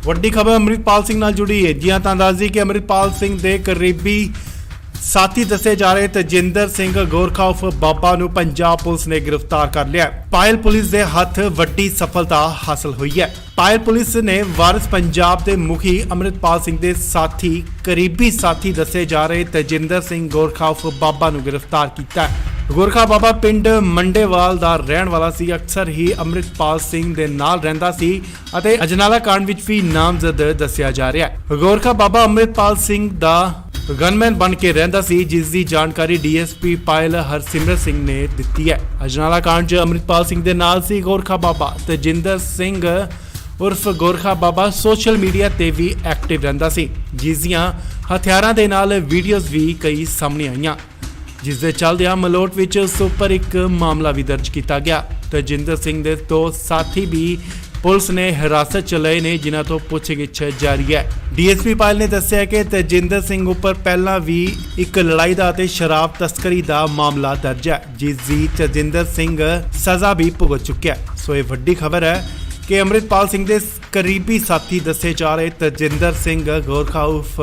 ਵੱਡੀ ਖਬਰ ਅੰਮ੍ਰਿਤਪਾਲ ਸਿੰਘ ਨਾਲ ਜੁੜੀ ਹੈ। ਜੀ ਹਾਂ, ਤਾਂ ਦੱਸ ਦਈਏ ਕਿ ਅੰਮ੍ਰਿਤਪਾਲ ਸਿੰਘ ਦੇ ਕਰੀਬੀ ਸਾਥੀ ਦੱਸੇ ਜਾ ਰਹੇ ਤੇਜਿੰਦਰ ਸਿੰਘ ਗੋਰਖਾ ਉਰਫ ਬਾਬਾ ਨੂੰ ਪੰਜਾਬ ਪੁਲਿਸ ਨੇ ਗ੍ਰਿਫਤਾਰ ਕਰ ਲਿਆ। ਪਾਇਲ ਪੁਲਿਸ ਦੇ ਹੱਥ ਵੱਡੀ ਸਫਲਤਾ ਹਾਸਲ ਹੋਈ ਹੈ। ਪਾਇਲ ਪੁਲਿਸ ਨੇ ਵਾਰਿਸ ਪੰਜਾਬ ਦੇ ਮੁਖੀ ਅੰਮ੍ਰਿਤਪਾਲ ਸਿੰਘ ਦੇ ਸਾਥੀ ਕਰੀਬੀ ਸਾਥੀ ਦੱਸੇ ਜਾ ਰਹੇ ਤੇਜਿੰਦਰ ਸਿੰਘ ਗੋਰਖਾ ਉਰਫ ਬਾਬਾ ਨੂੰ ਗ੍ਰਿਫਤਾਰ ਕੀਤਾ ਹੈ। ਗੋਰਖਾ ਬਾਬਾ ਪਿੰਡ ਮੰਡੇਵਾਲ ਦਾ ਰਹਿਣ ਵਾਲਾ ਸੀ। ਅਕਸਰ ਹੀ ਅੰਮ੍ਰਿਤਪਾਲ ਸਿੰਘ ਦੇ ਨਾਲ ਰਹਿੰਦਾ ਸੀ ਅਤੇ ਅਜਨਾਲਾ ਕਾਂਡ ਵਿੱਚ ਵੀ ਨਾਮਜ਼ਦ ਦੱਸਿਆ ਜਾ ਰਿਹਾ ਹੈ। ਗੋਰਖਾ ਬਾਬਾ ਅੰਮ੍ਰਿਤਪਾਲ ਸਿੰਘ ਦਾ ਗਨਮੈਨ ਬਣ ਕੇ ਰਹਿੰਦਾ ਸੀ, ਜਿਸ ਦੀ ਜਾਣਕਾਰੀ ਡੀਐਸਪੀ ਪਾਇਲ ਹਰਸਿਮਰਤ ਸਿੰਘ ਨੇ ਦਿੱਤੀ ਹੈ। ਅਜਨਾਲਾ ਕਾਂਡ 'ਚ ਅੰਮ੍ਰਿਤਪਾਲ ਸਿੰਘ ਦੇ ਨਾਲ ਸੀ ਗੋਰਖਾ ਬਾਬਾ। ਤੇਜਿੰਦਰ ਸਿੰਘ ਉਰਫ ਗੋਰਖਾ ਬਾਬਾ ਸੋਸ਼ਲ ਮੀਡੀਆ ਤੇ ਵੀ ਐਕਟਿਵ ਰਹਿੰਦਾ ਸੀ, ਜਿਸ ਦੀਆਂ ਹਥਿਆਰਾਂ ਦੇ ਨਾਲ ਵੀਡੀਓਜ਼ ਵੀ ਕਈ ਸਾਹਮਣੇ ਆਈਆਂ, ਜਿਸ ਦੇ ਚੱਲਦਿਆਂ ਮਲੋਟ ਵਿੱਚ ਉਸ ਉੱਪਰ ਇੱਕ ਮਾਮਲਾ ਵੀ ਦਰਜ ਕੀਤਾ ਗਿਆ। ਤੇਜਿੰਦਰ ਸਿੰਘ ਦੇ ਦੋ ਸਾਥੀ ਵੀ ਪੁਲਿਸ ਨੇ ਹਿਰਾਸਤ 'ਚ ਲਏ ਨੇ, ਜਿਨ੍ਹਾਂ ਤੋਂ ਪੁੱਛਗਿੱਛ ਜਾਰੀ ਹੈ। ਡੀਐਸਪੀ ਪਾਇਲ ਨੇ ਦੱਸਿਆ ਕਿ ਤੇਜਿੰਦਰ ਸਿੰਘ ਉੱਪਰ ਪਹਿਲਾਂ ਵੀ ਇੱਕ ਲੜਾਈ ਦਾ ਅਤੇ ਸ਼ਰਾਬ ਤਸਕਰੀ ਦਾ ਮਾਮਲਾ ਦਰਜ ਹੈ, ਜਿਸ ਦੀ ਤੇਜਿੰਦਰ ਸਿੰਘ ਸਜ਼ਾ ਵੀ ਭੁਗਤ ਚੁੱਕਿਆ। ਸੋ ਇਹ ਵੱਡੀ ਖਬਰ ਹੈ ਕਿ ਅੰਮ੍ਰਿਤਪਾਲ ਸਿੰਘ ਦੇ ਕਰੀਬੀ ਸਾਥੀ ਦੱਸੇ ਜਾ ਰਹੇ ਤੇਜਿੰਦਰ ਸਿੰਘ ਗੋਰਖਾ ਉਰਫ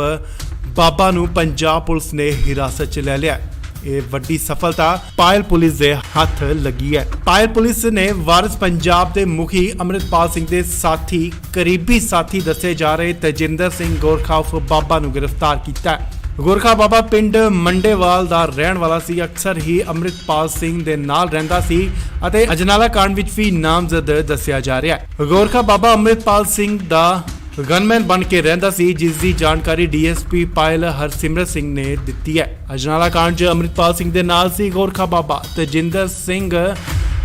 ਬਾਬਾ ਨੂੰ ਪੰਜਾਬ ਪੁਲਿਸ ਨੇ ਹਿਰਾਸਤ 'ਚ ਲੈ ਲਿਆ। ਇਹ ਵੱਡੀ ਸਫਲਤਾ ਪਾਇਲ ਪੁਲਿਸ ਦੇ ਹੱਥ ਲੱਗੀ ਹੈ। ਪਾਇਲ ਪੁਲਿਸ ਨੇ ਵਾਰਿਸ ਪੰਜਾਬ ਦੇ ਮੁਖੀ ਅੰਮ੍ਰਿਤਪਾਲ ਸਿੰਘ ਦੇ ਸਾਥੀ ਕਰੀਬੀ ਸਾਥੀ ਦੱਸੇ ਜਾ ਰਹੇ ਤੇਜਿੰਦਰ ਸਿੰਘ ਗੋਰਖਾ ਉਰਫ ਬਾਬਾ ਨੂੰ ਗ੍ਰਿਫਤਾਰ ਕੀਤਾ ਹੈ। ਗੋਰਖਾ ਬਾਬਾ ਪਿੰਡ ਮੰਡੇਵਾਲ ਦਾ ਰਹਿਣ ਵਾਲਾ ਸੀ। ਅਕਸਰ ਹੀ ਅੰਮ੍ਰਿਤਪਾਲ ਸਿੰਘ ਦੇ ਨਾਲ ਰਹਿੰਦਾ ਸੀ ਅਤੇ ਅਜਨਾਲਾ ਕਾਂਡ ਵਿੱਚ ਵੀ ਨਾਮਜ਼ਦ ਦੱਸਿਆ ਜਾ ਰਿਹਾ ਹੈ। ਗੋਰਖਾ ਬਾਬਾ ਅੰਮ੍ਰਿਤਪਾਲ ਸਿੰਘ ਦਾ ਗਨਮੈਨ ਬਣ ਕੇ ਰਹਿੰਦਾ ਸੀ, ਜਿਸ ਦੀ ਜਾਣਕਾਰੀ ਡੀਐਸਪੀ ਪਾਇਲ ਹਰਸਿਮਰਤ ਸਿੰਘ ਨੇ ਦਿੱਤੀ ਹੈ। ਅਜਨਾਲਾ ਕਾਂਡ 'ਚ ਅੰਮ੍ਰਿਤਪਾਲ ਸਿੰਘ ਦੇ ਨਾਲ ਸੀ ਗੋਰਖਾ ਬਾਬਾ। ਤੇਜਿੰਦਰ ਸਿੰਘ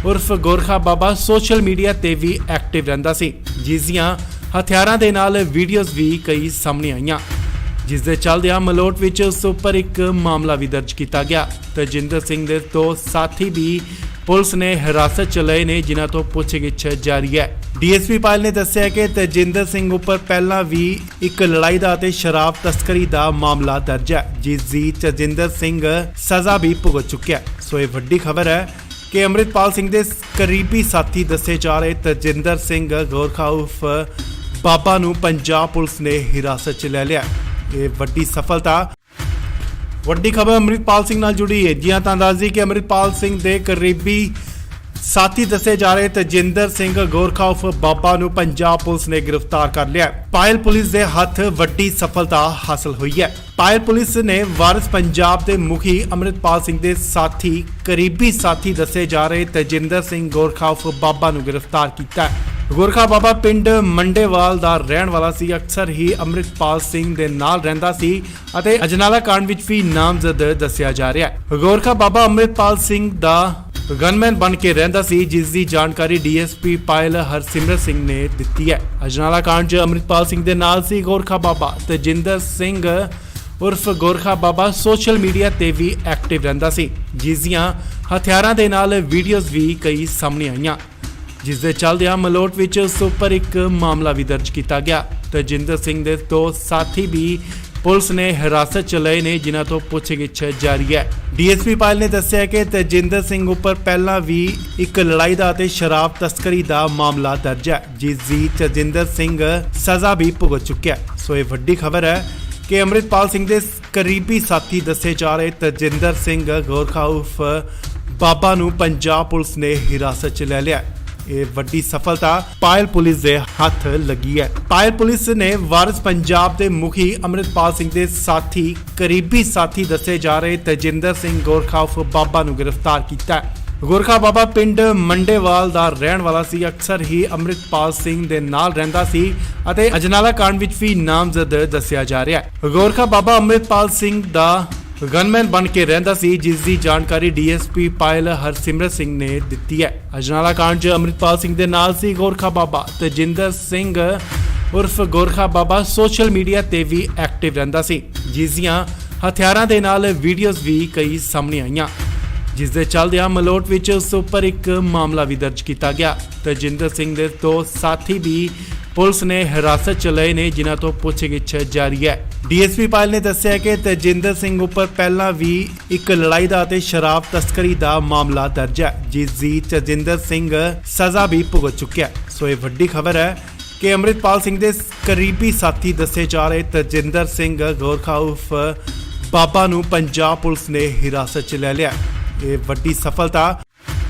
ਉਰਫ ਗੋਰਖਾ ਬਾਬਾ ਸੋਸ਼ਲ ਮੀਡੀਆ ਤੇ ਵੀ ਐਕਟਿਵ ਰਹਿੰਦਾ ਸੀ, ਜਿਸ ਦੀਆਂ ਹਥਿਆਰਾਂ ਦੇ ਨਾਲ ਵੀਡੀਓਜ਼ ਵੀ ਕਈ ਸਾਹਮਣੇ ਆਈਆਂ, ਜਿਸ ਦੇ ਚੱਲਦਿਆਂ ਮਲੋਟ ਵਿੱਚ ਉਸ ਉੱਪਰ ਇੱਕ ਮਾਮਲਾ ਵੀ ਦਰਜ ਕੀਤਾ ਗਿਆ। ਤੇਜਿੰਦਰ ਸਿੰਘ ਦੇ ਦੋ ਸਾਥੀ ਵੀ ਪੁਲਿਸ ਨੇ ਹਿਰਾਸਤ 'ਚ ਲਏ ਨੇ, ਜਿਨ੍ਹਾਂ ਤੋਂ ਪੁੱਛਗਿੱਛ ਜਾਰੀ ਹੈ। ਡੀਐਸਪੀ ਪਾਇਲ ਨੇ ਦੱਸਿਆ ਕਿ ਤੇਜਿੰਦਰ ਸਿੰਘ ਉੱਪਰ ਪਹਿਲਾਂ ਵੀ ਇੱਕ ਲੜਾਈ ਦਾ ਅਤੇ ਸ਼ਰਾਬ ਤਸਕਰੀ ਦਾ ਮਾਮਲਾ ਦਰਜ ਹੈ, ਜਿਸ ਦੀ ਤੇਜਿੰਦਰ ਸਿੰਘ ਸਜ਼ਾ ਵੀ ਭੁਗਤ ਚੁੱਕਿਆ। ਸੋ ਇਹ ਵੱਡੀ ਖਬਰ ਹੈ ਕਿ ਅੰਮ੍ਰਿਤਪਾਲ ਸਿੰਘ ਦੇ ਕਰੀਬੀ ਸਾਥੀ ਦੱਸੇ ਜਾ ਰਹੇ ਤੇਜਿੰਦਰ ਸਿੰਘ ਗੋਰਖਾ ਉਰਫ ਬਾਬਾ ਨੂੰ ਪੰਜਾਬ ਪੁਲਿਸ ਨੇ ਹਿਰਾਸਤ 'ਚ ਲੈ ਲਿਆ। ਇਹ ਵੱਡੀ ਸਫਲਤਾ ਵੱਡੀ ਖਬਰ ਅੰਮ੍ਰਿਤਪਾਲ ਸਿੰਘ ਨਾਲ ਜੁੜੀ ਹੈ। ਜੀ ਹਾਂ, ਤਾਂ ਦੱਸ ਦਈਏ ਕਿ ਅੰਮ੍ਰਿਤਪਾਲ ਸਿੰਘ ਦੇ ਕਰੀਬੀ ਸਾਥੀ ਦੱਸੇ ਜਾ ਰਹੇ ਤੇਜਿੰਦਰ ਸਿੰਘ ਗੋਰਖਾ ਉਰਫ ਬਾਬਾ ਨੂੰ ਪੰਜਾਬ ਪੁਲਿਸ ਨੇ ਗ੍ਰਿਫਤਾਰ ਕਰ ਲਿਆ। ਪਾਇਲ ਪੁਲਿਸ ਦੇ ਹੱਥ ਵੱਡੀ ਸਫਲਤਾ ਹਾਸਲ ਹੋਈ ਹੈ। ਪਾਇਲ ਪੁਲਿਸ ਨੇ ਵਾਰਿਸ ਪੰਜਾਬ ਦੇ ਮੁਖੀ ਅੰਮ੍ਰਿਤਪਾਲ ਸਿੰਘ ਦੇ ਸਾਥੀ ਕਰੀਬੀ ਸਾਥੀ ਦੱਸੇ ਜਾ ਰਹੇ ਤੇਜਿੰਦਰ ਸਿੰਘ ਗੋਰਖਾ ਉਰਫ ਬਾਬਾ ਨੂੰ ਗ੍ਰਿਫਤਾਰ ਕੀਤਾ ਹੈ। ਗੋਰਖਾ ਬਾਬਾ ਪਿੰਡ ਮੰਡੇਵਾਲ ਦਾ ਰਹਿਣ ਵਾਲਾ ਸੀ। ਅਕਸਰ ਹੀ ਅੰਮ੍ਰਿਤਪਾਲ ਸਿੰਘ ਦੇ ਨਾਲ ਰਹਿੰਦਾ ਸੀ ਅਤੇ ਅਜਨਾਲਾ ਕਾਂਡ ਵਿੱਚ ਵੀ ਨਾਮਜ਼ਦ ਦੱਸਿਆ ਜਾ ਰਿਹਾ ਹੈ। ਗੋਰਖਾ ਬਾਬਾ ਅੰਮ੍ਰਿਤਪਾਲ ਸਿੰਘ ਦਾ ਗਨਮੈਨ ਬਣ ਕੇ ਰਹਿੰਦਾ ਸੀ, ਜਿਸ ਦੀ ਜਾਣਕਾਰੀ ਡੀਐਸਪੀ ਪਾਇਲ ਹਰਸਿਮਰਤ ਸਿੰਘ ਨੇ ਦਿੱਤੀ ਹੈ। ਅਜਨਾਲਾ ਕਾਂਡ 'ਚ ਅੰਮ੍ਰਿਤਪਾਲ ਸਿੰਘ ਦੇ ਨਾਲ ਸੀ ਗੋਰਖਾ ਬਾਬਾ। ਤੇਜਿੰਦਰ ਸਿੰਘ ਉਰਫ ਗੋਰਖਾ ਬਾਬਾ ਸੋਸ਼ਲ ਮੀਡੀਆ ਤੇ ਵੀ ਐਕਟਿਵ ਰਹਿੰਦਾ ਸੀ, ਜਿਸ ਦੀਆਂ ਹਥਿਆਰਾਂ ਦੇ ਨਾਲ ਵੀਡੀਓਜ਼ ਵੀ ਕਈ ਸਾਹਮਣੇ ਆਈਆਂ, ਜਿਸ ਦੇ ਚੱਲਦਿਆਂ ਮਲੋਟ ਵਿੱਚ ਉਸ ਉੱਪਰ ਇੱਕ ਮਾਮਲਾ ਵੀ ਦਰਜ ਕੀਤਾ ਗਿਆ। ਤੇਜਿੰਦਰ ਸਿੰਘ ਦੇ ਦੋ ਸਾਥੀ ਵੀ ਪੁਲਿਸ ਨੇ ਹਿਰਾਸਤ 'ਚ ਲਏ ਨੇ, ਜਿਨ੍ਹਾਂ ਤੋਂ ਪੁੱਛਗਿੱਛ ਜਾਰੀ ਹੈ। ਡੀਐਸਪੀ ਪਾਇਲ ਨੇ ਦੱਸਿਆ ਕਿ ਤੇਜਿੰਦਰ ਸਿੰਘ ਉੱਪਰ ਪਹਿਲਾਂ ਵੀ ਇੱਕ ਲੜਾਈ ਦਾ ਅਤੇ ਸ਼ਰਾਬ ਤਸਕਰੀ ਦਾ ਮਾਮਲਾ ਦਰਜ ਹੈ, ਜਿਸ ਦੀ ਤੇਜਿੰਦਰ ਸਿੰਘ ਸਜ਼ਾ ਵੀ ਭੁਗਤ ਚੁੱਕਿਆ। ਸੋ ਇਹ ਵੱਡੀ ਖਬਰ ਹੈ ਕਿ ਅੰਮ੍ਰਿਤਪਾਲ ਸਿੰਘ ਦੇ ਕਰੀਬੀ ਸਾਥੀ ਦੱਸੇ ਜਾ ਰਹੇ ਤੇਜਿੰਦਰ ਸਿੰਘ ਗੋਰਖਾ ਉਰਫ ਬਾਬਾ ਨੂੰ ਪੰਜਾਬ ਪੁਲਿਸ ਨੇ ਹਿਰਾਸਤ 'ਚ ਲੈ ਲਿਆ। ਇਹ ਵੱਡੀ ਸਫਲਤਾ ਪਾਇਲ ਪੁਲਿਸ ਦੇ ਹੱਥ ਲੱਗੀ ਹੈ। ਪਾਇਲ ਪੁਲਿਸ ਨੇ ਵਾਰਿਸ ਪੰਜਾਬ ਦੇ ਮੁਖੀ ਅੰਮ੍ਰਿਤਪਾਲ ਸਿੰਘ ਦੇ ਸਾਥੀ ਕਰੀਬੀ ਸਾਥੀ ਦੱਸੇ ਜਾ ਰਹੇ ਤੇਜਿੰਦਰ ਸਿੰਘ ਗੋਰਖਾ ਉਰਫ ਬਾਬਾ ਨੂੰ ਗ੍ਰਿਫਤਾਰ ਕੀਤਾ ਹੈ। ਗੋਰਖਾ ਬਾਬਾ ਪਿੰਡ ਮੰਡੇਵਾਲ ਦਾ ਰਹਿਣ ਵਾਲਾ ਸੀ। ਅਕਸਰ ਹੀ ਅੰਮ੍ਰਿਤਪਾਲ ਸਿੰਘ ਦੇ ਨਾਲ ਰਹਿੰਦਾ ਸੀ ਅਤੇ ਅਜਨਾਲਾ ਕਾਂਡ ਵਿੱਚ ਵੀ ਨਾਮਜ਼ਦ ਦੱਸਿਆ ਜਾ ਰਿਹਾ ਹੈ। ਗੋਰਖਾ ਬਾਬਾ ਅੰਮ੍ਰਿਤਪਾਲ ਸਿੰਘ ਦਾ ਗਨਮੈਨ ਬਣ ਕੇ ਰਹਿੰਦਾ ਸੀ, ਜਿਸ ਦੀ ਜਾਣਕਾਰੀ ਡੀਐਸਪੀ ਪਾਇਲ ਹਰਸਿਮਰਤ ਸਿੰਘ ਨੇ ਦਿੱਤੀ ਹੈ। ਅਜਨਾਲਾ ਕਾਂਡ 'ਚ ਅੰਮ੍ਰਿਤਪਾਲ ਸਿੰਘ ਦੇ ਨਾਲ ਸੀ ਗੋਰਖਾ ਬਾਬਾ। ਤੇਜਿੰਦਰ ਸਿੰਘ ਉਰਫ ਗੋਰਖਾ ਬਾਬਾ ਸੋਸ਼ਲ ਮੀਡੀਆ ਤੇ ਵੀ ਐਕਟਿਵ ਰਹਿੰਦਾ ਸੀ, ਜਿਸ ਦੀਆਂ ਹਥਿਆਰਾਂ ਦੇ ਨਾਲ ਵੀਡੀਓਜ਼ ਵੀ ਕਈ ਸਾਹਮਣੇ ਆਈਆਂ, ਜਿਸ ਦੇ ਚੱਲਦਿਆਂ ਮਲੋਟ ਵਿੱਚ ਉਸ ਉੱਪਰ ਇੱਕ ਮਾਮਲਾ ਵੀ ਦਰਜ ਕੀਤਾ ਗਿਆ। ਤੇਜਿੰਦਰ ਸਿੰਘ ਦੇ ਦੋ ਸਾਥੀ ਵੀ ਪੁਲਿਸ ਨੇ ਹਿਰਾਸਤ 'ਚ ਲਏ ਨੇ, ਜਿਨ੍ਹਾਂ ਤੋਂ ਪੁੱਛਗਿੱਛ ਜਾਰੀ ਹੈ। ਡੀਐਸਪੀ ਪਾਇਲ ਨੇ ਦੱਸਿਆ ਕਿ ਤੇਜਿੰਦਰ ਸਿੰਘ ਉੱਪਰ ਪਹਿਲਾਂ ਵੀ ਇੱਕ ਲੜਾਈ ਦਾ ਅਤੇ ਸ਼ਰਾਬ ਤਸਕਰੀ ਦਾ ਮਾਮਲਾ ਦਰਜ ਹੈ, ਜਿਸ ਦੀ ਤੇਜਿੰਦਰ ਸਿੰਘ ਸਜ਼ਾ ਵੀ ਭੁਗਤ ਚੁੱਕਿਆ। ਸੋ ਇਹ ਵੱਡੀ ਖਬਰ ਹੈ ਕਿ ਅੰਮ੍ਰਿਤਪਾਲ ਸਿੰਘ ਦੇ ਕਰੀਬੀ ਸਾਥੀ ਦੱਸੇ ਜਾ ਰਹੇ ਤਜਿੰਦਰ ਸਿੰਘ ਗੋਰਖਾ ਉਰਫ ਬਾਬਾ ਨੂੰ ਪੰਜਾਬ ਪੁਲਿਸ ਨੇ ਹਿਰਾਸਤ 'ਚ ਲੈ ਲਿਆ। ਇਹ ਵੱਡੀ ਸਫਲਤਾ।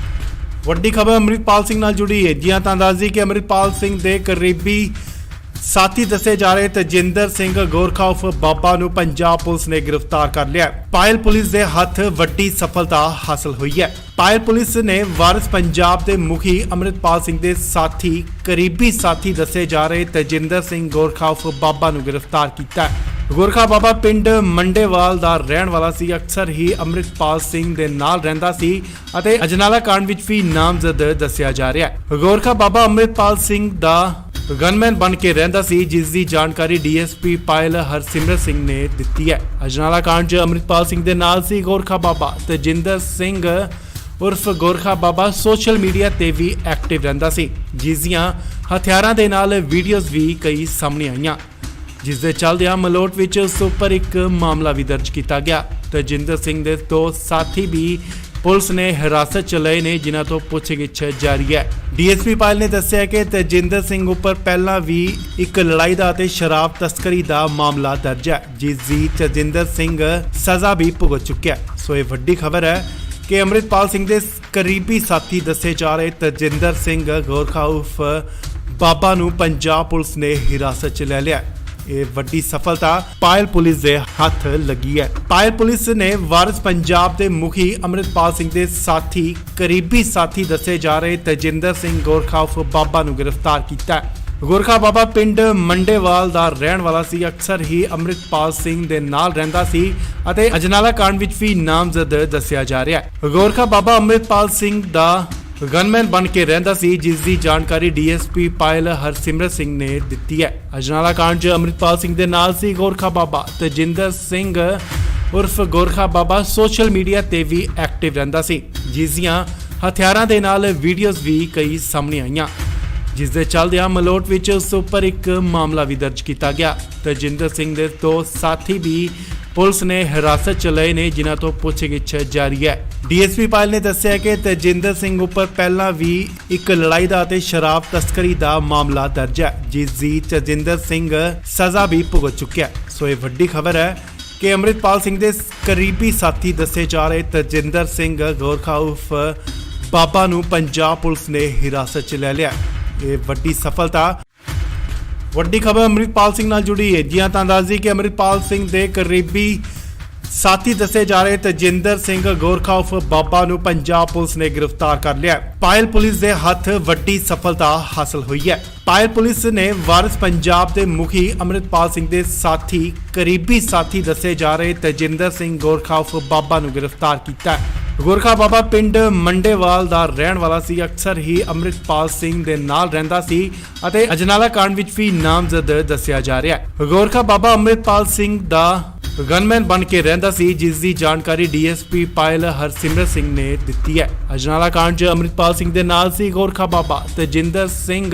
ਵੱਡੀ ਖਬਰ ਅੰਮ੍ਰਿਤਪਾਲ ਸਿੰਘ ਨਾਲ ਜੁੜੀ ਹੈ। ਜਿਵੇਂ ਤਾਂ ਦੱਸਦੀ ਕਿ ਅੰਮ੍ਰਿਤਪਾਲ ਸਿੰਘ ਦੇ ਕਰੀਬੀ ਸਾਥੀ ਦੱਸੇ ਜਾ ਰਹੇ ਤਜਿੰਦਰ ਸਿੰਘ ਗੋਰਖਾ ਉਰਫ ਬਾਬਾ ਨੂੰ ਪੰਜਾਬ ਪੁਲਿਸ ਨੇ ਗ੍ਰਿਫਤਾਰ ਕਰ ਲਿਆ। ਪਾਇਲ ਪੁਲਿਸ ਦੇ ਹੱਥ ਵੱਡੀ ਸਫਲਤਾ ਹਾਸਲ ਹੋਈ ਹੈ। ਪਾਇਲ ਪੁਲਿਸ ਨੇ ਵਾਰਿਸ ਪੰਜਾਬ ਦੇ ਮੁਖੀ ਅੰਮ੍ਰਿਤਪਾਲ ਸਿੰਘ ਦੇ ਸਾਥੀ ਕਰੀਬੀ ਸਾਥੀ ਦੱਸੇ ਜਾ ਰਹੇ ਤਜਿੰਦਰ ਸਿੰਘ ਗੋਰਖਾ ਉਰਫ ਬਾਬਾ ਨੂੰ ਗ੍ਰਿਫਤਾਰ ਕੀਤਾ। ਗੋਰਖਾ ਬਾਬਾ ਪਿੰਡ ਮੰਡੇਵਾਲ ਦਾ ਰਹਿਣ ਵਾਲਾ ਸੀ। ਅਕਸਰ ਹੀ ਅੰਮ੍ਰਿਤਪਾਲ ਸਿੰਘ ਦੇ ਨਾਲ ਰਹਿੰਦਾ ਸੀ ਅਤੇ ਅਜਨਾਲਾ ਕਾਂਡ ਵਿੱਚ ਵੀ ਨਾਮਜ਼ਦ ਦੱਸਿਆ ਜਾ ਰਿਹਾ ਹੈ। ਗੋਰਖਾ ਬਾਬਾ ਅੰਮ੍ਰਿਤਪਾਲ ਸਿੰਘ ਦਾ ਗਨਮੈਨ ਬਣ ਕੇ ਰਹਿੰਦਾ ਸੀ, ਜਿਸ ਦੀ ਜਾਣਕਾਰੀ ਡੀਐਸਪੀ ਪਾਇਲ ਹਰਸਿਮਰਤ ਸਿੰਘ ਨੇ ਦਿੱਤੀ ਹੈ। ਅਜਨਾਲਾ ਕਾਂਡ 'ਚ ਅੰਮ੍ਰਿਤਪਾਲ ਸਿੰਘ ਦੇ ਨਾਲ ਸੀ ਗੋਰਖਾ ਬਾਬਾ। ਤਜਿੰਦਰ ਸਿੰਘ ਉਰਫ ਗੋਰਖਾ ਬਾਬਾ ਸੋਸ਼ਲ ਮੀਡੀਆ ਤੇ ਵੀ ਐਕਟਿਵ ਰਹਿੰਦਾ ਸੀ, ਜਿਸ ਦੀਆਂ ਹਥਿਆਰਾਂ ਦੇ ਨਾਲ ਵੀਡੀਓਜ਼ ਵੀ ਕਈ ਸਾਹਮਣੇ ਆਈਆਂ, ਜਿਸ ਦੇ ਚੱਲਦਿਆਂ ਮਲੋਟ ਵਿੱਚ ਉਸ ਉੱਪਰ ਇੱਕ ਮਾਮਲਾ ਵੀ ਦਰਜ ਕੀਤਾ ਗਿਆ। ਤਜਿੰਦਰ ਸਿੰਘ ਦੇ ਦੋ ਸਾਥੀ ਵੀ ਪੁਲਿਸ ਨੇ ਹਿਰਾਸਤ 'ਚ ਲਏ ਨੇ, ਜਿਨ੍ਹਾਂ ਤੋਂ ਪੁੱਛਗਿੱਛ ਜਾਰੀ ਹੈ। ਡੀਐਸਪੀ ਪਾਇਲ ਨੇ ਦੱਸਿਆ ਕਿ ਤਜਿੰਦਰ ਸਿੰਘ ਉੱਪਰ ਪਹਿਲਾਂ ਵੀ ਇੱਕ ਲੜਾਈ ਦਾ ਅਤੇ ਸ਼ਰਾਬ ਤਸਕਰੀ ਦਾ ਮਾਮਲਾ ਦਰਜ ਹੈ, ਜਿਸ ਦੀ ਤਜਿੰਦਰ ਸਿੰਘ ਸਜ਼ਾ ਵੀ ਭੁਗਤ ਚੁੱਕਿਆ। ਸੋ ਇਹ ਵੱਡੀ ਖਬਰ ਹੈ ਕਿ ਅੰਮ੍ਰਿਤਪਾਲ ਸਿੰਘ ਦੇ ਕਰੀਬੀ ਸਾਥੀ ਦੱਸੇ ਜਾ ਰਹੇ ਤਜਿੰਦਰ ਸਿੰਘ ਗੋਰਖਾ ਉਰਫ ਬਾਬਾ ਨੂੰ ਪੰਜਾਬ ਪੁਲਿਸ ਨੇ ਹਿਰਾਸਤ 'ਚ ਲੈ ਲਿਆ। ਇਹ ਵੱਡੀ ਸਫਲਤਾ ਪਾਇਲ ਪੁਲਿਸ ਦੇ ਹੱਥ ਲੱਗੀ ਹੈ। ਪਾਇਲ ਪੁਲਿਸ ਨੇ ਵਾਰਿਸ ਪੰਜਾਬ ਦੇ ਮੁਖੀ ਅੰਮ੍ਰਿਤਪਾਲ ਸਿੰਘ ਦੇ ਸਾਥੀ ਕਰੀਬੀ ਸਾਥੀ ਦੱਸੇ ਜਾ ਰਹੇ ਤਜਿੰਦਰ ਸਿੰਘ ਗੋਰਖਾ ਉਰਫ ਬਾਬਾ ਨੂੰ ਗ੍ਰਿਫਤਾਰ ਕੀਤਾ। ਗੋਰਖਾ ਬਾਬਾ ਪਿੰਡ ਮੰਡੇਵਾਲ ਦਾ ਰਹਿਣ ਵਾਲਾ ਸੀ। ਅਕਸਰ ਹੀ ਅੰਮ੍ਰਿਤਪਾਲ ਸਿੰਘ ਦੇ ਨਾਲ ਰਹਿੰਦਾ ਸੀ ਅਤੇ ਅਜਨਾਲਾ ਕਾਂਡ ਵਿੱਚ ਵੀ ਨਾਮਜ਼ਦ ਦੱਸਿਆ ਜਾ ਰਿਹਾ ਹੈ। ਗੋਰਖਾ ਬਾਬਾ ਅੰਮ੍ਰਿਤਪਾਲ ਸਿੰਘ ਦਾ ਗਨਮੈਨ ਬਣ ਕੇ ਰਹਿੰਦਾ ਸੀ, ਜਿਸ ਦੀ ਜਾਣਕਾਰੀ ਡੀਐਸਪੀ ਪਾਇਲ ਹਰਸਿਮਰਤ ਸਿੰਘ ਨੇ ਦਿੱਤੀ ਹੈ। ਅਜਨਾਲਾ ਕਾਂਡ 'ਚ ਅੰਮ੍ਰਿਤਪਾਲ ਸਿੰਘ ਦੇ ਨਾਲ ਸੀ ਗੋਰਖਾ ਬਾਬਾ। ਤਜਿੰਦਰ ਸਿੰਘ ਉਰਫ ਗੋਰਖਾ ਬਾਬਾ ਸੋਸ਼ਲ ਮੀਡੀਆ ਤੇ ਵੀ ਐਕਟਿਵ ਰਹਿੰਦਾ ਸੀ, ਜਿਸ ਦੀਆਂ ਹਥਿਆਰਾਂ ਦੇ ਨਾਲ ਵੀਡੀਓਜ਼ ਵੀ ਕਈ ਸਾਹਮਣੇ ਆਈਆਂ, ਜਿਸ ਦੇ ਚੱਲਦਿਆਂ ਮਲੋਟ ਵਿੱਚ ਉਸ ਉੱਪਰ ਇੱਕ ਮਾਮਲਾ ਵੀ ਦਰਜ ਕੀਤਾ ਗਿਆ। ਤਜਿੰਦਰ ਸਿੰਘ ਦੇ ਦੋ ਸਾਥੀ ਵੀ ਪੁਲਿਸ ਨੇ ਹਿਰਾਸਤ 'ਚ ਲਏ ਨੇ, ਜਿਨ੍ਹਾਂ ਤੋਂ ਪੁੱਛਗਿੱਛ ਜਾਰੀ ਹੈ। ਡੀਐਸਪੀ ਪਾਇਲ ਨੇ ਦੱਸਿਆ ਕਿ ਤਜਿੰਦਰ ਸਿੰਘ ਉੱਪਰ ਪਹਿਲਾਂ ਵੀ ਇੱਕ ਲੜਾਈ ਦਾ ਅਤੇ ਸ਼ਰਾਬ ਤਸਕਰੀ ਦਾ ਮਾਮਲਾ ਦਰਜ ਹੈ, ਜਿਸ ਦੀ ਤਜਿੰਦਰ ਸਿੰਘ ਸਜ਼ਾ ਵੀ ਭੁਗਤ ਚੁੱਕਿਆ। ਸੋ ਇਹ ਵੱਡੀ ਖਬਰ ਹੈ ਕਿ ਅੰਮ੍ਰਿਤਪਾਲ ਸਿੰਘ ਦੇ ਕਰੀਬੀ ਸਾਥੀ ਦੱਸੇ ਜਾ ਰਹੇ ਤਜਿੰਦਰ ਸਿੰਘ ਗੋਰਖਾ ਉਰਫ ਬਾਬਾ ਨੂੰ ਪੰਜਾਬ ਪੁਲਿਸ ਨੇ ਹਿਰਾਸਤ 'ਚ ਲੈ ਲਿਆ। ਇਹ ਵੱਡੀ ਸਫਲਤਾ। ਵੱਡੀ ਖਬਰ ਅੰਮ੍ਰਿਤਪਾਲ ਸਿੰਘ ਨਾਲ ਜੁੜੀ ਹੈ। ਜਿਵੇਂ ਤਾਂ ਦੱਸਦੀ ਕਿ ਅੰਮ੍ਰਿਤਪਾਲ ਸਿੰਘ ਦੇ ਕਰੀਬੀ ਸਾਥੀ ਦੱਸੇ ਜਾ ਰਹੇ ਤਜਿੰਦਰ ਸਿੰਘ ਗੋਰਖਾ ਉਰਫ ਬਾਬਾ ਨੂੰ ਪੰਜਾਬ ਪੁਲਿਸ ਨੇ ਗ੍ਰਿਫਤਾਰ ਕਰ ਲਿਆ। ਪਾਇਲ ਪੁਲਿਸ ਦੇ ਹੱਥ ਵੱਡੀ ਸਫਲਤਾ ਹਾਸਲ ਹੋਈ ਹੈ। ਪਾਇਲ ਪੁਲਿਸ ਨੇ ਵਾਰਿਸ ਪੰਜਾਬ ਦੇ ਮੁਖੀ ਅੰਮ੍ਰਿਤਪਾਲ ਸਿੰਘ ਦੇ ਸਾਥੀ ਕਰੀਬੀ ਸਾਥੀ ਦੱਸੇ ਜਾ ਰਹੇ ਤਜਿੰਦਰ ਸਿੰਘ ਗੋਰਖਾ ਉਰਫ ਬਾਬਾ ਨੂੰ ਗ੍ਰਿਫਤਾਰ ਕੀਤਾ। ਗੋਰਖਾ ਬਾਬਾ ਪਿੰਡ ਮੰਡੇਵਾਲ ਦਾ ਰਹਿਣ ਵਾਲਾ ਸੀ। ਅਕਸਰ ਹੀ ਅੰਮ੍ਰਿਤਪਾਲ ਸਿੰਘ ਦੇ ਨਾਲ ਰਹਿੰਦਾ ਸੀ ਅਤੇ ਅਜਨਾਲਾ ਕਾਂਡ ਵਿੱਚ ਵੀ ਨਾਮਜ਼ਦ ਦੱਸਿਆ ਜਾ ਰਿਹਾ ਹੈ। ਗੋਰਖਾ ਬਾਬਾ ਅੰਮ੍ਰਿਤਪਾਲ ਸਿੰਘ ਦਾ ਗਨਮੈਨ ਬਣ ਕੇ ਰਹਿੰਦਾ ਸੀ, ਜਿਸ ਦੀ ਜਾਣਕਾਰੀ ਡੀਐਸਪੀ ਪਾਇਲ ਹਰਸਿਮਰਤ ਸਿੰਘ ਨੇ ਦਿੱਤੀ ਹੈ। ਅਜਨਾਲਾ ਕਾਂਡ 'ਚ ਅੰਮ੍ਰਿਤਪਾਲ ਸਿੰਘ ਦੇ ਨਾਲ ਸੀ ਗੋਰਖਾ ਬਾਬਾ। ਤਜਿੰਦਰ ਸਿੰਘ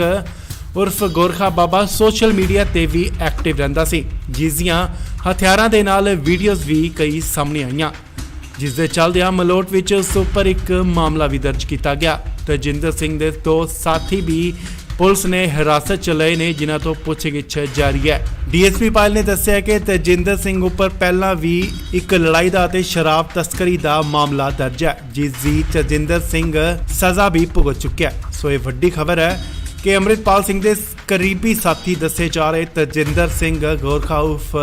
ਉਰਫ ਗੋਰਖਾ ਬਾਬਾ ਸੋਸ਼ਲ ਮੀਡੀਆ ਤੇ ਵੀ ਐਕਟਿਵ ਰਹਿੰਦਾ ਸੀ, ਜਿਸ ਦੀਆਂ ਹਥਿਆਰਾਂ ਦੇ ਨਾਲ ਵੀਡੀਓਜ਼ ਵੀ ਕਈ ਸਾਹਮਣੇ ਆਈਆਂ, ਜਿਸ ਦੇ ਚੱਲਦਿਆਂ ਮਲੋਟ ਵਿੱਚ ਉਸ ਉੱਪਰ ਇੱਕ ਮਾਮਲਾ ਵੀ ਦਰਜ ਕੀਤਾ ਗਿਆ। ਤਜਿੰਦਰ ਸਿੰਘ ਦੇ ਦੋ ਸਾਥੀ ਵੀ ਪੁਲਿਸ ਨੇ ਹਿਰਾਸਤ 'ਚ ਲਏ ਨੇ, ਜਿਨ੍ਹਾਂ ਤੋਂ ਪੁੱਛਗਿੱਛ ਜਾਰੀ ਹੈ। ਡੀਐਸਪੀ ਪਾਇਲ ਨੇ ਦੱਸਿਆ ਕਿ ਤਜਿੰਦਰ ਸਿੰਘ ਉੱਪਰ ਪਹਿਲਾਂ ਵੀ ਇੱਕ ਲੜਾਈ ਦਾ ਅਤੇ ਸ਼ਰਾਬ ਤਸਕਰੀ ਦਾ ਮਾਮਲਾ ਦਰਜ ਹੈ, ਜਿਸ ਦੀ ਤਜਿੰਦਰ ਸਿੰਘ ਸਜ਼ਾ ਵੀ ਭੁਗਤ ਚੁੱਕਿਆ। ਸੋ ਇਹ ਵੱਡੀ ਖਬਰ ਹੈ ਕਿ ਅੰਮ੍ਰਿਤਪਾਲ ਸਿੰਘ ਦੇ ਕਰੀਬੀ ਸਾਥੀ ਦੱਸੇ ਜਾ ਰਹੇ ਤਜਿੰਦਰ ਸਿੰਘ ਗੋਰਖਾ ਉਰਫ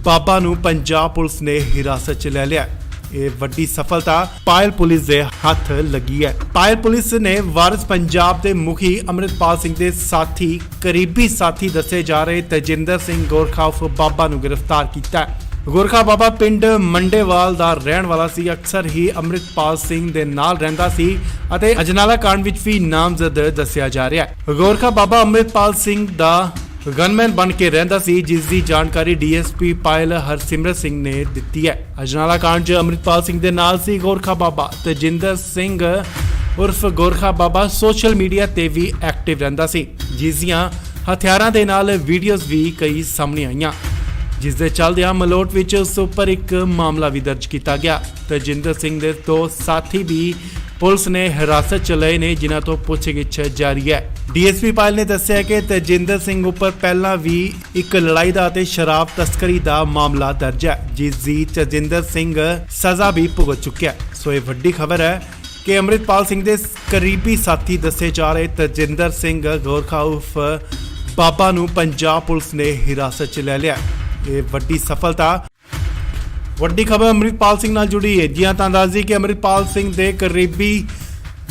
ਬਾਬਾ ਨੂੰ ਪੰਜਾਬ ਪੁਲਿਸ ਨੇ ਹਿਰਾਸਤ 'ਚ ਲੈ ਲਿਆ। ਇਹ ਵੱਡੀ ਸਫਲਤਾ ਪਾਇਲ ਪੁਲਿਸ ਦੇ ਹੱਥ ਲੱਗੀ ਹੈ। ਪਾਇਲ ਪੁਲਿਸ ਨੇ ਵਾਰਿਸ ਪੰਜਾਬ ਦੇ ਮੁਖੀ ਅੰਮ੍ਰਿਤਪਾਲ ਸਿੰਘ ਦੇ ਸਾਥੀ ਕਰੀਬੀ ਸਾਥੀ ਦੱਸੇ ਜਾ ਰਹੇ ਤਜਿੰਦਰ ਸਿੰਘ ਗੋਰਖਾ ਉਰਫ ਬਾਬਾ ਨੂੰ ਗ੍ਰਿਫਤਾਰ ਕੀਤਾ। ਗੋਰਖਾ ਬਾਬਾ ਪਿੰਡ ਮੰਡੇਵਾਲ ਦਾ ਰਹਿਣ ਵਾਲਾ ਸੀ। ਅਕਸਰ ਹੀ ਅੰਮ੍ਰਿਤਪਾਲ ਸਿੰਘ ਦੇ ਨਾਲ ਰਹਿੰਦਾ ਸੀ ਅਤੇ ਅਜਨਾਲਾ ਕਾਂਡ ਵਿੱਚ ਵੀ ਨਾਮਜ਼ਦ ਦੱਸਿਆ ਜਾ ਰਿਹਾ ਹੈ। ਗੋਰਖਾ ਬਾਬਾ ਅੰਮ੍ਰਿਤਪਾਲ ਸਿੰਘ ਦਾ ਗਨਮੈਨ ਬਣ ਕੇ ਰਹਿੰਦਾ ਸੀ, ਜਿਸ ਦੀ ਜਾਣਕਾਰੀ ਡੀਐਸਪੀ ਪਾਇਲ ਹਰਸਿਮਰਤ ਸਿੰਘ ਨੇ ਦਿੱਤੀ ਹੈ। ਅਜਨਾਲਾ ਕਾਂਡ 'ਚ ਅੰਮ੍ਰਿਤਪਾਲ ਸਿੰਘ ਦੇ ਨਾਲ ਸੀ ਗੋਰਖਾ ਬਾਬਾ। ਤਜਿੰਦਰ ਸਿੰਘ ਉਰਫ ਗੋਰਖਾ ਬਾਬਾ ਸੋਸ਼ਲ ਮੀਡੀਆ ਤੇ ਵੀ ਐਕਟਿਵ ਰਹਿੰਦਾ ਸੀ, ਜਿਸ ਦੀਆਂ ਹਥਿਆਰਾਂ ਦੇ ਨਾਲ ਵੀਡੀਓਜ਼ ਵੀ ਕਈ ਸਾਹਮਣੇ ਆਈਆਂ, ਜਿਸ ਦੇ ਚੱਲਦਿਆਂ ਮਲੋਟ ਵਿੱਚ ਉਸ ਉੱਪਰ ਇੱਕ ਮਾਮਲਾ ਵੀ ਦਰਜ ਕੀਤਾ ਗਿਆ। ਤਜਿੰਦਰ ਸਿੰਘ ਦੇ ਦੋ ਸਾਥੀ ਵੀ ਪੁਲਿਸ ਨੇ ਹਿਰਾਸਤ 'ਚ ਲਏ ਨੇ, ਜਿਨ੍ਹਾਂ ਤੋਂ ਪੁੱਛਗਿੱਛ ਜਾਰੀ ਹੈ। ਡੀਐਸਪੀ ਪਾਇਲ ਨੇ ਦੱਸਿਆ ਕਿ ਤੇਜਿੰਦਰ ਸਿੰਘ ਉੱਪਰ ਪਹਿਲਾਂ ਵੀ ਇੱਕ ਲੜਾਈ ਦਾ ਅਤੇ ਸ਼ਰਾਬ ਤਸਕਰੀ ਦਾ ਮਾਮਲਾ ਦਰਜ ਹੈ, ਜਿਸ ਦੀ ਤੇਜਿੰਦਰ ਸਿੰਘ ਸਜ਼ਾ ਵੀ ਭੁਗਤ ਚੁੱਕਿਆ। ਸੋ ਇਹ ਵੱਡੀ ਖਬਰ ਹੈ ਕਿ ਅੰਮ੍ਰਿਤਪਾਲ ਸਿੰਘ ਦੇ ਕਰੀਬੀ ਸਾਥੀ ਦੱਸੇ ਜਾ ਰਹੇ ਤੇਜਿੰਦਰ ਸਿੰਘ ਗੋਰਖਾ ਉਰਫ ਬਾਬਾ ਨੂੰ ਪੰਜਾਬ ਪੁਲਿਸ ਨੇ ਹਿਰਾਸਤ 'ਚ ਲੈ ਲਿਆ। ਇਹ ਵੱਡੀ ਸਫਲਤਾ। ਵੱਡੀ ਖਬਰ ਅੰਮ੍ਰਿਤਪਾਲ ਸਿੰਘ ਨਾਲ ਜੁੜੀ ਹੈ। ਜੀ ਹਾਂ, ਤਾਂ ਦੱਸ ਦਈਏ ਕਿ ਅੰਮ੍ਰਿਤਪਾਲ ਸਿੰਘ ਦੇ ਕਰੀਬੀ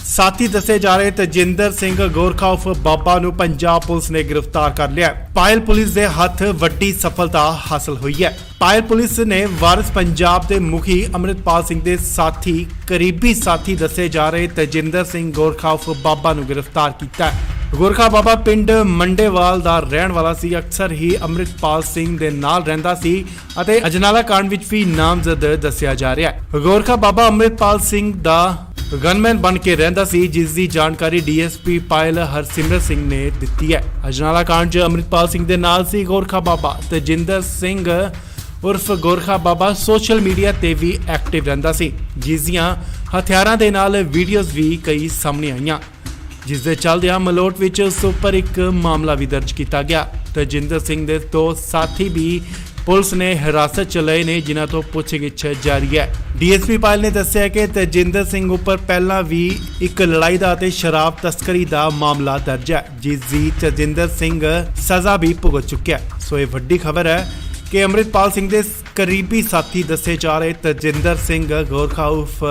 ਸਾਥੀ ਦੱਸੇ ਜਾ ਰਹੇ ਤੇਜਿੰਦਰ ਸਿੰਘ ਗੋਰਖਾ ਉਰਫ ਬਾਬਾ ਨੂੰ ਪੰਜਾਬ ਪੁਲਿਸ ਨੇ ਗ੍ਰਿਫਤਾਰ ਕਰ ਲਿਆ। ਪਾਇਲ ਪੁਲਿਸ ਦੇ ਹੱਥ ਵੱਡੀ ਸਫਲਤਾ ਹਾਸਲ ਹੋਈ ਹੈ। ਪਾਇਲ ਪੁਲਿਸ ਨੇ ਵਾਰਿਸ ਪੰਜਾਬ ਦੇ ਮੁਖੀ ਅੰਮ੍ਰਿਤਪਾਲ ਸਿੰਘ ਦੇ ਸਾਥੀ ਕਰੀਬੀ ਸਾਥੀ ਦੱਸੇ ਜਾ ਰਹੇ ਤੇਜਿੰਦਰ ਸਿੰਘ ਗੋਰਖਾ ਉਰਫ ਬਾਬਾ ਨੂੰ ਗ੍ਰਿਫਤਾਰ ਕੀਤਾ। ਗੋਰਖਾ ਬਾਬਾ ਪਿੰਡ ਮੰਡੇਵਾਲ ਦਾ ਰਹਿਣ ਵਾਲਾ ਸੀ। ਅਕਸਰ ਹੀ ਅੰਮ੍ਰਿਤਪਾਲ ਸਿੰਘ ਦੇ ਨਾਲ ਰਹਿੰਦਾ ਸੀ ਅਤੇ ਅਜਨਾਲਾ ਕਾਂਡ ਵਿੱਚ ਵੀ ਨਾਮਜ਼ਦ ਦੱਸਿਆ ਜਾ ਰਿਹਾ ਹੈ। ਗੋਰਖਾ ਬਾਬਾ ਅੰਮ੍ਰਿਤਪਾਲ ਸਿੰਘ ਦਾ ਗਨਮੈਨ ਬਣ ਕੇ ਰਹਿੰਦਾ ਸੀ, ਜਿਸ ਦੀ ਜਾਣਕਾਰੀ ਡੀਐਸਪੀ ਪਾਇਲ ਹਰਸਿਮਰਤ ਸਿੰਘ ਨੇ ਦਿੱਤੀ ਹੈ। ਅਜਨਾਲਾ ਕਾਂਡ 'ਚ ਅੰਮ੍ਰਿਤਪਾਲ ਸਿੰਘ ਦੇ ਨਾਲ ਸੀ ਗੋਰਖਾ ਬਾਬਾ। ਤੇਜਿੰਦਰ ਸਿੰਘ ਉਰਫ ਗੋਰਖਾ ਬਾਬਾ ਸੋਸ਼ਲ ਮੀਡੀਆ ਤੇ ਵੀ ਐਕਟਿਵ ਰਹਿੰਦਾ ਸੀ, ਜਿਸ ਦੀਆਂ ਹਥਿਆਰਾਂ ਦੇ ਨਾਲ ਵੀਡੀਓਜ਼ ਵੀ ਕਈ ਸਾਹਮਣੇ ਆਈਆਂ, ਜਿਸ ਦੇ ਚੱਲਦਿਆਂ ਮਲੋਟ ਵਿੱਚ ਉਸ ਉੱਪਰ ਇੱਕ ਮਾਮਲਾ ਵੀ ਦਰਜ ਕੀਤਾ ਗਿਆ। ਤੇਜਿੰਦਰ ਸਿੰਘ ਦੇ ਦੋ ਸਾਥੀ ਵੀ ਪੁਲਿਸ ਨੇ ਹਿਰਾਸਤ 'ਚ ਲਏ ਨੇ, ਜਿਨ੍ਹਾਂ ਤੋਂ ਪੁੱਛਗਿੱਛ ਜਾਰੀ ਹੈ। ਡੀਐਸਪੀ ਪਾਇਲ ਨੇ ਦੱਸਿਆ ਕਿ ਤੇਜਿੰਦਰ ਸਿੰਘ ਉੱਪਰ ਪਹਿਲਾਂ ਵੀ ਇੱਕ ਲੜਾਈ ਦਾ ਅਤੇ ਸ਼ਰਾਬ ਤਸਕਰੀ ਦਾ ਮਾਮਲਾ ਦਰਜ ਹੈ, ਜਿਸ ਦੀ ਤੇਜਿੰਦਰ ਸਿੰਘ ਸਜ਼ਾ ਵੀ ਭੁਗਤ ਚੁੱਕਿਆ। ਸੋ ਇਹ ਵੱਡੀ ਖਬਰ ਹੈ ਕਿ ਅੰਮ੍ਰਿਤਪਾਲ ਸਿੰਘ ਦੇ ਕਰੀਬੀ ਸਾਥੀ ਦੱਸੇ ਜਾ ਰਹੇ ਤੇਜਿੰਦਰ ਸਿੰਘ ਗੋਰਖਾ ਉਰਫ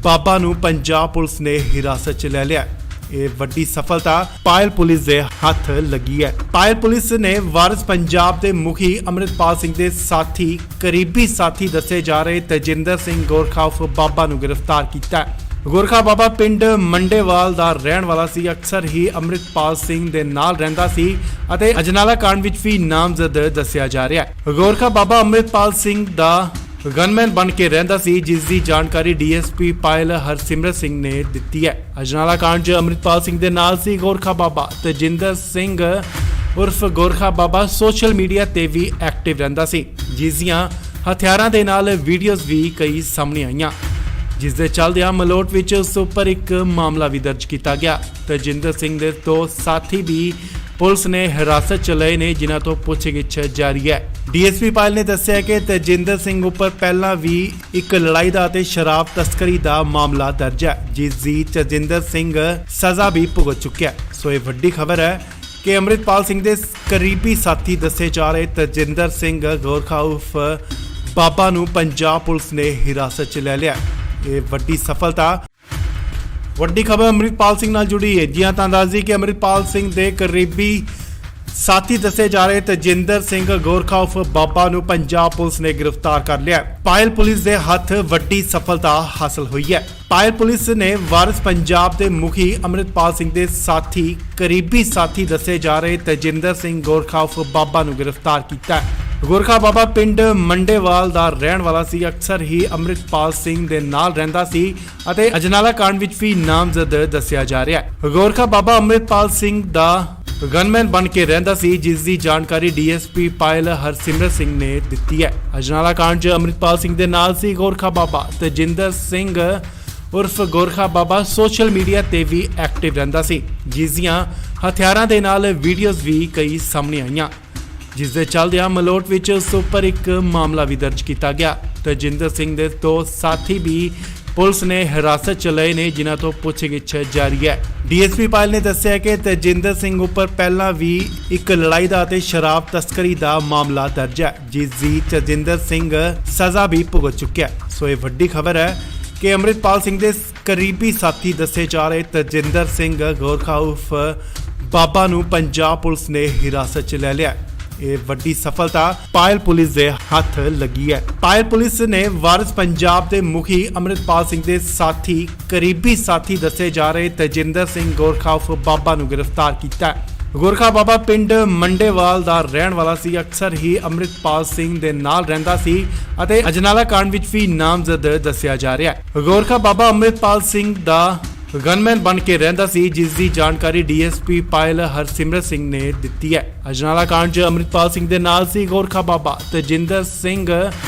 ਬਾਬਾ ਨੂੰ ਪੰਜਾਬ ਪੁਲਿਸ ਨੇ ਹਿਰਾਸਤ 'ਚ ਲੈ ਲਿਆ। ਇਹ ਵੱਡੀ ਸਫਲਤਾ ਪਾਇਲ ਪੁਲਿਸ ਦੇ ਹੱਥ ਲੱਗੀ ਹੈ। ਪਾਇਲ ਪੁਲਿਸ ਨੇ ਵਾਰਿਸ ਪੰਜਾਬ ਦੇ ਮੁਖੀ ਅੰਮ੍ਰਿਤਪਾਲ ਸਿੰਘ ਦੇ ਸਾਥੀ ਕਰੀਬੀ ਸਾਥੀ ਦੱਸੇ ਜਾ ਰਹੇ ਤੇਜਿੰਦਰ ਸਿੰਘ ਗੋਰਖਾ ਉਰਫ ਬਾਬਾ ਨੂੰ ਗ੍ਰਿਫਤਾਰ ਕੀਤਾ। ਗੋਰਖਾ ਬਾਬਾ ਪਿੰਡ ਮੰਡੇਵਾਲ ਦਾ ਰਹਿਣ ਵਾਲਾ ਸੀ। ਅਕਸਰ ਹੀ ਅੰਮ੍ਰਿਤਪਾਲ ਸਿੰਘ ਦੇ ਨਾਲ ਰਹਿੰਦਾ ਸੀ ਅਤੇ ਅਜਨਾਲਾ ਕਾਂਡ ਵਿੱਚ ਵੀ ਨਾਮਜ਼ਦ ਦੱਸਿਆ ਜਾ ਰਿਹਾ ਹੈ। ਗੋਰਖਾ ਬਾਬਾ ਅੰਮ੍ਰਿਤਪਾਲ ਸਿੰਘ ਦਾ ਗਨਮੈਨ ਬਣ ਕੇ ਰਹਿੰਦਾ ਸੀ, ਜਿਸ ਦੀ ਜਾਣਕਾਰੀ ਡੀਐਸਪੀ ਪਾਇਲ ਹਰਸਿਮਰਤ ਸਿੰਘ ਨੇ ਦਿੱਤੀ ਹੈ। ਅਜਨਾਲਾ ਕਾਂਡ 'ਚ ਅੰਮ੍ਰਿਤਪਾਲ ਸਿੰਘ ਦੇ ਨਾਲ ਸੀ ਗੋਰਖਾ ਬਾਬਾ। ਤੇਜਿੰਦਰ ਸਿੰਘ ਉਰਫ ਗੋਰਖਾ ਬਾਬਾ ਸੋਸ਼ਲ ਮੀਡੀਆ ਤੇ ਵੀ ਐਕਟਿਵ ਰਹਿੰਦਾ ਸੀ, ਜਿਸ ਦੀਆਂ ਹਥਿਆਰਾਂ ਦੇ ਨਾਲ ਵੀਡੀਓਜ਼ ਵੀ ਕਈ ਸਾਹਮਣੇ ਆਈਆਂ, ਜਿਸ ਦੇ ਚੱਲਦਿਆਂ ਮਲੋਟ ਵਿੱਚ ਉਸ ਉੱਪਰ ਇੱਕ ਮਾਮਲਾ ਵੀ ਦਰਜ ਕੀਤਾ ਗਿਆ। ਤੇਜਿੰਦਰ ਸਿੰਘ ਦੇ ਦੋ ਸਾਥੀ ਵੀ ਪੁਲਿਸ ਨੇ ਹਿਰਾਸਤ 'ਚ ਲਏ ਨੇ, ਜਿਨ੍ਹਾਂ ਤੋਂ ਪੁੱਛਗਿੱਛ ਜਾਰੀ ਹੈ। ਡੀਐਸਪੀ ਪਾਇਲ ਨੇ ਦੱਸਿਆ ਕਿ ਤੇਜਿੰਦਰ ਸਿੰਘ ਉੱਪਰ ਪਹਿਲਾਂ ਵੀ ਇੱਕ ਲੜਾਈ ਦਾ ਅਤੇ ਸ਼ਰਾਬ ਤਸਕਰੀ ਦਾ ਮਾਮਲਾ ਦਰਜ ਹੈ, ਜਿਸ ਦੀ ਤੇਜਿੰਦਰ ਸਿੰਘ ਸਜ਼ਾ ਵੀ ਭੁਗਤ ਚੁੱਕਿਆ। ਸੋ ਇਹ ਵੱਡੀ ਖਬਰ ਹੈ ਕਿ ਅੰਮ੍ਰਿਤਪਾਲ ਸਿੰਘ ਦੇ ਕਰੀਬੀ ਸਾਥੀ ਦੱਸੇ ਜਾ ਰਹੇ ਤੇਜਿੰਦਰ ਸਿੰਘ ਗੋਰਖਾ ਉਰਫ ਬਾਬਾ ਨੂੰ ਪੰਜਾਬ ਪੁਲਿਸ ਨੇ ਹਿਰਾਸਤ 'ਚ ਲੈ ਲਿਆ। ਇਹ ਵੱਡੀ ਸਫਲਤਾ। ਵੱਡੀ ਖਬਰ ਅੰਮ੍ਰਿਤਪਾਲ ਸਿੰਘ ਨਾਲ ਜੁੜੀ ਹੈ। ਜੀ ਹਾਂ, ਤਾਂ ਦੱਸ ਦਈਏ ਕਿ ਅੰਮ੍ਰਿਤਪਾਲ ਸਿੰਘ ਦੇ ਕਰੀਬੀ ਸਾਥੀ ਦੱਸੇ ਜਾ ਰਹੇ ਤੇਜਿੰਦਰ ਸਿੰਘ ਗੋਰਖਾ ਉਰਫ ਬਾਬਾ ਨੂੰ ਪੰਜਾਬ ਪੁਲਿਸ ਨੇ ਗ੍ਰਿਫਤਾਰ ਕਰ ਲਿਆ। ਪਾਇਲ ਪੁਲਿਸ ਦੇ ਹੱਥ ਵੱਡੀ ਸਫਲਤਾ ਹਾਸਲ ਹੋਈ ਹੈ। ਪਾਇਲ ਪੁਲਿਸ ਨੇ ਵਾਰਿਸ ਪੰਜਾਬ ਦੇ ਮੁਖੀ ਅੰਮ੍ਰਿਤਪਾਲ ਸਿੰਘ ਦੇ ਸਾਥੀ ਕਰੀਬੀ ਸਾਥੀ ਦੱਸੇ ਜਾ ਰਹੇ ਤੇਜਿੰਦਰ ਸਿੰਘ ਗੋਰਖਾ ਉਰਫ ਬਾਬਾ ਨੂੰ ਗ੍ਰਿਫਤਾਰ ਕੀਤਾ। ਗੋਰਖਾ ਬਾਬਾ ਪਿੰਡ ਮੰਡੇਵਾਲ ਦਾ ਰਹਿਣ ਵਾਲਾ ਸੀ। ਅਕਸਰ ਹੀ ਅੰਮ੍ਰਿਤਪਾਲ ਸਿੰਘ ਦੇ ਨਾਲ ਰਹਿੰਦਾ ਸੀ ਅਤੇ ਅਜਨਾਲਾ ਕਾਂਡ ਵਿੱਚ ਵੀ ਨਾਮਜ਼ਦ ਦੱਸਿਆ ਜਾ ਰਿਹਾ ਹੈ। ਗੋਰਖਾ ਬਾਬਾ ਅੰਮ੍ਰਿਤਪਾਲ ਸਿੰਘ ਦਾ ਗਨਮੈਨ ਬਣ ਕੇ ਰਹਿੰਦਾ ਸੀ, ਜਿਸ ਦੀ ਜਾਣਕਾਰੀ ਡੀਐਸਪੀ ਪਾਇਲ ਹਰਸਿਮਰਤ ਸਿੰਘ ਨੇ ਦਿੱਤੀ ਹੈ। ਅਜਨਾਲਾ ਕਾਂਡ 'ਚ ਅੰਮ੍ਰਿਤਪਾਲ ਸਿੰਘ ਦੇ ਨਾਲ ਸੀ ਗੋਰਖਾ ਬਾਬਾ। ਤੇਜਿੰਦਰ ਸਿੰਘ ਉਰਫ ਗੋਰਖਾ ਬਾਬਾ ਸੋਸ਼ਲ ਮੀਡੀਆ ਤੇ ਵੀ ਐਕਟਿਵ ਰਹਿੰਦਾ ਸੀ, ਜਿਸ ਦੀਆਂ ਹਥਿਆਰਾਂ ਦੇ ਨਾਲ ਵੀਡੀਓਜ਼ ਵੀ ਕਈ ਸਾਹਮਣੇ ਆਈਆਂ, ਜਿਸ ਦੇ ਚੱਲਦਿਆਂ ਮਲੋਟ ਵਿੱਚ ਉਸ ਉੱਪਰ ਇੱਕ ਮਾਮਲਾ ਵੀ ਦਰਜ ਕੀਤਾ ਗਿਆ। ਤੇਜਿੰਦਰ ਸਿੰਘ ਦੇ ਦੋ ਸਾਥੀ ਵੀ ਪੁਲਿਸ ਨੇ ਹਿਰਾਸਤ 'ਚ ਲਏ ਨੇ, ਜਿਨ੍ਹਾਂ ਤੋਂ ਪੁੱਛਗਿੱਛ ਜਾਰੀ ਹੈ। ਡੀਐਸਪੀ ਪਾਇਲ ਨੇ ਦੱਸਿਆ ਕਿ ਤੇਜਿੰਦਰ ਸਿੰਘ ਉੱਪਰ ਪਹਿਲਾਂ ਵੀ ਇੱਕ ਲੜਾਈ ਦਾ ਅਤੇ ਸ਼ਰਾਬ ਤਸਕਰੀ ਦਾ ਮਾਮਲਾ ਦਰਜ ਹੈ, ਜਿਸ ਦੀ ਤੇਜਿੰਦਰ ਸਿੰਘ ਸਜ਼ਾ ਵੀ ਭੁਗਤ ਚੁੱਕਿਆ। ਸੋ ਇਹ ਵੱਡੀ ਖਬਰ ਹੈ ਕਿ ਅੰਮ੍ਰਿਤਪਾਲ ਸਿੰਘ ਦੇ ਕਰੀਬੀ ਸਾਥੀ ਦੱਸੇ ਜਾ ਰਹੇ ਤੇਜਿੰਦਰ ਸਿੰਘ ਗੋਰਖਾ ਉਰਫ ਬਾਬਾ ਨੂੰ ਪੰਜਾਬ ਪੁਲਿਸ ਨੇ ਹਿਰਾਸਤ 'ਚ ਲੈ ਲਿਆ। ਇਹ ਵੱਡੀ ਸਫਲਤਾ ਪਾਇਲ ਪੁਲਿਸ ਦੇ ਹੱਥ ਲੱਗੀ ਹੈ। ਪਾਇਲ ਪੁਲਿਸ ਨੇ ਵਾਰਿਸ ਪੰਜਾਬ ਦੇ ਮੁਖੀ ਅੰਮ੍ਰਿਤਪਾਲ ਸਿੰਘ ਦੇ ਸਾਥੀ ਕਰੀਬੀ ਸਾਥੀ ਦੱਸੇ ਜਾ ਰਹੇ ਤੇਜਿੰਦਰ ਸਿੰਘ ਗੋਰਖਾ ਉਰਫ ਬਾਬਾ ਨੂੰ ਗ੍ਰਿਫਤਾਰ ਕੀਤਾ। ਗੋਰਖਾ ਬਾਬਾ ਪਿੰਡ ਮੰਡੇਵਾਲ ਦਾ ਰਹਿਣ ਵਾਲਾ ਸੀ। ਅਕਸਰ ਹੀ ਅੰਮ੍ਰਿਤਪਾਲ ਸਿੰਘ ਦੇ ਨਾਲ ਰਹਿੰਦਾ ਸੀ ਅਤੇ ਅਜਨਾਲਾ ਕਾਂਡ ਵਿੱਚ ਵੀ ਨਾਮਜ਼ਦ ਦੱਸਿਆ ਜਾ ਰਿਹਾ ਹੈ। ਗੋਰਖਾ ਬਾਬਾ ਅੰਮ੍ਰਿਤਪਾਲ ਸਿੰਘ ਦਾ ਗਨਮੈਨ ਬਣ ਕੇ ਰਹਿੰਦਾ ਸੀ, ਜਿਸ ਦੀ ਜਾਣਕਾਰੀ ਡੀਐਸਪੀ ਪਾਇਲ ਹਰਸਿਮਰਤ ਸਿੰਘ ਨੇ ਦਿੱਤੀ ਹੈ। ਅਜਨਾਲਾ ਕਾਂਡ 'ਚ ਅੰਮ੍ਰਿਤਪਾਲ ਸਿੰਘ ਦੇ ਨਾਲ ਸੀ ਗੋਰਖਾ ਬਾਬਾ। ਤੇਜਿੰਦਰ ਸਿੰਘ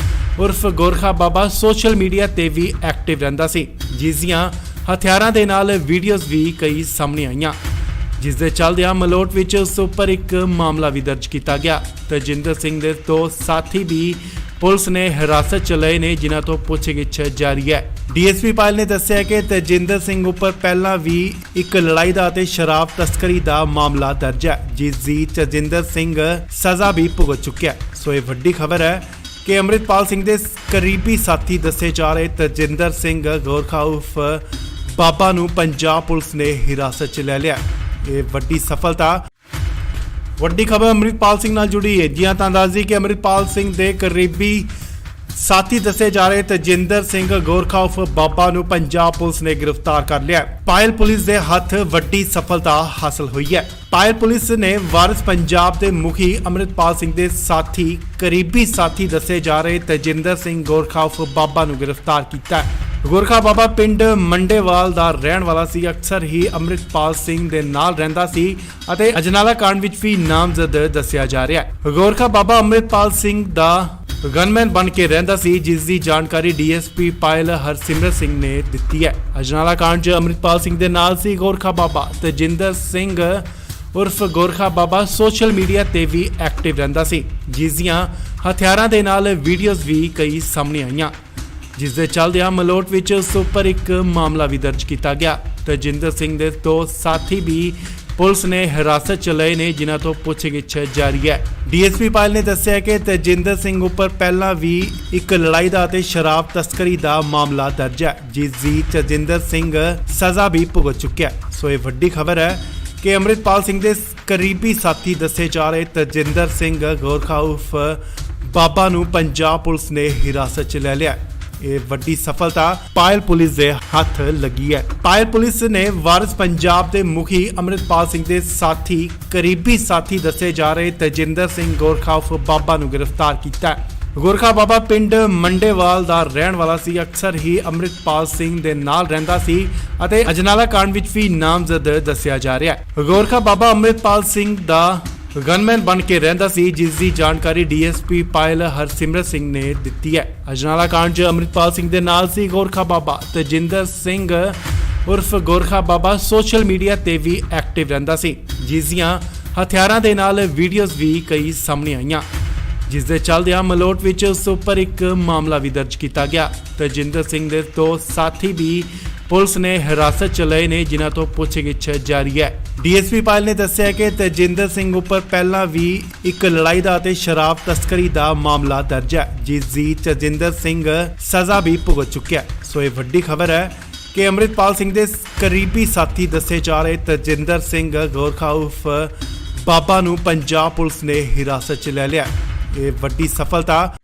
ਉਰਫ ਗੋਰਖਾ ਬਾਬਾ ਸੋਸ਼ਲ ਮੀਡੀਆ ਤੇ ਵੀ ਐਕਟਿਵ ਰਹਿੰਦਾ ਸੀ, ਜਿਸ ਦੀਆਂ ਹਥਿਆਰਾਂ ਦੇ ਨਾਲ ਵੀਡੀਓਜ਼ ਵੀ ਕਈ ਸਾਹਮਣੇ ਆਈਆਂ, ਜਿਸ ਦੇ ਚੱਲਦਿਆਂ ਮਲੋਟ ਵਿੱਚ ਉਸ ਉੱਪਰ ਇੱਕ ਮਾਮਲਾ ਵੀ ਦਰਜ ਕੀਤਾ ਗਿਆ। ਤਜਿੰਦਰ ਸਿੰਘ ਦੇ ਦੋ ਸਾਥੀ ਵੀ ਪੁਲਿਸ ਨੇ ਹਿਰਾਸਤ 'ਚ ਲਏ ਨੇ, ਜਿਨ੍ਹਾਂ ਤੋਂ ਪੁੱਛਗਿੱਛ ਜਾਰੀ ਹੈ। ਡੀਐਸਪੀ ਪਾਇਲ ਨੇ ਦੱਸਿਆ ਕਿ ਤਜਿੰਦਰ ਸਿੰਘ ਉੱਪਰ ਪਹਿਲਾਂ ਵੀ ਇੱਕ ਲੜਾਈ ਦਾ ਅਤੇ ਸ਼ਰਾਬ ਤਸਕਰੀ ਦਾ ਮਾਮਲਾ ਦਰਜ ਹੈ, ਜਿਸ ਦੀ ਤਜਿੰਦਰ ਸਿੰਘ ਸਜ਼ਾ ਵੀ ਭੁਗਤ ਚੁੱਕਿਆ। ਸੋ ਇਹ ਵੱਡੀ ਖਬਰ ਹੈ ਕਿ ਅੰਮ੍ਰਿਤਪਾਲ ਸਿੰਘ ਦੇ ਕਰੀਬੀ ਸਾਥੀ ਦੱਸੇ ਜਾ ਰਹੇ ਤਜਿੰਦਰ ਸਿੰਘ ਗੋਰਖਾ ਉਰਫ ਬਾਬਾ ਨੂੰ ਪੰਜਾਬ ਪੁਲਿਸ ਨੇ ਹਿਰਾਸਤ 'ਚ ਲੈ ਲਿਆ। ਇਹ ਵੱਡੀ ਸਫਲਤਾ। ਵੱਡੀ ਖਬਰ ਅੰਮ੍ਰਿਤਪਾਲ ਸਿੰਘ ਨਾਲ ਜੁੜੀ ਹੈ। ਜੀ ਹਾਂ, ਤਾਂ ਦੱਸ ਦਈਏ ਕਿ ਅੰਮ੍ਰਿਤਪਾਲ ਸਿੰਘ ਦੇ ਕਰੀਬੀ ਸਾਥੀ ਦੱਸੇ ਜਾ ਰਹੇ ਤਜਿੰਦਰ ਸਿੰਘ ਗੋਰਖਾ ਉਰਫ ਬਾਬਾ ਨੂੰ ਪੰਜਾਬ ਪੁਲਿਸ ਨੇ ਗ੍ਰਿਫਤਾਰ ਕਰ ਲਿਆ। ਪਾਇਲ ਪੁਲਿਸ ਦੇ ਹੱਥ ਵੱਡੀ ਸਫਲਤਾ ਹਾਸਲ ਹੋਈ ਹੈ। ਪਾਇਲ ਪੁਲਿਸ ਨੇ ਵਾਰਿਸ ਪੰਜਾਬ ਦੇ ਮੁਖੀ ਅੰਮ੍ਰਿਤਪਾਲ ਸਿੰਘ ਦੇ ਸਾਥੀ ਕਰੀਬੀ ਸਾਥੀ ਦੱਸੇ ਜਾ ਰਹੇ ਤਜਿੰਦਰ ਸਿੰਘ ਗੋਰਖਾ ਉਰਫ ਬਾਬਾ ਨੂੰ ਗ੍ਰਿਫਤਾਰ ਕੀਤਾ ਹੈ। ਗੋਰਖਾ ਬਾਬਾ ਪਿੰਡ ਮੰਡੇਵਾਲ ਦਾ ਰਹਿਣ ਵਾਲਾ ਸੀ। ਅਕਸਰ ਹੀ ਅੰਮ੍ਰਿਤਪਾਲ ਸਿੰਘ ਦੇ ਨਾਲ ਰਹਿੰਦਾ ਸੀ ਅਤੇ ਅਜਨਾਲਾ ਕਾਂਡ ਵਿੱਚ ਵੀ ਨਾਮਜ਼ਦ ਦੱਸਿਆ ਜਾ ਰਿਹਾ ਹੈ। ਗੋਰਖਾ ਬਾਬਾ ਅੰਮ੍ਰਿਤਪਾਲ ਸਿੰਘ ਦਾ ਗਨਮੈਨ ਬਣ ਕੇ ਰਹਿੰਦਾ ਸੀ, ਜਿਸ ਦੀ ਜਾਣਕਾਰੀ ਡੀਐਸਪੀ ਪਾਇਲ ਹਰਸਿਮਰਤ ਸਿੰਘ ਨੇ ਦਿੱਤੀ ਹੈ। ਅਜਨਾਲਾ ਕਾਂਡ 'ਚ ਅੰਮ੍ਰਿਤਪਾਲ ਸਿੰਘ ਦੇ ਨਾਲ ਸੀ ਗੋਰਖਾ ਬਾਬਾ। ਤਜਿੰਦਰ ਸਿੰਘ ਉਰਫ ਗੋਰਖਾ ਬਾਬਾ ਸੋਸ਼ਲ ਮੀਡੀਆ ਤੇ ਵੀ ਐਕਟਿਵ ਰਹਿੰਦਾ ਸੀ, ਜਿਸ ਦੀਆਂ ਹਥਿਆਰਾਂ ਦੇ ਨਾਲ ਵੀਡੀਓਜ਼ ਵੀ ਕਈ ਸਾਹਮਣੇ ਆਈਆਂ, ਜਿਸ ਦੇ ਚੱਲਦਿਆਂ ਮਲੋਟ ਵਿੱਚ ਉਸ ਉੱਪਰ ਇੱਕ ਮਾਮਲਾ ਵੀ ਦਰਜ ਕੀਤਾ ਗਿਆ। ਤਜਿੰਦਰ ਸਿੰਘ ਦੇ ਦੋ ਸਾਥੀ ਵੀ ਪੁਲਿਸ ਨੇ ਹਿਰਾਸਤ 'ਚ ਲਏ ਨੇ, ਜਿਨ੍ਹਾਂ ਤੋਂ ਪੁੱਛਗਿੱਛ ਜਾਰੀ ਹੈ। ਡੀਐਸਪੀ ਪਾਇਲ ਨੇ ਦੱਸਿਆ ਕਿ ਤਜਿੰਦਰ ਸਿੰਘ ਉੱਪਰ ਪਹਿਲਾਂ ਵੀ ਇੱਕ ਲੜਾਈ ਦਾ ਅਤੇ ਸ਼ਰਾਬ ਤਸਕਰੀ ਦਾ ਮਾਮਲਾ ਦਰਜ ਹੈ, ਜਿਸ ਦੀ ਤਜਿੰਦਰ ਸਿੰਘ ਸਜ਼ਾ ਵੀ ਭੁਗਤ ਚੁੱਕਿਆ। ਸੋ ਇਹ ਵੱਡੀ ਖਬਰ ਹੈ ਕਿ ਅੰਮ੍ਰਿਤਪਾਲ ਸਿੰਘ ਦੇ ਕਰੀਬੀ ਸਾਥੀ ਦੱਸੇ ਜਾ ਰਹੇ ਤਜਿੰਦਰ ਸਿੰਘ ਗੋਰਖਾ ਉਰਫ ਬਾਬਾ ਨੂੰ ਪੰਜਾਬ ਪੁਲਿਸ ਨੇ ਹਿਰਾਸਤ 'ਚ ਲੈ ਲਿਆ। ਇਹ ਵੱਡੀ ਸਫਲਤਾ ਪਾਇਲ ਪੁਲਿਸ ਦੇ ਹੱਥ ਲੱਗੀ ਹੈ। ਪਾਇਲ ਪੁਲਿਸ ਨੇ ਵਾਰਿਸ ਪੰਜਾਬ ਦੇ ਮੁਖੀ ਅੰਮ੍ਰਿਤਪਾਲ ਸਿੰਘ ਦੇ ਸਾਥੀ ਕਰੀਬੀ ਸਾਥੀ ਦੱਸੇ ਜਾ ਰਹੇ ਤਜਿੰਦਰ ਸਿੰਘ ਗੋਰਖਾ ਉਰਫ ਬਾਬਾ ਨੂੰ ਗ੍ਰਿਫਤਾਰ ਕੀਤਾ ਹੈ। ਗੋਰਖਾ ਬਾਬਾ ਪਿੰਡ ਮੰਡੇਵਾਲ ਦਾ ਰਹਿਣ ਵਾਲਾ ਸੀ। ਅਕਸਰ ਹੀ ਅੰਮ੍ਰਿਤਪਾਲ ਸਿੰਘ ਦੇ ਨਾਲ ਰਹਿੰਦਾ ਸੀ ਅਤੇ ਅਜਨਾਲਾ ਕਾਂਡ ਵਿੱਚ ਵੀ ਨਾਮਜ਼ਦ ਦੱਸਿਆ ਜਾ ਰਿਹਾ ਹੈ। ਗੋਰਖਾ ਬਾਬਾ ਅੰਮ੍ਰਿਤਪਾਲ ਸਿੰਘ ਦਾ ਗਨਮੈਨ ਬਣ ਕੇ ਰਹਿੰਦਾ ਸੀ, ਜਿਸ ਦੀ ਜਾਣਕਾਰੀ ਡੀਐਸਪੀ ਪਾਇਲ ਹਰਸਿਮਰਤ ਸਿੰਘ ਨੇ ਦਿੱਤੀ ਹੈ। ਅਜਨਾਲਾ ਕਾਂਡ 'ਚ ਅੰਮ੍ਰਿਤਪਾਲ ਸਿੰਘ ਦੇ ਨਾਲ ਸੀ ਗੋਰਖਾ ਬਾਬਾ। ਤਜਿੰਦਰ ਸਿੰਘ ਉਰਫ ਗੋਰਖਾ ਬਾਬਾ ਸੋਸ਼ਲ ਮੀਡੀਆ ਤੇ ਵੀ ਐਕਟਿਵ ਰਹਿੰਦਾ ਸੀ, ਜਿਸ ਦੀਆਂ ਹਥਿਆਰਾਂ ਦੇ ਨਾਲ ਵੀਡੀਓਜ਼ ਵੀ ਕਈ ਸਾਹਮਣੇ ਆਈਆਂ, ਜਿਸ ਦੇ ਚੱਲਦਿਆਂ ਮਲੋਟ ਵਿੱਚ ਉਸ ਉੱਪਰ ਇੱਕ ਮਾਮਲਾ ਵੀ ਦਰਜ ਕੀਤਾ ਗਿਆ। ਤਜਿੰਦਰ ਸਿੰਘ ਦੇ ਦੋ ਸਾਥੀ ਵੀ ਪੁਲਿਸ ਨੇ ਹਿਰਾਸਤ 'ਚ ਲਏ ਨੇ, ਜਿਨ੍ਹਾਂ ਤੋਂ ਪੁੱਛਗਿੱਛ ਜਾਰੀ ਹੈ। ਡੀਐਸਪੀ ਪਾਇਲ ਨੇ ਦੱਸਿਆ ਕਿ ਤਜਿੰਦਰ ਸਿੰਘ ਉੱਪਰ ਪਹਿਲਾਂ ਵੀ ਇੱਕ ਲੜਾਈ ਦਾ ਅਤੇ ਸ਼ਰਾਬ ਤਸਕਰੀ ਦਾ ਮਾਮਲਾ ਦਰਜ ਹੈ, ਜਿਸ ਦੀ ਤਜਿੰਦਰ ਸਿੰਘ ਸਜ਼ਾ ਵੀ ਭੁਗਤ ਚੁੱਕਿਆ। ਸੋ ਇਹ ਵੱਡੀ ਖਬਰ ਹੈ ਕਿ ਅੰਮ੍ਰਿਤਪਾਲ ਸਿੰਘ ਦੇ ਕਰੀਬੀ ਸਾਥੀ ਦੱਸੇ ਜਾ ਰਹੇ ਤਜਿੰਦਰ ਸਿੰਘ ਗੋਰਖਾ ਉਰਫ ਬਾਬਾ ਨੂੰ ਪੰਜਾਬ ਪੁਲਿਸ ਨੇ ਹਿਰਾਸਤ 'ਚ ਲੈ ਲਿਆ। ਇਹ ਵੱਡੀ ਸਫਲਤਾ।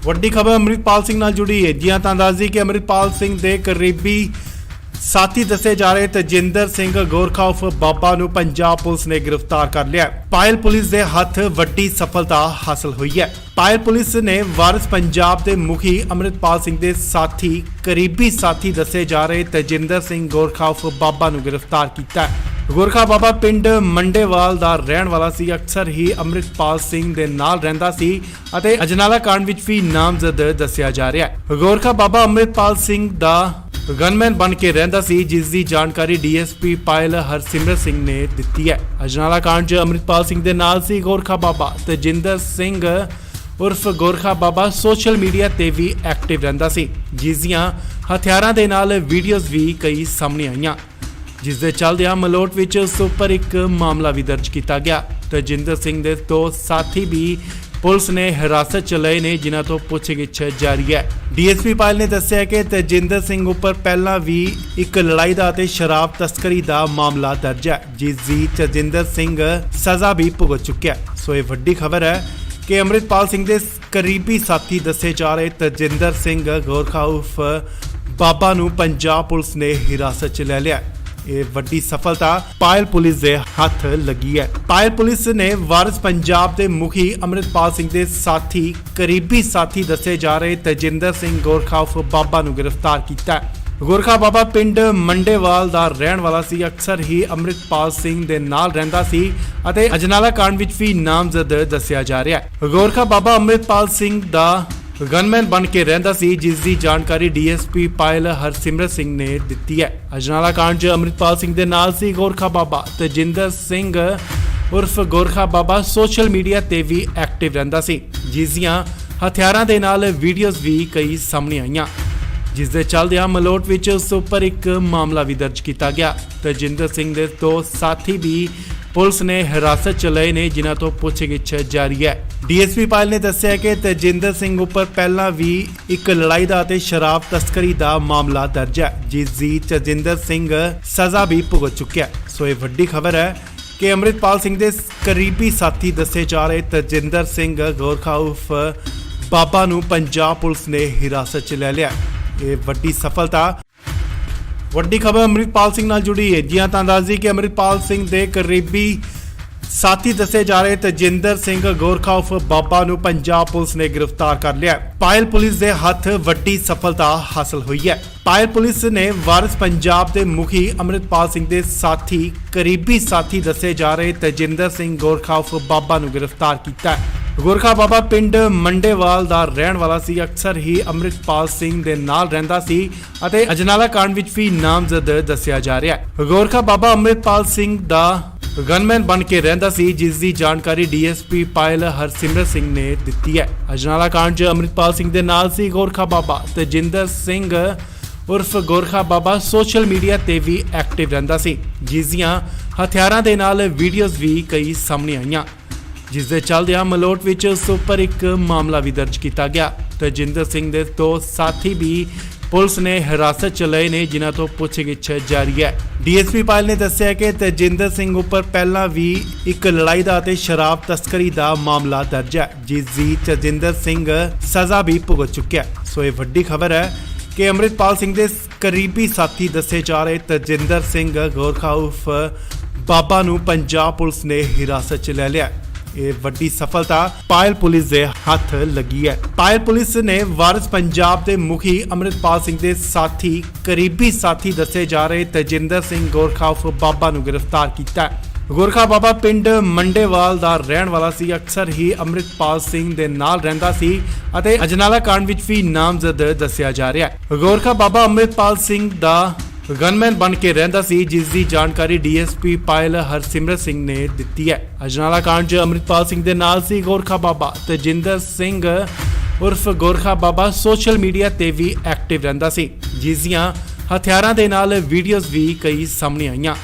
ਵੱਡੀ ਖਬਰ ਅੰਮ੍ਰਿਤਪਾਲ ਸਿੰਘ ਨਾਲ ਜੁੜੀ ਹੈ। ਜੀ ਹਾਂ, ਤਾਂ ਦੱਸ ਦਈਏ ਕਿ ਅੰਮ੍ਰਿਤਪਾਲ ਸਿੰਘ ਦੇ ਕਰੀਬੀ ਸਾਥੀ ਦੱਸੇ ਜਾ ਰਹੇ ਤਜਿੰਦਰ ਸਿੰਘ ਗੋਰਖਾ ਉਰਫ ਬਾਬਾ ਨੂੰ ਪੰਜਾਬ ਪੁਲਿਸ ਨੇ ਗ੍ਰਿਫਤਾਰ ਕਰ ਲਿਆ। ਪਾਇਲ ਪੁਲਿਸ ਦੇ ਹੱਥ ਵੱਡੀ ਸਫਲਤਾ ਹਾਸਲ ਹੋਈ ਹੈ। ਪਾਇਲ ਪੁਲਿਸ ਨੇ ਵਾਰਿਸ ਪੰਜਾਬ ਦੇ ਮੁਖੀ ਅੰਮ੍ਰਿਤਪਾਲ ਸਿੰਘ ਦੇ ਸਾਥੀ ਕਰੀਬੀ ਸਾਥੀ ਦੱਸੇ ਜਾ ਰਹੇ ਤਜਿੰਦਰ ਸਿੰਘ ਗੋਰਖਾ ਉਰਫ ਬਾਬਾ ਨੂੰ ਗ੍ਰਿਫਤਾਰ ਕੀਤਾ ਹੈ। ਗੋਰਖਾ ਬਾਬਾ ਪਿੰਡ ਮੰਡੇਵਾਲ ਦਾ ਰਹਿਣ ਵਾਲਾ ਸੀ। ਅਕਸਰ ਹੀ ਅੰਮ੍ਰਿਤਪਾਲ ਸਿੰਘ ਦੇ ਨਾਲ ਰਹਿੰਦਾ ਸੀ ਅਤੇ ਅਜਨਾਲਾ ਕਾਂਡ ਵਿੱਚ ਵੀ ਨਾਮਜ਼ਦ ਦੱਸਿਆ ਜਾ ਰਿਹਾ ਹੈ। ਗੋਰਖਾ ਬਾਬਾ ਅੰਮ੍ਰਿਤਪਾਲ ਸਿੰਘ ਦਾ ਗਨਮੈਨ ਬਣ ਕੇ ਰਹਿੰਦਾ ਸੀ, ਜਿਸ ਦੀ ਜਾਣਕਾਰੀ ਡੀਐਸਪੀ ਪਾਇਲ ਹਰਸਿਮਰਤ ਸਿੰਘ ਨੇ ਦਿੱਤੀ ਹੈ। ਅਜਨਾਲਾ ਕਾਂਡ 'ਚ ਅੰਮ੍ਰਿਤਪਾਲ ਸਿੰਘ ਦੇ ਨਾਲ ਸੀ ਗੋਰਖਾ ਬਾਬਾ। ਤਜਿੰਦਰ ਸਿੰਘ ਉਰਫ ਗੋਰਖਾ ਬਾਬਾ ਸੋਸ਼ਲ ਮੀਡੀਆ ਤੇ ਵੀ ਐਕਟਿਵ ਰਹਿੰਦਾ ਸੀ, ਜਿਸ ਦੀਆਂ ਹਥਿਆਰਾਂ ਦੇ ਨਾਲ ਵੀਡੀਓਜ਼ ਵੀ ਕਈ ਸਾਹਮਣੇ ਆਈਆਂ, ਜਿਸ ਦੇ ਚੱਲਦਿਆਂ ਮਲੋਟ ਵਿੱਚ ਉਸ ਉੱਪਰ ਇੱਕ ਮਾਮਲਾ ਵੀ ਦਰਜ ਕੀਤਾ ਗਿਆ। ਤਜਿੰਦਰ ਸਿੰਘ ਦੇ ਦੋ ਸਾਥੀ ਵੀ ਪੁਲਿਸ ਨੇ ਹਿਰਾਸਤ 'ਚ ਲਏ ਨੇ, ਜਿਨ੍ਹਾਂ ਤੋਂ ਪੁੱਛਗਿੱਛ ਜਾਰੀ ਹੈ। ਡੀਐਸਪੀ ਪਾਇਲ ਨੇ ਦੱਸਿਆ ਕਿ ਤਜਿੰਦਰ ਸਿੰਘ ਉੱਪਰ ਪਹਿਲਾਂ ਵੀ ਇੱਕ ਲੜਾਈ ਦਾ ਅਤੇ ਸ਼ਰਾਬ ਤਸਕਰੀ ਦਾ ਮਾਮਲਾ ਦਰਜ ਹੈ, ਜਿਸ ਦੀ ਤਜਿੰਦਰ ਸਿੰਘ ਸਜ਼ਾ ਵੀ ਭੁਗਤ ਚੁੱਕਿਆ। ਸੋ ਇਹ ਵੱਡੀ ਖਬਰ ਹੈ ਕਿ ਅੰਮ੍ਰਿਤਪਾਲ ਸਿੰਘ ਦੇ ਕਰੀਬੀ ਸਾਥੀ ਦੱਸੇ ਜਾ ਰਹੇ ਤਜਿੰਦਰ ਸਿੰਘ ਗੋਰਖਾ ਉਰਫ ਬਾਬਾ ਨੂੰ ਪੰਜਾਬ ਪੁਲਿਸ ਨੇ ਹਿਰਾਸਤ 'ਚ ਲੈ ਲਿਆ। ਇਹ ਵੱਡੀ ਸਫਲਤਾ ਪਾਇਲ ਪੁਲਿਸ ਦੇ ਹੱਥ ਲੱਗੀ ਹੈ। ਪਾਇਲ ਪੁਲਿਸ ਨੇ ਵਾਰਿਸ ਪੰਜਾਬ ਦੇ ਮੁਖੀ ਅੰਮ੍ਰਿਤਪਾਲ ਸਿੰਘ ਦੇ ਸਾਥੀ ਕਰੀਬੀ ਸਾਥੀ ਦੱਸੇ ਜਾ ਰਹੇ ਤਜਿੰਦਰ ਸਿੰਘ ਗੋਰਖਾ ਉਰਫ ਬਾਬਾ ਨੂੰ ਗ੍ਰਿਫਤਾਰ ਕੀਤਾ ਹੈ। ਗੋਰਖਾ ਬਾਬਾ ਪਿੰਡ ਮੰਡੇਵਾਲ ਦਾ ਰਹਿਣ ਵਾਲਾ ਸੀ। ਅਕਸਰ ਹੀ ਅੰਮ੍ਰਿਤਪਾਲ ਸਿੰਘ ਦੇ ਨਾਲ ਰਹਿੰਦਾ ਸੀ ਅਤੇ ਅਜਨਾਲਾ ਕਾਂਡ ਵਿੱਚ ਵੀ ਨਾਮਜ਼ਦ ਦੱਸਿਆ ਜਾ ਰਿਹਾ ਹੈ। ਗੋਰਖਾ ਬਾਬਾ ਅੰਮ੍ਰਿਤਪਾਲ ਸਿੰਘ ਦਾ ਗਨਮੈਨ ਬਣ ਕੇ ਰਹਿੰਦਾ ਸੀ, ਜਿਸ ਦੀ ਜਾਣਕਾਰੀ ਡੀਐਸਪੀ ਪਾਇਲ ਹਰਸਿਮਰਤ ਸਿੰਘ ਨੇ ਦਿੱਤੀ ਹੈ। ਅਜਨਾਲਾ ਕਾਂਡ 'ਚ ਅੰਮ੍ਰਿਤਪਾਲ ਸਿੰਘ ਦੇ ਨਾਲ ਸੀ ਗੋਰਖਾ ਬਾਬਾ ਤੇਜਿੰਦਰ ਸਿੰਘ ਉਰਫ ਗੋਰਖਾ ਬਾਬਾ ਸੋਸ਼ਲ ਮੀਡੀਆ ਤੇ ਵੀ ਐਕਟਿਵ ਰਹਿੰਦਾ ਸੀ, ਜਿਸ ਦੀਆਂ ਹਥਿਆਰਾਂ ਦੇ ਨਾਲ ਵੀਡੀਓਜ਼ ਵੀ ਕਈ ਸਾਹਮਣੇ ਆਈਆਂ, ਜਿਸ ਦੇ ਚੱਲਦਿਆਂ ਮਲੋਟ ਵਿੱਚ ਉਸ ਉੱਪਰ ਇੱਕ ਮਾਮਲਾ ਵੀ ਦਰਜ ਕੀਤਾ ਗਿਆ। ਤੇਜਿੰਦਰ ਸਿੰਘ ਦੇ ਦੋ ਸਾਥੀ ਵੀ ਪੁਲਿਸ ਨੇ ਹਿਰਾਸਤ 'ਚ ਲਏ ਨੇ, ਜਿਨ੍ਹਾਂ ਤੋਂ ਪੁੱਛਗਿੱਛ ਜਾਰੀ ਹੈ। ਡੀਐਸਪੀ ਪਾਇਲ ਨੇ ਦੱਸਿਆ ਕਿ ਤੇਜਿੰਦਰ ਸਿੰਘ ਉੱਪਰ ਪਹਿਲਾਂ ਵੀ ਇੱਕ ਲੜਾਈ ਦਾ ਅਤੇ ਸ਼ਰਾਬ ਤਸਕਰੀ ਦਾ ਮਾਮਲਾ ਦਰਜ ਹੈ, ਜਿਸ ਦੀ ਤੇਜਿੰਦਰ ਸਿੰਘ ਸਜ਼ਾ ਵੀ ਭੁਗਤ ਚੁੱਕਿਆ ਹੈ। ਸੋ ਇਹ ਵੱਡੀ ਖਬਰ ਹੈ ਕਿ ਅੰਮ੍ਰਿਤਪਾਲ ਸਿੰਘ ਦੇ ਕਰੀਬੀ ਸਾਥੀ ਦੱਸੇ ਜਾ ਰਹੇ ਤੇਜਿੰਦਰ ਸਿੰਘ ਗੋਰਖਾ ਉਰਫ ਬਾਬਾ ਨੂੰ ਪੰਜਾਬ ਪੁਲਿਸ ਨੇ ਹਿਰਾਸਤ 'ਚ ਲੈ ਲਿਆ। ਇਹ ਵੱਡੀ ਸਫਲਤਾ। ਵੱਡੀ ਖਬਰ ਅੰਮ੍ਰਿਤਪਾਲ ਸਿੰਘ ਨਾਲ ਜੁੜੀ ਹੈ। ਜੀ ਹਾਂ, ਤਾਂ ਦੱਸ ਦਈਏ ਕਿ ਅੰਮ੍ਰਿਤਪਾਲ ਸਿੰਘ ਦੇ ਕਰੀਬੀ ਸਾਥੀ ਦੱਸੇ ਜਾ ਰਹੇ ਤੇਜਿੰਦਰ ਸਿੰਘ ਗੋਰਖਾ ਉਰਫ ਬਾਬਾ ਨੂੰ ਪੰਜਾਬ ਪੁਲਿਸ ਨੇ ਗ੍ਰਿਫਤਾਰ ਕਰ ਲਿਆ। ਪਾਇਲ ਪੁਲਿਸ ਦੇ ਹੱਥ ਵੱਡੀ ਸਫਲਤਾ ਹਾਸਲ ਹੋਈ ਹੈ। ਪਾਇਲ ਪੁਲਿਸ ਨੇ ਵਾਰਿਸ ਪੰਜਾਬ ਦੇ ਮੁਖੀ ਅੰਮ੍ਰਿਤਪਾਲ ਸਿੰਘ ਦੇ ਸਾਥੀ ਕਰੀਬੀ ਸਾਥੀ ਦੱਸੇ ਜਾ ਰਹੇ ਤੇਜਿੰਦਰ ਸਿੰਘ ਗੋਰਖਾ ਉਰਫ ਬਾਬਾ ਨੂੰ ਗ੍ਰਿਫਤਾਰ ਕੀਤਾ ਹੈ। ਗੋਰਖਾ ਬਾਬਾ ਪਿੰਡ ਮੰਡੇਵਾਲ ਦਾ ਰਹਿਣ ਵਾਲਾ ਸੀ, ਅਕਸਰ ਹੀ ਅੰਮ੍ਰਿਤਪਾਲ ਸਿੰਘ ਦੇ ਨਾਲ ਰਹਿੰਦਾ ਸੀ ਅਤੇ ਅਜਨਾਲਾ ਕਾਂਡ ਵਿੱਚ ਵੀ ਨਾਮਜ਼ਦ ਦੱਸਿਆ ਜਾ ਰਿਹਾ ਹੈ। ਗੋਰਖਾ ਬਾਬਾ ਅੰਮ੍ਰਿਤਪਾਲ ਸਿੰਘ ਦਾ ਗਨਮੈਨ ਬਣ ਕੇ ਰਹਿੰਦਾ ਸੀ, ਜਿਸ ਦੀ ਜਾਣਕਾਰੀ ਡੀਐਸਪੀ ਪਾਇਲ ਹਰਸਿਮਰਤ ਸਿੰਘ ਨੇ ਦਿੱਤੀ ਹੈ। ਅਜਨਾਲਾ ਕਾਂਡ 'ਚ ਅੰਮ੍ਰਿਤਪਾਲ ਸਿੰਘ ਦੇ ਨਾਲ ਸੀ ਗੋਰਖਾ ਬਾਬਾ ਤੇਜਿੰਦਰ ਸਿੰਘ ਉਰਫ ਗੋਰਖਾ ਬਾਬਾ ਸੋਸ਼ਲ ਮੀਡੀਆ ਤੇ ਵੀ ਐਕਟਿਵ ਰਹਿੰਦਾ ਸੀ, ਜਿਸ ਦੀਆਂ ਹਥਿਆਰਾਂ ਦੇ ਨਾਲ ਵੀਡੀਓਜ਼ ਵੀ ਕਈ ਸਾਹਮਣੇ ਆਈਆਂ, ਜਿਸ ਦੇ ਚੱਲਦਿਆਂ ਮਲੋਟ ਵਿੱਚ ਉਸ ਉੱਪਰ ਇੱਕ ਮਾਮਲਾ ਵੀ ਦਰਜ ਕੀਤਾ ਗਿਆ। ਤੇਜਿੰਦਰ ਸਿੰਘ ਦੇ ਦੋ ਸਾਥੀ ਵੀ ਪੁਲਿਸ ਨੇ ਹਿਰਾਸਤ 'ਚ ਲਏ ਨੇ, ਜਿਨ੍ਹਾਂ ਤੋਂ ਪੁੱਛਗਿੱਛ ਜਾਰੀ ਹੈ। ਡੀਐਸਪੀ ਪਾਇਲ ਨੇ ਦੱਸਿਆ ਕਿ ਤੇਜਿੰਦਰ ਸਿੰਘ ਉੱਪਰ ਪਹਿਲਾਂ ਵੀ ਇੱਕ ਲੜਾਈ ਦਾ ਅਤੇ ਸ਼ਰਾਬ ਤਸਕਰੀ ਦਾ ਮਾਮਲਾ ਦਰਜ ਹੈ, ਜਿਸ ਦੀ ਤੇਜਿੰਦਰ ਸਿੰਘ ਸਜ਼ਾ ਵੀ ਭੁਗਤ ਚੁੱਕਿਆ ਹੈ। ਸੋ ਇਹ ਵੱਡੀ ਖਬਰ ਹੈ ਕਿ ਅੰਮ੍ਰਿਤਪਾਲ ਸਿੰਘ ਦੇ ਕਰੀਬੀ ਸਾਥੀ ਦੱਸੇ ਜਾ ਰਹੇ ਤੇਜਿੰਦਰ ਸਿੰਘ ਗੋਰਖਾ ਉਰਫ ਬਾਬਾ ਨੂੰ ਪੰਜਾਬ ਪੁਲਿਸ ਨੇ ਹਿਰਾਸਤ 'ਚ ਲੈ ਲਿਆ। ਇਹ ਵੱਡੀ ਸਫਲਤਾ ਪਾਇਲ ਪੁਲਿਸ ਦੇ ਹੱਥ ਲੱਗੀ ਹੈ। ਪਾਇਲ ਪੁਲਿਸ ਨੇ ਵਾਰਿਸ ਪੰਜਾਬ ਦੇ ਮੁਖੀ ਅੰਮ੍ਰਿਤਪਾਲ ਸਿੰਘ ਦੇ ਸਾਥੀ ਕਰੀਬੀ ਸਾਥੀ ਦੱਸੇ ਜਾ ਰਹੇ ਤੇਜਿੰਦਰ ਸਿੰਘ ਗੋਰਖਾ ਉਰਫ ਬਾਬਾ ਨੂੰ ਗ੍ਰਿਫਤਾਰ ਕੀਤਾ ਹੈ। ਗੋਰਖਾ ਬਾਬਾ ਪਿੰਡ ਮੰਡੇਵਾਲ ਦਾ ਰਹਿਣ ਵਾਲਾ ਸੀ, ਅਕਸਰ ਹੀ ਅੰਮ੍ਰਿਤਪਾਲ ਸਿੰਘ ਦੇ ਨਾਲ ਰਹਿੰਦਾ ਸੀ ਅਤੇ ਅਜਨਾਲਾ ਕਾਂਡ ਵਿੱਚ ਵੀ ਨਾਮਜ਼ਦ ਦੱਸਿਆ ਜਾ ਰਿਹਾ ਹੈ। ਗੋਰਖਾ ਬਾਬਾ ਅੰਮ੍ਰਿਤਪਾਲ ਸਿੰਘ ਦਾ ਗਨਮੈਨ ਬਣ ਕੇ ਰਹਿੰਦਾ ਸੀ, ਜਿਸ ਦੀ ਜਾਣਕਾਰੀ ਡੀਐਸਪੀ ਪਾਇਲ ਹਰਸਿਮਰਤ ਸਿੰਘ ਨੇ ਦਿੱਤੀ ਹੈ। ਅਜਨਾਲਾ ਕਾਂਡ 'ਚ ਅੰਮ੍ਰਿਤਪਾਲ ਸਿੰਘ ਦੇ ਨਾਲ ਸੀ ਗੋਰਖਾ ਬਾਬਾ ਤੇਜਿੰਦਰ ਸਿੰਘ ਉਰਫ ਗੋਰਖਾ ਬਾਬਾ ਸੋਸ਼ਲ ਮੀਡੀਆ ਤੇ ਵੀ ਐਕਟਿਵ ਰਹਿੰਦਾ ਸੀ, ਜਿਸ ਦੀਆਂ ਹਥਿਆਰਾਂ ਦੇ ਨਾਲ ਵੀਡੀਓਜ਼ ਵੀ ਕਈ ਸਾਹਮਣੇ ਆਈਆਂ,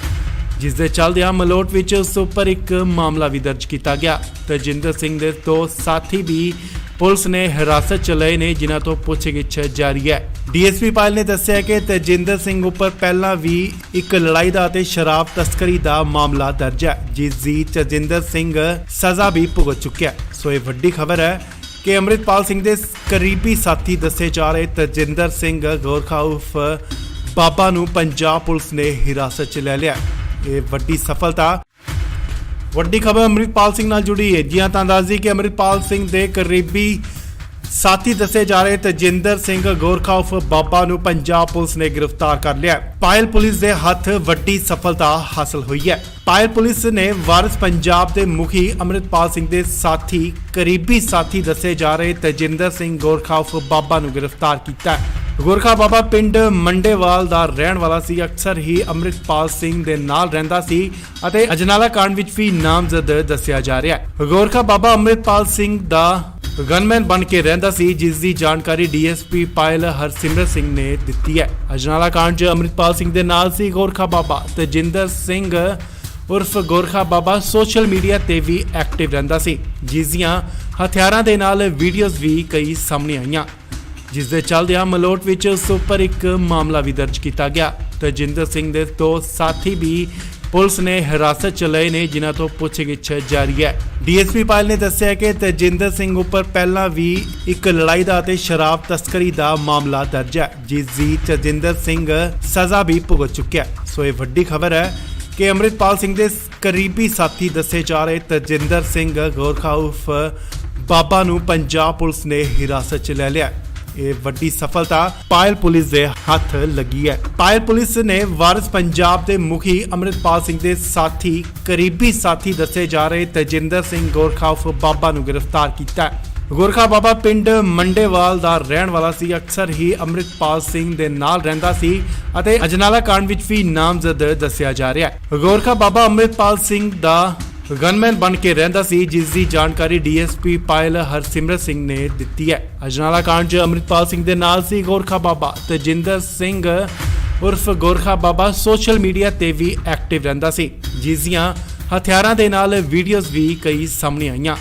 ਜਿਸ ਦੇ ਚੱਲਦਿਆਂ ਮਲੋਟ ਵਿੱਚ ਉਸ ਉੱਪਰ ਇੱਕ ਮਾਮਲਾ ਵੀ ਦਰਜ ਕੀਤਾ ਗਿਆ। ਤੇਜਿੰਦਰ ਸਿੰਘ ਦੇ ਦੋ ਸਾਥੀ ਵੀ ਪੁਲਿਸ ਨੇ ਹਿਰਾਸਤ 'ਚ ਲਏ ਨੇ, ਜਿਨ੍ਹਾਂ ਤੋਂ ਪੁੱਛਗਿੱਛ ਜਾਰੀ ਹੈ। ਡੀਐਸਪੀ ਪਾਇਲ ਨੇ ਦੱਸਿਆ ਕਿ ਤੇਜਿੰਦਰ ਸਿੰਘ ਉੱਪਰ ਪਹਿਲਾਂ ਵੀ ਇੱਕ ਲੜਾਈ ਦਾ ਅਤੇ ਸ਼ਰਾਬ ਤਸਕਰੀ ਦਾ ਮਾਮਲਾ ਦਰਜ ਹੈ, ਜਿਸ ਦੀ ਤੇਜਿੰਦਰ ਸਿੰਘ ਸਜ਼ਾ ਵੀ ਭੁਗਤ ਚੁੱਕਿਆ ਹੈ। ਸੋ ਇਹ ਵੱਡੀ ਖਬਰ ਹੈ ਕਿ ਅੰਮ੍ਰਿਤਪਾਲ ਸਿੰਘ ਦੇ ਕਰੀਬੀ ਸਾਥੀ ਦੱਸੇ ਜਾ ਰਹੇ ਤੇਜਿੰਦਰ ਸਿੰਘ ਗੋਰਖਾ ਉਰਫ ਬਾਬਾ ਨੂੰ ਪੰਜਾਬ ਪੁਲਿਸ ਨੇ ਹਿਰਾਸਤ 'ਚ ਲੈ ਲਿਆ। ਇਹ ਵੱਡੀ ਸਫਲਤਾ। ਵੱਡੀ ਖਬਰ ਅੰਮ੍ਰਿਤਪਾਲ ਸਿੰਘ ਨਾਲ ਜੁੜੀ ਹੈ। ਜੀ ਹਾਂ, ਤਾਂ ਦੱਸ ਦਈਏ ਕਿ ਅੰਮ੍ਰਿਤਪਾਲ ਸਿੰਘ ਦੇ ਕਰੀਬੀ ਸਾਥੀ ਦੱਸੇ ਜਾ ਰਹੇ ਤੇਜਿੰਦਰ ਸਿੰਘ ਗੋਰਖਾ ਉਰਫ ਬਾਬਾ ਨੂੰ ਪੰਜਾਬ ਪੁਲਿਸ ਨੇ ਗ੍ਰਿਫਤਾਰ ਕਰ ਲਿਆ। ਪਾਇਲ ਪੁਲਿਸ ਦੇ ਹੱਥ ਵੱਡੀ ਸਫਲਤਾ ਹਾਸਲ ਹੋਈ ਹੈ। ਪਾਇਲ ਪੁਲਿਸ ਨੇ ਵਾਰਿਸ ਪੰਜਾਬ ਦੇ ਮੁਖੀ ਅੰਮ੍ਰਿਤਪਾਲ ਸਿੰਘ ਦੇ ਸਾਥੀ ਕਰੀਬੀ ਸਾਥੀ ਦੱਸੇ ਜਾ ਰਹੇ ਤੇਜਿੰਦਰ ਸਿੰਘ ਗੋਰਖਾ ਉਰਫ ਬਾਬਾ ਨੂੰ ਗ੍ਰਿਫਤਾਰ ਕੀਤਾ ਹੈ। ਗੋਰਖਾ ਬਾਬਾ ਪਿੰਡ ਮੰਡੇਵਾਲ ਦਾ ਰਹਿਣ ਵਾਲਾ ਸੀ, ਅਕਸਰ ਹੀ ਅੰਮ੍ਰਿਤਪਾਲ ਸਿੰਘ ਦੇ ਨਾਲ ਰਹਿੰਦਾ ਸੀ ਅਤੇ ਅਜਨਾਲਾ ਕਾਂਡ ਵਿੱਚ ਵੀ ਨਾਮਜ਼ਦ ਦੱਸਿਆ ਜਾ ਰਿਹਾ ਹੈ। ਗੋਰਖਾ ਬਾਬਾ ਅੰਮ੍ਰਿਤਪਾਲ ਸਿੰਘ ਦਾ ਗਨਮੈਨ ਬਣ ਕੇ ਰਹਿੰਦਾ ਸੀ, ਜਿਸ ਦੀ ਜਾਣਕਾਰੀ ਡੀਐਸਪੀ ਪਾਇਲ ਹਰਸਿਮਰਤ ਸਿੰਘ ਨੇ ਦਿੱਤੀ ਹੈ। ਅਜਨਾਲਾ ਕਾਂਡ 'ਚ ਅੰਮ੍ਰਿਤਪਾਲ ਸਿੰਘ ਦੇ ਨਾਲ ਸੀ ਗੋਰਖਾ ਬਾਬਾ ਤੇਜਿੰਦਰ ਸਿੰਘ ਉਰਫ ਗੋਰਖਾ ਬਾਬਾ ਸੋਸ਼ਲ ਮੀਡੀਆ ਤੇ ਵੀ ਐਕਟਿਵ ਰਹਿੰਦਾ ਸੀ, ਜਿਸ ਦੀਆਂ ਹਥਿਆਰਾਂ ਦੇ ਨਾਲ ਵੀਡੀਓਜ਼ ਵੀ ਕਈ ਸਾਹਮਣੇ ਆਈਆਂ, ਜਿਸ ਦੇ ਚੱਲਦਿਆਂ ਮਲੋਟ ਵਿੱਚ ਉਸ ਉੱਪਰ ਇੱਕ ਮਾਮਲਾ ਵੀ ਦਰਜ ਕੀਤਾ ਗਿਆ। ਤੇਜਿੰਦਰ ਸਿੰਘ ਦੇ ਦੋ ਸਾਥੀ ਵੀ ਪੁਲਿਸ ਨੇ ਹਿਰਾਸਤ 'ਚ ਲਏ ਨੇ, ਜਿਨ੍ਹਾਂ ਤੋਂ ਪੁੱਛਗਿੱਛ ਜਾਰੀ ਹੈ। ਡੀਐਸਪੀ ਪਾਇਲ ਨੇ ਦੱਸਿਆ ਕਿ ਤੇਜਿੰਦਰ ਸਿੰਘ ਉੱਪਰ ਪਹਿਲਾਂ ਵੀ ਇੱਕ ਲੜਾਈ ਦਾ ਅਤੇ ਸ਼ਰਾਬ ਤਸਕਰੀ ਦਾ ਮਾਮਲਾ ਦਰਜ ਹੈ, ਜਿਸ ਦੀ ਤੇਜਿੰਦਰ ਸਿੰਘ ਸਜ਼ਾ ਵੀ ਭੁਗਤ ਚੁੱਕਿਆ ਹੈ। ਸੋ ਇਹ ਵੱਡੀ ਖਬਰ ਹੈ ਕਿ ਅੰਮ੍ਰਿਤਪਾਲ ਸਿੰਘ ਦੇ ਕਰੀਬੀ ਸਾਥੀ ਦੱਸੇ ਜਾ ਰਹੇ ਤੇਜਿੰਦਰ ਸਿੰਘ ਗੋਰਖਾ ਉਰਫ ਬਾਬਾ ਨੂੰ ਪੰਜਾਬ ਪੁਲਿਸ ਨੇ ਹਿਰਾਸਤ 'ਚ ਲੈ ਲਿਆ। ਇਹ ਵੱਡੀ ਸਫਲਤਾ ਪਾਇਲ ਪੁਲਿਸ ਦੇ ਹੱਥ ਲੱਗੀ ਹੈ। ਪਾਇਲ ਪੁਲਿਸ ਨੇ ਵਾਰਿਸ ਪੰਜਾਬ ਦੇ ਮੁਖੀ ਅੰਮ੍ਰਿਤਪਾਲ ਸਿੰਘ ਦੇ ਸਾਥੀ ਕਰੀਬੀ ਸਾਥੀ ਦੱਸੇ ਜਾ ਰਹੇ ਤੇਜਿੰਦਰ ਸਿੰਘ ਗੋਰਖਾ ਉਰਫ ਬਾਬਾ ਨੂੰ ਗ੍ਰਿਫਤਾਰ ਕੀਤਾ ਹੈ। ਗੋਰਖਾ ਬਾਬਾ ਪਿੰਡ ਮੰਡੇਵਾਲ ਦਾ ਰਹਿਣ ਵਾਲਾ ਸੀ। ਅਕਸਰ ਹੀ ਅੰਮ੍ਰਿਤਪਾਲ ਸਿੰਘ ਦੇ ਨਾਲ ਰਹਿੰਦਾ ਸੀ ਅਤੇ ਅਜਨਾਲਾ ਕਾਂਡ ਵਿੱਚ ਵੀ ਨਾਮਜ਼ਦ ਦੱਸਿਆ ਜਾ ਰਿਹਾ ਹੈ। ਗੋਰਖਾ ਬਾਬਾ ਅੰਮ੍ਰਿਤਪਾਲ ਸਿੰਘ ਦਾ ਗਨਮੈਨ ਬਣ ਕੇ ਰਹਿੰਦਾ ਸੀ, ਜਿਸ ਦੀ ਜਾਣਕਾਰੀ ਡੀਐਸਪੀ ਪਾਇਲ ਹਰਸਿਮਰਤ ਸਿੰਘ ਨੇ ਦਿੱਤੀ ਹੈ। ਅਜਨਾਲਾ ਕਾਂਡ 'ਚ ਅੰਮ੍ਰਿਤਪਾਲ ਸਿੰਘ ਦੇ ਨਾਲ ਸੀ ਗੋਰਖਾ ਬਾਬਾ। ਤਜਿੰਦਰ ਸਿੰਘ ਉਰਫ ਗੋਰਖਾ ਬਾਬਾ ਸੋਸ਼ਲ ਮੀਡੀਆ ਤੇ ਵੀ ਐਕਟਿਵ ਰਹਿੰਦਾ ਸੀ, ਜਿਸ ਦੀਆਂ ਹਥਿਆਰਾਂ ਦੇ ਨਾਲ ਵੀਡੀਓਜ਼ ਵੀ ਕਈ ਸਾਹਮਣੇ ਆਈਆਂ,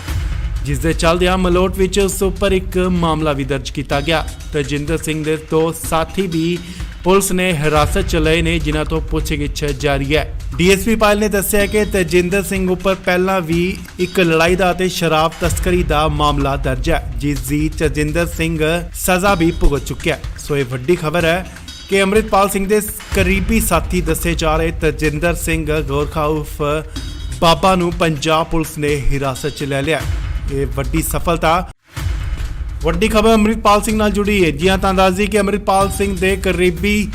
ਜਿਸ ਦੇ ਚੱਲਦਿਆਂ ਮਲੋਟ ਵਿੱਚ ਉਸ ਉੱਪਰ ਇੱਕ ਮਾਮਲਾ ਵੀ ਦਰਜ ਕੀਤਾ ਗਿਆ। ਤਜਿੰਦਰ ਸਿੰਘ ਦੇ ਦੋ ਸਾਥੀ ਵੀ ਪੁਲਿਸ ਨੇ ਹਿਰਾਸਤ 'ਚ ਲਏ ਨੇ, ਜਿਨ੍ਹਾਂ ਤੋਂ ਪੁੱਛਗਿੱਛ ਜਾਰੀ ਹੈ। ਡੀਐਸਪੀ ਪਾਇਲ ਨੇ ਦੱਸਿਆ ਕਿ ਤਜਿੰਦਰ ਸਿੰਘ ਉੱਪਰ ਪਹਿਲਾਂ ਵੀ ਇੱਕ ਲੜਾਈ ਦਾ ਅਤੇ ਸ਼ਰਾਬ ਤਸਕਰੀ ਦਾ ਮਾਮਲਾ ਦਰਜ ਹੈ, ਜਿਸ ਦੀ ਤਜਿੰਦਰ ਸਿੰਘ ਸਜ਼ਾ ਵੀ ਭੁਗਤ ਚੁੱਕਿਆ। ਸੋ ਇਹ ਵੱਡੀ ਖਬਰ ਹੈ ਕਿ ਅੰਮ੍ਰਿਤਪਾਲ ਸਿੰਘ ਦੇ ਕਰੀਬੀ ਸਾਥੀ ਦੱਸੇ ਜਾ ਰਹੇ ਤਜਿੰਦਰ ਸਿੰਘ ਗੋਰਖਾ ਉਰਫ ਬਾਬਾ ਨੂੰ ਪੰਜਾਬ ਪੁਲਿਸ ਨੇ ਹਿਰਾਸਤ 'ਚ ਲੈ ਲਿਆ। ਇਹ ਵੱਡੀ ਸਫਲਤਾ। ਵੱਡੀ ਖਬਰ ਅੰਮ੍ਰਿਤਪਾਲ ਸਿੰਘ ਨਾਲ ਜੁੜੀ ਹੈ। ਜੀ ਹਾਂ, ਤਾਂ ਦੱਸ ਦਈਏ ਕਿ ਅੰਮ੍ਰਿਤਪਾਲ ਸਿੰਘ ਦੇ ਕਰੀਬੀ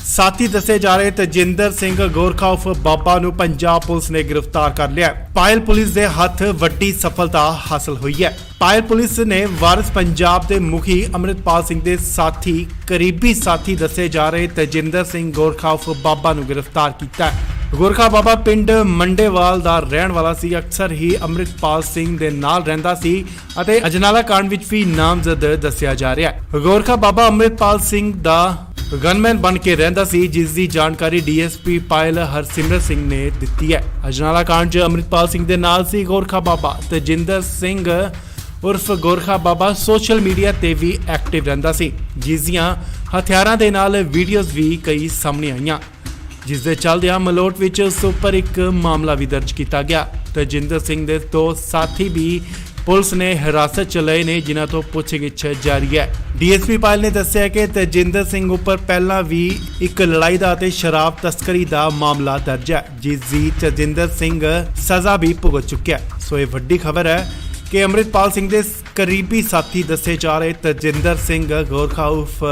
ਸਾਥੀ ਦੱਸੇ ਜਾ ਰਹੇ ਤਜਿੰਦਰ ਸਿੰਘ ਗੋਰਖਾ ਉਰਫ ਬਾਬਾ ਨੂੰ ਪੰਜਾਬ ਪੁਲਿਸ ਨੇ ਗ੍ਰਿਫਤਾਰ ਕਰ ਲਿਆ। ਪਾਇਲ ਪੁਲਿਸ ਦੇ ਹੱਥ ਵੱਡੀ ਸਫਲਤਾ ਹਾਸਲ ਹੋਈ ਹੈ। ਪਾਇਲ ਪੁਲਿਸ ਨੇ ਵਾਰਿਸ ਪੰਜਾਬ ਦੇ ਮੁਖੀ ਅੰਮ੍ਰਿਤਪਾਲ ਸਿੰਘ ਦੇ ਸਾਥੀ ਕਰੀਬੀ ਸਾਥੀ ਦੱਸੇ ਜਾ ਰਹੇ ਤਜਿੰਦਰ ਸਿੰਘ ਗੋਰਖਾ ਉਰਫ ਬਾਬਾ ਨੂੰ ਗ੍ਰਿਫਤਾਰ ਕੀਤਾ। ਗੋਰਖਾ ਬਾਬਾ ਪਿੰਡ ਮੰਡੇਵਾਲ ਦਾ ਰਹਿਣ ਵਾਲਾ ਸੀ। ਅਕਸਰ ਹੀ ਅੰਮ੍ਰਿਤਪਾਲ ਸਿੰਘ ਦੇ ਨਾਲ ਰਹਿੰਦਾ ਸੀ ਅਤੇ ਅਜਨਾਲਾ ਕਾਂਡ ਵਿੱਚ ਵੀ ਨਾਮਜ਼ਦ ਦੱਸਿਆ ਜਾ ਰਿਹਾ ਹੈ। ਗੋਰਖਾ ਬਾਬਾ ਅੰਮ੍ਰਿਤਪਾਲ ਸਿੰਘ ਦਾ ਗਨਮੈਨ ਬਣ ਕੇ ਰਹਿੰਦਾ ਸੀ, ਜਿਸ ਦੀ ਜਾਣਕਾਰੀ ਡੀਐਸਪੀ ਪਾਇਲ ਹਰਸਿਮਰਤ ਸਿੰਘ ਨੇ ਦਿੱਤੀ ਹੈ। ਅਜਨਾਲਾ ਕਾਂਡ 'ਚ ਅੰਮ੍ਰਿਤਪਾਲ ਸਿੰਘ ਦੇ ਨਾਲ ਸੀ ਗੋਰਖਾ ਬਾਬਾ। ਤਜਿੰਦਰ ਸਿੰਘ ਉਰਫ ਗੋਰਖਾ ਬਾਬਾ ਸੋਸ਼ਲ ਮੀਡੀਆ ਤੇ ਵੀ ਐਕਟਿਵ ਰਹਿੰਦਾ ਸੀ, ਜਿਸ ਦੀਆਂ ਹਥਿਆਰਾਂ ਦੇ ਨਾਲ ਵੀਡੀਓਜ਼ ਵੀ ਕਈ ਸਾਹਮਣੇ ਆਈਆਂ, ਜਿਸ ਦੇ ਚੱਲਦਿਆਂ ਮਲੋਟ ਵਿੱਚ ਉਸ ਉੱਪਰ ਇੱਕ ਮਾਮਲਾ ਵੀ ਦਰਜ ਕੀਤਾ ਗਿਆ। ਤਜਿੰਦਰ ਸਿੰਘ ਦੇ ਦੋ ਸਾਥੀ ਵੀ ਪੁਲਿਸ ਨੇ ਹਿਰਾਸਤ 'ਚ ਲਏ ਨੇ, ਜਿਨ੍ਹਾਂ ਤੋਂ ਪੁੱਛਗਿੱਛ ਜਾਰੀ ਹੈ। ਡੀਐਸਪੀ ਪਾਇਲ ਨੇ ਦੱਸਿਆ ਕਿ ਤਜਿੰਦਰ ਸਿੰਘ ਉੱਪਰ ਪਹਿਲਾਂ ਵੀ ਇੱਕ ਲੜਾਈ ਦਾ ਅਤੇ ਸ਼ਰਾਬ ਤਸਕਰੀ ਦਾ ਮਾਮਲਾ ਦਰਜ ਹੈ, ਜਿਸ ਦੀ ਤਜਿੰਦਰ ਸਿੰਘ ਸਜ਼ਾ ਵੀ ਭੁਗਤ ਚੁੱਕਿਆ। ਸੋ ਇਹ ਵੱਡੀ ਖਬਰ ਹੈ ਕਿ ਅੰਮ੍ਰਿਤਪਾਲ ਸਿੰਘ ਦੇ ਕਰੀਬੀ ਸਾਥੀ ਦੱਸੇ ਜਾ ਰਹੇ ਤਜਿੰਦਰ ਸਿੰਘ ਗੋਰਖਾ ਉਰਫ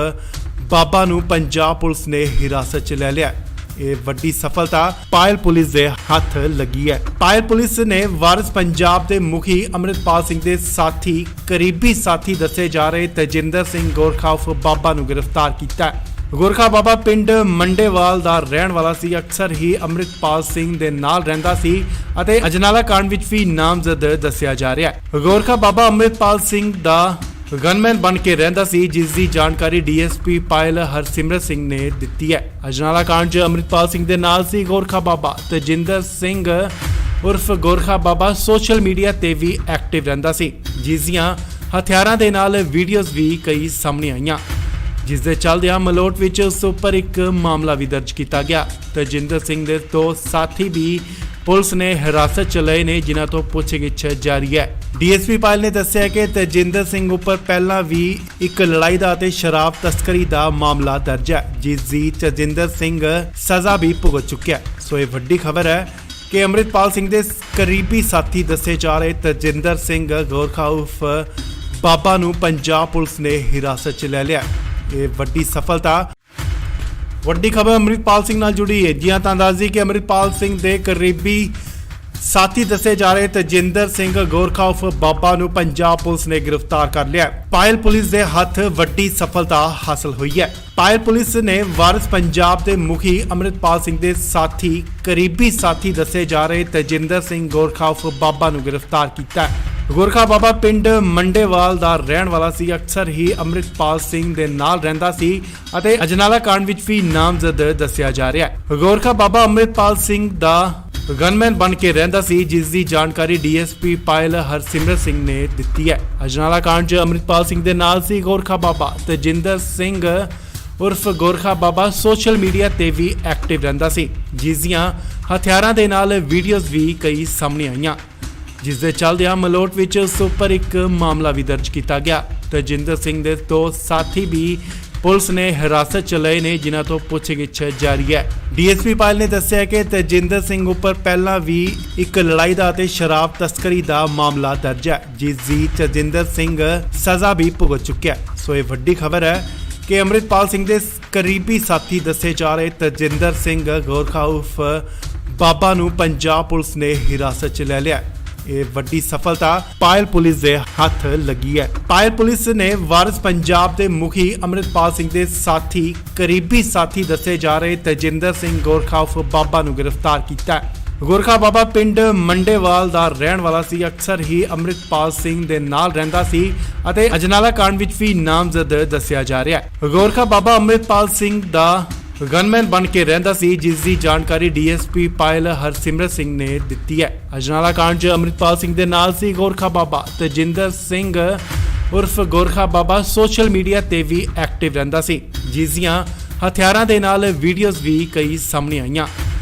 ਬਾਬਾ ਨੂੰ ਪੰਜਾਬ ਪੁਲਿਸ ਨੇ ਹਿਰਾਸਤ 'ਚ ਲੈ ਲਿਆ। ਇਹ ਵੱਡੀ ਸਫਲਤਾ ਪਾਇਲ ਪੁਲਿਸ ਦੇ ਹੱਥ ਲੱਗੀ ਹੈ। ਪਾਇਲ ਪੁਲਿਸ ਨੇ ਵਾਰਿਸ ਪੰਜਾਬ ਦੇ ਮੁਖੀ ਅੰਮ੍ਰਿਤਪਾਲ ਸਿੰਘ ਦੇ ਸਾਥੀ ਕਰੀਬੀ ਸਾਥੀ ਦੱਸੇ ਜਾ ਰਹੇ ਤਜਿੰਦਰ ਸਿੰਘ ਗੋਰਖਾ ਉਰਫ ਬਾਬਾ ਨੂੰ ਗ੍ਰਿਫਤਾਰ ਕੀਤਾ। ਗੋਰਖਾ ਬਾਬਾ ਪਿੰਡ ਮੰਡੇਵਾਲ ਦਾ ਰਹਿਣ ਵਾਲਾ ਸੀ। ਅਕਸਰ ਹੀ ਅੰਮ੍ਰਿਤਪਾਲ ਸਿੰਘ ਦੇ ਨਾਲ ਰਹਿੰਦਾ ਸੀ ਅਤੇ ਅਜਨਾਲਾ ਕਾਂਡ ਵਿੱਚ ਵੀ ਨਾਮਜ਼ਦ ਦੱਸਿਆ ਜਾ ਰਿਹਾ ਹੈ। ਗੋਰਖਾ ਬਾਬਾ ਅੰਮ੍ਰਿਤਪਾਲ ਸਿੰਘ ਦਾ ਗਨਮੈਨ ਬਣ ਕੇ ਰਹਿੰਦਾ ਸੀ, ਜਿਸ ਦੀ ਜਾਣਕਾਰੀ ਡੀਐਸਪੀ ਪਾਇਲ ਹਰਸਿਮਰਤ ਸਿੰਘ ਨੇ ਦਿੱਤੀ ਹੈ। ਅਜਨਾਲਾ ਕਾਂਡ 'ਚ ਅੰਮ੍ਰਿਤਪਾਲ ਸਿੰਘ ਦੇ ਨਾਲ ਸੀ ਗੋਰਖਾ ਬਾਬਾ। ਤਜਿੰਦਰ ਸਿੰਘ ਉਰਫ ਗੋਰਖਾ ਬਾਬਾ ਸੋਸ਼ਲ ਮੀਡੀਆ ਤੇ ਵੀ ਐਕਟਿਵ ਰਹਿੰਦਾ ਸੀ, ਜਿਸ ਦੀਆਂ ਹਥਿਆਰਾਂ ਦੇ ਨਾਲ ਵੀਡੀਓਜ਼ ਵੀ ਕਈ ਸਾਹਮਣੇ ਆਈਆਂ, ਜਿਸ ਦੇ ਚੱਲਦਿਆਂ ਮਲੋਟ ਵਿੱਚ ਉਸ ਉੱਪਰ ਇੱਕ ਮਾਮਲਾ ਵੀ ਦਰਜ ਕੀਤਾ ਗਿਆ। ਤਜਿੰਦਰ ਸਿੰਘ ਦੇ ਦੋ ਸਾਥੀ ਵੀ ਪੁਲਿਸ ਨੇ ਹਿਰਾਸਤ 'ਚ ਲਏ ਨੇ, ਜਿਨ੍ਹਾਂ ਤੋਂ ਪੁੱਛਗਿੱਛ ਜਾਰੀ ਹੈ। ਡੀਐਸਪੀ ਪਾਇਲ ਨੇ ਦੱਸਿਆ ਕਿ ਤਜਿੰਦਰ ਸਿੰਘ ਉੱਪਰ ਪਹਿਲਾਂ ਵੀ ਇੱਕ ਲੜਾਈ ਦਾ ਅਤੇ ਸ਼ਰਾਬ ਤਸਕਰੀ ਦਾ ਮਾਮਲਾ ਦਰਜ ਹੈ, ਜਿਸ ਦੀ ਤਜਿੰਦਰ ਸਿੰਘ ਸਜ਼ਾ ਵੀ ਭੁਗਤ ਚੁੱਕਿਆ। ਸੋ ਇਹ ਵੱਡੀ ਖਬਰ ਹੈ ਕਿ ਅੰਮ੍ਰਿਤਪਾਲ ਸਿੰਘ ਦੇ ਕਰੀਬੀ ਸਾਥੀ ਦੱਸੇ ਜਾ ਰਹੇ ਤਜਿੰਦਰ ਸਿੰਘ ਗੋਰਖਾ ਉਰਫ ਬਾਬਾ ਨੂੰ ਪੰਜਾਬ ਪੁਲਿਸ ਨੇ ਹਿਰਾਸਤ 'ਚ ਲੈ ਲਿਆ। ਇਹ ਵੱਡੀ ਸਫਲਤਾ। ਵੱਡੀ ਖਬਰ ਅੰਮ੍ਰਿਤਪਾਲ ਸਿੰਘ ਨਾਲ ਜੁੜੀ ਹੈ। ਜੀ ਹਾਂ, ਤਾਂ ਦੱਸ ਦਈਏ ਕਿ ਅੰਮ੍ਰਿਤਪਾਲ ਸਿੰਘ ਦੇ ਕਰੀਬੀ ਸਾਥੀ ਦੱਸੇ ਜਾ ਰਹੇ ਤਜਿੰਦਰ ਸਿੰਘ ਗੋਰਖਾ ਉਰਫ ਬਾਬਾ ਨੂੰ ਪੰਜਾਬ ਪੁਲਿਸ ਨੇ ਗ੍ਰਿਫਤਾਰ ਕਰ ਲਿਆ। ਪਾਇਲ ਪੁਲਿਸ ਦੇ ਹੱਥ ਵੱਡੀ ਸਫਲਤਾ ਹਾਸਲ ਹੋਈ ਹੈ। ਪਾਇਲ ਪੁਲਿਸ ਨੇ ਵਾਰਿਸ ਪੰਜਾਬ ਦੇ ਮੁਖੀ ਅੰਮ੍ਰਿਤਪਾਲ ਸਿੰਘ ਦੇ ਸਾਥੀ ਕਰੀਬੀ ਸਾਥੀ ਦੱਸੇ ਜਾ ਰਹੇ ਤਜਿੰਦਰ ਸਿੰਘ ਗੋਰਖਾ ਉਰਫ ਬਾਬਾ ਨੂੰ ਗ੍ਰਿਫਤਾਰ ਕੀਤਾ। ਗੋਰਖਾ ਬਾਬਾ ਪਿੰਡ ਮੰਡੇਵਾਲ ਦਾ ਰਹਿਣ ਵਾਲਾ ਸੀ। ਅਕਸਰ ਹੀ ਅੰਮ੍ਰਿਤਪਾਲ ਸਿੰਘ ਦੇ ਨਾਲ ਰਹਿੰਦਾ ਸੀ ਅਤੇ ਅਜਨਾਲਾ ਕਾਂਡ ਵਿੱਚ ਵੀ ਨਾਮਜ਼ਦ ਦੱਸਿਆ ਜਾ ਰਿਹਾ ਹੈ। ਗੋਰਖਾ ਬਾਬਾ ਅੰਮ੍ਰਿਤਪਾਲ ਸਿੰਘ ਦਾ ਗਨਮੈਨ ਬਣ ਕੇ ਰਹਿੰਦਾ ਸੀ, ਜਿਸ ਦੀ ਜਾਣਕਾਰੀ ਡੀਐਸਪੀ ਪਾਇਲ ਹਰਸਿਮਰਤ ਸਿੰਘ ਨੇ ਦਿੱਤੀ ਹੈ। ਅਜਨਾਲਾ ਕਾਂਡ 'ਚ ਅੰਮ੍ਰਿਤਪਾਲ ਸਿੰਘ ਦੇ ਨਾਲ ਸੀ ਗੋਰਖਾ ਬਾਬਾ। ਤਜਿੰਦਰ ਸਿੰਘ ਉਰਫ ਗੋਰਖਾ ਬਾਬਾ ਸੋਸ਼ਲ ਮੀਡੀਆ ਤੇ ਵੀ ਐਕਟਿਵ ਰਹਿੰਦਾ ਸੀ, ਜਿਸ ਦੀਆਂ ਹਥਿਆਰਾਂ ਦੇ ਨਾਲ ਵੀਡੀਓਜ਼ ਵੀ ਕਈ ਸਾਹਮਣੇ ਆਈਆਂ, ਜਿਸ ਦੇ ਚੱਲਦਿਆਂ ਮਲੋਟ ਵਿੱਚ ਉਸ ਉੱਪਰ ਇੱਕ ਮਾਮਲਾ ਵੀ ਦਰਜ ਕੀਤਾ ਗਿਆ। ਤਜਿੰਦਰ ਸਿੰਘ ਦੇ ਦੋ ਸਾਥੀ ਵੀ ਪੁਲਿਸ ਨੇ ਹਿਰਾਸਤ 'ਚ ਲਏ ਨੇ, ਜਿਨ੍ਹਾਂ ਤੋਂ ਪੁੱਛਗਿੱਛ ਜਾਰੀ ਹੈ। ਡੀਐਸਪੀ ਪਾਇਲ ਨੇ ਦੱਸਿਆ ਕਿ ਤਜਿੰਦਰ ਸਿੰਘ ਉੱਪਰ ਪਹਿਲਾਂ ਵੀ ਇੱਕ ਲੜਾਈ ਦਾ ਅਤੇ ਸ਼ਰਾਬ ਤਸਕਰੀ ਦਾ ਮਾਮਲਾ ਦਰਜ ਹੈ, ਜਿਸ ਦੀ ਤਜਿੰਦਰ ਸਿੰਘ ਸਜ਼ਾ ਵੀ ਭੁਗਤ ਚੁੱਕਿਆ। ਸੋ ਇਹ ਵੱਡੀ ਖਬਰ ਹੈ ਕਿ ਅੰਮ੍ਰਿਤਪਾਲ ਸਿੰਘ ਦੇ ਕਰੀਬੀ ਸਾਥੀ ਦੱਸੇ ਜਾ ਰਹੇ ਤਜਿੰਦਰ ਸਿੰਘ ਗੋਰਖਾ ਉਰਫ ਬਾਬਾ ਨੂੰ ਪੰਜਾਬ ਪੁਲਿਸ ਨੇ ਹਿਰਾਸਤ 'ਚ ਲੈ ਲਿਆ। ਇਹ ਵੱਡੀ ਸਫਲਤਾ ਪਾਇਲ ਪੁਲਿਸ ਦੇ ਹੱਥ ਲੱਗੀ ਹੈ। ਪਾਇਲ ਪੁਲਿਸ ਨੇ ਵਾਰਿਸ ਪੰਜਾਬ ਦੇ ਮੁਖੀ ਅੰਮ੍ਰਿਤਪਾਲ ਸਿੰਘ ਦੇ ਸਾਥੀ ਕਰੀਬੀ ਸਾਥੀ ਦੱਸੇ ਜਾ ਰਹੇ ਤੇਜਿੰਦਰ ਸਿੰਘ ਗੋਰਖਾ ਉਰਫ ਬਾਬਾ ਨੂੰ ਗ੍ਰਿਫਤਾਰ ਕੀਤਾ ਹੈ। ਗੋਰਖਾ ਬਾਬਾ ਪਿੰਡ ਮੰਡੇਵਾਲ ਦਾ ਰਹਿਣ ਵਾਲਾ ਸੀ। ਅਕਸਰ ਹੀ ਅੰਮ੍ਰਿਤਪਾਲ ਸਿੰਘ ਦੇ ਨਾਲ ਰਹਿੰਦਾ ਸੀ ਅਤੇ ਅਜਨਾਲਾ ਕਾਂਡ ਵਿੱਚ ਵੀ ਨਾਮਜ਼ਦ ਦੱਸਿਆ ਜਾ ਰਿਹਾ ਹੈ। ਗੋਰਖਾ ਬਾਬਾ ਅੰਮ੍ਰਿਤਪਾਲ ਸਿੰਘ ਦਾ ਗਨਮੈਨ ਬਣ ਕੇ ਰਹਿੰਦਾ ਸੀ, ਜਿਸ ਦੀ ਜਾਣਕਾਰੀ ਡੀਐਸਪੀ ਪਾਇਲ ਹਰਸਿਮਰਤ ਸਿੰਘ ਨੇ ਦਿੱਤੀ ਹੈ। ਅਜਨਾਲਾ ਕਾਂਡ 'ਚ ਅੰਮ੍ਰਿਤਪਾਲ ਸਿੰਘ ਦੇ ਨਾਲ ਸੀ ਗੋਰਖਾ ਬਾਬਾ। ਤੇਜਿੰਦਰ ਸਿੰਘ ਉਰਫ ਗੋਰਖਾ ਬਾਬਾ ਸੋਸ਼ਲ ਮੀਡੀਆ ਤੇ ਵੀ ਐਕਟਿਵ ਰਹਿੰਦਾ ਸੀ, ਜਿਸ ਦੀਆਂ ਹਥਿਆਰਾਂ ਦੇ ਨਾਲ ਵੀਡੀਓਜ਼ ਵੀ ਕਈ ਸਾਹਮਣੇ ਆਈਆਂ,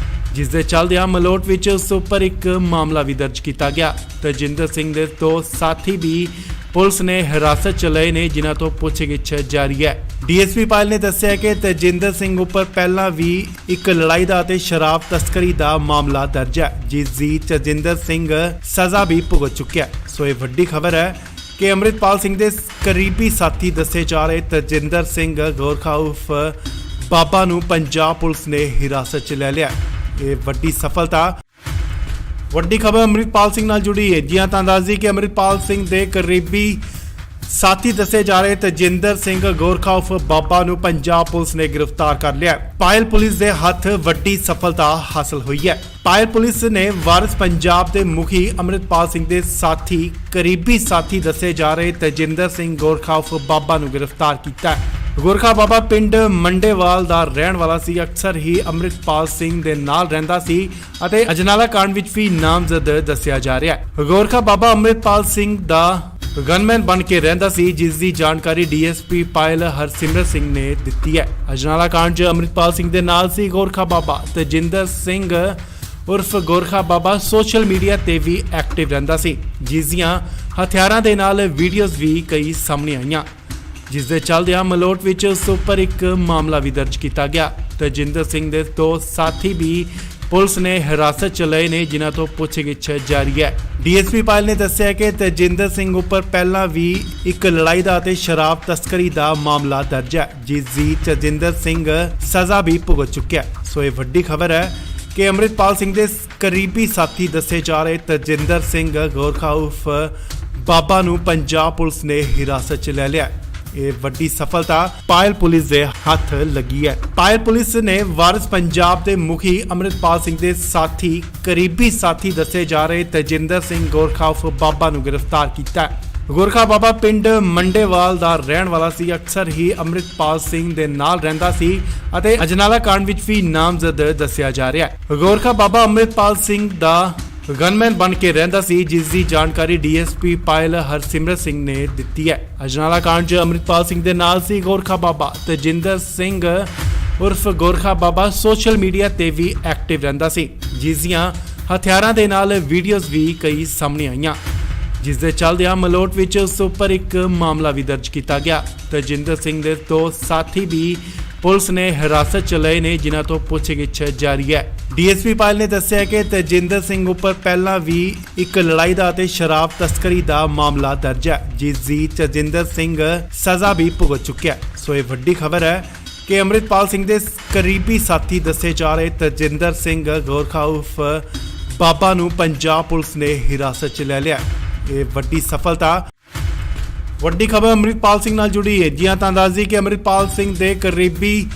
ਜਿਸ ਦੇ ਚੱਲਦਿਆਂ ਮਲੋਟ ਵਿੱਚ ਉਸ ਉੱਪਰ ਇੱਕ ਮਾਮਲਾ ਵੀ ਦਰਜ ਕੀਤਾ ਗਿਆ। ਤੇਜਿੰਦਰ ਸਿੰਘ ਦੇ ਦੋ ਸਾਥੀ ਵੀ ਪੁਲਿਸ ਨੇ ਹਿਰਾਸਤ 'ਚ ਲਏ ਨੇ, ਜਿਨ੍ਹਾਂ ਤੋਂ ਪੁੱਛਗਿੱਛ ਜਾਰੀ ਹੈ। ਡੀਐਸਪੀ ਪਾਇਲ ਨੇ ਦੱਸਿਆ ਕਿ ਤੇਜਿੰਦਰ ਸਿੰਘ ਉੱਪਰ ਪਹਿਲਾਂ ਵੀ ਇੱਕ ਲੜਾਈ ਦਾ ਅਤੇ ਸ਼ਰਾਬ ਤਸਕਰੀ ਦਾ ਮਾਮਲਾ ਦਰਜ ਹੈ, ਜਿਸ ਦੀ ਤੇਜਿੰਦਰ ਸਿੰਘ ਸਜ਼ਾ ਵੀ ਭੁਗਤ ਚੁੱਕਿਆ। ਸੋ ਇਹ ਵੱਡੀ ਖਬਰ ਹੈ ਕਿ ਅੰਮ੍ਰਿਤਪਾਲ ਸਿੰਘ ਦੇ ਕਰੀਬੀ ਸਾਥੀ ਦੱਸੇ ਜਾ ਰਹੇ ਤੇਜਿੰਦਰ ਸਿੰਘ ਗੋਰਖਾ ਉਰਫ ਬਾਬਾ ਨੂੰ ਪੰਜਾਬ ਪੁਲਿਸ ਨੇ ਹਿਰਾਸਤ 'ਚ ਲੈ ਲਿਆ। ਇਹ ਵੱਡੀ ਸਫਲਤਾ। ਵੱਡੀ ਖਬਰ ਅੰਮ੍ਰਿਤਪਾਲ ਸਿੰਘ ਨਾਲ ਜੁੜੀ ਹੈ। ਜੀ ਹਾਂ, ਤਾਂ ਦੱਸ ਦਈਏ ਕਿ ਅੰਮ੍ਰਿਤਪਾਲ ਸਿੰਘ ਦੇ ਕਰੀਬੀ ਸਾਥੀ ਦੱਸੇ ਜਾ ਰਹੇ ਤੇਜਿੰਦਰ ਸਿੰਘ ਗੋਰਖਾ ਉਰਫ ਬਾਬਾ ਨੂੰ ਪੰਜਾਬ ਪੁਲਿਸ ਨੇ ਗ੍ਰਿਫਤਾਰ ਕਰ ਲਿਆ। ਪਾਇਲ ਪੁਲਿਸ ਦੇ ਹੱਥ ਵੱਡੀ ਸਫਲਤਾ ਹਾਸਲ ਹੋਈ ਹੈ। ਪਾਇਲ ਪੁਲਿਸ ਨੇ ਵਾਰਿਸ ਪੰਜਾਬ ਦੇ ਮੁਖੀ ਅੰਮ੍ਰਿਤਪਾਲ ਸਿੰਘ ਦੇ ਸਾਥੀ ਕਰੀਬੀ ਸਾਥੀ ਦੱਸੇ ਜਾ ਰਹੇ ਤੇਜਿੰਦਰ ਸਿੰਘ ਗੋਰਖਾ ਉਰਫ ਬਾਬਾ ਨੂੰ ਗ੍ਰਿਫਤਾਰ ਕੀਤਾ ਹੈ। ਗੋਰਖਾ ਬਾਬਾ ਪਿੰਡ ਮੰਡੇਵਾਲ ਦਾ ਰਹਿਣ ਵਾਲਾ ਸੀ। ਅਕਸਰ ਹੀ ਅੰਮ੍ਰਿਤਪਾਲ ਸਿੰਘ ਦੇ ਨਾਲ ਰਹਿੰਦਾ ਸੀ ਅਤੇ ਅਜਨਾਲਾ ਕਾਂਡ ਵਿੱਚ ਵੀ ਨਾਮਜ਼ਦ ਦੱਸਿਆ ਜਾ ਰਿਹਾ ਹੈ। ਗੋਰਖਾ ਬਾਬਾ ਅੰਮ੍ਰਿਤਪਾਲ ਸਿੰਘ ਦਾ ਗਨਮੈਨ ਬਣ ਕੇ ਰਹਿੰਦਾ ਸੀ, ਜਿਸ ਦੀ ਜਾਣਕਾਰੀ ਡੀਐਸਪੀ ਪਾਇਲ ਹਰਸਿਮਰਤ ਸਿੰਘ ਨੇ ਦਿੱਤੀ ਹੈ। ਅਜਨਾਲਾ ਕਾਂਡ 'ਚ ਅੰਮ੍ਰਿਤਪਾਲ ਸਿੰਘ ਦੇ ਨਾਲ ਸੀ ਗੋਰਖਾ ਬਾਬਾ। ਤੇਜਿੰਦਰ ਸਿੰਘ ਉਰਫ ਗੋਰਖਾ ਬਾਬਾ ਸੋਸ਼ਲ ਮੀਡੀਆ ਤੇ ਵੀ ਐਕਟਿਵ ਰਹਿੰਦਾ ਸੀ, ਜਿਸ ਦੀਆਂ ਹਥਿਆਰਾਂ ਦੇ ਨਾਲ ਵੀਡੀਓਜ਼ ਵੀ ਕਈ ਸਾਹਮਣੇ ਆਈਆਂ, ਜਿਸ ਦੇ ਚੱਲਦਿਆਂ ਮਲੋਟ ਵਿੱਚ ਉਸ ਉੱਪਰ ਇੱਕ ਮਾਮਲਾ ਵੀ ਦਰਜ ਕੀਤਾ ਗਿਆ। ਤੇਜਿੰਦਰ ਸਿੰਘ ਦੇ ਦੋ ਸਾਥੀ ਵੀ ਪੁਲਿਸ ਨੇ ਹਿਰਾਸਤ 'ਚ ਲਏ ਨੇ, ਜਿਨ੍ਹਾਂ ਤੋਂ ਪੁੱਛਗਿੱਛ ਜਾਰੀ ਹੈ। ਡੀਐਸਪੀ ਪਾਇਲ ਨੇ ਦੱਸਿਆ ਕਿ ਤੇਜਿੰਦਰ ਸਿੰਘ ਉੱਪਰ ਪਹਿਲਾਂ ਵੀ ਇੱਕ ਲੜਾਈ ਦਾ ਅਤੇ ਸ਼ਰਾਬ ਤਸਕਰੀ ਦਾ ਮਾਮਲਾ ਦਰਜ ਹੈ, ਜਿਸ ਦੀ ਤੇਜਿੰਦਰ ਸਿੰਘ ਸਜ਼ਾ ਵੀ ਭੁਗਤ ਚੁੱਕਿਆ। ਸੋ ਇਹ ਵੱਡੀ ਖਬਰ ਹੈ ਕਿ ਅੰਮ੍ਰਿਤਪਾਲ ਸਿੰਘ ਦੇ ਕਰੀਬੀ ਸਾਥੀ ਦੱਸੇ ਜਾ ਰਹੇ ਤੇਜਿੰਦਰ ਸਿੰਘ ਗੋਰਖਾ ਉਰਫ ਬਾਬਾ ਨੂੰ ਪੰਜਾਬ ਪੁਲਿਸ ਨੇ ਹਿਰਾਸਤ 'ਚ ਲੈ ਲਿਆ। ਇਹ ਵੱਡੀ ਸਫਲਤਾ ਪਾਇਲ ਪੁਲਿਸ ਦੇ ਹੱਥ ਲੱਗੀ ਹੈ। ਪਾਇਲ ਪੁਲਿਸ ਨੇ ਵਾਰਿਸ ਪੰਜਾਬ ਦੇ ਮੁਖੀ ਅੰਮ੍ਰਿਤਪਾਲ ਸਿੰਘ ਦੇ ਸਾਥੀ ਕਰੀਬੀ ਸਾਥੀ ਦੱਸੇ ਜਾ ਰਹੇ ਤੇਜਿੰਦਰ ਸਿੰਘ ਗੋਰਖਾ ਉਰਫ ਬਾਬਾ ਨੂੰ ਗ੍ਰਿਫਤਾਰ ਕੀਤਾ ਹੈ। ਗੋਰਖਾ ਬਾਬਾ ਪਿੰਡ ਮੰਡੇਵਾਲ ਦਾ ਰਹਿਣ ਵਾਲਾ ਸੀ। ਅਕਸਰ ਹੀ ਅੰਮ੍ਰਿਤਪਾਲ ਸਿੰਘ ਦੇ ਨਾਲ ਰਹਿੰਦਾ ਸੀ ਅਤੇ ਅਜਨਾਲਾ ਕਾਂਡ ਵਿੱਚ ਵੀ ਨਾਮਜ਼ਦ ਦੱਸਿਆ ਜਾ ਰਿਹਾ ਹੈ। ਗੋਰਖਾ ਬਾਬਾ ਅੰਮ੍ਰਿਤਪਾਲ ਸਿੰਘ ਦਾ ਗਨਮੈਨ ਬਣ ਕੇ ਰਹਿੰਦਾ ਸੀ, ਜਿਸ ਦੀ ਜਾਣਕਾਰੀ ਡੀਐਸਪੀ ਪਾਇਲ ਹਰਸਿਮਰਤ ਸਿੰਘ ਨੇ ਦਿੱਤੀ ਹੈ। ਅਜਨਾਲਾ ਕਾਂਡ 'ਚ ਅੰਮ੍ਰਿਤਪਾਲ ਸਿੰਘ ਦੇ ਨਾਲ ਸੀ ਗੋਰਖਾ ਬਾਬਾ। ਤੇਜਿੰਦਰ ਸਿੰਘ ਉਰਫ ਗੋਰਖਾ ਬਾਬਾ ਸੋਸ਼ਲ ਮੀਡੀਆ ਤੇ ਵੀ ਐਕਟਿਵ ਰਹਿੰਦਾ ਸੀ, ਜਿਸ ਦੀਆਂ ਹਥਿਆਰਾਂ ਦੇ ਨਾਲ ਵੀਡੀਓਜ਼ ਵੀ ਕਈ ਸਾਹਮਣੇ ਆਈਆਂ, ਜਿਸ ਦੇ ਚੱਲਦਿਆਂ ਮਲੋਟ ਵਿੱਚ ਉਸ ਉੱਪਰ ਇੱਕ ਮਾਮਲਾ ਵੀ ਦਰਜ ਕੀਤਾ ਗਿਆ। ਤੇਜਿੰਦਰ ਸਿੰਘ ਦੇ ਦੋ ਸਾਥੀ ਵੀ ਪੁਲਿਸ ਨੇ ਹਿਰਾਸਤ 'ਚ ਲਏ ਨੇ, ਜਿਨ੍ਹਾਂ ਤੋਂ ਪੁੱਛਗਿੱਛ ਜਾਰੀ ਹੈ। ਡੀਐਸਪੀ ਪਾਇਲ ਨੇ ਦੱਸਿਆ ਕਿ ਤੇਜਿੰਦਰ ਸਿੰਘ ਉੱਪਰ ਪਹਿਲਾਂ ਵੀ ਇੱਕ ਲੜਾਈ ਦਾ ਅਤੇ ਸ਼ਰਾਬ ਤਸਕਰੀ ਦਾ ਮਾਮਲਾ ਦਰਜ ਹੈ, ਜਿਸ ਦੀ ਤੇਜਿੰਦਰ ਸਿੰਘ ਸਜ਼ਾ ਵੀ ਭੁਗਤ ਚੁੱਕਿਆ। ਸੋ ਇਹ ਵੱਡੀ ਖਬਰ ਹੈ ਕਿ ਅੰਮ੍ਰਿਤਪਾਲ ਸਿੰਘ ਦੇ ਕਰੀਬੀ ਸਾਥੀ ਦੱਸੇ ਜਾ ਰਹੇ ਤੇਜਿੰਦਰ ਸਿੰਘ ਗੋਰਖਾ ਉਰਫ ਬਾਬਾ ਨੂੰ ਪੰਜਾਬ ਪੁਲਿਸ ਨੇ ਹਿਰਾਸਤ 'ਚ ਲੈ ਲਿਆ। ਇਹ ਵੱਡੀ ਸਫਲਤਾ। ਵੱਡੀ ਖਬਰ ਅੰਮ੍ਰਿਤਪਾਲ ਸਿੰਘ ਨਾਲ ਜੁੜੀ ਹੈ। ਜੀ ਹਾਂ, ਤਾਂ ਦੱਸ ਦਈਏ ਕਿ ਅੰਮ੍ਰਿਤਪਾਲ ਸਿੰਘ ਦੇ ਕਰੀਬੀ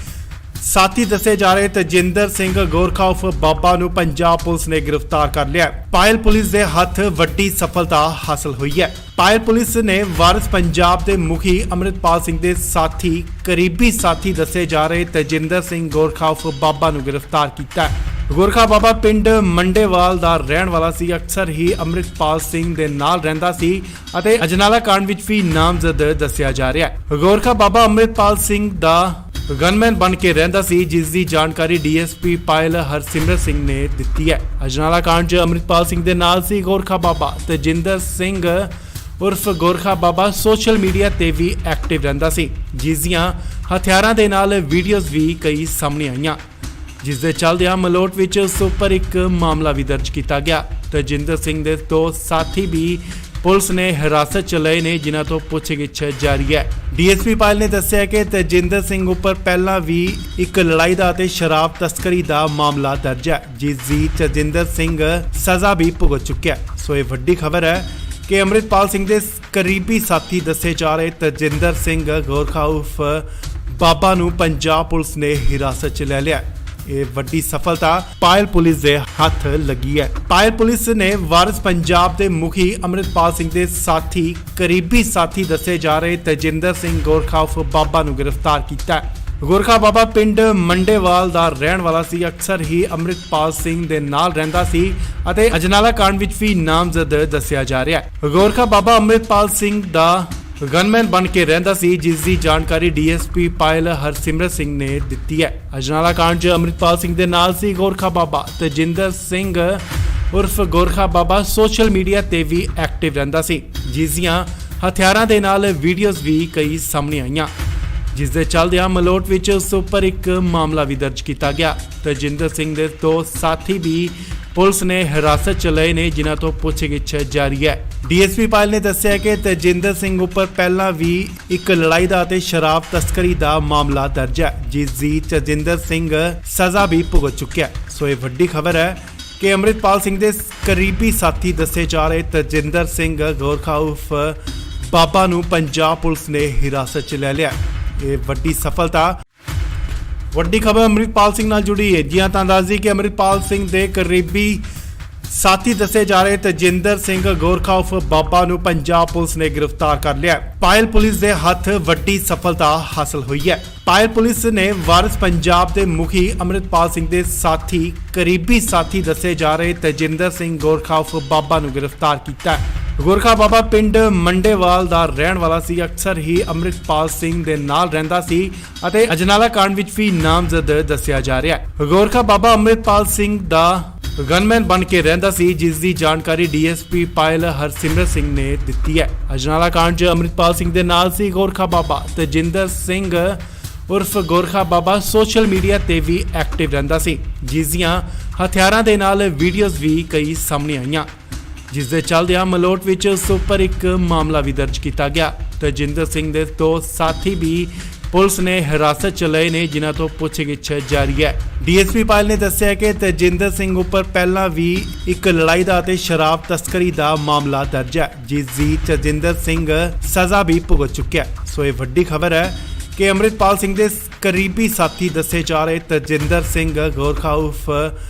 ਸਾਥੀ ਦੱਸੇ ਜਾ ਰਹੇ ਤੇਜਿੰਦਰ ਸਿੰਘ ਗੋਰਖਾ ਉਰਫ ਬਾਬਾ ਨੂੰ ਪੰਜਾਬ ਪੁਲਿਸ ਨੇ ਗ੍ਰਿਫਤਾਰ ਕਰ ਲਿਆ। ਪਾਇਲ ਪੁਲਿਸ ਦੇ ਹੱਥ ਵੱਡੀ ਸਫਲਤਾ ਹਾਸਲ ਹੋਈ ਹੈ। ਪਾਇਲ ਪੁਲਿਸ ਨੇ ਵਾਰਿਸ ਪੰਜਾਬ ਦੇ ਮੁਖੀ ਅੰਮ੍ਰਿਤਪਾਲ ਸਿੰਘ ਦੇ ਸਾਥੀ ਕਰੀਬੀ ਸਾਥੀ ਦੱਸੇ ਜਾ ਰਹੇ ਤੇਜਿੰਦਰ ਸਿੰਘ ਗੋਰਖਾ ਉਰਫ ਬਾਬਾ ਨੂੰ ਗ੍ਰਿਫਤਾਰ ਕੀਤਾ ਹੈ। ਗੋਰਖਾ ਬਾਬਾ ਪਿੰਡ ਮੰਡੇਵਾਲ ਦਾ ਰਹਿਣ ਵਾਲਾ ਸੀ। ਅਕਸਰ ਹੀ ਅੰਮ੍ਰਿਤਪਾਲ ਸਿੰਘ ਦੇ ਨਾਲ ਰਹਿੰਦਾ ਸੀ ਅਤੇ ਅਜਨਾਲਾ ਕਾਂਡ ਵਿੱਚ ਵੀ ਨਾਮਜ਼ਦ ਦੱਸਿਆ ਜਾ ਰਿਹਾ ਹੈ। ਗੋਰਖਾ ਬਾਬਾ ਅੰਮ੍ਰਿਤਪਾਲ ਸਿੰਘ ਦਾ ਗਨਮੈਨ ਬਣ ਕੇ ਰਹਿੰਦਾ ਸੀ, ਜਿਸ ਦੀ ਜਾਣਕਾਰੀ ਡੀਐਸਪੀ ਪਾਇਲ ਹਰਸਿਮਰਤ ਸਿੰਘ ਨੇ ਦਿੱਤੀ ਹੈ। ਅਜਨਾਲਾ ਕਾਂਡ 'ਚ ਅੰਮ੍ਰਿਤਪਾਲ ਸਿੰਘ ਦੇ ਨਾਲ ਸੀ ਗੋਰਖਾ ਬਾਬਾ। ਤੇਜਿੰਦਰ ਸਿੰਘ ਉਰਫ ਗੋਰਖਾ ਬਾਬਾ ਸੋਸ਼ਲ ਮੀਡੀਆ ਤੇ ਵੀ ਐਕਟਿਵ ਰਹਿੰਦਾ ਸੀ, ਜਿਸ ਦੀਆਂ ਹਥਿਆਰਾਂ ਦੇ ਨਾਲ ਵੀਡੀਓਜ਼ ਵੀ ਕਈ ਸਾਹਮਣੇ ਆਈਆਂ, ਜਿਸ ਦੇ ਚੱਲਦਿਆਂ ਮਲੋਟ ਵਿੱਚ ਉਸ ਉੱਪਰ ਇੱਕ ਮਾਮਲਾ ਵੀ ਦਰਜ ਕੀਤਾ ਗਿਆ। ਤੇਜਿੰਦਰ ਸਿੰਘ ਦੇ ਦੋ ਸਾਥੀ ਵੀ ਪੁਲਿਸ ਨੇ ਹਿਰਾਸਤ 'ਚ ਲਏ ਨੇ, ਜਿਨ੍ਹਾਂ ਤੋਂ ਪੁੱਛਗਿੱਛ ਜਾਰੀ ਹੈ। ਡੀਐਸਪੀ ਪਾਇਲ ਨੇ ਦੱਸਿਆ ਕਿ ਤਜਿੰਦਰ ਸਿੰਘ ਉੱਪਰ ਪਹਿਲਾਂ ਵੀ ਇੱਕ ਲੜਾਈ ਦਾ ਅਤੇ ਸ਼ਰਾਬ ਤਸਕਰੀ ਦਾ ਮਾਮਲਾ ਦਰਜ ਹੈ, ਜਿਸ ਦੀ ਤਜਿੰਦਰ ਸਿੰਘ ਸਜ਼ਾ ਵੀ ਭੁਗਤ ਚੁੱਕਿਆ। ਸੋ ਇਹ ਵੱਡੀ ਖਬਰ ਹੈ ਕਿ ਅੰਮ੍ਰਿਤਪਾਲ ਸਿੰਘ ਦੇ ਕਰੀਬੀ ਸਾਥੀ ਦੱਸੇ ਜਾ ਰਹੇ ਤਜਿੰਦਰ ਸਿੰਘ ਗੋਰਖਾ ਉਰਫ ਬਾਬਾ ਨੂੰ ਪੰਜਾਬ ਪੁਲਿਸ ਨੇ ਹਿਰਾਸਤ 'ਚ ਲੈ ਲਿਆ। ਇਹ ਵੱਡੀ ਸਫਲਤਾ ਪਾਇਲ ਪੁਲਿਸ ਦੇ ਹੱਥ ਲੱਗੀ ਹੈ। ਪਾਇਲ ਪੁਲਿਸ ਨੇ ਵਾਰਿਸ ਪੰਜਾਬ ਦੇ ਮੁਖੀ ਅੰਮ੍ਰਿਤਪਾਲ ਸਿੰਘ ਦੇ ਸਾਥੀ ਕਰੀਬੀ ਸਾਥੀ ਦੱਸੇ ਜਾ ਰਹੇ ਤਜਿੰਦਰ ਸਿੰਘ ਗੋਰਖਾ ਉਰਫ ਬਾਬਾ ਨੂੰ ਗ੍ਰਿਫਤਾਰ ਕੀਤਾ ਹੈ। ਗੋਰਖਾ ਬਾਬਾ ਪਿੰਡ ਮੰਡੇਵਾਲ ਦਾ ਰਹਿਣ ਵਾਲਾ ਸੀ। ਅਕਸਰ ਹੀ ਅੰਮ੍ਰਿਤਪਾਲ ਸਿੰਘ ਦੇ ਨਾਲ ਰਹਿੰਦਾ ਸੀ ਅਤੇ ਅਜਨਾਲਾ ਕਾਂਡ ਵਿੱਚ ਵੀ ਨਾਮਜ਼ਦ ਦੱਸਿਆ ਜਾ ਰਿਹਾ ਹੈ। ਗੋਰਖਾ ਬਾਬਾ ਅੰਮ੍ਰਿਤਪਾਲ ਸਿੰਘ ਦਾ ਗਨਮੈਨ ਬਣ ਕੇ ਰਹਿੰਦਾ ਸੀ, ਜਿਸ ਦੀ ਜਾਣਕਾਰੀ ਡੀਐਸਪੀ ਪਾਇਲ ਹਰਸਿਮਰਤ ਸਿੰਘ ਨੇ ਦਿੱਤੀ ਹੈ। ਅਜਨਾਲਾ ਕਾਂਡ 'ਚ ਅੰਮ੍ਰਿਤਪਾਲ ਸਿੰਘ ਦੇ ਨਾਲ ਸੀ ਗੋਰਖਾ ਬਾਬਾ। ਤਜਿੰਦਰ ਸਿੰਘ ਉਰਫ ਗੋਰਖਾ ਬਾਬਾ ਸੋਸ਼ਲ ਮੀਡੀਆ ਤੇ ਵੀ ਐਕਟਿਵ ਰਹਿੰਦਾ ਸੀ, ਜਿਸ ਦੀਆਂ ਹਥਿਆਰਾਂ ਦੇ ਨਾਲ ਵੀਡੀਓਜ਼ ਵੀ ਕਈ ਸਾਹਮਣੇ ਆਈਆਂ, ਜਿਸ ਦੇ ਚੱਲਦਿਆਂ ਮਲੋਟ ਵਿੱਚ ਉਸ ਉੱਪਰ ਇੱਕ ਮਾਮਲਾ ਵੀ ਦਰਜ ਕੀਤਾ ਗਿਆ। ਤਜਿੰਦਰ ਸਿੰਘ ਦੇ ਦੋ ਸਾਥੀ ਵੀ ਪੁਲਿਸ ਨੇ ਹਿਰਾਸਤ 'ਚ ਲਏ ਨੇ, ਜਿਨ੍ਹਾਂ ਤੋਂ ਪੁੱਛਗਿੱਛ ਜਾਰੀ ਹੈ। ਡੀਐਸਪੀ ਪਾਇਲ ਨੇ ਦੱਸਿਆ ਕਿ ਤਜਿੰਦਰ ਸਿੰਘ ਉੱਪਰ ਪਹਿਲਾਂ ਵੀ ਇੱਕ ਲੜਾਈ ਦਾ ਅਤੇ ਸ਼ਰਾਬ ਤਸਕਰੀ ਦਾ ਮਾਮਲਾ ਦਰਜ ਹੈ, ਜਿਸ ਦੀ ਤਜਿੰਦਰ ਸਿੰਘ ਸਜ਼ਾ ਵੀ ਭੁਗਤ ਚੁੱਕਿਆ। ਸੋ ਇਹ ਵੱਡੀ ਖਬਰ ਹੈ ਕਿ ਅੰਮ੍ਰਿਤਪਾਲ ਸਿੰਘ ਦੇ ਕਰੀਬੀ ਸਾਥੀ ਦੱਸੇ ਜਾ ਰਹੇ ਤਜਿੰਦਰ ਸਿੰਘ ਗੋਰਖਾ ਉਰਫ ਬਾਬਾ ਨੂੰ ਪੰਜਾਬ ਪੁਲਿਸ ਨੇ ਹਿਰਾਸਤ 'ਚ ਲੈ ਲਿਆ। ਇਹ ਵੱਡੀ ਸਫਲਤਾ ਵੱਡੀ ਖਬਰ ਅੰਮ੍ਰਿਤਪਾਲ ਸਿੰਘ ਨਾਲ ਜੁੜੀ ਹੈ। ਜੀ ਹਾਂ, ਤਾਂ ਦੱਸ ਦਈਏ ਕਿ ਅੰਮ੍ਰਿਤਪਾਲ ਸਿੰਘ ਦੇ ਕਰੀਬੀ ਸਾਥੀ ਦੱਸੇ ਜਾ ਰਹੇ ਤਜਿੰਦਰ ਸਿੰਘ ਗੋਰਖਾ ਉਰਫ ਬਾਬਾ ਨੂੰ ਪੰਜਾਬ ਪੁਲਿਸ ਨੇ ਗ੍ਰਿਫਤਾਰ ਕਰ ਲਿਆ। ਪਾਇਲ ਪੁਲਿਸ ਦੇ ਹੱਥ ਵੱਡੀ ਸਫਲਤਾ ਹਾਸਲ ਹੋਈ ਹੈ। ਪਾਇਲ ਪੁਲਿਸ ਨੇ ਵਾਰਿਸ ਪੰਜਾਬ ਦੇ ਮੁਖੀ ਅੰਮ੍ਰਿਤਪਾਲ ਸਿੰਘ ਦੇ ਸਾਥੀ ਕਰੀਬੀ ਸਾਥੀ ਦੱਸੇ ਜਾ ਰਹੇ ਤਜਿੰਦਰ ਸਿੰਘ ਗੋਰਖਾ ਉਰਫ ਬਾਬਾ ਨੂੰ ਗ੍ਰਿਫਤਾਰ ਕੀਤਾ ਹੈ। ਗੋਰਖਾ ਬਾਬਾ ਪਿੰਡ ਮੰਡੇਵਾਲ ਦਾ ਰਹਿਣ ਵਾਲਾ ਸੀ। ਅਕਸਰ ਹੀ ਅੰਮ੍ਰਿਤਪਾਲ ਸਿੰਘ ਦੇ ਨਾਲ ਰਹਿੰਦਾ ਸੀ ਅਤੇ ਅਜਨਾਲਾ ਕਾਂਡ ਵਿੱਚ ਵੀ ਨਾਮਜ਼ਦ ਦੱਸਿਆ ਜਾ ਰਿਹਾ ਹੈ। ਗੋਰਖਾ ਬਾਬਾ ਅੰਮ੍ਰਿਤਪਾਲ ਸਿੰਘ ਦਾ ਗਨਮੈਨ ਬਣ ਕੇ ਰਹਿੰਦਾ ਸੀ, ਜਿਸ ਦੀ ਜਾਣਕਾਰੀ ਡੀਐਸਪੀ ਪਾਇਲ ਹਰਸਿਮਰਤ ਸਿੰਘ ਨੇ ਦਿੱਤੀ ਹੈ। ਅਜਨਾਲਾ ਕਾਂਡ 'ਚ ਅੰਮ੍ਰਿਤਪਾਲ ਸਿੰਘ ਦੇ ਨਾਲ ਸੀ ਗੋਰਖਾ ਬਾਬਾ। ਤਜਿੰਦਰ ਸਿੰਘ ਉਰਫ ਗੋਰਖਾ ਬਾਬਾ ਸੋਸ਼ਲ ਮੀਡੀਆ ਤੇ ਵੀ ਐਕਟਿਵ ਰਹਿੰਦਾ ਸੀ, ਜਿਸ ਦੀਆਂ ਹਥਿਆਰਾਂ ਦੇ ਨਾਲ ਵੀਡੀਓਜ਼ ਵੀ ਕਈ ਸਾਹਮਣੇ ਆਈਆਂ, ਜਿਸ ਦੇ ਚੱਲਦਿਆਂ ਮਲੋਟ ਵਿੱਚ ਉਸ ਉੱਪਰ ਇੱਕ ਮਾਮਲਾ ਵੀ ਦਰਜ ਕੀਤਾ ਗਿਆ। ਤਜਿੰਦਰ ਸਿੰਘ ਦੇ ਦੋ ਸਾਥੀ ਵੀ ਪੁਲਿਸ ਨੇ ਹਿਰਾਸਤ 'ਚ ਲਏ ਨੇ, ਜਿਨ੍ਹਾਂ ਤੋਂ ਪੁੱਛਗਿੱਛ ਜਾਰੀ ਹੈ। ਡੀਐਸਪੀ ਪਾਇਲ ਨੇ ਦੱਸਿਆ ਕਿ ਤਜਿੰਦਰ ਸਿੰਘ ਉੱਪਰ ਪਹਿਲਾਂ ਵੀ ਇੱਕ ਲੜਾਈ ਦਾ ਅਤੇ ਸ਼ਰਾਬ ਤਸਕਰੀ ਦਾ ਮਾਮਲਾ ਦਰਜ ਹੈ, ਜਿਸ ਦੀ ਤਜਿੰਦਰ ਸਿੰਘ ਸਜ਼ਾ ਵੀ ਭੁਗਤ ਚੁੱਕਿਆ। ਸੋ ਇਹ ਵੱਡੀ ਖਬਰ ਹੈ ਕਿ ਅੰਮ੍ਰਿਤਪਾਲ ਸਿੰਘ ਦੇ ਕਰੀਬੀ ਸਾਥੀ ਦੱਸੇ ਜਾ ਰਹੇ ਤਜਿੰਦਰ ਸਿੰਘ ਗੋਰਖਾ ਉਰਫ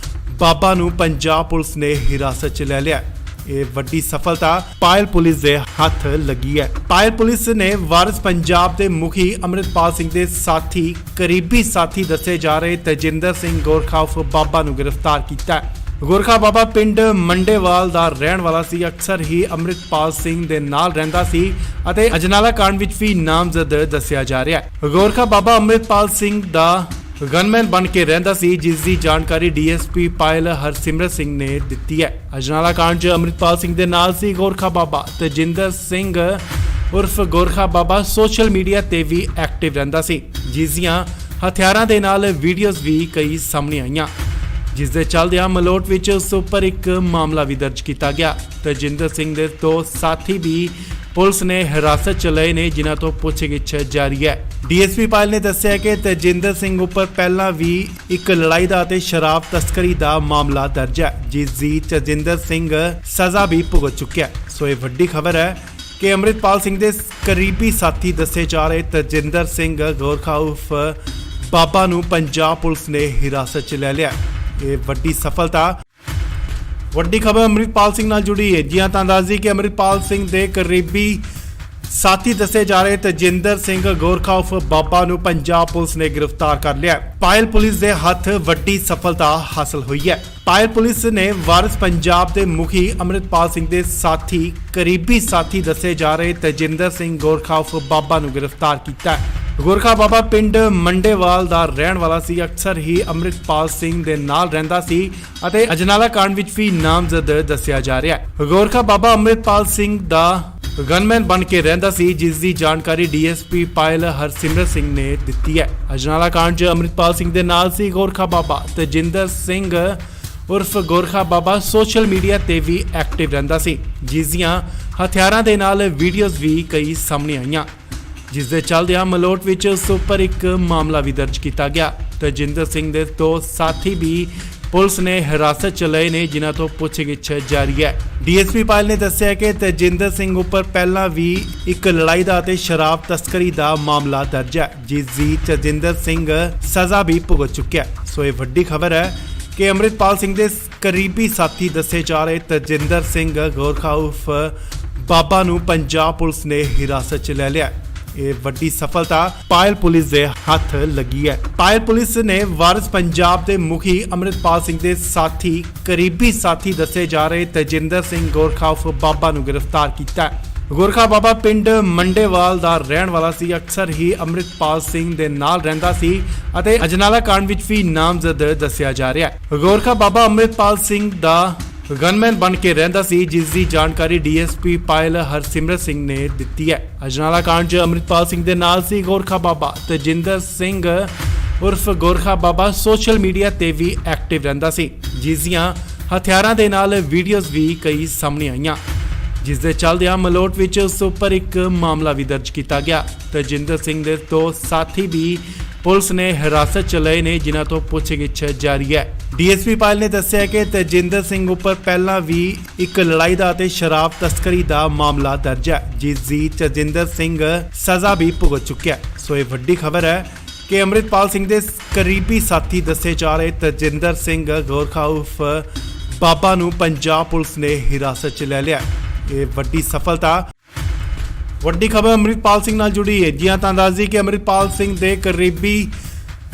ਬਾਬਾ ਨੂੰ ਪੰਜਾਬ ਪੁਲਿਸ ਨੇ ਹਿਰਾਸਤ 'ਚ ਲੈ ਲਿਆ। ਇਹ ਵੱਡੀ ਸਫਲਤਾ ਪਾਇਲ ਪੁਲਿਸ ਦੇ ਹੱਥ ਲੱਗੀ ਹੈ। ਪਾਇਲ ਪੁਲਿਸ ਨੇ ਵਾਰਿਸ ਪੰਜਾਬ ਦੇ ਮੁਖੀ ਅੰਮ੍ਰਿਤਪਾਲ ਸਿੰਘ ਦੇ ਸਾਥੀ ਕਰੀਬੀ ਸਾਥੀ ਦੱਸੇ ਜਾ ਰਹੇ ਤਜਿੰਦਰ ਸਿੰਘ ਗੋਰਖਾ ਉਰਫ ਬਾਬਾ ਨੂੰ ਗ੍ਰਿਫਤਾਰ ਕੀਤਾ ਹੈ। ਗੋਰਖਾ ਬਾਬਾ ਪਿੰਡ ਮੰਡੇਵਾਲ ਦਾ ਰਹਿਣ ਵਾਲਾ ਸੀ। ਅਕਸਰ ਹੀ ਅੰਮ੍ਰਿਤਪਾਲ ਸਿੰਘ ਦੇ ਨਾਲ ਰਹਿੰਦਾ ਸੀ ਅਤੇ ਅਜਨਾਲਾ ਕਾਂਡ ਵਿੱਚ ਵੀ ਨਾਮਜ਼ਦ ਦੱਸਿਆ ਜਾ ਰਿਹਾ ਹੈ। ਗੋਰਖਾ ਬਾਬਾ ਅੰਮ੍ਰਿਤਪਾਲ ਸਿੰਘ ਦਾ ਗਨਮੈਨ ਬਣ ਕੇ ਰਹਿੰਦਾ ਸੀ, ਜਿਸ ਦੀ ਜਾਣਕਾਰੀ ਡੀਐਸਪੀ ਪਾਇਲ ਹਰਸਿਮਰਤ ਸਿੰਘ ਨੇ ਦਿੱਤੀ ਹੈ। ਅਜਨਾਲਾ ਕਾਂਡ 'ਚ ਅੰਮ੍ਰਿਤਪਾਲ ਸਿੰਘ ਦੇ ਨਾਲ ਸੀ ਗੋਰਖਾ ਬਾਬਾ। ਤਜਿੰਦਰ ਸਿੰਘ ਉਰਫ ਗੋਰਖਾ ਬਾਬਾ ਸੋਸ਼ਲ ਮੀਡੀਆ ਤੇ ਵੀ ਐਕਟਿਵ ਰਹਿੰਦਾ ਸੀ, ਜਿਸ ਦੀਆਂ ਹਥਿਆਰਾਂ ਦੇ ਨਾਲ ਵੀਡੀਓਜ਼ ਵੀ ਕਈ ਸਾਹਮਣੇ ਆਈਆਂ, ਜਿਸ ਦੇ ਚੱਲਦਿਆਂ ਮਲੋਟ ਵਿੱਚ ਉਸ ਉੱਪਰ ਇੱਕ ਮਾਮਲਾ ਵੀ ਦਰਜ ਕੀਤਾ ਗਿਆ। ਤਜਿੰਦਰ ਸਿੰਘ ਦੇ ਦੋ ਸਾਥੀ ਵੀ ਪੁਲਿਸ ਨੇ ਹਿਰਾਸਤ 'ਚ ਲਏ ਨੇ, ਜਿਨ੍ਹਾਂ ਤੋਂ ਪੁੱਛਗਿੱਛ ਜਾਰੀ ਹੈ। ਡੀਐਸਪੀ ਪਾਇਲ ਨੇ ਦੱਸਿਆ ਕਿ ਤਜਿੰਦਰ ਸਿੰਘ ਉੱਪਰ ਪਹਿਲਾਂ ਵੀ ਇੱਕ ਲੜਾਈ ਦਾ ਅਤੇ ਸ਼ਰਾਬ ਤਸਕਰੀ ਦਾ ਮਾਮਲਾ ਦਰਜ ਹੈ, ਜਿਸ ਦੀ ਤਜਿੰਦਰ ਸਿੰਘ ਸਜ਼ਾ ਵੀ ਭੁਗਤ ਚੁੱਕਿਆ। ਸੋ ਇਹ ਵੱਡੀ ਖਬਰ ਹੈ ਕਿ ਅੰਮ੍ਰਿਤਪਾਲ ਸਿੰਘ ਦੇ ਕਰੀਬੀ ਸਾਥੀ ਦੱਸੇ ਜਾ ਰਹੇ ਤਜਿੰਦਰ ਸਿੰਘ ਗੋਰਖਾ ਉਰਫ ਬਾਬਾ ਨੂੰ ਪੰਜਾਬ ਪੁਲਿਸ ਨੇ ਹਿਰਾਸਤ 'ਚ ਲੈ ਲਿਆ। ਇਹ ਵੱਡੀ ਸਫਲਤਾ ਵੱਡੀ ਖਬਰ ਅੰਮ੍ਰਿਤਪਾਲ ਸਿੰਘ ਨਾਲ ਜੁੜੀ ਹੈ। ਜੀ ਹਾਂ, ਤਾਂ ਦੱਸ ਦਈਏ ਕਿ ਅੰਮ੍ਰਿਤਪਾਲ ਸਿੰਘ ਦੇ ਕਰੀਬੀ ਸਾਥੀ ਦੱਸੇ ਜਾ ਰਹੇ ਤਜਿੰਦਰ ਸਿੰਘ ਗੋਰਖਾ ਉਰਫ ਬਾਬਾ ਨੂੰ ਪੰਜਾਬ ਪੁਲਿਸ ਨੇ ਗ੍ਰਿਫਤਾਰ ਕਰ ਲਿਆ। ਪਾਇਲ ਪੁਲਿਸ ਦੇ ਹੱਥ ਵੱਡੀ ਸਫਲਤਾ ਹਾਸਲ ਹੋਈ ਹੈ। ਪਾਇਲ ਪੁਲਿਸ ਨੇ ਵਾਰਿਸ ਪੰਜਾਬ ਦੇ ਮੁਖੀ ਅੰਮ੍ਰਿਤਪਾਲ ਸਿੰਘ ਦੇ ਸਾਥੀ ਕਰੀਬੀ ਸਾਥੀ ਦੱਸੇ ਜਾ ਰਹੇ ਤਜਿੰਦਰ ਸਿੰਘ ਗੋਰਖਾ ਉਰਫ ਬਾਬਾ ਨੂੰ ਗ੍ਰਿਫਤਾਰ ਕੀਤਾ ਹੈ। ਗੋਰਖਾ ਬਾਬਾ ਪਿੰਡ ਮੰਡੇਵਾਲ ਦਾ ਰਹਿਣ ਵਾਲਾ ਸੀ। ਅਕਸਰ ਹੀ ਅੰਮ੍ਰਿਤਪਾਲ ਸਿੰਘ ਦੇ ਨਾਲ ਰਹਿੰਦਾ ਸੀ ਅਤੇ ਅਜਨਾਲਾ ਕਾਂਡ ਵਿੱਚ ਵੀ ਨਾਮਜ਼ਦ ਦੱਸਿਆ ਜਾ ਰਿਹਾ ਹੈ। ਗੋਰਖਾ ਬਾਬਾ ਅੰਮ੍ਰਿਤਪਾਲ ਸਿੰਘ ਦਾ ਗਨਮੈਨ ਬਣ ਕੇ ਰਹਿੰਦਾ ਸੀ, ਜਿਸ ਦੀ ਜਾਣਕਾਰੀ ਡੀਐਸਪੀ ਪਾਇਲ ਹਰਸਿਮਰਤ ਸਿੰਘ ਨੇ ਦਿੱਤੀ ਹੈ। ਅਜਨਾਲਾ ਕਾਂਡ 'ਚ ਅੰਮ੍ਰਿਤਪਾਲ ਸਿੰਘ ਦੇ ਨਾਲ ਸੀ ਗੋਰਖਾ ਬਾਬਾ। ਤਜਿੰਦਰ ਸਿੰਘ ਉਰਫ ਗੋਰਖਾ ਬਾਬਾ ਸੋਸ਼ਲ ਮੀਡੀਆ ਤੇ ਵੀ ਐਕਟਿਵ ਰਹਿੰਦਾ ਸੀ, ਜਿਸ ਦੀਆਂ ਹਥਿਆਰਾਂ ਦੇ ਨਾਲ ਵੀਡੀਓਜ਼ ਵੀ ਕਈ ਸਾਹਮਣੇ ਆਈਆਂ, ਜਿਸ ਦੇ ਚੱਲਦਿਆਂ ਮਲੋਟ ਵਿੱਚ ਉਸ ਉੱਪਰ ਇੱਕ ਮਾਮਲਾ ਵੀ ਦਰਜ ਕੀਤਾ ਗਿਆ। ਤਜਿੰਦਰ ਸਿੰਘ ਦੇ ਦੋ ਸਾਥੀ ਵੀ ਪੁਲਿਸ ਨੇ ਹਿਰਾਸਤ 'ਚ ਲਏ ਨੇ, ਜਿਨ੍ਹਾਂ ਤੋਂ ਪੁੱਛਗਿੱਛ ਜਾਰੀ ਹੈ। ਡੀਐਸਪੀ ਪਾਇਲ ਨੇ ਦੱਸਿਆ ਕਿ ਤਜਿੰਦਰ ਸਿੰਘ ਉੱਪਰ ਪਹਿਲਾਂ ਵੀ ਇੱਕ ਲੜਾਈ ਦਾ ਅਤੇ ਸ਼ਰਾਬ ਤਸਕਰੀ ਦਾ ਮਾਮਲਾ ਦਰਜ ਹੈ, ਜਿਸ ਦੀ ਤਜਿੰਦਰ ਸਿੰਘ ਸਜ਼ਾ ਵੀ ਭੁਗਤ ਚੁੱਕਿਆ। ਸੋ ਇਹ ਵੱਡੀ ਖਬਰ ਹੈ ਕਿ ਅੰਮ੍ਰਿਤਪਾਲ ਸਿੰਘ ਦੇ ਕਰੀਬੀ ਸਾਥੀ ਦੱਸੇ ਜਾ ਰਹੇ ਤਜਿੰਦਰ ਸਿੰਘ ਗੋਰਖਾ ਉਰਫ ਬਾਬਾ ਨੂੰ ਪੰਜਾਬ ਪੁਲਿਸ ਨੇ ਹਿਰਾਸਤ 'ਚ ਲੈ ਲਿਆ। ਇਹ ਵੱਡੀ ਸਫਲਤਾ ਪਾਇਲ ਪੁਲਿਸ ਦੇ ਹੱਥ ਲੱਗੀ ਹੈ। ਪਾਇਲ ਪੁਲਿਸ ਨੇ ਵਾਰਿਸ ਪੰਜਾਬ ਦੇ ਮੁਖੀ ਅੰਮ੍ਰਿਤਪਾਲ ਸਿੰਘ ਦੇ ਸਾਥੀ ਕਰੀਬੀ ਸਾਥੀ ਦੱਸੇ ਜਾ ਰਹੇ ਤਜਿੰਦਰ ਸਿੰਘ ਗੋਰਖਾ ਉਰਫ ਬਾਬਾ ਨੂੰ ਗ੍ਰਿਫਤਾਰ ਕੀਤਾ ਹੈ। ਗੋਰਖਾ ਬਾਬਾ ਪਿੰਡ ਮੰਡੇਵਾਲ ਦਾ ਰਹਿਣ ਵਾਲਾ ਸੀ, ਅਕਸਰ ਹੀ ਅੰਮ੍ਰਿਤਪਾਲ ਸਿੰਘ ਦੇ ਨਾਲ ਰਹਿੰਦਾ ਸੀ ਅਤੇ ਅਜਨਾਲਾ ਕਾਂਡ ਵਿੱਚ ਵੀ ਨਾਮਜ਼ਦ ਦੱਸਿਆ ਜਾ ਰਿਹਾ ਹੈ। ਗੋਰਖਾ ਬਾਬਾ ਅੰਮ੍ਰਿਤਪਾਲ ਸਿੰਘ ਦਾ ਗਨਮੈਨ ਬਣ ਕੇ ਰਹਿੰਦਾ ਸੀ, ਜਿਸ ਦੀ ਜਾਣਕਾਰੀ ਡੀਐਸਪੀ ਪਾਇਲ ਹਰਸਿਮਰਤ ਸਿੰਘ ਨੇ ਦਿੱਤੀ ਹੈ। ਅਜਨਾਲਾ ਕਾਂਡ 'ਚ ਅੰਮ੍ਰਿਤਪਾਲ ਸਿੰਘ ਦੇ ਨਾਲ ਸੀ ਗੋਰਖਾ ਬਾਬਾ। ਤਜਿੰਦਰ ਸਿੰਘ ਉਰਫ ਗੋਰਖਾ ਬਾਬਾ ਸੋਸ਼ਲ ਮੀਡੀਆ ਤੇ ਵੀ ਐਕਟਿਵ ਰਹਿੰਦਾ ਸੀ, ਜਿਸ ਦੀਆਂ ਹਥਿਆਰਾਂ ਦੇ ਨਾਲ ਵੀਡੀਓਜ਼ ਵੀ ਕਈ ਸਾਹਮਣੇ ਆਈਆਂ, ਜਿਸ ਦੇ ਚੱਲਦਿਆਂ ਮਲੋਟ ਵਿੱਚ ਉਸ ਉੱਪਰ ਇੱਕ ਮਾਮਲਾ ਵੀ ਦਰਜ ਕੀਤਾ ਗਿਆ। ਤਜਿੰਦਰ ਸਿੰਘ ਦੇ ਦੋ ਸਾਥੀ ਵੀ ਪੁਲਿਸ ਨੇ ਹਿਰਾਸਤ 'ਚ ਲਏ ਨੇ, ਜਿਨ੍ਹਾਂ ਤੋਂ ਪੁੱਛਗਿੱਛ ਜਾਰੀ ਹੈ। ਡੀਐਸਪੀ ਪਾਇਲ ਨੇ ਦੱਸਿਆ ਕਿ ਤਜਿੰਦਰ ਸਿੰਘ ਉੱਪਰ ਪਹਿਲਾਂ ਵੀ ਇੱਕ ਲੜਾਈ ਦਾ ਅਤੇ ਸ਼ਰਾਬ ਤਸਕਰੀ ਦਾ ਮਾਮਲਾ ਦਰਜ ਹੈ, ਜਿਸ ਦੀ ਤਜਿੰਦਰ ਸਿੰਘ ਸਜ਼ਾ ਵੀ ਭੁਗਤ ਚੁੱਕਿਆ। ਸੋ ਇਹ ਵੱਡੀ ਖਬਰ ਹੈ ਕਿ ਅੰਮ੍ਰਿਤਪਾਲ ਸਿੰਘ ਦੇ ਕਰੀਬੀ ਸਾਥੀ ਦੱਸੇ ਜਾ ਰਹੇ ਤਜਿੰਦਰ ਸਿੰਘ ਗੋਰਖਾ ਉਰਫ ਬਾਬਾ ਨੂੰ ਪੰਜਾਬ ਪੁਲਿਸ ਨੇ ਹਿਰਾਸਤ 'ਚ ਲੈ ਲਿਆ। ਇਹ ਵੱਡੀ ਸਫਲਤਾ ਵੱਡੀ ਖਬਰ ਅੰਮ੍ਰਿਤਪਾਲ ਸਿੰਘ ਨਾਲ ਜੁੜੀ ਹੈ। ਜਿਹਾਂ ਤਾਂ ਦੱਸਦੀ ਕਿ ਅੰਮ੍ਰਿਤਪਾਲ ਸਿੰਘ ਦੇ ਕਰੀਬੀ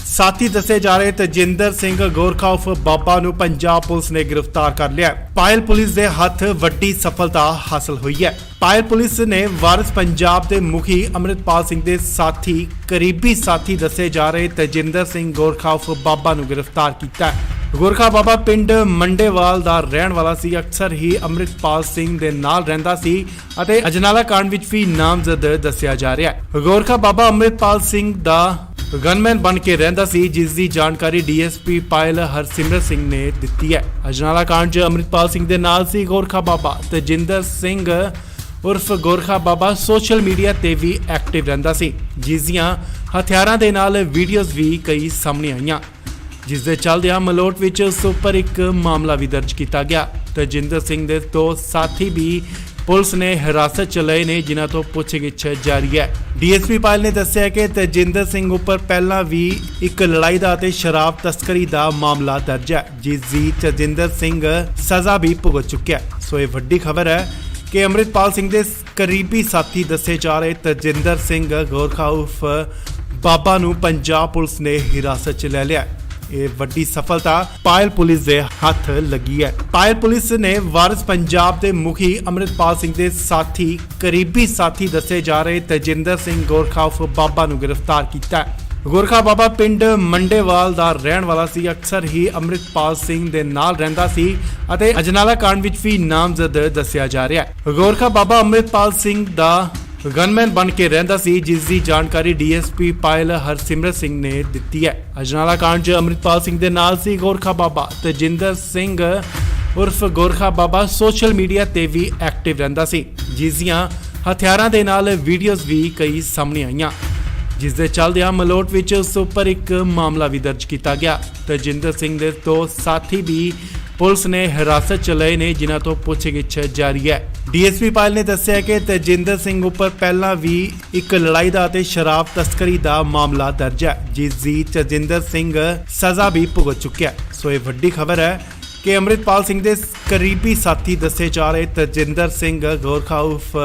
ਸਾਥੀ ਦੱਸੇ ਜਾ ਰਹੇ ਤਜਿੰਦਰ ਸਿੰਘ ਗੋਰਖਾ ਉਰਫ ਬਾਬਾ ਨੂੰ ਪੰਜਾਬ ਪੁਲਿਸ ਨੇ ਗ੍ਰਿਫਤਾਰ ਕਰ ਲਿਆ। ਪਾਇਲ ਪੁਲਿਸ ਦੇ ਹੱਥ ਵੱਡੀ ਸਫਲਤਾ ਹਾਸਲ ਹੋਈ ਹੈ। ਪਾਇਲ ਪੁਲਿਸ ਨੇ ਵਾਰਿਸ ਪੰਜਾਬ ਦੇ ਮੁਖੀ ਅੰਮ੍ਰਿਤਪਾਲ ਸਿੰਘ ਦੇ ਸਾਥੀ ਕਰੀਬੀ ਸਾਥੀ ਦੱਸੇ ਜਾ ਰਹੇ ਤਜਿੰਦਰ ਸਿੰਘ ਗੋਰਖਾ ਉਰਫ ਬਾਬਾ ਨੂੰ ਗ੍ਰਿਫਤਾਰ ਕੀਤਾ। ਗੋਰਖਾ ਬਾਬਾ ਪਿੰਡ ਮੰਡੇਵਾਲ ਦਾ ਰਹਿਣ ਵਾਲਾ ਸੀ, ਅਕਸਰ ਹੀ ਅੰਮ੍ਰਿਤਪਾਲ ਸਿੰਘ ਦੇ ਨਾਲ ਰਹਿੰਦਾ ਸੀ ਅਤੇ ਅਜਨਾਲਾ ਕਾਂਡ ਵਿੱਚ ਵੀ ਨਾਮਜ਼ਦ ਦੱਸਿਆ ਜਾ ਰਿਹਾ ਹੈ। ਗੋਰਖਾ ਬਾਬਾ ਅੰਮ੍ਰਿਤਪਾਲ ਸਿੰਘ ਦਾ ਗਨਮੈਨ ਬਣ ਕੇ ਰਹਿੰਦਾ ਸੀ, ਜਿਸ ਦੀ ਜਾਣਕਾਰੀ ਡੀਐਸਪੀ ਪਾਇਲ ਹਰਸਿਮਰਤ ਸਿੰਘ ਨੇ ਦਿੱਤੀ ਹੈ। ਅਜਨਾਲਾ ਕਾਂਡ 'ਚ ਅੰਮ੍ਰਿਤਪਾਲ ਸਿੰਘ ਦੇ ਨਾਲ ਸੀ ਗੋਰਖਾ ਬਾਬਾ। ਤਜਿੰਦਰ ਸਿੰਘ ਉਰਫ ਗੋਰਖਾ ਬਾਬਾ ਸੋਸ਼ਲ ਮੀਡੀਆ ਤੇ ਵੀ ਐਕਟਿਵ ਰਹਿੰਦਾ ਸੀ, ਜਿਸ ਦੀਆਂ ਹਥਿਆਰਾਂ ਦੇ ਨਾਲ ਵੀਡੀਓਜ਼ ਵੀ ਕਈ ਸਾਹਮਣੇ ਆਈਆਂ, ਜਿਸ ਦੇ ਚੱਲਦਿਆਂ ਮਲੋਟ ਵਿੱਚ ਉਸ ਉੱਪਰ ਇੱਕ ਮਾਮਲਾ ਵੀ ਦਰਜ ਕੀਤਾ ਗਿਆ। ਤਜਿੰਦਰ ਸਿੰਘ ਦੇ ਦੋ ਸਾਥੀ ਵੀ ਪੁਲਿਸ ਨੇ ਹਿਰਾਸਤ 'ਚ ਲਏ ਨੇ, ਜਿਨ੍ਹਾਂ ਤੋਂ ਪੁੱਛਗਿੱਛ ਜਾਰੀ ਹੈ। ਡੀਐਸਪੀ ਪਾਇਲ ਨੇ ਦੱਸਿਆ ਕਿ ਤਜਿੰਦਰ ਸਿੰਘ ਉੱਪਰ ਪਹਿਲਾਂ ਵੀ ਇੱਕ ਲੜਾਈ ਦਾ ਅਤੇ ਸ਼ਰਾਬ ਤਸਕਰੀ ਦਾ ਮਾਮਲਾ ਦਰਜ ਹੈ, ਜਿਸ ਦੀ ਤਜਿੰਦਰ ਸਿੰਘ ਸਜ਼ਾ ਵੀ ਭੁਗਤ ਚੁੱਕਿਆ। ਸੋ ਇਹ ਵੱਡੀ ਖਬਰ ਹੈ ਕਿ ਅੰਮ੍ਰਿਤਪਾਲ ਸਿੰਘ ਦੇ ਕਰੀਬੀ ਸਾਥੀ ਦੱਸੇ ਜਾ ਰਹੇ ਤਜਿੰਦਰ ਸਿੰਘ ਗੋਰਖਾ ਉਰਫ ਬਾਬਾ ਨੂੰ ਪੰਜਾਬ ਪੁਲਿਸ ਨੇ ਹਿਰਾਸਤ 'ਚ ਲੈ ਲਿਆ। ਇਹ ਵੱਡੀ ਸਫਲਤਾ ਪਾਇਲ ਪੁਲਿਸ ਦੇ ਹੱਥ ਲੱਗੀ ਹੈ। ਪਾਇਲ ਪੁਲਿਸ ਨੇ ਵਾਰਿਸ ਪੰਜਾਬ ਦੇ ਮੁਖੀ ਅੰਮ੍ਰਿਤਪਾਲ ਸਿੰਘ ਦੇ ਸਾਥੀ ਕਰੀਬੀ ਸਾਥੀ ਦੱਸੇ ਜਾ ਰਹੇ ਤਜਿੰਦਰ ਸਿੰਘ ਗੋਰਖਾ ਉਰਫ ਬਾਬਾ ਨੂੰ ਗ੍ਰਿਫਤਾਰ ਕੀਤਾ। ਗੋਰਖਾ ਬਾਬਾ ਪਿੰਡ ਮੰਡੇਵਾਲ ਦਾ ਰਹਿਣ ਵਾਲਾ ਸੀ, ਅਕਸਰ ਹੀ ਅੰਮ੍ਰਿਤਪਾਲ ਸਿੰਘ ਦੇ ਨਾਲ ਰਹਿੰਦਾ ਸੀ ਅਤੇ ਅਜਨਾਲਾ ਕਾਂਡ ਵਿੱਚ ਵੀ ਨਾਮਜ਼ਦ ਦੱਸਿਆ ਜਾ ਰਿਹਾ ਹੈ। ਗੋਰਖਾ ਬਾਬਾ ਅੰਮ੍ਰਿਤਪਾਲ ਸਿੰਘ ਦਾ ਗਨਮੈਨ ਬਣ ਕੇ ਰਹਿੰਦਾ ਸੀ, ਜਿਸ ਦੀ ਜਾਣਕਾਰੀ ਡੀਐਸਪੀ ਪਾਇਲ ਹਰਸਿਮਰਤ ਸਿੰਘ ਨੇ ਦਿੱਤੀ ਹੈ। ਅਜਨਾਲਾ ਕਾਂਡ 'ਚ ਅੰਮ੍ਰਿਤਪਾਲ ਸਿੰਘ ਦੇ ਨਾਲ ਸੀ ਗੋਰਖਾ ਬਾਬਾ। ਤਜਿੰਦਰ ਸਿੰਘ ਉਰਫ ਗੋਰਖਾ ਬਾਬਾ ਸੋਸ਼ਲ ਮੀਡੀਆ ਤੇ ਵੀ ਐਕਟਿਵ ਰਹਿੰਦਾ ਸੀ, ਜਿਸ ਦੀਆਂ ਹਥਿਆਰਾਂ ਦੇ ਨਾਲ ਵੀਡੀਓਜ਼ ਵੀ ਕਈ ਸਾਹਮਣੇ ਆਈਆਂ, ਜਿਸ ਦੇ ਚੱਲਦਿਆਂ ਮਲੋਟ ਵਿੱਚ ਉਸ ਉੱਪਰ ਇੱਕ ਮਾਮਲਾ ਵੀ ਦਰਜ ਕੀਤਾ ਗਿਆ। ਤਜਿੰਦਰ ਸਿੰਘ ਦੇ ਦੋ ਸਾਥੀ ਵੀ ਪੁਲਿਸ ਨੇ ਹਿਰਾਸਤ 'ਚ ਲਏ ਨੇ, ਜਿਨ੍ਹਾਂ ਤੋਂ ਪੁੱਛਗਿੱਛ ਜਾਰੀ ਹੈ। ਡੀਐਸਪੀ ਪਾਇਲ ਨੇ ਦੱਸਿਆ ਕਿ ਤਜਿੰਦਰ ਸਿੰਘ ਉੱਪਰ ਪਹਿਲਾਂ ਵੀ ਇੱਕ ਲੜਾਈ ਦਾ ਅਤੇ ਸ਼ਰਾਬ ਤਸਕਰੀ ਦਾ ਮਾਮਲਾ ਦਰਜ ਹੈ, ਜਿਸ ਦੀ ਤਜਿੰਦਰ ਸਿੰਘ ਸਜ਼ਾ ਵੀ ਭੁਗਤ ਚੁੱਕਿਆ। ਸੋ ਇਹ ਵੱਡੀ ਖਬਰ ਹੈ ਕਿ ਅੰਮ੍ਰਿਤਪਾਲ ਸਿੰਘ ਦੇ ਕਰੀਬੀ ਸਾਥੀ ਦੱਸੇ ਜਾ ਰਹੇ ਤਜਿੰਦਰ ਸਿੰਘ ਗੋਰਖਾ ਉਰਫ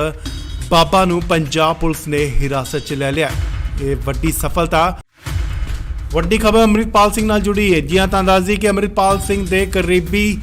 ਬਾਬਾ ਨੂੰ ਪੰਜਾਬ ਪੁਲਿਸ ਨੇ ਹਿਰਾਸਤ 'ਚ ਲੈ ਲਿਆ। ਇਹ ਵੱਡੀ ਸਫਲਤਾ ਵੱਡੀ ਖਬਰ ਅੰਮ੍ਰਿਤਪਾਲ ਸਿੰਘ ਨਾਲ ਜੁੜੀ ਹੈ। ਜਿਹਾਂ ਤਾਂ ਦੱਸਦੀ ਕਿ ਅੰਮ੍ਰਿਤਪਾਲ ਸਿੰਘ ਦੇ ਕਰੀਬੀ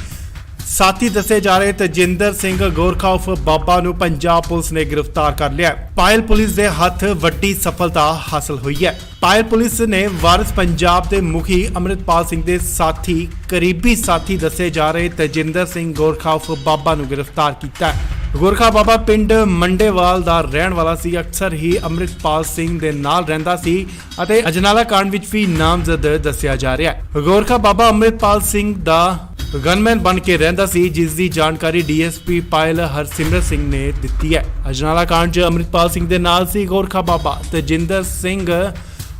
ਸਾਥੀ ਦੱਸੇ ਜਾ ਰਹੇ ਤਜਿੰਦਰ ਸਿੰਘ ਗੋਰਖਾ ਉਰਫ ਬਾਬਾ ਨੂੰ ਪੰਜਾਬ ਪੁਲਿਸ ਨੇ ਗ੍ਰਿਫਤਾਰ ਕਰ ਲਿਆ। ਪਾਇਲ ਪੁਲਿਸ ਦੇ ਹੱਥ ਵੱਡੀ ਸਫਲਤਾ ਹਾਸਲ ਹੋਈ ਹੈ। ਪਾਇਲ ਪੁਲਿਸ ਨੇ ਵਾਰਿਸ ਪੰਜਾਬ ਦੇ ਮੁਖੀ ਅੰਮ੍ਰਿਤਪਾਲ ਸਿੰਘ ਦੇ ਸਾਥੀ ਕਰੀਬੀ ਸਾਥੀ ਦੱਸੇ ਜਾ ਰਹੇ ਤਜਿੰਦਰ ਸਿੰਘ ਗੋਰਖਾ ਉਰਫ ਬਾਬਾ ਨੂੰ ਗ੍ਰਿਫਤਾਰ ਕੀਤਾ। ਗੋਰਖਾ ਬਾਬਾ ਪਿੰਡ ਮੰਡੇਵਾਲ ਦਾ ਰਹਿਣ ਵਾਲਾ ਸੀ, ਅਕਸਰ ਹੀ ਅੰਮ੍ਰਿਤਪਾਲ ਸਿੰਘ ਦੇ ਨਾਲ ਰਹਿੰਦਾ ਸੀ ਅਤੇ ਅਜਨਾਲਾ ਕਾਂਡ ਵਿੱਚ ਵੀ ਨਾਮਜ਼ਦ ਦੱਸਿਆ ਜਾ ਰਿਹਾ ਹੈ। ਗੋਰਖਾ ਬਾਬਾ ਅੰਮ੍ਰਿਤਪਾਲ ਸਿੰਘ ਦਾ ਗਨਮੈਨ ਬਣ ਕੇ ਰਹਿੰਦਾ ਸੀ, ਜਿਸ ਦੀ ਜਾਣਕਾਰੀ ਡੀਐਸਪੀ ਪਾਇਲ ਹਰਸਿਮਰਤ ਸਿੰਘ ਨੇ ਦਿੱਤੀ ਹੈ। ਅਜਨਾਲਾ ਕਾਂਡ 'ਚ ਅੰਮ੍ਰਿਤਪਾਲ ਸਿੰਘ ਦੇ ਨਾਲ ਸੀ ਗੋਰਖਾ ਬਾਬਾ ਤੇਜਿੰਦਰ ਸਿੰਘ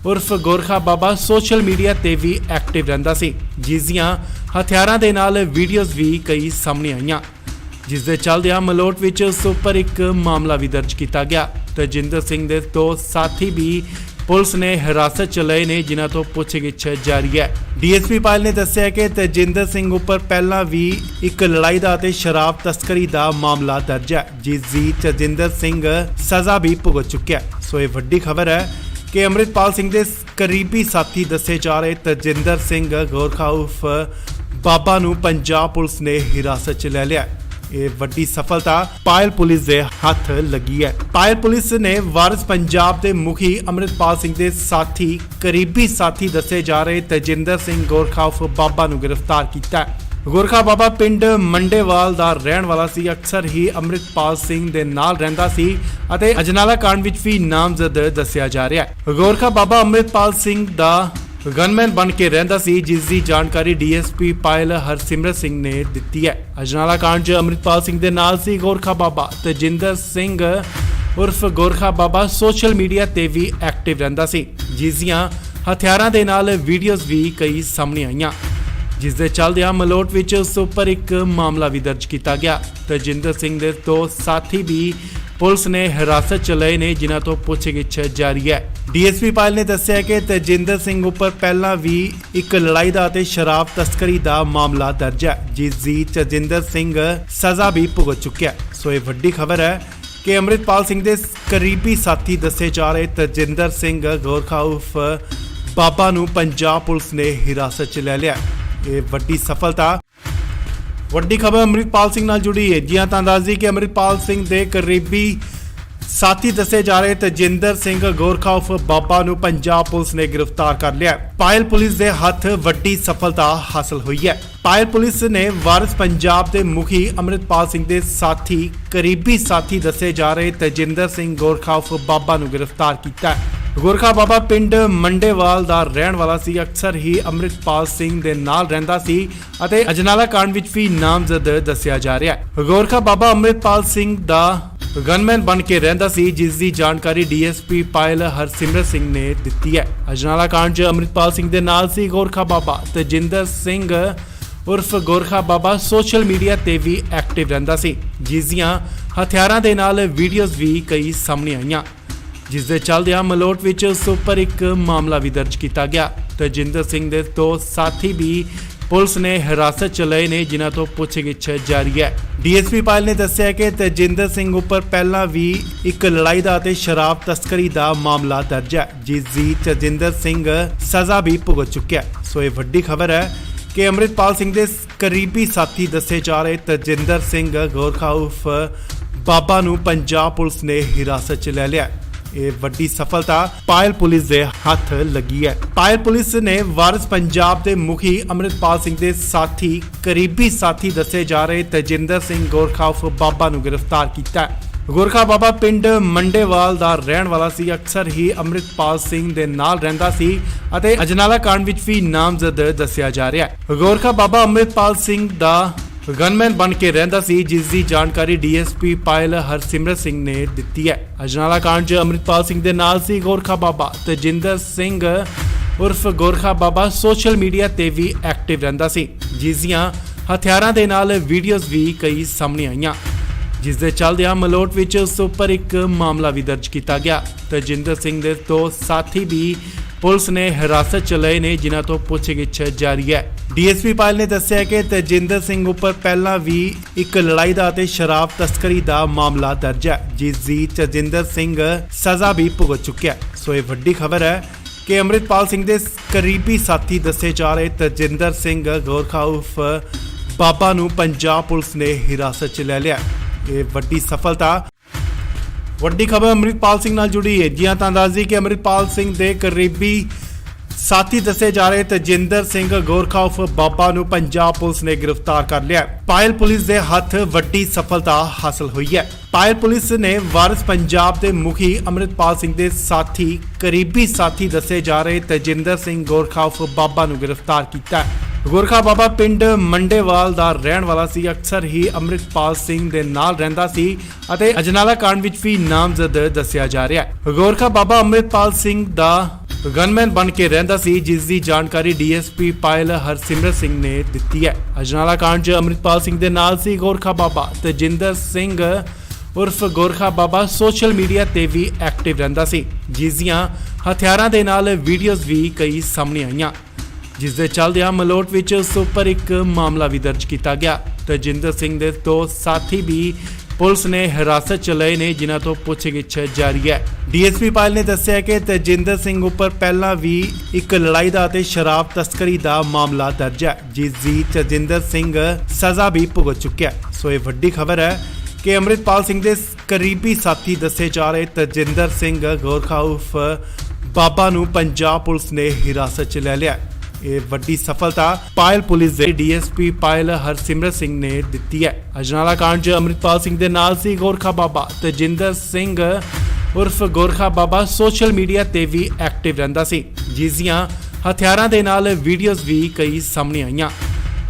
ਉਰਫ ਗੋਰਖਾ ਬਾਬਾ ਸੋਸ਼ਲ ਮੀਡੀਆ ਤੇ ਵੀ ਐਕਟਿਵ ਰਹਿੰਦਾ ਸੀ, ਜਿਸ ਦੀਆਂ ਹਥਿਆਰਾਂ ਦੇ ਨਾਲ ਵੀਡੀਓਜ਼ ਵੀ ਕਈ ਸਾਹਮਣੇ ਆਈਆਂ, ਜਿਸ ਦੇ ਚੱਲਦਿਆਂ ਮਲੋਟ ਵਿੱਚ ਉਸ ਉੱਪਰ ਇੱਕ ਮਾਮਲਾ ਵੀ ਦਰਜ ਕੀਤਾ ਗਿਆ। ਤੇਜਿੰਦਰ ਸਿੰਘ ਦੇ ਦੋ ਸਾਥੀ ਵੀ ਪੁਲਿਸ ਨੇ ਹਿਰਾਸਤ 'ਚ ਲਏ ਨੇ, ਜਿਨ੍ਹਾਂ ਤੋਂ ਪੁੱਛਗਿੱਛ ਜਾਰੀ ਹੈ। ਡੀਐਸਪੀ ਪਾਇਲ ਨੇ ਦੱਸਿਆ ਕਿ ਤੇਜਿੰਦਰ ਸਿੰਘ ਉੱਪਰ ਪਹਿਲਾਂ ਵੀ ਇੱਕ ਲੜਾਈ ਦਾ ਅਤੇ ਸ਼ਰਾਬ ਤਸਕਰੀ ਦਾ ਮਾਮਲਾ ਦਰਜ ਹੈ, ਜਿਸ ਦੀ ਤੇਜਿੰਦਰ ਸਿੰਘ ਸਜ਼ਾ ਵੀ ਭੁਗਤ ਚੁੱਕਿਆ। ਸੋ ਇਹ ਵੱਡੀ ਖਬਰ ਹੈ ਕਿ ਅੰਮ੍ਰਿਤਪਾਲ ਸਿੰਘ ਦੇ ਕਰੀਬੀ ਸਾਥੀ ਦੱਸੇ ਜਾ ਰਹੇ ਤੇਜਿੰਦਰ ਸਿੰਘ ਗੋਰਖਾ ਉਰਫ ਬਾਬਾ ਨੂੰ ਪੰਜਾਬ ਪੁਲਿਸ ਨੇ ਹਿਰਾਸਤ 'ਚ ਲੈ ਲਿਆ। ਇਹ ਵੱਡੀ ਸਫਲਤਾ ਪਾਇਲ ਪੁਲਿਸ ਦੇ ਹੱਥ ਲੱਗੀ ਹੈ। ਪਾਇਲ ਪੁਲਿਸ ਨੇ ਵਾਰਿਸ ਪੰਜਾਬ ਦੇ ਮੁਖੀ ਅੰਮ੍ਰਿਤਪਾਲ ਸਿੰਘ ਦੇ ਸਾਥੀ ਕਰੀਬੀ ਸਾਥੀ ਦੱਸੇ ਜਾ ਰਹੇ ਤੇਜਿੰਦਰ ਸਿੰਘ ਗੋਰਖਾ ਉਰਫ ਬਾਬਾ ਨੂੰ ਗ੍ਰਿਫਤਾਰ ਕੀਤਾ। ਗੋਰਖਾ ਬਾਬਾ ਪਿੰਡ ਮੰਡੇਵਾਲ ਦਾ ਰਹਿਣ ਵਾਲਾ ਸੀ, ਅਕਸਰ ਹੀ ਅੰਮ੍ਰਿਤਪਾਲ ਸਿੰਘ ਦੇ ਨਾਲ ਰਹਿੰਦਾ ਸੀ ਅਤੇ ਅਜਨਾਲਾ ਕਾਂਡ ਵਿੱਚ ਵੀ ਨਾਮਜ਼ਦ ਦੱਸਿਆ ਜਾ ਰਿਹਾ ਹੈ। ਗੋਰਖਾ ਬਾਬਾ ਅੰਮ੍ਰਿਤਪਾਲ ਸਿੰਘ ਦਾ ਗਨਮੈਨ ਬਣ ਕੇ ਰਹਿੰਦਾ ਸੀ, ਜਿਸ ਦੀ ਜਾਣਕਾਰੀ ਡੀਐਸਪੀ ਪਾਇਲ ਹਰਸਿਮਰਤ ਸਿੰਘ ਨੇ ਦਿੱਤੀ ਹੈ। ਅਜਨਾਲਾ ਕਾਂਡ 'ਚ ਅੰਮ੍ਰਿਤਪਾਲ ਸਿੰਘ ਦੇ ਨਾਲ ਸੀ ਗੋਰਖਾ ਬਾਬਾ ਤੇਜਿੰਦਰ ਸਿੰਘ ਉਰਫ ਗੋਰਖਾ ਬਾਬਾ ਸੋਸ਼ਲ ਮੀਡੀਆ ਤੇ ਵੀ ਐਕਟਿਵ ਰਹਿੰਦਾ ਸੀ, ਜਿਸ ਦੀਆਂ ਹਥਿਆਰਾਂ ਦੇ ਨਾਲ ਵੀਡੀਓਜ਼ ਵੀ ਕਈ ਸਾਹਮਣੇ ਆਈਆਂ, ਜਿਸ ਦੇ ਚੱਲਦਿਆਂ ਮਲੋਟ ਵਿੱਚ ਉਸ ਉੱਪਰ ਇੱਕ ਮਾਮਲਾ ਵੀ ਦਰਜ ਕੀਤਾ ਗਿਆ। ਤੇਜਿੰਦਰ ਸਿੰਘ ਦੇ ਦੋ ਸਾਥੀ ਵੀ ਪੁਲਿਸ ਨੇ ਹਿਰਾਸਤ 'ਚ ਲਏ ਨੇ, ਜਿਨ੍ਹਾਂ ਤੋਂ ਪੁੱਛਗਿੱਛ ਜਾਰੀ ਹੈ। ਡੀਐਸਪੀ ਪਾਇਲ ਨੇ ਦੱਸਿਆ ਕਿ ਤੇਜਿੰਦਰ ਸਿੰਘ ਉੱਪਰ ਪਹਿਲਾਂ ਵੀ ਇੱਕ ਲੜਾਈ ਦਾ ਅਤੇ ਸ਼ਰਾਬ ਤਸਕਰੀ ਦਾ ਮਾਮਲਾ ਦਰਜ ਹੈ, ਜਿਸ ਦੀ ਤੇਜਿੰਦਰ ਸਿੰਘ ਸਜ਼ਾ ਵੀ ਭੁਗਤ ਚੁੱਕਿਆ। ਸੋ ਇਹ ਵੱਡੀ ਖਬਰ ਹੈ ਕਿ ਅੰਮ੍ਰਿਤਪਾਲ ਸਿੰਘ ਦੇ ਕਰੀਬੀ ਸਾਥੀ ਦੱਸੇ ਜਾ ਰਹੇ ਤੇਜਿੰਦਰ ਸਿੰਘ ਗੋਰਖਾ ਉਰਫ ਬਾਬਾ ਨੂੰ ਪੰਜਾਬ ਪੁਲਿਸ ਨੇ ਹਿਰਾਸਤ 'ਚ ਲੈ ਲਿਆ। ਇਹ ਵੱਡੀ ਸਫਲਤਾ ਵੱਡੀ ਖਬਰ ਅੰਮ੍ਰਿਤਪਾਲ ਸਿੰਘ ਨਾਲ ਜੁੜੀ ਹੈ। ਜੀ ਤਾਂ ਦੱਸ ਦਈਏ ਕਿ ਅੰਮ੍ਰਿਤਪਾਲ ਸਿੰਘ ਦੇ ਕਰੀਬੀ ਸਾਥੀ ਦੱਸੇ ਜਾ ਰਹੇ ਤੇਜਿੰਦਰ ਸਿੰਘ ਗੋਰਖਾ ਉਰਫ ਬਾਬਾ ਨੂੰ ਪੰਜਾਬ ਪੁਲਿਸ ਨੇ ਗ੍ਰਿਫਤਾਰ ਕਰ ਲਿਆ। ਪਾਇਲ ਪੁਲਿਸ ਦੇ ਹੱਥ ਵੱਡੀ ਸਫਲਤਾ ਹਾਸਲ ਹੋਈ ਹੈ। ਪਾਇਲ ਪੁਲਿਸ ਨੇ ਵਾਰਿਸ ਪੰਜਾਬ ਦੇ ਮੁਖੀ ਅੰਮ੍ਰਿਤਪਾਲ ਸਿੰਘ ਦੇ ਸਾਥੀ ਕਰੀਬੀ ਸਾਥੀ ਦੱਸੇ ਜਾ ਰਹੇ ਤੇਜਿੰਦਰ ਸਿੰਘ ਗੋਰਖਾ ਉਰਫ ਬਾਬਾ ਨੂੰ ਗ੍ਰਿਫਤਾਰ ਕੀਤਾ। ਗੋਰਖਾ ਬਾਬਾ ਪਿੰਡ ਮੰਡੇਵਾਲ ਦਾ ਰਹਿਣ ਵਾਲਾ ਸੀ, ਅਕਸਰ ਹੀ ਅੰਮ੍ਰਿਤਪਾਲ ਸਿੰਘ ਦੇ ਨਾਲ ਰਹਿੰਦਾ ਸੀ ਅਤੇ ਅਜਨਾਲਾ ਕਾਂਡ ਵਿੱਚ ਵੀ ਨਾਮਜ਼ਦ ਦੱਸਿਆ ਜਾ ਰਿਹਾ ਹੈ। ਗੋਰਖਾ ਬਾਬਾ ਅੰਮ੍ਰਿਤਪਾਲ ਸਿੰਘ ਦਾ ਗਨਮੈਨ ਬਣ ਕੇ ਰਹਿੰਦਾ ਸੀ, ਜਿਸ ਦੀ ਜਾਣਕਾਰੀ ਡੀਐਸਪੀ ਪਾਇਲ ਹਰਸਿਮਰਤ ਸਿੰਘ ਨੇ ਦਿੱਤੀ ਹੈ। ਅਜਨਾਲਾ ਕਾਂਡ 'ਚ ਅੰਮ੍ਰਿਤਪਾਲ ਸਿੰਘ ਦੇ ਨਾਲ ਸੀ ਗੋਰਖਾ ਬਾਬਾ ਤੇਜਿੰਦਰ ਸਿੰਘ ਉਰਫ ਗੋਰਖਾ ਬਾਬਾ ਸੋਸ਼ਲ ਮੀਡੀਆ ਤੇ ਵੀ ਐਕਟਿਵ ਰਹਿੰਦਾ ਸੀ, ਜਿਸ ਦੀਆਂ ਹਥਿਆਰਾਂ ਦੇ ਨਾਲ ਵੀਡੀਓਜ਼ ਵੀ ਕਈ ਸਾਹਮਣੇ ਆਈਆਂ, ਜਿਸ ਦੇ ਚੱਲਦਿਆਂ ਮਲੋਟ ਵਿੱਚ ਉਸ ਉੱਪਰ ਇੱਕ ਮਾਮਲਾ ਵੀ ਦਰਜ ਕੀਤਾ ਗਿਆ। ਤੇਜਿੰਦਰ ਸਿੰਘ ਦੇ ਦੋ ਸਾਥੀ ਵੀ ਪੁਲਿਸ ਨੇ ਹਿਰਾਸਤ 'ਚ ਲਏ ਨੇ, ਜਿਨ੍ਹਾਂ ਤੋਂ ਪੁੱਛਗਿੱਛ ਜਾਰੀ ਹੈ। ਡੀਐਸਪੀ ਪਾਇਲ ਨੇ ਦੱਸਿਆ ਕਿ ਤੇਜਿੰਦਰ ਸਿੰਘ ਉੱਪਰ ਪਹਿਲਾਂ ਵੀ ਇੱਕ ਲੜਾਈ ਦਾ ਅਤੇ ਸ਼ਰਾਬ ਤਸਕਰੀ ਦਾ ਮਾਮਲਾ ਦਰਜ ਹੈ, ਜਿਸ ਦੀ ਤੇਜਿੰਦਰ ਸਿੰਘ ਸਜ਼ਾ ਵੀ ਭੁਗਤ ਚੁੱਕਿਆ। ਸੋ ਇਹ ਵੱਡੀ ਖਬਰ ਹੈ ਕਿ ਅੰਮ੍ਰਿਤਪਾਲ ਸਿੰਘ ਦੇ ਕਰੀਬੀ ਸਾਥੀ ਦੱਸੇ ਜਾ ਰਹੇ ਤੇਜਿੰਦਰ ਸਿੰਘ ਗੋਰਖਾ ਉਰਫ ਬਾਬਾ ਨੂੰ ਪੰਜਾਬ ਪੁਲਿਸ ਨੇ ਹਿਰਾਸਤ 'ਚ ਲੈ ਲਿਆ। ਇਹ ਵੱਡੀ ਸਫਲਤਾ ਪਾਇਲ ਪੁਲਿਸ ਦੇ ਹੱਥ ਲੱਗੀ ਹੈ। ਪਾਇਲ ਪੁਲਿਸ ਨੇ ਵਾਰਿਸ ਪੰਜਾਬ ਦੇ ਮੁਖੀ ਅੰਮ੍ਰਿਤਪਾਲ ਸਿੰਘ ਦੇ ਸਾਥੀ ਕਰੀਬੀ ਸਾਥੀ ਦੱਸੇ ਜਾ ਰਹੇ ਤੇਜਿੰਦਰ ਸਿੰਘ ਗੋਰਖਾ ਉਰਫ ਬਾਬਾ ਨੂੰ ਗ੍ਰਿਫਤਾਰ ਕੀਤਾ। ਗੋਰਖਾ ਬਾਬਾ ਪਿੰਡ ਮੰਡੇਵਾਲ ਦਾ ਰਹਿਣ ਵਾਲਾ ਸੀ, ਅਕਸਰ ਹੀ ਅੰਮ੍ਰਿਤਪਾਲ ਸਿੰਘ ਦੇ ਨਾਲ ਰਹਿੰਦਾ ਸੀ ਅਤੇ ਅਜਨਾਲਾ ਕਾਂਡ ਵਿੱਚ ਵੀ ਨਾਮਜ਼ਦ ਦੱਸਿਆ ਜਾ ਰਿਹਾ ਹੈ। ਗੋਰਖਾ ਬਾਬਾ ਅੰਮ੍ਰਿਤਪਾਲ ਸਿੰਘ ਦਾ ਗਨਮੈਨ ਬਣ ਕੇ ਰਹਿੰਦਾ ਸੀ, ਜਿਸ ਦੀ ਜਾਣਕਾਰੀ ਡੀਐਸਪੀ ਪਾਇਲ ਹਰਸਿਮਰਤ ਸਿੰਘ ਨੇ ਦਿੱਤੀ ਹੈ। ਅਜਨਾਲਾ ਕਾਂਡ 'ਚ ਅੰਮ੍ਰਿਤਪਾਲ ਸਿੰਘ ਦੇ ਨਾਲ ਸੀ ਗੋਰਖਾ ਬਾਬਾ ਤੇਜਿੰਦਰ ਸਿੰਘ ਉਰਫ ਗੋਰਖਾ ਬਾਬਾ ਸੋਸ਼ਲ ਮੀਡੀਆ ਤੇ ਵੀ ਐਕਟਿਵ ਰਹਿੰਦਾ ਸੀ, ਜਿਸ ਦੀਆਂ ਹਥਿਆਰਾਂ ਦੇ ਨਾਲ ਵੀਡੀਓਜ਼ ਵੀ ਕਈ ਸਾਹਮਣੇ ਆਈਆਂ, ਜਿਸ ਦੇ ਚੱਲਦਿਆਂ ਮਲੋਟ ਵਿੱਚ ਉਸ ਉੱਪਰ ਇੱਕ ਮਾਮਲਾ ਵੀ ਦਰਜ ਕੀਤਾ ਗਿਆ। ਤੇਜਿੰਦਰ ਸਿੰਘ ਦੇ ਦੋ ਸਾਥੀ ਵੀ ਪੁਲਿਸ ਨੇ ਹਿਰਾਸਤ 'ਚ ਲਏ ਨੇ, ਜਿਨ੍ਹਾਂ ਤੋਂ ਪੁੱਛਗਿੱਛ ਜਾਰੀ ਹੈ। ਡੀਐਸਪੀ ਪਾਇਲ ਨੇ ਦੱਸਿਆ ਕਿ ਤੇਜਿੰਦਰ ਸਿੰਘ ਉੱਪਰ ਪਹਿਲਾਂ ਵੀ ਇੱਕ ਲੜਾਈ ਦਾ ਅਤੇ ਸ਼ਰਾਬ ਤਸਕਰੀ ਦਾ ਮਾਮਲਾ ਦਰਜ ਹੈ, ਜਿਸ ਦੀ ਤੇਜਿੰਦਰ ਸਿੰਘ ਸਜ਼ਾ ਵੀ ਭੁਗਤ ਚੁੱਕਿਆ। ਸੋ ਇਹ ਵੱਡੀ ਖਬਰ ਹੈ ਕਿ ਅੰਮ੍ਰਿਤਪਾਲ ਸਿੰਘ ਦੇ ਕਰੀਬੀ ਸਾਥੀ ਦੱਸੇ ਜਾ ਰਹੇ ਤੇਜਿੰਦਰ ਸਿੰਘ ਗੋਰਖਾ ਉਰਫ ਬਾਬਾ ਨੂੰ ਪੰਜਾਬ ਪੁਲਿਸ ਨੇ ਹਿਰਾਸਤ 'ਚ ਲੈ ਲਿਆ। ਇਹ ਵੱਡੀ ਸਫਲਤਾ ਵੱਡੀ ਖਬਰ ਅੰਮ੍ਰਿਤਪਾਲ ਸਿੰਘ ਨਾਲ ਜੁੜੀ ਹੈ। ਜੀ ਤਾਂ ਦੱਸ ਦਈਏ ਕਿ ਅੰਮ੍ਰਿਤਪਾਲ ਸਿੰਘ ਦੇ ਕਰੀਬੀ ਸਾਥੀ ਦੱਸੇ ਜਾ ਰਹੇ ਤੇਜਿੰਦਰ ਸਿੰਘ ਗੋਰਖਾ ਉਰਫ ਬਾਬਾ ਨੂੰ ਪੰਜਾਬ ਪੁਲਿਸ ਨੇ ਗ੍ਰਿਫਤਾਰ ਕਰ ਲਿਆ। ਪਾਇਲ ਪੁਲਿਸ ਦੇ ਹੱਥ ਵੱਡੀ ਸਫਲਤਾ ਹਾਸਲ ਹੋਈ ਹੈ। ਪਾਇਲ ਪੁਲਿਸ ਨੇ ਵਾਰਿਸ ਪੰਜਾਬ ਦੇ ਮੁਖੀ ਅੰਮ੍ਰਿਤਪਾਲ ਸਿੰਘ ਦੇ ਸਾਥੀ ਕਰੀਬੀ ਸਾਥੀ ਦੱਸੇ ਜਾ ਰਹੇ ਤੇਜਿੰਦਰ ਸਿੰਘ ਗੋਰਖਾ ਉਰਫ ਬਾਬਾ ਨੂੰ ਗ੍ਰਿਫਤਾਰ ਕੀਤਾ। ਗੋਰਖਾ ਬਾਬਾ ਪਿੰਡ ਮੰਡੇਵਾਲ ਦਾ ਰਹਿਣ ਵਾਲਾ ਸੀ। ਅਕਸਰ ਹੀ ਅੰਮ੍ਰਿਤਪਾਲ ਸਿੰਘ ਦੇ ਨਾਲ ਰਹਿੰਦਾ ਸੀ ਅਤੇ ਅਜਨਾਲਾ ਕਾਂਡ ਵਿੱਚ ਵੀ ਨਾਮਜ਼ਦ ਦੱਸਿਆ ਜਾ ਰਿਹਾ ਹੈ। ਗੋਰਖਾ ਬਾਬਾ ਅੰਮ੍ਰਿਤਪਾਲ ਸਿੰਘ ਦਾ ਗਨਮੈਨ ਬਣ ਕੇ ਰਹਿੰਦਾ ਸੀ, ਜਿਸ ਦੀ ਜਾਣਕਾਰੀ ਡੀਐਸਪੀ ਪਾਇਲ ਹਰਸਿਮਰਤ ਸਿੰਘ ਨੇ ਦਿੱਤੀ ਹੈ। ਅਜਨਾਲਾ ਕਾਂਡ 'ਚ ਅੰਮ੍ਰਿਤਪਾਲ ਸਿੰਘ ਦੇ ਨਾਲ ਸੀ ਗੋਰਖਾ ਬਾਬਾ। ਤਜਿੰਦਰ ਸਿੰਘ ਉਰਫ ਗੋਰਖਾ ਬਾਬਾ ਸੋਸ਼ਲ ਮੀਡੀਆ ਤੇ ਵੀ ਐਕਟਿਵ ਰਹਿੰਦਾ ਸੀ, ਜਿਸ ਦੀਆਂ ਹਥਿਆਰਾਂ ਦੇ ਨਾਲ ਵੀਡੀਓਜ਼ ਵੀ ਕਈ ਸਾਹਮਣੇ ਆਈਆਂ, ਜਿਸ ਦੇ ਚੱਲਦਿਆਂ ਮਲੋਟ ਵਿੱਚ ਉਸ ਉੱਪਰ ਇੱਕ ਮਾਮਲਾ ਵੀ ਦਰਜ ਕੀਤਾ ਗਿਆ। ਤਜਿੰਦਰ ਸਿੰਘ ਦੇ ਦੋ ਸਾਥੀ ਵੀ ਪੁਲਿਸ ਨੇ ਹਿਰਾਸਤ 'ਚ ਲਏ ਨੇ, ਜਿਨ੍ਹਾਂ ਤੋਂ ਪੁੱਛਗਿੱਛ ਜਾਰੀ ਹੈ। ਡੀਐਸਪੀ ਪਾਇਲ ਨੇ ਦੱਸਿਆ ਕਿ ਤਜਿੰਦਰ ਸਿੰਘ ਉੱਪਰ ਪਹਿਲਾਂ ਵੀ ਇੱਕ ਲੜਾਈ ਦਾ ਅਤੇ ਸ਼ਰਾਬ ਤਸਕਰੀ ਦਾ ਮਾਮਲਾ ਦਰਜ ਹੈ, ਜਿਸ ਦੀ ਤਜਿੰਦਰ ਸਿੰਘ ਸਜ਼ਾ ਵੀ ਭੁਗਤ ਚੁੱਕਿਆ। ਸੋ ਇਹ ਵੱਡੀ ਖਬਰ ਹੈ ਕਿ ਅੰਮ੍ਰਿਤਪਾਲ ਸਿੰਘ ਦੇ ਕਰੀਬੀ ਸਾਥੀ ਦੱਸੇ ਜਾ ਰਹੇ ਤਜਿੰਦਰ ਸਿੰਘ ਗੋਰਖਾ ਉਰਫ ਬਾਬਾ ਨੂੰ ਪੰਜਾਬ ਪੁਲਿਸ ਨੇ ਹਿਰਾਸਤ 'ਚ ਲੈ ਲਿਆ। ਇਹ ਵੱਡੀ ਸਫਲਤਾ ਪਾਇਲ ਪੁਲਿਸ ਦੇ ਡੀਐਸਪੀ ਪਾਇਲ ਹਰਸਿਮਰਤ ਸਿੰਘ ਨੇ ਦਿੱਤੀ ਹੈ। ਅਜਨਾਲਾ ਕਾਂਡ 'ਚ ਅੰਮ੍ਰਿਤਪਾਲ ਸਿੰਘ ਦੇ ਨਾਲ ਸੀ ਗੋਰਖਾ ਬਾਬਾ। ਤਜਿੰਦਰ ਸਿੰਘ ਉਰਫ ਗੋਰਖਾ ਬਾਬਾ ਸੋਸ਼ਲ ਮੀਡੀਆ ਤੇ ਵੀ ਐਕਟਿਵ ਰਹਿੰਦਾ ਸੀ, ਜਿਸ ਦੀਆਂ ਹਥਿਆਰਾਂ ਦੇ ਨਾਲ ਵੀਡੀਓਜ਼ ਵੀ ਕਈ ਸਾਹਮਣੇ ਆਈਆਂ,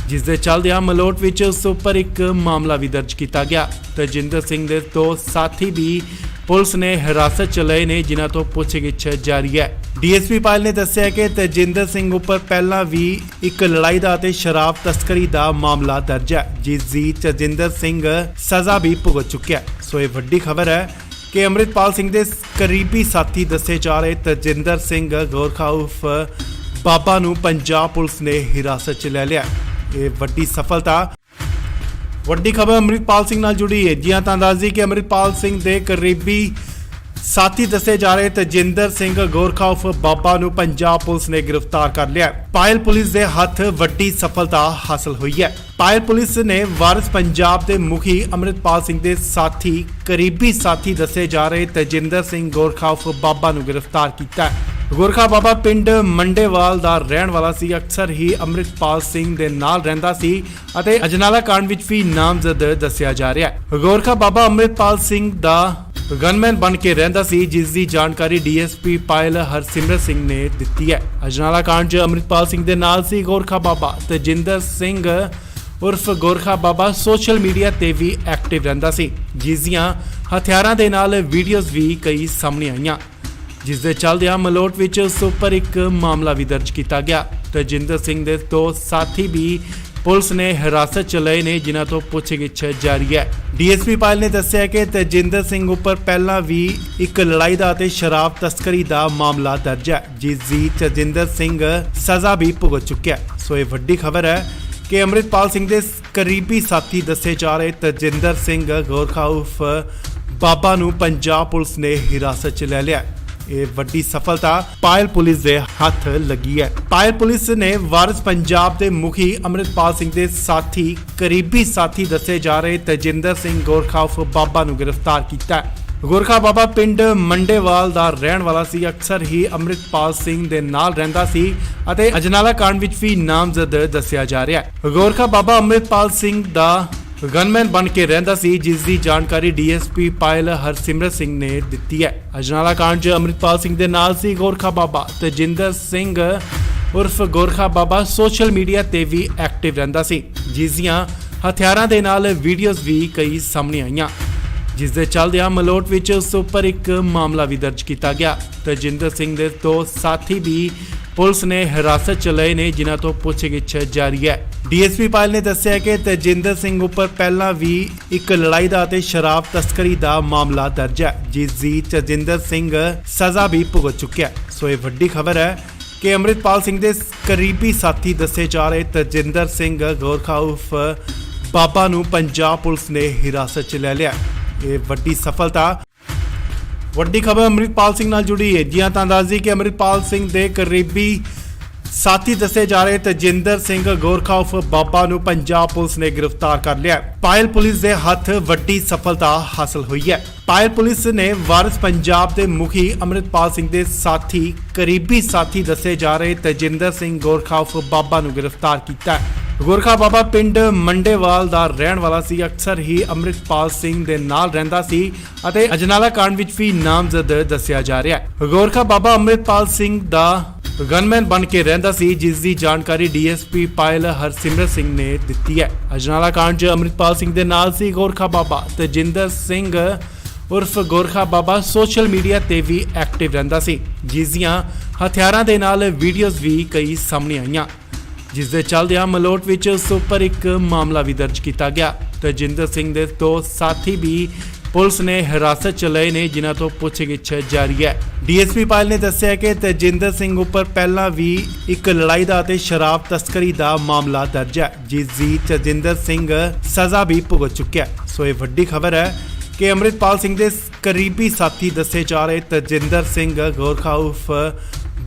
ਜਿਸ ਦੇ ਚੱਲਦਿਆਂ ਮਲੋਟ ਵਿੱਚ ਉਸ ਉੱਪਰ ਇੱਕ ਮਾਮਲਾ ਵੀ ਦਰਜ ਕੀਤਾ ਗਿਆ। ਤਜਿੰਦਰ ਸਿੰਘ ਦੇ ਦੋ ਸਾਥੀ ਵੀ ਪੁਲਿਸ ਨੇ ਹਿਰਾਸਤ 'ਚ ਲਏ ਨੇ, ਜਿਨ੍ਹਾਂ ਤੋਂ ਪੁੱਛਗਿੱਛ ਜਾਰੀ ਹੈ। ਡੀਐਸਪੀ ਪਾਇਲ ਨੇ ਦੱਸਿਆ ਕਿ ਤਜਿੰਦਰ ਸਿੰਘ ਉੱਪਰ ਪਹਿਲਾਂ ਵੀ ਇੱਕ ਲੜਾਈ ਦਾ ਅਤੇ ਸ਼ਰਾਬ ਤਸਕਰੀ ਦਾ ਮਾਮਲਾ ਦਰਜ ਹੈ, ਜਿਸ ਦੀ ਤਜਿੰਦਰ ਸਿੰਘ ਸਜ਼ਾ ਵੀ ਭੁਗਤ ਚੁੱਕਿਆ। ਸੋ ਇਹ ਵੱਡੀ ਖਬਰ ਹੈ ਕਿ ਅੰਮ੍ਰਿਤਪਾਲ ਸਿੰਘ ਦੇ ਕਰੀਬੀ ਸਾਥੀ ਦੱਸੇ ਜਾ ਰਹੇ ਤਜਿੰਦਰ ਸਿੰਘ ਗੋਰਖਾ ਉਰਫ ਬਾਬਾ ਨੂੰ ਪੰਜਾਬ ਪੁਲਿਸ ਨੇ ਹਿਰਾਸਤ 'ਚ ਲੈ ਲਿਆ। ਇਹ ਵੱਡੀ ਸਫਲਤਾ ਵੱਡੀ ਖਬਰ ਅੰਮ੍ਰਿਤਪਾਲ ਸਿੰਘ ਨਾਲ ਜੁੜੀ ਹੈ। ਜੀ ਹਾਂ, ਤਾਂ ਦੱਸ ਦਈਏ ਕਿ ਅੰਮ੍ਰਿਤਪਾਲ ਸਿੰਘ ਦੇ ਕਰੀਬੀ ਸਾਥੀ ਦੱਸੇ ਜਾ ਰਹੇ ਤਜਿੰਦਰ ਸਿੰਘ ਗੋਰਖਾ ਉਰਫ ਬਾਬਾ ਨੂੰ ਪੰਜਾਬ ਪੁਲਿਸ ਨੇ ਗ੍ਰਿਫਤਾਰ ਕਰ ਲਿਆ। ਪਾਇਲ ਪੁਲਿਸ ਦੇ ਹੱਥ ਵੱਡੀ ਸਫਲਤਾ ਹਾਸਲ ਹੋਈ ਹੈ। ਪਾਇਲ ਪੁਲਿਸ ਨੇ ਵਾਰਿਸ ਪੰਜਾਬ ਦੇ ਮੁਖੀ ਅੰਮ੍ਰਿਤਪਾਲ ਸਿੰਘ ਦੇ ਸਾਥੀ ਕਰੀਬੀ ਸਾਥੀ ਦੱਸੇ ਜਾ ਰਹੇ ਤਜਿੰਦਰ ਸਿੰਘ ਗੋਰਖਾ ਉਰਫ ਬਾਬਾ ਨੂੰ ਗ੍ਰਿਫਤਾਰ ਕੀਤਾ ਹੈ। ਗੋਰਖਾ ਬਾਬਾ ਪਿੰਡ ਮੰਡੇਵਾਲ ਦਾ ਰਹਿਣ ਵਾਲਾ ਸੀ। ਅਕਸਰ ਹੀ ਅੰਮ੍ਰਿਤਪਾਲ ਸਿੰਘ ਦੇ ਨਾਲ ਰਹਿੰਦਾ ਸੀ ਅਤੇ ਅਜਨਾਲਾ ਕਾਂਡ ਵਿੱਚ ਵੀ ਨਾਮਜ਼ਦ ਦੱਸਿਆ ਜਾ ਰਿਹਾ ਹੈ। ਗੋਰਖਾ ਬਾਬਾ ਅੰਮ੍ਰਿਤਪਾਲ ਸਿੰਘ ਦਾ ਗਨਮੈਨ ਬਣ ਕੇ ਰਹਿੰਦਾ ਸੀ, ਜਿਸ ਦੀ ਜਾਣਕਾਰੀ ਡੀਐਸਪੀ ਪਾਇਲ ਹਰਸਿਮਰਤ ਸਿੰਘ ਨੇ ਦਿੱਤੀ ਹੈ। ਅਜਨਾਲਾ ਕਾਂਡ 'ਚ ਅੰਮ੍ਰਿਤਪਾਲ ਸਿੰਘ ਦੇ ਨਾਲ ਸੀ ਗੋਰਖਾ ਬਾਬਾ। ਤਜਿੰਦਰ ਸਿੰਘ ਉਰਫ ਗੋਰਖਾ ਬਾਬਾ ਸੋਸ਼ਲ ਮੀਡੀਆ ਤੇ ਵੀ ਐਕਟਿਵ ਰਹਿੰਦਾ ਸੀ, ਜਿਸ ਦੀਆਂ ਹਥਿਆਰਾਂ ਦੇ ਨਾਲ ਵੀਡੀਓਜ਼ ਵੀ ਕਈ ਸਾਹਮਣੇ ਆਈਆਂ, ਜਿਸ ਦੇ ਚੱਲਦਿਆਂ ਮਲੋਟ ਵਿੱਚ ਉਸ ਉੱਪਰ ਇੱਕ ਮਾਮਲਾ ਵੀ ਦਰਜ ਕੀਤਾ ਗਿਆ। ਤਜਿੰਦਰ ਸਿੰਘ ਦੇ ਦੋ ਸਾਥੀ ਵੀ ਪੁਲਿਸ ਨੇ ਹਿਰਾਸਤ 'ਚ ਲਏ ਨੇ, ਜਿਨ੍ਹਾਂ ਤੋਂ ਪੁੱਛਗਿੱਛ ਜਾਰੀ ਹੈ। ਡੀਐਸਪੀ ਪਾਇਲ ਨੇ ਦੱਸਿਆ ਕਿ ਤਜਿੰਦਰ ਸਿੰਘ ਉੱਪਰ ਪਹਿਲਾਂ ਵੀ ਇੱਕ ਲੜਾਈ ਦਾ ਅਤੇ ਸ਼ਰਾਬ ਤਸਕਰੀ ਦਾ ਮਾਮਲਾ ਦਰਜ ਹੈ, ਜਿਸ ਦੀ ਤਜਿੰਦਰ ਸਿੰਘ ਸਜ਼ਾ ਵੀ ਭੁਗਤ ਚੁੱਕਿਆ। ਸੋ ਇਹ ਵੱਡੀ ਖਬਰ ਹੈ ਕਿ ਅੰਮ੍ਰਿਤਪਾਲ ਸਿੰਘ ਦੇ ਕਰੀਬੀ ਸਾਥੀ ਦੱਸੇ ਜਾ ਰਹੇ ਤਜਿੰਦਰ ਸਿੰਘ ਗੋਰਖਾ ਉਰਫ ਬਾਬਾ ਨੂੰ ਪੰਜਾਬ ਪੁਲਿਸ ਨੇ ਹਿਰਾਸਤ 'ਚ ਲੈ ਲਿਆ। ਇਹ ਵੱਡੀ ਸਫਲਤਾ ਪਾਇਲ ਪੁਲਿਸ ਦੇ ਹੱਥ ਲੱਗੀ ਹੈ। ਪਾਇਲ ਪੁਲਿਸ ਨੇ ਵਾਰਿਸ ਪੰਜਾਬ ਦੇ ਮੁਖੀ ਅੰਮ੍ਰਿਤਪਾਲ ਸਿੰਘ ਦੇ ਸਾਥੀ ਕਰੀਬੀ ਸਾਥੀ ਦੱਸੇ ਜਾ ਰਹੇ ਤਜਿੰਦਰ ਸਿੰਘ ਗੋਰਖਾ ਉਰਫ ਬਾਬਾ ਨੂੰ ਗ੍ਰਿਫਤਾਰ ਕੀਤਾ ਹੈ। ਗੋਰਖਾ ਬਾਬਾ ਪਿੰਡ ਮੰਡੇਵਾਲ ਦਾ ਰਹਿਣ ਵਾਲਾ ਸੀ। ਅਕਸਰ ਹੀ ਅੰਮ੍ਰਿਤਪਾਲ ਸਿੰਘ ਦੇ ਨਾਲ ਰਹਿੰਦਾ ਸੀ ਅਤੇ ਅਜਨਾਲਾ ਕਾਂਡ ਵਿੱਚ ਵੀ ਨਾਮਜ਼ਦ ਦੱਸਿਆ ਜਾ ਰਿਹਾ ਹੈ। ਗੋਰਖਾ ਬਾਬਾ ਅੰਮ੍ਰਿਤਪਾਲ ਸਿੰਘ ਦਾ ਗਨਮੈਨ ਬਣ ਕੇ ਰਹਿੰਦਾ ਸੀ, ਜਿਸ ਦੀ ਜਾਣਕਾਰੀ ਡੀਐਸਪੀ ਪਾਇਲ ਹਰਸਿਮਰਤ ਸਿੰਘ ਨੇ ਦਿੱਤੀ ਹੈ। ਅਜਨਾਲਾ ਕਾਂਡ 'ਚ ਅੰਮ੍ਰਿਤਪਾਲ ਸਿੰਘ ਦੇ ਨਾਲ ਸੀ ਗੋਰਖਾ ਬਾਬਾ। ਤਜਿੰਦਰ ਸਿੰਘ ਉਰਫ ਗੋਰਖਾ ਬਾਬਾ ਸੋਸ਼ਲ ਮੀਡੀਆ ਤੇ ਵੀ ਐਕਟਿਵ ਰਹਿੰਦਾ ਸੀ, ਜਿਸ ਦੀਆਂ ਹਥਿਆਰਾਂ ਦੇ ਨਾਲ ਵੀਡੀਓਜ਼ ਵੀ ਕਈ ਸਾਹਮਣੇ ਆਈਆਂ, ਜਿਸ ਦੇ ਚੱਲਦਿਆਂ ਮਲੋਟ ਵਿੱਚ ਉਸ ਉੱਪਰ ਇੱਕ ਮਾਮਲਾ ਵੀ ਦਰਜ ਕੀਤਾ ਗਿਆ। ਤਜਿੰਦਰ ਸਿੰਘ ਦੇ ਦੋ ਸਾਥੀ ਵੀ ਪੁਲਿਸ ਨੇ ਹਿਰਾਸਤ 'ਚ ਲਏ ਨੇ, ਜਿਨ੍ਹਾਂ ਤੋਂ ਪੁੱਛਗਿੱਛ ਜਾਰੀ ਹੈ। ਡੀਐਸਪੀ ਪਾਇਲ ਨੇ ਦੱਸਿਆ ਕਿ ਤਜਿੰਦਰ ਸਿੰਘ ਉੱਪਰ ਪਹਿਲਾਂ ਵੀ ਇੱਕ ਲੜਾਈ ਦਾ ਅਤੇ ਸ਼ਰਾਬ ਤਸਕਰੀ ਦਾ ਮਾਮਲਾ ਦਰਜ ਹੈ, ਜਿਸ ਦੀ ਤਜਿੰਦਰ ਸਿੰਘ ਸਜ਼ਾ ਵੀ ਭੁਗਤ ਚੁੱਕਿਆ। ਸੋ ਇਹ ਵੱਡੀ ਖਬਰ ਹੈ ਕਿ ਅੰਮ੍ਰਿਤਪਾਲ ਸਿੰਘ ਦੇ ਕਰੀਬੀ ਸਾਥੀ ਦੱਸੇ ਜਾ ਰਹੇ ਤਜਿੰਦਰ ਸਿੰਘ ਗੋਰਖਾ ਉਰਫ ਬਾਬਾ ਨੂੰ ਪੰਜਾਬ ਪੁਲਿਸ ਨੇ ਹਿਰਾਸਤ 'ਚ ਲੈ ਲਿਆ। ਇਹ ਵੱਡੀ ਸਫਲਤਾ ਵੱਡੀ ਖਬਰ ਅੰਮ੍ਰਿਤਪਾਲ ਸਿੰਘ ਨਾਲ ਜੁੜੀ ਹੈ। ਜੀ ਹਾਂ, ਤਾਂ ਦੱਸ ਦਈਏ ਕਿ ਅੰਮ੍ਰਿਤਪਾਲ ਸਿੰਘ ਦੇ ਕਰੀਬੀ ਸਾਥੀ ਦੱਸੇ ਜਾ ਰਹੇ ਤਜਿੰਦਰ ਸਿੰਘ ਗੋਰਖਾ ਉਰਫ ਬਾਬਾ ਨੂੰ ਪੰਜਾਬ ਪੁਲਿਸ ਨੇ ਗ੍ਰਿਫਤਾਰ ਕਰ ਲਿਆ। ਪਾਇਲ ਪੁਲਿਸ ਦੇ ਹੱਥ ਵੱਡੀ ਸਫਲਤਾ ਹਾਸਲ ਹੋਈ ਹੈ। ਪਾਇਲ ਪੁਲਿਸ ਨੇ ਵਾਰਿਸ ਪੰਜਾਬ ਦੇ ਮੁਖੀ ਅੰਮ੍ਰਿਤਪਾਲ ਸਿੰਘ ਦੇ ਸਾਥੀ ਕਰੀਬੀ ਸਾਥੀ ਦੱਸੇ ਜਾ ਰਹੇ ਤਜਿੰਦਰ ਸਿੰਘ ਗੋਰਖਾ ਉਰਫ ਬਾਬਾ ਨੂੰ ਗ੍ਰਿਫਤਾਰ ਕੀਤਾ ਹੈ। ਗੋਰਖਾ ਬਾਬਾ ਪਿੰਡ ਮੰਡੇਵਾਲ ਦਾ ਰਹਿਣ ਵਾਲਾ ਸੀ। ਅਕਸਰ ਹੀ ਅੰਮ੍ਰਿਤਪਾਲ ਸਿੰਘ ਦੇ ਨਾਲ ਰਹਿੰਦਾ ਸੀ ਅਤੇ ਅਜਨਾਲਾ ਕਾਂਡ ਵਿੱਚ ਵੀ ਨਾਮਜ਼ਦ ਦੱਸਿਆ ਜਾ ਰਿਹਾ ਹੈ। ਗੋਰਖਾ ਬਾਬਾ ਅੰਮ੍ਰਿਤਪਾਲ ਸਿੰਘ ਦਾ ਗਨਮੈਨ ਬਣ ਕੇ ਰਹਿੰਦਾ ਸੀ, ਜਿਸ ਦੀ ਜਾਣਕਾਰੀ ਡੀਐਸਪੀ ਪਾਇਲ ਹਰਸਿਮਰਤ ਸਿੰਘ ਨੇ ਦਿੱਤੀ ਹੈ। ਅਜਨਾਲਾ ਕਾਂਡ 'ਚ ਅੰਮ੍ਰਿਤਪਾਲ ਸਿੰਘ ਦੇ ਨਾਲ ਸੀ ਗੋਰਖਾ ਬਾਬਾ ਤੇਜਿੰਦਰ ਸਿੰਘ ਉਰਫ ਗੋਰਖਾ ਬਾਬਾ ਸੋਸ਼ਲ ਮੀਡੀਆ ਤੇ ਵੀ ਐਕਟਿਵ ਰਹਿੰਦਾ ਸੀ, ਜਿਸ ਦੀਆਂ ਹਥਿਆਰਾਂ ਦੇ ਨਾਲ ਵੀਡੀਓਜ਼ ਵੀ ਕਈ ਸਾਹਮਣੇ ਆਈਆਂ, ਜਿਸ ਦੇ ਚੱਲਦਿਆਂ ਮਲੋਟ ਵਿੱਚ ਉਸ ਉੱਪਰ ਇੱਕ ਮਾਮਲਾ ਵੀ ਦਰਜ ਕੀਤਾ ਗਿਆ। ਤੇਜਿੰਦਰ ਸਿੰਘ ਦੇ ਦੋ ਸਾਥੀ ਵੀ ਪੁਲਿਸ ਨੇ ਹਿਰਾਸਤ 'ਚ ਲਏ ਨੇ, ਜਿਨ੍ਹਾਂ ਤੋਂ ਪੁੱਛਗਿੱਛ ਜਾਰੀ ਹੈ। ਡੀਐਸਪੀ ਪਾਇਲ ਨੇ ਦੱਸਿਆ ਕਿ ਤੇਜਿੰਦਰ ਸਿੰਘ ਉੱਪਰ ਪਹਿਲਾਂ ਵੀ ਇੱਕ ਲੜਾਈ ਦਾ ਅਤੇ ਸ਼ਰਾਬ ਤਸਕਰੀ ਦਾ ਮਾਮਲਾ ਦਰਜ ਹੈ, ਜਿਸ ਦੀ ਤੇਜਿੰਦਰ ਸਿੰਘ ਸਜ਼ਾ ਵੀ ਭੁਗਤ ਚੁੱਕਿਆ। ਸੋ ਇਹ ਵੱਡੀ ਖਬਰ ਹੈ ਕਿ ਅੰਮ੍ਰਿਤਪਾਲ ਸਿੰਘ ਦੇ ਕਰੀਬੀ ਸਾਥੀ ਦੱਸੇ ਜਾ ਰਹੇ ਤੇਜਿੰਦਰ ਸਿੰਘ ਗੋਰਖਾ ਉਰਫ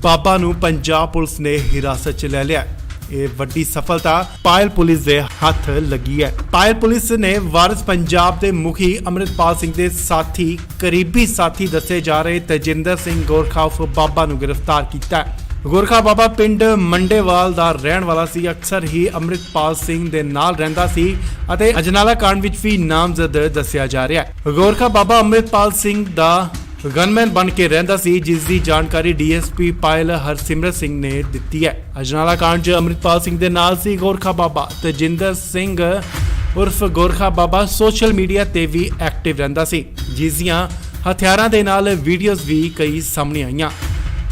ਬਾਬਾ ਨੂੰ ਪੰਜਾਬ ਪੁਲਿਸ ਨੇ ਹਿਰਾਸਤ 'ਚ ਲੈ ਲਿਆ। ਇਹ ਵੱਡੀ ਸਫਲਤਾ ਪਾਇਲ ਪੁਲਿਸ ਦੇ ਹੱਥ ਲੱਗੀ ਹੈ। ਪਾਇਲ ਪੁਲਿਸ ਨੇ ਵਾਰਿਸ ਪੰਜਾਬ ਦੇ ਮੁਖੀ ਅੰਮ੍ਰਿਤਪਾਲ ਸਿੰਘ ਦੇ ਸਾਥੀ ਕਰੀਬੀ ਸਾਥੀ ਦੱਸੇ ਜਾ ਰਹੇ ਤੇਜਿੰਦਰ ਸਿੰਘ ਗੋਰਖਾ ਉਰਫ ਬਾਬਾ ਨੂੰ ਗ੍ਰਿਫਤਾਰ ਕੀਤਾ। ਗੋਰਖਾ ਬਾਬਾ ਪਿੰਡ ਮੰਡੇਵਾਲ ਦਾ ਰਹਿਣ ਵਾਲਾ ਸੀ, ਅਕਸਰ ਹੀ ਅੰਮ੍ਰਿਤਪਾਲ ਸਿੰਘ ਦੇ ਨਾਲ ਰਹਿੰਦਾ ਸੀ ਅਤੇ ਅਜਨਾਲਾ ਕਾਂਡ ਵਿੱਚ ਵੀ ਨਾਮਜ਼ਦ ਦੱਸਿਆ ਜਾ ਰਿਹਾ ਹੈ। ਗੋਰਖਾ ਬਾਬਾ ਅੰਮ੍ਰਿਤਪਾਲ ਸਿੰਘ ਦਾ ਗਨਮੈਨ ਬਣ ਕੇ ਰਹਿੰਦਾ ਸੀ, ਜਿਸ ਦੀ ਜਾਣਕਾਰੀ ਡੀਐਸਪੀ ਪਾਇਲ ਹਰਸਿਮਰਤ ਸਿੰਘ ਨੇ ਦਿੱਤੀ ਹੈ। ਅਜਨਾਲਾ ਕਾਂਡ 'ਚ ਅੰਮ੍ਰਿਤਪਾਲ ਸਿੰਘ ਦੇ ਨਾਲ ਸੀ ਗੋਰਖਾ ਬਾਬਾ ਤੇਜਿੰਦਰ ਸਿੰਘ ਉਰਫ ਗੋਰਖਾ ਬਾਬਾ ਸੋਸ਼ਲ ਮੀਡੀਆ ਤੇ ਵੀ ਐਕਟਿਵ ਰਹਿੰਦਾ ਸੀ, ਜਿਸ ਦੀਆਂ ਹਥਿਆਰਾਂ ਦੇ ਨਾਲ ਵੀਡੀਓਜ਼ ਵੀ ਕਈ ਸਾਹਮਣੇ ਆਈਆਂ,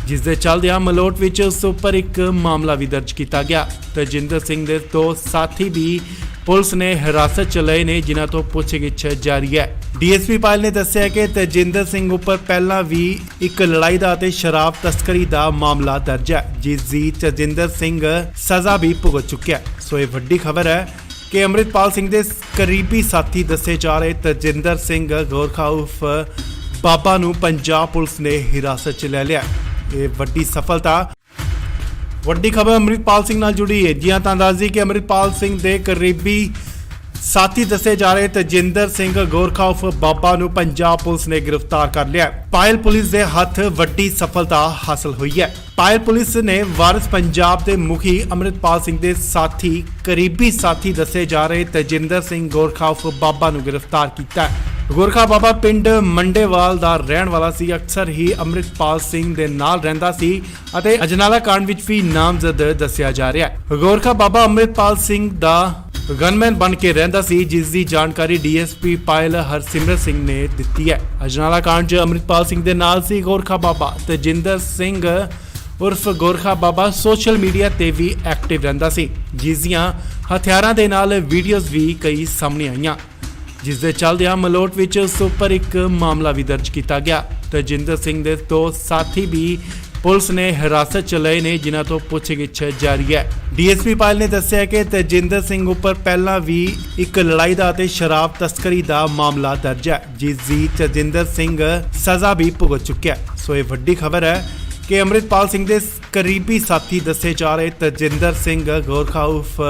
ਜਿਸ ਦੇ ਚੱਲਦਿਆਂ ਮਲੋਟ ਵਿੱਚ ਉਸ ਉੱਪਰ ਇੱਕ ਮਾਮਲਾ ਵੀ ਦਰਜ ਕੀਤਾ ਗਿਆ। ਤੇਜਿੰਦਰ ਸਿੰਘ ਦੇ ਦੋ ਸਾਥੀ ਵੀ ਪੁਲਿਸ ਨੇ ਹਿਰਾਸਤ 'ਚ ਲਏ ਨੇ, ਜਿਨ੍ਹਾਂ ਤੋਂ ਪੁੱਛਗਿੱਛ ਜਾਰੀ ਹੈ। ਡੀਐਸਪੀ ਪਾਇਲ ਨੇ ਦੱਸਿਆ ਕਿ ਤੇਜਿੰਦਰ ਸਿੰਘ ਉੱਪਰ ਪਹਿਲਾਂ ਵੀ ਇੱਕ ਲੜਾਈ ਦਾ ਅਤੇ ਸ਼ਰਾਬ ਤਸਕਰੀ ਦਾ ਮਾਮਲਾ ਦਰਜ ਹੈ, ਜਿਸ ਦੀ ਤੇਜਿੰਦਰ ਸਿੰਘ ਸਜ਼ਾ ਵੀ ਭੁਗਤ ਚੁੱਕਿਆ। ਸੋ ਇਹ ਵੱਡੀ ਖਬਰ ਹੈ ਕਿ ਅੰਮ੍ਰਿਤਪਾਲ ਸਿੰਘ ਦੇ ਕਰੀਬੀ ਸਾਥੀ ਦੱਸੇ ਜਾ ਰਹੇ ਤੇਜਿੰਦਰ ਸਿੰਘ ਗੋਰਖਾ ਉਰਫ ਬਾਬਾ ਨੂੰ ਪੰਜਾਬ ਪੁਲਿਸ ਨੇ ਹਿਰਾਸਤ 'ਚ ਲੈ ਲਿਆ। ਇਹ ਵੱਡੀ ਸਫਲਤਾ ਵੱਡੀ ਖਬਰ ਅੰਮ੍ਰਿਤਪਾਲ ਸਿੰਘ ਨਾਲ ਜੁੜੀ ਹੈ। ਜੀ ਹਾਂ, ਤਾਂ ਦੱਸ ਦਈਏ ਕਿ ਅੰਮ੍ਰਿਤਪਾਲ ਸਿੰਘ ਦੇ ਕਰੀਬੀ ਸਾਥੀ ਦੱਸੇ ਜਾ ਰਹੇ ਤੇਜਿੰਦਰ ਸਿੰਘ ਗੋਰਖਾ ਉਰਫ ਬਾਬਾ ਨੂੰ ਪੰਜਾਬ ਪੁਲਿਸ ਨੇ ਗ੍ਰਿਫਤਾਰ ਕਰ ਲਿਆ। ਪਾਇਲ ਪੁਲਿਸ ਦੇ ਹੱਥ ਵੱਡੀ ਸਫਲਤਾ ਹਾਸਲ ਹੋਈ ਹੈ। ਪਾਇਲ ਪੁਲਿਸ ਨੇ ਵਾਰਿਸ ਪੰਜਾਬ ਦੇ ਮੁਖੀ ਅੰਮ੍ਰਿਤਪਾਲ ਸਿੰਘ ਦੇ ਸਾਥੀ ਕਰੀਬੀ ਸਾਥੀ ਦੱਸੇ ਜਾ ਰਹੇ ਤੇਜਿੰਦਰ ਸਿੰਘ ਗੋਰਖਾ ਉਰਫ ਬਾਬਾ ਨੂੰ ਗ੍ਰਿਫਤਾਰ ਕੀਤਾ। ਗੋਰਖਾ ਬਾਬਾ ਪਿੰਡ ਮੰਡੇਵਾਲ ਦਾ ਰਹਿਣ ਵਾਲਾ ਸੀ, ਅਕਸਰ ਹੀ ਅੰਮ੍ਰਿਤਪਾਲ ਸਿੰਘ ਦੇ ਨਾਲ ਰਹਿੰਦਾ ਸੀ ਅਤੇ ਅਜਨਾਲਾ ਕਾਂਡ ਵਿੱਚ ਵੀ ਨਾਮਜ਼ਦ ਦੱਸਿਆ ਜਾ ਰਿਹਾ ਹੈ। ਗੋਰਖਾ ਬਾਬਾ ਅੰਮ੍ਰਿਤਪਾਲ ਸਿੰਘ ਦਾ ਗਨਮੈਨ ਬਣ ਕੇ ਰਹਿੰਦਾ ਸੀ, ਜਿਸ ਦੀ ਜਾਣਕਾਰੀ ਡੀਐਸਪੀ ਪਾਇਲ ਹਰਸਿਮਰਤ ਸਿੰਘ ਨੇ ਦਿੱਤੀ ਹੈ। ਅਜਨਾਲਾ ਕਾਂਡ 'ਚ ਅੰਮ੍ਰਿਤਪਾਲ ਸਿੰਘ ਦੇ ਨਾਲ ਸੀ ਗੋਰਖਾ ਬਾਬਾ ਤੇਜਿੰਦਰ ਸਿੰਘ ਉਰਫ ਗੋਰਖਾ ਬਾਬਾ ਸੋਸ਼ਲ ਮੀਡੀਆ ਤੇ ਵੀ ਐਕਟਿਵ ਰਹਿੰਦਾ ਸੀ, ਜਿਸ ਦੀਆਂ ਹਥਿਆਰਾਂ ਦੇ ਨਾਲ ਵੀਡੀਓਜ਼ ਵੀ ਕਈ ਸਾਹਮਣੇ ਆਈਆਂ, ਜਿਸ ਦੇ ਚੱਲਦਿਆਂ ਮਲੋਟ ਵਿੱਚ ਉਸ ਉੱਪਰ ਇੱਕ ਮਾਮਲਾ ਵੀ ਦਰਜ ਕੀਤਾ ਗਿਆ। ਤੇਜਿੰਦਰ ਸਿੰਘ ਦੇ ਦੋ ਸਾਥੀ ਵੀ ਪੁਲਿਸ ਨੇ ਹਿਰਾਸਤ 'ਚ ਲਏ ਨੇ, ਜਿਨ੍ਹਾਂ ਤੋਂ ਪੁੱਛਗਿੱਛ ਜਾਰੀ ਹੈ। ਡੀਐਸਪੀ ਪਾਇਲ ਨੇ ਦੱਸਿਆ ਕਿ ਤੇਜਿੰਦਰ ਸਿੰਘ ਉੱਪਰ ਪਹਿਲਾਂ ਵੀ ਇੱਕ ਲੜਾਈ ਦਾ ਅਤੇ ਸ਼ਰਾਬ ਤਸਕਰੀ ਦਾ ਮਾਮਲਾ ਦਰਜ ਹੈ, ਜਿਸ ਦੀ ਤੇਜਿੰਦਰ ਸਿੰਘ ਸਜ਼ਾ ਵੀ ਭੁਗਤ ਚੁੱਕਿਆ। ਸੋ ਇਹ ਵੱਡੀ ਖਬਰ ਹੈ ਕਿ ਅੰਮ੍ਰਿਤਪਾਲ ਸਿੰਘ ਦੇ ਕਰੀਬੀ ਸਾਥੀ ਦੱਸੇ ਜਾ ਰਹੇ ਤੇਜਿੰਦਰ ਸਿੰਘ ਗੋਰਖਾ ਉਰਫ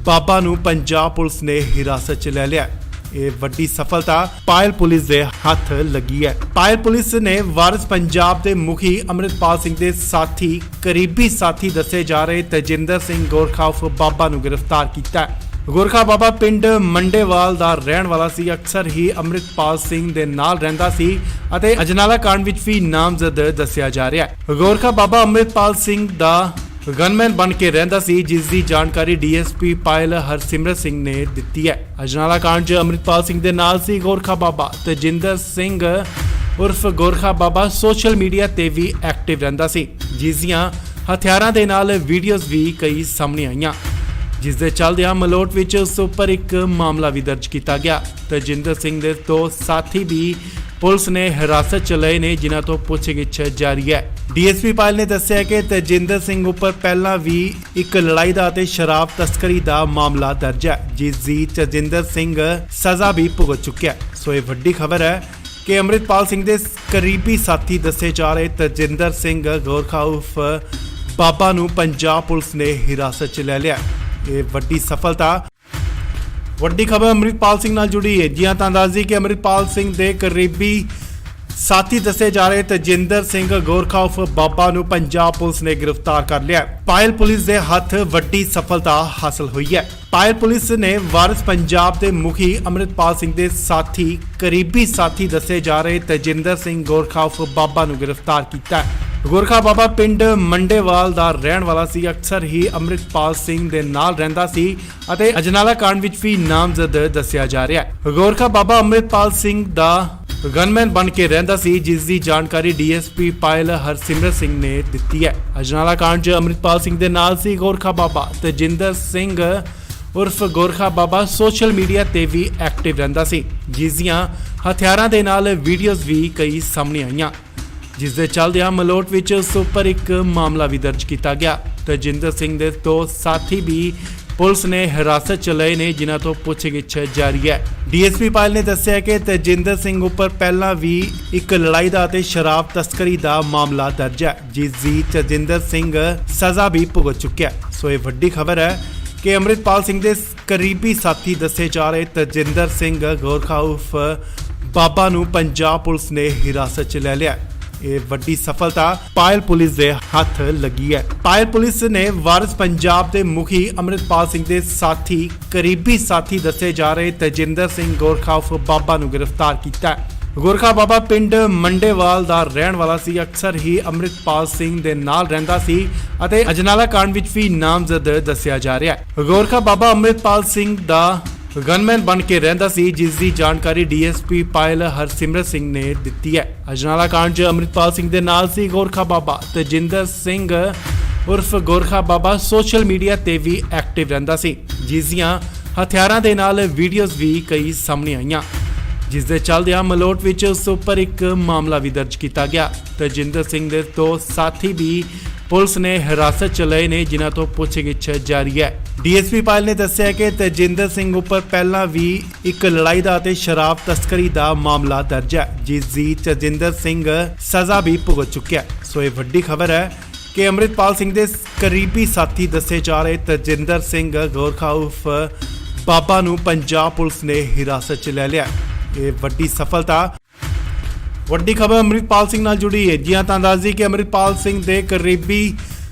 ਬਾਬਾ ਨੂੰ ਪੰਜਾਬ ਪੁਲਿਸ ਨੇ ਹਿਰਾਸਤ 'ਚ ਲੈ ਲਿਆ। ਇਹ ਵੱਡੀ ਸਫਲਤਾ ਪਾਇਲ ਪੁਲਿਸ ਦੇ ਹੱਥ ਲੱਗੀ ਹੈ। ਪਾਇਲ ਪੁਲਿਸ ਨੇ ਵਾਰਿਸ ਪੰਜਾਬ ਦੇ ਮੁਖੀ ਅੰਮ੍ਰਿਤਪਾਲ ਸਿੰਘ ਦੇ ਸਾਥੀ ਕਰੀਬੀ ਸਾਥੀ ਦੱਸੇ ਜਾ ਰਹੇ ਤੇਜਿੰਦਰ ਸਿੰਘ ਗੋਰਖਾ ਉਰਫ ਬਾਬਾ ਨੂੰ ਗ੍ਰਿਫਤਾਰ ਕੀਤਾ। ਗੋਰਖਾ ਬਾਬਾ ਪਿੰਡ ਮੰਡੇਵਾਲ ਦਾ ਰਹਿਣ ਵਾਲਾ ਸੀ, ਅਕਸਰ ਹੀ ਅੰਮ੍ਰਿਤਪਾਲ ਸਿੰਘ ਦੇ ਨਾਲ ਰਹਿੰਦਾ ਸੀ ਅਤੇ ਅਜਨਾਲਾ ਕਾਂਡ ਵਿੱਚ ਵੀ ਨਾਮਜ਼ਦ ਦੱਸਿਆ ਜਾ ਰਿਹਾ ਹੈ। ਗੋਰਖਾ ਬਾਬਾ ਅੰਮ੍ਰਿਤਪਾਲ ਸਿੰਘ ਦਾ ਗਨਮੈਨ ਬਣ ਕੇ ਰਹਿੰਦਾ ਸੀ, ਜਿਸ ਦੀ ਜਾਣਕਾਰੀ ਡੀਐਸਪੀ ਪਾਇਲ ਹਰਸਿਮਰਤ ਸਿੰਘ ਨੇ ਦਿੱਤੀ ਹੈ। ਅਜਨਾਲਾ ਕਾਂਡ 'ਚ ਅੰਮ੍ਰਿਤਪਾਲ ਸਿੰਘ ਦੇ ਨਾਲ ਸੀ ਗੋਰਖਾ ਬਾਬਾ ਤੇਜਿੰਦਰ ਸਿੰਘ ਉਰਫ ਗੋਰਖਾ ਬਾਬਾ ਸੋਸ਼ਲ ਮੀਡੀਆ ਤੇ ਵੀ ਐਕਟਿਵ ਰਹਿੰਦਾ ਸੀ, ਜਿਸ ਦੀਆਂ ਹਥਿਆਰਾਂ ਦੇ ਨਾਲ ਵੀਡੀਓਜ਼ ਵੀ ਕਈ ਸਾਹਮਣੇ ਆਈਆਂ, ਜਿਸ ਦੇ ਚੱਲਦਿਆਂ ਮਲੋਟ ਵਿੱਚ ਉਸ ਉੱਪਰ ਇੱਕ ਮਾਮਲਾ ਵੀ ਦਰਜ ਕੀਤਾ ਗਿਆ। ਤੇਜਿੰਦਰ ਸਿੰਘ ਦੇ ਦੋ ਸਾਥੀ ਵੀ ਪੁਲਿਸ ਨੇ ਹਿਰਾਸਤ 'ਚ ਲਏ ਨੇ, ਜਿਨ੍ਹਾਂ ਤੋਂ ਪੁੱਛਗਿੱਛ ਜਾਰੀ ਹੈ। ਡੀਐਸਪੀ ਪਾਇਲ ਨੇ ਦੱਸਿਆ ਕਿ ਤੇਜਿੰਦਰ ਸਿੰਘ ਉੱਪਰ ਪਹਿਲਾਂ ਵੀ ਇੱਕ ਲੜਾਈ ਦਾ ਅਤੇ ਸ਼ਰਾਬ ਤਸਕਰੀ ਦਾ ਮਾਮਲਾ ਦਰਜ ਹੈ, ਜਿਸ ਦੀ ਤੇਜਿੰਦਰ ਸਿੰਘ ਸਜ਼ਾ ਵੀ ਭੁਗਤ ਚੁੱਕਿਆ। ਸੋ ਇਹ ਵੱਡੀ ਖਬਰ ਹੈ ਕਿ ਅੰਮ੍ਰਿਤਪਾਲ ਸਿੰਘ ਦੇ ਕਰੀਬੀ ਸਾਥੀ ਦੱਸੇ ਜਾ ਰਹੇ ਤੇਜਿੰਦਰ ਸਿੰਘ ਗੋਰਖਾ ਉਰਫ ਬਾਬਾ ਨੂੰ ਪੰਜਾਬ ਪੁਲਿਸ ਨੇ ਹਿਰਾਸਤ 'ਚ ਲੈ ਲਿਆ। ਇਹ ਵੱਡੀ ਸਫਲਤਾ ਵੱਡੀ ਖਬਰ ਅੰਮ੍ਰਿਤਪਾਲ ਸਿੰਘ ਨਾਲ ਜੁੜੀ ਹੈ। ਜੀ ਹਾਂ, ਤਾਂ ਦੱਸ ਦਈਏ ਕਿ ਅੰਮ੍ਰਿਤਪਾਲ ਸਿੰਘ ਦੇ ਕਰੀਬੀ ਸਾਥੀ ਦੱਸੇ ਜਾ ਰਹੇ ਤੇਜਿੰਦਰ ਸਿੰਘ ਗੋਰਖਾ ਉਰਫ ਬਾਬਾ ਨੂੰ ਪੰਜਾਬ ਪੁਲਿਸ ਨੇ ਗ੍ਰਿਫਤਾਰ ਕਰ ਲਿਆ। ਪਾਇਲ ਪੁਲਿਸ ਦੇ ਹੱਥ ਵੱਡੀ ਸਫਲਤਾ ਹਾਸਲ ਹੋਈ ਹੈ। ਪਾਇਲ ਪੁਲਿਸ ਨੇ ਵਾਰਿਸ ਪੰਜਾਬ ਦੇ ਮੁਖੀ ਅੰਮ੍ਰਿਤਪਾਲ ਸਿੰਘ ਦੇ ਸਾਥੀ ਕਰੀਬੀ ਸਾਥੀ ਦੱਸੇ ਜਾ ਰਹੇ ਤੇਜਿੰਦਰ ਸਿੰਘ ਗੋਰਖਾ ਉਰਫ ਬਾਬਾ ਨੂੰ ਗ੍ਰਿਫਤਾਰ ਕੀਤਾ। ਗੋਰਖਾ ਬਾਬਾ ਪਿੰਡ ਮੰਡੇਵਾਲ ਦਾ ਰਹਿਣ ਵਾਲਾ ਸੀ। ਅਕਸਰ ਹੀ ਅੰਮ੍ਰਿਤਪਾਲ ਸਿੰਘ ਦੇ ਨਾਲ ਰਹਿੰਦਾ ਸੀ ਅਤੇ ਅਜਨਾਲਾ ਕਾਂਡ ਵਿੱਚ ਵੀ ਨਾਮਜ਼ਦ ਦੱਸਿਆ ਜਾ ਰਿਹਾ ਹੈ। ਗੋਰਖਾ ਬਾਬਾ ਅੰਮ੍ਰਿਤਪਾਲ ਸਿੰਘ ਦਾ ਗਨਮੈਨ ਬਣ ਕੇ ਰਹਿੰਦਾ ਸੀ, ਜਿਸ ਦੀ ਜਾਣਕਾਰੀ ਡੀਐਸਪੀ ਪਾਇਲ ਹਰਸਿਮਰਤ ਸਿੰਘ ਨੇ ਦਿੱਤੀ ਹੈ। ਅਜਨਾਲਾ ਕਾਂਡ 'ਚ ਅੰਮ੍ਰਿਤਪਾਲ ਸਿੰਘ ਦੇ ਨਾਲ ਸੀ ਗੋਰਖਾ ਬਾਬਾ। ਤਜਿੰਦਰ ਸਿੰਘ ਉਰਫ ਗੋਰਖਾ ਬਾਬਾ ਸੋਸ਼ਲ ਮੀਡੀਆ ਤੇ ਵੀ ਐਕਟਿਵ ਰਹਿੰਦਾ ਸੀ, ਜਿਸ ਦੀਆਂ ਹਥਿਆਰਾਂ ਦੇ ਨਾਲ ਵੀਡੀਓਜ਼ ਵੀ ਕਈ ਸਾਹਮਣੇ ਆਈਆਂ, ਜਿਸ ਦੇ ਚੱਲਦਿਆਂ ਮਲੋਟ ਵਿੱਚ ਉਸ ਉੱਪਰ ਇੱਕ ਮਾਮਲਾ ਵੀ ਦਰਜ ਕੀਤਾ ਗਿਆ। ਤਜਿੰਦਰ ਸਿੰਘ ਦੇ ਦੋ ਸਾਥੀ ਵੀ ਪੁਲਿਸ ਨੇ ਹਿਰਾਸਤ 'ਚ ਲਏ ਨੇ, ਜਿਨ੍ਹਾਂ ਤੋਂ ਪੁੱਛਗਿੱਛ ਜਾਰੀ ਹੈ। ਡੀਐਸਪੀ ਪਾਇਲ ਨੇ ਦੱਸਿਆ ਕਿ ਤਜਿੰਦਰ ਸਿੰਘ ਉੱਪਰ ਪਹਿਲਾਂ ਵੀ ਇੱਕ ਲੜਾਈ ਦਾ ਅਤੇ ਸ਼ਰਾਬ ਤਸਕਰੀ ਦਾ ਮਾਮਲਾ ਦਰਜ ਹੈ, ਜਿਸ ਦੀ ਤਜਿੰਦਰ ਸਿੰਘ ਸਜ਼ਾ ਵੀ ਭੁਗਤ ਚੁੱਕਿਆ। ਸੋ ਇਹ ਵੱਡੀ ਖਬਰ ਹੈ ਕਿ ਅੰਮ੍ਰਿਤਪਾਲ ਸਿੰਘ ਦੇ ਕਰੀਬੀ ਸਾਥੀ ਦੱਸੇ ਜਾ ਰਹੇ ਤਜਿੰਦਰ ਸਿੰਘ ਗੋਰਖਾ ਉਰਫ ਬਾਬਾ ਨੂੰ ਪੰਜਾਬ ਪੁਲਿਸ ਨੇ ਹਿਰਾਸਤ 'ਚ ਲੈ ਲਿਆ। ਇਹ ਵੱਡੀ ਸਫਲਤਾ ਪਾਇਲ ਪੁਲਿਸ ਦੇ ਹੱਥ ਲੱਗੀ ਹੈ। ਪਾਇਲ ਪੁਲਿਸ ਨੇ ਵਾਰਿਸ ਪੰਜਾਬ ਦੇ ਮੁਖੀ ਅੰਮ੍ਰਿਤਪਾਲ ਸਿੰਘ ਦੇ ਸਾਥੀ ਕਰੀਬੀ ਸਾਥੀ ਦੱਸੇ ਜਾ ਰਹੇ ਤਜਿੰਦਰ ਸਿੰਘ ਗੋਰਖਾ ਉਰਫ ਬਾਬਾ ਨੂੰ ਗ੍ਰਿਫਤਾਰ ਕੀਤਾ ਹੈ। ਗੋਰਖਾ ਬਾਬਾ ਪਿੰਡ ਮੰਡੇਵਾਲ ਦਾ ਰਹਿਣ ਵਾਲਾ ਸੀ। ਅਕਸਰ ਹੀ ਅੰਮ੍ਰਿਤਪਾਲ ਸਿੰਘ ਦੇ ਨਾਲ ਰਹਿੰਦਾ ਸੀ ਅਤੇ ਅਜਨਾਲਾ ਕਾਂਡ ਵਿੱਚ ਵੀ ਨਾਮਜ਼ਦ ਦੱਸਿਆ ਜਾ ਰਿਹਾ ਹੈ। ਗੋਰਖਾ ਬਾਬਾ ਅੰਮ੍ਰਿਤਪਾਲ ਸਿੰਘ ਦਾ ਗਨਮੈਨ ਬਣ ਕੇ ਰਹਿੰਦਾ ਸੀ, ਜਿਸ ਦੀ ਜਾਣਕਾਰੀ ਡੀਐਸਪੀ ਪਾਇਲ ਹਰਸਿਮਰਤ ਸਿੰਘ ਨੇ ਦਿੱਤੀ ਹੈ। ਅਜਨਾਲਾ ਕਾਂਡ 'ਚ ਅੰਮ੍ਰਿਤਪਾਲ ਸਿੰਘ ਦੇ ਨਾਲ ਸੀ ਗੋਰਖਾ ਬਾਬਾ। ਤਜਿੰਦਰ ਸਿੰਘ ਉਰਫ ਗੋਰਖਾ ਬਾਬਾ ਸੋਸ਼ਲ ਮੀਡੀਆ ਤੇ ਵੀ ਐਕਟਿਵ ਰਹਿੰਦਾ ਸੀ, ਜਿਸ ਦੀਆਂ ਹਥਿਆਰਾਂ ਦੇ ਨਾਲ ਵੀਡੀਓਜ਼ ਵੀ ਕਈ ਸਾਹਮਣੇ ਆਈਆਂ, ਜਿਸ ਦੇ ਚੱਲਦਿਆਂ ਮਲੋਟ ਵਿੱਚ ਉਸ ਉੱਪਰ ਇੱਕ ਮਾਮਲਾ ਵੀ ਦਰਜ ਕੀਤਾ ਗਿਆ। ਤਜਿੰਦਰ ਸਿੰਘ ਦੇ ਦੋ ਸਾਥੀ ਵੀ ਪੁਲਿਸ ਨੇ ਹਿਰਾਸਤ 'ਚ ਲਏ ਨੇ, ਜਿਨ੍ਹਾਂ ਤੋਂ ਪੁੱਛਗਿੱਛ ਜਾਰੀ ਹੈ। ਡੀਐਸਪੀ ਪਾਇਲ ਨੇ ਦੱਸਿਆ ਕਿ ਤਜਿੰਦਰ ਸਿੰਘ ਉੱਪਰ ਪਹਿਲਾਂ ਵੀ ਇੱਕ ਲੜਾਈ ਦਾ ਅਤੇ ਸ਼ਰਾਬ ਤਸਕਰੀ ਦਾ ਮਾਮਲਾ ਦਰਜ ਹੈ, ਜਿਸ ਦੀ ਤਜਿੰਦਰ ਸਿੰਘ ਸਜ਼ਾ ਵੀ ਭੁਗਤ ਚੁੱਕਿਆ। ਸੋ ਇਹ ਵੱਡੀ ਖਬਰ ਹੈ ਕਿ ਅੰਮ੍ਰਿਤਪਾਲ ਸਿੰਘ ਦੇ ਕਰੀਬੀ ਸਾਥੀ ਦੱਸੇ ਜਾ ਰਹੇ ਤਜਿੰਦਰ ਸਿੰਘ ਗੋਰਖਾ ਉਰਫ ਬਾਬਾ ਨੂੰ ਪੰਜਾਬ ਪੁਲਿਸ ਨੇ ਹਿਰਾਸਤ 'ਚ ਲੈ ਲਿਆ। ਇਹ ਵੱਡੀ ਸਫਲਤਾ ਵੱਡੀ ਖਬਰ ਅੰਮ੍ਰਿਤਪਾਲ ਸਿੰਘ ਨਾਲ ਜੁੜੀ ਹੈ। ਜੀ ਤਾਂ ਦੱਸ ਦਈਏ ਕਿ ਅੰਮ੍ਰਿਤਪਾਲ ਸਿੰਘ ਦੇ ਕਰੀਬੀ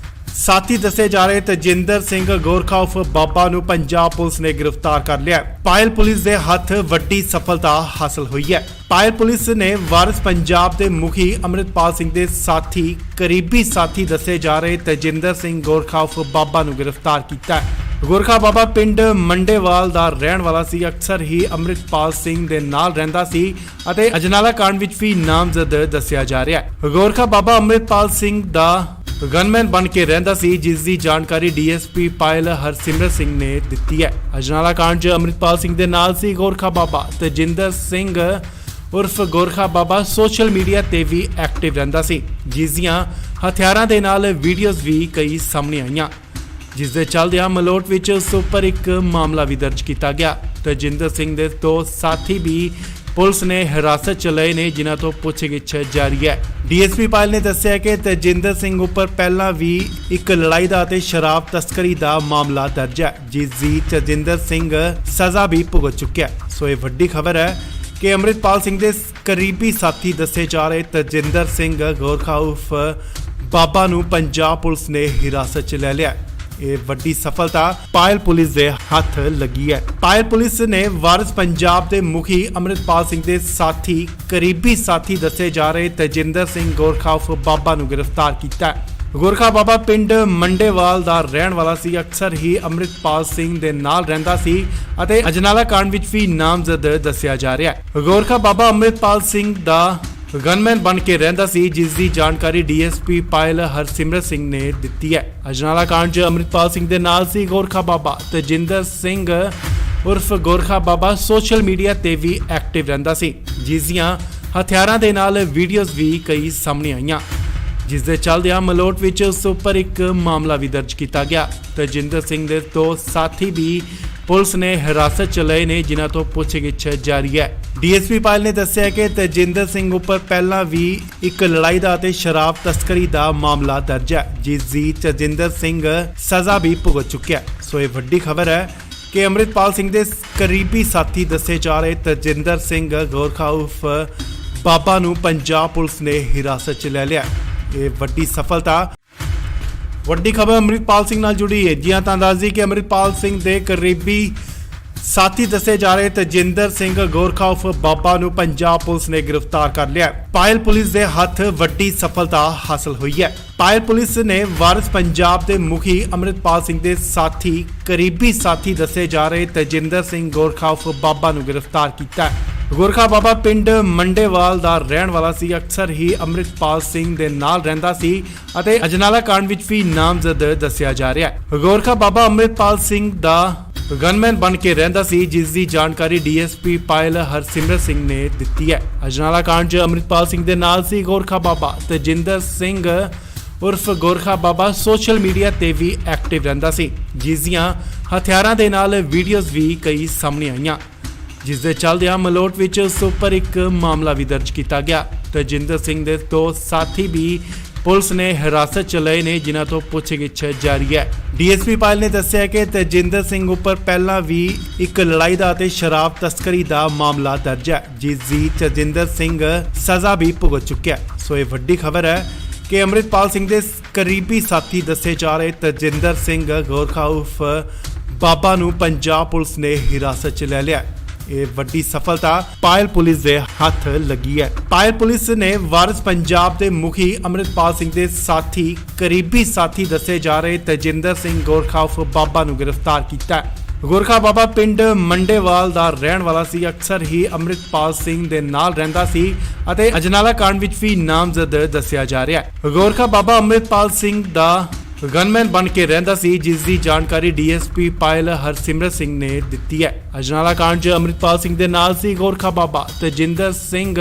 ਸਾਥੀ ਦੱਸੇ ਜਾ ਰਹੇ ਤਜਿੰਦਰ ਸਿੰਘ ਗੋਰਖਾ ਉਰਫ ਬਾਬਾ ਨੂੰ ਪੰਜਾਬ ਪੁਲਿਸ ਨੇ ਗ੍ਰਿਫਤਾਰ ਕਰ ਲਿਆ। ਪਾਇਲ ਪੁਲਿਸ ਦੇ ਹੱਥ ਵੱਡੀ ਸਫਲਤਾ ਹਾਸਲ ਹੋਈ ਹੈ। ਪਾਇਲ ਪੁਲਿਸ ਨੇ ਵਾਰਿਸ ਪੰਜਾਬ ਦੇ ਮੁਖੀ ਅੰਮ੍ਰਿਤਪਾਲ ਸਿੰਘ ਦੇ ਸਾਥੀ ਕਰੀਬੀ ਸਾਥੀ ਦੱਸੇ ਜਾ ਰਹੇ ਤਜਿੰਦਰ ਸਿੰਘ ਗੋਰਖਾ ਉਰਫ ਬਾਬਾ ਨੂੰ ਗ੍ਰਿਫਤਾਰ ਕੀਤਾ ਹੈ। ਗੋਰਖਾ ਬਾਬਾ ਪਿੰਡ ਮੰਡੇਵਾਲ ਦਾ ਰਹਿਣ ਵਾਲਾ ਸੀ। ਅਕਸਰ ਹੀ ਅੰਮ੍ਰਿਤਪਾਲ ਸਿੰਘ ਦੇ ਨਾਲ ਰਹਿੰਦਾ ਸੀ ਅਤੇ ਅਜਨਾਲਾ ਕਾਂਡ ਵਿੱਚ ਵੀ ਨਾਮਜ਼ਦ ਦੱਸਿਆ ਜਾ ਰਿਹਾ ਹੈ। ਗੋਰਖਾ ਬਾਬਾ ਅੰਮ੍ਰਿਤਪਾਲ ਸਿੰਘ ਦਾ ਗਨਮੈਨ ਬਣ ਕੇ ਰਹਿੰਦਾ ਸੀ, ਜਿਸ ਦੀ ਜਾਣਕਾਰੀ ਡੀਐਸਪੀ ਪਾਇਲ ਹਰਸਿਮਰਤ ਸਿੰਘ ਨੇ ਦਿੱਤੀ ਹੈ। ਅਜਨਾਲਾ ਕਾਂਡ 'ਚ ਅੰਮ੍ਰਿਤਪਾਲ ਸਿੰਘ ਦੇ ਨਾਲ ਸੀ ਗੋਰਖਾ ਬਾਬਾ। ਤਜਿੰਦਰ ਸਿੰਘ ਉਰਫ ਗੋਰਖਾ ਬਾਬਾ ਸੋਸ਼ਲ ਮੀਡੀਆ ਤੇ ਵੀ ਐਕਟਿਵ ਰਹਿੰਦਾ ਸੀ, ਜਿਸ ਦੀਆਂ ਹਥਿਆਰਾਂ ਦੇ ਨਾਲ ਵੀਡੀਓਜ਼ ਵੀ ਕਈ ਸਾਹਮਣੇ ਆਈਆਂ, ਜਿਸ ਦੇ ਚੱਲਦਿਆਂ ਮਲੋਟ ਵਿੱਚ ਉਸ ਉੱਪਰ ਇੱਕ ਮਾਮਲਾ ਵੀ ਦਰਜ ਕੀਤਾ ਗਿਆ। ਤਜਿੰਦਰ ਸਿੰਘ ਦੇ ਦੋ ਸਾਥੀ ਵੀ ਪੁਲਿਸ ਨੇ ਹਿਰਾਸਤ 'ਚ ਲਏ ਨੇ, ਜਿਨ੍ਹਾਂ ਤੋਂ ਪੁੱਛਗਿੱਛ ਜਾਰੀ ਹੈ। ਡੀਐਸਪੀ ਪਾਇਲ ਨੇ ਦੱਸਿਆ ਕਿ ਤਜਿੰਦਰ ਸਿੰਘ ਉੱਪਰ ਪਹਿਲਾਂ ਵੀ ਇੱਕ ਲੜਾਈ ਦਾ ਅਤੇ ਸ਼ਰਾਬ ਤਸਕਰੀ ਦਾ ਮਾਮਲਾ ਦਰਜ ਹੈ, ਜਿਸ ਦੀ ਤਜਿੰਦਰ ਸਿੰਘ ਸਜ਼ਾ ਵੀ ਭੁਗਤ ਚੁੱਕਿਆ। ਸੋ ਇਹ ਵੱਡੀ ਖਬਰ ਹੈ ਕਿ ਅੰਮ੍ਰਿਤਪਾਲ ਸਿੰਘ ਦੇ ਕਰੀਬੀ ਸਾਥੀ ਦੱਸੇ ਜਾ ਰਹੇ ਤਜਿੰਦਰ ਸਿੰਘ ਗੋਰਖਾ ਉਰਫ ਬਾਬਾ ਨੂੰ ਪੰਜਾਬ ਪੁਲਿਸ ਨੇ ਹਿਰਾਸਤ 'ਚ ਲੈ ਲਿਆ। ਇਹ ਵੱਡੀ ਸਫਲਤਾ ਪਾਇਲ ਪੁਲਿਸ ਦੇ ਹੱਥ ਲੱਗੀ ਹੈ। ਪਾਇਲ ਪੁਲਿਸ ਨੇ ਵਾਰਿਸ ਪੰਜਾਬ ਦੇ ਮੁਖੀ ਅੰਮ੍ਰਿਤਪਾਲ ਸਿੰਘ ਦੇ ਸਾਥੀ ਕਰੀਬੀ ਸਾਥੀ ਦੱਸੇ ਜਾ ਰਹੇ ਤਜਿੰਦਰ ਸਿੰਘ ਗੋਰਖਾ ਉਰਫ ਬਾਬਾ ਨੂੰ ਗ੍ਰਿਫਤਾਰ ਕੀਤਾ ਹੈ। ਗੋਰਖਾ ਬਾਬਾ ਪਿੰਡ ਮੰਡੇਵਾਲ ਦਾ ਰਹਿਣ ਵਾਲਾ ਸੀ। ਅਕਸਰ ਹੀ ਅੰਮ੍ਰਿਤਪਾਲ ਸਿੰਘ ਦੇ ਨਾਲ ਰਹਿੰਦਾ ਸੀ ਅਤੇ ਅਜਨਾਲਾ ਕਾਂਡ ਵਿੱਚ ਵੀ ਨਾਮਜ਼ਦ ਦੱਸਿਆ ਜਾ ਰਿਹਾ ਹੈ। ਗੋਰਖਾ ਬਾਬਾ ਅੰਮ੍ਰਿਤਪਾਲ ਸਿੰਘ ਦਾ ਗਨਮੈਨ ਬਣ ਕੇ ਰਹਿੰਦਾ ਸੀ, ਜਿਸ ਦੀ ਜਾਣਕਾਰੀ ਡੀਐਸਪੀ ਪਾਇਲ ਹਰਸਿਮਰਤ ਸਿੰਘ ਨੇ ਦਿੱਤੀ ਹੈ। ਅਜਨਾਲਾ ਕਾਂਡ 'ਚ ਅੰਮ੍ਰਿਤਪਾਲ ਸਿੰਘ ਦੇ ਨਾਲ ਸੀ ਗੋਰਖਾ ਬਾਬਾ। ਤਜਿੰਦਰ ਸਿੰਘ ਉਰਫ ਗੋਰਖਾ ਬਾਬਾ ਸੋਸ਼ਲ ਮੀਡੀਆ ਤੇ ਵੀ ਐਕਟਿਵ ਰਹਿੰਦਾ ਸੀ, ਜਿਸ ਦੀਆਂ ਹਥਿਆਰਾਂ ਦੇ ਨਾਲ ਵੀਡੀਓਜ਼ ਵੀ ਕਈ ਸਾਹਮਣੇ ਆਈਆਂ, ਜਿਸ ਦੇ ਚੱਲਦਿਆਂ ਮਲੋਟ ਵਿੱਚ ਉਸ ਉੱਪਰ ਇੱਕ ਮਾਮਲਾ ਵੀ ਦਰਜ ਕੀਤਾ ਗਿਆ। ਤਜਿੰਦਰ ਸਿੰਘ ਦੇ ਦੋ ਸਾਥੀ ਵੀ ਪੁਲਿਸ ਨੇ ਹਿਰਾਸਤ 'ਚ ਲਏ ਨੇ, ਜਿਨ੍ਹਾਂ ਤੋਂ ਪੁੱਛਗਿੱਛ ਜਾਰੀ ਹੈ। ਡੀਐਸਪੀ ਪਾਇਲ ਨੇ ਦੱਸਿਆ ਕਿ ਤਜਿੰਦਰ ਸਿੰਘ ਉੱਪਰ ਪਹਿਲਾਂ ਵੀ ਇੱਕ ਲੜਾਈ ਦਾ ਅਤੇ ਸ਼ਰਾਬ ਤਸਕਰੀ ਦਾ ਮਾਮਲਾ ਦਰਜ ਹੈ, ਜਿਸ ਦੀ ਤਜਿੰਦਰ ਸਿੰਘ ਸਜ਼ਾ ਵੀ ਭੁਗਤ ਚੁੱਕਿਆ। ਸੋ ਇਹ ਵੱਡੀ ਖਬਰ ਹੈ ਕਿ ਅੰਮ੍ਰਿਤਪਾਲ ਸਿੰਘ ਦੇ ਕਰੀਬੀ ਸਾਥੀ ਦੱਸੇ ਜਾ ਰਹੇ ਤਜਿੰਦਰ ਸਿੰਘ ਗੋਰਖਾ ਉਰਫ ਬਾਬਾ ਨੂੰ ਪੰਜਾਬ ਪੁਲਿਸ ਨੇ ਹਿਰਾਸਤ 'ਚ ਲੈ ਲਿਆ। ਇਹ ਵੱਡੀ ਸਫਲਤਾ ਵੱਡੀ ਖਬਰ ਅੰਮ੍ਰਿਤਪਾਲ ਸਿੰਘ ਨਾਲ ਜੁੜੀ ਹੈ। ਜੀ ਤਾਂ ਦੱਸ ਦਈਏ ਕਿ ਅੰਮ੍ਰਿਤਪਾਲ ਸਿੰਘ ਦੇ ਕਰੀਬੀ ਸਾਥੀ ਦੱਸੇ ਜਾ ਰਹੇ ਤਜਿੰਦਰ ਸਿੰਘ ਗੋਰਖਾ ਉਰਫ ਬਾਬਾ ਨੂੰ ਪੰਜਾਬ ਪੁਲਿਸ ਨੇ ਗ੍ਰਿਫਤਾਰ ਕਰ ਲਿਆ। ਪਾਇਲ ਪੁਲਿਸ ਦੇ ਹੱਥ ਵੱਡੀ ਸਫਲਤਾ ਹਾਸਲ ਹੋਈ ਹੈ। ਪਾਇਲ ਪੁਲਿਸ ਨੇ ਵਾਰਿਸ ਪੰਜਾਬ ਦੇ ਮੁਖੀ ਅੰਮ੍ਰਿਤਪਾਲ ਸਿੰਘ ਦੇ ਸਾਥੀ ਕਰੀਬੀ ਸਾਥੀ ਦੱਸੇ ਜਾ ਰਹੇ ਤਜਿੰਦਰ ਸਿੰਘ ਗੋਰਖਾ ਉਰਫ ਬਾਬਾ ਨੂੰ ਗ੍ਰਿਫਤਾਰ ਕੀਤਾ ਹੈ। ਗੋਰਖਾ ਬਾਬਾ ਪਿੰਡ ਮੰਡੇਵਾਲ ਦਾ ਰਹਿਣ ਵਾਲਾ ਸੀ। ਅਕਸਰ ਹੀ ਅੰਮ੍ਰਿਤਪਾਲ ਸਿੰਘ ਦੇ ਨਾਲ ਰਹਿੰਦਾ ਸੀ ਅਤੇ ਅਜਨਾਲਾ ਕਾਂਡ ਵਿੱਚ ਵੀ ਨਾਮਜ਼ਦ ਦੱਸਿਆ ਜਾ ਰਿਹਾ ਹੈ। ਗੋਰਖਾ ਬਾਬਾ ਅੰਮ੍ਰਿਤਪਾਲ ਸਿੰਘ ਦਾ ਗਨਮੈਨ ਬਣ ਕੇ ਰਹਿੰਦਾ ਸੀ, ਜਿਸ ਦੀ ਜਾਣਕਾਰੀ ਡੀਐਸਪੀ ਪਾਇਲ ਹਰਸਿਮਰਤ ਸਿੰਘ ਨੇ ਦਿੱਤੀ ਹੈ। ਅਜਨਾਲਾ ਕਾਂਡ 'ਚ ਅੰਮ੍ਰਿਤਪਾਲ ਸਿੰਘ ਦੇ ਨਾਲ ਸੀ ਗੋਰਖਾ ਬਾਬਾ। ਤਜਿੰਦਰ ਸਿੰਘ ਉਰਫ ਗੋਰਖਾ ਬਾਬਾ ਸੋਸ਼ਲ ਮੀਡੀਆ ਤੇ ਵੀ ਐਕਟਿਵ ਰਹਿੰਦਾ ਸੀ, ਜਿਸ ਦੀਆਂ ਹਥਿਆਰਾਂ ਦੇ ਨਾਲ ਵੀਡੀਓਜ਼ ਵੀ ਕਈ ਸਾਹਮਣੇ ਆਈਆਂ, ਜਿਸ ਦੇ ਚੱਲਦਿਆਂ ਮਲੋਟ ਵਿੱਚ ਉਸ ਉੱਪਰ ਇੱਕ ਮਾਮਲਾ ਵੀ ਦਰਜ ਕੀਤਾ ਗਿਆ। ਤਜਿੰਦਰ ਸਿੰਘ ਦੇ ਦੋ ਸਾਥੀ ਵੀ ਪੁਲਿਸ ਨੇ ਹਿਰਾਸਤ 'ਚ ਲਏ ਨੇ, ਜਿਨ੍ਹਾਂ ਤੋਂ ਪੁੱਛਗਿੱਛ ਜਾਰੀ ਹੈ। ਡੀਐਸਪੀ ਪਾਇਲ ਨੇ ਦੱਸਿਆ ਕਿ ਤਜਿੰਦਰ ਸਿੰਘ ਉੱਪਰ ਪਹਿਲਾਂ ਵੀ ਇੱਕ ਲੜਾਈ ਦਾ ਅਤੇ ਸ਼ਰਾਬ ਤਸਕਰੀ ਦਾ ਮਾਮਲਾ ਦਰਜ ਹੈ, ਜਿਸ ਦੀ ਤਜਿੰਦਰ ਸਿੰਘ ਸਜ਼ਾ ਵੀ ਭੁਗਤ ਚੁੱਕਿਆ। ਸੋ ਇਹ ਵੱਡੀ ਖਬਰ ਹੈ ਕਿ ਅੰਮ੍ਰਿਤਪਾਲ ਸਿੰਘ ਦੇ ਕਰੀਬੀ ਸਾਥੀ ਦੱਸੇ ਜਾ ਰਹੇ ਤਜਿੰਦਰ ਸਿੰਘ ਗੋਰਖਾ ਉਰਫ ਬਾਬਾ ਨੂੰ ਪੰਜਾਬ ਪੁਲਿਸ ਨੇ ਹਿਰਾਸਤ 'ਚ ਲੈ ਲਿਆ। ਇਹ ਵੱਡੀ ਸਫਲਤਾ ਪਾਇਲ ਪੁਲਿਸ ਦੇ ਹੱਥ ਲੱਗੀ ਹੈ। ਪਾਇਲ ਪੁਲਿਸ ਨੇ ਵਾਰਿਸ ਪੰਜਾਬ ਦੇ ਮੁਖੀ ਅੰਮ੍ਰਿਤਪਾਲ ਸਿੰਘ ਦੇ ਸਾਥੀ ਕਰੀਬੀ ਸਾਥੀ ਦੱਸੇ ਜਾ ਰਹੇ ਤਜਿੰਦਰ ਸਿੰਘ ਗੋਰਖਾ ਉਰਫ ਬਾਬਾ ਨੂੰ ਗ੍ਰਿਫਤਾਰ ਕੀਤਾ ਹੈ। ਗੋਰਖਾ ਬਾਬਾ ਪਿੰਡ ਮੰਡੇਵਾਲ ਦਾ ਰਹਿਣ ਵਾਲਾ ਸੀ। ਅਕਸਰ ਹੀ ਅੰਮ੍ਰਿਤਪਾਲ ਸਿੰਘ ਦੇ ਨਾਲ ਰਹਿੰਦਾ ਸੀ ਅਤੇ ਅਜਨਾਲਾ ਕਾਂਡ ਵਿੱਚ ਵੀ ਨਾਮਜ਼ਦ ਦੱਸਿਆ ਜਾ ਰਿਹਾ ਹੈ। ਗੋਰਖਾ ਬਾਬਾ ਅੰਮ੍ਰਿਤਪਾਲ ਸਿੰਘ ਦਾ ਗਨਮੈਨ ਬਣ ਕੇ ਰਹਿੰਦਾ ਸੀ, ਜਿਸ ਦੀ ਜਾਣਕਾਰੀ ਡੀਐਸਪੀ ਪਾਇਲ ਹਰਸਿਮਰਤ ਸਿੰਘ ਨੇ ਦਿੱਤੀ ਹੈ। ਅਜਨਾਲਾ ਕਾਂਡ 'ਚ ਅੰਮ੍ਰਿਤਪਾਲ ਸਿੰਘ ਦੇ ਨਾਲ ਸੀ ਗੋਰਖਾ ਬਾਬਾ। ਤਜਿੰਦਰ ਸਿੰਘ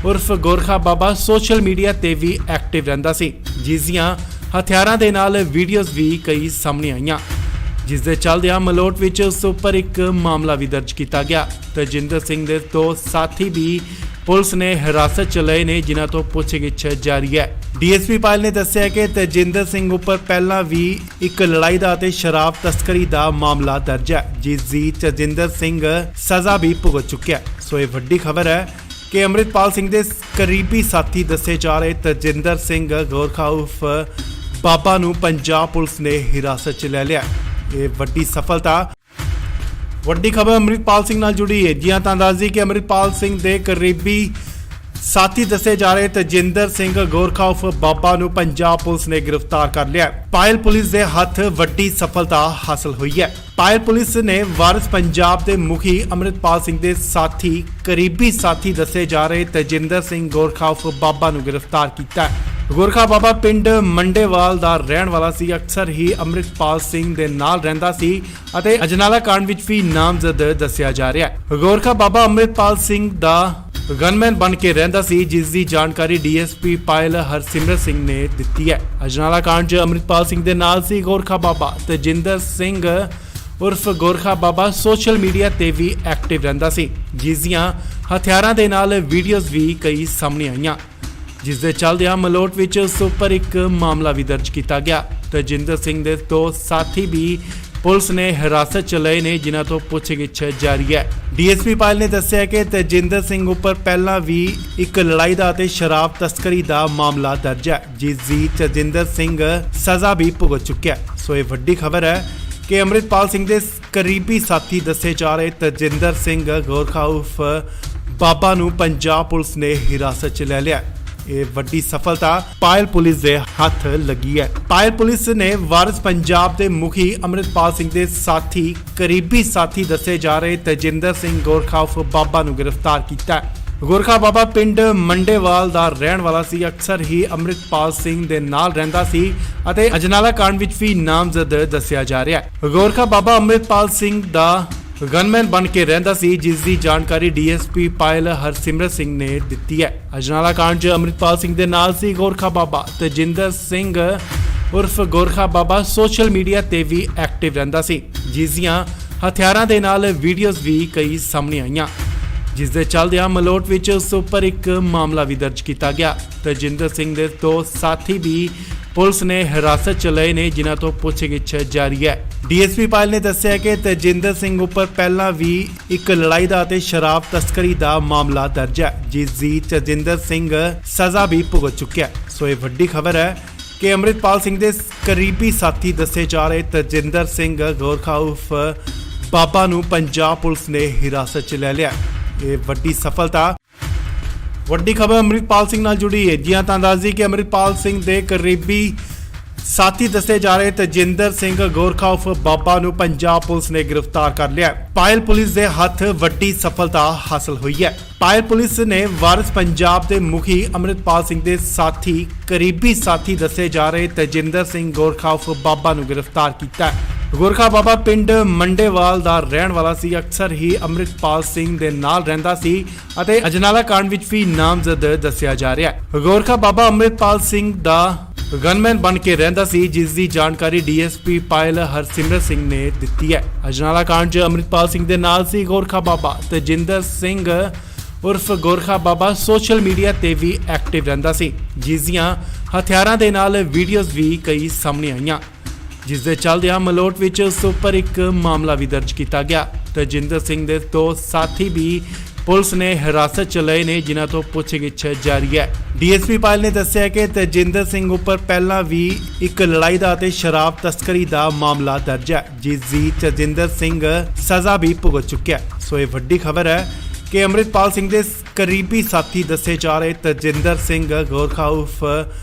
ਉਰਫ ਗੋਰਖਾ ਬਾਬਾ ਸੋਸ਼ਲ ਮੀਡੀਆ ਤੇ ਵੀ ਐਕਟਿਵ ਰਹਿੰਦਾ ਸੀ, ਜਿਸ ਦੀਆਂ ਹਥਿਆਰਾਂ ਦੇ ਨਾਲ ਵੀਡੀਓਜ਼ ਵੀ ਕਈ ਸਾਹਮਣੇ ਆਈਆਂ, ਜਿਸ ਦੇ ਚੱਲਦਿਆਂ ਮਲੋਟ ਵਿੱਚ ਉਸ ਉੱਪਰ ਇੱਕ ਮਾਮਲਾ ਵੀ ਦਰਜ ਕੀਤਾ ਗਿਆ। ਤਜਿੰਦਰ ਸਿੰਘ ਦੇ ਦੋ ਸਾਥੀ ਵੀ ਪੁਲਿਸ ਨੇ ਹਿਰਾਸਤ 'ਚ ਲਏ ਨੇ, ਜਿਨ੍ਹਾਂ ਤੋਂ ਪੁੱਛਗਿੱਛ ਜਾਰੀ ਹੈ। ਡੀਐਸਪੀ ਪਾਇਲ ਨੇ ਦੱਸਿਆ ਕਿ ਤਜਿੰਦਰ ਸਿੰਘ ਉੱਪਰ ਪਹਿਲਾਂ ਵੀ ਇੱਕ ਲੜਾਈ ਦਾ ਅਤੇ ਸ਼ਰਾਬ ਤਸਕਰੀ ਦਾ ਮਾਮਲਾ ਦਰਜ ਹੈ, ਜਿਸ ਦੀ ਤਜਿੰਦਰ ਸਿੰਘ ਸਜ਼ਾ ਵੀ ਭੁਗਤ ਚੁੱਕਿਆ। ਸੋ ਇਹ ਵੱਡੀ ਖਬਰ ਹੈ ਕਿ ਅੰਮ੍ਰਿਤਪਾਲ ਸਿੰਘ ਦੇ ਕਰੀਬੀ ਸਾਥੀ ਦੱਸੇ ਜਾ ਰਹੇ ਤਜਿੰਦਰ ਸਿੰਘ ਗੋਰਖਾ ਉਰਫ ਬਾਬਾ ਨੂੰ ਪੰਜਾਬ ਪੁਲਿਸ ਨੇ ਹਿਰਾਸਤ 'ਚ ਲੈ ਲਿਆ। ਇਹ ਵੱਡੀ ਸਫਲਤਾ ਵੱਡੀ ਖਬਰ ਅੰਮ੍ਰਿਤਪਾਲ ਸਿੰਘ ਨਾਲ ਜੁੜੀ ਹੈ। ਜੀ ਹਾਂ, ਤਾਂ ਦੱਸ ਦਈਏ ਕਿ ਅੰਮ੍ਰਿਤਪਾਲ ਸਿੰਘ ਦੇ ਕਰੀਬੀ ਸਾਥੀ ਦੱਸੇ ਜਾ ਰਹੇ ਤਜਿੰਦਰ ਸਿੰਘ ਗੋਰਖਾ ਉਰਫ ਬਾਬਾ ਨੂੰ ਪੰਜਾਬ ਪੁਲਿਸ ਨੇ ਗ੍ਰਿਫਤਾਰ ਕਰ ਲਿਆ। ਪਾਇਲ ਪੁਲਿਸ ਦੇ ਹੱਥ ਵੱਡੀ ਸਫਲਤਾ ਹਾਸਲ ਹੋਈ ਹੈ। ਪਾਇਲ ਪੁਲਿਸ ਨੇ ਵਾਰਿਸ ਪੰਜਾਬ ਦੇ ਮੁਖੀ ਅੰਮ੍ਰਿਤਪਾਲ ਸਿੰਘ ਦੇ ਸਾਥੀ ਕਰੀਬੀ ਸਾਥੀ ਦੱਸੇ ਜਾ ਰਹੇ ਤਜਿੰਦਰ ਸਿੰਘ ਗੋਰਖਾ ਉਰਫ ਬਾਬਾ ਨੂੰ ਗ੍ਰਿਫਤਾਰ ਕੀਤਾ ਹੈ। ਗੋਰਖਾ ਬਾਬਾ ਪਿੰਡ ਮੰਡੇਵਾਲ ਦਾ ਰਹਿਣ ਵਾਲਾ ਸੀ। ਅਕਸਰ ਹੀ ਅੰਮ੍ਰਿਤਪਾਲ ਸਿੰਘ ਦੇ ਨਾਲ ਰਹਿੰਦਾ ਸੀ ਅਤੇ ਅਜਨਾਲਾ ਕਾਂਡ ਵਿੱਚ ਵੀ ਨਾਮਜ਼ਦ ਦੱਸਿਆ ਜਾ ਰਿਹਾ ਹੈ। ਗੋਰਖਾ ਬਾਬਾ ਅੰਮ੍ਰਿਤਪਾਲ ਸਿੰਘ ਦਾ ਗਨਮੈਨ ਬਣ ਕੇ ਰਹਿੰਦਾ ਸੀ, ਜਿਸ ਦੀ ਜਾਣਕਾਰੀ ਡੀਐਸਪੀ ਪਾਇਲ ਹਰਸਿਮਰਤ ਸਿੰਘ ਨੇ ਦਿੱਤੀ ਹੈ। ਅਜਨਾਲਾ ਕਾਂਡ 'ਚ ਅੰਮ੍ਰਿਤਪਾਲ ਸਿੰਘ ਦੇ ਨਾਲ ਸੀ ਗੋਰਖਾ ਬਾਬਾ। ਤਜਿੰਦਰ ਸਿੰਘ ਉਰਫ ਗੋਰਖਾ ਬਾਬਾ ਸੋਸ਼ਲ ਮੀਡੀਆ ਤੇ ਵੀ ਐਕਟਿਵ ਰਹਿੰਦਾ ਸੀ, ਜਿਸ ਦੀਆਂ ਹਥਿਆਰਾਂ ਦੇ ਨਾਲ ਵੀਡੀਓਜ਼ ਵੀ ਕਈ ਸਾਹਮਣੇ ਆਈਆਂ, ਜਿਸ ਦੇ ਚੱਲਦਿਆਂ ਮਲੋਟ ਵਿੱਚ ਉਸ ਉੱਪਰ ਇੱਕ ਮਾਮਲਾ ਵੀ ਦਰਜ ਕੀਤਾ ਗਿਆ। ਤਜਿੰਦਰ ਸਿੰਘ ਦੇ ਦੋ ਸਾਥੀ ਵੀ ਪੁਲਿਸ ਨੇ ਹਿਰਾਸਤ 'ਚ ਲਏ ਨੇ, ਜਿਨ੍ਹਾਂ ਤੋਂ ਪੁੱਛਗਿੱਛ ਜਾਰੀ ਹੈ। ਡੀਐਸਪੀ ਪਾਇਲ ਨੇ ਦੱਸਿਆ ਕਿ ਤਜਿੰਦਰ ਸਿੰਘ ਉੱਪਰ ਪਹਿਲਾਂ ਵੀ ਇੱਕ ਲੜਾਈ ਦਾ ਅਤੇ ਸ਼ਰਾਬ ਤਸਕਰੀ ਦਾ ਮਾਮਲਾ ਦਰਜ ਹੈ, ਜਿਸ ਦੀ ਤਜਿੰਦਰ ਸਿੰਘ ਸਜ਼ਾ ਵੀ ਭੁਗਤ ਚੁੱਕਿਆ। ਸੋ ਇਹ ਵੱਡੀ ਖਬਰ ਹੈ ਕਿ ਅੰਮ੍ਰਿਤਪਾਲ ਸਿੰਘ ਦੇ ਕਰੀਬੀ ਸਾਥੀ ਦੱਸੇ ਜਾ ਰਹੇ ਤਜਿੰਦਰ ਸਿੰਘ ਗੋਰਖਾ ਉਰਫ ਬਾਬਾ ਨੂੰ ਪੰਜਾਬ ਪੁਲਿਸ ਨੇ ਹਿਰਾਸਤ 'ਚ ਲੈ ਲਿਆ। ਇਹ ਵੱਡੀ ਸਫਲਤਾ ਪਾਇਲ ਪੁਲਿਸ ਦੇ ਹੱਥ ਲੱਗੀ ਹੈ। ਪਾਇਲ ਪੁਲਿਸ ਨੇ ਵਾਰਿਸ ਪੰਜਾਬ ਦੇ ਮੁਖੀ ਅੰਮ੍ਰਿਤਪਾਲ ਸਿੰਘ ਦੇ ਸਾਥੀ ਕਰੀਬੀ ਸਾਥੀ ਦੱਸੇ ਜਾ ਰਹੇ ਤਜਿੰਦਰ ਸਿੰਘ ਗੋਰਖਾ ਉਰਫ ਬਾਬਾ ਨੂੰ ਗ੍ਰਿਫਤਾਰ ਕੀਤਾ ਹੈ। ਗੋਰਖਾ ਬਾਬਾ ਪਿੰਡ ਮੰਡੇਵਾਲ ਦਾ ਰਹਿਣ ਵਾਲਾ ਸੀ। ਅਕਸਰ ਹੀ ਅੰਮ੍ਰਿਤਪਾਲ ਸਿੰਘ ਦੇ ਨਾਲ ਰਹਿੰਦਾ ਸੀ ਅਤੇ ਅਜਨਾਲਾ ਕਾਂਡ ਵਿੱਚ ਵੀ ਨਾਮਜ਼ਦ ਦੱਸਿਆ ਜਾ ਰਿਹਾ ਹੈ। ਗੋਰਖਾ ਬਾਬਾ ਅੰਮ੍ਰਿਤਪਾਲ ਸਿੰਘ ਦਾ ਗਨਮੈਨ ਬਣ ਕੇ ਰਹਿੰਦਾ ਸੀ, ਜਿਸ ਦੀ ਜਾਣਕਾਰੀ ਡੀਐਸਪੀ ਪਾਇਲ ਹਰਸਿਮਰਤ ਸਿੰਘ ਨੇ ਦਿੱਤੀ ਹੈ। ਅਜਨਾਲਾ ਕਾਂਡ 'ਚ ਅੰਮ੍ਰਿਤਪਾਲ ਸਿੰਘ ਦੇ ਨਾਲ ਸੀ ਗੋਰਖਾ ਬਾਬਾ। ਤਜਿੰਦਰ ਸਿੰਘ ਉਰਫ ਗੋਰਖਾ ਬਾਬਾ ਸੋਸ਼ਲ ਮੀਡੀਆ ਤੇ ਵੀ ਐਕਟਿਵ ਰਹਿੰਦਾ ਸੀ, ਜਿਸ ਦੀਆਂ ਹਥਿਆਰਾਂ ਦੇ ਨਾਲ ਵੀਡੀਓਜ਼ ਵੀ ਕਈ ਸਾਹਮਣੇ ਆਈਆਂ, ਜਿਸ ਦੇ ਚੱਲਦਿਆਂ ਮਲੋਟ ਵਿੱਚ ਉਸ ਉੱਪਰ ਇੱਕ ਮਾਮਲਾ ਵੀ ਦਰਜ ਕੀਤਾ ਗਿਆ। ਤਜਿੰਦਰ ਸਿੰਘ ਦੇ ਦੋ ਸਾਥੀ ਵੀ ਪੁਲਿਸ ਨੇ ਹਿਰਾਸਤ 'ਚ ਲਏ ਨੇ, ਜਿਨ੍ਹਾਂ ਤੋਂ ਪੁੱਛਗਿੱਛ ਜਾਰੀ ਹੈ। ਡੀਐਸਪੀ ਪਾਇਲ ਨੇ ਦੱਸਿਆ ਕਿ ਤਜਿੰਦਰ ਸਿੰਘ ਉੱਪਰ ਪਹਿਲਾਂ ਵੀ ਇੱਕ ਲੜਾਈ ਦਾ ਅਤੇ ਸ਼ਰਾਬ ਤਸਕਰੀ ਦਾ ਮਾਮਲਾ ਦਰਜ ਹੈ, ਜਿਸ ਦੀ ਤਜਿੰਦਰ ਸਿੰਘ ਸਜ਼ਾ ਵੀ ਭੁਗਤ ਚੁੱਕਿਆ। ਸੋ ਇਹ ਵੱਡੀ ਖਬਰ ਹੈ ਕਿ ਅੰਮ੍ਰਿਤਪਾਲ ਸਿੰਘ ਦੇ ਕਰੀਬੀ ਸਾਥੀ ਦੱਸੇ ਜਾ ਰਹੇ ਤਜਿੰਦਰ ਸਿੰਘ ਗੋਰਖਾ ਉਰਫ ਬਾਬਾ ਨੂੰ ਪੰਜਾਬ ਪੁਲਿਸ ਨੇ ਹਿਰਾਸਤ 'ਚ ਲੈ ਲਿਆ। ਇਹ ਵੱਡੀ ਸਫਲਤਾ। ਵੱਡੀ ਖਬਰ ਅੰਮ੍ਰਿਤਪਾਲ ਸਿੰਘ ਨਾਲ ਜੁੜੀ ਹੈ। ਜੀ ਤਾਂ ਦੱਸ ਦਈਏ ਕਿ ਅੰਮ੍ਰਿਤਪਾਲ ਸਿੰਘ ਦੇ ਕਰੀਬੀ ਸਾਥੀ ਦੱਸੇ ਜਾ ਰਹੇ ਤਜਿੰਦਰ ਸਿੰਘ ਗੋਰਖਾ ਉਰਫ ਬਾਬਾ ਨੂੰ ਪੰਜਾਬ ਪੁਲਿਸ ਨੇ ਗ੍ਰਿਫਤਾਰ ਕਰ ਲਿਆ। ਪਾਇਲ ਪੁਲਿਸ ਦੇ ਹੱਥ ਵੱਡੀ ਸਫਲਤਾ ਹਾਸਲ ਹੋਈ ਹੈ। ਪਾਇਲ ਪੁਲਿਸ ਨੇ ਵਾਰਿਸ ਪੰਜਾਬ ਦੇ ਮੁਖੀ ਅੰਮ੍ਰਿਤਪਾਲ ਸਿੰਘ ਦੇ ਸਾਥੀ ਕਰੀਬੀ ਸਾਥੀ ਦੱਸੇ ਜਾ ਰਹੇ ਤਜਿੰਦਰ ਸਿੰਘ ਗੋਰਖਾ ਉਰਫ ਬਾਬਾ ਨੂੰ ਗ੍ਰਿਫਤਾਰ ਕੀਤਾ ਹੈ। ਗੋਰਖਾ ਬਾਬਾ ਪਿੰਡ ਮੰਡੇਵਾਲ ਦਾ ਰਹਿਣ ਵਾਲਾ ਸੀ। ਅਕਸਰ ਹੀ ਅੰਮ੍ਰਿਤਪਾਲ ਸਿੰਘ ਦੇ ਨਾਲ ਰਹਿੰਦਾ ਸੀ ਅਤੇ ਅਜਨਾਲਾ ਕਾਂਡ ਵਿੱਚ ਵੀ ਨਾਮਜ਼ਦ ਦੱਸਿਆ ਜਾ ਰਿਹਾ ਹੈ। ਗੋਰਖਾ ਬਾਬਾ ਅੰਮ੍ਰਿਤਪਾਲ ਸਿੰਘ ਦਾ ਗਨਮੈਨ ਬਣ ਕੇ ਰਹਿੰਦਾ ਸੀ, ਜਿਸ ਦੀ ਜਾਣਕਾਰੀ ਡੀਐਸਪੀ ਪਾਇਲ ਹਰਸਿਮਰਤ ਸਿੰਘ ਨੇ ਦਿੱਤੀ ਹੈ। ਅਜਨਾਲਾ ਕਾਂਡ 'ਚ ਅੰਮ੍ਰਿਤਪਾਲ ਸਿੰਘ ਦੇ ਨਾਲ ਸੀ ਗੋਰਖਾ ਬਾਬਾ। ਤਜਿੰਦਰ ਸਿੰਘ ਉਰਫ ਗੋਰਖਾ ਬਾਬਾ ਸੋਸ਼ਲ ਮੀਡੀਆ ਤੇ ਵੀ ਐਕਟਿਵ ਰਹਿੰਦਾ ਸੀ, ਜਿਸ ਦੀਆਂ ਹਥਿਆਰਾਂ ਦੇ ਨਾਲ ਵੀਡੀਓਜ਼ ਵੀ ਕਈ ਸਾਹਮਣੇ ਆਈਆਂ, ਜਿਸ ਦੇ ਚੱਲਦਿਆਂ ਮਲੋਟ ਵਿੱਚ ਉਸ ਉੱਪਰ ਇੱਕ ਮਾਮਲਾ ਵੀ ਦਰਜ ਕੀਤਾ ਗਿਆ। ਤਜਿੰਦਰ ਸਿੰਘ ਦੇ ਦੋ ਸਾਥੀ ਵੀ ਪੁਲਿਸ ਨੇ ਹਿਰਾਸਤ 'ਚ ਲਏ ਨੇ, ਜਿਨ੍ਹਾਂ ਤੋਂ ਪੁੱਛਗਿੱਛ ਜਾਰੀ ਹੈ। ਡੀਐਸਪੀ ਪਾਇਲ ਨੇ ਦੱਸਿਆ ਕਿ ਤਜਿੰਦਰ ਸਿੰਘ ਉੱਪਰ ਪਹਿਲਾਂ ਵੀ ਇੱਕ ਲੜਾਈ ਦਾ ਅਤੇ ਸ਼ਰਾਬ ਤਸਕਰੀ ਦਾ ਮਾਮਲਾ ਦਰਜ ਹੈ, ਜਿਸ ਦੀ ਤਜਿੰਦਰ ਸਿੰਘ ਸਜ਼ਾ ਵੀ ਭੁਗਤ ਚੁੱਕਿਆ। ਸੋ ਇਹ ਵੱਡੀ ਖਬਰ ਹੈ ਕਿ ਅੰਮ੍ਰਿਤਪਾਲ ਸਿੰਘ ਦੇ ਕਰੀਬੀ ਸਾਥੀ ਦੱਸੇ ਜਾ ਰਹੇ ਤਜਿੰਦਰ ਸਿੰਘ ਗੋਰਖਾ ਉਰਫ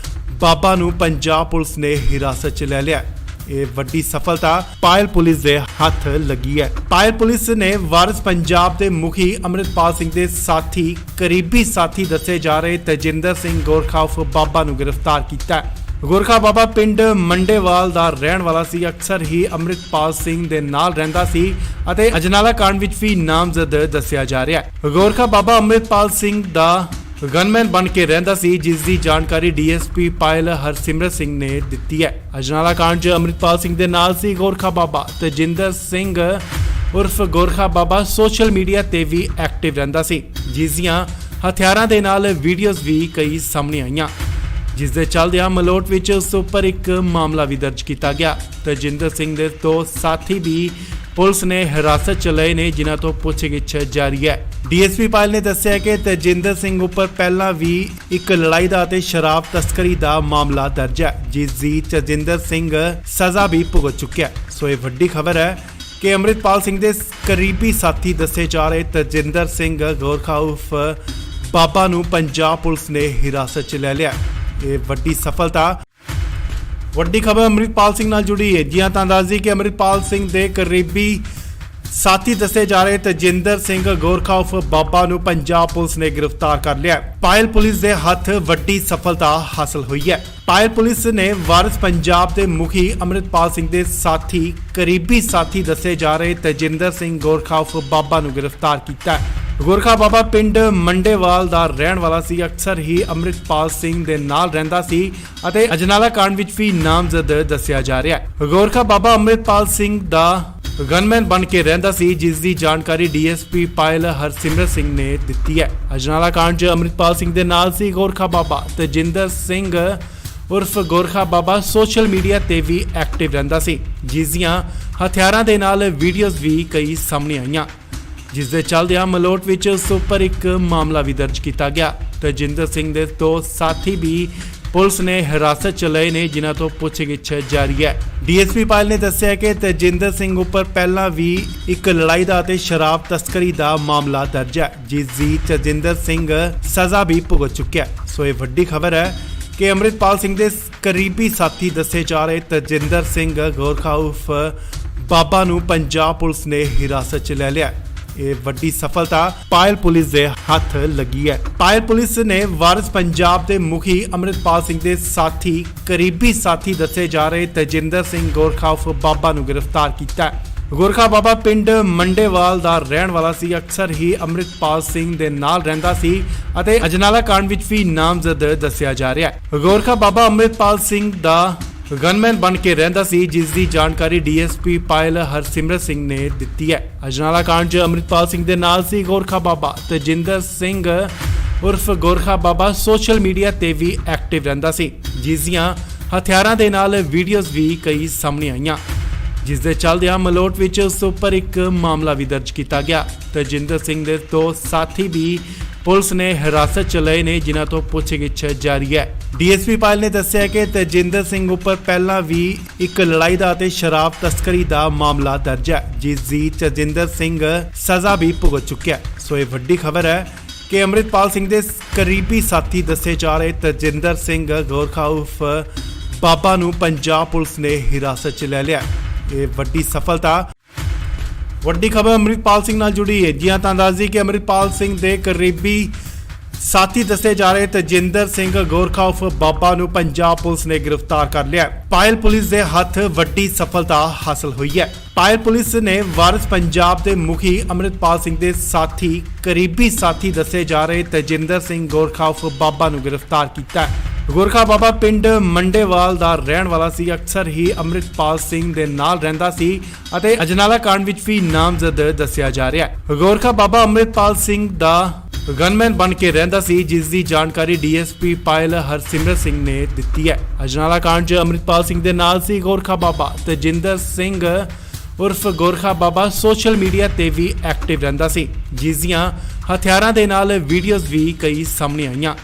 ਬਾਬਾ ਨੂੰ ਪੰਜਾਬ ਪੁਲਿਸ ਨੇ ਹਿਰਾਸਤ 'ਚ ਲੈ ਲਿਆ। ਇਹ ਵੱਡੀ ਸਫਲਤਾ ਪਾਇਲ ਪੁਲਿਸ ਦੇ ਹੱਥ ਲੱਗੀ ਹੈ। ਪਾਇਲ ਪੁਲਿਸ ਨੇ ਵਾਰਿਸ ਪੰਜਾਬ ਦੇ ਮੁਖੀ ਅੰਮ੍ਰਿਤਪਾਲ ਸਿੰਘ ਦੇ ਸਾਥੀ ਕਰੀਬੀ ਸਾਥੀ ਦੱਸੇ ਜਾ ਰਹੇ ਤਜਿੰਦਰ ਸਿੰਘ ਗੋਰਖਾ ਉਰਫ ਬਾਬਾ ਨੂੰ ਗ੍ਰਿਫਤਾਰ ਕੀਤਾ ਹੈ। ਗੋਰਖਾ ਬਾਬਾ ਪਿੰਡ ਮੰਡੇਵਾਲ ਦਾ ਰਹਿਣ ਵਾਲਾ ਸੀ। ਅਕਸਰ ਹੀ ਅੰਮ੍ਰਿਤਪਾਲ ਸਿੰਘ ਦੇ ਨਾਲ ਰਹਿੰਦਾ ਸੀ ਅਤੇ ਅਜਨਾਲਾ ਕਾਂਡ ਵਿੱਚ ਵੀ ਨਾਮਜ਼ਦ ਦੱਸਿਆ ਜਾ ਰਿਹਾ ਹੈ। ਗੋਰਖਾ ਬਾਬਾ ਅੰਮ੍ਰਿਤਪਾਲ ਸਿੰਘ ਦਾ ਗਨਮੈਨ ਬਣ ਕੇ ਰਹਿੰਦਾ ਸੀ, ਜਿਸ ਦੀ ਜਾਣਕਾਰੀ ਡੀਐਸਪੀ ਪਾਇਲ ਹਰਸਿਮਰਤ ਸਿੰਘ ਨੇ ਦਿੱਤੀ ਹੈ। ਅਜਨਾਲਾ ਕਾਂਡ 'ਚ ਅੰਮ੍ਰਿਤਪਾਲ ਸਿੰਘ ਦੇ ਨਾਲ ਸੀ ਗੋਰਖਾ ਬਾਬਾ। ਤਜਿੰਦਰ ਸਿੰਘ ਉਰਫ ਗੋਰਖਾ ਬਾਬਾ ਸੋਸ਼ਲ ਮੀਡੀਆ ਤੇ ਵੀ ਐਕਟਿਵ ਰਹਿੰਦਾ ਸੀ, ਜਿਸ ਦੀਆਂ ਹਥਿਆਰਾਂ ਦੇ ਨਾਲ ਵੀਡੀਓਜ਼ ਵੀ ਕਈ ਸਾਹਮਣੇ ਆਈਆਂ, ਜਿਸ ਦੇ ਚੱਲਦਿਆਂ ਮਲੋਟ ਵਿੱਚ ਉਸ ਉੱਪਰ ਇੱਕ ਮਾਮਲਾ ਵੀ ਦਰਜ ਕੀਤਾ ਗਿਆ। ਤਜਿੰਦਰ ਸਿੰਘ ਦੇ ਦੋ ਸਾਥੀ ਵੀ ਪੁਲਿਸ ਨੇ ਹਿਰਾਸਤ 'ਚ ਲਏ ਨੇ, ਜਿਨ੍ਹਾਂ ਤੋਂ ਪੁੱਛਗਿੱਛ ਜਾਰੀ ਹੈ। ਡੀਐਸਪੀ ਪਾਇਲ ਨੇ ਦੱਸਿਆ ਕਿ ਤਜਿੰਦਰ ਸਿੰਘ ਉੱਪਰ ਪਹਿਲਾਂ ਵੀ ਇੱਕ ਲੜਾਈ ਦਾ ਅਤੇ ਸ਼ਰਾਬ ਤਸਕਰੀ ਦਾ ਮਾਮਲਾ ਦਰਜ ਹੈ, ਜਿਸ ਦੀ ਤਜਿੰਦਰ ਸਿੰਘ ਸਜ਼ਾ ਵੀ ਭੁਗਤ ਚੁੱਕਿਆ। ਸੋ ਇਹ ਵੱਡੀ ਖਬਰ ਹੈ ਕਿ ਅੰਮ੍ਰਿਤਪਾਲ ਸਿੰਘ ਦੇ ਕਰੀਬੀ ਸਾਥੀ ਦੱਸੇ ਜਾ ਰਹੇ ਤਜਿੰਦਰ ਸਿੰਘ ਗੋਰਖਾ ਉਰਫ ਬਾਬਾ ਨੂੰ ਪੰਜਾਬ ਪੁਲਿਸ ਨੇ ਹਿਰਾਸਤ 'ਚ ਲੈ ਲਿਆ। ਇਹ ਵੱਡੀ ਸਫਲਤਾ। ਵੱਡੀ ਖਬਰ ਅੰਮ੍ਰਿਤਪਾਲ ਸਿੰਘ ਨਾਲ ਜੁੜੀ ਹੈ। ਜੀ ਤਾਂ ਦੱਸ ਦਈਏ ਕਿ ਅੰਮ੍ਰਿਤਪਾਲ ਸਿੰਘ ਦੇ ਕਰੀਬੀ ਸਾਥੀ ਦੱਸੇ ਜਾ ਰਹੇ ਤਜਿੰਦਰ ਸਿੰਘ ਗੋਰਖਾ ਉਰਫ ਬਾਬਾ ਨੂੰ ਪੰਜਾਬ ਪੁਲਿਸ ਨੇ ਗ੍ਰਿਫਤਾਰ ਕਰ ਲਿਆ। ਪਾਇਲ ਪੁਲਿਸ ਦੇ ਹੱਥ ਵੱਡੀ ਸਫਲਤਾ ਹਾਸਲ ਹੋਈ ਹੈ। ਪਾਇਲ ਪੁਲਿਸ ਨੇ ਵਾਰਿਸ ਪੰਜਾਬ ਦੇ ਮੁਖੀ ਅੰਮ੍ਰਿਤਪਾਲ ਸਿੰਘ ਦੇ ਸਾਥੀ ਕਰੀਬੀ ਸਾਥੀ ਦੱਸੇ ਜਾ ਰਹੇ ਤਜਿੰਦਰ ਸਿੰਘ ਗੋਰਖਾ ਉਰਫ ਬਾਬਾ ਨੂੰ ਗ੍ਰਿਫਤਾਰ ਕੀਤਾ ਹੈ। ਗੋਰਖਾ ਬਾਬਾ ਪਿੰਡ ਮੰਡੇਵਾਲ ਦਾ ਰਹਿਣ ਵਾਲਾ ਸੀ। ਅਕਸਰ ਹੀ ਅੰਮ੍ਰਿਤਪਾਲ ਸਿੰਘ ਦੇ ਨਾਲ ਰਹਿੰਦਾ ਸੀ ਅਤੇ ਅਜਨਾਲਾ ਕਾਂਡ ਵਿੱਚ ਵੀ ਨਾਮਜ਼ਦ ਦੱਸਿਆ ਜਾ ਰਿਹਾ ਹੈ। ਗੋਰਖਾ ਬਾਬਾ ਅੰਮ੍ਰਿਤਪਾਲ ਸਿੰਘ ਦਾ ਗਨਮੈਨ ਬਣ ਕੇ ਰਹਿੰਦਾ ਸੀ, ਜਿਸ ਦੀ ਜਾਣਕਾਰੀ ਡੀਐਸਪੀ ਪਾਇਲ ਹਰਸਿਮਰਤ ਸਿੰਘ ਨੇ ਦਿੱਤੀ ਹੈ। ਅਜਨਾਲਾ ਕਾਂਡ 'ਚ ਅੰਮ੍ਰਿਤਪਾਲ ਸਿੰਘ ਦੇ ਨਾਲ ਸੀ ਗੋਰਖਾ ਬਾਬਾ। ਤਜਿੰਦਰ ਸਿੰਘ ਉਰਫ ਗੋਰਖਾ ਬਾਬਾ ਸੋਸ਼ਲ ਮੀਡੀਆ ਤੇ ਵੀ ਐਕਟਿਵ ਰਹਿੰਦਾ ਸੀ, ਜਿਸ ਦੀਆਂ ਹਥਿਆਰਾਂ ਦੇ ਨਾਲ ਵੀਡੀਓਜ਼ ਵੀ ਕਈ ਸਾਹਮਣੇ ਆਈਆਂ, ਜਿਸ ਦੇ ਚੱਲਦਿਆਂ ਮਲੋਟ ਵਿੱਚ ਉਸ ਉੱਪਰ ਇੱਕ ਮਾਮਲਾ ਵੀ ਦਰਜ ਕੀਤਾ ਗਿਆ। ਤਜਿੰਦਰ ਸਿੰਘ ਦੇ ਦੋ ਸਾਥੀ ਵੀ ਪੁਲਿਸ ਨੇ ਹਿਰਾਸਤ 'ਚ ਲਏ ਨੇ, ਜਿਨ੍ਹਾਂ ਤੋਂ ਪੁੱਛਗਿੱਛ ਜਾਰੀ ਹੈ। ਡੀਐਸਪੀ ਪਾਇਲ ਨੇ ਦੱਸਿਆ ਕਿ ਤਜਿੰਦਰ ਸਿੰਘ ਉੱਪਰ ਪਹਿਲਾਂ ਵੀ ਇੱਕ ਲੜਾਈ ਦਾ ਅਤੇ ਸ਼ਰਾਬ ਤਸਕਰੀ ਦਾ ਮਾਮਲਾ ਦਰਜ ਹੈ, ਜਿਸ ਦੀ ਤਜਿੰਦਰ ਸਿੰਘ ਸਜ਼ਾ ਵੀ ਭੁਗਤ ਚੁੱਕਿਆ। ਸੋ ਇਹ ਵੱਡੀ ਖਬਰ ਹੈ ਕਿ ਅੰਮ੍ਰਿਤਪਾਲ ਸਿੰਘ ਦੇ ਕਰੀਬੀ ਸਾਥੀ ਦੱਸੇ ਜਾ ਰਹੇ ਤਜਿੰਦਰ ਸਿੰਘ ਗੋਰਖਾ ਉਰਫ ਬਾਬਾ ਨੂੰ ਪੰਜਾਬ ਪੁਲਿਸ ਨੇ ਹਿਰਾਸਤ 'ਚ ਲੈ ਲਿਆ। ਇਹ ਵੱਡੀ ਸਫਲਤਾ ਪਾਇਲ ਪੁਲਿਸ ਦੇ ਹੱਥ ਲੱਗੀ ਹੈ। ਪਾਇਲ ਪੁਲਿਸ ਨੇ ਵਾਰਿਸ ਪੰਜਾਬ ਦੇ ਮੁਖੀ ਅੰਮ੍ਰਿਤਪਾਲ ਸਿੰਘ ਦੇ ਸਾਥੀ ਕਰੀਬੀ ਸਾਥੀ ਦੱਸੇ ਜਾ ਰਹੇ ਤਜਿੰਦਰ ਸਿੰਘ ਗੋਰਖਾ ਉਰਫ ਬਾਬਾ ਨੂੰ ਗ੍ਰਿਫਤਾਰ ਕੀਤਾ ਹੈ। ਗੋਰਖਾ ਬਾਬਾ ਪਿੰਡ ਮੰਡੇਵਾਲ ਦਾ ਰਹਿਣ ਵਾਲਾ ਸੀ। ਅਕਸਰ ਹੀ ਅੰਮ੍ਰਿਤਪਾਲ ਸਿੰਘ ਦੇ ਨਾਲ ਰਹਿੰਦਾ ਸੀ ਅਤੇ ਅਜਨਾਲਾ ਕਾਂਡ ਵਿੱਚ ਵੀ ਨਾਮਜ਼ਦ ਦੱਸਿਆ ਜਾ ਰਿਹਾ ਹੈ। ਗੋਰਖਾ ਬਾਬਾ ਅੰਮ੍ਰਿਤਪਾਲ ਸਿੰਘ ਦਾ ਗਨਮੈਨ ਬਣ ਕੇ ਰਹਿੰਦਾ ਸੀ, ਜਿਸ ਦੀ ਜਾਣਕਾਰੀ ਡੀਐਸਪੀ ਪਾਇਲ ਹਰਸਿਮਰਤ ਸਿੰਘ ਨੇ ਦਿੱਤੀ ਹੈ। ਅਜਨਾਲਾ ਕਾਂਡ 'ਚ ਅੰਮ੍ਰਿਤਪਾਲ ਸਿੰਘ ਦੇ ਨਾਲ ਸੀ ਗੋਰਖਾ ਬਾਬਾ। ਤਜਿੰਦਰ ਸਿੰਘ ਉਰਫ ਗੋਰਖਾ ਬਾਬਾ ਸੋਸ਼ਲ ਮੀਡੀਆ ਤੇ ਵੀ ਐਕਟਿਵ ਰਹਿੰਦਾ ਸੀ, ਜਿਸ ਦੀਆਂ ਹਥਿਆਰਾਂ ਦੇ ਨਾਲ ਵੀਡੀਓਜ਼ ਵੀ ਕਈ ਸਾਹਮਣੇ ਆਈਆਂ, ਜਿਸ ਦੇ ਚੱਲਦਿਆਂ ਮਲੋਟ ਵਿੱਚ ਉਸ ਉੱਪਰ ਇੱਕ ਮਾਮਲਾ ਵੀ ਦਰਜ ਕੀਤਾ ਗਿਆ। ਤਜਿੰਦਰ ਸਿੰਘ ਦੇ ਦੋ ਸਾਥੀ ਵੀ ਪੁਲਿਸ ਨੇ ਹਿਰਾਸਤ 'ਚ ਲਏ ਨੇ, ਜਿਨ੍ਹਾਂ ਤੋਂ ਪੁੱਛਗਿੱਛ ਜਾਰੀ ਹੈ। ਡੀਐਸਪੀ ਪਾਇਲ ਨੇ ਦੱਸਿਆ ਕਿ ਤੇਜਿੰਦਰ ਸਿੰਘ ਉੱਪਰ ਪਹਿਲਾਂ ਵੀ ਇੱਕ ਲੜਾਈ ਦਾ ਅਤੇ ਸ਼ਰਾਬ ਤਸਕਰੀ ਦਾ ਮਾਮਲਾ ਦਰਜ ਹੈ, ਜਿਸ ਦੀ ਤੇਜਿੰਦਰ ਸਿੰਘ ਸਜ਼ਾ ਵੀ ਭੁਗਤ ਚੁੱਕਿਆ ਹੈ। ਸੋ ਇਹ ਵੱਡੀ ਖਬਰ ਹੈ ਕਿ ਅੰਮ੍ਰਿਤਪਾਲ ਸਿੰਘ ਦੇ ਕਰੀਬੀ ਸਾਥੀ ਦੱਸੇ ਜਾ ਰਹੇ ਤੇਜਿੰਦਰ ਸਿੰਘ ਗੋਰਖਾ ਉਰਫ ਬਾਬਾ ਨੂੰ ਪੰਜਾਬ ਪੁਲਿਸ ਨੇ ਹਿਰਾਸਤ 'ਚ ਲੈ ਲਿਆ। ਇਹ ਵੱਡੀ ਸਫਲਤਾ। ਵੱਡੀ ਖਬਰ ਅੰਮ੍ਰਿਤਪਾਲ ਸਿੰਘ ਨਾਲ ਜੁੜੀ ਹੈ। ਜੀ ਹਾਂ, ਤਾਂ ਦੱਸ ਦਈਏ ਕਿ ਅੰਮ੍ਰਿਤਪਾਲ ਸਿੰਘ ਦੇ ਕਰੀਬੀ ਸਾਥੀ ਦੱਸੇ ਜਾ ਰਹੇ ਤੇਜਿੰਦਰ ਸਿੰਘ ਗੋਰਖਾ ਉਰਫ ਬਾਬਾ ਨੂੰ ਪੰਜਾਬ ਪੁਲਿਸ ਨੇ ਗ੍ਰਿਫਤਾਰ ਕਰ ਲਿਆ। ਪਾਇਲ ਪੁਲਿਸ ਦੇ ਹੱਥ ਵੱਡੀ ਸਫਲਤਾ ਹਾਸਲ ਹੋਈ ਹੈ। ਪਾਇਲ ਪੁਲਿਸ ਨੇ ਵਾਰਿਸ ਪੰਜਾਬ ਦੇ ਮੁਖੀ ਅੰਮ੍ਰਿਤਪਾਲ ਸਿੰਘ ਦੇ ਸਾਥੀ ਕਰੀਬੀ ਸਾਥੀ ਦੱਸੇ ਜਾ ਰਹੇ ਤੇਜਿੰਦਰ ਸਿੰਘ ਗੋਰਖਾ ਉਰਫ ਬਾਬਾ ਨੂੰ ਗ੍ਰਿਫਤਾਰ ਕੀਤਾ ਹੈ। ਗੋਰਖਾ ਬਾਬਾ ਪਿੰਡ ਮੰਡੇਵਾਲ ਦਾ ਰਹਿਣ ਵਾਲਾ ਸੀ। ਅਕਸਰ ਹੀ ਅੰਮ੍ਰਿਤਪਾਲ ਸਿੰਘ ਦੇ ਨਾਲ ਰਹਿੰਦਾ ਸੀ ਅਤੇ ਅਜਨਾਲਾ ਕਾਂਡ ਵਿੱਚ ਵੀ ਨਾਮਜ਼ਦ ਦੱਸਿਆ ਜਾ ਰਿਹਾ ਹੈ। ਗੋਰਖਾ ਬਾਬਾ ਅੰਮ੍ਰਿਤਪਾਲ ਸਿੰਘ ਦਾ ਗਨਮੈਨ ਬਣ ਕੇ ਰਹਿੰਦਾ ਸੀ, ਜਿਸ ਦੀ ਜਾਣਕਾਰੀ ਡੀਐਸਪੀ ਪਾਇਲ ਹਰਸਿਮਰਤ ਸਿੰਘ ਨੇ ਦਿੱਤੀ ਹੈ। ਅਜਨਾਲਾ ਕਾਂਡ 'ਚ ਅੰਮ੍ਰਿਤਪਾਲ ਸਿੰਘ ਦੇ ਨਾਲ ਸੀ ਗੋਰਖਾ ਬਾਬਾ। ਤੇਜਿੰਦਰ ਸਿੰਘ ਉਰਫ ਗੋਰਖਾ ਬਾਬਾ ਸੋਸ਼ਲ ਮੀਡੀਆ ਤੇ ਵੀ ਐਕਟਿਵ ਰਹਿੰਦਾ ਸੀ, ਜਿਸ ਦੀਆਂ ਹਥਿਆਰਾਂ ਦੇ ਨਾਲ ਵੀਡੀਓਜ਼ ਵੀ ਕਈ ਸਾਹਮਣੇ ਆਈਆਂ,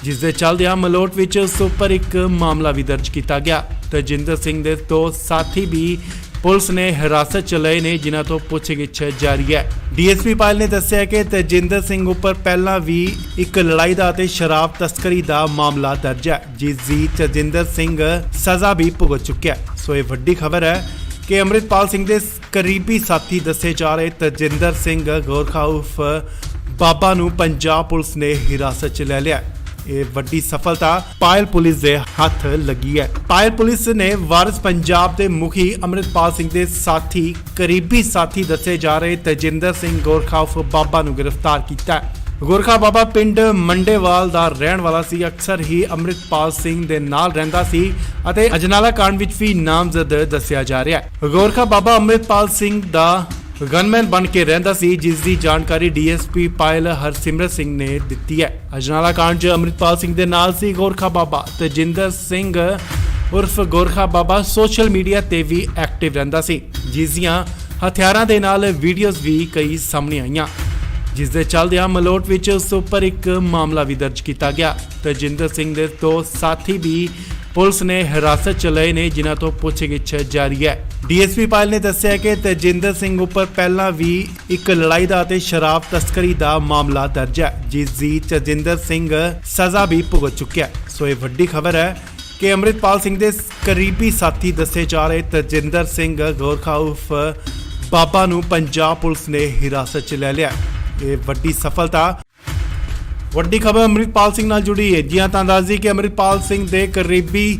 ਜਿਸ ਦੇ ਚੱਲਦਿਆਂ ਮਲੋਟ ਵਿੱਚ ਉਸ ਉੱਪਰ ਇੱਕ ਮਾਮਲਾ ਵੀ ਦਰਜ ਕੀਤਾ ਗਿਆ। ਤੇਜਿੰਦਰ ਸਿੰਘ ਦੇ ਦੋ ਸਾਥੀ ਵੀ ਪੁਲਿਸ ਨੇ ਹਿਰਾਸਤ 'ਚ ਲਏ ਨੇ, ਜਿਨ੍ਹਾਂ ਤੋਂ ਪੁੱਛਗਿੱਛ ਜਾਰੀ ਹੈ। ਡੀਐਸਪੀ ਪਾਇਲ ਨੇ ਦੱਸਿਆ ਕਿ ਤੇਜਿੰਦਰ ਸਿੰਘ ਉੱਪਰ ਪਹਿਲਾਂ ਵੀ ਇੱਕ ਲੜਾਈ ਦਾ ਅਤੇ ਸ਼ਰਾਬ ਤਸਕਰੀ ਦਾ ਮਾਮਲਾ ਦਰਜ ਹੈ, ਜਿਸ ਦੀ ਤੇਜਿੰਦਰ ਸਿੰਘ ਸਜ਼ਾ ਵੀ ਭੁਗਤ ਚੁੱਕਿਆ ਹੈ। ਸੋ ਇਹ ਵੱਡੀ ਖਬਰ ਹੈ ਕਿ ਅੰਮ੍ਰਿਤਪਾਲ ਸਿੰਘ ਦੇ ਕਰੀਬੀ ਸਾਥੀ ਦੱਸੇ ਜਾ ਰਹੇ ਤੇਜਿੰਦਰ ਸਿੰਘ ਗੋਰਖਾ ਉਰਫ ਬਾਬਾ ਨੂੰ ਪੰਜਾਬ ਪੁਲਿਸ ਨੇ ਹਿਰਾਸਤ 'ਚ ਲੈ ਲਿਆ। ਇਹ ਵੱਡੀ ਸਫਲਤਾ ਪਾਇਲ ਪੁਲਿਸ ਦੇ ਹੱਥ ਲੱਗੀ ਹੈ। ਪਾਇਲ ਪੁਲਿਸ ਨੇ ਵਾਰਿਸ ਪੰਜਾਬ ਦੇ ਮੁਖੀ ਅੰਮ੍ਰਿਤਪਾਲ ਸਿੰਘ ਦੇ ਸਾਥੀ ਕਰੀਬੀ ਸਾਥੀ ਦੱਸੇ ਜਾ ਰਹੇ ਤੇਜਿੰਦਰ ਸਿੰਘ ਗੋਰਖਾ ਉਰਫ ਬਾਬਾ ਨੂੰ ਗ੍ਰਿਫਤਾਰ ਕੀਤਾ ਹੈ। ਗੋਰਖਾ ਬਾਬਾ ਪਿੰਡ ਮੰਡੇਵਾਲ ਦਾ ਰਹਿਣ ਵਾਲਾ ਸੀ। ਅਕਸਰ ਹੀ ਅੰਮ੍ਰਿਤਪਾਲ ਸਿੰਘ ਦੇ ਨਾਲ ਰਹਿੰਦਾ ਸੀ ਅਤੇ ਅਜਨਾਲਾ ਕਾਂਡ ਵਿੱਚ ਵੀ ਨਾਮਜ਼ਦ ਦੱਸਿਆ ਜਾ ਰਿਹਾ ਹੈ। ਗੋਰਖਾ ਬਾਬਾ ਅੰਮ੍ਰਿਤਪਾਲ ਸਿੰਘ ਦਾ ਗਨਮੈਨ ਬਣ ਕੇ ਰਹਿੰਦਾ ਸੀ, ਜਿਸ ਦੀ ਜਾਣਕਾਰੀ ਡੀਐਸਪੀ ਪਾਇਲ ਹਰਸਿਮਰਤ ਸਿੰਘ ਨੇ ਦਿੱਤੀ ਹੈ। ਅਜਨਾਲਾ ਕਾਂਡ 'ਚ ਅੰਮ੍ਰਿਤਪਾਲ ਸਿੰਘ ਦੇ ਨਾਲ ਸੀ ਗੋਰਖਾ ਬਾਬਾ। ਤੇਜਿੰਦਰ ਸਿੰਘ ਉਰਫ ਗੋਰਖਾ ਬਾਬਾ ਸੋਸ਼ਲ ਮੀਡੀਆ ਤੇ ਵੀ ਐਕਟਿਵ ਰਹਿੰਦਾ ਸੀ, ਜਿਸ ਦੀਆਂ ਹਥਿਆਰਾਂ ਦੇ ਨਾਲ ਵੀਡੀਓਜ਼ ਵੀ ਕਈ ਸਾਹਮਣੇ ਆਈਆਂ, ਜਿਸ ਦੇ ਚੱਲਦਿਆਂ ਮਲੋਟ ਵਿੱਚ ਉਸ ਉੱਪਰ ਇੱਕ ਮਾਮਲਾ ਵੀ ਦਰਜ ਕੀਤਾ ਗਿਆ। ਤੇਜਿੰਦਰ ਸਿੰਘ ਦੇ ਦੋ ਸਾਥੀ ਵੀ ਪੁਲਿਸ ਨੇ ਹਿਰਾਸਤ 'ਚ ਲਏ ਨੇ, ਜਿਨ੍ਹਾਂ ਤੋਂ ਪੁੱਛਗਿੱਛ ਜਾਰੀ ਹੈ। ਡੀਐਸਪੀ ਪਾਇਲ ਨੇ ਦੱਸਿਆ ਕਿ ਤੇਜਿੰਦਰ ਸਿੰਘ ਉੱਪਰ ਪਹਿਲਾਂ ਵੀ ਇੱਕ ਲੜਾਈ ਦਾ ਅਤੇ ਸ਼ਰਾਬ ਤਸਕਰੀ ਦਾ ਮਾਮਲਾ ਦਰਜ ਹੈ, ਜਿਸ ਦੀ ਤੇਜਿੰਦਰ ਸਿੰਘ ਸਜ਼ਾ ਵੀ ਭੁਗਤ ਚੁੱਕਿਆ ਹੈ। ਸੋ ਇਹ ਵੱਡੀ ਖਬਰ ਹੈ ਕਿ ਅੰਮ੍ਰਿਤਪਾਲ ਸਿੰਘ ਦੇ ਕਰੀਬੀ ਸਾਥੀ ਦੱਸੇ ਜਾ ਰਹੇ ਤੇਜਿੰਦਰ ਸਿੰਘ ਗੋਰਖਾ ਉਰਫ ਬਾਬਾ ਨੂੰ ਪੰਜਾਬ ਪੁਲਿਸ ਨੇ ਹਿਰਾਸਤ 'ਚ ਲੈ ਲਿਆ। ਇਹ ਵੱਡੀ ਸਫਲਤਾ। ਵੱਡੀ ਖਬਰ ਅੰਮ੍ਰਿਤਪਾਲ ਸਿੰਘ ਨਾਲ ਜੁੜੀ ਹੈ। ਜੀ ਹਾਂ, ਤਾਂ ਦੱਸ ਦਈਏ ਕਿ ਅੰਮ੍ਰਿਤਪਾਲ ਸਿੰਘ ਦੇ ਕਰੀਬੀ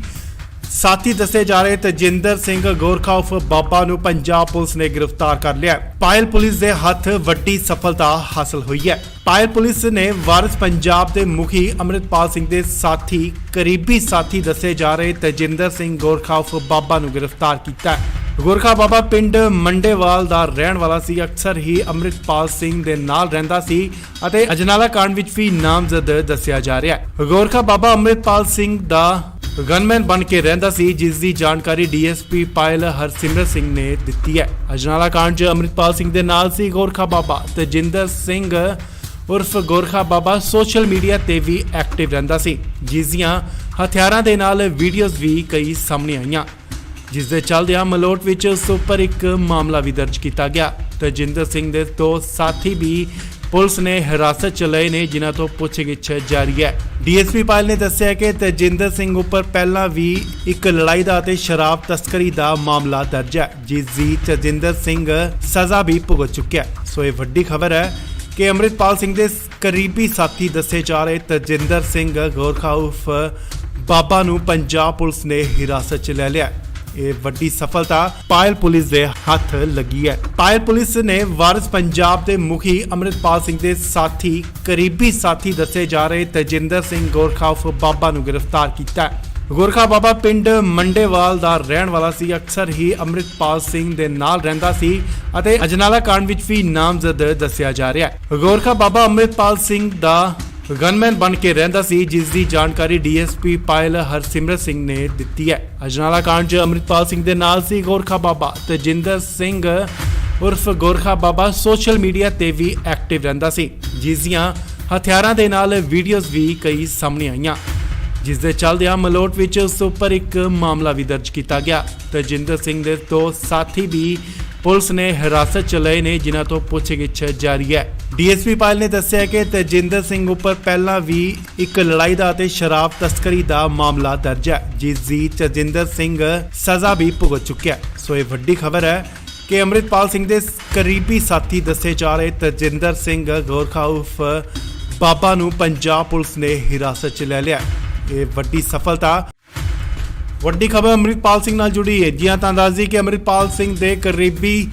ਸਾਥੀ ਦੱਸੇ ਜਾ ਰਹੇ ਤੇਜਿੰਦਰ ਸਿੰਘ ਗੋਰਖਾ ਉਰਫ ਬਾਬਾ ਨੂੰ ਪੰਜਾਬ ਪੁਲਿਸ ਨੇ ਗ੍ਰਿਫਤਾਰ ਕਰ ਲਿਆ। ਪਾਇਲ ਪੁਲਿਸ ਦੇ ਹੱਥ ਵੱਡੀ ਸਫਲਤਾ ਹਾਸਲ ਹੋਈ ਹੈ। ਪਾਇਲ ਪੁਲਿਸ ਨੇ ਵਾਰਿਸ ਪੰਜਾਬ ਦੇ ਮੁਖੀ ਅੰਮ੍ਰਿਤਪਾਲ ਸਿੰਘ ਦੇ ਸਾਥੀ ਕਰੀਬੀ ਸਾਥੀ ਦੱਸੇ ਜਾ ਰਹੇ ਤੇਜਿੰਦਰ ਸਿੰਘ ਗੋਰਖਾ ਉਰਫ ਬਾਬਾ ਨੂੰ ਗ੍ਰਿਫਤਾਰ ਕੀਤਾ ਹੈ। ਗੋਰਖਾ ਬਾਬਾ ਪਿੰਡ ਮੰਡੇਵਾਲ ਦਾ ਰਹਿਣ ਵਾਲਾ ਸੀ। ਅਕਸਰ ਹੀ ਅੰਮ੍ਰਿਤਪਾਲ ਸਿੰਘ ਦੇ ਨਾਲ ਰਹਿੰਦਾ ਸੀ ਅਤੇ ਅਜਨਾਲਾ ਕਾਂਡ ਵਿੱਚ ਵੀ ਨਾਮਜ਼ਦ ਦੱਸਿਆ ਜਾ ਰਿਹਾ ਹੈ। ਗੋਰਖਾ ਬਾਬਾ ਅੰਮ੍ਰਿਤਪਾਲ ਸਿੰਘ ਦਾ ਗਨਮੈਨ ਬਣ ਕੇ ਰਹਿੰਦਾ ਸੀ, ਜਿਸ ਦੀ ਜਾਣਕਾਰੀ ਡੀਐਸਪੀ ਪਾਇਲ ਹਰਸਿਮਰਤ ਸਿੰਘ ਨੇ ਦਿੱਤੀ ਹੈ। ਅਜਨਾਲਾ ਕਾਂਡ 'ਚ ਅੰਮ੍ਰਿਤਪਾਲ ਸਿੰਘ ਦੇ ਨਾਲ ਸੀ ਗੋਰਖਾ ਬਾਬਾ। ਤੇਜਿੰਦਰ ਸਿੰਘ ਉਰਫ ਗੋਰਖਾ ਬਾਬਾ ਸੋਸ਼ਲ ਮੀਡੀਆ ਤੇ ਵੀ ਐਕਟਿਵ ਰਹਿੰਦਾ ਸੀ, ਜਿਸ ਦੀਆਂ ਹਥਿਆਰਾਂ ਦੇ ਨਾਲ ਵੀਡੀਓਜ਼ ਵੀ ਕਈ ਸਾਹਮਣੇ ਆਈਆਂ, ਜਿਸ ਦੇ ਚੱਲਦਿਆਂ ਮਲੋਟ ਵਿੱਚ ਉਸ ਉੱਪਰ ਇੱਕ ਮਾਮਲਾ ਵੀ ਦਰਜ ਕੀਤਾ ਗਿਆ। ਤੇਜਿੰਦਰ ਸਿੰਘ ਦੇ ਦੋ ਸਾਥੀ ਵੀ ਪੁਲਿਸ ਨੇ ਹਿਰਾਸਤ 'ਚ ਲਏ ਨੇ, ਜਿਨ੍ਹਾਂ ਤੋਂ ਪੁੱਛਗਿੱਛ ਜਾਰੀ ਹੈ। ਡੀਐਸਪੀ ਪਾਇਲ ਨੇ ਦੱਸਿਆ ਕਿ ਤੇਜਿੰਦਰ ਸਿੰਘ ਉੱਪਰ ਪਹਿਲਾਂ ਵੀ ਇੱਕ ਲੜਾਈ ਦਾ ਅਤੇ ਸ਼ਰਾਬ ਤਸਕਰੀ ਦਾ ਮਾਮਲਾ ਦਰਜ ਹੈ, ਜਿਸ ਦੀ ਤੇਜਿੰਦਰ ਸਿੰਘ ਸਜ਼ਾ ਵੀ ਭੁਗਤ ਚੁੱਕਿਆ ਹੈ। ਸੋ ਇਹ ਵੱਡੀ ਖਬਰ ਹੈ ਕਿ ਅੰਮ੍ਰਿਤਪਾਲ ਸਿੰਘ ਦੇ ਕਰੀਬੀ ਸਾਥੀ ਦੱਸੇ ਜਾ ਰਹੇ ਤੇਜਿੰਦਰ ਸਿੰਘ ਗੋਰਖਾ ਉਰਫ ਬਾਬਾ ਨੂੰ ਪੰਜਾਬ ਪੁਲਿਸ ਨੇ ਹਿਰਾਸਤ 'ਚ ਲੈ ਲਿਆ। ਇਹ ਵੱਡੀ ਸਫਲਤਾ ਪਾਇਲ ਪੁਲਿਸ ਦੇ ਹੱਥ ਲੱਗੀ ਹੈ। ਪਾਇਲ ਪੁਲਿਸ ਨੇ ਵਾਰਿਸ ਪੰਜਾਬ ਦੇ ਮੁਖੀ ਅੰਮ੍ਰਿਤਪਾਲ ਸਿੰਘ ਦੇ ਸਾਥੀ ਕਰੀਬੀ ਸਾਥੀ ਦੱਸੇ ਜਾ ਰਹੇ ਤੇਜਿੰਦਰ ਸਿੰਘ ਗੋਰਖਾ ਉਰਫ ਬਾਬਾ ਨੂੰ ਗ੍ਰਿਫਤਾਰ ਕੀਤਾ ਹੈ। ਗੋਰਖਾ ਬਾਬਾ ਪਿੰਡ ਮੰਡੇਵਾਲ ਦਾ ਰਹਿਣ ਵਾਲਾ ਸੀ। ਅਕਸਰ ਹੀ ਅੰਮ੍ਰਿਤਪਾਲ ਸਿੰਘ ਦੇ ਨਾਲ ਰਹਿੰਦਾ ਸੀ ਅਤੇ ਅਜਨਾਲਾ ਕਾਂਡ ਵਿੱਚ ਵੀ ਨਾਮਜ਼ਦ ਦੱਸਿਆ ਜਾ ਰਿਹਾ ਹੈ। ਗੋਰਖਾ ਬਾਬਾ ਅੰਮ੍ਰਿਤਪਾਲ ਸਿੰਘ ਦਾ ਗਨਮੈਨ ਬਣ ਕੇ ਰਹਿੰਦਾ ਸੀ, ਜਿਸ ਦੀ ਜਾਣਕਾਰੀ ਡੀਐਸਪੀ ਪਾਇਲ ਹਰਸਿਮਰਤ ਸਿੰਘ ਨੇ ਦਿੱਤੀ ਹੈ। ਅਜਨਾਲਾ ਕਾਂਡ 'ਚ ਅੰਮ੍ਰਿਤਪਾਲ ਸਿੰਘ ਦੇ ਨਾਲ ਸੀ ਗੋਰਖਾ ਬਾਬਾ। ਤੇਜਿੰਦਰ ਸਿੰਘ ਉਰਫ ਗੋਰਖਾ ਬਾਬਾ ਸੋਸ਼ਲ ਮੀਡੀਆ ਤੇ ਵੀ ਐਕਟਿਵ ਰਹਿੰਦਾ ਸੀ, ਜਿਸ ਦੀਆਂ ਹਥਿਆਰਾਂ ਦੇ ਨਾਲ ਵੀਡੀਓਜ਼ ਵੀ ਕਈ ਸਾਹਮਣੇ ਆਈਆਂ, ਜਿਸ ਦੇ ਚੱਲਦਿਆਂ ਮਲੋਟ ਵਿੱਚ ਉਸ ਉੱਪਰ ਇੱਕ ਮਾਮਲਾ ਵੀ ਦਰਜ ਕੀਤਾ ਗਿਆ। ਤਜਿੰਦਰ ਸਿੰਘ ਦੇ ਦੋ ਸਾਥੀ ਵੀ ਪੁਲਿਸ ਨੇ ਹਿਰਾਸਤ 'ਚ ਲਏ ਨੇ, ਜਿਨ੍ਹਾਂ ਤੋਂ ਪੁੱਛਗਿੱਛ ਜਾਰੀ ਹੈ। ਡੀਐਸਪੀ ਪਾਇਲ ਨੇ ਦੱਸਿਆ ਕਿ ਤਜਿੰਦਰ ਸਿੰਘ ਉੱਪਰ ਪਹਿਲਾਂ ਵੀ ਇੱਕ ਲੜਾਈ ਦਾ ਅਤੇ ਸ਼ਰਾਬ ਤਸਕਰੀ ਦਾ ਮਾਮਲਾ ਦਰਜ ਹੈ, ਜਿਸ ਦੀ ਤਜਿੰਦਰ ਸਿੰਘ ਸਜ਼ਾ ਵੀ ਭੁਗਤ ਚੁੱਕਿਆ। ਸੋ ਇਹ ਵੱਡੀ ਖਬਰ ਹੈ ਕਿ ਅੰਮ੍ਰਿਤਪਾਲ ਸਿੰਘ ਦੇ ਕਰੀਬੀ ਸਾਥੀ ਦੱਸੇ ਜਾ ਰਹੇ ਤਜਿੰਦਰ ਸਿੰਘ ਗੋਰਖਾ ਉਰਫ ਬਾਬਾ ਨੂੰ ਪੰਜਾਬ ਪੁਲਿਸ ਨੇ ਹਿਰਾਸਤ 'ਚ ਲੈ ਲਿਆ। ਇਹ ਵੱਡੀ ਸਫਲਤਾ। ਵੱਡੀ ਖਬਰ ਅੰਮ੍ਰਿਤਪਾਲ ਸਿੰਘ ਨਾਲ ਜੁੜੀ ਹੈ। ਜੀ ਹਾਂ, ਤਾਂ ਦੱਸ ਦਈਏ ਕਿ ਅੰਮ੍ਰਿਤਪਾਲ ਸਿੰਘ ਦੇ ਕਰੀਬੀ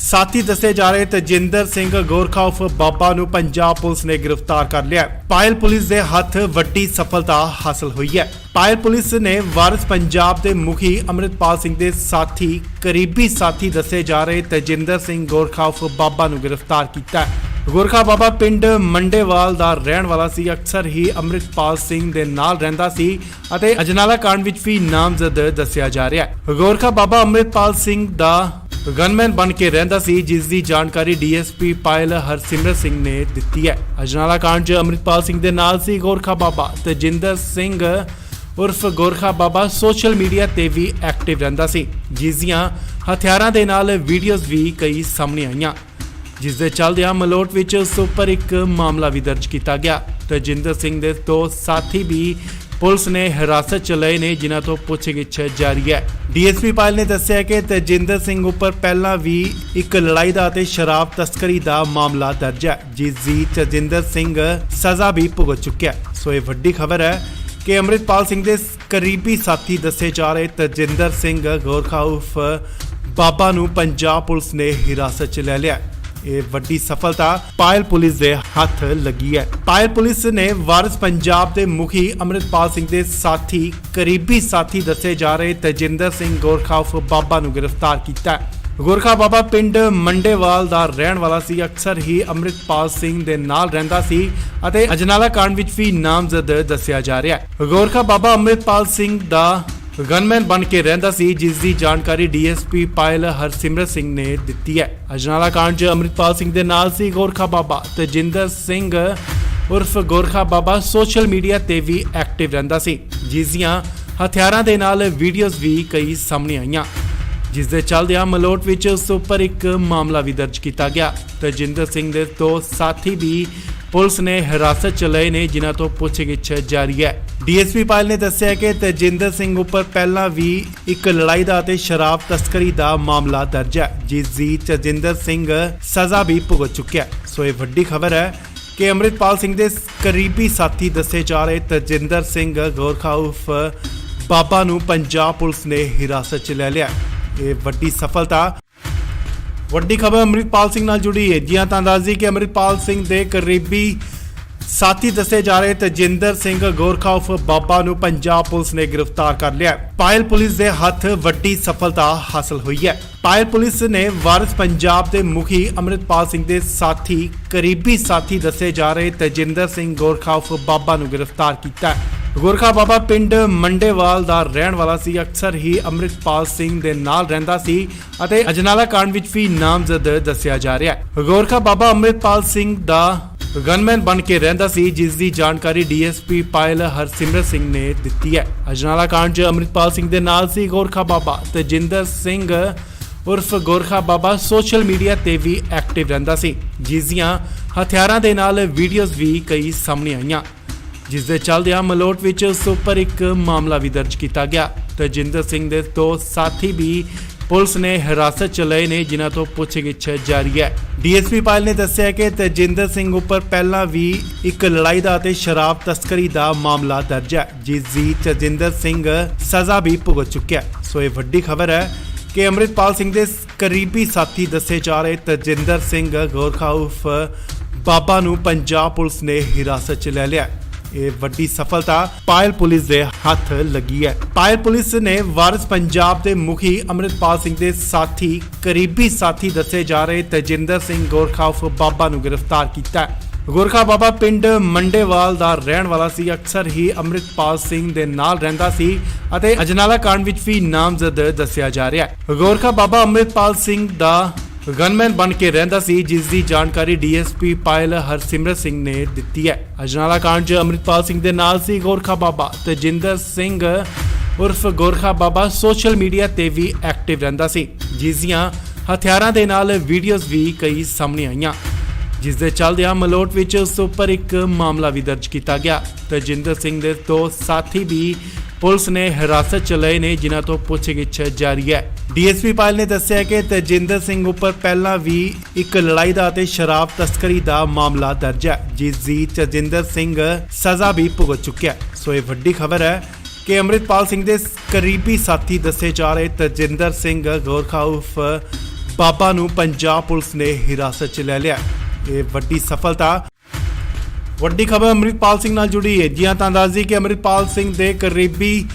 ਸਾਥੀ ਦੱਸੇ ਜਾ ਰਹੇ ਤਜਿੰਦਰ ਸਿੰਘ ਗੋਰਖਾ ਉਰਫ ਬਾਬਾ ਨੂੰ ਪੰਜਾਬ ਪੁਲਿਸ ਨੇ ਗ੍ਰਿਫਤਾਰ ਕਰ ਲਿਆ। ਪਾਇਲ ਪੁਲਿਸ ਦੇ ਹੱਥ ਵੱਡੀ ਸਫਲਤਾ ਹਾਸਲ ਹੋਈ ਹੈ। ਪਾਇਲ ਪੁਲਿਸ ਨੇ ਵਾਰਿਸ ਪੰਜਾਬ ਦੇ ਮੁਖੀ ਅੰਮ੍ਰਿਤਪਾਲ ਸਿੰਘ ਦੇ ਸਾਥੀ ਕਰੀਬੀ ਸਾਥੀ ਦੱਸੇ ਜਾ ਰਹੇ ਤਜਿੰਦਰ ਸਿੰਘ ਗੋਰਖਾ ਉਰਫ ਬਾਬਾ ਨੂੰ ਗ੍ਰਿਫਤਾਰ ਕੀਤਾ। ਗੋਰਖਾ ਬਾਬਾ ਪਿੰਡ ਮੰਡੇਵਾਲ ਦਾ ਰਹਿਣ ਵਾਲਾ ਸੀ। ਅਕਸਰ ਹੀ ਅੰਮ੍ਰਿਤਪਾਲ ਸਿੰਘ ਦੇ ਨਾਲ ਰਹਿੰਦਾ ਸੀ ਅਤੇ ਅਜਨਾਲਾ ਕਾਂਡ ਵਿੱਚ ਵੀ ਨਾਮਜ਼ਦ ਦੱਸਿਆ ਜਾ ਰਿਹਾ ਹੈ। ਗੋਰਖਾ ਬਾਬਾ ਅੰਮ੍ਰਿਤਪਾਲ ਸਿੰਘ ਦਾ ਗਨਮੈਨ ਬਣ ਕੇ ਰਹਿੰਦਾ ਸੀ, ਜਿਸ ਦੀ ਜਾਣਕਾਰੀ ਡੀਐਸਪੀ ਪਾਇਲ ਹਰਸਿਮਰਤ ਸਿੰਘ ਨੇ ਦਿੱਤੀ ਹੈ। ਅਜਨਾਲਾ ਕਾਂਡ 'ਚ ਅੰਮ੍ਰਿਤਪਾਲ ਸਿੰਘ ਦੇ ਨਾਲ ਸੀ ਗੋਰਖਾ ਬਾਬਾ। ਤਜਿੰਦਰ ਸਿੰਘ ਉਰਫ ਗੋਰਖਾ ਬਾਬਾ ਸੋਸ਼ਲ ਮੀਡੀਆ ਤੇ ਵੀ ਐਕਟਿਵ ਰਹਿੰਦਾ ਸੀ, ਜਿਸ ਦੀਆਂ ਹਥਿਆਰਾਂ ਦੇ ਨਾਲ ਵੀਡੀਓਜ਼ ਵੀ ਕਈ ਸਾਹਮਣੇ ਆਈਆਂ, ਜਿਸ ਦੇ ਚੱਲਦਿਆਂ ਮਲੋਟ ਵਿੱਚ ਉਸ ਉੱਪਰ ਇੱਕ ਮਾਮਲਾ ਵੀ ਦਰਜ ਕੀਤਾ ਗਿਆ। ਤਜਿੰਦਰ ਸਿੰਘ ਦੇ ਦੋ ਸਾਥੀ ਵੀ ਪੁਲਿਸ ਨੇ ਹਿਰਾਸਤ 'ਚ ਲਏ ਨੇ, ਜਿਨ੍ਹਾਂ ਤੋਂ ਪੁੱਛਗਿੱਛ ਜਾਰੀ ਹੈ। ਡੀਐਸਪੀ ਪਾਇਲ ਨੇ ਦੱਸਿਆ ਕਿ ਤਜਿੰਦਰ ਸਿੰਘ ਉੱਪਰ ਪਹਿਲਾਂ ਵੀ ਇੱਕ ਲੜਾਈ ਦਾ ਅਤੇ ਸ਼ਰਾਬ ਤਸਕਰੀ ਦਾ ਮਾਮਲਾ ਦਰਜ ਹੈ, ਜਿਸ ਦੀ ਤਜਿੰਦਰ ਸਿੰਘ ਸਜ਼ਾ ਵੀ ਭੁਗਤ ਚੁੱਕਿਆ। ਸੋ ਇਹ ਵੱਡੀ ਖਬਰ ਹੈ ਕਿ ਅੰਮ੍ਰਿਤਪਾਲ ਸਿੰਘ ਦੇ ਕਰੀਬੀ ਸਾਥੀ ਦੱਸੇ ਜਾ ਰਹੇ ਤਜਿੰਦਰ ਸਿੰਘ ਗੋਰਖਾ ਉਰਫ ਬਾਬਾ ਨੂੰ ਪੰਜਾਬ ਪੁਲਿਸ ਨੇ ਹਿਰਾਸਤ 'ਚ ਲੈ ਲਿਆ। ਇਹ ਵੱਡੀ ਸਫਲਤਾ ਪਾਇਲ ਪੁਲਿਸ ਦੇ ਹੱਥ ਲੱਗੀ ਹੈ। ਪਾਇਲ ਪੁਲਿਸ ਨੇ ਵਾਰਿਸ ਪੰਜਾਬ ਦੇ ਮੁਖੀ ਅੰਮ੍ਰਿਤਪਾਲ ਸਿੰਘ ਦੇ ਸਾਥੀ ਕਰੀਬੀ ਸਾਥੀ ਦੱਸੇ ਜਾ ਰਹੇ ਤਜਿੰਦਰ ਸਿੰਘ ਗੋਰਖਾ ਉਰਫ ਬਾਬਾ ਨੂੰ ਗ੍ਰਿਫਤਾਰ ਕੀਤਾ। ਗੋਰਖਾ ਬਾਬਾ ਪਿੰਡ ਮੰਡੇਵਾਲ ਦਾ ਰਹਿਣ ਵਾਲਾ ਸੀ। ਅਕਸਰ ਹੀ ਅੰਮ੍ਰਿਤਪਾਲ ਸਿੰਘ ਦੇ ਨਾਲ ਰਹਿੰਦਾ ਸੀ ਅਤੇ ਅਜਨਾਲਾ ਕਾਂਡ ਵਿੱਚ ਵੀ ਨਾਮਜ਼ਦ ਦੱਸਿਆ ਜਾ ਰਿਹਾ ਹੈ। ਗੋਰਖਾ ਬਾਬਾ ਅੰਮ੍ਰਿਤਪਾਲ ਸਿੰਘ ਦਾ ਗਨਮੈਨ ਬਣ ਕੇ ਰਹਿੰਦਾ ਸੀ, ਜਿਸ ਦੀ ਜਾਣਕਾਰੀ ਡੀਐਸਪੀ ਪਾਇਲ ਹਰਸਿਮਰਤ ਸਿੰਘ ਨੇ ਦਿੱਤੀ ਹੈ। ਅਜਨਾਲਾ ਕਾਂਡ 'ਚ ਅੰਮ੍ਰਿਤਪਾਲ ਸਿੰਘ ਦੇ ਨਾਲ ਸੀ ਗੋਰਖਾ ਬਾਬਾ। ਤਜਿੰਦਰ ਸਿੰਘ ਉਰਫ ਗੋਰਖਾ ਬਾਬਾ ਸੋਸ਼ਲ ਮੀਡੀਆ ਤੇ ਵੀ ਐਕਟਿਵ ਰਹਿੰਦਾ ਸੀ, ਜਿਸ ਦੀਆਂ ਹਥਿਆਰਾਂ ਦੇ ਨਾਲ ਵੀਡੀਓਜ਼ ਵੀ ਕਈ ਸਾਹਮਣੇ ਆਈਆਂ, ਜਿਸ ਦੇ ਚੱਲਦਿਆਂ ਮਲੋਟ ਵਿੱਚ ਉਸ ਉੱਪਰ ਇੱਕ ਮਾਮਲਾ ਵੀ ਦਰਜ ਕੀਤਾ ਗਿਆ। ਤਜਿੰਦਰ ਸਿੰਘ ਦੇ ਦੋ ਸਾਥੀ ਵੀ ਪੁਲਿਸ ਨੇ ਹਿਰਾਸਤ 'ਚ ਲਏ ਨੇ, ਜਿਨ੍ਹਾਂ ਤੋਂ ਪੁੱਛਗਿੱਛ ਜਾਰੀ ਹੈ। ਡੀਐਸਪੀ ਪਾਇਲ ਨੇ ਦੱਸਿਆ ਕਿ ਤਜਿੰਦਰ ਸਿੰਘ ਉੱਪਰ ਪਹਿਲਾਂ ਵੀ ਇੱਕ ਲੜਾਈ ਦਾ ਅਤੇ ਸ਼ਰਾਬ ਤਸਕਰੀ ਦਾ ਮਾਮਲਾ ਦਰਜ ਹੈ, ਜਿਸ ਦੀ ਤਜਿੰਦਰ ਸਿੰਘ ਸਜ਼ਾ ਵੀ ਭੁਗਤ ਚੁੱਕਿਆ। ਸੋ ਇਹ ਵੱਡੀ ਖਬਰ ਹੈ ਕਿ ਅੰਮ੍ਰਿਤਪਾਲ ਸਿੰਘ ਦੇ ਕਰੀਬੀ ਸਾਥੀ ਦੱਸੇ ਜਾ ਰਹੇ ਤਜਿੰਦਰ ਸਿੰਘ ਗੋਰਖਾ ਉਰਫ ਬਾਬਾ ਨੂੰ ਪੰਜਾਬ ਪੁਲਿਸ ਨੇ ਹਿਰਾਸਤ 'ਚ ਲੈ ਲਿਆ। ਇਹ ਵੱਡੀ ਸਫਲਤਾ। ਵੱਡੀ ਖਬਰ ਅੰਮ੍ਰਿਤਪਾਲ ਸਿੰਘ ਨਾਲ ਜੁੜੀ ਹੈ। ਜੀ ਹਾਂ, ਤਾਂ ਦੱਸ ਦਈਏ ਕਿ ਅੰਮ੍ਰਿਤਪਾਲ ਸਿੰਘ ਦੇ ਕਰੀਬੀ ਸਾਥੀ ਦੱਸੇ ਜਾ ਰਹੇ ਤਜਿੰਦਰ ਸਿੰਘ ਗੋਰਖਾ ਉਰਫ ਬਾਬਾ ਨੂੰ ਪੰਜਾਬ ਪੁਲਿਸ ਨੇ ਗ੍ਰਿਫਤਾਰ ਕਰ ਲਿਆ। ਪਾਇਲ ਪੁਲਿਸ ਦੇ ਹੱਥ ਵੱਡੀ ਸਫਲਤਾ ਹਾਸਲ ਹੋਈ ਹੈ। ਪਾਇਲ ਪੁਲਿਸ ਨੇ ਵਾਰਿਸ ਪੰਜਾਬ ਦੇ ਮੁਖੀ ਅੰਮ੍ਰਿਤਪਾਲ ਸਿੰਘ ਦੇ ਸਾਥੀ ਕਰੀਬੀ ਸਾਥੀ ਦੱਸੇ ਜਾ ਰਹੇ ਤਜਿੰਦਰ ਸਿੰਘ ਗੋਰਖਾ ਉਰਫ ਬਾਬਾ ਨੂੰ ਗ੍ਰਿਫਤਾਰ ਕੀਤਾ। ਗੋਰਖਾ ਬਾਬਾ ਪਿੰਡ ਮੰਡੇਵਾਲ ਦਾ ਰਹਿਣ ਵਾਲਾ ਸੀ। ਅਕਸਰ ਹੀ ਅੰਮ੍ਰਿਤਪਾਲ ਸਿੰਘ ਦੇ ਨਾਲ ਰਹਿੰਦਾ ਸੀ ਅਤੇ ਅਜਨਾਲਾ ਕਾਂਡ ਵਿੱਚ ਵੀ ਨਾਮਜ਼ਦ ਦੱਸਿਆ ਜਾ ਰਿਹਾ ਹੈ। ਗੋਰਖਾ ਬਾਬਾ ਅੰਮ੍ਰਿਤਪਾਲ ਸਿੰਘ ਦਾ ਗਨਮੈਨ ਬਣ ਕੇ ਰਹਿੰਦਾ ਸੀ, ਜਿਸ ਦੀ ਜਾਣਕਾਰੀ ਡੀਐਸਪੀ ਪਾਇਲ ਹਰਸਿਮਰਤ ਸਿੰਘ ਨੇ ਦਿੱਤੀ ਹੈ। ਅਜਨਾਲਾ ਕਾਂਡ 'ਚ ਅੰਮ੍ਰਿਤਪਾਲ ਸਿੰਘ ਦੇ ਨਾਲ ਸੀ ਗੋਰਖਾ ਬਾਬਾ। ਤਜਿੰਦਰ ਸਿੰਘ ਉਰਫ ਗੋਰਖਾ ਬਾਬਾ ਸੋਸ਼ਲ ਮੀਡੀਆ ਤੇ ਵੀ ਐਕਟਿਵ ਰਹਿੰਦਾ ਸੀ, ਜਿਸ ਦੀਆਂ ਹਥਿਆਰਾਂ ਦੇ ਨਾਲ ਵੀਡੀਓਜ਼ ਵੀ ਕਈ ਸਾਹਮਣੇ ਆਈਆਂ, ਜਿਸ ਦੇ ਚੱਲਦਿਆਂ ਮਲੋਟ ਵਿੱਚ ਉਸ ਉੱਪਰ ਇੱਕ ਮਾਮਲਾ ਵੀ ਦਰਜ ਕੀਤਾ ਗਿਆ। ਤਜਿੰਦਰ ਸਿੰਘ ਦੇ ਦੋ ਸਾਥੀ ਵੀ ਪੁਲਿਸ ਨੇ ਹਿਰਾਸਤ 'ਚ ਲਏ ਨੇ, ਜਿਨ੍ਹਾਂ ਤੋਂ ਪੁੱਛਗਿੱਛ ਜਾਰੀ ਹੈ। ਡੀਐਸਪੀ ਪਾਇਲ ਨੇ ਦੱਸਿਆ ਕਿ ਤਜਿੰਦਰ ਸਿੰਘ ਉੱਪਰ ਪਹਿਲਾਂ ਵੀ ਇੱਕ ਲੜਾਈ ਦਾ ਅਤੇ ਸ਼ਰਾਬ ਤਸਕਰੀ ਦਾ ਮਾਮਲਾ ਦਰਜ ਹੈ, ਜਿਸ ਦੀ ਤਜਿੰਦਰ ਸਿੰਘ ਸਜ਼ਾ ਵੀ ਭੁਗਤ ਚੁੱਕਿਆ। ਸੋ ਇਹ ਵੱਡੀ ਖਬਰ ਹੈ ਕਿ ਅੰਮ੍ਰਿਤਪਾਲ ਸਿੰਘ ਦੇ ਕਰੀਬੀ ਸਾਥੀ ਦੱਸੇ ਜਾ ਰਹੇ ਤਜਿੰਦਰ ਸਿੰਘ ਗੋਰਖਾ ਉਰਫ ਬਾਬਾ ਨੂੰ ਪੰਜਾਬ ਪੁਲਿਸ ਨੇ ਹਿਰਾਸਤ 'ਚ ਲੈ ਲਿਆ। ਇਹ ਵੱਡੀ ਸਫਲਤਾ ਪਾਇਲ ਪੁਲਿਸ ਦੇ ਹੱਥ ਲੱਗੀ ਹੈ। ਪਾਇਲ ਪੁਲਿਸ ਨੇ ਵਾਰਿਸ ਪੰਜਾਬ ਦੇ ਮੁਖੀ ਅੰਮ੍ਰਿਤਪਾਲ ਸਿੰਘ ਦੇ ਸਾਥੀ ਕਰੀਬੀ ਸਾਥੀ ਦੱਸੇ ਜਾ ਰਹੇ ਤਜਿੰਦਰ ਸਿੰਘ ਗੋਰਖਾ ਉਰਫ ਬਾਬਾ ਨੂੰ ਗ੍ਰਿਫਤਾਰ ਕੀਤਾ। ਗੋਰਖਾ ਬਾਬਾ ਪਿੰਡ ਮੰਡੇਵਾਲ ਦਾ ਰਹਿਣ ਵਾਲਾ ਸੀ। ਅਕਸਰ ਹੀ ਅੰਮ੍ਰਿਤਪਾਲ ਸਿੰਘ ਦੇ ਨਾਲ ਰਹਿੰਦਾ ਸੀ ਅਤੇ ਅਜਨਾਲਾ ਕਾਂਡ ਵਿੱਚ ਵੀ ਨਾਮਜ਼ਦ ਦੱਸਿਆ ਜਾ ਰਿਹਾ ਹੈ। ਗੋਰਖਾ ਬਾਬਾ ਅੰਮ੍ਰਿਤਪਾਲ ਸਿੰਘ ਦਾ ਗਨਮੈਨ ਬਣ ਕੇ ਰਹਿੰਦਾ ਸੀ, ਜਿਸ ਦੀ ਜਾਣਕਾਰੀ ਡੀਐਸਪੀ ਪਾਇਲ ਹਰਸਿਮਰਤ ਸਿੰਘ ਨੇ ਦਿੱਤੀ ਹੈ। ਅਜਨਾਲਾ ਕਾਂਡ 'ਚ ਅੰਮ੍ਰਿਤਪਾਲ ਸਿੰਘ ਦੇ ਨਾਲ ਸੀ ਗੋਰਖਾ ਬਾਬਾ ਤੇਜਿੰਦਰ ਸਿੰਘ ਉਰਫ ਗੋਰਖਾ ਬਾਬਾ ਸੋਸ਼ਲ ਮੀਡੀਆ ਤੇ ਵੀ ਐਕਟਿਵ ਰਹਿੰਦਾ ਸੀ, ਜਿਸ ਦੀਆਂ ਹਥਿਆਰਾਂ ਦੇ ਨਾਲ ਵੀਡੀਓਜ਼ ਵੀ ਕਈ ਸਾਹਮਣੇ ਆਈਆਂ, ਜਿਸ ਦੇ ਚੱਲਦਿਆਂ ਮਲੋਟ ਵਿੱਚ ਉਸ ਉੱਪਰ ਇੱਕ ਮਾਮਲਾ ਵੀ ਦਰਜ ਕੀਤਾ ਗਿਆ। ਤੇਜਿੰਦਰ ਸਿੰਘ ਦੇ ਦੋ ਸਾਥੀ ਵੀ ਪੁਲਿਸ ਨੇ ਹਿਰਾਸਤ 'ਚ ਲਏ ਨੇ, ਜਿਨ੍ਹਾਂ ਤੋਂ ਪੁੱਛਗਿੱਛ ਜਾਰੀ ਹੈ। ਡੀਐਸਪੀ ਪਾਇਲ ਨੇ ਦੱਸਿਆ ਕਿ ਤੇਜਿੰਦਰ ਸਿੰਘ ਉੱਪਰ ਪਹਿਲਾਂ ਵੀ ਇੱਕ ਲੜਾਈ ਦਾ ਅਤੇ ਸ਼ਰਾਬ ਤਸਕਰੀ ਦਾ ਮਾਮਲਾ ਦਰਜ ਹੈ, ਜਿਸ ਦੀ ਤੇਜਿੰਦਰ ਸਿੰਘ ਸਜ਼ਾ ਵੀ ਭੁਗਤ ਚੁੱਕਿਆ। ਸੋ ਇਹ ਵੱਡੀ ਖਬਰ ਹੈ ਕਿ ਅੰਮ੍ਰਿਤਪਾਲ ਸਿੰਘ ਦੇ ਕਰੀਬੀ ਸਾਥੀ ਦੱਸੇ ਜਾ ਰਹੇ ਤੇਜਿੰਦਰ ਸਿੰਘ ਗੋਰਖਾ ਉਰਫ ਬਾਬਾ ਨੂੰ ਪੰਜਾਬ ਪੁਲਿਸ ਨੇ ਹਿਰਾਸਤ 'ਚ ਲੈ ਲਿਆ। ਇਹ ਵੱਡੀ ਸਫਲਤਾ। ਵੱਡੀ ਖਬਰ ਅੰਮ੍ਰਿਤਪਾਲ ਸਿੰਘ ਨਾਲ ਜੁੜੀ ਹੈ। ਜੀ ਹਾਂ, ਤਾਂ ਦੱਸ ਦਈਏ ਕਿ ਅੰਮ੍ਰਿਤਪਾਲ ਸਿੰਘ ਦੇ ਕਰੀਬੀ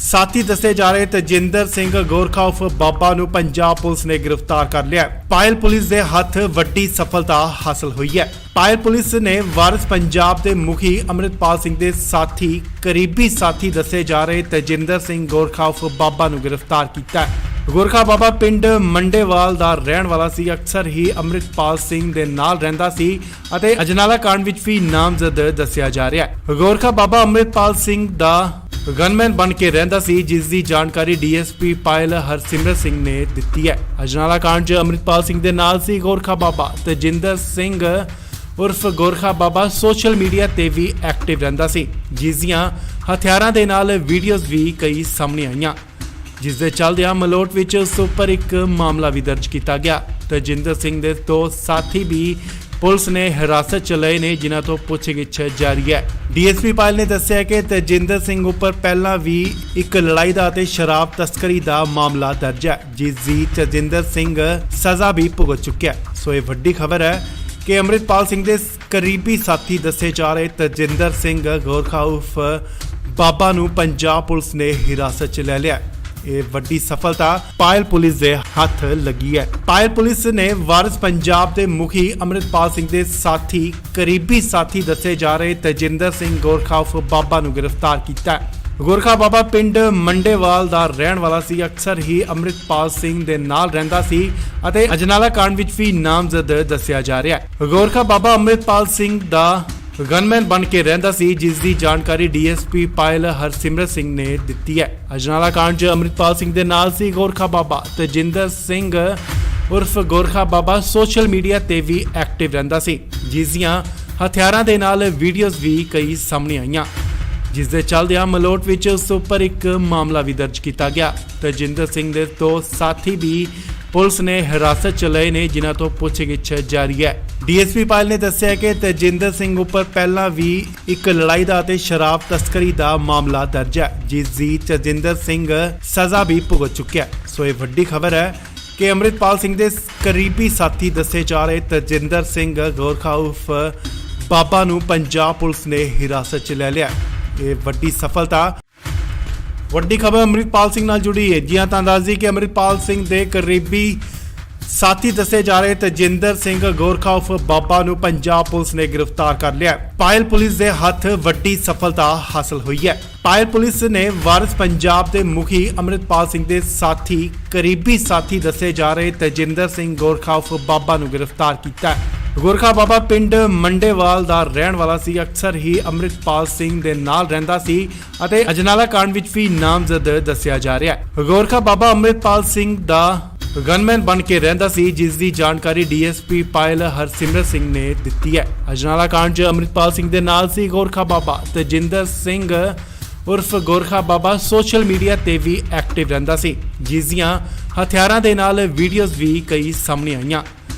ਸਾਥੀ ਦੱਸੇ ਜਾ ਰਹੇ ਤੇਜਿੰਦਰ ਸਿੰਘ ਗੋਰਖਾ ਉਰਫ ਬਾਬਾ ਨੂੰ ਪੰਜਾਬ ਪੁਲਿਸ ਨੇ ਗ੍ਰਿਫਤਾਰ ਕਰ ਲਿਆ। ਪਾਇਲ ਪੁਲਿਸ ਦੇ ਹੱਥ ਵੱਡੀ ਸਫਲਤਾ ਹਾਸਲ ਹੋਈ ਹੈ। ਪਾਇਲ ਪੁਲਿਸ ਨੇ ਵਾਰਿਸ ਪੰਜਾਬ ਦੇ ਮੁਖੀ ਅੰਮ੍ਰਿਤਪਾਲ ਸਿੰਘ ਦੇ ਸਾਥੀ ਕਰੀਬੀ ਸਾਥੀ ਦੱਸੇ ਜਾ ਰਹੇ ਤੇਜਿੰਦਰ ਸਿੰਘ ਗੋਰਖਾ ਉਰਫ ਬਾਬਾ ਨੂੰ ਗ੍ਰਿਫਤਾਰ ਕੀਤਾ ਹੈ। ਗੋਰਖਾ ਬਾਬਾ ਪਿੰਡ ਮੰਡੇਵਾਲ ਦਾ ਰਹਿਣ ਵਾਲਾ ਸੀ, ਅਕਸਰ ਹੀ ਅੰਮ੍ਰਿਤਪਾਲ ਸਿੰਘ ਦੇ ਨਾਲ ਰਹਿੰਦਾ ਸੀ ਅਤੇ ਅਜਨਾਲਾ ਕਾਂਡ ਵਿੱਚ ਵੀ ਨਾਮਜ਼ਦ ਦੱਸਿਆ ਜਾ ਰਿਹਾ ਹੈ। ਗੋਰਖਾ ਬਾਬਾ ਅੰਮ੍ਰਿਤਪਾਲ ਸਿੰਘ ਦਾ ਗਨਮੈਨ ਬਣ ਕੇ ਰਹਿੰਦਾ ਸੀ, ਜਿਸ ਦੀ ਜਾਣਕਾਰੀ ਡੀਐਸਪੀ ਪਾਇਲ ਹਰਸਿਮਰਤ ਸਿੰਘ ਨੇ ਦਿੱਤੀ ਹੈ। ਅਜਨਾਲਾ ਕਾਂਡ 'ਚ ਅੰਮ੍ਰਿਤਪਾਲ ਸਿੰਘ ਦੇ ਨਾਲ ਸੀ ਗੋਰਖਾ ਬਾਬਾ ਤੇਜਿੰਦਰ ਸਿੰਘ ਉਰਫ ਗੋਰਖਾ ਬਾਬਾ ਸੋਸ਼ਲ ਮੀਡੀਆ ਤੇ ਵੀ ਐਕਟਿਵ ਰਹਿੰਦਾ ਸੀ, ਜਿਸ ਦੀਆਂ ਹਥਿਆਰਾਂ ਦੇ ਨਾਲ ਵੀਡੀਓਜ਼ ਵੀ ਕਈ ਸਾਹਮਣੇ ਆਈਆਂ, ਜਿਸ ਦੇ ਚੱਲਦਿਆਂ ਮਲੋਟ ਵਿੱਚ ਉਸ ਉੱਪਰ ਇੱਕ ਮਾਮਲਾ ਵੀ ਦਰਜ ਕੀਤਾ ਗਿਆ। ਤੇਜਿੰਦਰ ਸਿੰਘ ਦੇ ਦੋ ਸਾਥੀ ਵੀ ਪੁਲਿਸ ਨੇ ਹਿਰਾਸਤ 'ਚ ਲਏ ਨੇ, ਜਿਨ੍ਹਾਂ ਤੋਂ ਪੁੱਛਗਿੱਛ ਜਾਰੀ ਹੈ। ਡੀਐਸਪੀ ਪਾਇਲ ਨੇ ਦੱਸਿਆ ਕਿ ਤੇਜਿੰਦਰ ਸਿੰਘ ਉੱਪਰ ਪਹਿਲਾਂ ਵੀ ਇੱਕ ਲੜਾਈ ਦਾ ਅਤੇ ਸ਼ਰਾਬ ਤਸਕਰੀ ਦਾ ਮਾਮਲਾ ਦਰਜ ਹੈ, ਜਿਸ ਦੀ ਤੇਜਿੰਦਰ ਸਿੰਘ ਸਜ਼ਾ ਵੀ ਭੁਗਤ ਚੁੱਕਿਆ। ਸੋ ਇਹ ਵੱਡੀ ਖਬਰ ਹੈ ਕਿ ਅੰਮ੍ਰਿਤਪਾਲ ਸਿੰਘ ਦੇ ਕਰੀਬੀ ਸਾਥੀ ਦੱਸੇ ਜਾ ਰਹੇ ਤੇਜਿੰਦਰ ਸਿੰਘ ਗੋਰਖਾ ਉਰਫ ਬਾਬਾ ਨੂੰ ਪੰਜਾਬ ਪੁਲਿਸ ਨੇ ਹਿਰਾਸਤ 'ਚ ਲੈ ਲਿਆ। ਇਹ ਵੱਡੀ ਸਫਲਤਾ ਪਾਇਲ ਪੁਲਿਸ ਦੇ ਹੱਥ ਲੱਗੀ ਹੈ। ਪਾਇਲ ਪੁਲਿਸ ਨੇ ਵਾਰਿਸ ਪੰਜਾਬ ਦੇ ਮੁਖੀ ਅੰਮ੍ਰਿਤਪਾਲ ਸਿੰਘ ਦੇ ਸਾਥੀ ਕਰੀਬੀ ਸਾਥੀ ਦੱਸੇ ਜਾ ਰਹੇ ਤੇਜਿੰਦਰ ਸਿੰਘ ਗੋਰਖਾ ਉਰਫ ਬਾਬਾ ਨੂੰ ਗ੍ਰਿਫਤਾਰ ਕੀਤਾ ਹੈ। ਗੋਰਖਾ ਬਾਬਾ ਪਿੰਡ ਮੰਡੇਵਾਲ ਦਾ ਰਹਿਣ ਵਾਲਾ ਸੀ, ਅਕਸਰ ਹੀ ਅੰਮ੍ਰਿਤਪਾਲ ਸਿੰਘ ਦੇ ਨਾਲ ਰਹਿੰਦਾ ਸੀ ਅਤੇ ਅਜਨਾਲਾ ਕਾਂਡ ਵਿੱਚ ਵੀ ਨਾਮਜ਼ਦ ਦੱਸਿਆ ਜਾ ਰਿਹਾ ਹੈ। ਗੋਰਖਾ ਬਾਬਾ ਅੰਮ੍ਰਿਤਪਾਲ ਸਿੰਘ ਦਾ ਗਨਮੈਨ ਬਣ ਕੇ ਰਹਿੰਦਾ ਸੀ, ਜਿਸ ਦੀ ਜਾਣਕਾਰੀ ਡੀਐਸਪੀ ਪਾਇਲ ਹਰਸਿਮਰਤ ਸਿੰਘ ਨੇ ਦਿੱਤੀ ਹੈ। ਅਜਨਾਲਾ ਕਾਂਡ 'ਚ ਅੰਮ੍ਰਿਤਪਾਲ ਸਿੰਘ ਦੇ ਨਾਲ ਸੀ ਗੋਰਖਾ ਬਾਬਾ ਤੇਜਿੰਦਰ ਸਿੰਘ ਉਰਫ ਗੋਰਖਾ ਬਾਬਾ ਸੋਸ਼ਲ ਮੀਡੀਆ ਤੇ ਵੀ ਐਕਟਿਵ ਰਹਿੰਦਾ ਸੀ, ਜਿਸ ਦੀਆਂ ਹਥਿਆਰਾਂ ਦੇ ਨਾਲ ਵੀਡੀਓਜ਼ ਵੀ ਕਈ ਸਾਹਮਣੇ ਆਈਆਂ, ਜਿਸ ਦੇ ਚੱਲਦਿਆਂ ਮਲੋਟ ਵਿੱਚ ਉਸ ਉੱਪਰ ਇੱਕ ਮਾਮਲਾ ਵੀ ਦਰਜ ਕੀਤਾ ਗਿਆ। ਤੇਜਿੰਦਰ ਸਿੰਘ ਦੇ ਦੋ ਸਾਥੀ ਵੀ ਪੁਲਿਸ ਨੇ ਹਿਰਾਸਤ 'ਚ ਲਏ ਨੇ, ਜਿਨ੍ਹਾਂ ਤੋਂ ਪੁੱਛਗਿੱਛ ਜਾਰੀ ਹੈ। ਡੀਐਸਪੀ ਪਾਇਲ ਨੇ ਦੱਸਿਆ ਕਿ ਤੇਜਿੰਦਰ ਸਿੰਘ ਉੱਪਰ ਪਹਿਲਾਂ ਵੀ ਇੱਕ ਲੜਾਈ ਦਾ ਅਤੇ ਸ਼ਰਾਬ ਤਸਕਰੀ ਦਾ ਮਾਮਲਾ ਦਰਜ ਹੈ, ਜਿਸ ਦੀ ਤੇਜਿੰਦਰ ਸਿੰਘ ਸਜ਼ਾ ਵੀ ਭੁਗਤ ਚੁੱਕਿਆ। ਸੋ ਇਹ ਵੱਡੀ ਖਬਰ ਹੈ ਕਿ ਅੰਮ੍ਰਿਤਪਾਲ ਸਿੰਘ ਦੇ ਕਰੀਬੀ ਸਾਥੀ ਦੱਸੇ ਜਾ ਰਹੇ ਤੇਜਿੰਦਰ ਸਿੰਘ ਗੋਰਖਾ ਉਰਫ ਬਾਬਾ ਨੂੰ ਪੰਜਾਬ ਪੁਲਿਸ ਨੇ ਹਿਰਾਸਤ 'ਚ ਲੈ ਲਿਆ। ਇਹ ਵੱਡੀ ਸਫਲਤਾ। ਵੱਡੀ ਖਬਰ ਅੰਮ੍ਰਿਤਪਾਲ ਸਿੰਘ ਨਾਲ ਜੁੜੀ ਹੈ। ਜੀ ਹਾਂ, ਤਾਂ ਦੱਸ ਦਈਏ ਕਿ ਅੰਮ੍ਰਿਤਪਾਲ ਸਿੰਘ ਦੇ ਕਰੀਬੀ ਸਾਥੀ ਦੱਸੇ ਜਾ ਰਹੇ ਤੇਜਿੰਦਰ ਸਿੰਘ ਗੋਰਖਾ ਉਰਫ ਬਾਬਾ ਨੂੰ ਪੰਜਾਬ ਪੁਲਿਸ ਨੇ ਗ੍ਰਿਫਤਾਰ ਕਰ ਲਿਆ। ਪਾਇਲ ਪੁਲਿਸ ਦੇ ਹੱਥ ਵੱਡੀ ਸਫਲਤਾ ਹਾਸਲ ਹੋਈ ਹੈ। ਪਾਇਲ ਪੁਲਿਸ ਨੇ ਵਾਰਿਸ ਪੰਜਾਬ ਦੇ ਮੁਖੀ ਅੰਮ੍ਰਿਤਪਾਲ ਸਿੰਘ ਦੇ ਸਾਥੀ ਕਰੀਬੀ ਸਾਥੀ ਦੱਸੇ ਜਾ ਰਹੇ ਤੇਜਿੰਦਰ ਸਿੰਘ ਗੋਰਖਾ ਉਰਫ ਬਾਬਾ ਨੂੰ ਗ੍ਰਿਫਤਾਰ ਕੀਤਾ ਹੈ। ਗੋਰਖਾ ਬਾਬਾ ਪਿੰਡ ਮੰਡੇਵਾਲ ਦਾ ਰਹਿਣ ਵਾਲਾ ਸੀ, ਅਕਸਰ ਹੀ ਅੰਮ੍ਰਿਤਪਾਲ ਸਿੰਘ ਦੇ ਨਾਲ ਰਹਿੰਦਾ ਸੀ ਅਤੇ ਅਜਨਾਲਾ ਕਾਂਡ ਵਿੱਚ ਵੀ ਨਾਮਜ਼ਦ ਦੱਸਿਆ ਜਾ ਰਿਹਾ ਹੈ। ਗੋਰਖਾ ਬਾਬਾ ਅੰਮ੍ਰਿਤਪਾਲ ਸਿੰਘ ਦਾ ਗਨਮੈਨ ਬਣ ਕੇ ਰਹਿੰਦਾ ਸੀ, ਜਿਸ ਦੀ ਜਾਣਕਾਰੀ ਡੀਐਸਪੀ ਪਾਇਲ ਹਰਸਿਮਰਤ ਸਿੰਘ ਨੇ ਦਿੱਤੀ ਹੈ। ਅਜਨਾਲਾ ਕਾਂਡ 'ਚ ਅੰਮ੍ਰਿਤਪਾਲ ਸਿੰਘ ਦੇ ਨਾਲ ਸੀ ਗੋਰਖਾ ਬਾਬਾ ਤੇਜਿੰਦਰ ਸਿੰਘ ਉਰਫ ਗੋਰਖਾ ਬਾਬਾ ਸੋਸ਼ਲ ਮੀਡੀਆ ਤੇ ਵੀ ਐਕਟਿਵ ਰਹਿੰਦਾ ਸੀ, ਜਿਸ ਦੀਆਂ ਹਥਿਆਰਾਂ ਦੇ ਨਾਲ ਵੀਡੀਓਜ਼ ਵੀ ਕਈ ਸਾਹਮਣੇ ਆਈਆਂ,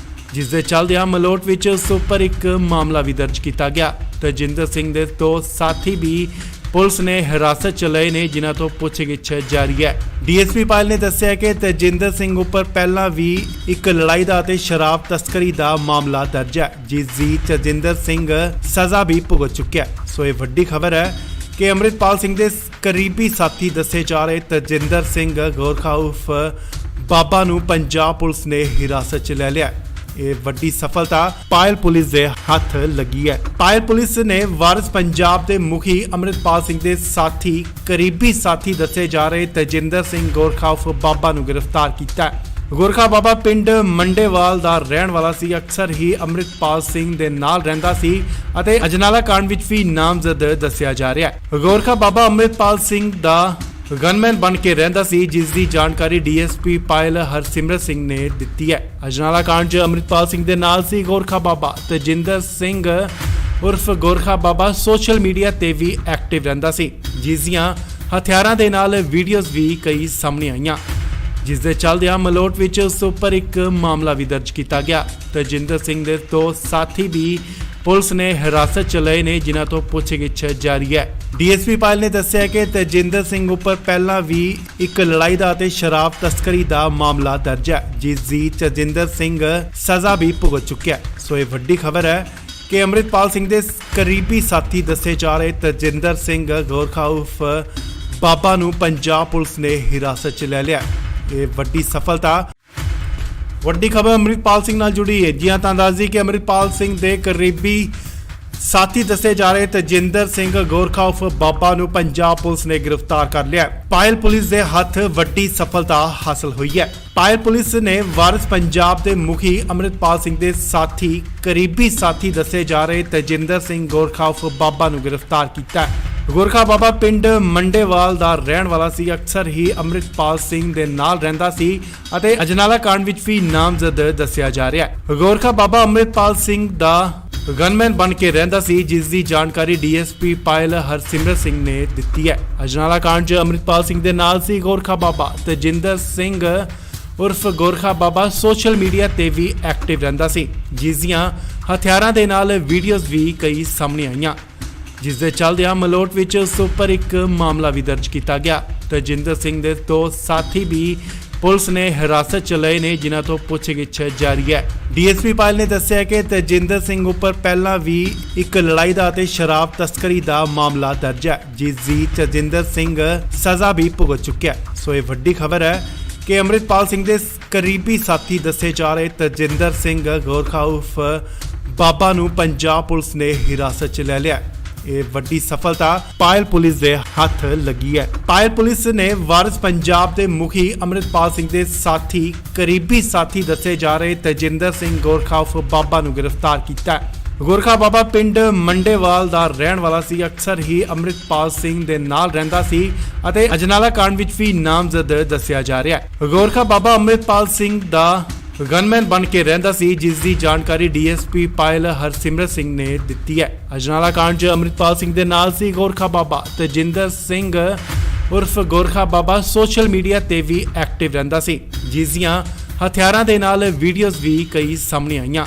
ਜਿਸ ਦੇ ਚੱਲਦਿਆਂ ਮਲੋਟ ਵਿੱਚ ਉਸ ਉੱਪਰ ਇੱਕ ਮਾਮਲਾ ਵੀ ਦਰਜ ਕੀਤਾ ਗਿਆ। ਤੇਜਿੰਦਰ ਸਿੰਘ ਦੇ ਦੋ ਸਾਥੀ ਵੀ ਪੁਲਿਸ ਨੇ ਹਿਰਾਸਤ 'ਚ ਲਏ ਨੇ, ਜਿਨ੍ਹਾਂ ਤੋਂ ਪੁੱਛਗਿੱਛ ਜਾਰੀ ਹੈ। ਡੀਐਸਪੀ ਪਾਇਲ ਨੇ ਦੱਸਿਆ ਕਿ ਤੇਜਿੰਦਰ ਸਿੰਘ ਉੱਪਰ ਪਹਿਲਾਂ ਵੀ ਇੱਕ ਲੜਾਈ ਦਾ ਅਤੇ ਸ਼ਰਾਬ ਤਸਕਰੀ ਦਾ ਮਾਮਲਾ ਦਰਜ ਹੈ, ਜਿਸ ਦੀ ਤੇਜਿੰਦਰ ਸਿੰਘ ਸਜ਼ਾ ਵੀ ਭੁਗਤ ਚੁੱਕਿਆ। ਸੋ ਇਹ ਵੱਡੀ ਖਬਰ ਹੈ ਕਿ ਅੰਮ੍ਰਿਤਪਾਲ ਸਿੰਘ ਦੇ ਕਰੀਬੀ ਸਾਥੀ ਦੱਸੇ ਜਾ ਰਹੇ ਤੇਜਿੰਦਰ ਸਿੰਘ ਗੋਰਖਾ ਉਰਫ ਬਾਬਾ ਨੂੰ ਪੰਜਾਬ ਪੁਲਿਸ ਨੇ ਹਿਰਾਸਤ 'ਚ ਲੈ ਲਿਆ। ਇਹ ਵੱਡੀ ਸਫਲਤਾ ਪਾਇਲ ਪੁਲਿਸ ਦੇ ਹੱਥ ਲੱਗੀ ਹੈ। ਪਾਇਲ ਪੁਲਿਸ ਨੇ ਵਾਰਿਸ ਪੰਜਾਬ ਦੇ ਮੁਖੀ ਅੰਮ੍ਰਿਤਪਾਲ ਸਿੰਘ ਦੇ ਸਾਥੀ ਕਰੀਬੀ ਸਾਥੀ ਦੱਸੇ ਜਾ ਰਹੇ ਤੇਜਿੰਦਰ ਸਿੰਘ ਗੋਰਖਾ ਉਰਫ ਬਾਬਾ ਨੂੰ ਗ੍ਰਿਫਤਾਰ ਕੀਤਾ ਹੈ। ਗੋਰਖਾ ਬਾਬਾ ਪਿੰਡ ਮੰਡੇਵਾਲ ਦਾ ਰਹਿਣ ਵਾਲਾ ਸੀ। ਅਕਸਰ ਹੀ ਅੰਮ੍ਰਿਤਪਾਲ ਸਿੰਘ ਦੇ ਨਾਲ ਰਹਿੰਦਾ ਸੀ ਅਤੇ ਅਜਨਾਲਾ ਕਾਂਡ ਵਿੱਚ ਵੀ ਨਾਮਜ਼ਦ ਦੱਸਿਆ ਜਾ ਰਿਹਾ ਹੈ। ਗੋਰਖਾ ਬਾਬਾ ਅੰਮ੍ਰਿਤਪਾਲ ਸਿੰਘ ਦਾ ਗਨਮੈਨ ਬਣ ਕੇ ਰਹਿੰਦਾ ਸੀ, ਜਿਸ ਦੀ ਜਾਣਕਾਰੀ ਡੀਐਸਪੀ ਪਾਇਲ ਹਰਸਿਮਰਤ ਸਿੰਘ ਨੇ ਦਿੱਤੀ ਹੈ। ਅਜਨਾਲਾ ਕਾਂਡ 'ਚ ਅੰਮ੍ਰਿਤਪਾਲ ਸਿੰਘ ਦੇ ਨਾਲ ਸੀ ਗੋਰਖਾ ਬਾਬਾ। ਤੇਜਿੰਦਰ ਸਿੰਘ ਉਰਫ ਗੋਰਖਾ ਬਾਬਾ ਸੋਸ਼ਲ ਮੀਡੀਆ ਤੇ ਵੀ ਐਕਟਿਵ ਰਹਿੰਦਾ ਸੀ, ਜਿਸ ਦੀਆਂ ਹਥਿਆਰਾਂ ਦੇ ਨਾਲ ਵੀਡੀਓਜ਼ ਵੀ ਕਈ ਸਾਹਮਣੇ ਆਈਆਂ, ਜਿਸ ਦੇ ਚੱਲਦਿਆਂ ਮਲੋਟ ਵਿੱਚ ਉਸ ਉੱਪਰ ਇੱਕ ਮਾਮਲਾ ਵੀ ਦਰਜ ਕੀਤਾ ਗਿਆ। ਤੇਜਿੰਦਰ ਸਿੰਘ ਦੇ ਦੋ ਸਾਥੀ ਵੀ ਪੁਲਿਸ ਨੇ ਹਿਰਾਸਤ 'ਚ ਲਏ ਨੇ, ਜਿਨ੍ਹਾਂ ਤੋਂ ਪੁੱਛਗਿੱਛ ਜਾਰੀ ਹੈ। ਡੀਐਸਪੀ ਪਾਇਲ ਨੇ ਦੱਸਿਆ ਕਿ ਤੇਜਿੰਦਰ ਸਿੰਘ ਉੱਪਰ ਪਹਿਲਾਂ ਵੀ ਇੱਕ ਲੜਾਈ ਦਾ ਅਤੇ ਸ਼ਰਾਬ ਤਸਕਰੀ ਦਾ ਮਾਮਲਾ ਦਰਜ ਹੈ, ਜਿਸ ਦੀ ਤੇਜਿੰਦਰ ਸਿੰਘ ਸਜ਼ਾ ਵੀ ਭੁਗਤ ਚੁੱਕਿਆ ਹੈ। ਸੋ ਇਹ ਵੱਡੀ ਖਬਰ ਹੈ ਕਿ ਅੰਮ੍ਰਿਤਪਾਲ ਸਿੰਘ ਦੇ ਕਰੀਬੀ ਸਾਥੀ ਦੱਸੇ ਜਾ ਰਹੇ ਤੇਜਿੰਦਰ ਸਿੰਘ ਗੋਰਖਾ ਉਰਫ ਬਾਬਾ ਨੂੰ ਪੰਜਾਬ ਪੁਲਿਸ ਨੇ ਹਿਰਾਸਤ 'ਚ ਲੈ ਲਿਆ। ਇਹ ਵੱਡੀ ਸਫਲਤਾ। ਵੱਡੀ ਖਬਰ ਅੰਮ੍ਰਿਤਪਾਲ ਸਿੰਘ ਨਾਲ ਜੁੜੀ ਹੈ। ਜੀ ਤਾਂ ਦੱਸ ਦਈਏ ਕਿ ਅੰਮ੍ਰਿਤਪਾਲ ਸਿੰਘ ਦੇ ਕਰੀਬੀ ਸਾਥੀ ਦੱਸੇ ਜਾ ਰਹੇ ਤੇਜਿੰਦਰ ਸਿੰਘ ਗੋਰਖਾ ਉਰਫ ਬਾਬਾ ਨੂੰ ਪੰਜਾਬ ਪੁਲਿਸ ਨੇ ਗ੍ਰਿਫਤਾਰ ਕਰ ਲਿਆ। ਪਾਇਲ ਪੁਲਿਸ ਦੇ ਹੱਥ ਵੱਡੀ ਸਫਲਤਾ ਹਾਸਲ ਹੋਈ ਹੈ। ਪਾਇਲ ਪੁਲਿਸ ਨੇ ਵਾਰਿਸ ਪੰਜਾਬ ਦੇ ਮੁਖੀ ਅੰਮ੍ਰਿਤਪਾਲ ਸਿੰਘ ਦੇ ਸਾਥੀ ਕਰੀਬੀ ਸਾਥੀ ਦੱਸੇ ਜਾ ਰਹੇ ਤੇਜਿੰਦਰ ਸਿੰਘ ਗੋਰਖਾ ਉਰਫ ਬਾਬਾ ਨੂੰ ਗ੍ਰਿਫਤਾਰ ਕੀਤਾ ਹੈ। ਗੋਰਖਾ ਬਾਬਾ ਪਿੰਡ ਮੰਡੇਵਾਲ ਦਾ ਰਹਿਣ ਵਾਲਾ ਸੀ। ਅਕਸਰ ਹੀ ਅੰਮ੍ਰਿਤਪਾਲ ਸਿੰਘ ਦੇ ਨਾਲ ਰਹਿੰਦਾ ਸੀ ਅਤੇ ਅਜਨਾਲਾ ਕਾਂਡ ਵਿੱਚ ਵੀ ਨਾਮਜ਼ਦ ਦੱਸਿਆ ਜਾ ਰਿਹਾ ਹੈ। ਗੋਰਖਾ ਬਾਬਾ ਅੰਮ੍ਰਿਤਪਾਲ ਸਿੰਘ ਦਾ ਗਨਮੈਨ ਬਣ ਕੇ ਰਹਿੰਦਾ ਸੀ, ਜਿਸ ਦੀ ਜਾਣਕਾਰੀ ਡੀਐਸਪੀ ਪਾਇਲ ਹਰਸਿਮਰਤ ਸਿੰਘ ਨੇ ਦਿੱਤੀ ਹੈ। ਅਜਨਾਲਾ ਕਾਂਡ 'ਚ ਅੰਮ੍ਰਿਤਪਾਲ ਸਿੰਘ ਦੇ ਨਾਲ ਸੀ ਗੋਰਖਾ ਬਾਬਾ। ਤੇਜਿੰਦਰ ਸਿੰਘ ਉਰਫ ਗੋਰਖਾ ਬਾਬਾ ਸੋਸ਼ਲ ਮੀਡੀਆ ਤੇ ਵੀ ਐਕਟਿਵ ਰਹਿੰਦਾ ਸੀ, ਜਿਸ ਦੀਆਂ ਹਥਿਆਰਾਂ ਦੇ ਨਾਲ ਵੀਡੀਓਜ਼ ਵੀ ਕਈ ਸਾਹਮਣੇ ਆਈਆਂ, ਜਿਸ ਦੇ ਚੱਲਦਿਆਂ ਮਲੋਟ ਵਿੱਚ ਉਸ ਉੱਪਰ ਇੱਕ ਮਾਮਲਾ ਵੀ ਦਰਜ ਕੀਤਾ ਗਿਆ। ਤੇਜਿੰਦਰ ਸਿੰਘ ਦੇ ਦੋ ਸਾਥੀ ਵੀ ਪੁਲਿਸ ਨੇ ਹਿਰਾਸਤ 'ਚ ਲਏ ਨੇ, ਜਿਨ੍ਹਾਂ ਤੋਂ ਪੁੱਛਗਿੱਛ ਜਾਰੀ ਹੈ। ਡੀਐਸਪੀ ਪਾਇਲ ਨੇ ਦੱਸਿਆ ਕਿ ਤੇਜਿੰਦਰ ਸਿੰਘ ਉੱਪਰ ਪਹਿਲਾਂ ਵੀ ਇੱਕ ਲੜਾਈ ਦਾ ਅਤੇ ਸ਼ਰਾਬ ਤਸਕਰੀ ਦਾ ਮਾਮਲਾ ਦਰਜ ਹੈ, ਜਿਸ ਦੀ ਤੇਜਿੰਦਰ ਸਿੰਘ ਸਜ਼ਾ ਵੀ ਭੁਗਤ ਚੁੱਕਿਆ ਹੈ। ਸੋ ਇਹ ਵੱਡੀ ਖਬਰ ਹੈ ਕਿ ਅੰਮ੍ਰਿਤਪਾਲ ਸਿੰਘ ਦੇ ਕਰੀਬੀ ਸਾਥੀ ਦੱਸੇ ਜਾ ਰਹੇ ਤੇਜਿੰਦਰ ਸਿੰਘ ਗੋਰਖਾ ਉਰਫ ਬਾਬਾ ਨੂੰ ਪੰਜਾਬ ਪੁਲਿਸ ਨੇ ਹਿਰਾਸਤ 'ਚ ਲੈ ਲਿਆ। ਇਹ ਵੱਡੀ ਸਫਲਤਾ ਪਾਇਲ ਪੁਲਿਸ ਦੇ ਹੱਥ ਲੱਗੀ ਹੈ। ਪਾਇਲ ਪੁਲਿਸ ਨੇ ਵਾਰਿਸ ਪੰਜਾਬ ਦੇ ਮੁਖੀ ਅੰਮ੍ਰਿਤਪਾਲ ਸਿੰਘ ਦੇ ਸਾਥੀ ਕਰੀਬੀ ਸਾਥੀ ਦੱਸੇ ਜਾ ਰਹੇ ਤੇਜਿੰਦਰ ਸਿੰਘ ਗੋਰਖਾ ਉਰਫ ਬਾਬਾ ਨੂੰ ਗ੍ਰਿਫਤਾਰ ਕੀਤਾ ਹੈ। ਗੋਰਖਾ ਬਾਬਾ ਪਿੰਡ ਮੰਡੇਵਾਲ ਦਾ ਰਹਿਣ ਵਾਲਾ ਸੀ। ਅਕਸਰ ਹੀ ਅੰਮ੍ਰਿਤਪਾਲ ਸਿੰਘ ਦੇ ਨਾਲ ਰਹਿੰਦਾ ਸੀ ਅਤੇ ਅਜਨਾਲਾ ਕਾਂਡ ਵਿੱਚ ਵੀ ਨਾਮਜ਼ਦ ਦੱਸਿਆ ਜਾ ਰਿਹਾ ਹੈ। ਗੋਰਖਾ ਬਾਬਾ ਅੰਮ੍ਰਿਤਪਾਲ ਸਿੰਘ ਦਾ ਗਨਮੈਨ ਬਣ ਕੇ ਰਹਿੰਦਾ ਸੀ, ਜਿਸ ਦੀ ਜਾਣਕਾਰੀ ਡੀਐਸਪੀ ਪਾਇਲ ਹਰਸਿਮਰਤ ਸਿੰਘ ਨੇ ਦਿੱਤੀ ਹੈ। ਅਜਨਾਲਾ ਕਾਂਡ 'ਚ ਅੰਮ੍ਰਿਤਪਾਲ ਸਿੰਘ ਦੇ ਨਾਲ ਸੀ ਗੋਰਖਾ ਬਾਬਾ। ਤੇਜਿੰਦਰ ਸਿੰਘ ਉਰਫ ਗੋਰਖਾ ਬਾਬਾ ਸੋਸ਼ਲ ਮੀਡੀਆ ਤੇ ਵੀ ਐਕਟਿਵ ਰਹਿੰਦਾ ਸੀ, ਜਿਸ ਦੀਆਂ ਹਥਿਆਰਾਂ ਦੇ ਨਾਲ ਵੀਡੀਓਜ਼ ਵੀ ਕਈ ਸਾਹਮਣੇ ਆਈਆਂ,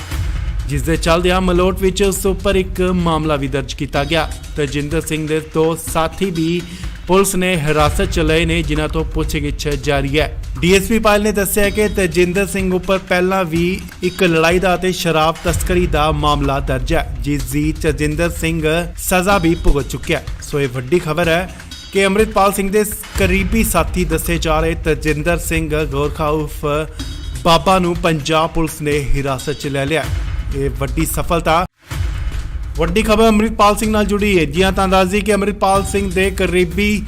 ਜਿਸ ਦੇ ਚੱਲਦਿਆਂ ਮਲੋਟ ਵਿੱਚ ਉਸ ਉੱਪਰ ਇੱਕ ਮਾਮਲਾ ਵੀ ਦਰਜ ਕੀਤਾ ਗਿਆ। ਤੇਜਿੰਦਰ ਸਿੰਘ ਦੇ ਦੋ ਸਾਥੀ ਵੀ ਪੁਲਿਸ ਨੇ ਹਿਰਾਸਤ 'ਚ ਲਏ ਨੇ, ਜਿਨ੍ਹਾਂ ਤੋਂ ਪੁੱਛਗਿੱਛ ਜਾਰੀ ਹੈ। ਡੀਐਸਪੀ ਪਾਇਲ ਨੇ ਦੱਸਿਆ ਕਿ ਤੇਜਿੰਦਰ ਸਿੰਘ ਉੱਪਰ ਪਹਿਲਾਂ ਵੀ ਇੱਕ ਲੜਾਈ ਦਾ ਅਤੇ ਸ਼ਰਾਬ ਤਸਕਰੀ ਦਾ ਮਾਮਲਾ ਦਰਜ ਹੈ, ਜਿਸ ਦੀ ਤੇਜਿੰਦਰ ਸਿੰਘ ਸਜ਼ਾ ਵੀ ਭੁਗਤ ਚੁੱਕਿਆ ਹੈ। ਸੋ ਇਹ ਵੱਡੀ ਖਬਰ ਹੈ ਕਿ ਅੰਮ੍ਰਿਤਪਾਲ ਸਿੰਘ ਦੇ ਕਰੀਬੀ ਸਾਥੀ ਦੱਸੇ ਜਾ ਰਹੇ ਤੇਜਿੰਦਰ ਸਿੰਘ ਗੋਰਖਾ ਉਰਫ ਬਾਬਾ ਨੂੰ ਪੰਜਾਬ ਪੁਲਿਸ ਨੇ ਹਿਰਾਸਤ 'ਚ ਲੈ ਲਿਆ। ਇਹ ਵੱਡੀ ਸਫਲਤਾ। ਵੱਡੀ ਖਬਰ ਅੰਮ੍ਰਿਤਪਾਲ ਸਿੰਘ ਨਾਲ ਜੁੜੀ ਹੈ। ਜੀ ਤਾਂ ਦੱਸ ਦਈਏ ਕਿ ਅੰਮ੍ਰਿਤਪਾਲ ਸਿੰਘ ਦੇ ਕਰੀਬੀ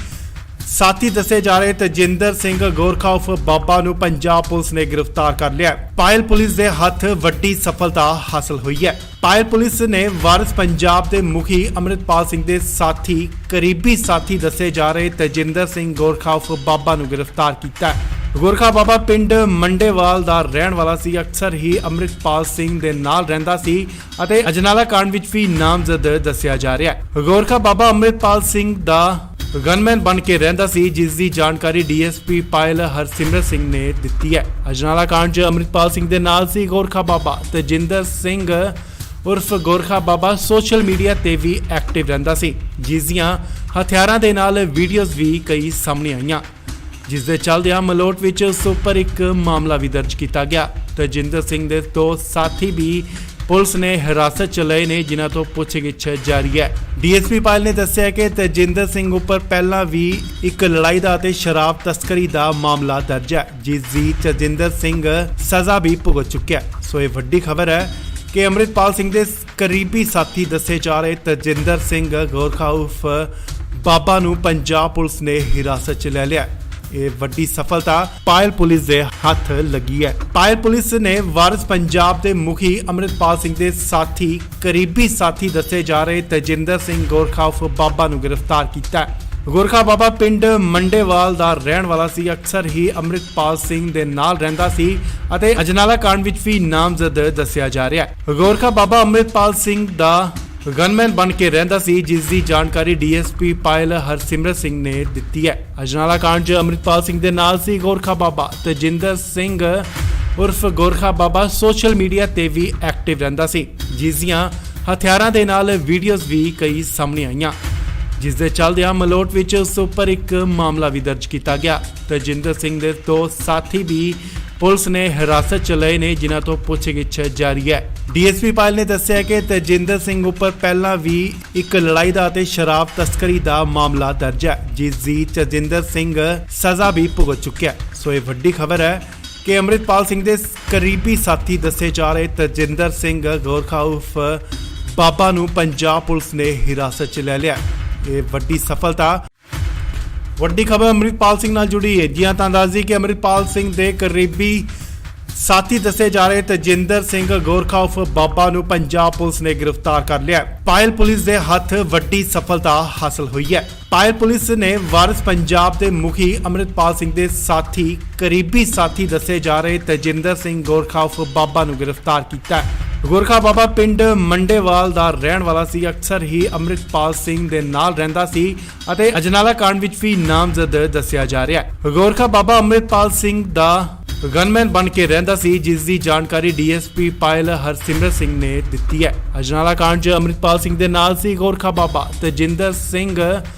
ਸਾਥੀ ਦੱਸੇ ਜਾ ਰਹੇ ਤੇਜਿੰਦਰ ਸਿੰਘ ਗੋਰਖਾ ਉਰਫ ਬਾਬਾ ਨੂੰ ਪੰਜਾਬ ਪੁਲਿਸ ਨੇ ਗ੍ਰਿਫਤਾਰ ਕਰ ਲਿਆ। ਪਾਇਲ ਪੁਲਿਸ ਦੇ ਹੱਥ ਵੱਡੀ ਸਫਲਤਾ ਹਾਸਲ ਹੋਈ ਹੈ। ਪਾਇਲ ਪੁਲਿਸ ਨੇ ਵਾਰਿਸ ਪੰਜਾਬ ਦੇ ਮੁਖੀ ਅੰਮ੍ਰਿਤਪਾਲ ਸਿੰਘ ਦੇ ਸਾਥੀ ਕਰੀਬੀ ਸਾਥੀ ਦੱਸੇ ਜਾ ਰਹੇ ਤੇਜਿੰਦਰ ਸਿੰਘ ਗੋਰਖਾ ਉਰਫ ਬਾਬਾ ਨੂੰ ਗ੍ਰਿਫਤਾਰ ਕੀਤਾ ਹੈ। ਗੋਰਖਾ ਬਾਬਾ ਪਿੰਡ ਮੰਡੇਵਾਲ ਦਾ ਰਹਿਣ ਵਾਲਾ ਸੀ। ਅਕਸਰ ਹੀ ਅੰਮ੍ਰਿਤਪਾਲ ਸਿੰਘ ਦੇ ਨਾਲ ਰਹਿੰਦਾ ਸੀ ਅਤੇ ਅਜਨਾਲਾ ਕਾਂਡ ਵਿੱਚ ਵੀ ਨਾਮਜ਼ਦ ਦੱਸਿਆ ਜਾ ਰਿਹਾ ਹੈ। ਗੋਰਖਾ ਬਾਬਾ ਅੰਮ੍ਰਿਤਪਾਲ ਸਿੰਘ ਦਾ ਗਨਮੈਨ ਬਣ ਕੇ ਰਹਿੰਦਾ ਸੀ, ਜਿਸ ਦੀ ਜਾਣਕਾਰੀ ਡੀਐਸਪੀ ਪਾਇਲ ਹਰਸਿਮਰਤ ਸਿੰਘ ਨੇ ਦਿੱਤੀ ਹੈ। ਅਜਨਾਲਾ ਕਾਂਡ 'ਚ ਅੰਮ੍ਰਿਤਪਾਲ ਸਿੰਘ ਦੇ ਨਾਲ ਸੀ ਗੋਰਖਾ ਬਾਬਾ। ਤੇਜਿੰਦਰ ਸਿੰਘ ਉਰਫ ਗੋਰਖਾ ਬਾਬਾ ਸੋਸ਼ਲ ਮੀਡੀਆ ਤੇ ਵੀ ਐਕਟਿਵ ਰਹਿੰਦਾ ਸੀ, ਜਿਸ ਦੀਆਂ ਹਥਿਆਰਾਂ ਦੇ ਨਾਲ ਵੀਡੀਓਜ਼ ਵੀ ਕਈ ਸਾਹਮਣੇ ਆਈਆਂ, ਜਿਸ ਦੇ ਚੱਲਦਿਆਂ ਮਲੋਟ ਵਿੱਚ ਉਸ ਉੱਪਰ ਇੱਕ ਮਾਮਲਾ ਵੀ ਦਰਜ ਕੀਤਾ ਗਿਆ। ਤੇਜਿੰਦਰ ਸਿੰਘ ਦੇ ਦੋ ਸਾਥੀ ਵੀ ਪੁਲਿਸ ਨੇ ਹਿਰਾਸਤ 'ਚ ਲਏ ਨੇ, ਜਿਨ੍ਹਾਂ ਤੋਂ ਪੁੱਛਗਿੱਛ ਜਾਰੀ ਹੈ। ਡੀਐਸਪੀ ਪਾਇਲ ਨੇ ਦੱਸਿਆ ਕਿ ਤੇਜਿੰਦਰ ਸਿੰਘ ਉੱਪਰ ਪਹਿਲਾਂ ਵੀ ਇੱਕ ਲੜਾਈ ਦਾ ਅਤੇ ਸ਼ਰਾਬ ਤਸਕਰੀ ਦਾ ਮਾਮਲਾ ਦਰਜ ਹੈ, ਜਿਸ ਦੀ ਤੇਜਿੰਦਰ ਸਿੰਘ ਸਜ਼ਾ ਵੀ ਭੁਗਤ ਚੁੱਕਿਆ ਹੈ। ਸੋ ਇਹ ਵੱਡੀ ਖਬਰ ਹੈ ਕਿ ਅੰਮ੍ਰਿਤਪਾਲ ਸਿੰਘ ਦੇ ਕਰੀਬੀ ਸਾਥੀ ਦੱਸੇ ਜਾ ਰਹੇ ਤੇਜਿੰਦਰ ਸਿੰਘ ਗੋਰਖਾ ਉਰਫ ਬਾਬਾ ਨੂੰ ਪੰਜਾਬ ਪੁਲਿਸ ਨੇ ਹਿਰਾਸਤ 'ਚ ਲੈ ਲਿਆ। ਇਹ ਵੱਡੀ ਸਫਲਤਾ ਪਾਇਲ ਪੁਲਿਸ ਦੇ ਹੱਥ ਲੱਗੀ ਹੈ। ਪਾਇਲ ਪੁਲਿਸ ਨੇ ਵਾਰਿਸ ਪੰਜਾਬ ਦੇ ਮੁਖੀ ਅੰਮ੍ਰਿਤਪਾਲ ਸਿੰਘ ਦੇ ਸਾਥੀ ਕਰੀਬੀ ਸਾਥੀ ਦੱਸੇ ਜਾ ਰਹੇ ਤਜਿੰਦਰ ਸਿੰਘ ਗੋਰਖਾ ਉਰਫ ਬਾਬਾ ਨੂੰ ਗ੍ਰਿਫਤਾਰ ਕੀਤਾ ਹੈ। ਗੋਰਖਾ ਬਾਬਾ ਪਿੰਡ ਮੰਡੇਵਾਲ ਦਾ ਰਹਿਣ ਵਾਲਾ ਸੀ। ਅਕਸਰ ਹੀ ਅੰਮ੍ਰਿਤਪਾਲ ਸਿੰਘ ਦੇ ਨਾਲ ਰਹਿੰਦਾ ਸੀ ਅਤੇ ਅਜਨਾਲਾ ਕਾਂਡ ਵਿੱਚ ਵੀ ਨਾਮਜ਼ਦ ਦੱਸਿਆ ਜਾ ਰਿਹਾ ਹੈ। ਗੋਰਖਾ ਬਾਬਾ ਅੰਮ੍ਰਿਤਪਾਲ ਸਿੰਘ ਦਾ ਗਨਮੈਨ ਬਣ ਕੇ ਰਹਿੰਦਾ ਸੀ, ਜਿਸ ਦੀ ਜਾਣਕਾਰੀ ਡੀਐਸਪੀ ਪਾਇਲ ਹਰਸਿਮਰਤ ਸਿੰਘ ਨੇ ਦਿੱਤੀ ਹੈ। ਅਜਨਾਲਾ ਕਾਂਡ 'ਚ ਅੰਮ੍ਰਿਤਪਾਲ ਸਿੰਘ ਦੇ ਨਾਲ ਸੀ ਗੋਰਖਾ ਬਾਬਾ। ਤਜਿੰਦਰ ਸਿੰਘ ਉਰਫ ਗੋਰਖਾ ਬਾਬਾ ਸੋਸ਼ਲ ਮੀਡੀਆ ਤੇ ਵੀ ਐਕਟਿਵ ਰਹਿੰਦਾ ਸੀ, ਜਿਸ ਦੀਆਂ ਹਥਿਆਰਾਂ ਦੇ ਨਾਲ ਵੀਡੀਓਜ਼ ਵੀ ਕਈ ਸਾਹਮਣੇ ਆਈਆਂ, ਜਿਸ ਦੇ ਚੱਲਦਿਆਂ ਮਲੋਟ ਵਿੱਚ ਉਸ ਉੱਪਰ ਇੱਕ ਮਾਮਲਾ ਵੀ ਦਰਜ ਕੀਤਾ ਗਿਆ। ਤਜਿੰਦਰ ਸਿੰਘ ਦੇ ਦੋ ਸਾਥੀ ਵੀ ਪੁਲਿਸ ਨੇ ਹਿਰਾਸਤ 'ਚ ਲਏ ਨੇ, ਜਿਨ੍ਹਾਂ ਤੋਂ ਪੁੱਛਗਿੱਛ ਜਾਰੀ ਹੈ। ਡੀਐਸਪੀ ਪਾਇਲ ਨੇ ਦੱਸਿਆ ਕਿ ਤਜਿੰਦਰ ਸਿੰਘ ਉੱਪਰ ਪਹਿਲਾਂ ਵੀ ਇੱਕ ਲੜਾਈ ਦਾ ਅਤੇ ਸ਼ਰਾਬ ਤਸਕਰੀ ਦਾ ਮਾਮਲਾ ਦਰਜ ਹੈ, ਜਿਸ ਦੀ ਤਜਿੰਦਰ ਸਿੰਘ ਸਜ਼ਾ ਵੀ ਭੁਗਤ ਚੁੱਕਿਆ। ਸੋ ਇਹ ਵੱਡੀ ਖਬਰ ਹੈ ਕਿ ਅੰਮ੍ਰਿਤਪਾਲ ਸਿੰਘ ਦੇ ਕਰੀਬੀ ਸਾਥੀ ਦੱਸੇ ਜਾ ਰਹੇ ਤਜਿੰਦਰ ਸਿੰਘ ਗੋਰਖਾ ਉਰਫ ਬਾਬਾ ਨੂੰ ਪੰਜਾਬ ਪੁਲਿਸ ਨੇ ਹਿਰਾਸਤ 'ਚ ਲੈ ਲਿਆ। ਇਹ ਵੱਡੀ ਸਫਲਤਾ। ਵੱਡੀ ਖਬਰ ਅੰਮ੍ਰਿਤਪਾਲ ਸਿੰਘ ਨਾਲ ਜੁੜੀ ਹੈ। ਜੀ ਹਾਂ, ਤਾਂ ਦੱਸ ਦਈਏ ਕਿ ਅੰਮ੍ਰਿਤਪਾਲ ਸਿੰਘ ਦੇ ਕਰੀਬੀ ਸਾਥੀ ਦੱਸੇ ਜਾ ਰਹੇ ਤਜਿੰਦਰ ਸਿੰਘ ਗੋਰਖਾ ਉਰਫ ਬਾਬਾ ਨੂੰ ਪੰਜਾਬ ਪੁਲਿਸ ਨੇ ਗ੍ਰਿਫਤਾਰ ਕਰ ਲਿਆ। ਪਾਇਲ ਪੁਲਿਸ ਦੇ ਹੱਥ ਵੱਡੀ ਸਫਲਤਾ ਹਾਸਲ ਹੋਈ ਹੈ। ਪਾਇਲ ਪੁਲਿਸ ਨੇ ਵਾਰਿਸ ਪੰਜਾਬ ਦੇ ਮੁਖੀ ਅੰਮ੍ਰਿਤਪਾਲ ਸਿੰਘ ਦੇ ਸਾਥੀ ਕਰੀਬੀ ਸਾਥੀ ਦੱਸੇ ਜਾ ਰਹੇ ਤਜਿੰਦਰ ਸਿੰਘ ਗੋਰਖਾ ਉਰਫ ਬਾਬਾ ਨੂੰ ਗ੍ਰਿਫਤਾਰ ਕੀਤਾ ਹੈ। ਗੋਰਖਾ ਬਾਬਾ ਪਿੰਡ ਮੰਡੇਵਾਲ ਦਾ ਰਹਿਣ ਵਾਲਾ ਸੀ। ਅਕਸਰ ਹੀ ਅੰਮ੍ਰਿਤਪਾਲ ਸਿੰਘ ਦੇ ਨਾਲ ਰਹਿੰਦਾ ਸੀ ਅਤੇ ਅਜਨਾਲਾ ਕਾਂਡ ਵਿੱਚ ਵੀ ਨਾਮਜ਼ਦ ਦੱਸਿਆ ਜਾ ਰਿਹਾ ਹੈ। ਗੋਰਖਾ ਬਾਬਾ ਅੰਮ੍ਰਿਤਪਾਲ ਸਿੰਘ ਦਾ ਗਨਮੈਨ ਬਣ ਕੇ ਰਹਿੰਦਾ ਸੀ, ਜਿਸ ਦੀ ਜਾਣਕਾਰੀ ਡੀਐਸਪੀ ਪਾਇਲ ਹਰਸਿਮਰਤ ਸਿੰਘ ਨੇ ਦਿੱਤੀ ਹੈ। ਅਜਨਾਲਾ ਕਾਂਡ 'ਚ ਅੰਮ੍ਰਿਤਪਾਲ ਸਿੰਘ ਦੇ ਨਾਲ ਸੀ ਗੋਰਖਾ ਬਾਬਾ। ਤਜਿੰਦਰ ਸਿੰਘ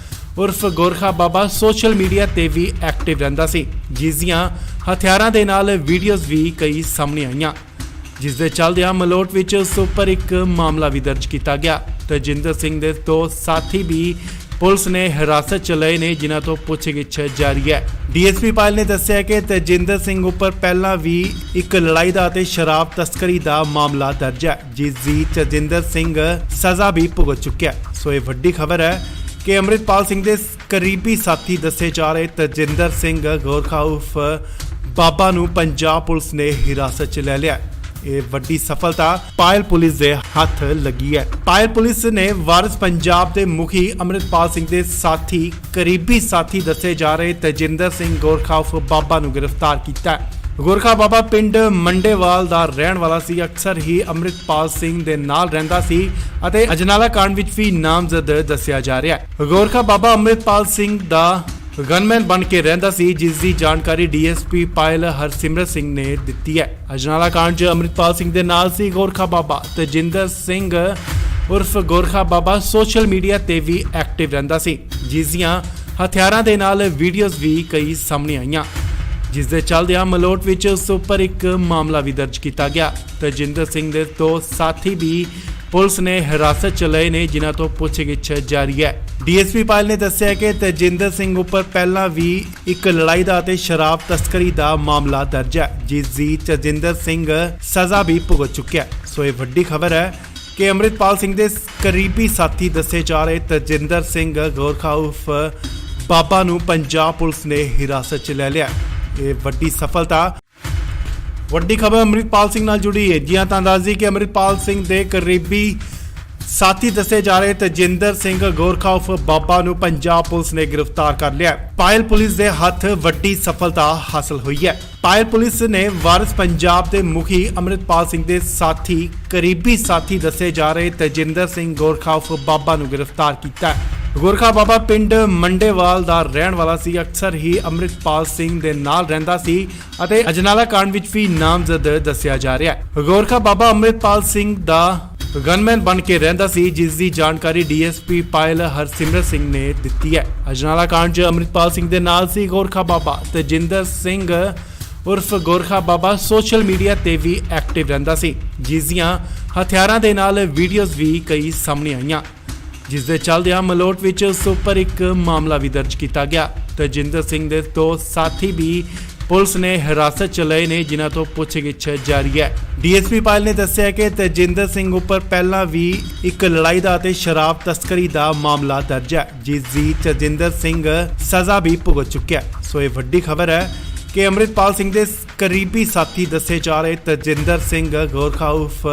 ਉਰਫ ਗੋਰਖਾ ਬਾਬਾ ਸੋਸ਼ਲ ਮੀਡੀਆ ਤੇ ਵੀ ਐਕਟਿਵ ਰਹਿੰਦਾ ਸੀ, ਜਿਸ ਦੀਆਂ ਹਥਿਆਰਾਂ ਦੇ ਨਾਲ ਵੀਡੀਓਜ਼ ਵੀ ਕਈ ਸਾਹਮਣੇ ਆਈਆਂ, ਜਿਸ ਦੇ ਚੱਲਦਿਆਂ ਮਲੋਟ ਵਿੱਚ ਉਸ ਉੱਪਰ ਇੱਕ ਮਾਮਲਾ ਵੀ ਦਰਜ ਕੀਤਾ ਗਿਆ। ਤਜਿੰਦਰ ਸਿੰਘ ਦੇ ਦੋ ਸਾਥੀ ਵੀ ਪੁਲਿਸ ਨੇ ਹਿਰਾਸਤ 'ਚ ਲਏ ਨੇ, ਜਿਨ੍ਹਾਂ ਤੋਂ ਪੁੱਛਗਿੱਛ ਜਾਰੀ ਹੈ। ਡੀਐਸਪੀ ਪਾਇਲ ਨੇ ਦੱਸਿਆ ਕਿ ਤਜਿੰਦਰ ਸਿੰਘ ਉੱਪਰ ਪਹਿਲਾਂ ਵੀ ਇੱਕ ਲੜਾਈ ਦਾ ਅਤੇ ਸ਼ਰਾਬ ਤਸਕਰੀ ਦਾ ਮਾਮਲਾ ਦਰਜ ਹੈ, ਜਿਸ ਦੀ ਤਜਿੰਦਰ ਸਿੰਘ ਸਜ਼ਾ ਵੀ ਭੁਗਤ ਚੁੱਕਿਆ। ਸੋ ਇਹ ਵੱਡੀ ਖਬਰ ਹੈ ਕਿ ਅੰਮ੍ਰਿਤਪਾਲ ਸਿੰਘ ਦੇ ਕਰੀਬੀ ਸਾਥੀ ਦੱਸੇ ਜਾ ਰਹੇ ਤਜਿੰਦਰ ਸਿੰਘ ਗੋਰਖਾ ਉਰਫ ਬਾਬਾ ਨੂੰ ਪੰਜਾਬ ਪੁਲਿਸ ਨੇ ਹਿਰਾਸਤ 'ਚ ਲੈ ਲਿਆ। ਇਹ ਵੱਡੀ ਸਫਲਤਾ ਪਾਇਲ ਪੁਲਿਸ ਦੇ ਹੱਥ ਲੱਗੀ ਹੈ। ਪਾਇਲ ਪੁਲਿਸ ਨੇ ਵਾਰਿਸ ਪੰਜਾਬ ਦੇ ਮੁਖੀ ਅੰਮ੍ਰਿਤਪਾਲ ਸਿੰਘ ਦੇ ਸਾਥੀ ਕਰੀਬੀ ਸਾਥੀ ਦੱਸੇ ਜਾ ਰਹੇ ਤਜਿੰਦਰ ਸਿੰਘ ਗੋਰਖਾ ਉਰਫ ਬਾਬਾ ਨੂੰ ਗ੍ਰਿਫਤਾਰ ਕੀਤਾ ਹੈ। ਗੋਰਖਾ ਬਾਬਾ ਪਿੰਡ ਮੰਡੇਵਾਲ ਦਾ ਰਹਿਣ ਵਾਲਾ ਸੀ। ਅਕਸਰ ਹੀ ਅੰਮ੍ਰਿਤਪਾਲ ਸਿੰਘ ਦੇ ਨਾਲ ਰਹਿੰਦਾ ਸੀ ਅਤੇ ਅਜਨਾਲਾ ਕਾਂਡ ਵਿੱਚ ਵੀ ਨਾਮਜ਼ਦ ਦੱਸਿਆ ਜਾ ਰਿਹਾ ਹੈ। ਗੋਰਖਾ ਬਾਬਾ ਅੰਮ੍ਰਿਤਪਾਲ ਸਿੰਘ ਦਾ ਗਨਮੈਨ ਬਣ ਕੇ ਰਹਿੰਦਾ ਸੀ, ਜਿਸ ਦੀ ਜਾਣਕਾਰੀ ਡੀਐਸਪੀ ਪਾਇਲ ਹਰਸਿਮਰਤ ਸਿੰਘ ਨੇ ਦਿੱਤੀ ਹੈ। ਅਜਨਾਲਾ ਕਾਂਡ 'ਚ ਅੰਮ੍ਰਿਤਪਾਲ ਸਿੰਘ ਦੇ ਨਾਲ ਸੀ ਗੋਰਖਾ ਬਾਬਾ। ਤਜਿੰਦਰ ਸਿੰਘ ਉਰਫ ਗੋਰਖਾ ਬਾਬਾ ਸੋਸ਼ਲ ਮੀਡੀਆ ਤੇ ਵੀ ਐਕਟਿਵ ਰਹਿੰਦਾ ਸੀ, ਜਿਸ ਦੀਆਂ ਹਥਿਆਰਾਂ ਦੇ ਨਾਲ ਵੀਡੀਓਜ਼ ਵੀ ਕਈ ਸਾਹਮਣੇ ਆਈਆਂ, ਜਿਸ ਦੇ ਚੱਲਦਿਆਂ ਮਲੋਟ ਵਿੱਚ ਉਸ ਉੱਪਰ ਇੱਕ ਮਾਮਲਾ ਵੀ ਦਰਜ ਕੀਤਾ ਗਿਆ। ਤਜਿੰਦਰ ਸਿੰਘ ਦੇ ਦੋ ਸਾਥੀ ਵੀ ਪੁਲਿਸ ਨੇ ਹਿਰਾਸਤ 'ਚ ਲਏ ਨੇ, ਜਿਨ੍ਹਾਂ ਤੋਂ ਪੁੱਛਗਿੱਛ ਜਾਰੀ ਹੈ। ਡੀਐਸਪੀ ਪਾਇਲ ਨੇ ਦੱਸਿਆ ਕਿ ਤਜਿੰਦਰ ਸਿੰਘ ਉੱਪਰ ਪਹਿਲਾਂ ਵੀ ਇੱਕ ਲੜਾਈ ਦਾ ਅਤੇ ਸ਼ਰਾਬ ਤਸਕਰੀ ਦਾ ਮਾਮਲਾ ਦਰਜ ਹੈ, ਜਿਸ ਦੀ ਤਜਿੰਦਰ ਸਿੰਘ ਸਜ਼ਾ ਵੀ ਭੁਗਤ ਚੁੱਕਿਆ। ਸੋ ਇਹ ਵੱਡੀ ਖਬਰ ਹੈ ਕਿ ਅੰਮ੍ਰਿਤਪਾਲ ਸਿੰਘ ਦੇ ਕਰੀਬੀ ਸਾਥੀ ਦੱਸੇ ਜਾ ਰਹੇ ਤਜਿੰਦਰ ਸਿੰਘ ਗੋਰਖਾ ਉਰਫ ਬਾਬਾ ਨੂੰ ਪੰਜਾਬ ਪੁਲਿਸ ਨੇ ਹਿਰਾਸਤ 'ਚ ਲੈ ਲਿਆ। ਇਹ ਵੱਡੀ ਸਫਲਤਾ। ਵੱਡੀ ਖਬਰ ਅੰਮ੍ਰਿਤਪਾਲ ਸਿੰਘ ਨਾਲ ਜੁੜੀ ਹੈ। ਜੀ ਹਾਂ, ਤਾਂ ਦੱਸ ਦਈਏ ਕਿ ਅੰਮ੍ਰਿਤਪਾਲ ਸਿੰਘ ਦੇ ਕਰੀਬੀ ਸਾਥੀ ਦੱਸੇ ਜਾ ਰਹੇ ਤਜਿੰਦਰ ਸਿੰਘ ਗੋਰਖਾ ਉਰਫ ਬਾਬਾ ਨੂੰ ਪੰਜਾਬ ਪੁਲਿਸ ਨੇ ਗ੍ਰਿਫਤਾਰ ਕਰ ਲਿਆ। ਪਾਇਲ ਪੁਲਿਸ ਦੇ ਹੱਥ ਵੱਡੀ ਸਫਲਤਾ ਹਾਸਲ ਹੋਈ ਹੈ। ਪਾਇਲ ਪੁਲਿਸ ਨੇ ਵਾਰਿਸ ਪੰਜਾਬ ਦੇ ਮੁਖੀ ਅੰਮ੍ਰਿਤਪਾਲ ਸਿੰਘ ਦੇ ਸਾਥੀ ਕਰੀਬੀ ਸਾਥੀ ਦੱਸੇ ਜਾ ਰਹੇ ਤਜਿੰਦਰ ਸਿੰਘ ਗੋਰਖਾ ਉਰਫ ਬਾਬਾ ਨੂੰ ਗ੍ਰਿਫਤਾਰ ਕੀਤਾ ਹੈ। ਗੋਰਖਾ ਬਾਬਾ ਪਿੰਡ ਮੰਡੇਵਾਲ ਦਾ ਰਹਿਣ ਵਾਲਾ ਸੀ। ਅਕਸਰ ਹੀ ਅੰਮ੍ਰਿਤਪਾਲ ਸਿੰਘ ਦੇ ਨਾਲ ਰਹਿੰਦਾ ਸੀ ਅਤੇ ਅਜਨਾਲਾ ਕਾਂਡ ਵਿੱਚ ਵੀ ਨਾਮਜ਼ਦ ਦੱਸਿਆ ਜਾ ਰਿਹਾ ਹੈ। ਗੋਰਖਾ ਬਾਬਾ ਅੰਮ੍ਰਿਤਪਾਲ ਸਿੰਘ ਦਾ ਗਨਮੈਨ ਬਣ ਕੇ ਰਹਿੰਦਾ ਸੀ, ਜਿਸ ਦੀ ਜਾਣਕਾਰੀ ਡੀਐਸਪੀ ਪਾਇਲ ਹਰਸਿਮਰਤ ਸਿੰਘ ਨੇ ਦਿੱਤੀ ਹੈ। ਅਜਨਾਲਾ ਕਾਂਡ 'ਚ ਅੰਮ੍ਰਿਤਪਾਲ ਸਿੰਘ ਦੇ ਨਾਲ ਸੀ ਗੋਰਖਾ ਬਾਬਾ। ਤਜਿੰਦਰ ਸਿੰਘ ਉਰਫ ਗੋਰਖਾ ਬਾਬਾ ਸੋਸ਼ਲ ਮੀਡੀਆ ਤੇ ਵੀ ਐਕਟਿਵ ਰਹਿੰਦਾ ਸੀ, ਜਿਸ ਦੀਆਂ ਹਥਿਆਰਾਂ ਦੇ ਨਾਲ ਵੀਡੀਓਜ਼ ਵੀ ਕਈ ਸਾਹਮਣੇ ਆਈਆਂ, ਜਿਸ ਦੇ ਚੱਲਦਿਆਂ ਮਲੋਟ ਵਿੱਚ ਉਸ ਉੱਪਰ ਇੱਕ ਮਾਮਲਾ ਵੀ ਦਰਜ ਕੀਤਾ ਗਿਆ। ਤਜਿੰਦਰ ਸਿੰਘ ਦੇ ਦੋ ਸਾਥੀ ਵੀ ਪੁਲਿਸ ਨੇ ਹਿਰਾਸਤ 'ਚ ਲਏ ਨੇ, ਜਿਨ੍ਹਾਂ ਤੋਂ ਪੁੱਛਗਿੱਛ ਜਾਰੀ ਹੈ। ਡੀਐਸਪੀ ਪਾਇਲ ਨੇ ਦੱਸਿਆ ਕਿ ਤੇਜਿੰਦਰ ਸਿੰਘ ਉੱਪਰ ਪਹਿਲਾਂ ਵੀ ਇੱਕ ਲੜਾਈ ਦਾ ਅਤੇ ਸ਼ਰਾਬ ਤਸਕਰੀ ਦਾ ਮਾਮਲਾ ਦਰਜ ਹੈ, ਜਿਸ ਦੀ ਤੇਜਿੰਦਰ ਸਿੰਘ ਸਜ਼ਾ ਵੀ ਭੁਗਤ ਚੁੱਕਿਆ। ਸੋ ਇਹ ਵੱਡੀ ਖਬਰ ਹੈ ਕਿ ਅੰਮ੍ਰਿਤਪਾਲ ਸਿੰਘ ਦੇ ਕਰੀਬੀ ਸਾਥੀ ਦੱਸੇ ਜਾ ਰਹੇ ਤੇਜਿੰਦਰ ਸਿੰਘ ਗੋਰਖਾ ਉਰਫ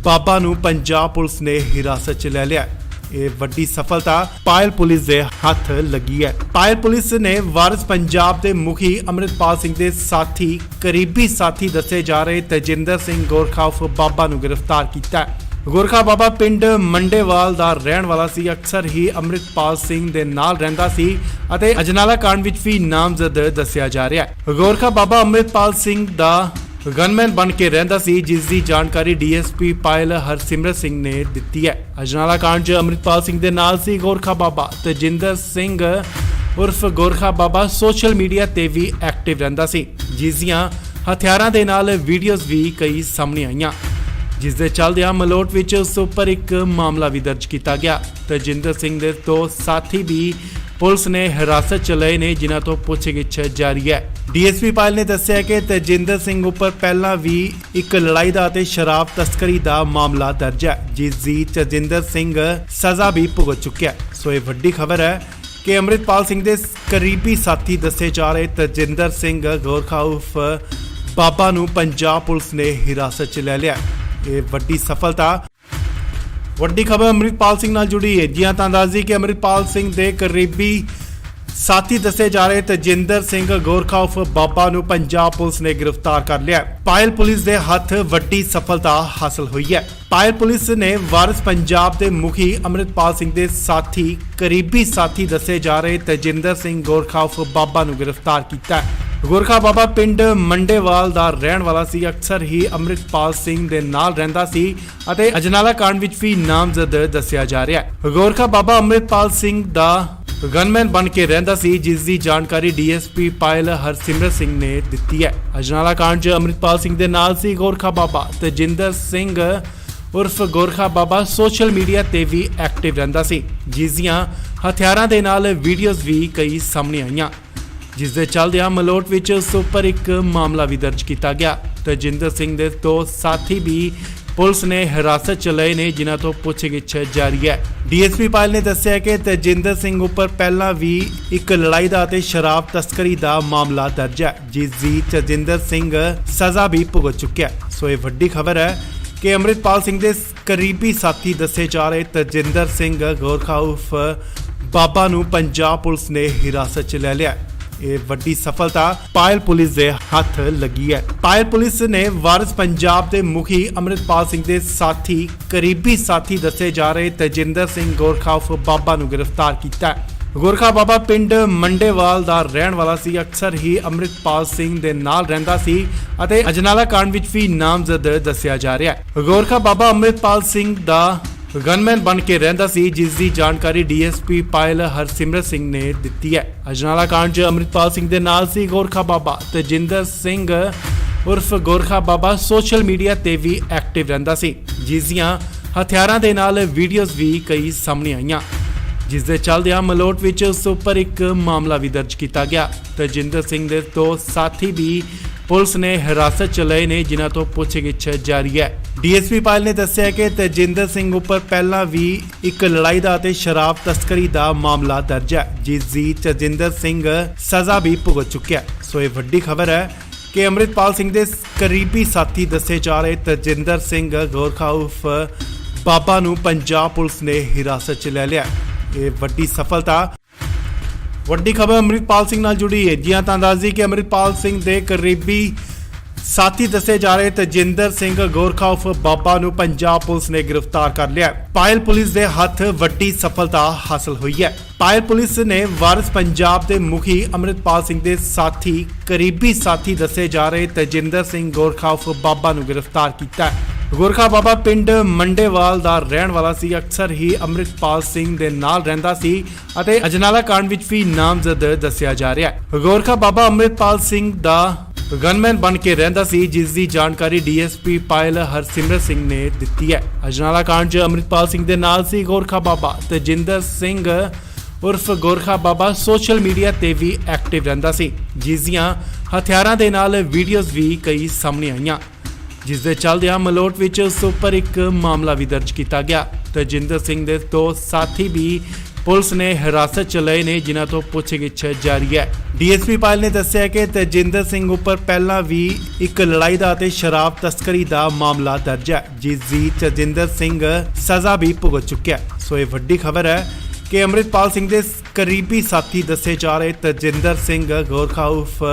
ਬਾਬਾ ਨੂੰ ਪੰਜਾਬ ਪੁਲਿਸ ਨੇ ਹਿਰਾਸਤ 'ਚ ਲੈ ਲਿਆ। ਇਹ ਵੱਡੀ ਸਫਲਤਾ ਪਾਇਲ ਪੁਲਿਸ ਦੇ ਹੱਥ ਲੱਗੀ ਹੈ। ਪਾਇਲ ਪੁਲਿਸ ਨੇ ਵਾਰਿਸ ਪੰਜਾਬ ਦੇ ਮੁਖੀ ਅੰਮ੍ਰਿਤਪਾਲ ਸਿੰਘ ਦੇ ਸਾਥੀ ਕਰੀਬੀ ਸਾਥੀ ਦੱਸੇ ਜਾ ਰਹੇ ਤੇਜਿੰਦਰ ਸਿੰਘ ਗੋਰਖਾ ਉਰਫ ਬਾਬਾ ਨੂੰ ਗ੍ਰਿਫਤਾਰ ਕੀਤਾ ਹੈ। ਗੋਰਖਾ ਬਾਬਾ ਪਿੰਡ ਮੰਡੇਵਾਲ ਦਾ ਰਹਿਣ ਵਾਲਾ ਸੀ। ਅਕਸਰ ਹੀ ਅੰਮ੍ਰਿਤਪਾਲ ਸਿੰਘ ਦੇ ਨਾਲ ਰਹਿੰਦਾ ਸੀ ਅਤੇ ਅਜਨਾਲਾ ਕਾਂਡ ਵਿੱਚ ਵੀ ਨਾਮਜ਼ਦ ਦੱਸਿਆ ਜਾ ਰਿਹਾ ਹੈ। ਗੋਰਖਾ ਬਾਬਾ ਅੰਮ੍ਰਿਤਪਾਲ ਸਿੰਘ ਦਾ ਗਨਮੈਨ ਬਣ ਕੇ ਰਹਿੰਦਾ ਸੀ, ਜਿਸ ਦੀ ਜਾਣਕਾਰੀ ਡੀਐਸਪੀ ਪਾਇਲ ਹਰਸਿਮਰਤ ਸਿੰਘ ਨੇ ਦਿੱਤੀ ਹੈ। ਅਜਨਾਲਾ ਕਾਂਡ 'ਚ ਅੰਮ੍ਰਿਤਪਾਲ ਸਿੰਘ ਦੇ ਨਾਲ ਸੀ ਗੋਰਖਾ ਬਾਬਾ। ਤੇਜਿੰਦਰ ਸਿੰਘ ਉਰਫ ਗੋਰਖਾ ਬਾਬਾ ਸੋਸ਼ਲ ਮੀਡੀਆ ਤੇ ਵੀ ਐਕਟਿਵ ਰਹਿੰਦਾ ਸੀ, ਜਿਸ ਦੀਆਂ ਹਥਿਆਰਾਂ ਦੇ ਨਾਲ ਵੀਡੀਓਜ਼ ਵੀ ਕਈ ਸਾਹਮਣੇ ਆਈਆਂ, ਜਿਸ ਦੇ ਚੱਲਦਿਆਂ ਮਲੋਟ ਵਿੱਚ ਉਸ ਉੱਪਰ ਇੱਕ ਮਾਮਲਾ ਵੀ ਦਰਜ ਕੀਤਾ ਗਿਆ। ਤੇਜਿੰਦਰ ਸਿੰਘ ਦੇ ਦੋ ਸਾਥੀ ਵੀ ਪੁਲਿਸ ਨੇ ਹਿਰਾਸਤ 'ਚ ਲਏ ਨੇ, ਜਿਨ੍ਹਾਂ ਤੋਂ ਪੁੱਛਗਿੱਛ ਜਾਰੀ ਹੈ। ਡੀਐਸਪੀ ਪਾਇਲ ਨੇ ਦੱਸਿਆ ਕਿ ਤੇਜਿੰਦਰ ਸਿੰਘ ਉੱਪਰ ਪਹਿਲਾਂ ਵੀ ਇੱਕ ਲੜਾਈ ਦਾ ਅਤੇ ਸ਼ਰਾਬ ਤਸਕਰੀ ਦਾ ਮਾਮਲਾ ਦਰਜ ਹੈ, ਜਿਸ ਦੀ ਤੇਜਿੰਦਰ ਸਿੰਘ ਸਜ਼ਾ ਵੀ ਭੁਗਤ ਚੁੱਕਿਆ। ਸੋ ਇਹ ਵੱਡੀ ਖਬਰ ਹੈ ਕਿ ਅੰਮ੍ਰਿਤਪਾਲ ਸਿੰਘ ਦੇ ਕਰੀਬੀ ਸਾਥੀ ਦੱਸੇ ਜਾ ਰਹੇ ਤੇਜਿੰਦਰ ਸਿੰਘ ਗੋਰਖਾ ਉਰਫ ਬਾਬਾ ਨੂੰ ਪੰਜਾਬ ਪੁਲਿਸ ਨੇ ਹਿਰਾਸਤ 'ਚ ਲੈ ਲਿਆ। ਇਹ ਵੱਡੀ ਸਫਲਤਾ ਵੱਡੀ ਖਬਰ ਅੰਮ੍ਰਿਤਪਾਲ ਸਿੰਘ ਨਾਲ ਜੁੜੀ ਹੈ। ਜੀ ਹਾਂ, ਤਾਂ ਦੱਸ ਦਈਏ ਕਿ ਅੰਮ੍ਰਿਤਪਾਲ ਸਿੰਘ ਦੇ ਕਰੀਬੀ ਸਾਥੀ ਦੱਸੇ ਜਾ ਰਹੇ ਤੇਜਿੰਦਰ ਸਿੰਘ ਗੋਰਖਾ ਉਰਫ ਬਾਬਾ ਨੂੰ ਪੰਜਾਬ ਪੁਲਿਸ ਨੇ ਗ੍ਰਿਫਤਾਰ ਕਰ ਲਿਆ। ਪਾਇਲ ਪੁਲਿਸ ਦੇ ਹੱਥ ਵੱਡੀ ਸਫਲਤਾ ਹਾਸਲ ਹੋਈ ਹੈ। ਪਾਇਲ ਪੁਲਿਸ ਨੇ ਵਾਰਿਸ ਪੰਜਾਬ ਦੇ ਮੁਖੀ ਅੰਮ੍ਰਿਤਪਾਲ ਸਿੰਘ ਦੇ ਸਾਥੀ ਕਰੀਬੀ ਸਾਥੀ ਦੱਸੇ ਜਾ ਰਹੇ ਤੇਜਿੰਦਰ ਸਿੰਘ ਗੋਰਖਾ ਉਰਫ ਬਾਬਾ ਨੂੰ ਗ੍ਰਿਫਤਾਰ ਕੀਤਾ ਹੈ। ਗੋਰਖਾ ਬਾਬਾ ਪਿੰਡ ਮੰਡੇਵਾਲ ਦਾ ਰਹਿਣ ਵਾਲਾ ਸੀ। ਅਕਸਰ ਹੀ ਅੰਮ੍ਰਿਤਪਾਲ ਸਿੰਘ ਦੇ ਨਾਲ ਰਹਿੰਦਾ ਸੀ ਅਤੇ ਅਜਨਾਲਾ ਕਾਂਡ ਵਿੱਚ ਵੀ ਨਾਮਜ਼ਦ ਦੱਸਿਆ ਜਾ ਰਿਹਾ ਹੈ। ਗੋਰਖਾ ਬਾਬਾ ਅੰਮ੍ਰਿਤਪਾਲ ਸਿੰਘ ਦਾ ਗਨਮੈਨ ਬਣ ਕੇ ਰਹਿੰਦਾ ਸੀ, ਜਿਸ ਦੀ ਜਾਣਕਾਰੀ ਡੀਐਸਪੀ ਪਾਇਲ ਹਰਸਿਮਰਤ ਸਿੰਘ ਨੇ ਦਿੱਤੀ ਹੈ। ਅਜਨਾਲਾ ਕਾਂਡ 'ਚ ਅੰਮ੍ਰਿਤਪਾਲ ਸਿੰਘ ਦੇ ਨਾਲ ਸੀ ਗੋਰਖਾ ਬਾਬਾ। ਤੇਜਿੰਦਰ ਸਿੰਘ ਉਰਫ ਗੋਰਖਾ ਬਾਬਾ ਸੋਸ਼ਲ ਮੀਡੀਆ ਤੇ ਵੀ ਐਕਟਿਵ ਰਹਿੰਦਾ ਸੀ, ਜਿਸ ਦੀਆਂ ਹਥਿਆਰਾਂ ਦੇ ਨਾਲ ਵੀਡੀਓਜ਼ ਵੀ ਕਈ ਸਾਹਮਣੇ ਆਈਆਂ, ਜਿਸ ਦੇ ਚੱਲਦਿਆਂ ਮਲੋਟ ਵਿੱਚ ਉਸ ਉੱਪਰ ਇੱਕ ਮਾਮਲਾ ਵੀ ਦਰਜ ਕੀਤਾ ਗਿਆ। ਤੇਜਿੰਦਰ ਸਿੰਘ ਦੇ ਦੋ ਸਾਥੀ ਵੀ ਪੁਲਿਸ ਨੇ ਹਿਰਾਸਤ 'ਚ ਲਏ ਨੇ, ਜਿਨ੍ਹਾਂ ਤੋਂ ਪੁੱਛਗਿੱਛ ਜਾਰੀ ਹੈ। ਡੀਐਸਪੀ ਪਾਇਲ ਨੇ ਦੱਸਿਆ ਕਿ ਤੇਜਿੰਦਰ ਸਿੰਘ ਉੱਪਰ ਪਹਿਲਾਂ ਵੀ ਇੱਕ ਲੜਾਈ ਦਾ ਅਤੇ ਸ਼ਰਾਬ ਤਸਕਰੀ ਦਾ ਮਾਮਲਾ ਦਰਜ ਹੈ, ਜਿਸ ਦੀ ਤੇਜਿੰਦਰ ਸਿੰਘ ਸਜ਼ਾ ਵੀ ਭੁਗਤ ਚੁੱਕਿਆ। ਸੋ ਇਹ ਵੱਡੀ ਖਬਰ ਹੈ ਕਿ ਅੰਮ੍ਰਿਤਪਾਲ ਸਿੰਘ ਦੇ ਕਰੀਬੀ ਸਾਥੀ ਦੱਸੇ ਜਾ ਰਹੇ ਤੇਜਿੰਦਰ ਸਿੰਘ ਗੋਰਖਾ ਉਰਫ ਬਾਬਾ ਨੂੰ ਪੰਜਾਬ ਪੁਲਿਸ ਨੇ ਹਿਰਾਸਤ 'ਚ ਲੈ ਲਿਆ। ਇਹ ਵੱਡੀ ਸਫਲਤਾ ਪਾਇਲ ਪੁਲਿਸ ਦੇ ਹੱਥ ਲੱਗੀ ਹੈ। ਪਾਇਲ ਪੁਲਿਸ ਨੇ ਵਾਰਿਸ ਪੰਜਾਬ ਦੇ ਮੁਖੀ ਅੰਮ੍ਰਿਤਪਾਲ ਸਿੰਘ ਦੇ ਸਾਥੀ ਕਰੀਬੀ ਸਾਥੀ ਦੱਸੇ ਜਾ ਰਹੇ ਤੇਜਿੰਦਰ ਸਿੰਘ ਗੋਰਖਾ ਉਰਫ ਬਾਬਾ ਨੂੰ ਗ੍ਰਿਫਤਾਰ ਕੀਤਾ ਹੈ। ਗੋਰਖਾ ਬਾਬਾ ਪਿੰਡ ਮੰਡੇਵਾਲ ਦਾ ਰਹਿਣ ਵਾਲਾ ਸੀ। ਅਕਸਰ ਹੀ ਅੰਮ੍ਰਿਤਪਾਲ ਸਿੰਘ ਦੇ ਨਾਲ ਰਹਿੰਦਾ ਸੀ ਅਤੇ ਅਜਨਾਲਾ ਕਾਂਡ ਵਿੱਚ ਵੀ ਨਾਮਜ਼ਦ ਦੱਸਿਆ ਜਾ ਰਿਹਾ ਹੈ। ਗੋਰਖਾ ਬਾਬਾ ਅੰਮ੍ਰਿਤਪਾਲ ਸਿੰਘ ਦਾ ਗਨਮੈਨ ਬਣ ਕੇ ਰਹਿੰਦਾ ਸੀ, ਜਿਸ ਦੀ ਜਾਣਕਾਰੀ ਡੀਐਸਪੀ ਪਾਇਲ ਹਰਸਿਮਰਤ ਸਿੰਘ ਨੇ ਦਿੱਤੀ ਹੈ। ਅਜਨਾਲਾ ਕਾਂਡ 'ਚ ਅੰਮ੍ਰਿਤਪਾਲ ਸਿੰਘ ਦੇ ਨਾਲ ਸੀ ਗੋਰਖਾ ਬਾਬਾ। ਤੇਜਿੰਦਰ ਸਿੰਘ ਉਰਫ ਗੋਰਖਾ ਬਾਬਾ ਸੋਸ਼ਲ ਮੀਡੀਆ ਤੇ ਵੀ ਐਕਟਿਵ ਰਹਿੰਦਾ ਸੀ, ਜਿਸ ਦੀਆਂ ਹਥਿਆਰਾਂ ਦੇ ਨਾਲ ਵੀਡੀਓਜ਼ ਵੀ ਕਈ ਸਾਹਮਣੇ ਆਈਆਂ, ਜਿਸ ਦੇ ਚੱਲਦਿਆਂ ਮਲੋਟ ਵਿੱਚ ਉਸ ਉੱਪਰ ਇੱਕ ਮਾਮਲਾ ਵੀ ਦਰਜ ਕੀਤਾ ਗਿਆ। ਤੇਜਿੰਦਰ ਸਿੰਘ ਦੇ ਦੋ ਸਾਥੀ ਵੀ ਪੁਲਿਸ ਨੇ ਹਿਰਾਸਤ 'ਚ ਲਏ ਨੇ, ਜਿਨ੍ਹਾਂ ਤੋਂ ਪੁੱਛਗਿੱਛ ਜਾਰੀ ਹੈ। ਡੀਐਸਪੀ ਪਾਇਲ ਨੇ ਦੱਸਿਆ ਕਿ ਤੇਜਿੰਦਰ ਸਿੰਘ ਉੱਪਰ ਪਹਿਲਾਂ ਵੀ ਇੱਕ ਲੜਾਈ ਦਾ ਅਤੇ ਸ਼ਰਾਬ ਤਸਕਰੀ ਦਾ ਮਾਮਲਾ ਦਰਜ ਹੈ, ਜਿਸ ਦੀ ਤੇਜਿੰਦਰ ਸਿੰਘ ਸਜ਼ਾ ਵੀ ਭੁਗਤ ਚੁੱਕਿਆ। ਸੋ ਇਹ ਵੱਡੀ ਖਬਰ ਹੈ ਕਿ ਅੰਮ੍ਰਿਤਪਾਲ ਸਿੰਘ ਦੇ ਕਰੀਬੀ ਸਾਥੀ ਦੱਸੇ ਜਾ ਰਹੇ ਤੇਜਿੰਦਰ ਸਿੰਘ ਗੋਰਖਾ ਉਰਫ ਬਾਬਾ ਨੂੰ ਪੰਜਾਬ ਪੁਲਿਸ ਨੇ ਹਿਰਾਸਤ 'ਚ ਲੈ ਲਿਆ। ਇਹ ਵੱਡੀ ਸਫਲਤਾ ਵੱਡੀ ਖਬਰ ਅੰਮ੍ਰਿਤਪਾਲ ਸਿੰਘ ਨਾਲ ਜੁੜੀ ਹੈ। ਜੀ ਹਾਂ, ਤਾਂ ਦੱਸ ਦਈਏ ਕਿ ਅੰਮ੍ਰਿਤਪਾਲ ਸਿੰਘ ਦੇ ਕਰੀਬੀ ਸਾਥੀ ਦੱਸੇ ਜਾ ਰਹੇ ਤੇਜਿੰਦਰ ਸਿੰਘ ਗੋਰਖਾ ਉਰਫ ਬਾਬਾ ਨੂੰ ਪੰਜਾਬ ਪੁਲਿਸ ਨੇ ਗ੍ਰਿਫਤਾਰ ਕਰ ਲਿਆ। ਪਾਇਲ ਪੁਲਿਸ ਦੇ ਹੱਥ ਵੱਡੀ ਸਫਲਤਾ ਹਾਸਲ ਹੋਈ ਹੈ। ਪਾਇਲ ਪੁਲਿਸ ਨੇ ਵਾਰਿਸ ਪੰਜਾਬ ਦੇ ਮੁਖੀ ਅੰਮ੍ਰਿਤਪਾਲ ਸਿੰਘ ਦੇ ਸਾਥੀ ਕਰੀਬੀ ਸਾਥੀ ਦੱਸੇ ਜਾ ਰਹੇ ਤੇਜਿੰਦਰ ਸਿੰਘ ਗੋਰਖਾ ਉਰਫ ਬਾਬਾ ਨੂੰ ਗ੍ਰਿਫਤਾਰ ਕੀਤਾ ਹੈ। ਗੋਰਖਾ ਬਾਬਾ ਪਿੰਡ ਮੰਡੇਵਾਲ ਦਾ ਰਹਿਣ ਵਾਲਾ ਸੀ। ਅਕਸਰ ਹੀ ਅੰਮ੍ਰਿਤਪਾਲ ਸਿੰਘ ਦੇ ਨਾਲ ਰਹਿੰਦਾ ਸੀ ਅਤੇ ਅਜਨਾਲਾ ਕਾਂਡ ਵਿੱਚ ਵੀ ਨਾਮਜ਼ਦ ਦੱਸਿਆ ਜਾ ਰਿਹਾ ਹੈ। ਗੋਰਖਾ ਬਾਬਾ ਅੰਮ੍ਰਿਤਪਾਲ ਸਿੰਘ ਦਾ ਗਨਮੈਨ ਬਣ ਕੇ ਰਹਿੰਦਾ ਸੀ, ਜਿਸ ਦੀ ਜਾਣਕਾਰੀ ਡੀਐਸਪੀ ਪਾਇਲ ਹਰਸਿਮਰਤ ਸਿੰਘ ਨੇ ਦਿੱਤੀ ਹੈ। ਅਜਨਾਲਾ ਕਾਂਡ 'ਚ ਅੰਮ੍ਰਿਤਪਾਲ ਸਿੰਘ ਦੇ ਨਾਲ ਸੀ ਗੋਰਖਾ ਬਾਬਾ। ਤੇਜਿੰਦਰ ਸਿੰਘ ਉਰਫ ਗੋਰਖਾ ਬਾਬਾ ਸੋਸ਼ਲ ਮੀਡੀਆ ਤੇ ਵੀ ਐਕਟਿਵ ਰਹਿੰਦਾ ਸੀ, ਜਿਸ ਦੀਆਂ ਹਥਿਆਰਾਂ ਦੇ ਨਾਲ ਵੀਡੀਓਜ਼ ਵੀ ਕਈ ਸਾਹਮਣੇ ਆਈਆਂ, ਜਿਸ ਦੇ ਚੱਲਦਿਆਂ ਮਲੋਟ ਵਿੱਚ ਉਸ ਉੱਪਰ ਇੱਕ ਮਾਮਲਾ ਵੀ ਦਰਜ ਕੀਤਾ ਗਿਆ। ਤਜਿੰਦਰ ਸਿੰਘ ਦੇ ਦੋ ਸਾਥੀ ਵੀ ਪੁਲਿਸ ਨੇ ਹਿਰਾਸਤ 'ਚ ਲਏ ਨੇ, ਜਿਨ੍ਹਾਂ ਤੋਂ ਪੁੱਛਗਿੱਛ ਜਾਰੀ ਹੈ। ਡੀਐਸਪੀ ਪਾਇਲ ਨੇ ਦੱਸਿਆ ਕਿ ਤਜਿੰਦਰ ਸਿੰਘ ਉੱਪਰ ਪਹਿਲਾਂ ਵੀ ਇੱਕ ਲੜਾਈ ਦਾ ਅਤੇ ਸ਼ਰਾਬ ਤਸਕਰੀ ਦਾ ਮਾਮਲਾ ਦਰਜ ਹੈ, ਜਿਸ ਦੀ ਤਜਿੰਦਰ ਸਿੰਘ ਸਜ਼ਾ ਵੀ ਭੁਗਤ ਚੁੱਕਿਆ। ਸੋ ਇਹ ਵੱਡੀ ਖਬਰ ਹੈ ਕਿ ਅੰਮ੍ਰਿਤਪਾਲ ਸਿੰਘ ਦੇ ਕਰੀਬੀ ਸਾਥੀ ਦੱਸੇ ਜਾ ਰਹੇ ਤਜਿੰਦਰ ਸਿੰਘ ਗੋਰਖਾ ਉਰਫ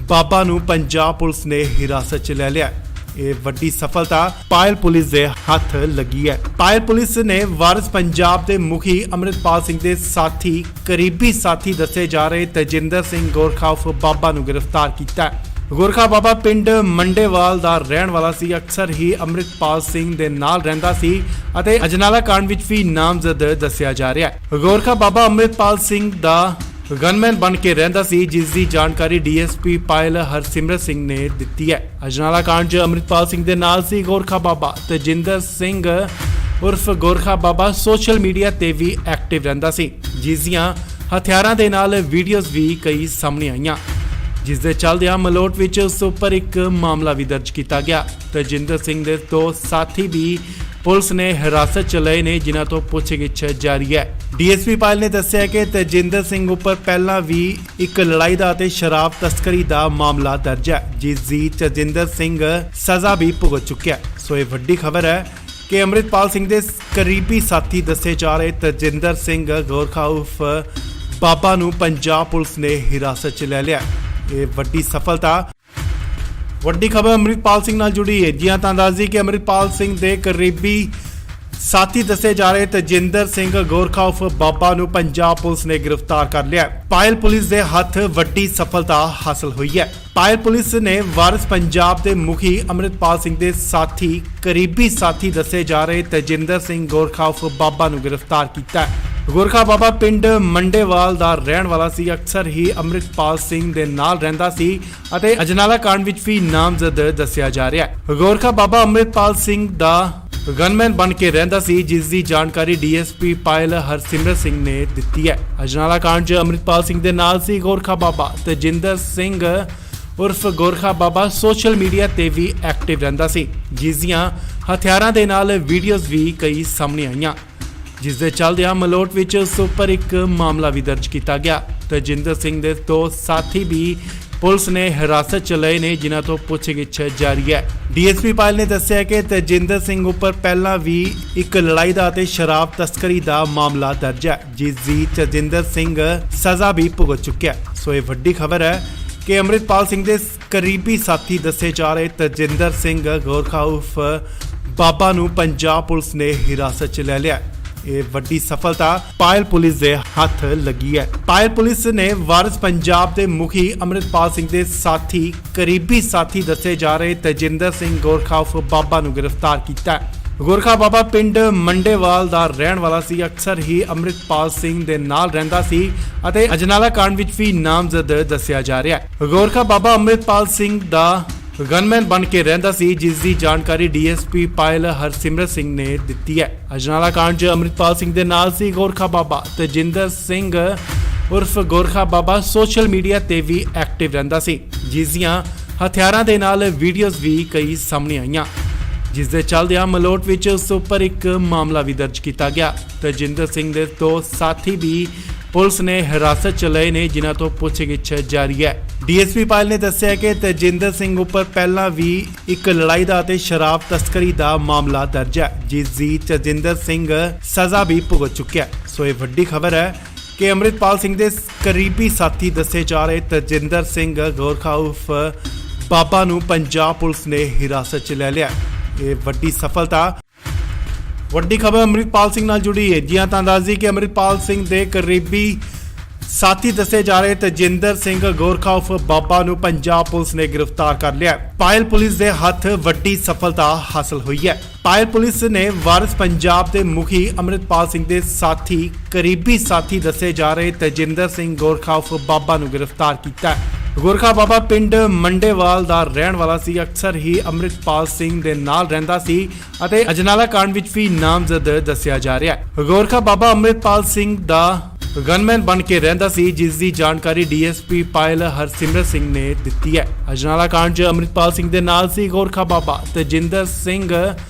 ਬਾਬਾ ਨੂੰ ਪੰਜਾਬ ਪੁਲਿਸ ਨੇ ਹਿਰਾਸਤ 'ਚ ਲੈ ਲਿਆ। ਇਹ ਵੱਡੀ ਸਫਲਤਾ ਪਾਇਲ ਪੁਲਿਸ ਦੇ ਹੱਥ ਲੱਗੀ ਹੈ। ਪਾਇਲ ਪੁਲਿਸ ਨੇ ਵਾਰਿਸ ਪੰਜਾਬ ਦੇ ਮੁਖੀ ਅੰਮ੍ਰਿਤਪਾਲ ਸਿੰਘ ਦੇ ਸਾਥੀ ਕਰੀਬੀ ਸਾਥੀ ਦੱਸੇ ਜਾ ਰਹੇ ਤਜਿੰਦਰ ਸਿੰਘ ਗੋਰਖਾ ਉਰਫ ਬਾਬਾ ਨੂੰ ਗ੍ਰਿਫਤਾਰ ਕੀਤਾ। ਗੋਰਖਾ ਬਾਬਾ ਪਿੰਡ ਮੰਡੇਵਾਲ ਦਾ ਰਹਿਣ ਵਾਲਾ ਸੀ, ਅਕਸਰ ਹੀ ਅੰਮ੍ਰਿਤਪਾਲ ਸਿੰਘ ਦੇ ਨਾਲ ਰਹਿੰਦਾ ਸੀ ਅਤੇ ਅਜਨਾਲਾ ਕਾਂਡ ਵਿੱਚ ਵੀ ਨਾਮਜ਼ਦ ਦੱਸਿਆ ਜਾ ਰਿਹਾ ਹੈ। ਗੋਰਖਾ ਬਾਬਾ ਅੰਮ੍ਰਿਤਪਾਲ ਸਿੰਘ ਦਾ ਗਨਮੈਨ ਬਣ ਕੇ ਰਹਿੰਦਾ ਸੀ, ਜਿਸ ਦੀ ਜਾਣਕਾਰੀ ਡੀਐਸਪੀ ਪਾਇਲ ਹਰਸਿਮਰਤ ਸਿੰਘ ਨੇ ਦਿੱਤੀ ਹੈ। ਅਜਨਾਲਾ ਕਾਂਡ 'ਚ ਅੰਮ੍ਰਿਤਪਾਲ ਸਿੰਘ ਦੇ ਨਾਲ ਸੀ ਗੋਰਖਾ ਬਾਬਾ। ਤਜਿੰਦਰ ਸਿੰਘ ਉਰਫ ਗੋਰਖਾ ਬਾਬਾ ਸੋਸ਼ਲ ਮੀਡੀਆ ਤੇ ਵੀ ਐਕਟਿਵ ਰਹਿੰਦਾ ਸੀ, ਜਿਸ ਦੀਆਂ ਹਥਿਆਰਾਂ ਦੇ ਨਾਲ ਵੀਡੀਓਜ਼ ਵੀ ਕਈ ਸਾਹਮਣੇ ਆਈਆਂ, ਜਿਸ ਦੇ ਚੱਲਦਿਆਂ ਮਲੋਟ ਵਿੱਚ ਉਸ ਉੱਪਰ ਇੱਕ ਮਾਮਲਾ ਵੀ ਦਰਜ ਕੀਤਾ ਗਿਆ। ਤਜਿੰਦਰ ਸਿੰਘ ਦੇ ਦੋ ਸਾਥੀ ਵੀ ਪੁਲਿਸ ਨੇ ਹਿਰਾਸਤ 'ਚ ਲਏ ਨੇ, ਜਿਨ੍ਹਾਂ ਤੋਂ ਪੁੱਛਗਿੱਛ ਜਾਰੀ ਹੈ। ਡੀਐਸਪੀ ਪਾਇਲ ਨੇ ਦੱਸਿਆ ਕਿ ਤਜਿੰਦਰ ਸਿੰਘ ਉੱਪਰ ਪਹਿਲਾਂ ਵੀ ਇੱਕ ਲੜਾਈ ਦਾ ਅਤੇ ਸ਼ਰਾਬ ਤਸਕਰੀ ਦਾ ਮਾਮਲਾ ਦਰਜ ਹੈ, ਜਿਸ ਦੀ ਤਜਿੰਦਰ ਸਿੰਘ ਸਜ਼ਾ ਵੀ ਭੁਗਤ ਚੁੱਕਿਆ। ਸੋ ਇਹ ਵੱਡੀ ਖਬਰ ਹੈ ਕਿ ਅੰਮ੍ਰਿਤਪਾਲ ਸਿੰਘ ਦੇ ਕਰੀਬੀ ਸਾਥੀ ਦੱਸੇ ਜਾ ਰਹੇ ਤਜਿੰਦਰ ਸਿੰਘ ਗੋਰਖਾ ਉਰਫ ਬਾਬਾ ਨੂੰ ਪੰਜਾਬ ਪੁਲਿਸ ਨੇ ਹਿਰਾਸਤ 'ਚ ਲੈ ਲਿਆ। ਇਹ ਵੱਡੀ ਸਫਲਤਾ ਵੱਡੀ ਖਬਰ ਅੰਮ੍ਰਿਤਪਾਲ ਸਿੰਘ ਨਾਲ ਜੁੜੀ ਹੈ। ਜੀ ਹਾਂ, ਤਾਂ ਦੱਸ ਦਈਏ ਕਿ ਅੰਮ੍ਰਿਤਪਾਲ ਸਿੰਘ ਦੇ ਕਰੀਬੀ ਸਾਥੀ ਦੱਸੇ ਜਾ ਰਹੇ ਤਜਿੰਦਰ ਸਿੰਘ ਗੋਰਖਾ ਉਰਫ ਬਾਬਾ ਨੂੰ ਪੰਜਾਬ ਪੁਲਿਸ ਨੇ ਗ੍ਰਿਫਤਾਰ ਕਰ ਲਿਆ। ਪਾਇਲ ਪੁਲਿਸ ਦੇ ਹੱਥ ਵੱਡੀ ਸਫਲਤਾ ਹਾਸਲ ਹੋਈ ਹੈ। ਪਾਇਲ ਪੁਲਿਸ ਨੇ ਵਾਰਿਸ ਪੰਜਾਬ ਦੇ ਮੁਖੀ ਅੰਮ੍ਰਿਤਪਾਲ ਸਿੰਘ ਦੇ ਸਾਥੀ ਕਰੀਬੀ ਸਾਥੀ ਦੱਸੇ ਜਾ ਰਹੇ ਤਜਿੰਦਰ ਸਿੰਘ ਗੋਰਖਾ ਉਰਫ ਬਾਬਾ ਨੂੰ ਗ੍ਰਿਫਤਾਰ ਕੀਤਾ। ਗੋਰਖਾ ਬਾਬਾ ਪਿੰਡ ਮੰਡੇਵਾਲ ਦਾ ਰਹਿਣ ਵਾਲਾ ਸੀ, ਅਕਸਰ ਹੀ ਅੰਮ੍ਰਿਤਪਾਲ ਸਿੰਘ ਦੇ ਨਾਲ ਰਹਿੰਦਾ ਸੀ ਅਤੇ ਅਜਨਾਲਾ ਕਾਂਡ ਵਿੱਚ ਵੀ ਨਾਮਜ਼ਦ ਦੱਸਿਆ ਜਾ ਰਿਹਾ ਹੈ। ਗੋਰਖਾ ਬਾਬਾ ਅੰਮ੍ਰਿਤਪਾਲ ਸਿੰਘ ਦਾ ਗਨਮੈਨ ਬਣ ਕੇ ਰਹਿੰਦਾ ਸੀ, ਜਿਸ ਦੀ ਜਾਣਕਾਰੀ ਡੀਐਸਪੀ ਪਾਇਲ ਹਰਸਿਮਰਤ ਸਿੰਘ ਨੇ ਦਿੱਤੀ ਹੈ। ਅਜਨਾਲਾ ਕਾਂਡ 'ਚ ਅੰਮ੍ਰਿਤਪਾਲ ਸਿੰਘ ਦੇ ਨਾਲ ਸੀ ਗੋਰਖਾ ਬਾਬਾ। ਤਜਿੰਦਰ ਸਿੰਘ ਉਰਫ ਗੋਰਖਾ ਬਾਬਾ ਸੋਸ਼ਲ ਮੀਡੀਆ ਤੇ ਵੀ ਐਕਟਿਵ ਰਹਿੰਦਾ ਸੀ, ਜਿਸ ਦੀਆਂ ਹਥਿਆਰਾਂ ਦੇ ਨਾਲ ਵੀਡੀਓਜ਼ ਵੀ ਕਈ ਸਾਹਮਣੇ ਆਈਆਂ, ਜਿਸ ਦੇ ਚੱਲਦਿਆਂ ਮਲੋਟ ਵਿੱਚ ਉਸ ਉੱਪਰ ਇੱਕ ਮਾਮਲਾ ਵੀ ਦਰਜ ਕੀਤਾ ਗਿਆ। ਤਜਿੰਦਰ ਸਿੰਘ ਦੇ ਦੋ ਸਾਥੀ ਵੀ ਪੁਲਿਸ ਨੇ ਹਿਰਾਸਤ 'ਚ ਲਏ ਨੇ, ਜਿਨ੍ਹਾਂ ਤੋਂ ਪੁੱਛਗਿੱਛ ਜਾਰੀ ਹੈ। ਡੀਐਸਪੀ ਪਾਇਲ ਨੇ ਦੱਸਿਆ ਕਿ ਤਜਿੰਦਰ ਸਿੰਘ ਉੱਪਰ ਪਹਿਲਾਂ ਵੀ ਇੱਕ ਲੜਾਈ ਦਾ ਅਤੇ ਸ਼ਰਾਬ ਤਸਕਰੀ ਦਾ ਮਾਮਲਾ ਦਰਜ ਹੈ, ਜਿਸ ਦੀ ਤਜਿੰਦਰ ਸਿੰਘ ਸਜ਼ਾ ਵੀ ਭੁਗਤ ਚੁੱਕਿਆ। ਸੋ ਇਹ ਵੱਡੀ ਖਬਰ ਹੈ ਕਿ ਅੰਮ੍ਰਿਤਪਾਲ ਸਿੰਘ ਦੇ ਕਰੀਬੀ ਸਾਥੀ ਦੱਸੇ ਜਾ ਰਹੇ ਤਜਿੰਦਰ ਸਿੰਘ ਗੋਰਖਾ ਉਰਫ ਬਾਬਾ ਨੂੰ ਪੰਜਾਬ ਪੁਲਿਸ ਨੇ ਹਿਰਾਸਤ 'ਚ ਲੈ ਲਿਆ। ਇਹ ਵੱਡੀ ਸਫਲਤਾ ਪਾਇਲ ਪੁਲਿਸ ਦੇ ਹੱਥ ਲੱਗੀ ਹੈ। ਪਾਇਲ ਪੁਲਿਸ ਨੇ ਵਾਰਿਸ ਪੰਜਾਬ ਦੇ ਮੁਖੀ ਅੰਮ੍ਰਿਤਪਾਲ ਸਿੰਘ ਦੇ ਸਾਥੀ ਕਰੀਬੀ ਸਾਥੀ ਦੱਸੇ ਜਾ ਰਹੇ ਤਜਿੰਦਰ ਸਿੰਘ ਗੋਰਖਾ ਉਰਫ ਬਾਬਾ ਨੂੰ ਗ੍ਰਿਫਤਾਰ ਕੀਤਾ। ਗੋਰਖਾ ਬਾਬਾ ਪਿੰਡ ਮੰਡੇਵਾਲ ਦਾ ਰਹਿਣ ਵਾਲਾ ਸੀ, ਅਕਸਰ ਹੀ ਅੰਮ੍ਰਿਤਪਾਲ ਸਿੰਘ ਦੇ ਨਾਲ ਰਹਿੰਦਾ ਸੀ ਅਤੇ ਅਜਨਾਲਾ ਕਾਂਡ ਵਿੱਚ ਵੀ ਨਾਮਜ਼ਦ ਦੱਸਿਆ ਜਾ ਰਿਹਾ ਹੈ। ਗੋਰਖਾ ਬਾਬਾ ਅੰਮ੍ਰਿਤਪਾਲ ਸਿੰਘ ਦਾ ਗਨਮੈਨ ਬਣ ਕੇ ਰਹਿੰਦਾ ਸੀ, ਜਿਸ ਦੀ ਜਾਣਕਾਰੀ ਡੀਐਸਪੀ ਪਾਇਲ ਹਰਸਿਮਰਤ ਸਿੰਘ ਨੇ ਦਿੱਤੀ ਹੈ। ਅਜਨਾਲਾ ਕਾਂਡ 'ਚ ਅੰਮ੍ਰਿਤਪਾਲ ਸਿੰਘ ਦੇ ਨਾਲ ਸੀ ਗੋਰਖਾ ਬਾਬਾ। ਤਜਿੰਦਰ ਸਿੰਘ ਉਰਫ ਗੋਰਖਾ ਬਾਬਾ ਸੋਸ਼ਲ ਮੀਡੀਆ ਤੇ ਵੀ ਐਕਟਿਵ ਰਹਿੰਦਾ ਸੀ, ਜਿਸ ਦੀਆਂ ਹਥਿਆਰਾਂ ਦੇ ਨਾਲ ਵੀਡੀਓਜ਼ ਵੀ ਕਈ ਸਾਹਮਣੇ ਆਈਆਂ, ਜਿਸ ਦੇ ਚੱਲਦਿਆਂ ਮਲੋਟ ਵਿੱਚ ਉਸ ਉੱਪਰ ਇੱਕ ਮਾਮਲਾ ਵੀ ਦਰਜ ਕੀਤਾ ਗਿਆ। ਤਜਿੰਦਰ ਸਿੰਘ ਦੇ ਦੋ ਸਾਥੀ ਵੀ ਪੁਲਿਸ ਨੇ ਹਿਰਾਸਤ 'ਚ ਲਏ ਨੇ, ਜਿਨ੍ਹਾਂ ਤੋਂ ਪੁੱਛਗਿੱਛ ਜਾਰੀ ਹੈ। ਡੀਐਸਪੀ ਪਾਇਲ ਨੇ ਦੱਸਿਆ ਕਿ ਤਜਿੰਦਰ ਸਿੰਘ ਉੱਪਰ ਪਹਿਲਾਂ ਵੀ ਇੱਕ ਲੜਾਈ ਦਾ ਅਤੇ ਸ਼ਰਾਬ ਤਸਕਰੀ ਦਾ ਮਾਮਲਾ ਦਰਜ ਹੈ, ਜਿਸ ਦੀ ਤਜਿੰਦਰ ਸਿੰਘ ਸਜ਼ਾ ਵੀ ਭੁਗਤ ਚੁੱਕਿਆ। ਸੋ ਇਹ ਵੱਡੀ ਖਬਰ ਹੈ ਕਿ ਅੰਮ੍ਰਿਤਪਾਲ ਸਿੰਘ ਦੇ ਕਰੀਬੀ ਸਾਥੀ ਦੱਸੇ ਜਾ ਰਹੇ ਤਜਿੰਦਰ ਸਿੰਘ ਗੋਰਖਾ ਉਰਫ ਬਾਬਾ ਨੂੰ ਪੰਜਾਬ ਪੁਲਿਸ ਨੇ ਹਿਰਾਸਤ 'ਚ ਲੈ ਲਿਆ। ਇਹ ਵੱਡੀ ਸਫਲਤਾ ਵੱਡੀ ਖਬਰ ਅੰਮ੍ਰਿਤਪਾਲ ਸਿੰਘ ਨਾਲ ਜੁੜੀ ਹੈ। ਜੀ ਹਾਂ, ਤਾਂ ਦੱਸ ਦਈਏ ਕਿ ਅੰਮ੍ਰਿਤਪਾਲ ਸਿੰਘ ਦੇ ਕਰੀਬੀ ਸਾਥੀ ਦੱਸੇ ਜਾ ਰਹੇ ਤਜਿੰਦਰ ਸਿੰਘ ਗੋਰਖਾ ਉਰਫ ਬਾਬਾ ਨੂੰ ਪੰਜਾਬ ਪੁਲਿਸ ਨੇ ਗ੍ਰਿਫਤਾਰ ਕਰ ਲਿਆ। ਪਾਇਲ ਪੁਲਿਸ ਦੇ ਹੱਥ ਵੱਡੀ ਸਫਲਤਾ ਹਾਸਲ ਹੋਈ ਹੈ। ਪਾਇਲ ਪੁਲਿਸ ਨੇ ਵਾਰਿਸ ਪੰਜਾਬ ਦੇ ਮੁਖੀ ਅੰਮ੍ਰਿਤਪਾਲ ਸਿੰਘ ਦੇ ਸਾਥੀ ਕਰੀਬੀ ਸਾਥੀ ਦੱਸੇ ਜਾ ਰਹੇ ਤਜਿੰਦਰ ਸਿੰਘ ਗੋਰਖਾ ਉਰਫ ਬਾਬਾ ਨੂੰ ਗ੍ਰਿਫਤਾਰ ਕੀਤਾ। ਗੋਰਖਾ ਬਾਬਾ ਪਿੰਡ ਮੰਡੇਵਾਲ ਦਾ ਰਹਿਣ ਵਾਲਾ ਸੀ, ਅਕਸਰ ਹੀ ਅੰਮ੍ਰਿਤਪਾਲ ਸਿੰਘ ਦੇ ਨਾਲ ਰਹਿੰਦਾ ਸੀ ਅਤੇ ਅਜਨਾਲਾ ਕਾਂਡ ਵਿੱਚ ਵੀ ਨਾਮਜ਼ਦ ਦੱਸਿਆ ਜਾ ਰਿਹਾ ਹੈ। ਗੋਰਖਾ ਬਾਬਾ ਅੰਮ੍ਰਿਤਪਾਲ ਸਿੰਘ ਦਾ ਗਨਮੈਨ ਬਣ ਕੇ ਰਹਿੰਦਾ ਸੀ, ਜਿਸ ਦੀ ਜਾਣਕਾਰੀ ਡੀਐਸਪੀ ਪਾਇਲ ਹਰਸਿਮਰਤ ਸਿੰਘ ਨੇ ਦਿੱਤੀ ਹੈ। ਅਜਨਾਲਾ ਕਾਂਡ 'ਚ ਅੰਮ੍ਰਿਤਪਾਲ ਸਿੰਘ ਦੇ ਨਾਲ ਸੀ ਗੋਰਖਾ ਬਾਬਾ ਤੇਜਿੰਦਰ ਸਿੰਘ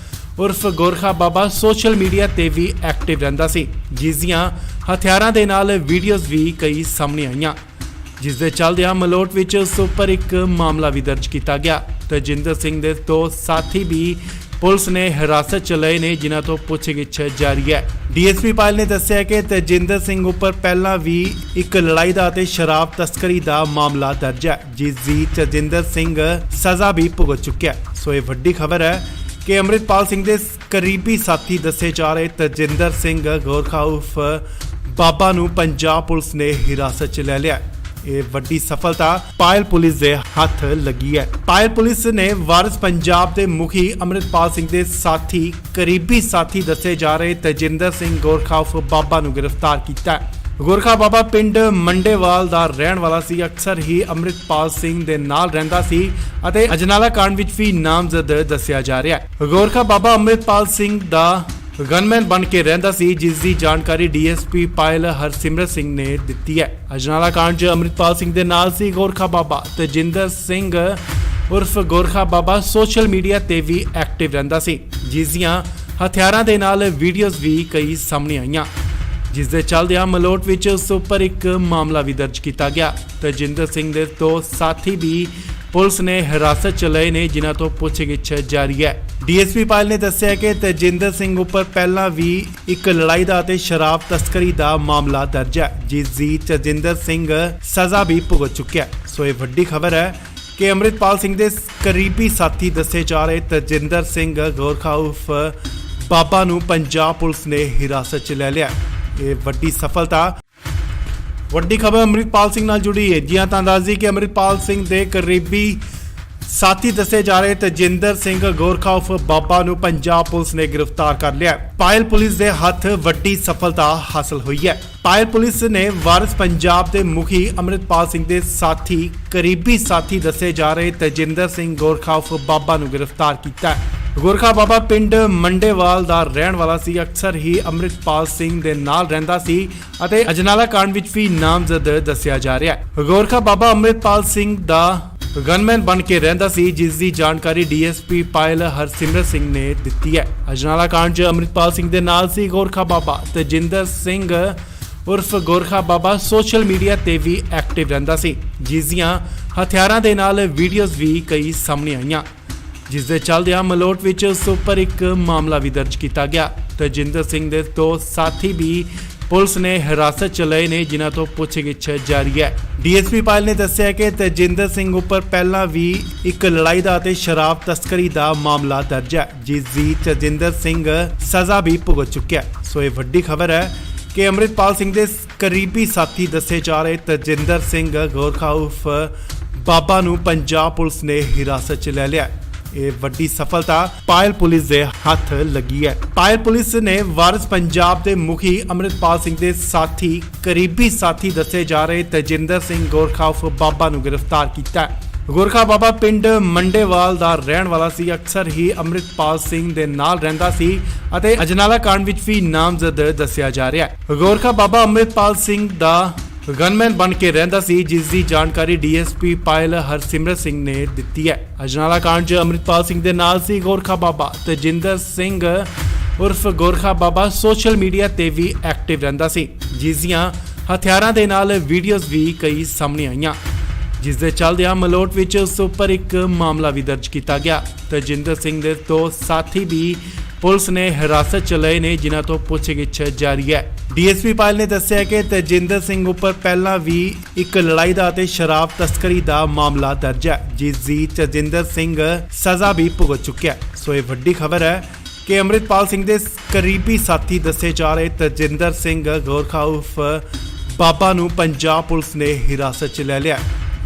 ਉਰਫ ਗੋਰਖਾ ਬਾਬਾ ਸੋਸ਼ਲ ਮੀਡੀਆ ਤੇ ਵੀ ਐਕਟਿਵ ਰਹਿੰਦਾ ਸੀ, ਜਿਸ ਦੀਆਂ ਹਥਿਆਰਾਂ ਦੇ ਨਾਲ ਵੀਡੀਓਜ਼ ਵੀ ਕਈ ਸਾਹਮਣੇ ਆਈਆਂ, ਜਿਸ ਦੇ ਚੱਲਦਿਆਂ ਮਲੋਟ ਵਿੱਚ ਉਸ ਉੱਪਰ ਇੱਕ ਮਾਮਲਾ ਵੀ ਦਰਜ ਕੀਤਾ ਗਿਆ। ਤੇਜਿੰਦਰ ਸਿੰਘ ਦੇ ਦੋ ਸਾਥੀ ਵੀ ਪੁਲਿਸ ਨੇ ਹਿਰਾਸਤ 'ਚ ਲਏ ਨੇ, ਜਿਨ੍ਹਾਂ ਤੋਂ ਪੁੱਛਗਿੱਛ ਜਾਰੀ ਹੈ। ਡੀਐਸਪੀ ਪਾਇਲ ਨੇ ਦੱਸਿਆ ਕਿ ਤੇਜਿੰਦਰ ਸਿੰਘ ਉੱਪਰ ਪਹਿਲਾਂ ਵੀ ਇੱਕ ਲੜਾਈ ਦਾ ਅਤੇ ਸ਼ਰਾਬ ਤਸਕਰੀ ਦਾ ਮਾਮਲਾ ਦਰਜ ਹੈ, ਜਿਸ ਦੀ ਤੇਜਿੰਦਰ ਸਿੰਘ ਸਜ਼ਾ ਵੀ ਭੁਗਤ ਚੁੱਕਿਆ। ਸੋ ਇਹ ਵੱਡੀ ਖਬਰ ਹੈ ਕਿ ਅੰਮ੍ਰਿਤਪਾਲ ਸਿੰਘ ਦੇ ਕਰੀਬੀ ਸਾਥੀ ਦੱਸੇ ਜਾ ਰਹੇ ਤੇਜਿੰਦਰ ਸਿੰਘ ਗੋਰਖਾ ਉਰਫ ਬਾਬਾ ਨੂੰ ਪੰਜਾਬ ਪੁਲਿਸ ਨੇ ਹਿਰਾਸਤ 'ਚ ਲੈ ਲਿਆ। ਇਹ ਵੱਡੀ ਸਫਲਤਾ ਪਾਇਲ ਪੁਲਿਸ ਦੇ ਹੱਥ ਲੱਗੀ ਹੈ। ਪਾਇਲ ਪੁਲਿਸ ਨੇ ਵਾਰਿਸ ਪੰਜਾਬ ਦੇ ਮੁਖੀ ਅੰਮ੍ਰਿਤਪਾਲ ਸਿੰਘ ਦੇ ਸਾਥੀ ਕਰੀਬੀ ਸਾਥੀ ਦੱਸੇ ਜਾ ਰਹੇ ਤੇਜਿੰਦਰ ਸਿੰਘ ਗੋਰਖਾ ਉਰਫ ਬਾਬਾ ਨੂੰ ਗ੍ਰਿਫਤਾਰ ਕੀਤਾ ਹੈ। ਗੋਰਖਾ ਬਾਬਾ ਪਿੰਡ ਮੰਡੇਵਾਲ ਦਾ ਰਹਿਣ ਵਾਲਾ ਸੀ, ਅਕਸਰ ਹੀ ਅੰਮ੍ਰਿਤਪਾਲ ਸਿੰਘ ਦੇ ਨਾਲ ਰਹਿੰਦਾ ਸੀ ਅਤੇ ਅਜਨਾਲਾ ਕਾਂਡ ਵਿੱਚ ਵੀ ਨਾਮਜ਼ਦ ਦੱਸਿਆ ਜਾ ਰਿਹਾ ਹੈ। ਗੋਰਖਾ ਬਾਬਾ ਅੰਮ੍ਰਿਤਪਾਲ ਸਿੰਘ ਦਾ ਗਨਮੈਨ ਬਣ ਕੇ ਰਹਿੰਦਾ ਸੀ, ਜਿਸ ਦੀ ਜਾਣਕਾਰੀ ਡੀਐਸਪੀ ਪਾਇਲ ਹਰਸਿਮਰਤ ਸਿੰਘ ਨੇ ਦਿੱਤੀ ਹੈ। ਅਜਨਾਲਾ ਕਾਂਡ 'ਚ ਅੰਮ੍ਰਿਤਪਾਲ ਸਿੰਘ ਦੇ ਨਾਲ ਸੀ ਗੋਰਖਾ ਬਾਬਾ ਤੇਜਿੰਦਰ ਸਿੰਘ ਉਰਫ ਗੋਰਖਾ ਬਾਬਾ ਸੋਸ਼ਲ ਮੀਡੀਆ ਤੇ ਵੀ ਐਕਟਿਵ ਰਹਿੰਦਾ ਸੀ, ਜਿਸ ਦੀਆਂ ਹਥਿਆਰਾਂ ਦੇ ਨਾਲ ਵੀਡੀਓਜ਼ ਵੀ ਕਈ ਸਾਹਮਣੇ ਆਈਆਂ, ਜਿਸ ਦੇ ਚੱਲਦਿਆਂ ਮਲੋਟ ਵਿੱਚ ਉਸ ਉੱਪਰ ਇੱਕ ਮਾਮਲਾ ਵੀ ਦਰਜ ਕੀਤਾ ਗਿਆ। ਤੇਜਿੰਦਰ ਸਿੰਘ ਦੇ ਦੋ ਸਾਥੀ ਵੀ ਪੁਲਿਸ ਨੇ ਹਿਰਾਸਤ 'ਚ ਲਏ ਨੇ, ਜਿਨ੍ਹਾਂ ਤੋਂ ਪੁੱਛਗਿੱਛ ਜਾਰੀ ਹੈ। ਡੀਐਸਪੀ ਪਾਇਲ ਨੇ ਦੱਸਿਆ ਕਿ ਤੇਜਿੰਦਰ ਸਿੰਘ ਉੱਪਰ ਪਹਿਲਾਂ ਵੀ ਇੱਕ ਲੜਾਈ ਦਾ ਅਤੇ ਸ਼ਰਾਬ ਤਸਕਰੀ ਦਾ ਮਾਮਲਾ ਦਰਜ ਹੈ, ਜਿਸ ਦੀ ਤੇਜਿੰਦਰ ਸਿੰਘ ਸਜ਼ਾ ਵੀ ਭੁਗਤ ਚੁੱਕਿਆ। ਸੋ ਇਹ ਵੱਡੀ ਖਬਰ ਹੈ ਕਿ ਅੰਮ੍ਰਿਤਪਾਲ ਸਿੰਘ ਦੇ ਕਰੀਬੀ ਸਾਥੀ ਦੱਸੇ ਜਾ ਰਹੇ ਤੇਜਿੰਦਰ ਸਿੰਘ ਗੋਰਖਾ ਉਰਫ ਬਾਬਾ ਨੂੰ ਪੰਜਾਬ ਪੁਲਿਸ ਨੇ ਹਿਰਾਸਤ 'ਚ ਲੈ ਲਿਆ। ਇਹ ਵੱਡੀ ਸਫਲਤਾ ਵੱਡੀ ਖਬਰ ਅੰਮ੍ਰਿਤਪਾਲ ਸਿੰਘ ਨਾਲ ਜੁੜੀ ਹੈ। ਜੀ ਹਾਂ, ਤਾਂ ਦੱਸ ਦਈਏ ਕਿ ਅੰਮ੍ਰਿਤਪਾਲ ਸਿੰਘ ਦੇ ਕਰੀਬੀ ਸਾਥੀ ਦੱਸੇ ਜਾ ਰਹੇ ਤੇਜਿੰਦਰ ਸਿੰਘ ਗੋਰਖਾ ਉਰਫ ਬਾਬਾ ਨੂੰ ਪੰਜਾਬ ਪੁਲਿਸ ਨੇ ਗ੍ਰਿਫਤਾਰ ਕਰ ਲਿਆ। ਪਾਇਲ ਪੁਲਿਸ ਦੇ ਹੱਥ ਵੱਡੀ ਸਫਲਤਾ ਹਾਸਲ ਹੋਈ ਹੈ। ਪਾਇਲ ਪੁਲਿਸ ਨੇ ਵਾਰਿਸ ਪੰਜਾਬ ਦੇ ਮੁਖੀ ਅੰਮ੍ਰਿਤਪਾਲ ਸਿੰਘ ਦੇ ਸਾਥੀ ਕਰੀਬੀ ਸਾਥੀ ਦੱਸੇ ਜਾ ਰਹੇ ਤੇਜਿੰਦਰ ਸਿੰਘ ਗੋਰਖਾ ਉਰਫ ਬਾਬਾ ਨੂੰ ਗ੍ਰਿਫਤਾਰ ਕੀਤਾ ਹੈ। ਗੋਰਖਾ ਬਾਬਾ ਪਿੰਡ ਮੰਡੇਵਾਲ ਦਾ ਰਹਿਣ ਵਾਲਾ ਸੀ, ਅਕਸਰ ਹੀ ਅੰਮ੍ਰਿਤਪਾਲ ਸਿੰਘ ਦੇ ਨਾਲ ਰਹਿੰਦਾ ਸੀ ਅਤੇ ਅਜਨਾਲਾ ਕਾਂਡ ਵਿੱਚ ਵੀ ਨਾਮਜ਼ਦ ਦੱਸਿਆ ਜਾ ਰਿਹਾ ਹੈ। ਗੋਰਖਾ ਬਾਬਾ ਅੰਮ੍ਰਿਤਪਾਲ ਸਿੰਘ ਦਾ ਗਨਮੈਨ ਬਣ ਕੇ ਰਹਿੰਦਾ ਸੀ, ਜਿਸ ਦੀ ਜਾਣਕਾਰੀ ਡੀਐਸਪੀ ਪਾਇਲ ਹਰਸਿਮਰਤ ਸਿੰਘ ਨੇ ਦਿੱਤੀ ਹੈ। ਅਜਨਾਲਾ ਕਾਂਡ 'ਚ ਅੰਮ੍ਰਿਤਪਾਲ ਸਿੰਘ ਦੇ ਨਾਲ ਸੀ ਗੋਰਖਾ ਬਾਬਾ ਤੇਜਿੰਦਰ ਸਿੰਘ ਉਰਫ ਗੋਰਖਾ ਬਾਬਾ ਸੋਸ਼ਲ ਮੀਡੀਆ ਤੇ ਵੀ ਐਕਟਿਵ ਰਹਿੰਦਾ ਸੀ, ਜਿਸ ਦੀਆਂ ਹਥਿਆਰਾਂ ਦੇ ਨਾਲ ਵੀਡੀਓਜ਼ ਵੀ ਕਈ ਸਾਹਮਣੇ ਆਈਆਂ, ਜਿਸ ਦੇ ਚੱਲਦਿਆਂ ਮਲੋਟ ਵਿੱਚ ਉਸ ਉੱਪਰ ਇੱਕ ਮਾਮਲਾ ਵੀ ਦਰਜ ਕੀਤਾ ਗਿਆ। ਤੇਜਿੰਦਰ ਸਿੰਘ ਦੇ ਦੋ ਸਾਥੀ ਵੀ ਪੁਲਿਸ ਨੇ ਹਿਰਾਸਤ 'ਚ ਲਏ ਨੇ, ਜਿਨ੍ਹਾਂ ਤੋਂ ਪੁੱਛਗਿੱਛ ਜਾਰੀ ਹੈ। ਡੀਐਸਪੀ ਪਾਇਲ ਨੇ ਦੱਸਿਆ ਕਿ ਤੇਜਿੰਦਰ ਸਿੰਘ ਉੱਪਰ ਪਹਿਲਾਂ ਵੀ ਇੱਕ ਲੜਾਈ ਦਾ ਅਤੇ ਸ਼ਰਾਬ ਤਸਕਰੀ ਦਾ ਮਾਮਲਾ ਦਰਜ ਹੈ, ਜਿਸ ਦੀ ਤੇਜਿੰਦਰ ਸਿੰਘ ਸਜ਼ਾ ਵੀ ਭੁਗਤ ਚੁੱਕਿਆ। ਸੋ ਇਹ ਵੱਡੀ ਖਬਰ ਹੈ ਕਿ ਅੰਮ੍ਰਿਤਪਾਲ ਸਿੰਘ ਦੇ ਕਰੀਬੀ ਸਾਥੀ ਦੱਸੇ ਜਾ ਰਹੇ ਤੇਜਿੰਦਰ ਸਿੰਘ ਗੋਰਖਾ ਉਰਫ ਬਾਬਾ ਨੂੰ ਪੰਜਾਬ ਪੁਲਿਸ ਨੇ ਹਿਰਾਸਤ 'ਚ ਲੈ ਲਿਆ। ਇਹ ਵੱਡੀ ਸਫਲਤਾ ਪਾਇਲ ਪੁਲਿਸ ਦੇ ਹੱਥ ਲੱਗੀ ਹੈ। ਪਾਇਲ ਪੁਲਿਸ ਨੇ ਵਾਰਿਸ ਪੰਜਾਬ ਦੇ ਮੁਖੀ ਅੰਮ੍ਰਿਤਪਾਲ ਸਿੰਘ ਦੇ ਸਾਥੀ ਕਰੀਬੀ ਸਾਥੀ ਦੱਸੇ ਜਾ ਰਹੇ ਤੇਜਿੰਦਰ ਸਿੰਘ ਗੋਰਖਾ ਉਰਫ ਬਾਬਾ ਨੂੰ ਗ੍ਰਿਫਤਾਰ ਕੀਤਾ ਹੈ। ਗੋਰਖਾ ਬਾਬਾ ਪਿੰਡ ਮੰਡੇਵਾਲ ਦਾ ਰਹਿਣ ਵਾਲਾ ਸੀ, ਅਕਸਰ ਹੀ ਅੰਮ੍ਰਿਤਪਾਲ ਸਿੰਘ ਦੇ ਨਾਲ ਰਹਿੰਦਾ ਸੀ ਅਤੇ ਅਜਨਾਲਾ ਕਾਂਡ ਵਿੱਚ ਵੀ ਨਾਮਜ਼ਦ ਦੱਸਿਆ ਜਾ ਰਿਹਾ ਹੈ। ਗੋਰਖਾ ਬਾਬਾ ਅੰਮ੍ਰਿਤਪਾਲ ਸਿੰਘ ਦਾ ਗਨਮੈਨ ਬਣ ਕੇ ਰਹਿੰਦਾ ਸੀ, ਜਿਸ ਦੀ ਜਾਣਕਾਰੀ ਡੀਐਸਪੀ ਪਾਇਲ ਹਰਸਿਮਰਤ ਸਿੰਘ ਨੇ ਦਿੱਤੀ ਹੈ। ਅਜਨਾਲਾ ਕਾਂਡ 'ਚ ਅੰਮ੍ਰਿਤਪਾਲ ਸਿੰਘ ਦੇ ਨਾਲ ਸੀ ਗੋਰਖਾ ਬਾਬਾ ਤੇਜਿੰਦਰ ਸਿੰਘ ਉਰਫ ਗੋਰਖਾ ਬਾਬਾ ਸੋਸ਼ਲ ਮੀਡੀਆ ਤੇ ਵੀ ਐਕਟਿਵ ਰਹਿੰਦਾ ਸੀ, ਜਿਸ ਦੀਆਂ ਹਥਿਆਰਾਂ ਦੇ ਨਾਲ ਵੀਡੀਓਜ਼ ਵੀ ਕਈ ਸਾਹਮਣੇ ਆਈਆਂ, ਜਿਸ ਦੇ ਚੱਲਦਿਆਂ ਮਲੋਟ ਵਿੱਚ ਉਸ ਉੱਪਰ ਇੱਕ ਮਾਮਲਾ ਵੀ ਦਰਜ ਕੀਤਾ ਗਿਆ। ਤੇਜਿੰਦਰ ਸਿੰਘ ਦੇ ਦੋ ਸਾਥੀ ਵੀ ਪੁਲਿਸ ਨੇ ਹਿਰਾਸਤ 'ਚ ਲਏ ਨੇ, ਜਿਨ੍ਹਾਂ ਤੋਂ ਪੁੱਛਗਿੱਛ ਜਾਰੀ ਹੈ। ਡੀਐਸਪੀ ਪਾਇਲ ਨੇ ਦੱਸਿਆ ਕਿ ਤੇਜਿੰਦਰ ਸਿੰਘ ਉੱਪਰ ਪਹਿਲਾਂ ਵੀ ਇੱਕ ਲੜਾਈ ਦਾ ਅਤੇ ਸ਼ਰਾਬ ਤਸਕਰੀ ਦਾ ਮਾਮਲਾ ਦਰਜ ਹੈ, ਜਿਸ ਦੀ ਤੇਜਿੰਦਰ ਸਿੰਘ ਸਜ਼ਾ ਵੀ ਭੁਗਤ ਚੁੱਕਿਆ। ਸੋ ਇਹ ਵੱਡੀ ਖਬਰ ਹੈ ਕਿ ਅੰਮ੍ਰਿਤਪਾਲ ਸਿੰਘ ਦੇ ਕਰੀਬੀ ਸਾਥੀ ਦੱਸੇ ਜਾ ਰਹੇ ਤੇਜਿੰਦਰ ਸਿੰਘ ਗੋਰਖਾ ਉਰਫ ਬਾਬਾ ਨੂੰ ਪੰਜਾਬ ਪੁਲਿਸ ਨੇ ਹਿਰਾਸਤ 'ਚ ਲੈ ਲਿਆ।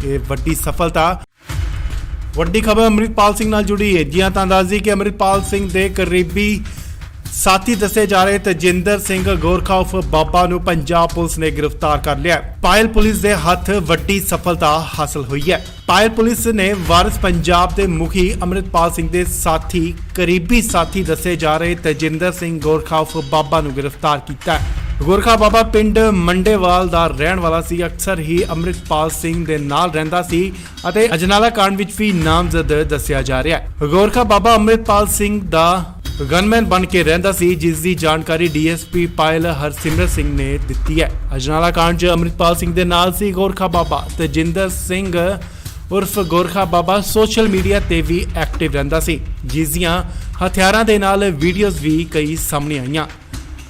ਇਹ ਵੱਡੀ ਸਫਲਤਾ ਵੱਡੀ ਖਬਰ ਅੰਮ੍ਰਿਤਪਾਲ ਸਿੰਘ ਨਾਲ ਜੁੜੀ ਹੈ। ਜੀ ਹਾਂ, ਤਾਂ ਦੱਸ ਦਈਏ ਕਿ ਅੰਮ੍ਰਿਤਪਾਲ ਸਿੰਘ ਦੇ ਕਰੀਬੀ ਸਾਥੀ ਦੱਸੇ ਜਾ ਰਹੇ ਤੇਜਿੰਦਰ ਸਿੰਘ ਗੋਰਖਾ ਉਰਫ ਬਾਬਾ ਨੂੰ ਪੰਜਾਬ ਪੁਲਿਸ ਨੇ ਗ੍ਰਿਫਤਾਰ ਕਰ ਲਿਆ। ਪਾਇਲ ਪੁਲਿਸ ਦੇ ਹੱਥ ਵੱਡੀ ਸਫਲਤਾ ਹਾਸਲ ਹੋਈ ਹੈ। ਪਾਇਲ ਪੁਲਿਸ ਨੇ ਵਾਰਿਸ ਪੰਜਾਬ ਦੇ ਮੁਖੀ ਅੰਮ੍ਰਿਤਪਾਲ ਸਿੰਘ ਦੇ ਸਾਥੀ ਕਰੀਬੀ ਸਾਥੀ ਦੱਸੇ ਜਾ ਰਹੇ ਤੇਜਿੰਦਰ ਸਿੰਘ ਗੋਰਖਾ ਉਰਫ ਬਾਬਾ ਨੂੰ ਗ੍ਰਿਫਤਾਰ ਕੀਤਾ ਹੈ। ਗੋਰਖਾ ਬਾਬਾ ਪਿੰਡ ਮੰਡੇਵਾਲ ਦਾ ਰਹਿਣ ਵਾਲਾ ਸੀ। ਅਕਸਰ ਹੀ ਅੰਮ੍ਰਿਤਪਾਲ ਸਿੰਘ ਦੇ ਨਾਲ ਰਹਿੰਦਾ ਸੀ ਅਤੇ ਅਜਨਾਲਾ ਕਾਂਡ ਵਿੱਚ ਵੀ ਨਾਮਜ਼ਦ ਦੱਸਿਆ ਜਾ ਰਿਹਾ ਹੈ। ਗੋਰਖਾ ਬਾਬਾ ਅੰਮ੍ਰਿਤਪਾਲ ਸਿੰਘ ਦਾ ਗਨਮੈਨ ਬਣ ਕੇ ਰਹਿੰਦਾ ਸੀ, ਜਿਸ ਦੀ ਜਾਣਕਾਰੀ ਡੀਐਸਪੀ ਪਾਇਲ ਹਰਸਿਮਰਤ ਸਿੰਘ ਨੇ ਦਿੱਤੀ ਹੈ। ਅਜਨਾਲਾ ਕਾਂਡ 'ਚ ਅੰਮ੍ਰਿਤਪਾਲ ਸਿੰਘ ਦੇ ਨਾਲ ਸੀ ਗੋਰਖਾ ਬਾਬਾ। ਤੇਜਿੰਦਰ ਸਿੰਘ ਉਰਫ ਗੋਰਖਾ ਬਾਬਾ ਸੋਸ਼ਲ ਮੀਡੀਆ ਤੇ ਵੀ ਐਕਟਿਵ ਰਹਿੰਦਾ ਸੀ, ਜਿਸ ਦੀਆਂ ਹਥਿਆਰਾਂ ਦੇ ਨਾਲ ਵੀਡੀਓਜ਼ ਵੀ ਕਈ ਸਾਹਮਣੇ ਆਈਆਂ,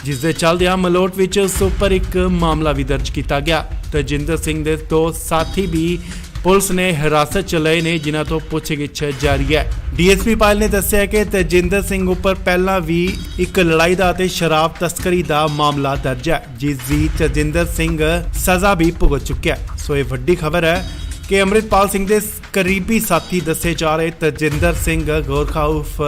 ਜਿਸ ਦੇ ਚੱਲਦਿਆਂ ਮਲੋਟ ਵਿੱਚ ਉਸ ਉੱਪਰ ਇੱਕ ਮਾਮਲਾ ਵੀ ਦਰਜ ਕੀਤਾ ਗਿਆ। ਤੇਜਿੰਦਰ ਸਿੰਘ ਦੇ ਦੋ ਸਾਥੀ ਵੀ ਪੁਲਿਸ ਨੇ ਹਿਰਾਸਤ 'ਚ ਲਏ ਨੇ, ਜਿਨ੍ਹਾਂ ਤੋਂ ਪੁੱਛਗਿੱਛ ਜਾਰੀ ਹੈ। ਡੀਐਸਪੀ ਪਾਇਲ ਨੇ ਦੱਸਿਆ ਕਿ ਤੇਜਿੰਦਰ ਸਿੰਘ ਉੱਪਰ ਪਹਿਲਾਂ ਵੀ ਇੱਕ ਲੜਾਈ ਦਾ ਅਤੇ ਸ਼ਰਾਬ ਤਸਕਰੀ ਦਾ ਮਾਮਲਾ ਦਰਜ ਹੈ, ਜਿਸ ਦੀ ਤੇਜਿੰਦਰ ਸਿੰਘ ਸਜ਼ਾ ਵੀ ਭੁਗਤ ਚੁੱਕਿਆ। ਸੋ ਇਹ ਵੱਡੀ ਖਬਰ ਹੈ ਕਿ ਅੰਮ੍ਰਿਤਪਾਲ ਸਿੰਘ ਦੇ ਕਰੀਬੀ ਸਾਥੀ ਦੱਸੇ ਜਾ ਰਹੇ ਤੇਜਿੰਦਰ ਸਿੰਘ ਗੋਰਖਾ ਉਰਫ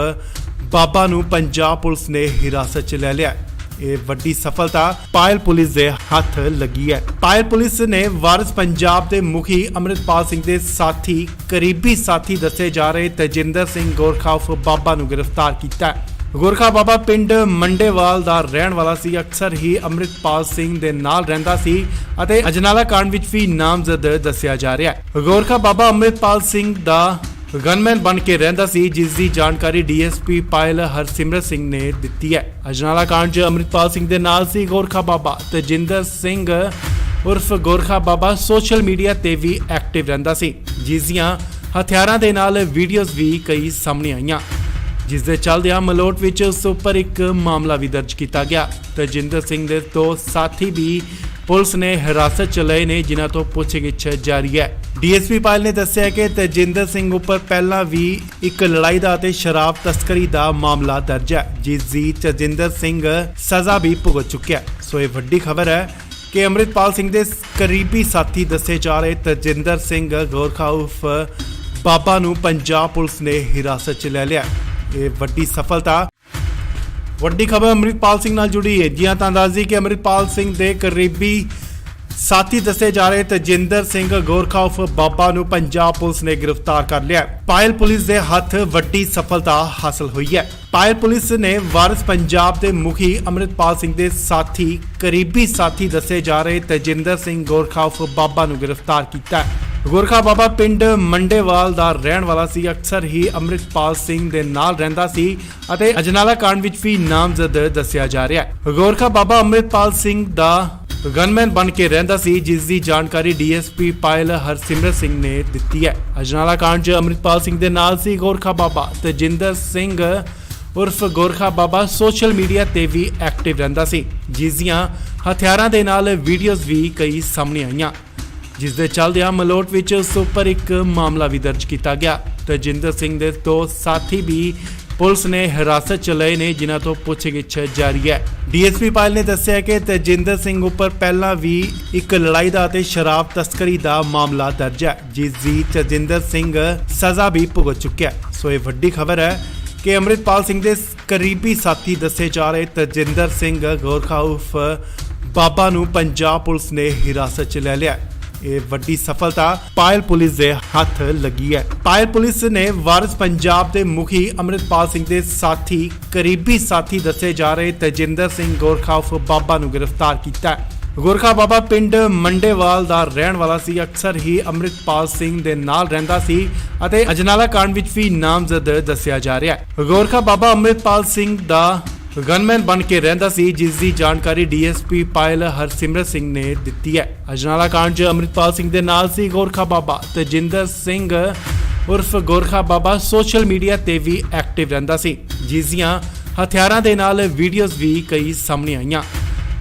ਬਾਬਾ ਨੂੰ ਪੰਜਾਬ ਪੁਲਿਸ ਨੇ ਹਿਰਾਸਤ 'ਚ ਲੈ ਲਿਆ। ਇਹ ਵੱਡੀ ਸਫਲਤਾ ਪਾਇਲ ਪੁਲਿਸ ਦੇ ਹੱਥ ਲੱਗੀ ਹੈ। ਪਾਇਲ ਪੁਲਿਸ ਨੇ ਵਾਰਿਸ ਪੰਜਾਬ ਦੇ ਮੁਖੀ ਅੰਮ੍ਰਿਤਪਾਲ ਸਿੰਘ ਦੇ ਸਾਥੀ ਕਰੀਬੀ ਸਾਥੀ ਦੱਸੇ ਜਾ ਰਹੇ ਤੇਜਿੰਦਰ ਸਿੰਘ ਗੋਰਖਾ ਉਰਫ ਬਾਬਾ ਨੂੰ ਗ੍ਰਿਫਤਾਰ ਕੀਤਾ ਹੈ। ਗੋਰਖਾ ਬਾਬਾ ਪਿੰਡ ਮੰਡੇਵਾਲ ਦਾ ਰਹਿਣ ਵਾਲਾ ਸੀ। ਅਕਸਰ ਹੀ ਅੰਮ੍ਰਿਤਪਾਲ ਸਿੰਘ ਦੇ ਨਾਲ ਰਹਿੰਦਾ ਸੀ ਅਤੇ ਅਜਨਾਲਾ ਕਾਂਡ ਵਿੱਚ ਵੀ ਨਾਮਜ਼ਦ ਦੱਸਿਆ ਜਾ ਰਿਹਾ ਹੈ। ਗੋਰਖਾ ਬਾਬਾ ਅੰਮ੍ਰਿਤਪਾਲ ਸਿੰਘ ਦਾ ਗਨਮੈਨ ਬਣ ਕੇ ਰਹਿੰਦਾ ਸੀ, ਜਿਸ ਦੀ ਜਾਣਕਾਰੀ ਡੀਐਸਪੀ ਪਾਇਲ ਹਰਸਿਮਰਤ ਸਿੰਘ ਨੇ ਦਿੱਤੀ ਹੈ। ਅਜਨਾਲਾ ਕਾਂਡ 'ਚ ਅੰਮ੍ਰਿਤਪਾਲ ਸਿੰਘ ਦੇ ਨਾਲ ਸੀ ਗੋਰਖਾ ਬਾਬਾ। ਤੇਜਿੰਦਰ ਸਿੰਘ ਉਰਫ ਗੋਰਖਾ ਬਾਬਾ ਸੋਸ਼ਲ ਮੀਡੀਆ ਤੇ ਵੀ ਐਕਟਿਵ ਰਹਿੰਦਾ ਸੀ, ਜਿਸ ਦੀਆਂ ਹਥਿਆਰਾਂ ਦੇ ਨਾਲ ਵੀਡੀਓਜ਼ ਵੀ ਕਈ ਸਾਹਮਣੇ ਆਈਆਂ, ਜਿਸ ਦੇ ਚੱਲਦਿਆਂ ਮਲੋਟ ਵਿੱਚ ਉਸ ਉੱਪਰ ਇੱਕ ਮਾਮਲਾ ਵੀ ਦਰਜ ਕੀਤਾ ਗਿਆ। ਤੇਜਿੰਦਰ ਸਿੰਘ ਦੇ ਦੋ ਸਾਥੀ ਵੀ ਪੁਲਿਸ ਨੇ ਹਿਰਾਸਤ 'ਚ ਲਏ ਨੇ, ਜਿਨ੍ਹਾਂ ਤੋਂ ਪੁੱਛਗਿੱਛ ਜਾਰੀ ਹੈ। ਡੀਐਸਪੀ ਪਾਇਲ ਨੇ ਦੱਸਿਆ ਕਿ ਤੇਜਿੰਦਰ ਸਿੰਘ ਉੱਪਰ ਪਹਿਲਾਂ ਵੀ ਇੱਕ ਲੜਾਈ ਦਾ ਅਤੇ ਸ਼ਰਾਬ ਤਸਕਰੀ ਦਾ ਮਾਮਲਾ ਦਰਜ ਹੈ, ਜਿਸ ਦੀ ਤੇਜਿੰਦਰ ਸਿੰਘ ਸਜ਼ਾ ਵੀ ਭੁਗਤ ਚੁੱਕਿਆ। ਸੋ ਇਹ ਵੱਡੀ ਖਬਰ ਹੈ ਕਿ ਅੰਮ੍ਰਿਤਪਾਲ ਸਿੰਘ ਦੇ ਕਰੀਬੀ ਸਾਥੀ ਦੱਸੇ ਜਾ ਰਹੇ ਤੇਜਿੰਦਰ ਸਿੰਘ ਗੋਰਖਾ ਉਰਫ ਬਾਬਾ ਨੂੰ ਪੰਜਾਬ ਪੁਲਿਸ ਨੇ ਹਿਰਾਸਤ 'ਚ ਲੈ ਲਿਆ। ਇਹ ਵੱਡੀ ਸਫਲਤਾ ਵੱਡੀ ਖਬਰ ਅੰਮ੍ਰਿਤਪਾਲ ਸਿੰਘ ਨਾਲ ਜੁੜੀ ਹੈ। ਜੀ ਹਾਂ, ਤਾਂ ਦੱਸ ਦਈਏ ਕਿ ਅੰਮ੍ਰਿਤਪਾਲ ਸਿੰਘ ਦੇ ਕਰੀਬੀ ਸਾਥੀ ਦੱਸੇ ਜਾ ਰਹੇ ਤੇਜਿੰਦਰ ਸਿੰਘ ਗੋਰਖਾ ਉਰਫ ਬਾਬਾ ਨੂੰ ਪੰਜਾਬ ਪੁਲਿਸ ਨੇ ਗ੍ਰਿਫਤਾਰ ਕਰ ਲਿਆ। ਪਾਇਲ ਪੁਲਿਸ ਦੇ ਹੱਥ ਵੱਡੀ ਸਫਲਤਾ ਹਾਸਲ ਹੋਈ ਹੈ। ਪਾਇਲ ਪੁਲਿਸ ਨੇ ਵਾਰਿਸ ਪੰਜਾਬ ਦੇ ਮੁਖੀ ਅੰਮ੍ਰਿਤਪਾਲ ਸਿੰਘ ਦੇ ਸਾਥੀ ਕਰੀਬੀ ਸਾਥੀ ਦੱਸੇ ਜਾ ਰਹੇ ਤੇਜਿੰਦਰ ਸਿੰਘ ਗੋਰਖਾ ਉਰਫ ਬਾਬਾ ਨੂੰ ਗ੍ਰਿਫਤਾਰ ਕੀਤਾ ਹੈ। ਗੋਰਖਾ ਬਾਬਾ ਪਿੰਡ ਮੰਡੇਵਾਲ ਦਾ ਰਹਿਣ ਵਾਲਾ ਸੀ। ਅਕਸਰ ਹੀ ਅੰਮ੍ਰਿਤਪਾਲ ਸਿੰਘ ਦੇ ਨਾਲ ਰਹਿੰਦਾ ਸੀ ਅਤੇ ਅਜਨਾਲਾ ਕਾਂਡ ਵਿੱਚ ਵੀ ਨਾਮਜ਼ਦ ਦੱਸਿਆ ਜਾ ਰਿਹਾ ਹੈ। ਗੋਰਖਾ ਬਾਬਾ ਅੰਮ੍ਰਿਤਪਾਲ ਸਿੰਘ ਦਾ ਗਨਮੈਨ ਬਣ ਕੇ ਰਹਿੰਦਾ ਸੀ, ਜਿਸ ਦੀ ਜਾਣਕਾਰੀ ਡੀਐਸਪੀ ਪਾਇਲ ਹਰਸਿਮਰਤ ਸਿੰਘ ਨੇ ਦਿੱਤੀ ਹੈ। ਅਜਨਾਲਾ ਕਾਂਡ 'ਚ ਅੰਮ੍ਰਿਤਪਾਲ ਸਿੰਘ ਦੇ ਨਾਲ ਸੀ ਗੋਰਖਾ ਬਾਬਾ। ਤੇਜਿੰਦਰ ਸਿੰਘ ਉਰਫ ਗੋਰਖਾ ਬਾਬਾ ਸੋਸ਼ਲ ਮੀਡੀਆ ਤੇ ਵੀ ਐਕਟਿਵ ਰਹਿੰਦਾ ਸੀ, ਜਿਸ ਦੀਆਂ ਹਥਿਆਰਾਂ ਦੇ ਨਾਲ ਵੀਡੀਓਜ਼ ਵੀ ਕਈ ਸਾਹਮਣੇ ਆਈਆਂ, ਜਿਸ ਦੇ ਚੱਲਦਿਆਂ ਮਲੋਟ ਵਿੱਚ ਉਸ ਉੱਪਰ ਇੱਕ ਮਾਮਲਾ ਵੀ ਦਰਜ ਕੀਤਾ ਗਿਆ। ਤੇਜਿੰਦਰ ਸਿੰਘ ਦੇ ਦੋ ਸਾਥੀ ਵੀ ਪੁਲਿਸ ਨੇ ਹਿਰਾਸਤ 'ਚ ਲਏ ਨੇ, ਜਿਨ੍ਹਾਂ ਤੋਂ ਪੁੱਛਗਿੱਛ ਜਾਰੀ ਹੈ। ਡੀਐਸਪੀ ਪਾਇਲ ਨੇ ਦੱਸਿਆ ਕਿ ਤੇਜਿੰਦਰ ਸਿੰਘ ਉੱਪਰ ਪਹਿਲਾਂ ਵੀ ਇੱਕ ਲੜਾਈ ਦਾ ਅਤੇ ਸ਼ਰਾਬ ਤਸਕਰੀ ਦਾ ਮਾਮਲਾ ਦਰਜ ਹੈ, ਜਿਸ ਦੀ ਤੇਜਿੰਦਰ ਸਿੰਘ ਸਜ਼ਾ ਵੀ ਭੁਗਤ ਚੁੱਕਿਆ। ਸੋ ਇਹ ਵੱਡੀ ਖਬਰ ਹੈ ਕਿ ਅੰਮ੍ਰਿਤਪਾਲ ਸਿੰਘ ਦੇ ਕਰੀਬੀ ਸਾਥੀ ਦੱਸੇ ਜਾ ਰਹੇ ਤੇਜਿੰਦਰ ਸਿੰਘ ਗੋਰਖਾ ਉਰਫ ਬਾਬਾ ਨੂੰ ਪੰਜਾਬ ਪੁਲਿਸ ਨੇ ਹਿਰਾਸਤ 'ਚ ਲੈ ਲਿਆ। ਇਹ ਵੱਡੀ ਸਫਲਤਾ ਪਾਇਲ ਪੁਲਿਸ ਦੇ ਹੱਥ ਲੱਗੀ ਹੈ। ਪਾਇਲ ਪੁਲਿਸ ਨੇ ਵਾਰਿਸ ਪੰਜਾਬ ਦੇ ਮੁਖੀ ਅੰਮ੍ਰਿਤਪਾਲ ਸਿੰਘ ਦੇ ਸਾਥੀ ਕਰੀਬੀ ਸਾਥੀ ਦੱਸੇ ਜਾ ਰਹੇ ਤੇਜਿੰਦਰ ਸਿੰਘ ਗੋਰਖਾ ਉਰਫ ਬਾਬਾ ਨੂੰ ਗ੍ਰਿਫਤਾਰ ਕੀਤਾ ਹੈ। ਗੋਰਖਾ ਬਾਬਾ ਪਿੰਡ ਮੰਡੇਵਾਲ ਦਾ ਰਹਿਣ ਵਾਲਾ ਸੀ। ਅਕਸਰ ਹੀ ਅੰਮ੍ਰਿਤਪਾਲ ਸਿੰਘ ਦੇ ਨਾਲ ਰਹਿੰਦਾ ਸੀ ਅਤੇ ਅਜਨਾਲਾ ਕਾਂਡ ਵਿੱਚ ਵੀ ਨਾਮਜ਼ਦ ਦੱਸਿਆ ਜਾ ਰਿਹਾ ਹੈ। ਗੋਰਖਾ ਬਾਬਾ ਅੰਮ੍ਰਿਤਪਾਲ ਸਿੰਘ ਦਾ ਗਨਮੈਨ ਬਣ ਕੇ ਰਹਿੰਦਾ ਸੀ, ਜਿਸ ਦੀ ਜਾਣਕਾਰੀ ਡੀਐਸਪੀ ਪਾਇਲ ਹਰਸਿਮਰਤ ਸਿੰਘ ਨੇ ਦਿੱਤੀ ਹੈ। ਅਜਨਾਲਾ ਕਾਂਡ 'ਚ ਅੰਮ੍ਰਿਤਪਾਲ ਸਿੰਘ ਦੇ ਨਾਲ ਸੀ ਗੋਰਖਾ ਬਾਬਾ। ਤੇਜਿੰਦਰ ਸਿੰਘ ਉਰਫ ਗੋਰਖਾ ਬਾਬਾ ਸੋਸ਼ਲ ਮੀਡੀਆ ਤੇ ਵੀ ਐਕਟਿਵ ਰਹਿੰਦਾ ਸੀ, ਜਿਸ ਦੀਆਂ ਹਥਿਆਰਾਂ ਦੇ ਨਾਲ ਵੀਡੀਓਜ਼ ਵੀ ਕਈ ਸਾਹਮਣੇ ਆਈਆਂ,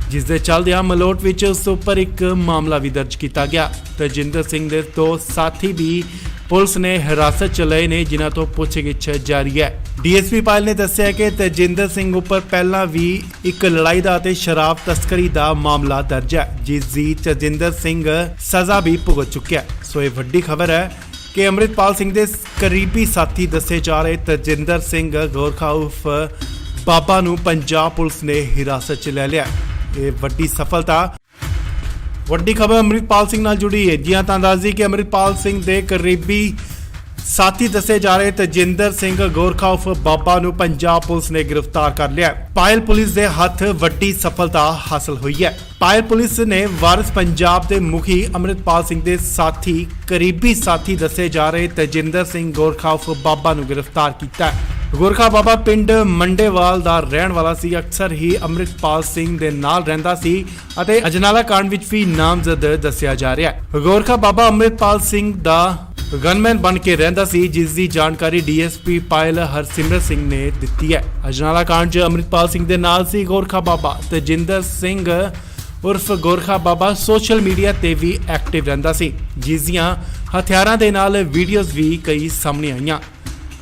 ਜਿਸ ਦੇ ਚੱਲਦਿਆਂ ਮਲੋਟ ਵਿੱਚ ਉਸ ਉੱਪਰ ਇੱਕ ਮਾਮਲਾ ਵੀ ਦਰਜ ਕੀਤਾ ਗਿਆ। ਤੇਜਿੰਦਰ ਸਿੰਘ ਦੇ ਦੋ ਸਾਥੀ ਵੀ ਪੁਲਿਸ ਨੇ ਹਿਰਾਸਤ 'ਚ ਲਏ ਨੇ, ਜਿਨ੍ਹਾਂ ਤੋਂ ਪੁੱਛਗਿੱਛ ਜਾਰੀ ਹੈ। ਡੀਐਸਪੀ ਪਾਇਲ ਨੇ ਦੱਸਿਆ ਕਿ ਤੇਜਿੰਦਰ ਸਿੰਘ ਉੱਪਰ ਪਹਿਲਾਂ ਵੀ ਇੱਕ ਲੜਾਈ ਦਾ ਅਤੇ ਸ਼ਰਾਬ ਤਸਕਰੀ ਦਾ ਮਾਮਲਾ ਦਰਜ ਹੈ, ਜਿਸ ਦੀ ਤੇਜਿੰਦਰ ਸਿੰਘ ਸਜ਼ਾ ਵੀ ਭੁਗਤ ਚੁੱਕਿਆ। ਸੋ ਇਹ ਵੱਡੀ ਖਬਰ ਹੈ ਕਿ ਅੰਮ੍ਰਿਤਪਾਲ ਸਿੰਘ ਦੇ ਕਰੀਬੀ ਸਾਥੀ ਦੱਸੇ ਜਾ ਰਹੇ ਤੇਜਿੰਦਰ ਸਿੰਘ ਗੋਰਖਾ ਉਰਫ ਬਾਬਾ ਨੂੰ ਪੰਜਾਬ ਪੁਲਿਸ ਨੇ ਹਿਰਾਸਤ 'ਚ ਲੈ ਲਿਆ। ਇਹ ਵੱਡੀ ਸਫਲਤਾ ਵੱਡੀ ਖਬਰ ਅੰਮ੍ਰਿਤਪਾਲ ਸਿੰਘ ਨਾਲ ਜੁੜੀ ਹੈ। ਜੀ ਹਾਂ, ਤਾਂ ਦੱਸ ਦਈਏ ਕਿ ਅੰਮ੍ਰਿਤਪਾਲ ਸਿੰਘ ਦੇ ਕਰੀਬੀ ਸਾਥੀ ਦੱਸੇ ਜਾ ਰਹੇ ਤਜਿੰਦਰ ਸਿੰਘ ਗੋਰਖਾ ਉਰਫ ਬਾਬਾ ਨੂੰ ਪੰਜਾਬ ਪੁਲਿਸ ਨੇ ਗ੍ਰਿਫਤਾਰ ਕਰ ਲਿਆ ਹੈ। ਪਾਇਲ ਪੁਲਿਸ ਦੇ ਹੱਥ ਵੱਡੀ ਸਫਲਤਾ ਹਾਸਲ ਹੋਈ ਹੈ। ਪਾਇਲ ਪੁਲਿਸ ਨੇ ਵਾਰਿਸ ਪੰਜਾਬ ਦੇ ਮੁਖੀ ਅੰਮ੍ਰਿਤਪਾਲ ਸਿੰਘ ਦੇ ਸਾਥੀ ਕਰੀਬੀ ਸਾਥੀ ਦੱਸੇ ਜਾ ਰਹੇ ਤਜਿੰਦਰ ਸਿੰਘ ਗੋਰਖਾ ਉਰਫ ਬਾਬਾ ਨੂੰ ਗ੍ਰਿਫਤਾਰ ਕੀਤਾ ਹੈ। ਗੋਰਖਾ ਬਾਬਾ ਪਿੰਡ ਮੰਡੇਵਾਲ ਦਾ ਰਹਿਣ ਵਾਲਾ ਸੀ। ਅਕਸਰ ਹੀ ਅੰਮ੍ਰਿਤਪਾਲ ਸਿੰਘ ਦੇ ਨਾਲ ਰਹਿੰਦਾ ਸੀ ਅਤੇ ਅਜਨਾਲਾ ਕਾਂਡ ਵਿੱਚ ਵੀ ਨਾਮਜ਼ਦ ਦੱਸਿਆ ਜਾ ਰਿਹਾ ਹੈ। ਗੋਰਖਾ ਬਾਬਾ ਅੰਮ੍ਰਿਤਪਾਲ ਸਿੰਘ ਦਾ ਗਨਮੈਨ ਬਣ ਕੇ ਰਹਿੰਦਾ ਸੀ, ਜਿਸ ਦੀ ਜਾਣਕਾਰੀ ਡੀਐਸਪੀ ਪਾਇਲ ਹਰਸਿਮਰਤ ਸਿੰਘ ਨੇ ਦਿੱਤੀ ਹੈ। ਅਜਨਾਲਾ ਕਾਂਡ 'ਚ ਅੰਮ੍ਰਿਤਪਾਲ ਸਿੰਘ ਦੇ ਨਾਲ ਸੀ ਗੋਰਖਾ ਬਾਬਾ। ਤਜਿੰਦਰ ਸਿੰਘ ਉਰਫ ਗੋਰਖਾ ਬਾਬਾ ਸੋਸ਼ਲ ਮੀਡੀਆ ਤੇ ਵੀ ਐਕਟਿਵ ਰਹਿੰਦਾ ਸੀ, ਜਿਸ ਦੀਆਂ ਹਥਿਆਰਾਂ ਦੇ ਨਾਲ ਵੀਡੀਓਜ਼ ਵੀ ਕਈ ਸਾਹਮਣੇ ਆਈਆਂ,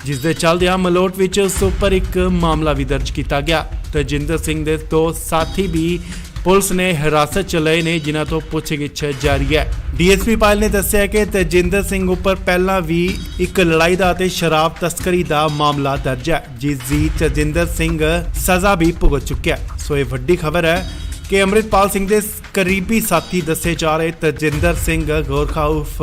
ਜਿਸ ਦੇ ਚੱਲਦਿਆਂ ਮਲੋਟ ਵਿੱਚ ਉਸ ਉੱਪਰ ਇੱਕ ਮਾਮਲਾ ਵੀ ਦਰਜ ਕੀਤਾ ਗਿਆ। ਤਜਿੰਦਰ ਸਿੰਘ ਦੇ ਦੋ ਸਾਥੀ ਵੀ ਪੁਲਿਸ ਨੇ ਹਿਰਾਸਤ 'ਚ ਲਏ ਨੇ, ਜਿਨ੍ਹਾਂ ਤੋਂ ਪੁੱਛਗਿੱਛ ਜਾਰੀ ਹੈ। ਡੀਐਸਪੀ ਪਾਇਲ ਨੇ ਦੱਸਿਆ ਕਿ ਤਜਿੰਦਰ ਸਿੰਘ ਉੱਪਰ ਪਹਿਲਾਂ ਵੀ ਇੱਕ ਲੜਾਈ ਦਾ ਅਤੇ ਸ਼ਰਾਬ ਤਸਕਰੀ ਦਾ ਮਾਮਲਾ ਦਰਜ ਹੈ, ਜਿਸ ਦੀ ਤਜਿੰਦਰ ਸਿੰਘ ਸਜ਼ਾ ਵੀ ਭੁਗਤ ਚੁੱਕਿਆ। ਸੋ ਇਹ ਵੱਡੀ ਖਬਰ ਹੈ ਕਿ ਅੰਮ੍ਰਿਤਪਾਲ ਸਿੰਘ ਦੇ ਕਰੀਬੀ ਸਾਥੀ ਦੱਸੇ ਜਾ ਰਹੇ ਤਜਿੰਦਰ ਸਿੰਘ ਗੋਰਖਾ ਉਰਫ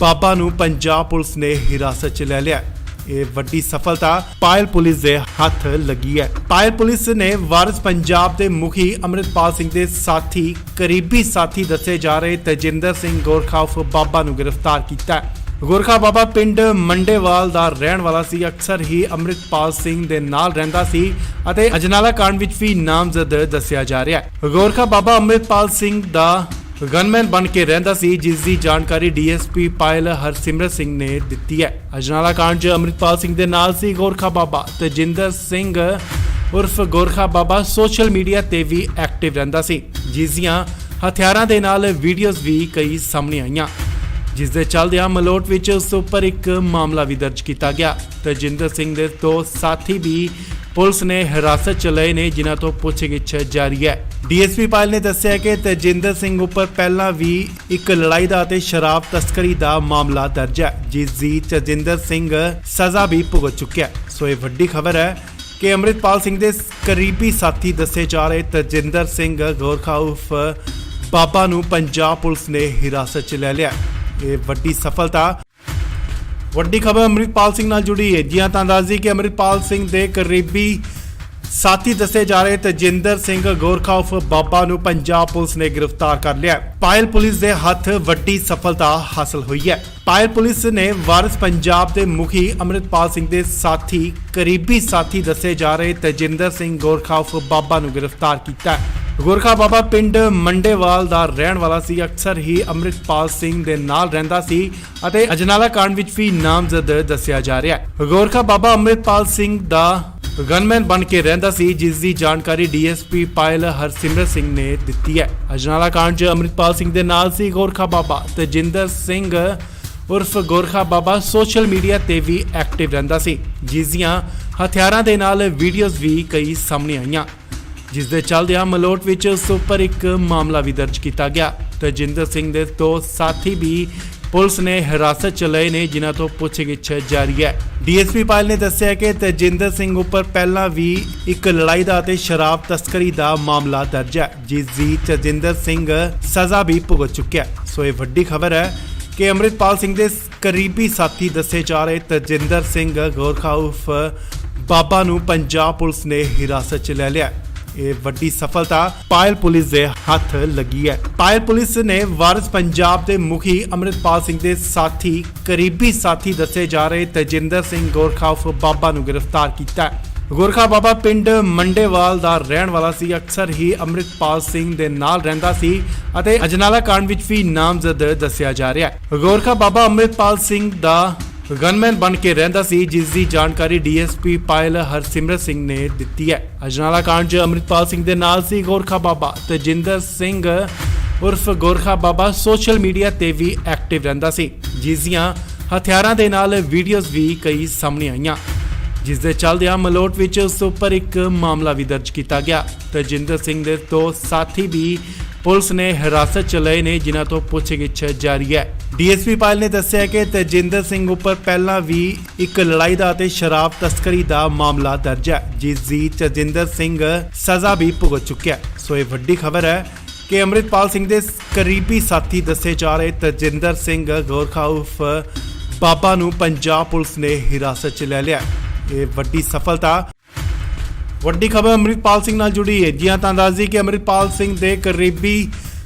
ਬਾਬਾ ਨੂੰ ਪੰਜਾਬ ਪੁਲਿਸ ਨੇ ਹਿਰਾਸਤ 'ਚ ਲੈ ਲਿਆ। ਇਹ ਵੱਡੀ ਸਫਲਤਾ ਪਾਇਲ ਪੁਲਿਸ ਦੇ ਹੱਥ ਲੱਗੀ ਹੈ। ਪਾਇਲ ਪੁਲਿਸ ਨੇ ਵਾਰਿਸ ਪੰਜਾਬ ਦੇ ਮੁਖੀ ਅੰਮ੍ਰਿਤਪਾਲ ਸਿੰਘ ਦੇ ਸਾਥੀ ਕਰੀਬੀ ਸਾਥੀ ਦੱਸੇ ਜਾ ਰਹੇ ਤਜਿੰਦਰ ਸਿੰਘ ਗੋਰਖਾ ਉਰਫ ਬਾਬਾ ਨੂੰ ਗ੍ਰਿਫਤਾਰ ਕੀਤਾ ਹੈ। ਗੋਰਖਾ ਬਾਬਾ ਪਿੰਡ ਮੰਡੇਵਾਲ ਦਾ ਰਹਿਣ ਵਾਲਾ ਸੀ। ਅਕਸਰ ਹੀ ਅੰਮ੍ਰਿਤਪਾਲ ਸਿੰਘ ਦੇ ਨਾਲ ਰਹਿੰਦਾ ਸੀ ਅਤੇ ਅਜਨਾਲਾ ਕਾਂਡ ਵਿੱਚ ਵੀ ਨਾਮਜ਼ਦ ਦੱਸਿਆ ਜਾ ਰਿਹਾ ਹੈ। ਗੋਰਖਾ ਬਾਬਾ ਅੰਮ੍ਰਿਤਪਾਲ ਸਿੰਘ ਦਾ ਗਨਮੈਨ ਬਣ ਕੇ ਰਹਿੰਦਾ ਸੀ, ਜਿਸ ਦੀ ਜਾਣਕਾਰੀ ਡੀਐਸਪੀ ਪਾਇਲ ਹਰਸਿਮਰਤ ਸਿੰਘ ਨੇ ਦਿੱਤੀ ਹੈ। ਅਜਨਾਲਾ ਕਾਂਡ 'ਚ ਅੰਮ੍ਰਿਤਪਾਲ ਸਿੰਘ ਦੇ ਨਾਲ ਸੀ ਗੋਰਖਾ ਬਾਬਾ। ਤਜਿੰਦਰ ਸਿੰਘ ਉਰਫ ਗੋਰਖਾ ਬਾਬਾ ਸੋਸ਼ਲ ਮੀਡੀਆ ਤੇ ਵੀ ਐਕਟਿਵ ਰਹਿੰਦਾ ਸੀ, ਜਿਸ ਦੀਆਂ ਹਥਿਆਰਾਂ ਦੇ ਨਾਲ ਵੀਡੀਓਜ਼ ਵੀ ਕਈ ਸਾਹਮਣੇ ਆਈਆਂ, ਜਿਸ ਦੇ ਚੱਲਦਿਆਂ ਮਲੋਟ ਵਿੱਚ ਉਸ ਉੱਪਰ ਇੱਕ ਮਾਮਲਾ ਵੀ ਦਰਜ ਕੀਤਾ ਗਿਆ। ਤਜਿੰਦਰ ਸਿੰਘ ਦੇ ਦੋ ਸਾਥੀ ਵੀ ਪੁਲਿਸ ਨੇ ਹਿਰਾਸਤ 'ਚ ਲਏ ਨੇ, ਜਿਨ੍ਹਾਂ ਤੋਂ ਪੁੱਛਗਿੱਛ ਜਾਰੀ ਹੈ। ਡੀਐਸਪੀ ਪਾਇਲ ਨੇ ਦੱਸਿਆ ਕਿ ਤਜਿੰਦਰ ਸਿੰਘ ਉੱਪਰ ਪਹਿਲਾਂ ਵੀ ਇੱਕ ਲੜਾਈ ਦਾ ਅਤੇ ਸ਼ਰਾਬ ਤਸਕਰੀ ਦਾ ਮਾਮਲਾ ਦਰਜ ਹੈ, ਜਿਸ ਦੀ ਤਜਿੰਦਰ ਸਿੰਘ ਸਜ਼ਾ ਵੀ ਭੁਗਤ ਚੁੱਕਿਆ। ਸੋ ਇਹ ਵੱਡੀ ਖਬਰ ਹੈ ਕਿ ਅੰਮ੍ਰਿਤਪਾਲ ਸਿੰਘ ਦੇ ਕਰੀਬੀ ਸਾਥੀ ਦੱਸੇ ਜਾ ਰਹੇ ਤਜਿੰਦਰ ਸਿੰਘ ਗੋਰਖਾ ਉਰਫ ਬਾਬਾ ਨੂੰ ਪੰਜਾਬ ਪੁਲਿਸ ਨੇ ਹਿਰਾਸਤ 'ਚ ਲੈ ਲਿਆ। ਇਹ ਵੱਡੀ ਸਫਲਤਾ ਵੱਡੀ ਖਬਰ ਅੰਮ੍ਰਿਤਪਾਲ ਸਿੰਘ ਨਾਲ ਜੁੜੀ ਹੈ। ਜੀ ਹਾਂ, ਤਾਂ ਦੱਸ ਦਈਏ ਕਿ ਅੰਮ੍ਰਿਤਪਾਲ ਸਿੰਘ ਦੇ ਕਰੀਬੀ ਸਾਥੀ ਦੱਸੇ ਜਾ ਰਹੇ ਤਜਿੰਦਰ ਸਿੰਘ ਗੋਰਖਾ ਉਰਫ ਬਾਬਾ ਨੂੰ ਪੰਜਾਬ ਪੁਲਿਸ ਨੇ ਗ੍ਰਿਫਤਾਰ ਕਰ ਲਿਆ। ਪਾਇਲ ਪੁਲਿਸ ਦੇ ਹੱਥ ਵੱਡੀ ਸਫਲਤਾ ਹਾਸਲ ਹੋਈ ਹੈ। ਪਾਇਲ ਪੁਲਿਸ ਨੇ ਵਾਰਿਸ ਪੰਜਾਬ ਦੇ ਮੁਖੀ ਅੰਮ੍ਰਿਤਪਾਲ ਸਿੰਘ ਦੇ ਸਾਥੀ ਕਰੀਬੀ ਸਾਥੀ ਦੱਸੇ ਜਾ ਰਹੇ ਤਜਿੰਦਰ ਸਿੰਘ ਗੋਰਖਾ ਉਰਫ ਬਾਬਾ ਨੂੰ ਗ੍ਰਿਫਤਾਰ ਕੀਤਾ ਹੈ। ਗੋਰਖਾ ਬਾਬਾ ਪਿੰਡ ਮੰਡੇਵਾਲ ਦਾ ਰਹਿਣ ਵਾਲਾ ਸੀ। ਅਕਸਰ ਹੀ ਅੰਮ੍ਰਿਤਪਾਲ ਸਿੰਘ ਦੇ ਨਾਲ ਰਹਿੰਦਾ ਸੀ ਅਤੇ ਅਜਨਾਲਾ ਕਾਂਡ ਵਿੱਚ ਵੀ ਨਾਮਜ਼ਦ ਦੱਸਿਆ ਜਾ ਰਿਹਾ ਹੈ। ਗੋਰਖਾ ਬਾਬਾ ਅੰਮ੍ਰਿਤਪਾਲ ਸਿੰਘ ਦਾ ਗਨਮੈਨ ਬਣ ਕੇ ਰਹਿੰਦਾ ਸੀ, ਜਿਸ ਦੀ ਜਾਣਕਾਰੀ ਡੀਐਸਪੀ ਪਾਇਲ ਹਰਸਿਮਰਤ ਸਿੰਘ ਨੇ ਦਿੱਤੀ ਹੈ। ਅਜਨਾਲਾ ਕਾਂਡ 'ਚ ਅੰਮ੍ਰਿਤਪਾਲ ਸਿੰਘ ਦੇ ਨਾਲ ਸੀ ਗੋਰਖਾ ਬਾਬਾ। ਤਜਿੰਦਰ ਸਿੰਘ ਉਰਫ ਗੋਰਖਾ ਬਾਬਾ ਸੋਸ਼ਲ ਮੀਡੀਆ ਤੇ ਵੀ ਐਕਟਿਵ ਰਹਿੰਦਾ ਸੀ, ਜਿਸ ਦੀਆਂ ਹਥਿਆਰਾਂ ਦੇ ਨਾਲ ਵੀਡੀਓਜ਼ ਵੀ ਕਈ ਸਾਹਮਣੇ ਆਈਆਂ, ਜਿਸ ਦੇ ਚੱਲਦਿਆਂ ਮਲੋਟ ਵਿੱਚ ਉਸ ਉੱਪਰ ਇੱਕ ਮਾਮਲਾ ਵੀ ਦਰਜ ਕੀਤਾ ਗਿਆ। ਤਜਿੰਦਰ ਸਿੰਘ ਦੇ ਦੋ ਸਾਥੀ ਵੀ ਪੁਲਿਸ ਨੇ ਹਿਰਾਸਤ 'ਚ ਲਏ ਨੇ, ਜਿਨ੍ਹਾਂ ਤੋਂ ਪੁੱਛਗਿੱਛ ਜਾਰੀ ਹੈ। ਡੀਐਸਪੀ ਪਾਇਲ ਨੇ ਦੱਸਿਆ ਕਿ ਤਜਿੰਦਰ ਸਿੰਘ ਉੱਪਰ ਪਹਿਲਾਂ ਵੀ ਇੱਕ ਲੜਾਈ ਦਾ ਅਤੇ ਸ਼ਰਾਬ ਤਸਕਰੀ ਦਾ ਮਾਮਲਾ ਦਰਜ ਹੈ, ਜਿਸ ਦੀ ਤਜਿੰਦਰ ਸਿੰਘ ਸਜ਼ਾ ਵੀ ਭੁਗਤ ਚੁੱਕਿਆ। ਸੋ ਇਹ ਵੱਡੀ ਖਬਰ ਹੈ ਕਿ ਅੰਮ੍ਰਿਤਪਾਲ ਸਿੰਘ ਦੇ ਕਰੀਬੀ ਸਾਥੀ ਦੱਸੇ ਜਾ ਰਹੇ ਤਜਿੰਦਰ ਸਿੰਘ ਗੋਰਖਾ ਉਰਫ ਬਾਬਾ ਨੂੰ ਪੰਜਾਬ ਪੁਲਿਸ ਨੇ ਹਿਰਾਸਤ 'ਚ ਲੈ ਲਿਆ। ਇਹ ਵੱਡੀ ਸਫਲਤਾ ਪਾਇਲ ਪੁਲਿਸ ਦੇ ਹੱਥ ਲੱਗੀ ਹੈ। ਪਾਇਲ ਪੁਲਿਸ ਨੇ ਵਾਰਿਸ ਪੰਜਾਬ ਦੇ ਮੁਖੀ ਅੰਮ੍ਰਿਤਪਾਲ ਸਿੰਘ ਦੇ ਸਾਥੀ ਕਰੀਬੀ ਸਾਥੀ ਦੱਸੇ ਜਾ ਰਹੇ ਤਜਿੰਦਰ ਸਿੰਘ ਗੋਰਖਾ ਉਰਫ ਬਾਬਾ ਨੂੰ ਗ੍ਰਿਫਤਾਰ ਕੀਤਾ ਹੈ। ਗੋਰਖਾ ਬਾਬਾ ਪਿੰਡ ਮੰਡੇਵਾਲ ਦਾ ਰਹਿਣ ਵਾਲਾ ਸੀ। ਅਕਸਰ ਹੀ ਅੰਮ੍ਰਿਤਪਾਲ ਸਿੰਘ ਦੇ ਨਾਲ ਰਹਿੰਦਾ ਸੀ ਅਤੇ ਅਜਨਾਲਾ ਕਾਂਡ ਵਿੱਚ ਵੀ ਨਾਮਜ਼ਦ ਦੱਸਿਆ ਜਾ ਰਿਹਾ ਹੈ। ਗੋਰਖਾ ਬਾਬਾ ਅੰਮ੍ਰਿਤਪਾਲ ਸਿੰਘ ਦਾ ਗਨਮੈਨ ਬਣ ਕੇ ਰਹਿੰਦਾ ਸੀ, ਜਿਸ ਦੀ ਜਾਣਕਾਰੀ ਡੀਐਸਪੀ ਪਾਇਲ ਹਰਸਿਮਰਤ ਸਿੰਘ ਨੇ ਦਿੱਤੀ ਹੈ। ਅਜਨਾਲਾ ਕਾਂਡ 'ਚ ਅੰਮ੍ਰਿਤਪਾਲ ਸਿੰਘ ਦੇ ਨਾਲ ਸੀ ਗੋਰਖਾ ਬਾਬਾ। ਤਜਿੰਦਰ ਸਿੰਘ ਉਰਫ ਗੋਰਖਾ ਬਾਬਾ ਸੋਸ਼ਲ ਮੀਡੀਆ ਤੇ ਵੀ ਐਕਟਿਵ ਰਹਿੰਦਾ ਸੀ, ਜਿਸ ਦੀਆਂ ਹਥਿਆਰਾਂ ਦੇ ਨਾਲ ਵੀਡੀਓਜ਼ ਵੀ ਕਈ ਸਾਹਮਣੇ ਆਈਆਂ, ਜਿਸ ਦੇ ਚੱਲਦਿਆਂ ਮਲੋਟ ਵਿੱਚ ਉਸ ਉੱਪਰ ਇੱਕ ਮਾਮਲਾ ਵੀ ਦਰਜ ਕੀਤਾ ਗਿਆ। ਤਜਿੰਦਰ ਸਿੰਘ ਦੇ ਦੋ ਸਾਥੀ ਵੀ ਪੁਲਿਸ ਨੇ ਹਿਰਾਸਤ 'ਚ ਲਏ ਨੇ, ਜਿਨ੍ਹਾਂ ਤੋਂ ਪੁੱਛਗਿੱਛ ਜਾਰੀ ਹੈ। ਡੀਐਸਪੀ ਪਾਇਲ ਨੇ ਦੱਸਿਆ ਕਿ ਤਜਿੰਦਰ ਸਿੰਘ ਉੱਪਰ ਪਹਿਲਾਂ ਵੀ ਇੱਕ ਲੜਾਈ ਦਾ ਅਤੇ ਸ਼ਰਾਬ ਤਸਕਰੀ ਦਾ ਮਾਮਲਾ ਦਰਜ ਹੈ, ਜਿਸ ਦੀ ਤਜਿੰਦਰ ਸਿੰਘ ਸਜ਼ਾ ਵੀ ਭੁਗਤ ਚੁੱਕਿਆ। ਸੋ ਇਹ ਵੱਡੀ ਖਬਰ ਹੈ ਕਿ ਅੰਮ੍ਰਿਤਪਾਲ ਸਿੰਘ ਦੇ ਕਰੀਬੀ ਸਾਥੀ ਦੱਸੇ ਜਾ ਰਹੇ ਤਜਿੰਦਰ ਸਿੰਘ ਗੋਰਖਾ ਉਰਫ ਬਾਬਾ ਨੂੰ ਪੰਜਾਬ ਪੁਲਿਸ ਨੇ ਹਿਰਾਸਤ 'ਚ ਲੈ ਲਿਆ। ਇਹ ਵੱਡੀ ਸਫਲਤਾ। ਵੱਡੀ ਖਬਰ ਅੰਮ੍ਰਿਤਪਾਲ ਸਿੰਘ ਨਾਲ ਜੁੜੀ ਹੈ। ਜੀ ਤਾਂ ਦੱਸ ਦਈਏ ਕਿ ਅੰਮ੍ਰਿਤਪਾਲ ਸਿੰਘ ਦੇ ਕਰੀਬੀ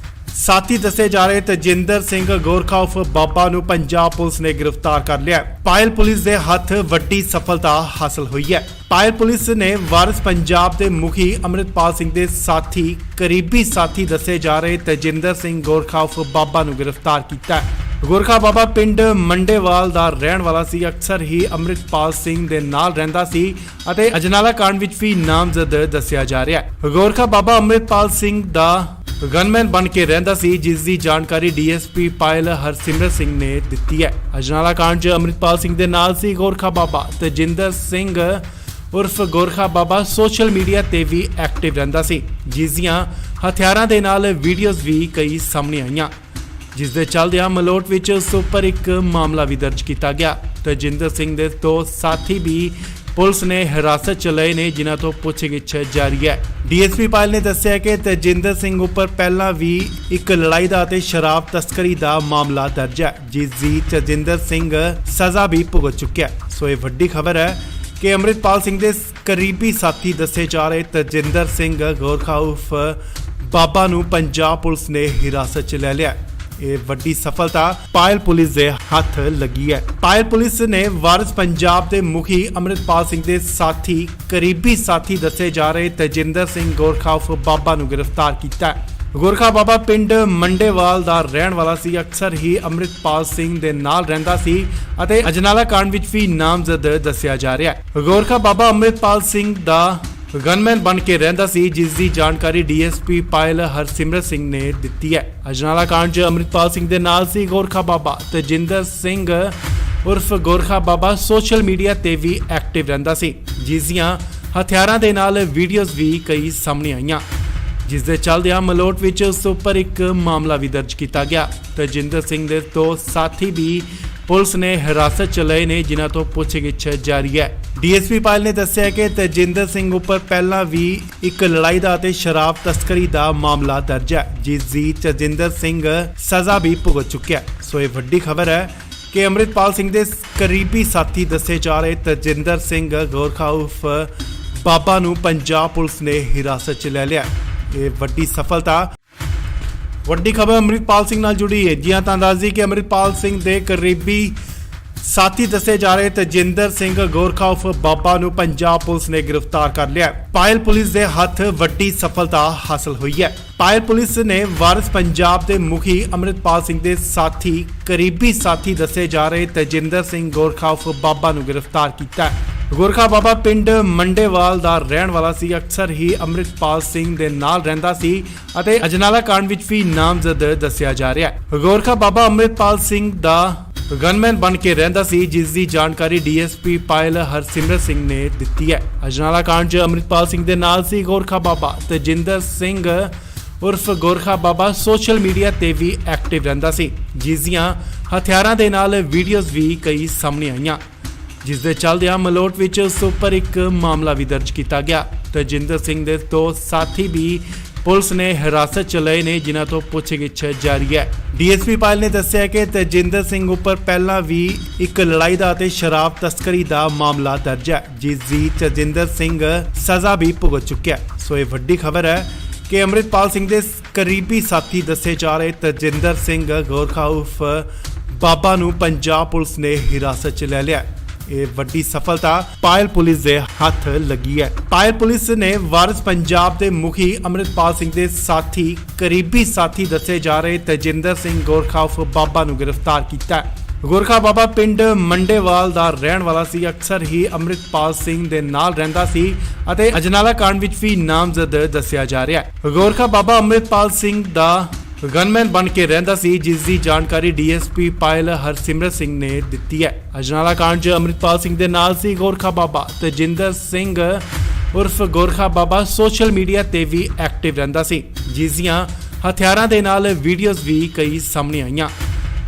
ਸਾਥੀ ਦੱਸੇ ਜਾ ਰਹੇ ਤਜਿੰਦਰ ਸਿੰਘ ਗੋਰਖਾ ਉਰਫ ਬਾਬਾ ਨੂੰ ਪੰਜਾਬ ਪੁਲਿਸ ਨੇ ਗ੍ਰਿਫਤਾਰ ਕਰ ਲਿਆ। ਪਾਇਲ ਪੁਲਿਸ ਦੇ ਹੱਥ ਵੱਡੀ ਸਫਲਤਾ ਹਾਸਲ ਹੋਈ ਹੈ। ਪਾਇਲ ਪੁਲਿਸ ਨੇ ਵਾਰਿਸ ਪੰਜਾਬ ਦੇ ਮੁਖੀ ਅੰਮ੍ਰਿਤਪਾਲ ਸਿੰਘ ਦੇ ਸਾਥੀ ਕਰੀਬੀ ਸਾਥੀ ਦੱਸੇ ਜਾ ਰਹੇ ਤਜਿੰਦਰ ਸਿੰਘ ਗੋਰਖਾ ਉਰਫ ਬਾਬਾ ਨੂੰ ਗ੍ਰਿਫਤਾਰ ਕੀਤਾ ਹੈ। ਗੋਰਖਾ ਬਾਬਾ ਪਿੰਡ ਮੰਡੇਵਾਲ ਦਾ ਰਹਿਣ ਵਾਲਾ ਸੀ। ਅਕਸਰ ਹੀ ਅੰਮ੍ਰਿਤਪਾਲ ਸਿੰਘ ਦੇ ਨਾਲ ਰਹਿੰਦਾ ਸੀ ਅਤੇ ਅਜਨਾਲਾ ਕਾਂਡ ਵਿੱਚ ਵੀ ਨਾਮਜ਼ਦ ਦੱਸਿਆ ਜਾ ਰਿਹਾ ਹੈ। ਗੋਰਖਾ ਬਾਬਾ ਅੰਮ੍ਰਿਤਪਾਲ ਸਿੰਘ ਦਾ ਗਨਮੈਨ ਬਣ ਕੇ ਰਹਿੰਦਾ ਸੀ, ਜਿਸ ਦੀ ਜਾਣਕਾਰੀ ਡੀਐਸਪੀ ਪਾਇਲ ਹਰਸਿਮਰਤ ਸਿੰਘ ਨੇ ਦਿੱਤੀ ਹੈ। ਅਜਨਾਲਾ ਕਾਂਡ 'ਚ ਅੰਮ੍ਰਿਤਪਾਲ ਸਿੰਘ ਦੇ ਨਾਲ ਸੀ ਗੋਰਖਾ ਬਾਬਾ। ਤਜਿੰਦਰ ਸਿੰਘ ਉਰਫ ਗੋਰਖਾ ਬਾਬਾ ਸੋਸ਼ਲ ਮੀਡੀਆ ਤੇ ਵੀ ਐਕਟਿਵ ਰਹਿੰਦਾ ਸੀ, ਜਿਸ ਦੀਆਂ ਹਥਿਆਰਾਂ ਦੇ ਨਾਲ ਵੀਡੀਓਜ਼ ਵੀ ਕਈ ਸਾਹਮਣੇ ਆਈਆਂ, ਜਿਸ ਦੇ ਚੱਲਦਿਆਂ ਮਲੋਟ ਵਿੱਚ ਉਸ ਉੱਪਰ ਇੱਕ ਮਾਮਲਾ ਵੀ ਦਰਜ ਕੀਤਾ ਗਿਆ। ਤਜਿੰਦਰ ਸਿੰਘ ਦੇ ਦੋ ਸਾਥੀ ਵੀ ਪੁਲਿਸ ਨੇ ਹਿਰਾਸਤ 'ਚ ਲਏ ਨੇ, ਜਿਨ੍ਹਾਂ ਤੋਂ ਪੁੱਛਗਿੱਛ ਜਾਰੀ ਹੈ। ਡੀਐਸਪੀ ਪਾਇਲ ਨੇ ਦੱਸਿਆ ਕਿ ਤਜਿੰਦਰ ਸਿੰਘ ਉੱਪਰ ਪਹਿਲਾਂ ਵੀ ਇੱਕ ਲੜਾਈ ਦਾ ਅਤੇ ਸ਼ਰਾਬ ਤਸਕਰੀ ਦਾ ਮਾਮਲਾ ਦਰਜ ਹੈ, ਜਿਸ ਦੀ ਤਜਿੰਦਰ ਸਿੰਘ ਸਜ਼ਾ ਵੀ ਭੁਗਤ ਚੁੱਕਿਆ। ਸੋ ਇਹ ਵੱਡੀ ਖਬਰ ਹੈ ਕਿ ਅੰਮ੍ਰਿਤਪਾਲ ਸਿੰਘ ਦੇ ਕਰੀਬੀ ਸਾਥੀ ਦੱਸੇ ਜਾ ਰਹੇ ਤਜਿੰਦਰ ਸਿੰਘ ਗੋਰਖਾ ਉਰਫ ਬਾਬਾ ਨੂੰ ਪੰਜਾਬ ਪੁਲਿਸ ਨੇ ਹਿਰਾਸਤ 'ਚ ਲੈ ਲਿਆ। ਇਹ ਵੱਡੀ ਸਫਲਤਾ ਪਾਇਲ ਪੁਲਿਸ ਦੇ ਹੱਥ ਲੱਗੀ ਹੈ। ਪਾਇਲ ਪੁਲਿਸ ਨੇ ਵਾਰਿਸ ਪੰਜਾਬ ਦੇ ਮੁਖੀ ਅੰਮ੍ਰਿਤਪਾਲ ਸਿੰਘ ਦੇ ਸਾਥੀ ਕਰੀਬੀ ਸਾਥੀ ਦੱਸੇ ਜਾ ਰਹੇ ਤਜਿੰਦਰ ਸਿੰਘ ਗੋਰਖਾ ਉਰਫ ਬਾਬਾ ਨੂੰ ਗ੍ਰਿਫਤਾਰ ਕੀਤਾ ਹੈ। ਗੋਰਖਾ ਬਾਬਾ ਪਿੰਡ ਮੰਡੇਵਾਲ ਦਾ ਰਹਿਣ ਵਾਲਾ ਸੀ। ਅਕਸਰ ਹੀ ਅੰਮ੍ਰਿਤਪਾਲ ਸਿੰਘ ਦੇ ਨਾਲ ਰਹਿੰਦਾ ਸੀ ਅਤੇ ਅਜਨਾਲਾ ਕਾਂਡ ਵਿੱਚ ਵੀ ਨਾਮਜ਼ਦ ਦੱਸਿਆ ਜਾ ਰਿਹਾ ਹੈ। ਗੋਰਖਾ ਬਾਬਾ ਅੰਮ੍ਰਿਤਪਾਲ ਸਿੰਘ ਦਾ ਗਨਮੈਨ ਬਣ ਕੇ ਰਹਿੰਦਾ ਸੀ, ਜਿਸ ਦੀ ਜਾਣਕਾਰੀ ਡੀਐਸਪੀ ਪਾਇਲ ਹਰਸਿਮਰਤ ਸਿੰਘ ਨੇ ਦਿੱਤੀ ਹੈ। ਅਜਨਾਲਾ ਕਾਂਡ 'ਚ ਅੰਮ੍ਰਿਤਪਾਲ ਸਿੰਘ ਦੇ ਨਾਲ ਸੀ ਗੋਰਖਾ ਬਾਬਾ। ਤਜਿੰਦਰ ਸਿੰਘ ਉਰਫ ਗੋਰਖਾ ਬਾਬਾ ਸੋਸ਼ਲ ਮੀਡੀਆ ਤੇ ਵੀ ਐਕਟਿਵ ਰਹਿੰਦਾ ਸੀ, ਜਿਸ ਦੀਆਂ ਹਥਿਆਰਾਂ ਦੇ ਨਾਲ ਵੀਡੀਓਜ਼ ਵੀ ਕਈ ਸਾਹਮਣੇ ਆਈਆਂ, ਜਿਸ ਦੇ ਚੱਲਦਿਆਂ ਮਲੋਟ ਵਿੱਚ ਉਸ ਉੱਪਰ ਇੱਕ ਮਾਮਲਾ ਵੀ ਦਰਜ ਕੀਤਾ ਗਿਆ। ਤਜਿੰਦਰ ਸਿੰਘ ਦੇ ਦੋ ਸਾਥੀ ਵੀ ਪੁਲਿਸ ਨੇ ਹਿਰਾਸਤ 'ਚ ਲਏ ਨੇ, ਜਿਨ੍ਹਾਂ ਤੋਂ ਪੁੱਛਗਿੱਛ ਜਾਰੀ ਹੈ। ਡੀਐਸਪੀ ਪਾਇਲ ਨੇ ਦੱਸਿਆ ਕਿ ਤਜਿੰਦਰ ਸਿੰਘ ਉੱਪਰ ਪਹਿਲਾਂ ਵੀ ਇੱਕ ਲੜਾਈ ਦਾ ਅਤੇ ਸ਼ਰਾਬ ਤਸਕਰੀ ਦਾ ਮਾਮਲਾ ਦਰਜ ਹੈ, ਜਿਸ ਦੀ ਤਜਿੰਦਰ ਸਿੰਘ ਸਜ਼ਾ ਵੀ ਭੁਗਤ ਚੁੱਕਿਆ। ਸੋ ਇਹ ਵੱਡੀ ਖਬਰ ਹੈ ਕਿ ਅੰਮ੍ਰਿਤਪਾਲ ਸਿੰਘ ਦੇ ਕਰੀਬੀ ਸਾਥੀ ਦੱਸੇ ਜਾ ਰਹੇ ਤਜਿੰਦਰ ਸਿੰਘ ਗੋਰਖਾ ਉਰਫ ਬਾਬਾ ਨੂੰ ਪੰਜਾਬ ਪੁਲਿਸ ਨੇ ਹਿਰਾਸਤ 'ਚ ਲੈ ਲਿਆ। ਇਹ ਵੱਡੀ ਸਫਲਤਾ। ਵੱਡੀ ਖਬਰ ਅੰਮ੍ਰਿਤਪਾਲ ਸਿੰਘ ਨਾਲ ਜੁੜੀ ਹੈ। ਜੀ ਤਾਂ ਦੱਸ ਦਈਏ ਕਿ ਅੰਮ੍ਰਿਤਪਾਲ ਸਿੰਘ ਦੇ ਕਰੀਬੀ ਸਾਥੀ ਦੱਸੇ ਜਾ ਰਹੇ ਤਜਿੰਦਰ ਸਿੰਘ ਗੋਰਖਾ ਉਰਫ ਬਾਬਾ ਨੂੰ ਪੰਜਾਬ ਪੁਲਿਸ ਨੇ ਗ੍ਰਿਫਤਾਰ ਕਰ ਲਿਆ। ਪਾਇਲ ਪੁਲਿਸ ਦੇ ਹੱਥ ਵੱਡੀ ਸਫਲਤਾ ਹਾਸਲ ਹੋਈ ਹੈ। ਪਾਇਲ ਪੁਲਿਸ ਨੇ ਵਾਰਿਸ ਪੰਜਾਬ ਦੇ ਮੁਖੀ ਅੰਮ੍ਰਿਤਪਾਲ ਸਿੰਘ ਦੇ ਸਾਥੀ ਕਰੀਬੀ ਸਾਥੀ ਦੱਸੇ ਜਾ ਰਹੇ ਤਜਿੰਦਰ ਸਿੰਘ ਗੋਰਖਾ ਉਰਫ ਬਾਬਾ ਨੂੰ ਗ੍ਰਿਫਤਾਰ ਕੀਤਾ ਹੈ। ਗੋਰਖਾ ਬਾਬਾ ਪਿੰਡ ਮੰਡੇਵਾਲ ਦਾ ਰਹਿਣ ਵਾਲਾ ਸੀ। ਅਕਸਰ ਹੀ ਅੰਮ੍ਰਿਤਪਾਲ ਸਿੰਘ ਦੇ ਨਾਲ ਰਹਿੰਦਾ ਸੀ ਅਤੇ ਅਜਨਾਲਾ ਕਾਂਡ ਵਿੱਚ ਵੀ ਨਾਮਜ਼ਦ ਦੱਸਿਆ ਜਾ ਰਿਹਾ ਹੈ। ਗੋਰਖਾ ਬਾਬਾ ਅੰਮ੍ਰਿਤਪਾਲ ਸਿੰਘ ਦਾ ਗਨਮੈਨ ਬਣ ਕੇ ਰਹਿੰਦਾ ਸੀ, ਜਿਸ ਦੀ ਜਾਣਕਾਰੀ ਡੀਐਸਪੀ ਪਾਇਲ ਹਰਸਿਮਰਤ ਸਿੰਘ ਨੇ ਦਿੱਤੀ ਹੈ। ਅਜਨਾਲਾ ਕਾਂਡ 'ਚ ਅੰਮ੍ਰਿਤਪਾਲ ਸਿੰਘ ਦੇ ਨਾਲ ਸੀ ਗੋਰਖਾ ਬਾਬਾ। ਤਜਿੰਦਰ ਸਿੰਘ ਉਰਫ ਗੋਰਖਾ ਬਾਬਾ ਸੋਸ਼ਲ ਮੀਡੀਆ ਤੇ ਵੀ ਐਕਟਿਵ ਰਹਿੰਦਾ ਸੀ, ਜਿਸ ਦੀਆਂ ਹਥਿਆਰਾਂ ਦੇ ਨਾਲ ਵੀਡੀਓਜ਼ ਵੀ ਕਈ ਸਾਹਮਣੇ ਆਈਆਂ, ਜਿਸ ਦੇ ਚੱਲਦਿਆਂ ਮਲੋਟ ਵਿੱਚ ਉਸ ਉੱਪਰ ਇੱਕ ਮਾਮਲਾ ਵੀ ਦਰਜ ਕੀਤਾ ਗਿਆ। ਤਜਿੰਦਰ ਸਿੰਘ ਦੇ ਦੋ ਸਾਥੀ ਵੀ ਪੁਲਿਸ ਨੇ ਹਿਰਾਸਤ 'ਚ ਲਏ ਨੇ, ਜਿਨ੍ਹਾਂ ਤੋਂ ਪੁੱਛਗਿੱਛ ਜਾਰੀ ਹੈ। ਡੀਐਸਪੀ ਪਾਇਲ ਨੇ ਦੱਸਿਆ ਕਿ ਤਜਿੰਦਰ ਸਿੰਘ ਉੱਪਰ ਪਹਿਲਾਂ ਵੀ ਇੱਕ ਲੜਾਈ ਦਾ ਅਤੇ ਸ਼ਰਾਬ ਤਸਕਰੀ ਦਾ ਮਾਮਲਾ ਦਰਜ ਹੈ, ਜਿਸ ਦੀ ਤਜਿੰਦਰ ਸਿੰਘ ਸਜ਼ਾ ਵੀ ਭੁਗਤ ਚੁੱਕਿਆ। ਸੋ ਇਹ ਵੱਡੀ ਖਬਰ ਹੈ ਕਿ ਅੰਮ੍ਰਿਤਪਾਲ ਸਿੰਘ ਦੇ ਕਰੀਬੀ ਸਾਥੀ ਦੱਸੇ ਜਾ ਰਹੇ ਤਜਿੰਦਰ ਸਿੰਘ ਗੋਰਖਾ ਉਰਫ ਬਾਬਾ ਨੂੰ ਪੰਜਾਬ ਪੁਲਿਸ ਨੇ ਹਿਰਾਸਤ 'ਚ ਲੈ ਲਿਆ। ਇਹ ਵੱਡੀ ਸਫਲਤਾ ਪਾਇਲ ਪੁਲਿਸ ਦੇ ਹੱਥ ਲੱਗੀ ਹੈ। ਪਾਇਲ ਪੁਲਿਸ ਨੇ ਵਾਰਿਸ ਪੰਜਾਬ ਦੇ ਮੁਖੀ ਅੰਮ੍ਰਿਤਪਾਲ ਸਿੰਘ ਦੇ ਸਾਥੀ ਕਰੀਬੀ ਸਾਥੀ ਦੱਸੇ ਜਾ ਰਹੇ ਤਜਿੰਦਰ ਸਿੰਘ ਗੋਰਖਾ ਉਰਫ ਬਾਬਾ ਨੂੰ ਗ੍ਰਿਫਤਾਰ ਕੀਤਾ ਹੈ। ਗੋਰਖਾ ਬਾਬਾ ਪਿੰਡ ਮੰਡੇਵਾਲ ਦਾ ਰਹਿਣ ਵਾਲਾ ਸੀ। ਅਕਸਰ ਹੀ ਅੰਮ੍ਰਿਤਪਾਲ ਸਿੰਘ ਦੇ ਨਾਲ ਰਹਿੰਦਾ ਸੀ ਅਤੇ ਅਜਨਾਲਾ ਕਾਂਡ ਵਿੱਚ ਵੀ ਨਾਮਜ਼ਦ ਦੱਸਿਆ ਜਾ ਰਿਹਾ ਹੈ। ਗੋਰਖਾ ਬਾਬਾ ਅੰਮ੍ਰਿਤਪਾਲ ਸਿੰਘ ਦਾ ਗਨਮੈਨ ਬਣ ਕੇ ਰਹਿੰਦਾ ਸੀ, ਜਿਸ ਦੀ ਜਾਣਕਾਰੀ ਡੀਐਸਪੀ ਪਾਇਲ ਹਰਸਿਮਰਤ ਸਿੰਘ ਨੇ ਦਿੱਤੀ ਹੈ। ਅਜਨਾਲਾ ਕਾਂਡ 'ਚ ਅੰਮ੍ਰਿਤਪਾਲ ਸਿੰਘ ਦੇ ਨਾਲ ਸੀ ਗੋਰਖਾ ਬਾਬਾ। ਤਜਿੰਦਰ ਸਿੰਘ ਉਰਫ ਗੋਰਖਾ ਬਾਬਾ ਸੋਸ਼ਲ ਮੀਡੀਆ ਤੇ ਵੀ ਐਕਟਿਵ ਰਹਿੰਦਾ ਸੀ, ਜਿਸ ਦੀਆਂ ਹਥਿਆਰਾਂ ਦੇ ਨਾਲ ਵੀਡੀਓਜ਼ ਵੀ ਕਈ ਸਾਹਮਣੇ ਆਈਆਂ,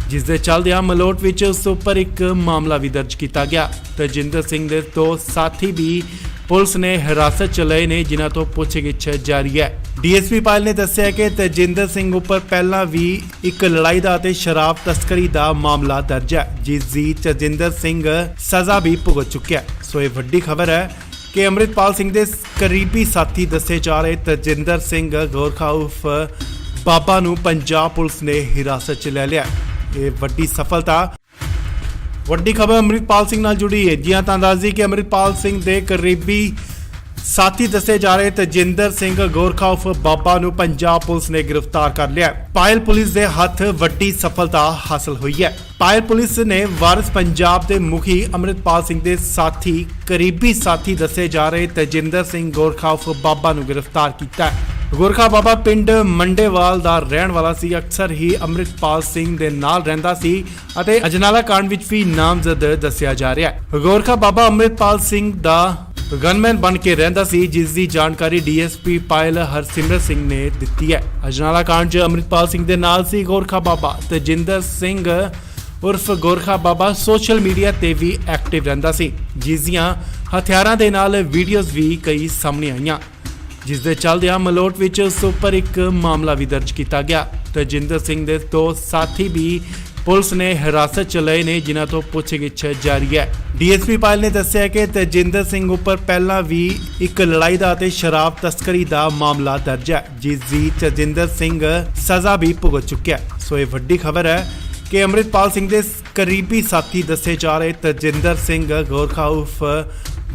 ਜਿਸ ਦੇ ਚੱਲਦਿਆਂ ਮਲੋਟ ਵਿੱਚ ਉਸ ਉੱਪਰ ਇੱਕ ਮਾਮਲਾ ਵੀ ਦਰਜ ਕੀਤਾ ਗਿਆ। ਤਜਿੰਦਰ ਸਿੰਘ ਦੇ ਦੋ ਸਾਥੀ ਵੀ ਪੁਲਿਸ ਨੇ ਹਿਰਾਸਤ 'ਚ ਲਏ ਨੇ, ਜਿਨ੍ਹਾਂ ਤੋਂ ਪੁੱਛਗਿੱਛ ਜਾਰੀ ਹੈ। ਡੀਐਸਪੀ ਪਾਇਲ ਨੇ ਦੱਸਿਆ ਕਿ ਤੇਜਿੰਦਰ ਸਿੰਘ ਉੱਪਰ ਪਹਿਲਾਂ ਵੀ ਇੱਕ ਲੜਾਈ ਦਾ ਅਤੇ ਸ਼ਰਾਬ ਤਸਕਰੀ ਦਾ ਮਾਮਲਾ ਦਰਜ ਹੈ, ਜਿਸ ਦੀ ਤੇਜਿੰਦਰ ਸਿੰਘ ਸਜ਼ਾ ਵੀ ਭੁਗਤ ਚੁੱਕਿਆ ਹੈ। ਸੋ ਇਹ ਵੱਡੀ ਖਬਰ ਹੈ ਕਿ ਅੰਮ੍ਰਿਤਪਾਲ ਸਿੰਘ ਦੇ ਕਰੀਬੀ ਸਾਥੀ ਦੱਸੇ ਜਾ ਰਹੇ ਤੇਜਿੰਦਰ ਸਿੰਘ ਗੋਰਖਾ ਉਰਫ ਬਾਬਾ ਨੂੰ ਪੰਜਾਬ ਪੁਲਿਸ ਨੇ ਹਿਰਾਸਤ 'ਚ ਲੈ ਲਿਆ। ਇਹ ਵੱਡੀ ਸਫਲਤਾ। ਵੱਡੀ ਖਬਰ ਅੰਮ੍ਰਿਤਪਾਲ ਸਿੰਘ ਨਾਲ ਜੁੜੀ ਹੈ। ਜੀ ਹਾਂ, ਤਾਂ ਦੱਸ ਦਈਏ ਕਿ ਅੰਮ੍ਰਿਤਪਾਲ ਸਿੰਘ ਦੇ ਕਰੀਬੀ ਸਾਥੀ ਦੱਸੇ ਜਾ ਰਹੇ ਤੇਜਿੰਦਰ ਸਿੰਘ ਗੋਰਖਾ ਉਰਫ ਬਾਬਾ ਨੂੰ ਪੰਜਾਬ ਪੁਲਿਸ ਨੇ ਗ੍ਰਿਫਤਾਰ ਕਰ ਲਿਆ। ਪਾਇਲ ਪੁਲਿਸ ਦੇ ਹੱਥ ਵੱਡੀ ਸਫਲਤਾ ਹਾਸਲ ਹੋਈ ਹੈ। ਪਾਇਲ ਪੁਲਿਸ ਨੇ ਵਾਰਿਸ ਪੰਜਾਬ ਦੇ ਮੁਖੀ ਅੰਮ੍ਰਿਤਪਾਲ ਸਿੰਘ ਦੇ ਸਾਥੀ ਕਰੀਬੀ ਸਾਥੀ ਦੱਸੇ ਜਾ ਰਹੇ ਤੇਜਿੰਦਰ ਸਿੰਘ ਗੋਰਖਾ ਉਰਫ ਬਾਬਾ ਨੂੰ ਗ੍ਰਿਫਤਾਰ ਕੀਤਾ ਹੈ। ਗੋਰਖਾ ਬਾਬਾ ਪਿੰਡ ਮੰਡੇਵਾਲ ਦਾ ਰਹਿਣ ਵਾਲਾ ਸੀ। ਅਕਸਰ ਹੀ ਅੰਮ੍ਰਿਤਪਾਲ ਸਿੰਘ ਦੇ ਨਾਲ ਰਹਿੰਦਾ ਸੀ ਅਤੇ ਅਜਨਾਲਾ ਕਾਂਡ ਵਿੱਚ ਵੀ ਨਾਮਜ਼ਦ ਦੱਸਿਆ ਜਾ ਰਿਹਾ ਹੈ। ਗੋਰਖਾ ਬਾਬਾ ਅੰਮ੍ਰਿਤਪਾਲ ਸਿੰਘ ਦਾ ਗਨਮੈਨ ਬਣ ਕੇ ਰਹਿੰਦਾ ਸੀ, ਜਿਸ ਦੀ ਜਾਣਕਾਰੀ ਡੀਐਸਪੀ ਪਾਇਲ ਹਰਸਿਮਰਤ ਸਿੰਘ ਨੇ ਦਿੱਤੀ ਹੈ। ਅਜਨਾਲਾ ਕਾਂਡ 'ਚ ਅੰਮ੍ਰਿਤਪਾਲ ਸਿੰਘ ਦੇ ਨਾਲ ਸੀ ਗੋਰਖਾ ਬਾਬਾ। ਤੇਜਿੰਦਰ ਸਿੰਘ ਉਰਫ ਗੋਰਖਾ ਬਾਬਾ ਸੋਸ਼ਲ ਮੀਡੀਆ ਤੇ ਵੀ ਐਕਟਿਵ ਰਹਿੰਦਾ ਸੀ, ਜਿਸ ਦੀਆਂ ਹਥਿਆਰਾਂ ਦੇ ਨਾਲ ਵੀਡੀਓਜ਼ ਵੀ ਕਈ ਸਾਹਮਣੇ ਆਈਆਂ, ਜਿਸ ਦੇ ਚੱਲਦਿਆਂ ਮਲੋਟ ਵਿੱਚ ਉਸ ਉੱਪਰ ਇੱਕ ਮਾਮਲਾ ਵੀ ਦਰਜ ਕੀਤਾ ਗਿਆ। ਤੇਜਿੰਦਰ ਸਿੰਘ ਦੇ ਦੋ ਸਾਥੀ ਵੀ ਪੁਲਿਸ ਨੇ ਹਿਰਾਸਤ 'ਚ ਲਏ ਨੇ, ਜਿਨ੍ਹਾਂ ਤੋਂ ਪੁੱਛਗਿੱਛ ਜਾਰੀ ਹੈ। ਡੀਐਸਪੀ ਪਾਇਲ ਨੇ ਦੱਸਿਆ ਕਿ ਤੇਜਿੰਦਰ ਸਿੰਘ ਉੱਪਰ ਪਹਿਲਾਂ ਵੀ ਇੱਕ ਲੜਾਈ ਦਾ ਅਤੇ ਸ਼ਰਾਬ ਤਸਕਰੀ ਦਾ ਮਾਮਲਾ ਦਰਜ ਹੈ, ਜਿਸ ਦੀ ਤੇਜਿੰਦਰ ਸਿੰਘ ਸਜ਼ਾ ਵੀ ਭੁਗਤ ਚੁੱਕਿਆ ਹੈ। ਸੋ ਇਹ ਵੱਡੀ ਖਬਰ ਹੈ ਕਿ ਅੰਮ੍ਰਿਤਪਾਲ ਸਿੰਘ ਦੇ ਕਰੀਬੀ ਸਾਥੀ ਦੱਸੇ ਜਾ ਰਹੇ ਤੇਜਿੰਦਰ ਸਿੰਘ ਗੋਰਖਾ ਉਰਫ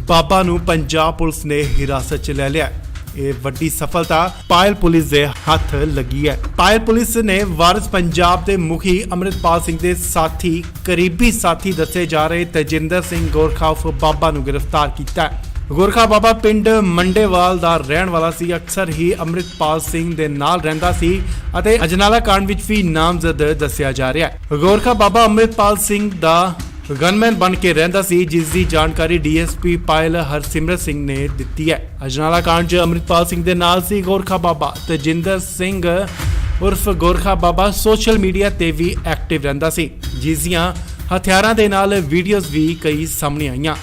ਬਾਬਾ ਨੂੰ ਪੰਜਾਬ ਪੁਲਿਸ ਨੇ ਹਿਰਾਸਤ 'ਚ ਲੈ ਲਿਆ। ਇਹ ਵੱਡੀ ਸਫਲਤਾ ਪਾਇਲ ਪੁਲਿਸ ਦੇ ਹੱਥ ਲੱਗੀ ਹੈ। ਪਾਇਲ ਪੁਲਿਸ ਨੇ ਵਾਰਿਸ ਪੰਜਾਬ ਦੇ ਮੁਖੀ ਅੰਮ੍ਰਿਤਪਾਲ ਸਿੰਘ ਦੇ ਸਾਥੀ ਕਰੀਬੀ ਸਾਥੀ ਦੱਸੇ ਜਾ ਰਹੇ ਤੇਜਿੰਦਰ ਸਿੰਘ ਗੋਰਖਾ ਉਰਫ ਬਾਬਾ ਨੂੰ ਗ੍ਰਿਫਤਾਰ ਕੀਤਾ ਹੈ। ਗੋਰਖਾ ਬਾਬਾ ਪਿੰਡ ਮੰਡੇਵਾਲ ਦਾ ਰਹਿਣ ਵਾਲਾ ਸੀ। ਅਕਸਰ ਹੀ ਅੰਮ੍ਰਿਤਪਾਲ ਸਿੰਘ ਦੇ ਨਾਲ ਰਹਿੰਦਾ ਸੀ ਅਤੇ ਅਜਨਾਲਾ ਕਾਂਡ ਵਿੱਚ ਵੀ ਨਾਮਜ਼ਦ ਦੱਸਿਆ ਜਾ ਰਿਹਾ ਹੈ। ਗੋਰਖਾ ਬਾਬਾ ਅੰਮ੍ਰਿਤਪਾਲ ਸਿੰਘ ਦਾ ਗਨਮੈਨ ਬਣ ਕੇ ਰਹਿੰਦਾ ਸੀ, ਜਿਸ ਦੀ ਜਾਣਕਾਰੀ ਡੀਐਸਪੀ ਪਾਇਲ ਹਰਸਿਮਰਤ ਸਿੰਘ ਨੇ ਦਿੱਤੀ ਹੈ। ਅਜਨਾਲਾ ਕਾਂਡ 'ਚ ਅੰਮ੍ਰਿਤਪਾਲ ਸਿੰਘ ਦੇ ਨਾਲ ਸੀ ਗੋਰਖਾ ਬਾਬਾ। ਤੇਜਿੰਦਰ ਸਿੰਘ ਉਰਫ ਗੋਰਖਾ ਬਾਬਾ ਸੋਸ਼ਲ ਮੀਡੀਆ ਤੇ ਵੀ ਐਕਟਿਵ ਰਹਿੰਦਾ ਸੀ, ਜਿਸ ਦੀਆਂ ਹਥਿਆਰਾਂ ਦੇ ਨਾਲ ਵੀਡੀਓਜ਼ ਵੀ ਕਈ ਸਾਹਮਣੇ ਆਈਆਂ,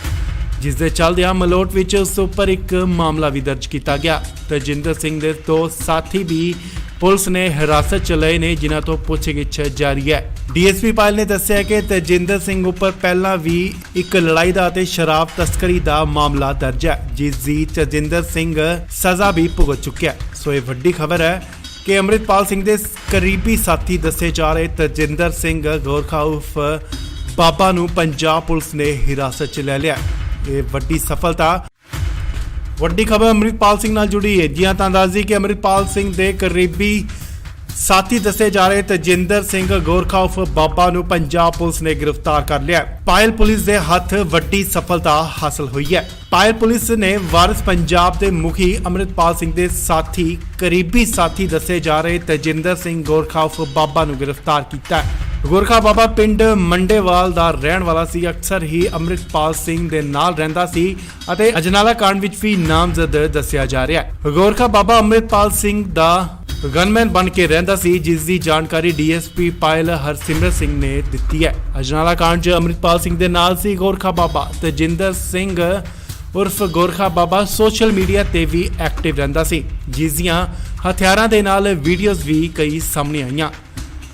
ਜਿਸ ਦੇ ਚੱਲਦਿਆਂ ਮਲੋਟ ਵਿੱਚ ਉਸ ਉੱਪਰ ਇੱਕ ਮਾਮਲਾ ਵੀ ਦਰਜ ਕੀਤਾ ਗਿਆ। ਤੇਜਿੰਦਰ ਸਿੰਘ ਦੇ ਦੋ ਸਾਥੀ ਵੀ ਪੁਲਿਸ ਨੇ ਹਿਰਾਸਤ 'ਚ ਲਏ ਨੇ, ਜਿਨ੍ਹਾਂ ਤੋਂ ਪੁੱਛਗਿੱਛ ਜਾਰੀ ਹੈ। ਡੀਐਸਪੀ ਪਾਇਲ ਨੇ ਦੱਸਿਆ ਕਿ ਤੇਜਿੰਦਰ ਸਿੰਘ ਉੱਪਰ ਪਹਿਲਾਂ ਵੀ ਇੱਕ ਲੜਾਈ ਦਾ ਅਤੇ ਸ਼ਰਾਬ ਤਸਕਰੀ ਦਾ ਮਾਮਲਾ ਦਰਜ ਹੈ, ਜਿਸ ਦੀ ਤੇਜਿੰਦਰ ਸਿੰਘ ਸਜ਼ਾ ਵੀ ਭੁਗਤ ਚੁੱਕਿਆ ਹੈ। ਸੋ ਇਹ ਵੱਡੀ ਖਬਰ ਹੈ ਕਿ ਅੰਮ੍ਰਿਤਪਾਲ ਸਿੰਘ ਦੇ ਕਰੀਬੀ ਸਾਥੀ ਦੱਸੇ ਜਾ ਰਹੇ ਤੇਜਿੰਦਰ ਸਿੰਘ ਗੋਰਖਾ ਉਰਫ ਬਾਬਾ ਨੂੰ ਪੰਜਾਬ ਪੁਲਿਸ ਨੇ ਹਿਰਾਸਤ 'ਚ ਲੈ ਲਿਆ। ਇਹ ਵੱਡੀ ਸਫਲਤਾ। ਵੱਡੀ ਖਬਰ ਅੰਮ੍ਰਿਤਪਾਲ ਸਿੰਘ ਨਾਲ ਜੁੜੀ ਹੈ। ਜੀ ਹਾਂ, ਤਾਂ ਦੱਸ ਦਈਏ ਕਿ ਅੰਮ੍ਰਿਤਪਾਲ ਸਿੰਘ ਦੇ ਕਰੀਬੀ ਸਾਥੀ ਦੱਸੇ ਜਾ ਰਹੇ ਤੇਜਿੰਦਰ ਸਿੰਘ ਗੋਰਖਾ ਉਰਫ ਬਾਬਾ ਨੂੰ ਪੰਜਾਬ ਪੁਲਿਸ ਨੇ ਗ੍ਰਿਫਤਾਰ ਕਰ ਲਿਆ। ਪਾਇਲ ਪੁਲਿਸ ਦੇ ਹੱਥ ਵੱਡੀ ਸਫਲਤਾ ਹਾਸਲ ਹੋਈ ਹੈ। ਪਾਇਲ ਪੁਲਿਸ ਨੇ ਵਾਰਿਸ ਪੰਜਾਬ ਦੇ ਮੁਖੀ ਅੰਮ੍ਰਿਤਪਾਲ ਸਿੰਘ ਦੇ ਸਾਥੀ ਕਰੀਬੀ ਸਾਥੀ ਦੱਸੇ ਜਾ ਰਹੇ ਤੇਜਿੰਦਰ ਸਿੰਘ ਗੋਰਖਾ ਉਰਫ ਬਾਬਾ ਨੂੰ ਗ੍ਰਿਫਤਾਰ ਕੀਤਾ ਹੈ। ਗੋਰਖਾ ਬਾਬਾ ਪਿੰਡ ਮੰਡੇਵਾਲ ਦਾ ਰਹਿਣ ਵਾਲਾ ਸੀ। ਅਕਸਰ ਹੀ ਅੰਮ੍ਰਿਤਪਾਲ ਸਿੰਘ ਦੇ ਨਾਲ ਰਹਿੰਦਾ ਸੀ ਅਤੇ ਅਜਨਾਲਾ ਕਾਂਡ ਵਿੱਚ ਵੀ ਨਾਮਜ਼ਦ ਦੱਸਿਆ ਜਾ ਰਿਹਾ ਹੈ। ਗੋਰਖਾ ਬਾਬਾ ਅੰਮ੍ਰਿਤਪਾਲ ਸਿੰਘ ਦਾ ਗਨਮੈਨ ਬਣ ਕੇ ਰਹਿੰਦਾ ਸੀ, ਜਿਸ ਦੀ ਜਾਣਕਾਰੀ ਡੀਐਸਪੀ ਪਾਇਲ ਹਰਸਿਮਰਤ ਸਿੰਘ ਨੇ ਦਿੱਤੀ ਹੈ। ਅਜਨਾਲਾ ਕਾਂਡ 'ਚ ਅੰਮ੍ਰਿਤਪਾਲ ਸਿੰਘ ਦੇ ਨਾਲ ਸੀ ਗੋਰਖਾ ਬਾਬਾ। ਤੇਜਿੰਦਰ ਸਿੰਘ ਉਰਫ ਗੋਰਖਾ ਬਾਬਾ ਸੋਸ਼ਲ ਮੀਡੀਆ ਤੇ ਵੀ ਐਕਟਿਵ ਰਹਿੰਦਾ ਸੀ, ਜਿਸ ਦੀਆਂ ਹਥਿਆਰਾਂ ਦੇ ਨਾਲ ਵੀਡੀਓਜ਼ ਵੀ ਕਈ ਸਾਹਮਣੇ ਆਈਆਂ,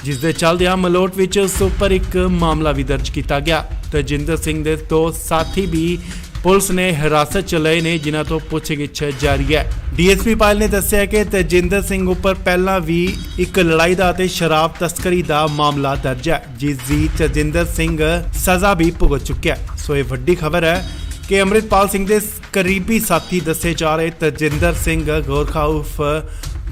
ਜਿਸ ਦੇ ਚੱਲਦਿਆਂ ਮਲੋਟ ਵਿੱਚ ਉਸ ਉੱਪਰ ਇੱਕ ਮਾਮਲਾ ਵੀ ਦਰਜ ਕੀਤਾ ਗਿਆ। ਤੇਜਿੰਦਰ ਸਿੰਘ ਦੇ ਦੋ ਸਾਥੀ ਵੀ ਪੁਲਿਸ ਨੇ ਹਿਰਾਸਤ 'ਚ ਲਏ ਨੇ, ਜਿਨ੍ਹਾਂ ਤੋਂ ਪੁੱਛਗਿੱਛ ਜਾਰੀ ਹੈ। ਡੀਐਸਪੀ ਪਾਇਲ ਨੇ ਦੱਸਿਆ ਕਿ ਤੇਜਿੰਦਰ ਸਿੰਘ ਉੱਪਰ ਪਹਿਲਾਂ ਵੀ ਇੱਕ ਲੜਾਈ ਦਾ ਅਤੇ ਸ਼ਰਾਬ ਤਸਕਰੀ ਦਾ ਮਾਮਲਾ ਦਰਜ ਹੈ, ਜਿਸ ਦੀ ਤੇਜਿੰਦਰ ਸਿੰਘ ਸਜ਼ਾ ਵੀ ਭੁਗਤ ਚੁੱਕਿਆ ਹੈ। ਸੋ ਇਹ ਵੱਡੀ ਖਬਰ ਹੈ ਕਿ ਅੰਮ੍ਰਿਤਪਾਲ ਸਿੰਘ ਦੇ ਕਰੀਬੀ ਸਾਥੀ ਦੱਸੇ ਜਾ ਰਹੇ ਤੇਜਿੰਦਰ ਸਿੰਘ ਗੋਰਖਾ ਉਰਫ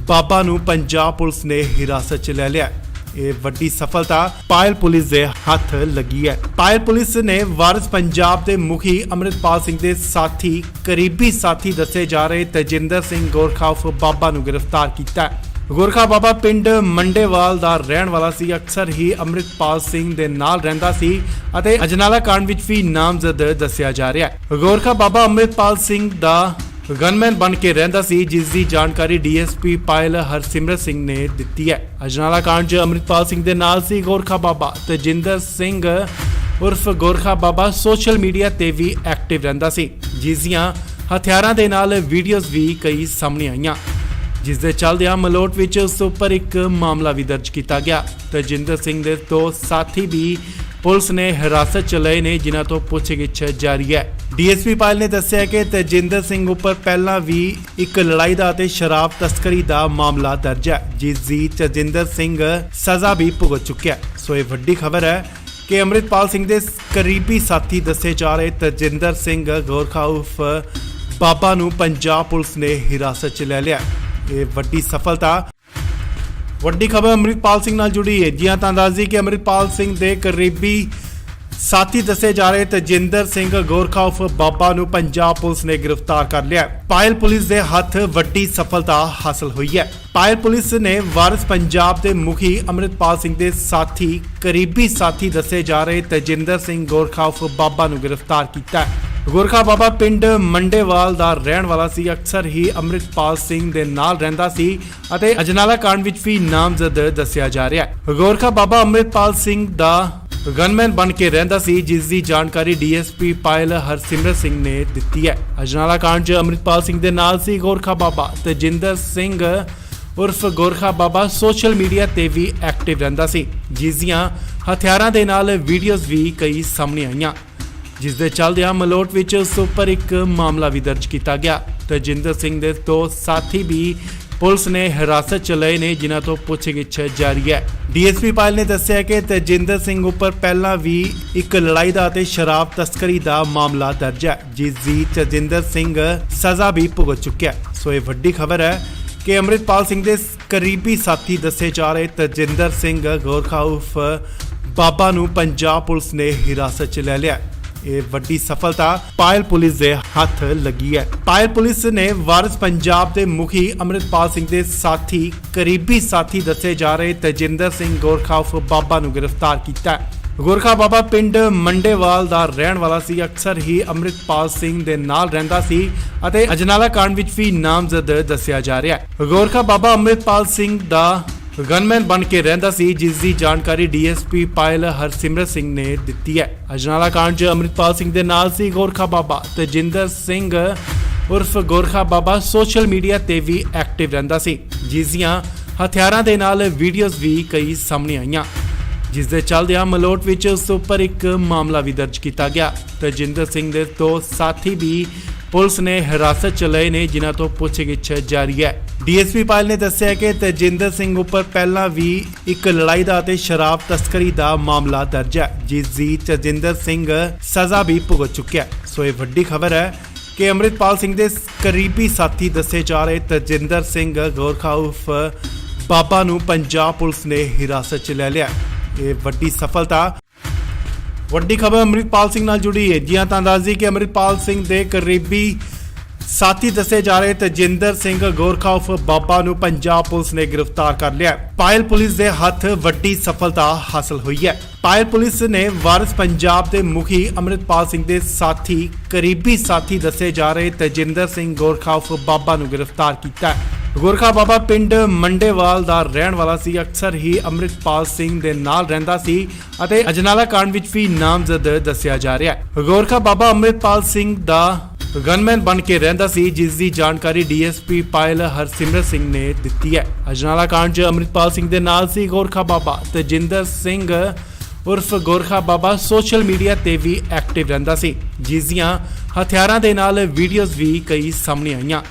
ਬਾਬਾ ਨੂੰ ਪੰਜਾਬ ਪੁਲਿਸ ਨੇ ਹਿਰਾਸਤ 'ਚ ਲੈ ਲਿਆ। ਇਹ ਵੱਡੀ ਸਫਲਤਾ ਪਾਇਲ ਪੁਲਿਸ ਦੇ ਹੱਥ ਲੱਗੀ ਹੈ। ਪਾਇਲ ਪੁਲਿਸ ਨੇ ਵਾਰਿਸ ਪੰਜਾਬ ਦੇ ਮੁਖੀ ਅੰਮ੍ਰਿਤਪਾਲ ਸਿੰਘ ਦੇ ਸਾਥੀ ਕਰੀਬੀ ਸਾਥੀ ਦੱਸੇ ਜਾ ਰਹੇ ਤੇਜਿੰਦਰ ਸਿੰਘ ਗੋਰਖਾ ਉਰਫ ਬਾਬਾ ਨੂੰ ਗ੍ਰਿਫਤਾਰ ਕੀਤਾ ਹੈ। ਗੋਰਖਾ ਬਾਬਾ ਪਿੰਡ ਮੰਡੇਵਾਲ ਦਾ ਰਹਿਣ ਵਾਲਾ ਸੀ। ਅਕਸਰ ਹੀ ਅੰਮ੍ਰਿਤਪਾਲ ਸਿੰਘ ਦੇ ਨਾਲ ਰਹਿੰਦਾ ਸੀ ਅਤੇ ਅਜਨਾਲਾ ਕਾਂਡ ਵਿੱਚ ਵੀ ਨਾਮਜ਼ਦ ਦੱਸਿਆ ਜਾ ਰਿਹਾ ਹੈ। ਗੋਰਖਾ ਬਾਬਾ ਅੰਮ੍ਰਿਤਪਾਲ ਸਿੰਘ ਦਾ ਗਨਮੈਨ ਬਣ ਕੇ ਰਹਿੰਦਾ ਸੀ, ਜਿਸ ਦੀ ਜਾਣਕਾਰੀ ਡੀਐਸਪੀ ਪਾਇਲ ਹਰਸਿਮਰਤ ਸਿੰਘ ਨੇ ਦਿੱਤੀ ਹੈ। ਅਜਨਾਲਾ ਕਾਂਡ 'ਚ ਅੰਮ੍ਰਿਤਪਾਲ ਸਿੰਘ ਦੇ ਨਾਲ ਸੀ ਗੋਰਖਾ ਬਾਬਾ। ਤੇਜਿੰਦਰ ਸਿੰਘ ਉਰਫ ਗੋਰਖਾ ਬਾਬਾ ਸੋਸ਼ਲ ਮੀਡੀਆ ਤੇ ਵੀ ਐਕਟਿਵ ਰਹਿੰਦਾ ਸੀ, ਜਿਸ ਦੀਆਂ ਹਥਿਆਰਾਂ ਦੇ ਨਾਲ ਵੀਡੀਓਜ਼ ਵੀ ਕਈ ਸਾਹਮਣੇ ਆਈਆਂ, ਜਿਸ ਦੇ ਚੱਲਦਿਆਂ ਮਲੋਟ ਵਿੱਚ ਉਸ ਉੱਪਰ ਇੱਕ ਮਾਮਲਾ ਵੀ ਦਰਜ ਕੀਤਾ ਗਿਆ। ਤਜਿੰਦਰ ਸਿੰਘ ਦੇ ਦੋ ਸਾਥੀ ਵੀ ਪੁਲਿਸ ਨੇ ਹਿਰਾਸਤ 'ਚ ਲਏ ਨੇ, ਜਿਨ੍ਹਾਂ ਤੋਂ ਪੁੱਛਗਿੱਛ ਜਾਰੀ ਹੈ। ਡੀਐਸਪੀ ਪਾਇਲ ਨੇ ਦੱਸਿਆ ਕਿ ਤਜਿੰਦਰ ਸਿੰਘ ਉੱਪਰ ਪਹਿਲਾਂ ਵੀ ਇੱਕ ਲੜਾਈ ਦਾ ਅਤੇ ਸ਼ਰਾਬ ਤਸਕਰੀ ਦਾ ਮਾਮਲਾ ਦਰਜ ਹੈ, ਜਿਸ ਦੀ ਤਜਿੰਦਰ ਸਿੰਘ ਸਜ਼ਾ ਵੀ ਭੁਗਤ ਚੁੱਕਿਆ। ਸੋ ਇਹ ਵੱਡੀ ਖਬਰ ਹੈ ਕਿ ਅੰਮ੍ਰਿਤਪਾਲ ਸਿੰਘ ਦੇ ਕਰੀਬੀ ਸਾਥੀ ਦੱਸੇ ਜਾ ਰਹੇ ਤਜਿੰਦਰ ਸਿੰਘ ਗੋਰਖਾ ਉਰਫ ਬਾਬਾ ਨੂੰ ਪੰਜਾਬ ਪੁਲਿਸ ਨੇ ਹਿਰਾਸਤ 'ਚ ਲੈ ਲਿਆ। ਇਹ ਵੱਡੀ ਸਫਲਤਾ। ਵੱਡੀ ਖਬਰ ਅੰਮ੍ਰਿਤਪਾਲ ਸਿੰਘ ਨਾਲ ਜੁੜੀ ਹੈ। ਜੀ ਹਾਂ, ਤਾਂ ਦੱਸ ਦਈਏ ਕਿ ਅੰਮ੍ਰਿਤਪਾਲ ਸਿੰਘ ਦੇ ਕਰੀਬੀ ਸਾਥੀ ਦੱਸੇ ਜਾ ਰਹੇ ਤਜਿੰਦਰ ਸਿੰਘ ਗੋਰਖਾ ਉਰਫ ਬਾਬਾ ਨੂੰ ਪੰਜਾਬ ਪੁਲਿਸ ਨੇ ਗ੍ਰਿਫਤਾਰ ਕਰ ਲਿਆ। ਪਾਇਲ ਪੁਲਿਸ ਦੇ ਹੱਥ ਵੱਡੀ ਸਫਲਤਾ ਹਾਸਲ ਹੋਈ ਹੈ। ਪਾਇਲ ਪੁਲਿਸ ਨੇ ਵਾਰਿਸ ਪੰਜਾਬ ਦੇ ਮੁਖੀ ਅੰਮ੍ਰਿਤਪਾਲ ਸਿੰਘ ਦੇ ਸਾਥੀ ਕਰੀਬੀ ਸਾਥੀ ਦੱਸੇ ਜਾ ਰਹੇ ਤਜਿੰਦਰ ਸਿੰਘ ਗੋਰਖਾ ਉਰਫ ਬਾਬਾ ਨੂੰ ਗ੍ਰਿਫਤਾਰ ਕੀਤਾ ਹੈ। ਗੋਰਖਾ ਬਾਬਾ ਪਿੰਡ ਮੰਡੇਵਾਲ ਦਾ ਰਹਿਣ ਵਾਲਾ ਸੀ। ਅਕਸਰ ਹੀ ਅੰਮ੍ਰਿਤਪਾਲ ਸਿੰਘ ਦੇ ਨਾਲ ਰਹਿੰਦਾ ਸੀ ਅਤੇ ਅਜਨਾਲਾ ਕਾਂਡ ਵਿੱਚ ਵੀ ਨਾਮਜ਼ਦ ਦੱਸਿਆ ਜਾ ਰਿਹਾ ਹੈ। ਗੋਰਖਾ ਬਾਬਾ ਅੰਮ੍ਰਿਤਪਾਲ ਸਿੰਘ ਦਾ ਗਨਮੈਨ ਬਣ ਕੇ ਰਹਿੰਦਾ ਸੀ, ਜਿਸ ਦੀ ਜਾਣਕਾਰੀ ਡੀਐਸਪੀ ਪਾਇਲ ਹਰਸਿਮਰਤ ਸਿੰਘ ਨੇ ਦਿੱਤੀ ਹੈ। ਅਜਨਾਲਾ ਕਾਂਡ 'ਚ ਅੰਮ੍ਰਿਤਪਾਲ ਸਿੰਘ ਦੇ ਨਾਲ ਸੀ ਗੋਰਖਾ ਬਾਬਾ। ਤਜਿੰਦਰ ਸਿੰਘ ਉਰਫ ਗੋਰਖਾ ਬਾਬਾ ਸੋਸ਼ਲ ਮੀਡੀਆ ਤੇ ਵੀ ਐਕਟਿਵ ਰਹਿੰਦਾ ਸੀ, ਜਿਸ ਦੀਆਂ ਹਥਿਆਰਾਂ ਦੇ ਨਾਲ ਵੀਡੀਓਜ਼ ਵੀ ਕਈ ਸਾਹਮਣੇ ਆਈਆਂ, ਜਿਸ ਦੇ ਚੱਲਦਿਆਂ ਮਲੋਟ ਵਿੱਚ ਉਸ ਉੱਪਰ ਇੱਕ ਮਾਮਲਾ ਵੀ ਦਰਜ ਕੀਤਾ ਗਿਆ। ਤਜਿੰਦਰ ਸਿੰਘ ਦੇ ਦੋ ਸਾਥੀ ਵੀ ਪੁਲਿਸ ਨੇ ਹਿਰਾਸਤ 'ਚ ਲਏ ਨੇ, ਜਿਨ੍ਹਾਂ ਤੋਂ ਪੁੱਛਗਿੱਛ ਜਾਰੀ ਹੈ। ਡੀਐਸਪੀ ਪਾਇਲ ਨੇ ਦੱਸਿਆ ਕਿ ਤਜਿੰਦਰ ਸਿੰਘ ਉੱਪਰ ਪਹਿਲਾਂ ਵੀ ਇੱਕ ਲੜਾਈ ਦਾ ਅਤੇ ਸ਼ਰਾਬ ਤਸਕਰੀ ਦਾ ਮਾਮਲਾ ਦਰਜ ਹੈ, ਜਿਸ ਦੀ ਤਜਿੰਦਰ ਸਿੰਘ ਸਜ਼ਾ ਵੀ ਭੁਗਤ ਚੁੱਕਿਆ। ਸੋ ਇਹ ਵੱਡੀ ਖਬਰ ਹੈ ਕਿ ਅੰਮ੍ਰਿਤਪਾਲ ਸਿੰਘ ਦੇ ਕਰੀਬੀ ਸਾਥੀ ਦੱਸੇ ਜਾ ਰਹੇ ਤਜਿੰਦਰ ਸਿੰਘ ਗੋਰਖਾ ਉਰਫ ਬਾਬਾ ਨੂੰ ਪੰਜਾਬ ਪੁਲਿਸ ਨੇ ਹਿਰਾਸਤ 'ਚ ਲੈ ਲਿਆ। ਇਹ ਵੱਡੀ ਸਫਲਤਾ ਪਾਇਲ ਪੁਲਿਸ ਦੇ ਹੱਥ ਲੱਗੀ ਹੈ। ਪਾਇਲ ਪੁਲਿਸ ਨੇ ਵਾਰਿਸ ਪੰਜਾਬ ਦੇ ਮੁਖੀ ਅੰਮ੍ਰਿਤਪਾਲ ਸਿੰਘ ਦੇ ਸਾਥੀ ਕਰੀਬੀ ਸਾਥੀ ਦੱਸੇ ਜਾ ਰਹੇ ਤਜਿੰਦਰ ਸਿੰਘ ਗੋਰਖਾ ਉਰਫ ਬਾਬਾ ਨੂੰ ਗ੍ਰਿਫਤਾਰ ਕੀਤਾ ਹੈ। ਗੋਰਖਾ ਬਾਬਾ ਪਿੰਡ ਮੰਡੇਵਾਲ ਦਾ ਰਹਿਣ ਵਾਲਾ ਸੀ। ਅਕਸਰ ਹੀ ਅੰਮ੍ਰਿਤਪਾਲ ਸਿੰਘ ਦੇ ਨਾਲ ਰਹਿੰਦਾ ਸੀ ਅਤੇ ਅਜਨਾਲਾ ਕਾਂਡ ਵਿੱਚ ਵੀ ਨਾਮਜ਼ਦ ਦੱਸਿਆ ਜਾ ਰਿਹਾ ਹੈ। ਗੋਰਖਾ ਬਾਬਾ ਅੰਮ੍ਰਿਤਪਾਲ ਸਿੰਘ ਦਾ ਗਨਮੈਨ ਬਣ ਕੇ ਰਹਿੰਦਾ ਸੀ, ਜਿਸ ਦੀ ਜਾਣਕਾਰੀ ਡੀਐਸਪੀ ਪਾਇਲ ਹਰਸਿਮਰਤ ਸਿੰਘ ਨੇ ਦਿੱਤੀ ਹੈ। ਅਜਨਾਲਾ ਕਾਂਡ 'ਚ ਅੰਮ੍ਰਿਤਪਾਲ ਸਿੰਘ ਦੇ ਨਾਲ ਸੀ ਗੋਰਖਾ ਬਾਬਾ। ਤਜਿੰਦਰ ਸਿੰਘ ਉਰਫ ਗੋਰਖਾ ਬਾਬਾ ਸੋਸ਼ਲ ਮੀਡੀਆ ਤੇ ਵੀ ਐਕਟਿਵ ਰਹਿੰਦਾ ਸੀ, ਜਿਸ ਦੀਆਂ ਹਥਿਆਰਾਂ ਦੇ ਨਾਲ ਵੀਡੀਓਜ਼ ਵੀ ਕਈ ਸਾਹਮਣੇ ਆਈਆਂ, ਜਿਸ ਦੇ ਚੱਲਦਿਆਂ ਮਲੋਟ ਵਿੱਚ ਉਸ ਉੱਪਰ ਇੱਕ ਮਾਮਲਾ ਵੀ ਦਰਜ ਕੀਤਾ ਗਿਆ। ਤਜਿੰਦਰ ਸਿੰਘ ਦੇ ਦੋ ਸਾਥੀ ਵੀ ਪੁਲਿਸ ਨੇ ਹਿਰਾਸਤ 'ਚ ਲਏ ਨੇ, ਜਿਨ੍ਹਾਂ ਤੋਂ ਪੁੱਛਗਿੱਛ ਜਾਰੀ ਹੈ। ਡੀਐਸਪੀ ਪਾਇਲ ਨੇ ਦੱਸਿਆ ਕਿ ਤਜਿੰਦਰ ਸਿੰਘ ਉੱਪਰ ਪਹਿਲਾਂ ਵੀ ਇੱਕ ਲੜਾਈ ਦਾ ਅਤੇ ਸ਼ਰਾਬ ਤਸਕਰੀ ਦਾ ਮਾਮਲਾ ਦਰਜ ਹੈ, ਜਿਸ ਦੀ ਤਜਿੰਦਰ ਸਿੰਘ ਸਜ਼ਾ ਵੀ ਭੁਗਤ ਚੁੱਕਿਆ। ਸੋ ਇਹ ਵੱਡੀ ਖਬਰ ਹੈ ਕਿ ਅੰਮ੍ਰਿਤਪਾਲ ਸਿੰਘ ਦੇ ਕਰੀਬੀ ਸਾਥੀ ਦੱਸੇ ਜਾ ਰਹੇ ਤਜਿੰਦਰ ਸਿੰਘ ਗੋਰਖਾ ਉਰਫ ਬਾਬਾ ਨੂੰ ਪੰਜਾਬ ਪੁਲਿਸ ਨੇ ਹਿਰਾਸਤ 'ਚ ਲੈ ਲਿਆ। ਇਹ ਵੱਡੀ ਸਫਲਤਾ। ਵੱਡੀ ਖਬਰ ਅੰਮ੍ਰਿਤਪਾਲ ਸਿੰਘ ਨਾਲ ਜੁੜੀ ਹੈ। ਜੀ ਹਾਂ, ਤਾਂ ਦੱਸ ਦਈਏ ਕਿ ਅੰਮ੍ਰਿਤਪਾਲ ਸਿੰਘ ਦੇ ਕਰੀਬੀ ਸਾਥੀ ਦੱਸੇ ਜਾ ਰਹੇ ਤਜਿੰਦਰ ਸਿੰਘ ਗੋਰਖਾ ਉਰਫ ਬਾਬਾ ਨੂੰ ਪੰਜਾਬ ਪੁਲਿਸ ਨੇ ਗ੍ਰਿਫਤਾਰ ਕਰ ਲਿਆ। ਪਾਇਲ ਪੁਲਿਸ ਦੇ ਹੱਥ ਵੱਡੀ ਸਫਲਤਾ ਹਾਸਲ ਹੋਈ ਹੈ। ਪਾਇਲ ਪੁਲਿਸ ਨੇ ਵਾਰਿਸ ਪੰਜਾਬ ਦੇ ਮੁਖੀ ਅੰਮ੍ਰਿਤਪਾਲ ਸਿੰਘ ਦੇ ਸਾਥੀ ਕਰੀਬੀ ਸਾਥੀ ਦੱਸੇ ਜਾ ਰਹੇ ਤਜਿੰਦਰ ਸਿੰਘ ਗੋਰਖਾ ਉਰਫ ਬਾਬਾ ਨੂੰ ਗ੍ਰਿਫਤਾਰ ਕੀਤਾ ਹੈ। ਗੋਰਖਾ ਬਾਬਾ ਪਿੰਡ ਮੰਡੇਵਾਲ ਦਾ ਰਹਿਣ ਵਾਲਾ ਸੀ। ਅਕਸਰ ਹੀ ਅੰਮ੍ਰਿਤਪਾਲ ਸਿੰਘ ਦੇ ਨਾਲ ਰਹਿੰਦਾ ਸੀ ਅਤੇ ਅਜਨਾਲਾ ਕਾਂਡ ਵਿੱਚ ਵੀ ਨਾਮਜ਼ਦ ਦੱਸਿਆ ਜਾ ਰਿਹਾ ਹੈ। ਗੋਰਖਾ ਬਾਬਾ ਅੰਮ੍ਰਿਤਪਾਲ ਸਿੰਘ ਦਾ ਗਨਮੈਨ ਬਣ ਕੇ ਰਹਿੰਦਾ ਸੀ, ਜਿਸ ਦੀ ਜਾਣਕਾਰੀ ਡੀਐਸਪੀ ਪਾਇਲ ਹਰਸਿਮਰਤ ਸਿੰਘ ਨੇ ਦਿੱਤੀ ਹੈ। ਅਜਨਾਲਾ ਕਾਂਡ 'ਚ ਅੰਮ੍ਰਿਤਪਾਲ ਸਿੰਘ ਦੇ ਨਾਲ ਸੀ ਗੋਰਖਾ ਬਾਬਾ। ਤਜਿੰਦਰ ਸਿੰਘ ਉਰਫ ਗੋਰਖਾ ਬਾਬਾ ਸੋਸ਼ਲ ਮੀਡੀਆ ਤੇ ਵੀ ਐਕਟਿਵ ਰਹਿੰਦਾ ਸੀ, ਜਿਸ ਦੀਆਂ ਹਥਿਆਰਾਂ ਦੇ ਨਾਲ ਵੀਡੀਓਜ਼ ਵੀ ਕਈ ਸਾਹਮਣੇ ਆਈਆਂ,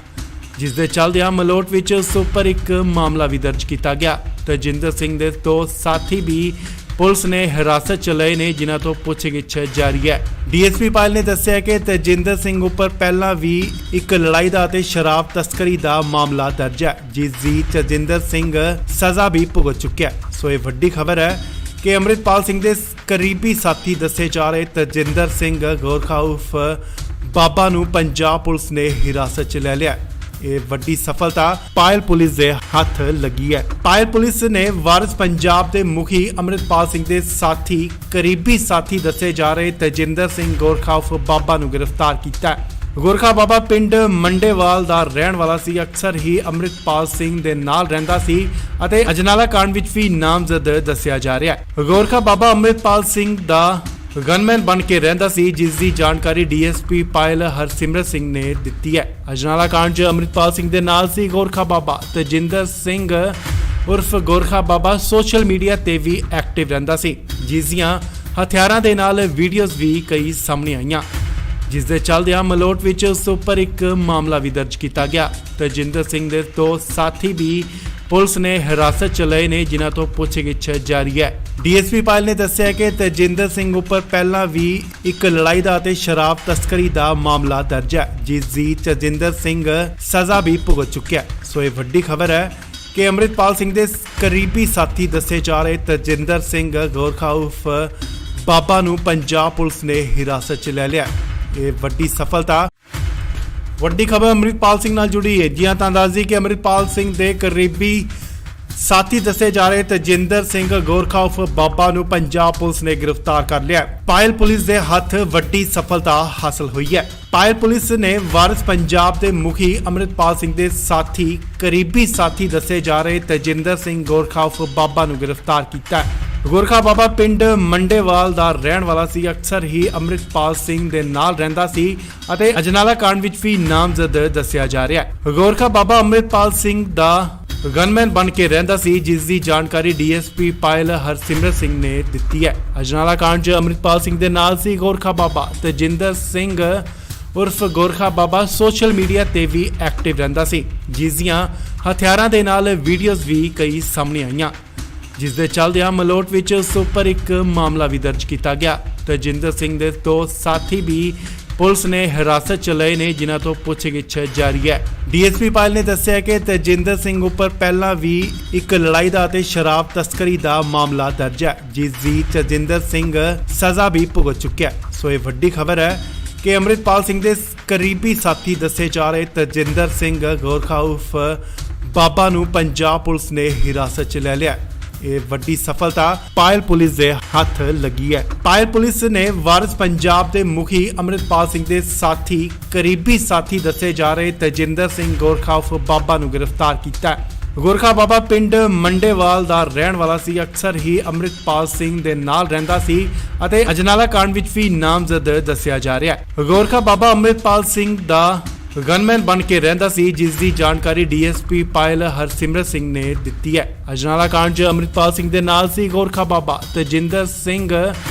ਜਿਸ ਦੇ ਚੱਲਦਿਆਂ ਮਲੋਟ ਵਿੱਚ ਉਸ ਉੱਪਰ ਇੱਕ ਮਾਮਲਾ ਵੀ ਦਰਜ ਕੀਤਾ ਗਿਆ। ਤਜਿੰਦਰ ਸਿੰਘ ਦੇ ਦੋ ਸਾਥੀ ਵੀ ਪੁਲਿਸ ਨੇ ਹਿਰਾਸਤ 'ਚ ਲਏ ਨੇ, ਜਿਨ੍ਹਾਂ ਤੋਂ ਪੁੱਛਗਿੱਛ ਜਾਰੀ ਹੈ। ਡੀਐਸਪੀ ਪਾਇਲ ਨੇ ਦੱਸਿਆ ਕਿ ਤਜਿੰਦਰ ਸਿੰਘ ਉੱਪਰ ਪਹਿਲਾਂ ਵੀ ਇੱਕ ਲੜਾਈ ਦਾ ਅਤੇ ਸ਼ਰਾਬ ਤਸਕਰੀ ਦਾ ਮਾਮਲਾ ਦਰਜ ਹੈ, ਜਿਸ ਦੀ ਤਜਿੰਦਰ ਸਿੰਘ ਸਜ਼ਾ ਵੀ ਭੁਗਤ ਚੁੱਕਿਆ। ਸੋ ਇਹ ਵੱਡੀ ਖਬਰ ਹੈ ਕਿ ਅੰਮ੍ਰਿਤਪਾਲ ਸਿੰਘ ਦੇ ਕਰੀਬੀ ਸਾਥੀ ਦੱਸੇ ਜਾ ਰਹੇ ਤਜਿੰਦਰ ਸਿੰਘ ਗੋਰਖਾ ਉਰਫ ਬਾਬਾ ਨੂੰ ਪੰਜਾਬ ਪੁਲਿਸ ਨੇ ਹਿਰਾਸਤ 'ਚ ਲੈ ਲਿਆ। ਇਹ ਵੱਡੀ ਸਫਲਤਾ ਪਾਇਲ ਪੁਲਿਸ ਦੇ ਹੱਥ ਲੱਗੀ ਹੈ। ਪਾਇਲ ਪੁਲਿਸ ਨੇ ਵਾਰਿਸ ਪੰਜਾਬ ਦੇ ਮੁਖੀ ਅੰਮ੍ਰਿਤਪਾਲ ਸਿੰਘ ਦੇ ਸਾਥੀ ਕਰੀਬੀ ਸਾਥੀ ਦੱਸੇ ਜਾ ਰਹੇ ਤਜਿੰਦਰ ਸਿੰਘ ਗੋਰਖਾ ਉਰਫ ਬਾਬਾ ਨੂੰ ਗ੍ਰਿਫਤਾਰ ਕੀਤਾ ਹੈ। ਗੋਰਖਾ ਬਾਬਾ ਪਿੰਡ ਮੰਡੇਵਾਲ ਦਾ ਰਹਿਣ ਵਾਲਾ ਸੀ। ਅਕਸਰ ਹੀ ਅੰਮ੍ਰਿਤਪਾਲ ਸਿੰਘ ਦੇ ਨਾਲ ਰਹਿੰਦਾ ਸੀ ਅਤੇ ਅਜਨਾਲਾ ਕਾਂਡ ਵਿੱਚ ਵੀ ਨਾਮਜ਼ਦ ਦੱਸਿਆ ਜਾ ਰਿਹਾ ਹੈ। ਗੋਰਖਾ ਬਾਬਾ ਅੰਮ੍ਰਿਤਪਾਲ ਸਿੰਘ ਦਾ ਗਨਮੈਨ ਬਣ ਕੇ ਰਹਿੰਦਾ ਸੀ, ਜਿਸ ਦੀ ਜਾਣਕਾਰੀ ਡੀਐਸਪੀ ਪਾਇਲ ਹਰਸਿਮਰਤ ਸਿੰਘ ਨੇ ਦਿੱਤੀ ਹੈ। ਅਜਨਾਲਾ ਕਾਂਡ 'ਚ ਅੰਮ੍ਰਿਤਪਾਲ ਸਿੰਘ ਦੇ ਨਾਲ ਸੀ ਗੋਰਖਾ ਬਾਬਾ ਤੇਜਿੰਦਰ ਸਿੰਘ ਉਰਫ ਗੋਰਖਾ ਬਾਬਾ ਸੋਸ਼ਲ ਮੀਡੀਆ ਤੇ ਵੀ ਐਕਟਿਵ ਰਹਿੰਦਾ ਸੀ, ਜਿਸ ਦੀਆਂ ਹਥਿਆਰਾਂ ਦੇ ਨਾਲ ਵੀਡੀਓਜ਼ ਵੀ ਕਈ ਸਾਹਮਣੇ ਆਈਆਂ, ਜਿਸ ਦੇ ਚੱਲਦਿਆਂ ਮਲੋਟ ਵਿੱਚ ਉਸ ਉੱਪਰ ਇੱਕ ਮਾਮਲਾ ਵੀ ਦਰਜ ਕੀਤਾ ਗਿਆ। ਤੇਜਿੰਦਰ ਸਿੰਘ ਦੇ ਦੋ ਸਾਥੀ ਵੀ ਪੁਲਿਸ ਨੇ ਹਿਰਾਸਤ 'ਚ ਲਏ ਨੇ, ਜਿਨ੍ਹਾਂ ਤੋਂ ਪੁੱਛਗਿੱਛ ਜਾਰੀ ਹੈ। ਡੀਐਸਪੀ ਪਾਇਲ ਨੇ ਦੱਸਿਆ ਕਿ ਤੇਜਿੰਦਰ ਸਿੰਘ ਉੱਪਰ ਪਹਿਲਾਂ ਵੀ ਇੱਕ ਲੜਾਈ ਦਾ ਅਤੇ ਸ਼ਰਾਬ ਤਸਕਰੀ ਦਾ ਮਾਮਲਾ ਦਰਜ ਹੈ, ਜਿਸ ਦੀ ਤੇਜਿੰਦਰ ਸਿੰਘ ਸਜ਼ਾ ਵੀ ਭੁਗਤ ਚੁੱਕਿਆ। ਸੋ ਇਹ ਵੱਡੀ ਖਬਰ ਹੈ ਕਿ ਅੰਮ੍ਰਿਤਪਾਲ ਸਿੰਘ ਦੇ ਕਰੀਬੀ ਸਾਥੀ ਦੱਸੇ ਜਾ ਰਹੇ ਤੇਜਿੰਦਰ ਸਿੰਘ ਗੋਰਖਾ ਉਰਫ ਬਾਬਾ ਨੂੰ ਪੰਜਾਬ ਪੁਲਿਸ ਨੇ ਹਿਰਾਸਤ 'ਚ ਲੈ ਲਿਆ। ਇਹ ਵੱਡੀ ਸਫਲਤਾ। ਵੱਡੀ ਖਬਰ ਅੰਮ੍ਰਿਤਪਾਲ ਸਿੰਘ ਨਾਲ ਜੁੜੀ ਹੈ। ਜੀ ਹਾਂ, ਤਾਂ ਦੱਸਦੀ ਕਿ ਅੰਮ੍ਰਿਤਪਾਲ ਸਿੰਘ ਦੇ ਕਰੀਬੀ ਸਾਥੀ ਦੱਸੇ ਜਾ ਰਹੇ ਤੇਜਿੰਦਰ ਸਿੰਘ ਗੋਰਖਾ ਉਰਫ ਬਾਬਾ ਨੂੰ ਪੰਜਾਬ ਪੁਲਿਸ ਨੇ ਗ੍ਰਿਫਤਾਰ ਕਰ ਲਿਆ। ਪਾਇਲ ਪੁਲਿਸ ਦੇ ਹੱਥ ਵੱਡੀ ਸਫਲਤਾ ਹਾਸਲ ਹੋਈ ਹੈ। ਪਾਇਲ ਪੁਲਿਸ ਨੇ ਵਾਰਿਸ ਪੰਜਾਬ ਦੇ ਮੁਖੀ ਅੰਮ੍ਰਿਤਪਾਲ ਸਿੰਘ ਦੇ ਸਾਥੀ ਕਰੀਬੀ ਸਾਥੀ ਦੱਸੇ ਜਾ ਰਹੇ ਤੇਜਿੰਦਰ ਸਿੰਘ ਗੋਰਖਾ ਉਰਫ ਬਾਬਾ ਨੂੰ ਗ੍ਰਿਫਤਾਰ ਕੀਤਾ ਹੈ। ਗੋਰਖਾ ਬਾਬਾ ਪਿੰਡ ਮੰਡੇਵਾਲ ਦਾ ਰਹਿਣ ਵਾਲਾ ਸੀ, ਅਕਸਰ ਹੀ ਅੰਮ੍ਰਿਤਪਾਲ ਸਿੰਘ ਦੇ ਨਾਲ ਰਹਿੰਦਾ ਸੀ ਅਤੇ ਅਜਨਾਲਾ ਕਾਂਡ ਵਿੱਚ ਵੀ ਨਾਮਜ਼ਦ ਦੱਸਿਆ ਜਾ ਰਿਹਾ ਹੈ। ਗੋਰਖਾ ਬਾਬਾ ਅੰਮ੍ਰਿਤਪਾਲ ਸਿੰਘ ਦਾ ਗਨਮੈਨ ਬਣ ਕੇ ਰਹਿੰਦਾ ਸੀ, ਜਿਸ ਦੀ ਜਾਣਕਾਰੀ ਡੀਐਸਪੀ ਪਾਇਲ ਹਰਸਿਮਰਤ ਸਿੰਘ ਨੇ ਦਿੱਤੀ ਹੈ। ਅਜਨਾਲਾ ਕਾਂਡ 'ਚ ਅੰਮ੍ਰਿਤਪਾਲ ਸਿੰਘ ਦੇ ਨਾਲ ਸੀ ਗੋਰਖਾ ਬਾਬਾ ਤੇਜਿੰਦਰ ਸਿੰਘ ਉਰਫ ਗੋਰਖਾ ਬਾਬਾ ਸੋਸ਼ਲ ਮੀਡੀਆ ਤੇ ਵੀ ਐਕਟਿਵ ਰਹਿੰਦਾ ਸੀ, ਜਿਸ ਦੀਆਂ ਹਥਿਆਰਾਂ ਦੇ ਨਾਲ ਵੀਡੀਓਜ਼ ਵੀ ਕਈ ਸਾਹਮਣੇ ਆਈਆਂ, ਜਿਸ ਦੇ ਚੱਲਦਿਆਂ ਮਲੋਟ ਵਿੱਚ ਉਸ ਉੱਪਰ ਇੱਕ ਮਾਮਲਾ ਵੀ ਦਰਜ ਕੀਤਾ ਗਿਆ। ਤੇਜਿੰਦਰ ਸਿੰਘ ਦੇ ਦੋ ਸਾਥੀ ਵੀ ਪੁਲਿਸ ਨੇ ਹਿਰਾਸਤ 'ਚ ਲਏ ਨੇ, ਜਿਨ੍ਹਾਂ ਤੋਂ ਪੁੱਛਗਿੱਛ ਜਾਰੀ ਹੈ। ਡੀਐਸਪੀ ਪਾਇਲ ਨੇ ਦੱਸਿਆ ਕਿ ਤੇਜਿੰਦਰ ਸਿੰਘ ਉੱਪਰ ਪਹਿਲਾਂ ਵੀ ਇੱਕ ਲੜਾਈ ਦਾ ਅਤੇ ਸ਼ਰਾਬ ਤਸਕਰੀ ਦਾ ਮਾਮਲਾ ਦਰਜ ਹੈ, ਜਿਸ ਦੀ ਤੇਜਿੰਦਰ ਸਿੰਘ ਸਜ਼ਾ ਵੀ ਭੁਗਤ ਚੁੱਕਿਆ। ਸੋ ਇਹ ਵੱਡੀ ਖਬਰ ਹੈ ਕਿ ਅੰਮ੍ਰਿਤਪਾਲ ਸਿੰਘ ਦੇ ਕਰੀਬੀ ਸਾਥੀ ਦੱਸੇ ਜਾ ਰਹੇ ਤੇਜਿੰਦਰ ਸਿੰਘ ਗੋਰਖਾ ਉਰਫ ਬਾਬਾ ਨੂੰ ਪੰਜਾਬ ਪੁਲਿਸ ਨੇ ਹਿਰਾਸਤ 'ਚ ਲੈ ਲਿਆ। ਇਹ ਵੱਡੀ ਸਫਲਤਾ ਪਾਇਲ ਪੁਲਿਸ ਦੇ ਹੱਥ ਲੱਗੀ ਹੈ। ਪਾਇਲ ਪੁਲਿਸ ਨੇ ਵਾਰਿਸ ਪੰਜਾਬ ਦੇ ਮੁਖੀ ਅੰਮ੍ਰਿਤਪਾਲ ਸਿੰਘ ਦੇ ਸਾਥੀ ਕਰੀਬੀ ਸਾਥੀ ਦੱਸੇ ਜਾ ਰਹੇ ਤੇਜਿੰਦਰ ਸਿੰਘ ਗੋਰਖਾ ਉਰਫ ਬਾਬਾ ਨੂੰ ਗ੍ਰਿਫਤਾਰ ਕੀਤਾ ਹੈ। ਗੋਰਖਾ ਬਾਬਾ ਪਿੰਡ ਮੰਡੇਵਾਲ ਦਾ ਰਹਿਣ ਵਾਲਾ ਸੀ, ਅਕਸਰ ਹੀ ਅੰਮ੍ਰਿਤਪਾਲ ਸਿੰਘ ਦੇ ਨਾਲ ਰਹਿੰਦਾ ਸੀ ਅਤੇ ਅਜਨਾਲਾ ਕਾਂਡ ਵਿੱਚ ਵੀ ਨਾਮਜ਼ਦ ਦੱਸਿਆ ਜਾ ਰਿਹਾ ਹੈ। ਗੋਰਖਾ ਬਾਬਾ ਅੰਮ੍ਰਿਤਪਾਲ ਸਿੰਘ ਦਾ ਗਨਮੈਨ ਬਣ ਕੇ ਰਹਿੰਦਾ ਸੀ, ਜਿਸ ਦੀ ਜਾਣਕਾਰੀ ਡੀਐਸਪੀ ਪਾਇਲ ਹਰਸਿਮਰਤ ਸਿੰਘ ਨੇ ਦਿੱਤੀ ਹੈ। ਅਜਨਾਲਾ ਕਾਂਡ 'ਚ ਅੰਮ੍ਰਿਤਪਾਲ ਸਿੰਘ ਦੇ ਨਾਲ ਸੀ ਗੋਰਖਾ ਬਾਬਾ ਤੇਜਿੰਦਰ ਸਿੰਘ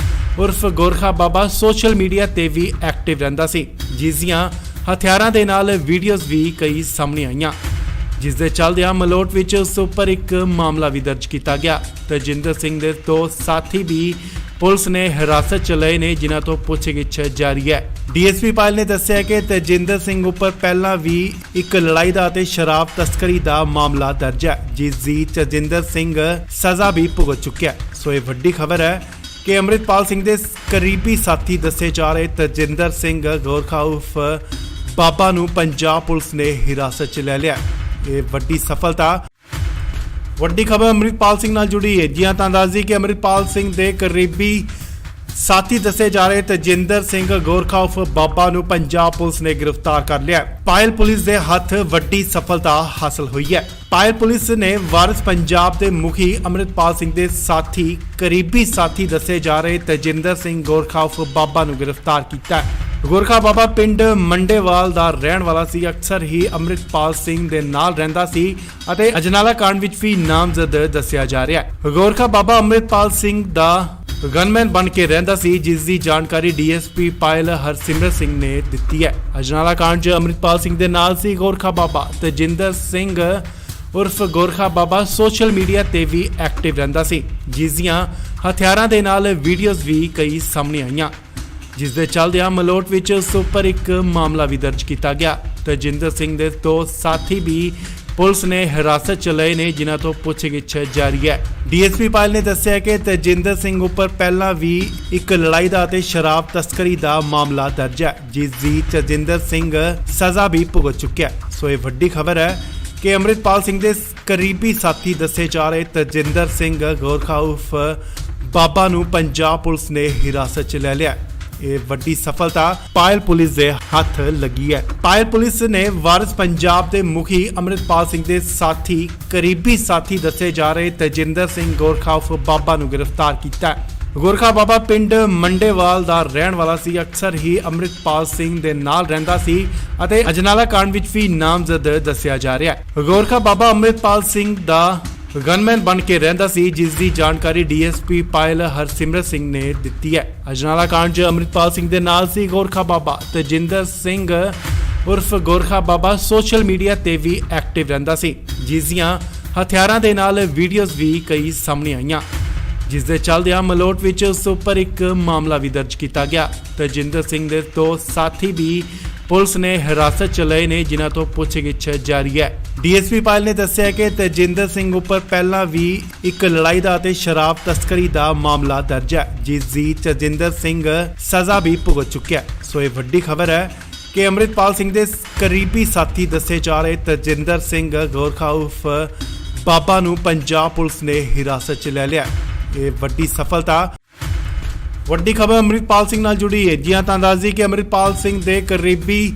ਉਰਫ ਗੋਰਖਾ ਬਾਬਾ ਸੋਸ਼ਲ ਮੀਡੀਆ ਤੇ ਵੀ ਐਕਟਿਵ ਰਹਿੰਦਾ ਸੀ, ਜਿਸ ਦੀਆਂ ਹਥਿਆਰਾਂ ਦੇ ਨਾਲ ਵੀਡੀਓਜ਼ ਵੀ ਕਈ ਸਾਹਮਣੇ ਆਈਆਂ, ਜਿਸ ਦੇ ਚੱਲਦਿਆਂ ਮਲੋਟ ਵਿੱਚ ਉਸ ਉੱਪਰ ਇੱਕ ਮਾਮਲਾ ਵੀ ਦਰਜ ਕੀਤਾ ਗਿਆ। ਤੇਜਿੰਦਰ ਸਿੰਘ ਦੇ ਦੋ ਸਾਥੀ ਵੀ ਪੁਲਿਸ ਨੇ ਹਿਰਾਸਤ 'ਚ ਲਏ ਨੇ, ਜਿਨ੍ਹਾਂ ਤੋਂ ਪੁੱਛਗਿੱਛ ਜਾਰੀ ਹੈ। ਡੀਐਸਪੀ ਪਾਇਲ ਨੇ ਦੱਸਿਆ ਕਿ ਤੇਜਿੰਦਰ ਸਿੰਘ ਉੱਪਰ ਪਹਿਲਾਂ ਵੀ ਇੱਕ ਲੜਾਈ ਦਾ ਅਤੇ ਸ਼ਰਾਬ ਤਸਕਰੀ ਦਾ ਮਾਮਲਾ ਦਰਜ ਹੈ, ਜਿਸ ਦੀ ਤੇਜਿੰਦਰ ਸਿੰਘ ਸਜ਼ਾ ਵੀ ਭੁਗਤ ਚੁੱਕਿਆ। ਸੋ ਇਹ ਵੱਡੀ ਖਬਰ ਹੈ ਕਿ ਅੰਮ੍ਰਿਤਪਾਲ ਸਿੰਘ ਦੇ ਕਰੀਬੀ ਸਾਥੀ ਦੱਸੇ ਜਾ ਰਹੇ ਤੇਜਿੰਦਰ ਸਿੰਘ ਗੋਰਖਾ ਉਰਫ ਬਾਬਾ ਨੂੰ ਪੰਜਾਬ ਪੁਲਿਸ ਨੇ ਹਿਰਾਸਤ 'ਚ ਲੈ ਲਿਆ। ਇਹ ਵੱਡੀ ਸਫਲਤਾ। ਵੱਡੀ ਖਬਰ ਅੰਮ੍ਰਿਤਪਾਲ ਸਿੰਘ ਨਾਲ ਜੁੜੀ ਹੈ। ਜੀ ਹਾਂ, ਤਾਂ ਦੱਸਦੀ ਕਿ ਅੰਮ੍ਰਿਤਪਾਲ ਸਿੰਘ ਦੇ ਕਰੀਬੀ ਸਾਥੀ ਦੱਸੇ ਜਾ ਰਹੇ ਤੇਜਿੰਦਰ ਸਿੰਘ ਗੋਰਖਾ ਉਰਫ ਬਾਬਾ ਨੂੰ ਪੰਜਾਬ ਪੁਲਿਸ ਨੇ ਗ੍ਰਿਫਤਾਰ ਕਰ ਲਿਆ। ਪਾਇਲ ਪੁਲਿਸ ਦੇ ਹੱਥ ਵੱਡੀ ਸਫਲਤਾ ਹਾਸਲ ਹੋਈ ਹੈ। ਪਾਇਲ ਪੁਲਿਸ ਨੇ ਵਾਰਿਸ ਪੰਜਾਬ ਦੇ ਮੁਖੀ ਅੰਮ੍ਰਿਤਪਾਲ ਸਿੰਘ ਦੇ ਸਾਥੀ ਕਰੀਬੀ ਸਾਥੀ ਦੱਸੇ ਜਾ ਰਹੇ ਤੇਜਿੰਦਰ ਸਿੰਘ ਗੋਰਖਾ ਉਰਫ ਬਾਬਾ ਨੂੰ ਗ੍ਰਿਫਤਾਰ ਕੀਤਾ ਹੈ। ਗੋਰਖਾ ਬਾਬਾ ਪਿੰਡ ਮੰਡੇਵਾਲ ਦਾ ਰਹਿਣ ਵਾਲਾ ਸੀ, ਅਕਸਰ ਹੀ ਅੰਮ੍ਰਿਤਪਾਲ ਸਿੰਘ ਦੇ ਨਾਲ ਰਹਿੰਦਾ ਸੀ ਅਤੇ ਅਜਨਾਲਾ ਕਾਂਡ ਵਿੱਚ ਵੀ ਨਾਮਜ਼ਦ ਦੱਸਿਆ ਜਾ ਰਿਹਾ ਹੈ। ਗੋਰਖਾ ਬਾਬਾ ਅੰਮ੍ਰਿਤਪਾਲ ਸਿੰਘ ਦਾ ਗਨਮੈਨ ਬਣ ਕੇ ਰਹਿੰਦਾ ਸੀ, ਜਿਸ ਦੀ ਜਾਣਕਾਰੀ ਡੀਐਸਪੀ ਪਾਇਲ ਹਰਸਿਮਰਤ ਸਿੰਘ ਨੇ ਦਿੱਤੀ ਹੈ। ਅਜਨਾਲਾ ਕਾਂਡ 'ਚ ਅੰਮ੍ਰਿਤਪਾਲ ਸਿੰਘ ਦੇ ਨਾਲ ਸੀ ਗੋਰਖਾ ਬਾਬਾ ਤੇਜਿੰਦਰ ਸਿੰਘ ਉਰਫ ਗੋਰਖਾ ਬਾਬਾ ਸੋਸ਼ਲ ਮੀਡੀਆ ਤੇ ਵੀ ਐਕਟਿਵ ਰਹਿੰਦਾ ਸੀ, ਜਿਸ ਦੀਆਂ ਹਥਿਆਰਾਂ ਦੇ ਨਾਲ ਵੀਡੀਓਜ਼ ਵੀ ਕਈ ਸਾਹਮਣੇ ਆਈਆਂ, ਜਿਸ ਦੇ ਚੱਲਦਿਆਂ ਮਲੋਟ ਵਿੱਚ ਉਸ ਉੱਪਰ ਇੱਕ ਮਾਮਲਾ ਵੀ ਦਰਜ ਕੀਤਾ ਗਿਆ। ਤੇਜਿੰਦਰ ਸਿੰਘ ਦੇ ਦੋ ਸਾਥੀ ਵੀ ਪੁਲਿਸ ਨੇ ਹਿਰਾਸਤ 'ਚ ਲਏ ਨੇ, ਜਿਨ੍ਹਾਂ ਤੋਂ ਪੁੱਛਗਿੱਛ ਜਾਰੀ ਹੈ। ਡੀਐਸਪੀ ਪਾਇਲ ਨੇ ਦੱਸਿਆ ਕਿ ਤੇਜਿੰਦਰ ਸਿੰਘ ਉੱਪਰ ਪਹਿਲਾਂ ਵੀ ਇੱਕ ਲੜਾਈ ਦਾ ਅਤੇ ਸ਼ਰਾਬ ਤਸਕਰੀ ਦਾ ਮਾਮਲਾ ਦਰਜ ਹੈ, ਜਿਸ ਦੀ ਤੇਜਿੰਦਰ ਸਿੰਘ ਸਜ਼ਾ ਵੀ ਭੁਗਤ ਚੁੱਕਿਆ। ਸੋ ਇਹ ਵੱਡੀ ਖਬਰ ਹੈ ਕਿ ਅੰਮ੍ਰਿਤਪਾਲ ਸਿੰਘ ਦੇ ਕਰੀਬੀ ਸਾਥੀ ਦੱਸੇ ਜਾ ਰਹੇ ਤੇਜਿੰਦਰ ਸਿੰਘ ਗੋਰਖਾ ਉਰਫ ਬਾਬਾ ਨੂੰ ਪੰਜਾਬ ਪੁਲਿਸ ਨੇ ਹਿਰਾਸਤ 'ਚ ਲੈ ਲਿਆ। ਇਹ ਵੱਡੀ ਸਫਲਤਾ ਪਾਇਲ ਪੁਲਿਸ ਦੇ ਹੱਥ ਲੱਗੀ ਹੈ। ਪਾਇਲ ਪੁਲਿਸ ਨੇ ਵਾਰਿਸ ਪੰਜਾਬ ਦੇ ਮੁਖੀ ਅੰਮ੍ਰਿਤਪਾਲ ਸਿੰਘ ਦੇ ਸਾਥੀ ਕਰੀਬੀ ਸਾਥੀ ਦੱਸੇ ਜਾ ਰਹੇ ਤੇਜਿੰਦਰ ਸਿੰਘ ਗੋਰਖਾ ਉਰਫ ਬਾਬਾ ਨੂੰ ਗ੍ਰਿਫਤਾਰ ਕੀਤਾ। ਗੋਰਖਾ ਬਾਬਾ ਪਿੰਡ ਮੰਡੇਵਾਲ ਦਾ ਰਹਿਣ ਵਾਲਾ ਸੀ। ਅਕਸਰ ਹੀ ਅੰਮ੍ਰਿਤਪਾਲ ਸਿੰਘ ਦੇ ਨਾਲ ਰਹਿੰਦਾ ਸੀ ਅਤੇ ਅਜਨਾਲਾ ਕਾਂਡ ਵਿੱਚ ਵੀ ਨਾਮਜ਼ਦ ਦੱਸਿਆ ਜਾ ਰਿਹਾ ਹੈ। ਗੋਰਖਾ ਬਾਬਾ ਅੰਮ੍ਰਿਤਪਾਲ ਸਿੰਘ ਦਾ ਗਨਮੈਨ ਬਣ ਕੇ ਰਹਿੰਦਾ ਸੀ, ਜਿਸ ਦੀ ਜਾਣਕਾਰੀ ਡੀਐਸਪੀ ਪਾਇਲ ਹਰਸਿਮਰਤ ਸਿੰਘ ਨੇ ਦਿੱਤੀ ਹੈ। ਅਜਨਾਲਾ ਕਾਂਡ 'ਚ ਅੰਮ੍ਰਿਤਪਾਲ ਸਿੰਘ ਦੇ ਨਾਲ ਸੀ ਗੋਰਖਾ ਬਾਬਾ। ਤੇਜਿੰਦਰ ਸਿੰਘ ਉਰਫ ਗੋਰਖਾ ਬਾਬਾ ਸੋਸ਼ਲ ਮੀਡੀਆ ਤੇ ਵੀ ਐਕਟਿਵ ਰਹਿੰਦਾ ਸੀ, ਜਿਸ ਦੀਆਂ ਹਥਿਆਰਾਂ ਦੇ ਨਾਲ ਵੀਡੀਓਜ਼ ਵੀ ਕਈ ਸਾਹਮਣੇ ਆਈਆਂ, ਜਿਸ ਦੇ ਚੱਲਦਿਆਂ ਮਲੋਟ ਵਿੱਚ ਉਸ ਉੱਪਰ ਇੱਕ ਮਾਮਲਾ ਵੀ ਦਰਜ ਕੀਤਾ ਗਿਆ। ਤੇਜਿੰਦਰ ਸਿੰਘ ਦੇ ਦੋ ਸਾਥੀ ਵੀ ਪੁਲਿਸ ਨੇ ਹਿਰਾਸਤ 'ਚ ਲਏ ਨੇ, ਜਿਨ੍ਹਾਂ ਤੋਂ ਪੁੱਛਗਿੱਛ ਜਾਰੀ ਹੈ। ਡੀਐਸਪੀ ਪਾਇਲ ਨੇ ਦੱਸਿਆ ਕਿ ਤੇਜਿੰਦਰ ਸਿੰਘ ਉੱਪਰ ਪਹਿਲਾਂ ਵੀ ਇੱਕ ਲੜਾਈ ਦਾ ਅਤੇ ਸ਼ਰਾਬ ਤਸਕਰੀ ਦਾ ਮਾਮਲਾ ਦਰਜ ਹੈ, ਜਿਸ ਦੀ ਤੇਜਿੰਦਰ ਸਿੰਘ ਸਜ਼ਾ ਵੀ ਭੁਗਤ ਚੁੱਕਿਆ ਹੈ। ਸੋ ਇਹ ਵੱਡੀ ਖਬਰ ਹੈ ਕਿ ਅੰਮ੍ਰਿਤਪਾਲ ਸਿੰਘ ਦੇ ਕਰੀਬੀ ਸਾਥੀ ਦੱਸੇ ਜਾ ਰਹੇ ਤੇਜਿੰਦਰ ਸਿੰਘ ਗੋਰਖਾ ਉਰਫ ਬਾਬਾ ਨੂੰ ਪੰਜਾਬ ਪੁਲਿਸ ਨੇ ਹਿਰਾਸਤ 'ਚ ਲੈ ਲਿਆ। ਇਹ ਵੱਡੀ ਸਫਲਤਾ। ਵੱਡੀ ਖਬਰ ਅੰਮ੍ਰਿਤਪਾਲ ਸਿੰਘ ਨਾਲ ਜੁੜੀ ਹੈ। ਜੀ ਹਾਂ, ਤਾਂ ਦੱਸ ਦਈਏ ਕਿ ਅੰਮ੍ਰਿਤਪਾਲ ਸਿੰਘ ਦੇ ਕਰੀਬੀ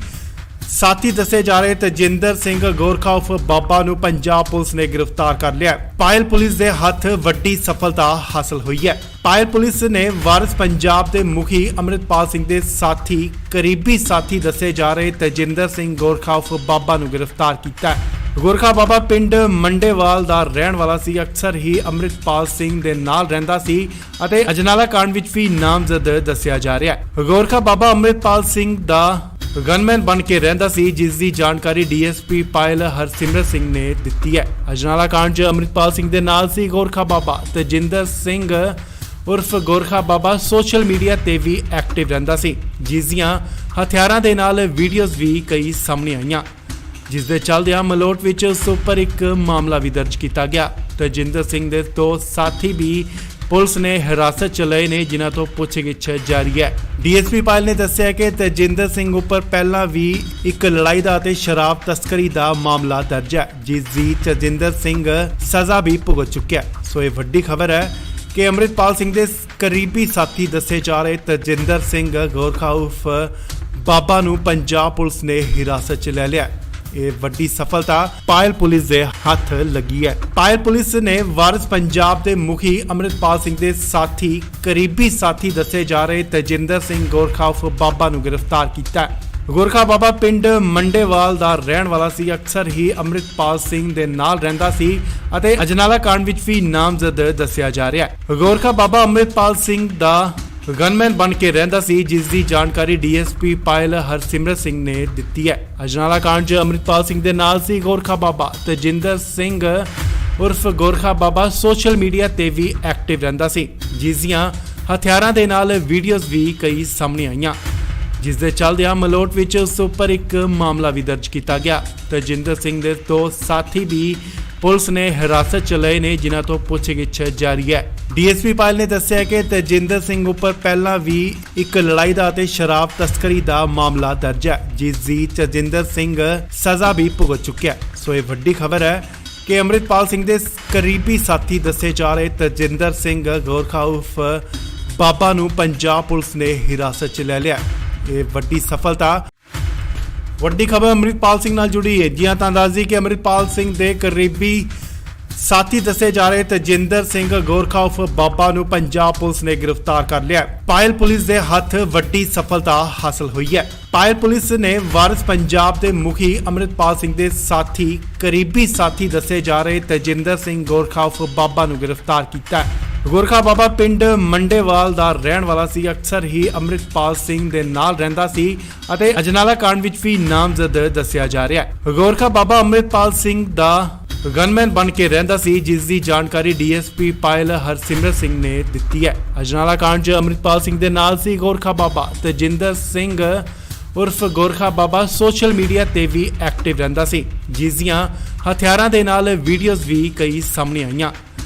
ਸਾਥੀ ਦੱਸੇ ਜਾ ਰਹੇ ਤੇਜਿੰਦਰ ਸਿੰਘ ਗੋਰਖਾ ਉਰਫ ਬਾਬਾ ਨੂੰ ਪੰਜਾਬ ਪੁਲਿਸ ਨੇ ਗ੍ਰਿਫਤਾਰ ਕਰ ਲਿਆ। ਪਾਇਲ ਪੁਲਿਸ ਦੇ ਹੱਥ ਵੱਡੀ ਸਫਲਤਾ ਹਾਸਲ ਹੋਈ ਹੈ। ਪਾਇਲ ਪੁਲਿਸ ਨੇ ਵਾਰਿਸ ਪੰਜਾਬ ਦੇ ਮੁਖੀ ਅੰਮ੍ਰਿਤਪਾਲ ਸਿੰਘ ਦੇ ਸਾਥੀ ਕਰੀਬੀ ਸਾਥੀ ਦੱਸੇ ਜਾ ਰਹੇ ਤੇਜਿੰਦਰ ਸਿੰਘ ਗੋਰਖਾ ਉਰਫ ਬਾਬਾ ਨੂੰ ਗ੍ਰਿਫਤਾਰ ਕੀਤਾ ਹੈ। ਗੋਰਖਾ ਬਾਬਾ ਪਿੰਡ ਮੰਡੇਵਾਲ ਦਾ ਰਹਿਣ ਵਾਲਾ ਸੀ। ਅਕਸਰ ਹੀ ਅੰਮ੍ਰਿਤਪਾਲ ਸਿੰਘ ਦੇ ਨਾਲ ਰਹਿੰਦਾ ਸੀ ਅਤੇ ਅਜਨਾਲਾ ਕਾਂਡ ਵਿੱਚ ਵੀ ਨਾਮਜ਼ਦ ਦੱਸਿਆ ਜਾ ਰਿਹਾ ਹੈ। ਗੋਰਖਾ ਬਾਬਾ ਅੰਮ੍ਰਿਤਪਾਲ ਸਿੰਘ ਦਾ ਗਨਮੈਨ ਬਣ ਕੇ ਰਹਿੰਦਾ ਸੀ, ਜਿਸ ਦੀ ਜਾਣਕਾਰੀ ਡੀਐਸਪੀ ਪਾਇਲ ਹਰਸਿਮਰਤ ਸਿੰਘ ਨੇ ਦਿੱਤੀ ਹੈ। ਅਜਨਾਲਾ ਕਾਂਡ 'ਚ ਅੰਮ੍ਰਿਤਪਾਲ ਸਿੰਘ ਦੇ ਨਾਲ ਸੀ ਗੋਰਖਾ ਬਾਬਾ। ਤੇਜਿੰਦਰ ਸਿੰਘ ਉਰਫ ਗੋਰਖਾ ਬਾਬਾ ਸੋਸ਼ਲ ਮੀਡੀਆ ਤੇ ਵੀ ਐਕਟਿਵ ਰਹਿੰਦਾ ਸੀ, ਜਿਸ ਦੀਆਂ ਹਥਿਆਰਾਂ ਦੇ ਨਾਲ ਵੀਡੀਓਜ਼ ਵੀ ਕਈ ਸਾਹਮਣੇ ਆਈਆਂ, ਜਿਸ ਦੇ ਚੱਲਦਿਆਂ ਮਲੋਟ ਵਿੱਚ ਉਸ ਉੱਪਰ ਇੱਕ ਮਾਮਲਾ ਵੀ ਦਰਜ ਕੀਤਾ ਗਿਆ। ਤੇਜਿੰਦਰ ਸਿੰਘ ਦੇ ਦੋ ਸਾਥੀ ਵੀ ਪੁਲਿਸ ਨੇ ਹਿਰਾਸਤ 'ਚ ਲਏ ਨੇ, ਜਿਨ੍ਹਾਂ ਤੋਂ ਪੁੱਛਗਿੱਛ ਜਾਰੀ ਹੈ। ਡੀਐਸਪੀ ਪਾਇਲ ਨੇ ਦੱਸਿਆ ਕਿ ਤੇਜਿੰਦਰ ਸਿੰਘ ਉੱਪਰ ਪਹਿਲਾਂ ਵੀ ਇੱਕ ਲੜਾਈ ਦਾ ਅਤੇ ਸ਼ਰਾਬ ਤਸਕਰੀ ਦਾ ਮਾਮਲਾ ਦਰਜ ਹੈ, ਜਿਸ ਦੀ ਤੇਜਿੰਦਰ ਸਿੰਘ ਸਜ਼ਾ ਵੀ ਭੁਗਤ ਚੁੱਕਿਆ ਹੈ। ਸੋ ਇਹ ਵੱਡੀ ਖਬਰ ਹੈ ਕਿ ਅੰਮ੍ਰਿਤਪਾਲ ਸਿੰਘ ਦੇ ਕਰੀਬੀ ਸਾਥੀ ਦੱਸੇ ਜਾ ਰਹੇ ਤੇਜਿੰਦਰ ਸਿੰਘ ਗੋਰਖਾ ਉਰਫ ਬਾਬਾ ਨੂੰ ਪੰਜਾਬ ਪੁਲਿਸ ਨੇ ਹਿਰਾਸਤ 'ਚ ਲੈ ਲਿਆ। ਇਹ ਵੱਡੀ ਸਫਲਤਾ ਪਾਇਲ ਪੁਲਿਸ ਦੇ ਹੱਥ ਲੱਗੀ ਹੈ। ਪਾਇਲ ਪੁਲਿਸ ਨੇ ਵਾਰਿਸ ਪੰਜਾਬ ਦੇ ਮੁਖੀ ਅੰਮ੍ਰਿਤਪਾਲ ਸਿੰਘ ਦੇ ਸਾਥੀ ਕਰੀਬੀ ਸਾਥੀ ਦੱਸੇ ਜਾ ਰਹੇ ਤੇਜਿੰਦਰ ਸਿੰਘ ਗੋਰਖਾ ਉਰਫ ਬਾਬਾ ਨੂੰ ਗ੍ਰਿਫਤਾਰ ਕੀਤਾ ਹੈ। ਗੋਰਖਾ ਬਾਬਾ ਪਿੰਡ ਮੰਡੇਵਾਲ ਦਾ ਰਹਿਣ ਵਾਲਾ ਸੀ। ਅਕਸਰ ਹੀ ਅੰਮ੍ਰਿਤਪਾਲ ਸਿੰਘ ਦੇ ਨਾਲ ਰਹਿੰਦਾ ਸੀ ਅਤੇ ਅਜਨਾਲਾ ਕਾਂਡ ਵਿੱਚ ਵੀ ਨਾਮਜ਼ਦ ਦੱਸਿਆ ਜਾ ਰਿਹਾ ਹੈ। ਗੋਰਖਾ ਬਾਬਾ ਅੰਮ੍ਰਿਤਪਾਲ ਸਿੰਘ ਦਾ ਗਨਮੈਨ ਬਣ ਕੇ ਰਹਿੰਦਾ ਸੀ, ਜਿਸ ਦੀ ਜਾਣਕਾਰੀ ਡੀਐਸਪੀ ਪਾਇਲ ਹਰਸਿਮਰਤ ਸਿੰਘ ਨੇ ਦਿੱਤੀ ਹੈ। ਅਜਨਾਲਾ ਕਾਂਡ 'ਚ ਅੰਮ੍ਰਿਤਪਾਲ ਸਿੰਘ ਦੇ ਨਾਲ ਸੀ ਗੋਰਖਾ ਬਾਬਾ। ਤੇਜਿੰਦਰ ਸਿੰਘ ਉਰਫ ਗੋਰਖਾ ਬਾਬਾ ਸੋਸ਼ਲ ਮੀਡੀਆ ਤੇ ਵੀ ਐਕਟਿਵ ਰਹਿੰਦਾ ਸੀ, ਜਿਸ ਦੀਆਂ ਹਥਿਆਰਾਂ ਦੇ ਨਾਲ ਵੀਡੀਓਜ਼ ਵੀ ਕਈ ਸਾਹਮਣੇ ਆਈਆਂ, ਜਿਸ ਦੇ ਚੱਲਦਿਆਂ ਮਲੋਟ ਵਿੱਚ ਉਸ ਉੱਪਰ ਇੱਕ ਮਾਮਲਾ ਵੀ ਦਰਜ ਕੀਤਾ ਗਿਆ। ਤੇਜਿੰਦਰ ਸਿੰਘ ਦੇ ਦੋ ਸਾਥੀ ਵੀ ਪੁਲਿਸ ਨੇ ਹਿਰਾਸਤ 'ਚ ਲਏ ਨੇ, ਜਿਨ੍ਹਾਂ ਤੋਂ ਪੁੱਛਗਿੱਛ ਜਾਰੀ ਹੈ। ਡੀਐਸਪੀ ਪਾਇਲ ਨੇ ਦੱਸਿਆ ਕਿ ਤੇਜਿੰਦਰ ਸਿੰਘ ਉੱਪਰ ਪਹਿਲਾਂ ਵੀ ਇੱਕ ਲੜਾਈ ਦਾ ਅਤੇ ਸ਼ਰਾਬ ਤਸਕਰੀ ਦਾ ਮਾਮਲਾ ਦਰਜ ਹੈ, ਜਿਸ ਦੀ ਤੇਜਿੰਦਰ ਸਿੰਘ ਸਜ਼ਾ ਵੀ ਭੁਗਤ ਚੁੱਕਿਆ ਹੈ। ਸੋ ਇਹ ਵੱਡੀ ਖਬਰ ਹੈ ਕਿ ਅੰਮ੍ਰਿਤਪਾਲ ਸਿੰਘ ਦੇ ਕਰੀਬੀ ਸਾਥੀ ਦੱਸੇ ਜਾ ਰਹੇ ਤੇਜਿੰਦਰ ਸਿੰਘ ਗੋਰਖਾ ਉਰਫ ਬਾਬਾ ਨੂੰ ਪੰਜਾਬ ਪੁਲਿਸ ਨੇ ਹਿਰਾਸਤ 'ਚ ਲੈ ਲਿਆ। ਇਹ ਵੱਡੀ ਸਫਲਤਾ। ਵੱਡੀ ਖਬਰ ਅੰਮ੍ਰਿਤਪਾਲ ਸਿੰਘ ਨਾਲ ਜੁੜੀ ਹੈ। ਜੀ ਹਾਂ, ਤਾਂ ਦੱਸ ਦਈਏ ਕਿ ਅੰਮ੍ਰਿਤਪਾਲ ਸਿੰਘ ਦੇ ਕਰੀਬੀ ਸਾਥੀ ਦੱਸੇ ਜਾ ਰਹੇ ਤੇਜਿੰਦਰ ਸਿੰਘ ਗੋਰਖਾ ਉਰਫ ਬਾਬਾ ਨੂੰ ਪੰਜਾਬ ਪੁਲਿਸ ਨੇ ਗ੍ਰਿਫਤਾਰ ਕਰ ਲਿਆ। ਪਾਇਲ ਪੁਲਿਸ ਦੇ ਹੱਥ ਵੱਡੀ ਸਫਲਤਾ ਹਾਸਲ ਹੋਈ ਹੈ। ਪਾਇਲ ਪੁਲਿਸ ਨੇ ਵਾਰਿਸ ਪੰਜਾਬ ਦੇ ਮੁਖੀ ਅੰਮ੍ਰਿਤਪਾਲ ਸਿੰਘ ਦੇ ਸਾਥੀ ਕਰੀਬੀ ਸਾਥੀ ਦੱਸੇ ਜਾ ਰਹੇ ਤੇਜਿੰਦਰ ਸਿੰਘ ਗੋਰਖਾ ਉਰਫ ਬਾਬਾ ਨੂੰ ਗ੍ਰਿਫਤਾਰ ਕੀਤਾ ਹੈ। ਗੋਰਖਾ ਬਾਬਾ ਪਿੰਡ ਮੰਡੇਵਾਲ ਦਾ ਰਹਿਣ ਵਾਲਾ ਸੀ। ਅਕਸਰ ਹੀ ਅੰਮ੍ਰਿਤਪਾਲ ਸਿੰਘ ਦੇ ਨਾਲ ਰਹਿੰਦਾ ਸੀ ਅਤੇ ਅਜਨਾਲਾ ਕਾਂਡ ਵਿੱਚ ਵੀ ਨਾਮਜ਼ਦ ਦੱਸਿਆ ਜਾ ਰਿਹਾ ਹੈ। ਗੋਰਖਾ ਬਾਬਾ ਅੰਮ੍ਰਿਤਪਾਲ ਸਿੰਘ ਦਾ ਗਨਮੈਨ ਬਣ ਕੇ ਰਹਿੰਦਾ ਸੀ, ਜਿਸ ਦੀ ਜਾਣਕਾਰੀ ਡੀਐਸਪੀ ਪਾਇਲ ਹਰਸਿਮਰਤ ਸਿੰਘ ਨੇ ਦਿੱਤੀ ਹੈ। ਅਜਨਾਲਾ ਕਾਂਡ 'ਚ ਅੰਮ੍ਰਿਤਪਾਲ ਸਿੰਘ ਦੇ ਨਾਲ ਸੀ ਗੋਰਖਾ ਬਾਬਾ। ਤੇਜਿੰਦਰ ਸਿੰਘ ਉਰਫ ਗੋਰਖਾ ਬਾਬਾ ਸੋਸ਼ਲ ਮੀਡੀਆ ਤੇ ਵੀ ਐਕਟਿਵ ਰਹਿੰਦਾ ਸੀ, ਜਿਸ ਦੀਆਂ ਹਥਿਆਰਾਂ ਦੇ ਨਾਲ ਵੀਡੀਓਜ਼ ਵੀ ਕਈ ਸਾਹਮਣੇ ਆਈਆਂ,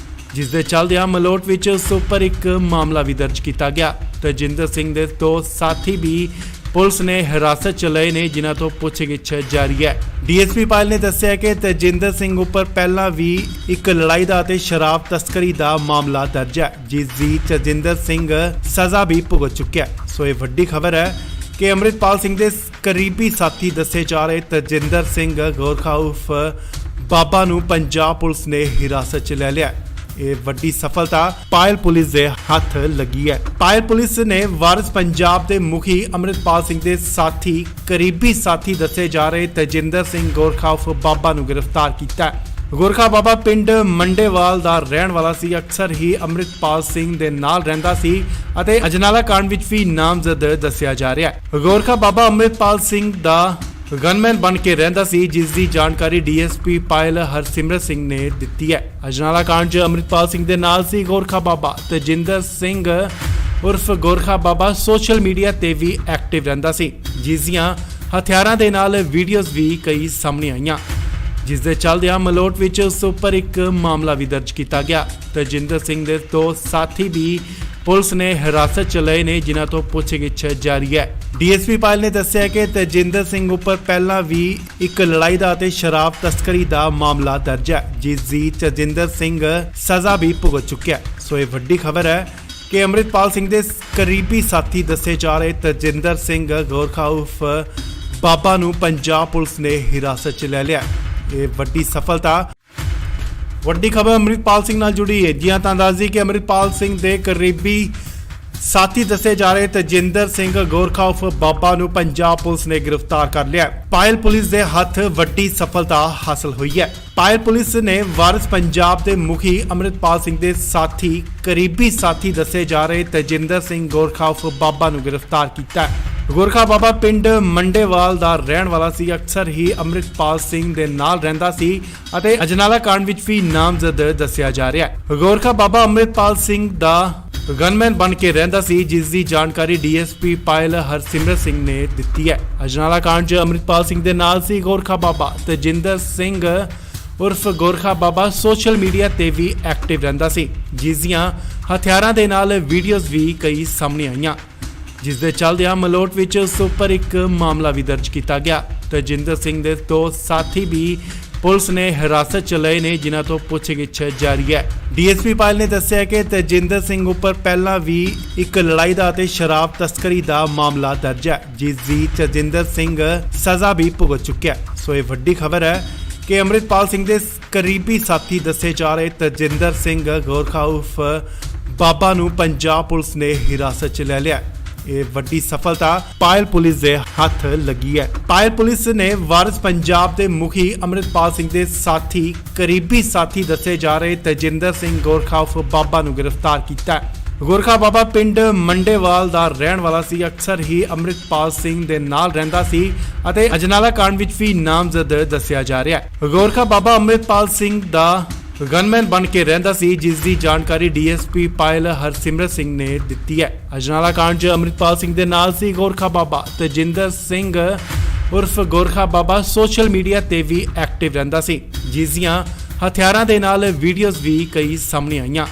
ਜਿਸ ਦੇ ਚੱਲਦਿਆਂ ਮਲੋਟ ਵਿੱਚ ਉਸ ਉੱਪਰ ਇੱਕ ਮਾਮਲਾ ਵੀ ਦਰਜ ਕੀਤਾ ਗਿਆ। ਤੇਜਿੰਦਰ ਸਿੰਘ ਦੇ ਦੋ ਸਾਥੀ ਵੀ ਪੁਲਿਸ ਨੇ ਹਿਰਾਸਤ 'ਚ ਲਏ ਨੇ, ਜਿਨ੍ਹਾਂ ਤੋਂ ਪੁੱਛਗਿੱਛ ਜਾਰੀ ਹੈ। ਡੀਐਸਪੀ ਪਾਇਲ ਨੇ ਦੱਸਿਆ ਕਿ ਤੇਜਿੰਦਰ ਸਿੰਘ ਉੱਪਰ ਪਹਿਲਾਂ ਵੀ ਇੱਕ ਲੜਾਈ ਦਾ ਅਤੇ ਸ਼ਰਾਬ ਤਸਕਰੀ ਦਾ ਮਾਮਲਾ ਦਰਜ ਹੈ, ਜਿਸ ਦੀ ਤੇਜਿੰਦਰ ਸਿੰਘ ਸਜ਼ਾ ਵੀ ਭੁਗਤ ਚੁੱਕਿਆ ਹੈ। ਸੋ ਇਹ ਵੱਡੀ ਖਬਰ ਹੈ ਕਿ ਅੰਮ੍ਰਿਤਪਾਲ ਸਿੰਘ ਦੇ ਕਰੀਬੀ ਸਾਥੀ ਦੱਸੇ ਜਾ ਰਹੇ ਤੇਜਿੰਦਰ ਸਿੰਘ ਗੋਰਖਾ ਉਰਫ ਬਾਬਾ ਨੂੰ ਪੰਜਾਬ ਪੁਲਿਸ ਨੇ ਹਿਰਾਸਤ 'ਚ ਲੈ ਲਿਆ। ਇਹ ਵੱਡੀ ਸਫਲਤਾ ਪਾਇਲ ਪੁਲਿਸ ਦੇ ਹੱਥ ਲੱਗੀ ਹੈ। ਪਾਇਲ ਪੁਲਿਸ ਨੇ ਵਾਰਿਸ ਪੰਜਾਬ ਦੇ ਮੁਖੀ ਅੰਮ੍ਰਿਤਪਾਲ ਸਿੰਘ ਦੇ ਸਾਥੀ ਕਰੀਬੀ ਸਾਥੀ ਦੱਸੇ ਜਾ ਰਹੇ ਤਜਿੰਦਰ ਸਿੰਘ ਗੋਰਖਾ ਉਰਫ ਬਾਬਾ ਨੂੰ ਗ੍ਰਿਫਤਾਰ ਕੀਤਾ ਹੈ। ਗੋਰਖਾ ਬਾਬਾ ਪਿੰਡ ਮੰਡੇਵਾਲ ਦਾ ਰਹਿਣ ਵਾਲਾ ਸੀ। ਅਕਸਰ ਹੀ ਅੰਮ੍ਰਿਤਪਾਲ ਸਿੰਘ ਦੇ ਨਾਲ ਰਹਿੰਦਾ ਸੀ ਅਤੇ ਅਜਨਾਲਾ ਕਾਂਡ ਵਿੱਚ ਵੀ ਨਾਮਜ਼ਦ ਦੱਸਿਆ ਜਾ ਰਿਹਾ ਹੈ। ਗੋਰਖਾ ਬਾਬਾ ਅੰਮ੍ਰਿਤਪਾਲ ਸਿੰਘ ਦਾ ਗਨਮੈਨ ਬਣ ਕੇ ਰਹਿੰਦਾ ਸੀ, ਜਿਸ ਦੀ ਜਾਣਕਾਰੀ ਡੀਐਸਪੀ ਪਾਇਲ ਹਰਸਿਮਰਤ ਸਿੰਘ ਨੇ ਦਿੱਤੀ ਹੈ। ਅਜਨਾਲਾ ਕਾਂਡ 'ਚ ਅੰਮ੍ਰਿਤਪਾਲ ਸਿੰਘ ਦੇ ਨਾਲ ਸੀ ਗੋਰਖਾ ਬਾਬਾ। ਤਜਿੰਦਰ ਸਿੰਘ ਉਰਫ ਗੋਰਖਾ ਬਾਬਾ ਸੋਸ਼ਲ ਮੀਡੀਆ ਤੇ ਵੀ ਐਕਟਿਵ ਰਹਿੰਦਾ ਸੀ, ਜਿਸ ਦੀਆਂ ਹਥਿਆਰਾਂ ਦੇ ਨਾਲ ਵੀਡੀਓਜ਼ ਵੀ ਕਈ ਸਾਹਮਣੇ ਆਈਆਂ, ਜਿਸ ਦੇ ਚੱਲਦਿਆਂ ਮਲੋਟ ਵਿੱਚ ਉਸ ਉੱਪਰ ਇੱਕ ਮਾਮਲਾ ਵੀ ਦਰਜ ਕੀਤਾ ਗਿਆ। ਤਜਿੰਦਰ ਸਿੰਘ ਦੇ ਦੋ ਸਾਥੀ ਵੀ ਪੁਲਿਸ ਨੇ ਹਿਰਾਸਤ 'ਚ ਲਏ ਨੇ, ਜਿਨ੍ਹਾਂ ਤੋਂ ਪੁੱਛਗਿੱਛ ਜਾਰੀ ਹੈ। ਡੀਐਸਪੀ ਪਾਇਲ ਨੇ ਦੱਸਿਆ ਕਿ ਤਜਿੰਦਰ ਸਿੰਘ ਉੱਪਰ ਪਹਿਲਾਂ ਵੀ ਇੱਕ ਲੜਾਈ ਦਾ ਅਤੇ ਸ਼ਰਾਬ ਤਸਕਰੀ ਦਾ ਮਾਮਲਾ ਦਰਜ ਹੈ, ਜਿਸ ਦੀ ਤਜਿੰਦਰ ਸਿੰਘ ਸਜ਼ਾ ਵੀ ਭੁਗਤ ਚੁੱਕਿਆ। ਸੋ ਇਹ ਵੱਡੀ ਖਬਰ ਹੈ ਕਿ ਅੰਮ੍ਰਿਤਪਾਲ ਸਿੰਘ ਦੇ ਕਰੀਬੀ ਸਾਥੀ ਦੱਸੇ ਜਾ ਰਹੇ ਤਜਿੰਦਰ ਸਿੰਘ ਗੋਰਖਾ ਉਰਫ ਬਾਬਾ ਨੂੰ ਪੰਜਾਬ ਪੁਲਿਸ ਨੇ ਹਿਰਾਸਤ 'ਚ ਲੈ ਲਿਆ। ਇਹ ਵੱਡੀ ਸਫਲਤਾ ਵੱਡੀ ਖਬਰ ਅੰਮ੍ਰਿਤਪਾਲ ਸਿੰਘ ਨਾਲ ਜੁੜੀ ਹੈ। ਜੀ ਤਾਂ ਦੱਸਦੀ ਕਿ ਅੰਮ੍ਰਿਤਪਾਲ ਸਿੰਘ ਦੇ ਕਰੀਬੀ ਸਾਥੀ ਦੱਸੇ ਜਾ ਰਹੇ ਤਜਿੰਦਰ ਸਿੰਘ ਗੋਰਖਾ ਉਰਫ ਬਾਬਾ ਨੂੰ ਪੰਜਾਬ ਪੁਲਿਸ ਨੇ ਗ੍ਰਿਫਤਾਰ ਕਰ ਲਿਆ। ਪਾਇਲ ਪੁਲਿਸ ਦੇ ਹੱਥ ਵੱਡੀ ਸਫਲਤਾ ਹਾਸਲ ਹੋਈ ਹੈ। ਪਾਇਲ ਪੁਲਿਸ ਨੇ ਵਾਰਿਸ ਪੰਜਾਬ ਦੇ ਮੁਖੀ ਅੰਮ੍ਰਿਤਪਾਲ ਸਿੰਘ ਦੇ ਸਾਥੀ ਕਰੀਬੀ ਸਾਥੀ ਦੱਸੇ ਜਾ ਰਹੇ ਤਜਿੰਦਰ ਸਿੰਘ ਗੋਰਖਾ ਉਰਫ ਬਾਬਾ ਨੂੰ ਗ੍ਰਿਫਤਾਰ ਕੀਤਾ ਹੈ। ਗੋਰਖਾ ਬਾਬਾ ਪਿੰਡ ਮੰਡੇਵਾਲ ਦਾ ਰਹਿਣ ਵਾਲਾ ਸੀ। ਅਕਸਰ ਹੀ ਅੰਮ੍ਰਿਤਪਾਲ ਸਿੰਘ ਦੇ ਨਾਲ ਰਹਿੰਦਾ ਸੀ ਅਤੇ ਅਜਨਾਲਾ ਕਾਂਡ ਵਿੱਚ ਵੀ ਨਾਮਜ਼ਦ ਦੱਸਿਆ ਜਾ ਰਿਹਾ ਹੈ। ਗੋਰਖਾ ਬਾਬਾ ਅੰਮ੍ਰਿਤਪਾਲ ਸਿੰਘ ਦਾ ਗਨਮੈਨ ਬਣ ਕੇ ਰਹਿੰਦਾ ਸੀ, ਜਿਸ ਦੀ ਜਾਣਕਾਰੀ ਡੀਐਸਪੀ ਪਾਇਲ ਹਰਸਿਮਰਤ ਸਿੰਘ ਨੇ ਦਿੱਤੀ ਹੈ। ਅਜਨਾਲਾ ਕਾਂਡ 'ਚ ਅੰਮ੍ਰਿਤਪਾਲ ਸਿੰਘ ਦੇ ਨਾਲ ਸੀ ਗੋਰਖਾ ਬਾਬਾ। ਤਜਿੰਦਰ ਸਿੰਘ ਉਰਫ ਗੋਰਖਾ ਬਾਬਾ ਸੋਸ਼ਲ ਮੀਡੀਆ ਤੇ ਵੀ ਐਕਟਿਵ ਰਹਿੰਦਾ ਸੀ, ਜਿਸ ਦੀਆਂ ਹਥਿਆਰਾਂ ਦੇ ਨਾਲ ਵੀਡੀਓਜ਼ ਵੀ ਕਈ ਸਾਹਮਣੇ ਆਈਆਂ, ਜਿਸ ਦੇ ਚੱਲਦਿਆਂ ਮਲੋਟ ਵਿੱਚ ਉਸ ਉੱਪਰ ਇੱਕ ਮਾਮਲਾ ਵੀ ਦਰਜ ਕੀਤਾ ਗਿਆ। ਤਜਿੰਦਰ ਸਿੰਘ ਦੇ ਦੋ ਸਾਥੀ ਵੀ ਪੁਲਿਸ ਨੇ ਹਿਰਾਸਤ 'ਚ ਲਏ ਨੇ, ਜਿਨ੍ਹਾਂ ਤੋਂ ਪੁੱਛਗਿੱਛ ਜਾਰੀ ਹੈ। ਡੀਐਸਪੀ ਪਾਇਲ ਨੇ ਦੱਸਿਆ ਕਿ ਤਜਿੰਦਰ ਸਿੰਘ ਉੱਪਰ ਪਹਿਲਾਂ ਵੀ ਇੱਕ ਲੜਾਈ ਦਾ ਅਤੇ ਸ਼ਰਾਬ ਤਸਕਰੀ ਦਾ ਮਾਮਲਾ ਦਰਜ ਹੈ, ਜਿਸ ਦੀ ਤਜਿੰਦਰ ਸਿੰਘ ਸਜ਼ਾ ਵੀ ਭੁਗਤ ਚੁੱਕਿਆ। ਸੋ ਇਹ ਵੱਡੀ ਖਬਰ ਹੈ ਕਿ ਅੰਮ੍ਰਿਤਪਾਲ ਸਿੰਘ ਦੇ ਕਰੀਬੀ ਸਾਥੀ ਦੱਸੇ ਜਾ ਰਹੇ ਤਜਿੰਦਰ ਸਿੰਘ ਗੋਰਖਾ ਉਰਫ ਬਾਬਾ ਨੂੰ ਪੰਜਾਬ ਪੁਲਿਸ ਨੇ ਹਿਰਾਸਤ 'ਚ ਲੈ ਲਿਆ। ਇਹ ਵੱਡੀ ਸਫਲਤਾ ਪਾਇਲ ਪੁਲਿਸ ਦੇ ਹੱਥ ਲੱਗੀ ਹੈ। ਪਾਇਲ ਪੁਲਿਸ ਨੇ ਵਾਰਿਸ ਪੰਜਾਬ ਦੇ ਮੁਖੀ ਅੰਮ੍ਰਿਤਪਾਲ ਸਿੰਘ ਦੇ ਸਾਥੀ ਕਰੀਬੀ ਸਾਥੀ ਦੱਸੇ ਜਾ ਰਹੇ ਤਜਿੰਦਰ ਸਿੰਘ ਗੋਰਖਾ ਉਰਫ ਬਾਬਾ ਨੂੰ ਗ੍ਰਿਫਤਾਰ ਕੀਤਾ ਹੈ। ਗੋਰਖਾ ਬਾਬਾ ਪਿੰਡ ਮੰਡੇਵਾਲ ਦਾ ਰਹਿਣ ਵਾਲਾ ਸੀ। ਅਕਸਰ ਹੀ ਅੰਮ੍ਰਿਤਪਾਲ ਸਿੰਘ ਦੇ ਨਾਲ ਰਹਿੰਦਾ ਸੀ ਅਤੇ ਅਜਨਾਲਾ ਕਾਂਡ ਵਿੱਚ ਵੀ ਨਾਮਜ਼ਦ ਦੱਸਿਆ ਜਾ ਰਿਹਾ ਹੈ। ਗੋਰਖਾ ਬਾਬਾ ਅੰਮ੍ਰਿਤਪਾਲ ਸਿੰਘ ਦਾ ਗਨਮੈਨ ਬਣ ਕੇ ਰਹਿੰਦਾ ਸੀ, ਜਿਸ ਦੀ ਜਾਣਕਾਰੀ ਡੀਐਸਪੀ ਪਾਇਲ ਹਰਸਿਮਰਤ ਸਿੰਘ ਨੇ ਦਿੱਤੀ ਹੈ। ਅਜਨਾਲਾ ਕਾਂਡ 'ਚ ਅੰਮ੍ਰਿਤਪਾਲ ਸਿੰਘ ਦੇ ਨਾਲ ਸੀ ਗੋਰਖਾ ਬਾਬਾ। ਤਜਿੰਦਰ ਸਿੰਘ ਉਰਫ ਗੋਰਖਾ ਬਾਬਾ ਸੋਸ਼ਲ ਮੀਡੀਆ ਤੇ ਵੀ ਐਕਟਿਵ ਰਹਿੰਦਾ ਸੀ, ਜਿਸ ਦੀਆਂ ਹਥਿਆਰਾਂ ਦੇ ਨਾਲ ਵੀਡੀਓਜ਼ ਵੀ ਕਈ ਸਾਹਮਣੇ ਆਈਆਂ,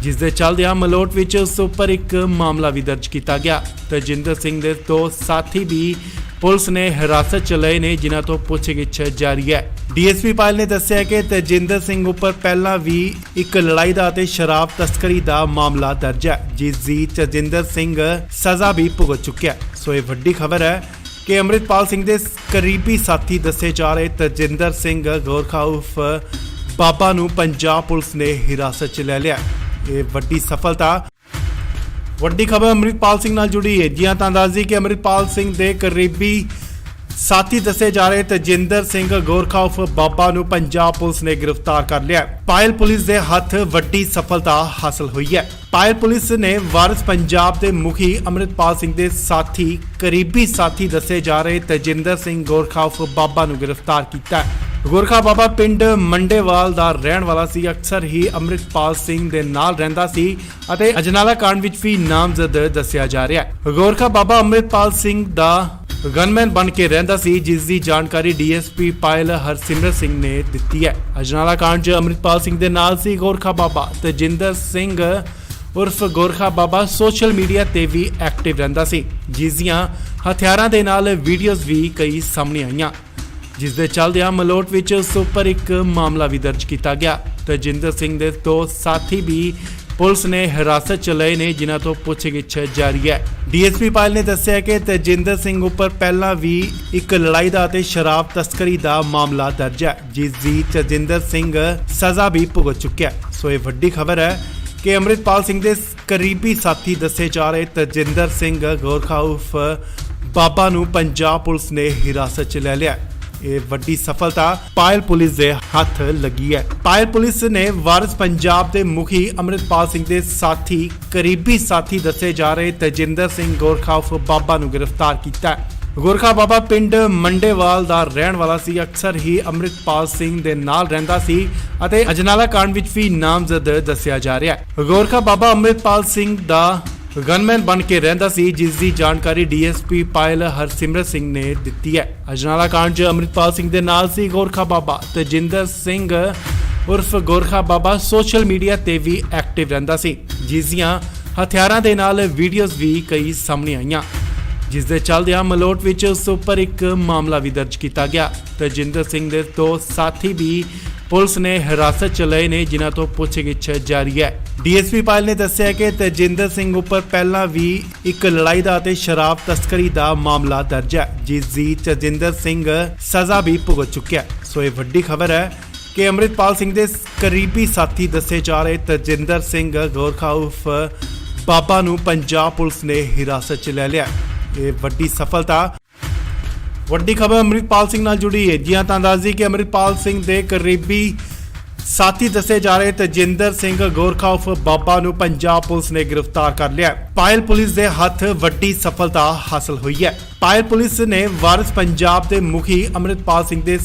ਜਿਸ ਦੇ ਚੱਲਦਿਆਂ ਮਲੋਟ ਵਿੱਚ ਉਸ ਉੱਪਰ ਇੱਕ ਮਾਮਲਾ ਵੀ ਦਰਜ ਕੀਤਾ ਗਿਆ। ਤਜਿੰਦਰ ਸਿੰਘ ਦੇ ਦੋ ਸਾਥੀ ਵੀ ਪੁਲਿਸ ਨੇ ਹਿਰਾਸਤ 'ਚ ਲਏ ਨੇ, ਜਿਨ੍ਹਾਂ ਤੋਂ ਪੁੱਛਗਿੱਛ ਜਾਰੀ ਹੈ। ਡੀਐਸਪੀ ਪਾਇਲ ਨੇ ਦੱਸਿਆ ਕਿ ਤਜਿੰਦਰ ਸਿੰਘ ਉੱਪਰ ਪਹਿਲਾਂ ਵੀ ਇੱਕ ਲੜਾਈ ਦਾ ਅਤੇ ਸ਼ਰਾਬ ਤਸਕਰੀ ਦਾ ਮਾਮਲਾ ਦਰਜ ਹੈ, ਜਿਸ ਦੀ ਤਜਿੰਦਰ ਸਿੰਘ ਸਜ਼ਾ ਵੀ ਭੁਗਤ ਚੁੱਕਿਆ। ਸੋ ਇਹ ਵੱਡੀ ਖਬਰ ਹੈ ਕਿ ਅੰਮ੍ਰਿਤਪਾਲ ਸਿੰਘ ਦੇ ਕਰੀਬੀ ਸਾਥੀ ਦੱਸੇ ਜਾ ਰਹੇ ਤਜਿੰਦਰ ਸਿੰਘ ਗੋਰਖਾ ਉਰਫ ਬਾਬਾ ਨੂੰ ਪੰਜਾਬ ਪੁਲਿਸ ਨੇ ਹਿਰਾਸਤ 'ਚ ਲੈ ਲਿਆ। ਇਹ ਵੱਡੀ ਸਫਲਤਾ ਵੱਡੀ ਖਬਰ ਅੰਮ੍ਰਿਤਪਾਲ ਸਿੰਘ ਨਾਲ ਜੁੜੀ ਹੈ। ਜੀ ਤਾਂ ਦੱਸਦੀ ਕਿ ਅੰਮ੍ਰਿਤਪਾਲ ਸਿੰਘ ਦੇ ਕਰੀਬੀ ਸਾਥੀ ਦੱਸੇ ਜਾ ਰਹੇ ਤਜਿੰਦਰ ਸਿੰਘ ਗੋਰਖਾ ਉਰਫ ਬਾਬਾ ਨੂੰ ਪੰਜਾਬ ਪੁਲਿਸ ਨੇ ਗ੍ਰਿਫਤਾਰ ਕਰ ਲਿਆ। ਪਾਇਲ ਪੁਲਿਸ ਦੇ ਹੱਥ ਵੱਡੀ ਸਫਲਤਾ ਹਾਸਲ ਹੋਈ ਹੈ। ਪਾਇਲ ਪੁਲਿਸ ਨੇ ਵਾਰਿਸ ਪੰਜਾਬ ਦੇ ਮੁਖੀ ਅੰਮ੍ਰਿਤਪਾਲ ਸਿੰਘ ਦੇ ਸਾਥੀ ਕਰੀਬੀ ਸਾਥੀ ਦੱਸੇ ਜਾ ਰਹੇ ਤਜਿੰਦਰ ਸਿੰਘ ਗੋਰਖਾ ਉਰਫ ਬਾਬਾ ਨੂੰ ਗ੍ਰਿਫਤਾਰ ਕੀਤਾ ਹੈ। ਗੋਰਖਾ ਬਾਬਾ ਪਿੰਡ ਮੰਡੇਵਾਲ ਦਾ ਰਹਿਣ ਵਾਲਾ ਸੀ। ਅਕਸਰ ਹੀ ਅੰਮ੍ਰਿਤਪਾਲ ਸਿੰਘ ਦੇ ਨਾਲ ਰਹਿੰਦਾ ਸੀ ਅਤੇ ਅਜਨਾਲਾ ਕਾਂਡ ਵਿੱਚ ਵੀ ਨਾਮਜ਼ਦ ਦੱਸਿਆ ਜਾ ਰਿਹਾ ਹੈ। ਗੋਰਖਾ ਬਾਬਾ ਅੰਮ੍ਰਿਤਪਾਲ ਸਿੰਘ ਦਾ ਗਨਮੈਨ ਬਣ ਕੇ ਰਹਿੰਦਾ ਸੀ, ਜਿਸ ਦੀ ਜਾਣਕਾਰੀ ਡੀਐਸਪੀ ਪਾਇਲ ਹਰਸਿਮਰਤ ਸਿੰਘ ਨੇ ਦਿੱਤੀ ਹੈ। ਅਜਨਾਲਾ ਕਾਂਡ 'ਚ ਅੰਮ੍ਰਿਤਪਾਲ ਸਿੰਘ ਦੇ ਨਾਲ ਸੀ ਗੋਰਖਾ ਬਾਬਾ। ਤਜਿੰਦਰ ਸਿੰਘ ਉਰਫ ਗੋਰਖਾ ਬਾਬਾ ਸੋਸ਼ਲ ਮੀਡੀਆ ਤੇ ਵੀ ਐਕਟਿਵ ਰਹਿੰਦਾ ਸੀ, ਜਿਸ ਦੀਆਂ ਹਥਿਆਰਾਂ ਦੇ ਨਾਲ ਵੀਡੀਓਜ਼ ਵੀ ਕਈ ਸਾਹਮਣੇ ਆਈਆਂ, ਜਿਸ ਦੇ ਚੱਲਦਿਆਂ ਮਲੋਟ ਵਿੱਚ ਉਸ ਉੱਪਰ ਇੱਕ ਮਾਮਲਾ ਵੀ ਦਰਜ ਕੀਤਾ ਗਿਆ। ਤਜਿੰਦਰ ਸਿੰਘ ਦੇ ਦੋ ਸਾਥੀ ਵੀ ਪੁਲਿਸ ਨੇ ਹਿਰਾਸਤ 'ਚ ਲਏ ਨੇ, ਜਿਨ੍ਹਾਂ ਤੋਂ ਪੁੱਛਗਿੱਛ ਜਾਰੀ ਹੈ। ਡੀਐਸਪੀ ਪਾਇਲ ਨੇ ਦੱਸਿਆ ਕਿ ਤੇਜਿੰਦਰ ਸਿੰਘ ਉੱਪਰ ਪਹਿਲਾਂ ਵੀ ਇੱਕ ਲੜਾਈ ਦਾ ਅਤੇ ਸ਼ਰਾਬ ਤਸਕਰੀ ਦਾ ਮਾਮਲਾ ਦਰਜ ਹੈ, ਜਿਸ ਦੀ ਤੇਜਿੰਦਰ ਸਿੰਘ ਸਜ਼ਾ ਵੀ ਭੁਗਤ ਚੁੱਕਿਆ। ਸੋ ਇਹ ਵੱਡੀ ਖਬਰ ਹੈ ਕਿ ਅੰਮ੍ਰਿਤਪਾਲ ਸਿੰਘ ਦੇ ਕਰੀਬੀ ਸਾਥੀ ਦੱਸੇ ਜਾ ਰਹੇ ਤੇਜਿੰਦਰ ਸਿੰਘ ਗੋਰਖਾ ਉਰਫ ਬਾਬਾ ਨੂੰ ਪੰਜਾਬ ਪੁਲਿਸ ਨੇ ਹਿਰਾਸਤ 'ਚ ਲੈ ਲਿਆ। ਇਹ ਵੱਡੀ ਸਫਲਤਾ ਪਾਇਲ ਪੁਲਿਸ ਦੇ ਹੱਥ ਲੱਗੀ ਹੈ। ਪਾਇਲ ਪੁਲਿਸ ਨੇ ਵਾਰਿਸ ਪੰਜਾਬ ਦੇ ਮੁਖੀ ਅੰਮ੍ਰਿਤਪਾਲ ਸਿੰਘ ਦੇ ਕਰੀਬੀ ਸਾਥੀ ਦੱਸੇ ਜਾ ਰਹੇ ਤੇਜਿੰਦਰ ਸਿੰਘ ਗੋਰਖਾ ਉਰਫ ਬਾਬਾ ਨੂੰ ਗ੍ਰਿਫਤਾਰ ਕੀਤਾ ਹੈ। ਗੋਰਖਾ ਬਾਬਾ ਪਿੰਡ ਮੰਡੇਵਾਲ ਦਾ ਰਹਿਣ ਵਾਲਾ ਸੀ। ਅਕਸਰ ਹੀ ਅੰਮ੍ਰਿਤਪਾਲ ਸਿੰਘ ਦੇ ਨਾਲ ਰਹਿੰਦਾ ਸੀ ਅਤੇ ਅਜਨਾਲਾ ਕਾਂਡ ਵਿੱਚ ਵੀ ਨਾਮਜ਼ਦ ਦੱਸਿਆ ਜਾ ਰਿਹਾ ਹੈ। ਗੋਰਖਾ ਬਾਬਾ ਅੰਮ੍ਰਿਤਪਾਲ ਸਿੰਘ ਦਾ ਗਨਮੈਨ ਬਣ ਕੇ ਰਹਿੰਦਾ ਸੀ, ਜਿਸ ਦੀ ਜਾਣਕਾਰੀ ਡੀਐਸਪੀ ਪਾਇਲ ਹਰਸਿਮਰਤ ਸਿੰਘ ਨੇ ਦਿੱਤੀ ਹੈ। ਅਜਨਾਲਾ ਕਾਂਡ 'ਚ ਅੰਮ੍ਰਿਤਪਾਲ ਸਿੰਘ ਦੇ ਨਾਲ ਸੀ ਗੋਰਖਾ ਬਾਬਾ। ਤੇਜਿੰਦਰ ਸਿੰਘ ਉਰਫ ਗੋਰਖਾ ਬਾਬਾ ਸੋਸ਼ਲ ਮੀਡੀਆ ਤੇ ਵੀ ਐਕਟਿਵ ਰਹਿੰਦਾ ਸੀ, ਜਿਸ ਦੀਆਂ ਹਥਿਆਰਾਂ ਦੇ ਨਾਲ ਵੀਡੀਓਜ਼ ਵੀ ਕਈ ਸਾਹਮਣੇ ਆਈਆਂ, ਜਿਸ ਦੇ ਚੱਲਦਿਆਂ ਮਲੋਟ ਵਿੱਚ ਉਸ ਉੱਪਰ ਇੱਕ ਮਾਮਲਾ ਵੀ ਦਰਜ ਕੀਤਾ ਗਿਆ। ਤੇਜਿੰਦਰ ਸਿੰਘ ਦੇ ਦੋ ਸਾਥੀ ਵੀ ਪੁਲਿਸ ਨੇ ਹਿਰਾਸਤ 'ਚ ਲਏ ਨੇ, ਜਿਨ੍ਹਾਂ ਤੋਂ ਪੁੱਛਗਿੱਛ ਜਾਰੀ ਹੈ। ਡੀਐਸਪੀ ਪਾਇਲ ਨੇ ਦੱਸਿਆ ਕਿ ਤੇਜਿੰਦਰ ਸਿੰਘ ਉੱਪਰ ਪਹਿਲਾਂ ਵੀ ਇੱਕ ਲੜਾਈ ਦਾ ਅਤੇ ਸ਼ਰਾਬ ਤਸਕਰੀ ਦਾ ਮਾਮਲਾ ਦਰਜ ਹੈ, ਜਿਸ ਦੀ ਤੇਜਿੰਦਰ ਸਿੰਘ ਸਜ਼ਾ ਵੀ ਭੁਗਤ ਚੁੱਕਿਆ। ਸੋ ਇਹ ਵੱਡੀ ਖਬਰ ਹੈ ਕਿ ਅੰਮ੍ਰਿਤਪਾਲ ਸਿੰਘ ਦੇ ਕਰੀਬੀ ਸਾਥੀ ਦੱਸੇ ਜਾ ਰਹੇ ਤੇਜਿੰਦਰ ਸਿੰਘ ਗੋਰਖਾ ਉਰਫ ਬਾਬਾ ਨੂੰ ਪੰਜਾਬ ਪੁਲਿਸ ਨੇ ਹਿਰਾਸਤ 'ਚ ਲੈ ਲਿਆ। ਇਹ ਵੱਡੀ ਸਫਲਤਾ ਵੱਡੀ ਖਬਰ ਅੰਮ੍ਰਿਤਪਾਲ ਸਿੰਘ ਨਾਲ ਜੁੜੀ ਹੈ। ਜੀ ਹਾਂ, ਤਾਂ ਦੱਸ ਦਈਏ ਕਿ ਅੰਮ੍ਰਿਤਪਾਲ ਸਿੰਘ ਦੇ ਕਰੀਬੀ ਸਾਥੀ ਦੱਸੇ ਜਾ ਰਹੇ ਤੇਜਿੰਦਰ ਸਿੰਘ ਗੋਰਖਾ ਉਰਫ ਬਾਬਾ ਨੂੰ ਪੰਜਾਬ ਪੁਲਿਸ ਨੇ ਗ੍ਰਿਫਤਾਰ ਕਰ ਲਿਆ। ਪਾਇਲ ਪੁਲਿਸ ਦੇ ਹੱਥ ਵੱਡੀ ਸਫਲਤਾ ਹਾਸਲ ਹੋਈ ਹੈ। ਪਾਇਲ ਪੁਲਿਸ ਨੇ ਵਾਰਿਸ ਪੰਜਾਬ ਦੇ ਮੁਖੀ ਅੰਮ੍ਰਿਤਪਾਲ ਸਿੰਘ ਦੇ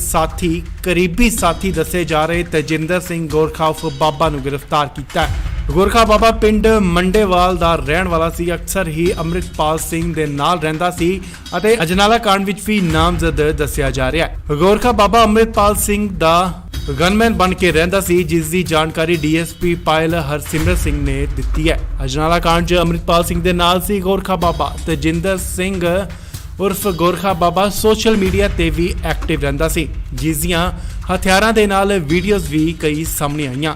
ਕਰੀਬੀ ਸਾਥੀ ਦੱਸੇ ਜਾ ਰਹੇ ਤੇਜਿੰਦਰ ਸਿੰਘ ਗੋਰਖਾ ਉਰਫ ਬਾਬਾ ਨੂੰ ਗ੍ਰਿਫਤਾਰ ਕੀਤਾ। ਗੋਰਖਾ ਬਾਬਾ ਪਿੰਡ ਮੰਡੇਵਾਲ ਦਾ ਰਹਿਣ ਵਾਲਾ ਸੀ। ਅਕਸਰ ਹੀ ਅੰਮ੍ਰਿਤਪਾਲ ਸਿੰਘ ਦੇ ਨਾਲ ਰਹਿੰਦਾ ਸੀ ਅਤੇ ਅਜਨਾਲਾ ਕਾਂਡ ਵਿੱਚ ਵੀ ਨਾਮਜ਼ਦ ਦੱਸਿਆ ਜਾ ਰਿਹਾ ਹੈ। ਗੋਰਖਾ ਬਾਬਾ ਅੰਮ੍ਰਿਤਪਾਲ ਸਿੰਘ ਦਾ ਗਨਮੈਨ ਬਣ ਕੇ ਰਹਿੰਦਾ ਸੀ, ਜਿਸ ਦੀ ਜਾਣਕਾਰੀ ਡੀਐਸਪੀ ਪਾਇਲ ਹਰਸਿਮਰਤ ਸਿੰਘ ਨੇ ਦਿੱਤੀ ਹੈ। ਅਜਨਾਲਾ ਕਾਂਡ 'ਚ ਅੰਮ੍ਰਿਤਪਾਲ ਸਿੰਘ ਦੇ ਨਾਲ ਸੀ ਗੋਰਖਾ ਬਾਬਾ। ਤੇਜਿੰਦਰ ਸਿੰਘ ਉਰਫ ਗੋਰਖਾ ਬਾਬਾ ਸੋਸ਼ਲ ਮੀਡੀਆ ਤੇ ਵੀ ਐਕਟਿਵ ਰਹਿੰਦਾ ਸੀ, ਜਿਸ ਦੀਆਂ ਹਥਿਆਰਾਂ ਦੇ ਨਾਲ ਵੀਡੀਓਜ਼ ਵੀ ਕਈ ਸਾਹਮਣੇ ਆਈਆਂ,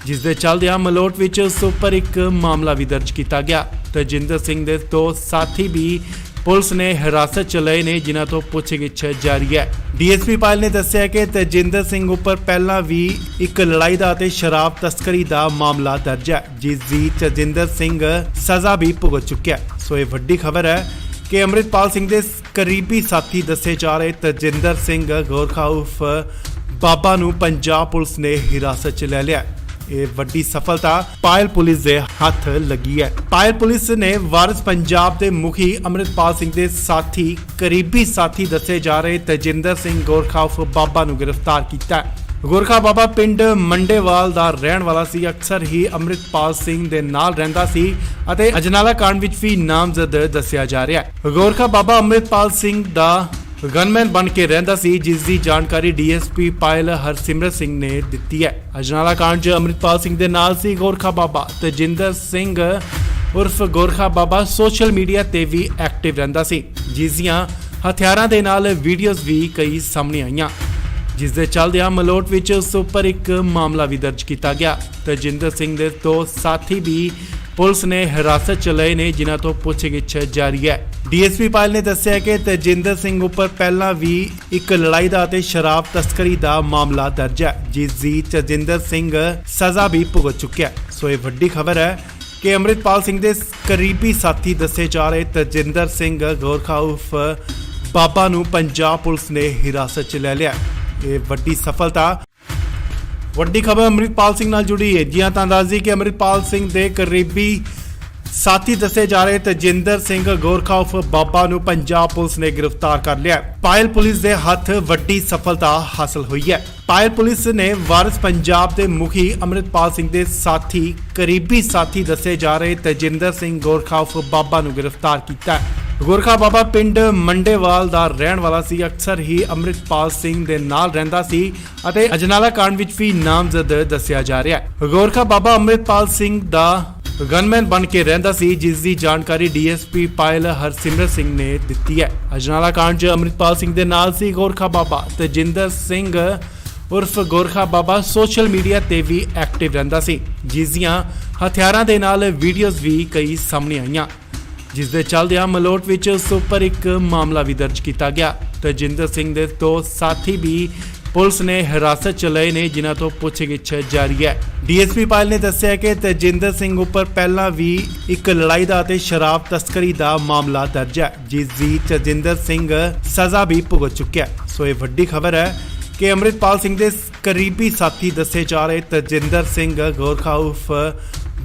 ਜਿਸ ਦੇ ਚੱਲਦਿਆਂ ਮਲੋਟ ਵਿੱਚ ਉਸ ਉੱਪਰ ਇੱਕ ਮਾਮਲਾ ਵੀ ਦਰਜ ਕੀਤਾ ਗਿਆ। ਤੇਜਿੰਦਰ ਸਿੰਘ ਦੇ ਦੋ ਸਾਥੀ ਵੀ ਪੁਲਿਸ ਨੇ ਹਿਰਾਸਤ 'ਚ ਲਏ ਨੇ, ਜਿਨ੍ਹਾਂ ਤੋਂ ਪੁੱਛਗਿੱਛ ਜਾਰੀ ਹੈ। ਡੀਐਸਪੀ ਪਾਇਲ ਨੇ ਦੱਸਿਆ ਕਿ ਤੇਜਿੰਦਰ ਸਿੰਘ ਉੱਪਰ ਪਹਿਲਾਂ ਵੀ ਇੱਕ ਲੜਾਈ ਦਾ ਅਤੇ ਸ਼ਰਾਬ ਤਸਕਰੀ ਦਾ ਮਾਮਲਾ ਦਰਜ ਹੈ, ਜਿਸ ਦੀ ਤੇਜਿੰਦਰ ਸਿੰਘ ਸਜ਼ਾ ਵੀ ਭੁਗਤ ਚੁੱਕਿਆ। ਸੋ ਇਹ ਵੱਡੀ ਖਬਰ ਹੈ ਕਿ ਅੰਮ੍ਰਿਤਪਾਲ ਸਿੰਘ ਦੇ ਕਰੀਬੀ ਸਾਥੀ ਦੱਸੇ ਜਾ ਰਹੇ ਤੇਜਿੰਦਰ ਸਿੰਘ ਗੋਰਖਾ ਉਰਫ ਬਾਬਾ ਨੂੰ ਪੰਜਾਬ ਪੁਲਿਸ ਨੇ ਹਿਰਾਸਤ 'ਚ ਲੈ ਲਿਆ। ਇਹ ਵੱਡੀ ਸਫਲਤਾ ਪਾਇਲ ਪੁਲਿਸ ਦੇ ਹੱਥ ਲੱਗੀ ਹੈ। ਪਾਇਲ ਪੁਲਿਸ ਨੇ ਵਾਰਿਸ ਪੰਜਾਬ ਦੇ ਮੁਖੀ ਅੰਮ੍ਰਿਤਪਾਲ ਸਿੰਘ ਦੇ ਕਰੀਬੀ ਸਾਥੀ ਦੱਸੇ ਜਾ ਰਹੇ ਤੇਜਿੰਦਰ ਸਿੰਘ ਗੋਰਖਾ ਉਰਫ ਬਾਬਾ ਨੂੰ ਗ੍ਰਿਫਤਾਰ ਕੀਤਾ। ਗੋਰਖਾ ਬਾਬਾ ਪਿੰਡ ਮੰਡੇਵਾਲ ਦਾ ਰਹਿਣ ਵਾਲਾ ਸੀ। ਅਕਸਰ ਹੀ ਅੰਮ੍ਰਿਤਪਾਲ ਸਿੰਘ ਦੇ ਨਾਲ ਰਹਿੰਦਾ ਸੀ ਅਤੇ ਅਜਨਾਲਾ ਕਾਂਡ ਵਿੱਚ ਵੀ ਨਾਮਜ਼ਦ ਦੱਸਿਆ ਜਾ ਰਿਹਾ ਹੈ। ਗੋਰਖਾ ਬਾਬਾ ਅੰਮ੍ਰਿਤਪਾਲ ਸਿੰਘ ਦਾ ਗਨਮੈਨ ਬਣ ਕੇ ਰਹਿੰਦਾ ਸੀ, ਜਿਸ ਦੀ ਜਾਣਕਾਰੀ ਡੀਐਸਪੀ ਪਾਇਲ ਹਰਸਿਮਰਤ ਸਿੰਘ ਨੇ ਦਿੱਤੀ ਹੈ। ਅਜਨਾਲਾ ਕਾਂਡ 'ਚ ਅੰਮ੍ਰਿਤਪਾਲ ਸਿੰਘ ਦੇ ਨਾਲ ਸੀ ਗੋਰਖਾ ਬਾਬਾ। ਤੇਜਿੰਦਰ ਸਿੰਘ ਉਰਫ ਗੋਰਖਾ ਬਾਬਾ ਸੋਸ਼ਲ ਮੀਡੀਆ ਤੇ ਵੀ ਐਕਟਿਵ ਰਹਿੰਦਾ ਸੀ, ਜਿਸ ਦੀਆਂ ਹਥਿਆਰਾਂ ਦੇ ਨਾਲ ਵੀਡੀਓਜ਼ ਵੀ ਕਈ ਸਾਹਮਣੇ ਆਈਆਂ, ਜਿਸ ਦੇ ਚੱਲਦਿਆਂ ਮਲੋਟ ਵਿੱਚ ਉਸ ਉੱਪਰ ਇੱਕ ਮਾਮਲਾ ਵੀ ਦਰਜ ਕੀਤਾ ਗਿਆ। ਤੇਜਿੰਦਰ ਸਿੰਘ ਦੇ ਦੋ ਸਾਥੀ ਵੀ ਪੁਲਿਸ ਨੇ ਹਿਰਾਸਤ 'ਚ ਲਏ ਨੇ, ਜਿਨ੍ਹਾਂ ਤੋਂ ਪੁੱਛਗਿੱਛ ਜਾਰੀ ਹੈ। ਡੀਐਸਪੀ ਪਾਇਲ ਨੇ ਦੱਸਿਆ ਕਿ ਤੇਜਿੰਦਰ ਸਿੰਘ ਉੱਪਰ ਪਹਿਲਾਂ ਵੀ ਇੱਕ ਲੜਾਈ ਦਾ ਅਤੇ ਸ਼ਰਾਬ ਤਸਕਰੀ ਦਾ ਮਾਮਲਾ ਦਰਜ ਹੈ, ਜਿਸ ਦੀ ਤੇਜਿੰਦਰ ਸਿੰਘ ਸਜ਼ਾ ਵੀ ਭੁਗਤ ਚੁੱਕਿਆ। ਸੋ ਇਹ ਵੱਡੀ ਖਬਰ ਹੈ ਕਿ ਅੰਮ੍ਰਿਤਪਾਲ ਸਿੰਘ ਦੇ ਕਰੀਬੀ ਸਾਥੀ ਦੱਸੇ ਜਾ ਰਹੇ ਤੇਜਿੰਦਰ ਸਿੰਘ ਗੋਰਖਾ ਉਰਫ ਬਾਬਾ ਨੂੰ ਪੰਜਾਬ ਪੁਲਿਸ ਨੇ ਹਿਰਾਸਤ 'ਚ ਲੈ ਲਿਆ। ਇਹ ਵੱਡੀ ਸਫਲਤਾ ਵੱਡੀ ਖਬਰ ਅੰਮ੍ਰਿਤਪਾਲ ਸਿੰਘ ਨਾਲ ਜੁੜੀ ਹੈ। ਜੀ ਹਾਂ, ਤਾਂ ਦੱਸ ਦਈਏ ਕਿ ਅੰਮ੍ਰਿਤਪਾਲ ਸਿੰਘ ਦੇ ਕਰੀਬੀ ਸਾਥੀ ਦੱਸੇ ਜਾ ਰਹੇ ਤੇਜਿੰਦਰ ਸਿੰਘ ਗੋਰਖਾ ਉਰਫ ਬਾਬਾ ਨੂੰ ਪੰਜਾਬ ਪੁਲਿਸ ਨੇ ਗ੍ਰਿਫਤਾਰ ਕਰ ਲਿਆ। ਪਾਇਲ ਪੁਲਿਸ ਦੇ ਹੱਥ ਵੱਡੀ ਸਫਲਤਾ ਹਾਸਲ ਹੋਈ ਹੈ। ਪਾਇਲ ਪੁਲਿਸ ਨੇ ਵਾਰਿਸ ਪੰਜਾਬ ਦੇ ਮੁਖੀ ਅੰਮ੍ਰਿਤਪਾਲ ਸਿੰਘ ਦੇ ਕਰੀਬੀ ਸਾਥੀ ਦੱਸੇ ਜਾ ਰਹੇ ਤੇਜਿੰਦਰ ਸਿੰਘ ਗੋਰਖਾ ਉਰਫ ਬਾਬਾ ਨੂੰ ਗ੍ਰਿਫਤਾਰ ਕੀਤਾ। ਗੋਰਖਾ ਬਾਬਾ ਪਿੰਡ ਮੰਡੇਵਾਲ ਦਾ ਰਹਿਣ ਵਾਲਾ ਸੀ। ਅਕਸਰ ਹੀ ਅੰਮ੍ਰਿਤਪਾਲ ਸਿੰਘ ਦੇ ਨਾਲ ਰਹਿੰਦਾ ਸੀ ਅਤੇ ਅਜਨਾਲਾ ਕਾਂਡ ਵਿੱਚ ਵੀ ਨਾਮਜ਼ਦ ਦੱਸਿਆ ਜਾ ਰਿਹਾ ਹੈ। ਗੋਰਖਾ ਬਾਬਾ ਅੰਮ੍ਰਿਤਪਾਲ ਸਿੰਘ ਦਾ ਗਨਮੈਨ ਬਣ ਕੇ ਰਹਿੰਦਾ ਸੀ, ਜਿਸ ਦੀ ਜਾਣਕਾਰੀ ਡੀਐਸਪੀ ਪਾਇਲ ਹਰਸਿਮਰਤ ਸਿੰਘ ਨੇ ਦਿੱਤੀ ਹੈ। ਅਜਨਾਲਾ ਕਾਂਡ 'ਚ ਅੰਮ੍ਰਿਤਪਾਲ ਸਿੰਘ ਦੇ ਨਾਲ ਸੀ ਗੋਰਖਾ ਬਾਬਾ। ਤੇਜਿੰਦਰ ਸਿੰਘ ਉਰਫ ਗੋਰਖਾ ਬਾਬਾ ਸੋਸ਼ਲ ਮੀਡੀਆ ਤੇ ਵੀ ਐਕਟਿਵ ਰਹਿੰਦਾ ਸੀ, ਜਿਸ ਦੀਆਂ ਹਥਿਆਰਾਂ ਦੇ ਨਾਲ ਵੀਡੀਓਜ਼ ਵੀ ਕਈ ਸਾਹਮਣੇ ਆਈਆਂ, ਜਿਸ ਦੇ ਚੱਲਦਿਆਂ ਮਲੋਟ ਵਿੱਚ ਉਸ ਉੱਪਰ ਇੱਕ ਮਾਮਲਾ ਵੀ ਦਰਜ ਕੀਤਾ ਗਿਆ। ਤਜਿੰਦਰ ਸਿੰਘ ਦੇ ਦੋ ਸਾਥੀ ਵੀ ਪੁਲਿਸ ਨੇ ਹਿਰਾਸਤ 'ਚ ਲਏ ਨੇ, ਜਿਨ੍ਹਾਂ ਤੋਂ ਪੁੱਛਗਿੱਛ ਜਾਰੀ ਹੈ। ਡੀਐਸਪੀ ਪਾਇਲ ਨੇ ਦੱਸਿਆ ਕਿ ਤਜਿੰਦਰ ਸਿੰਘ ਉੱਪਰ ਪਹਿਲਾਂ ਵੀ ਇੱਕ ਲੜਾਈ ਦਾ ਅਤੇ ਸ਼ਰਾਬ ਤਸਕਰੀ ਦਾ ਮਾਮਲਾ ਦਰਜ ਹੈ, ਜਿਸ ਦੀ ਤਜਿੰਦਰ ਸਿੰਘ ਸਜ਼ਾ ਵੀ ਭੁਗਤ ਚੁੱਕਿਆ ਹੈ। ਸੋ ਇਹ ਵੱਡੀ ਖਬਰ ਹੈ ਕਿ ਅੰਮ੍ਰਿਤਪਾਲ ਸਿੰਘ ਦੇ ਕਰੀਬੀ ਸਾਥੀ ਦੱਸੇ ਜਾ ਰਹੇ ਤਜਿੰਦਰ ਸਿੰਘ ਗੋਰਖਾ ਉਰਫ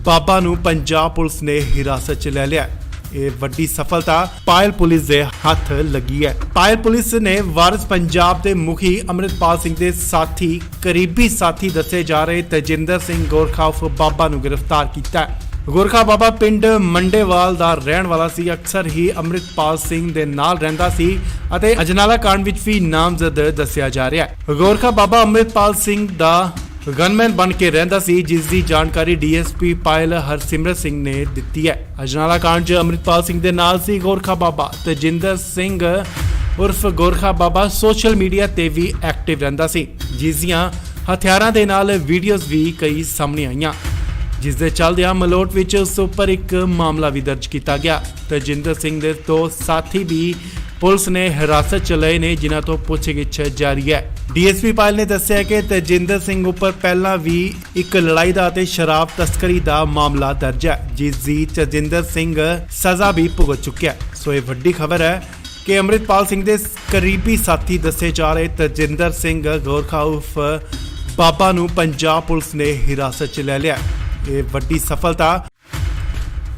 ਬਾਬਾ ਨੂੰ ਪੰਜਾਬ ਪੁਲਿਸ ਨੇ ਹਿਰਾਸਤ 'ਚ ਲੈ ਲਿਆ। ਇਹ ਵੱਡੀ ਸਫਲਤਾ ਪਾਇਲ ਪੁਲਿਸ ਦੇ ਹੱਥ ਲੱਗੀ ਹੈ। ਪਾਇਲ ਪੁਲਿਸ ਨੇ ਵਾਰਿਸ ਪੰਜਾਬ ਦੇ ਮੁਖੀ ਅੰਮ੍ਰਿਤਪਾਲ ਸਿੰਘ ਦੇ ਸਾਥੀ ਕਰੀਬੀ ਸਾਥੀ ਦੱਸੇ ਜਾ ਰਹੇ ਤਜਿੰਦਰ ਸਿੰਘ ਗੋਰਖਾ ਉਰਫ ਬਾਬਾ ਨੂੰ ਗ੍ਰਿਫਤਾਰ ਕੀਤਾ ਹੈ। ਗੋਰਖਾ ਬਾਬਾ ਪਿੰਡ ਮੰਡੇਵਾਲ ਦਾ ਰਹਿਣ ਵਾਲਾ ਸੀ, ਅਕਸਰ ਹੀ ਅੰਮ੍ਰਿਤਪਾਲ ਸਿੰਘ ਦੇ ਨਾਲ ਰਹਿੰਦਾ ਸੀ ਅਤੇ ਅਜਨਾਲਾ ਕਾਂਡ ਵਿੱਚ ਵੀ ਨਾਮਜ਼ਦ ਦੱਸਿਆ ਜਾ ਰਿਹਾ ਹੈ। ਗੋਰਖਾ ਬਾਬਾ ਅੰਮ੍ਰਿਤਪਾਲ ਸਿੰਘ ਦਾ ਗਨਮੈਨ ਬਣ ਕੇ ਰਹਿੰਦਾ ਸੀ, ਜਿਸ ਦੀ ਜਾਣਕਾਰੀ ਡੀਐਸਪੀ ਪਾਇਲ ਹਰਸਿਮਰਤ ਸਿੰਘ ਨੇ ਦਿੱਤੀ ਹੈ। ਅਜਨਾਲਾ ਕਾਂਡ 'ਚ ਅੰਮ੍ਰਿਤਪਾਲ ਸਿੰਘ ਦੇ ਨਾਲ ਸੀ ਗੋਰਖਾ ਬਾਬਾ। ਤਜਿੰਦਰ ਸਿੰਘ ਉਰਫ ਗੋਰਖਾ ਬਾਬਾ ਸੋਸ਼ਲ ਮੀਡੀਆ ਤੇ ਵੀ ਐਕਟਿਵ ਰਹਿੰਦਾ ਸੀ, ਜਿਸ ਦੀਆਂ ਹਥਿਆਰਾਂ ਦੇ ਨਾਲ ਵੀਡੀਓਜ਼ ਵੀ ਕਈ ਸਾਹਮਣੇ ਆਈਆਂ, ਜਿਸ ਦੇ ਚੱਲਦਿਆਂ ਮਲੋਟ ਵਿੱਚ ਉਸ ਉੱਪਰ ਇੱਕ ਮਾਮਲਾ ਵੀ ਦਰਜ ਕੀਤਾ ਗਿਆ। ਤਜਿੰਦਰ ਸਿੰਘ ਦੇ ਦੋ ਸਾਥੀ ਵੀ ਪੁਲਿਸ ਨੇ ਹਿਰਾਸਤ 'ਚ ਲਏ ਨੇ, ਜਿਨ੍ਹਾਂ ਤੋਂ ਪੁੱਛਗਿੱਛ ਜਾਰੀ ਹੈ। ਡੀਐਸਪੀ ਪਾਇਲ ਨੇ ਦੱਸਿਆ ਕਿ ਤਜਿੰਦਰ ਸਿੰਘ ਉੱਪਰ ਪਹਿਲਾਂ ਵੀ ਇੱਕ ਲੜਾਈ ਦਾ ਅਤੇ ਸ਼ਰਾਬ ਤਸਕਰੀ ਦਾ ਮਾਮਲਾ ਦਰਜ ਹੈ, ਜਿਸ ਦੀ ਤਜਿੰਦਰ ਸਿੰਘ ਸਜ਼ਾ ਵੀ ਭੁਗਤ ਚੁੱਕਿਆ ਹੈ। ਸੋ ਇਹ ਵੱਡੀ ਖਬਰ ਹੈ ਕਿ ਅੰਮ੍ਰਿਤਪਾਲ ਸਿੰਘ ਦੇ ਕਰੀਬੀ ਸਾਥੀ ਦੱਸੇ ਜਾ ਰਹੇ ਤਜਿੰਦਰ ਸਿੰਘ ਗੋਰਖਾ ਉਰਫ ਬਾਬਾ ਨੂੰ ਪੰਜਾਬ ਪੁਲਿਸ ਨੇ ਹਿਰਾਸਤ 'ਚ ਲੈ ਲਿਆ। ਇਹ ਵੱਡੀ ਸਫਲਤਾ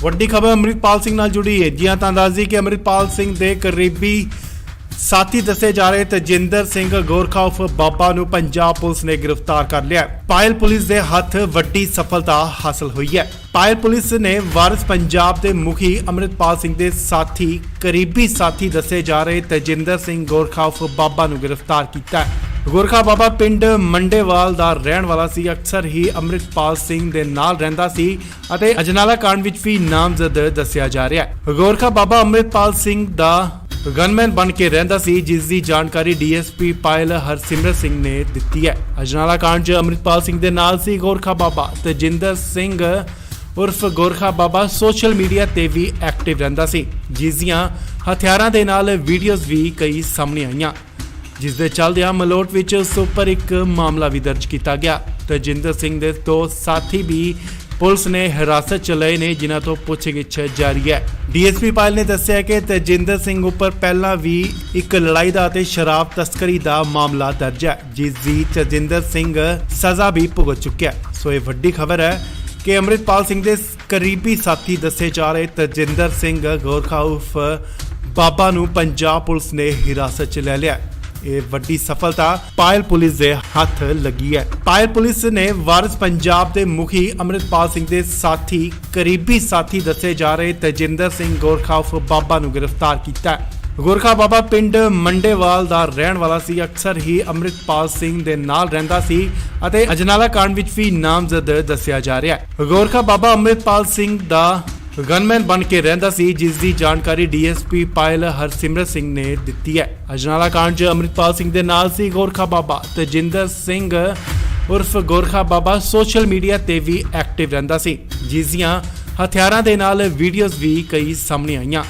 ਵੱਡੀ ਖਬਰ ਅੰਮ੍ਰਿਤਪਾਲ ਸਿੰਘ ਨਾਲ ਜੁੜੀ ਹੈ। ਜੀ ਹਾਂ, ਤਾਂ ਦੱਸ ਦਈਏ ਕਿ ਅੰਮ੍ਰਿਤਪਾਲ ਸਿੰਘ ਦੇ ਕਰੀਬੀ ਸਾਥੀ ਦੱਸੇ ਜਾ ਰਹੇ ਤਜਿੰਦਰ ਸਿੰਘ ਗੋਰਖਾ ਉਰਫ ਬਾਬਾ ਨੂੰ ਪੰਜਾਬ ਪੁਲਿਸ ਨੇ ਗ੍ਰਿਫਤਾਰ ਕਰ ਲਿਆ। ਪਾਇਲ ਪੁਲਿਸ ਦੇ ਹੱਥ ਵੱਡੀ ਸਫਲਤਾ ਹਾਸਲ ਹੋਈ ਹੈ। ਪਾਇਲ ਪੁਲਿਸ ਨੇ ਵਾਰਿਸ ਪੰਜਾਬ ਦੇ ਮੁਖੀ ਅੰਮ੍ਰਿਤਪਾਲ ਸਿੰਘ ਦੇ ਸਾਥੀ ਕਰੀਬੀ ਸਾਥੀ ਦੱਸੇ ਜਾ ਰਹੇ ਤਜਿੰਦਰ ਸਿੰਘ ਗੋਰਖਾ ਉਰਫ ਬਾਬਾ ਨੂੰ ਗ੍ਰਿਫਤਾਰ ਕੀਤਾ ਹੈ। ਗੋਰਖਾ ਬਾਬਾ ਪਿੰਡ ਮੰਡੇਵਾਲ ਦਾ ਰਹਿਣ ਵਾਲਾ ਸੀ, ਅਕਸਰ ਹੀ ਅੰਮ੍ਰਿਤਪਾਲ ਸਿੰਘ ਦੇ ਨਾਲ ਰਹਿੰਦਾ ਸੀ ਅਤੇ ਅਜਨਾਲਾ ਕਾਂਡ ਵਿੱਚ ਵੀ ਨਾਮਜ਼ਦ ਦੱਸਿਆ ਜਾ ਰਿਹਾ ਹੈ। ਗੋਰਖਾ ਬਾਬਾ ਅੰਮ੍ਰਿਤਪਾਲ ਸਿੰਘ ਦਾ ਗਨਮੈਨ ਬਣ ਕੇ ਰਹਿੰਦਾ ਸੀ, ਜਿਸ ਦੀ ਜਾਣਕਾਰੀ ਡੀਐਸਪੀ ਪਾਇਲ ਹਰਸਿਮਰਤ ਸਿੰਘ ਨੇ ਦਿੱਤੀ ਹੈ। ਅਜਨਾਲਾ ਕਾਂਡ 'ਚ ਅੰਮ੍ਰਿਤਪਾਲ ਸਿੰਘ ਦੇ ਨਾਲ ਸੀ ਗੋਰਖਾ ਬਾਬਾ। ਤਜਿੰਦਰ ਸਿੰਘ ਉਰਫ ਗੋਰਖਾ ਬਾਬਾ ਸੋਸ਼ਲ ਮੀਡੀਆ ਤੇ ਵੀ ਐਕਟਿਵ ਰਹਿੰਦਾ ਸੀ, ਜਿਸ ਦੀਆਂ ਹਥਿਆਰਾਂ ਦੇ ਨਾਲ ਵੀਡੀਓਜ਼ ਵੀ ਕਈ ਸਾਹਮਣੇ ਆਈਆਂ, ਜਿਸ ਦੇ ਚੱਲਦਿਆਂ ਮਲੋਟ ਵਿੱਚ ਉਸ ਉੱਪਰ ਇੱਕ ਮਾਮਲਾ ਵੀ ਦਰਜ ਕੀਤਾ ਗਿਆ। ਤਜਿੰਦਰ ਸਿੰਘ ਦੇ ਦੋ ਸਾਥੀ ਵੀ ਪੁਲਿਸ ਨੇ ਹਿਰਾਸਤ 'ਚ ਲਏ ਨੇ, ਜਿਨ੍ਹਾਂ ਤੋਂ ਪੁੱਛਗਿੱਛ ਜਾਰੀ ਹੈ। ਡੀਐਸਪੀ ਪਾਇਲ ਨੇ ਦੱਸਿਆ ਕਿ ਤਜਿੰਦਰ ਸਿੰਘ ਉੱਪਰ ਪਹਿਲਾਂ ਵੀ ਇੱਕ ਲੜਾਈ ਦਾ ਅਤੇ ਸ਼ਰਾਬ ਤਸਕਰੀ ਦਾ ਮਾਮਲਾ ਦਰਜ ਹੈ, ਜਿਸ ਦੀ ਤਜਿੰਦਰ ਸਿੰਘ ਸਜ਼ਾ ਵੀ ਭੁਗਤ ਚੁੱਕਿਆ ਹੈ। ਸੋ ਇਹ ਵੱਡੀ ਖਬਰ ਹੈ ਕਿ ਅੰਮ੍ਰਿਤਪਾਲ ਸਿੰਘ ਦੇ ਕਰੀਬੀ ਸਾਥੀ ਦੱਸੇ ਜਾ ਰਹੇ ਤਜਿੰਦਰ ਸਿੰਘ ਗੋਰਖਾ ਉਰਫ ਬਾਬਾ ਨੂੰ ਪੰਜਾਬ ਪੁਲਿਸ ਨੇ ਹਿਰਾਸਤ 'ਚ ਲੈ ਲਿਆ। ਇਹ ਵੱਡੀ ਸਫਲਤਾ ਪਾਇਲ ਪੁਲਿਸ ਦੇ ਹੱਥ ਲੱਗੀ ਹੈ। ਪਾਇਲ ਪੁਲਿਸ ਨੇ ਵਾਰਿਸ ਪੰਜਾਬ ਦੇ ਮੁਖੀ ਅੰਮ੍ਰਿਤਪਾਲ ਸਿੰਘ ਦੇ ਸਾਥੀ ਕਰੀਬੀ ਸਾਥੀ ਦੱਸੇ ਜਾ ਰਹੇ ਤਜਿੰਦਰ ਸਿੰਘ ਗੋਰਖਾ ਉਰਫ ਬਾਬਾ ਨੂੰ ਗ੍ਰਿਫਤਾਰ ਕੀਤਾ ਹੈ। ਗੋਰਖਾ ਬਾਬਾ ਪਿੰਡ ਮੰਡੇਵਾਲ ਦਾ ਰਹਿਣ ਵਾਲਾ ਸੀ, ਅਕਸਰ ਹੀ ਅੰਮ੍ਰਿਤਪਾਲ ਸਿੰਘ ਦੇ ਨਾਲ ਰਹਿੰਦਾ ਸੀ ਅਤੇ ਅਜਨਾਲਾ ਕਾਂਡ ਵਿੱਚ ਵੀ ਨਾਮਜ਼ਦ ਦੱਸਿਆ ਜਾ ਰਿਹਾ ਹੈ। ਗੋਰਖਾ ਬਾਬਾ ਅੰਮ੍ਰਿਤਪਾਲ ਸਿੰਘ ਦਾ ਗਨਮੈਨ ਬਣ ਕੇ ਰਹਿੰਦਾ ਸੀ, ਜਿਸ ਦੀ ਜਾਣਕਾਰੀ ਡੀਐਸਪੀ ਪਾਇਲ ਹਰਸਿਮਰਤ ਸਿੰਘ ਨੇ ਦਿੱਤੀ ਹੈ। ਅਜਨਾਲਾ ਕਾਂਡ 'ਚ ਅੰਮ੍ਰਿਤਪਾਲ ਸਿੰਘ ਦੇ ਨਾਲ ਸੀ ਗੋਰਖਾ ਬਾਬਾ। ਤਜਿੰਦਰ ਸਿੰਘ ਉਰਫ ਗੋਰਖਾ ਬਾਬਾ ਸੋਸ਼ਲ ਮੀਡੀਆ ਤੇ ਵੀ ਐਕਟਿਵ ਰਹਿੰਦਾ ਸੀ, ਜਿਸ ਦੀਆਂ ਹਥਿਆਰਾਂ ਦੇ ਨਾਲ ਵੀਡੀਓਜ਼ ਵੀ ਕਈ ਸਾਹਮਣੇ ਆਈਆਂ,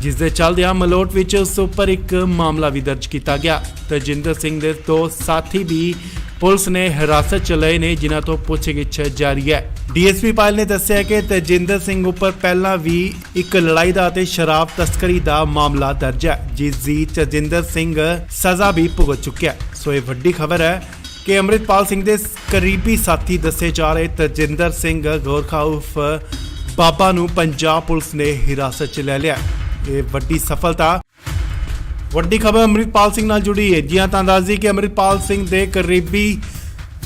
ਜਿਸ ਦੇ ਚੱਲਦਿਆਂ ਮਲੋਟ ਵਿੱਚ ਉਸ ਉੱਪਰ ਇੱਕ ਮਾਮਲਾ ਵੀ ਦਰਜ ਕੀਤਾ ਗਿਆ। ਤਜਿੰਦਰ ਸਿੰਘ ਦੇ ਦੋ ਸਾਥੀ ਵੀ ਪੁਲਿਸ ਨੇ ਹਿਰਾਸਤ 'ਚ ਲਏ ਨੇ, ਜਿਨ੍ਹਾਂ ਤੋਂ ਪੁੱਛਗਿੱਛ ਜਾਰੀ ਹੈ। ਡੀਐਸਪੀ ਪਾਇਲ ਨੇ ਦੱਸਿਆ ਕਿ ਤਜਿੰਦਰ ਸਿੰਘ ਉੱਪਰ ਪਹਿਲਾਂ ਵੀ ਇੱਕ ਲੜਾਈ ਦਾ ਅਤੇ ਸ਼ਰਾਬ ਤਸਕਰੀ ਦਾ ਮਾਮਲਾ ਦਰਜ ਹੈ, ਜਿਸ ਦੀ ਤਜਿੰਦਰ ਸਿੰਘ ਸਜ਼ਾ ਵੀ ਭੁਗਤ ਚੁੱਕਿਆ ਹੈ। ਸੋ ਇਹ ਵੱਡੀ ਖਬਰ ਹੈ ਕਿ ਅੰਮ੍ਰਿਤਪਾਲ ਸਿੰਘ ਦੇ ਕਰੀਬੀ ਸਾਥੀ ਦੱਸੇ ਜਾ ਰਹੇ ਤਜਿੰਦਰ ਸਿੰਘ ਗੋਰਖਾ ਉਰਫ ਬਾਬਾ ਨੂੰ ਪੰਜਾਬ ਪੁਲਿਸ ਨੇ ਹਿਰਾਸਤ 'ਚ ਲੈ ਲਿਆ। ਇਹ ਵੱਡੀ ਸਫਲਤਾ ਵੱਡੀ ਖਬਰ ਅੰਮ੍ਰਿਤਪਾਲ ਸਿੰਘ ਨਾਲ ਜੁੜੀ ਹੈ। ਜੀ ਹਾਂ, ਤਾਂ ਦੱਸ ਦਈਏ ਕਿ ਅੰਮ੍ਰਿਤਪਾਲ ਸਿੰਘ ਦੇ ਕਰੀਬੀ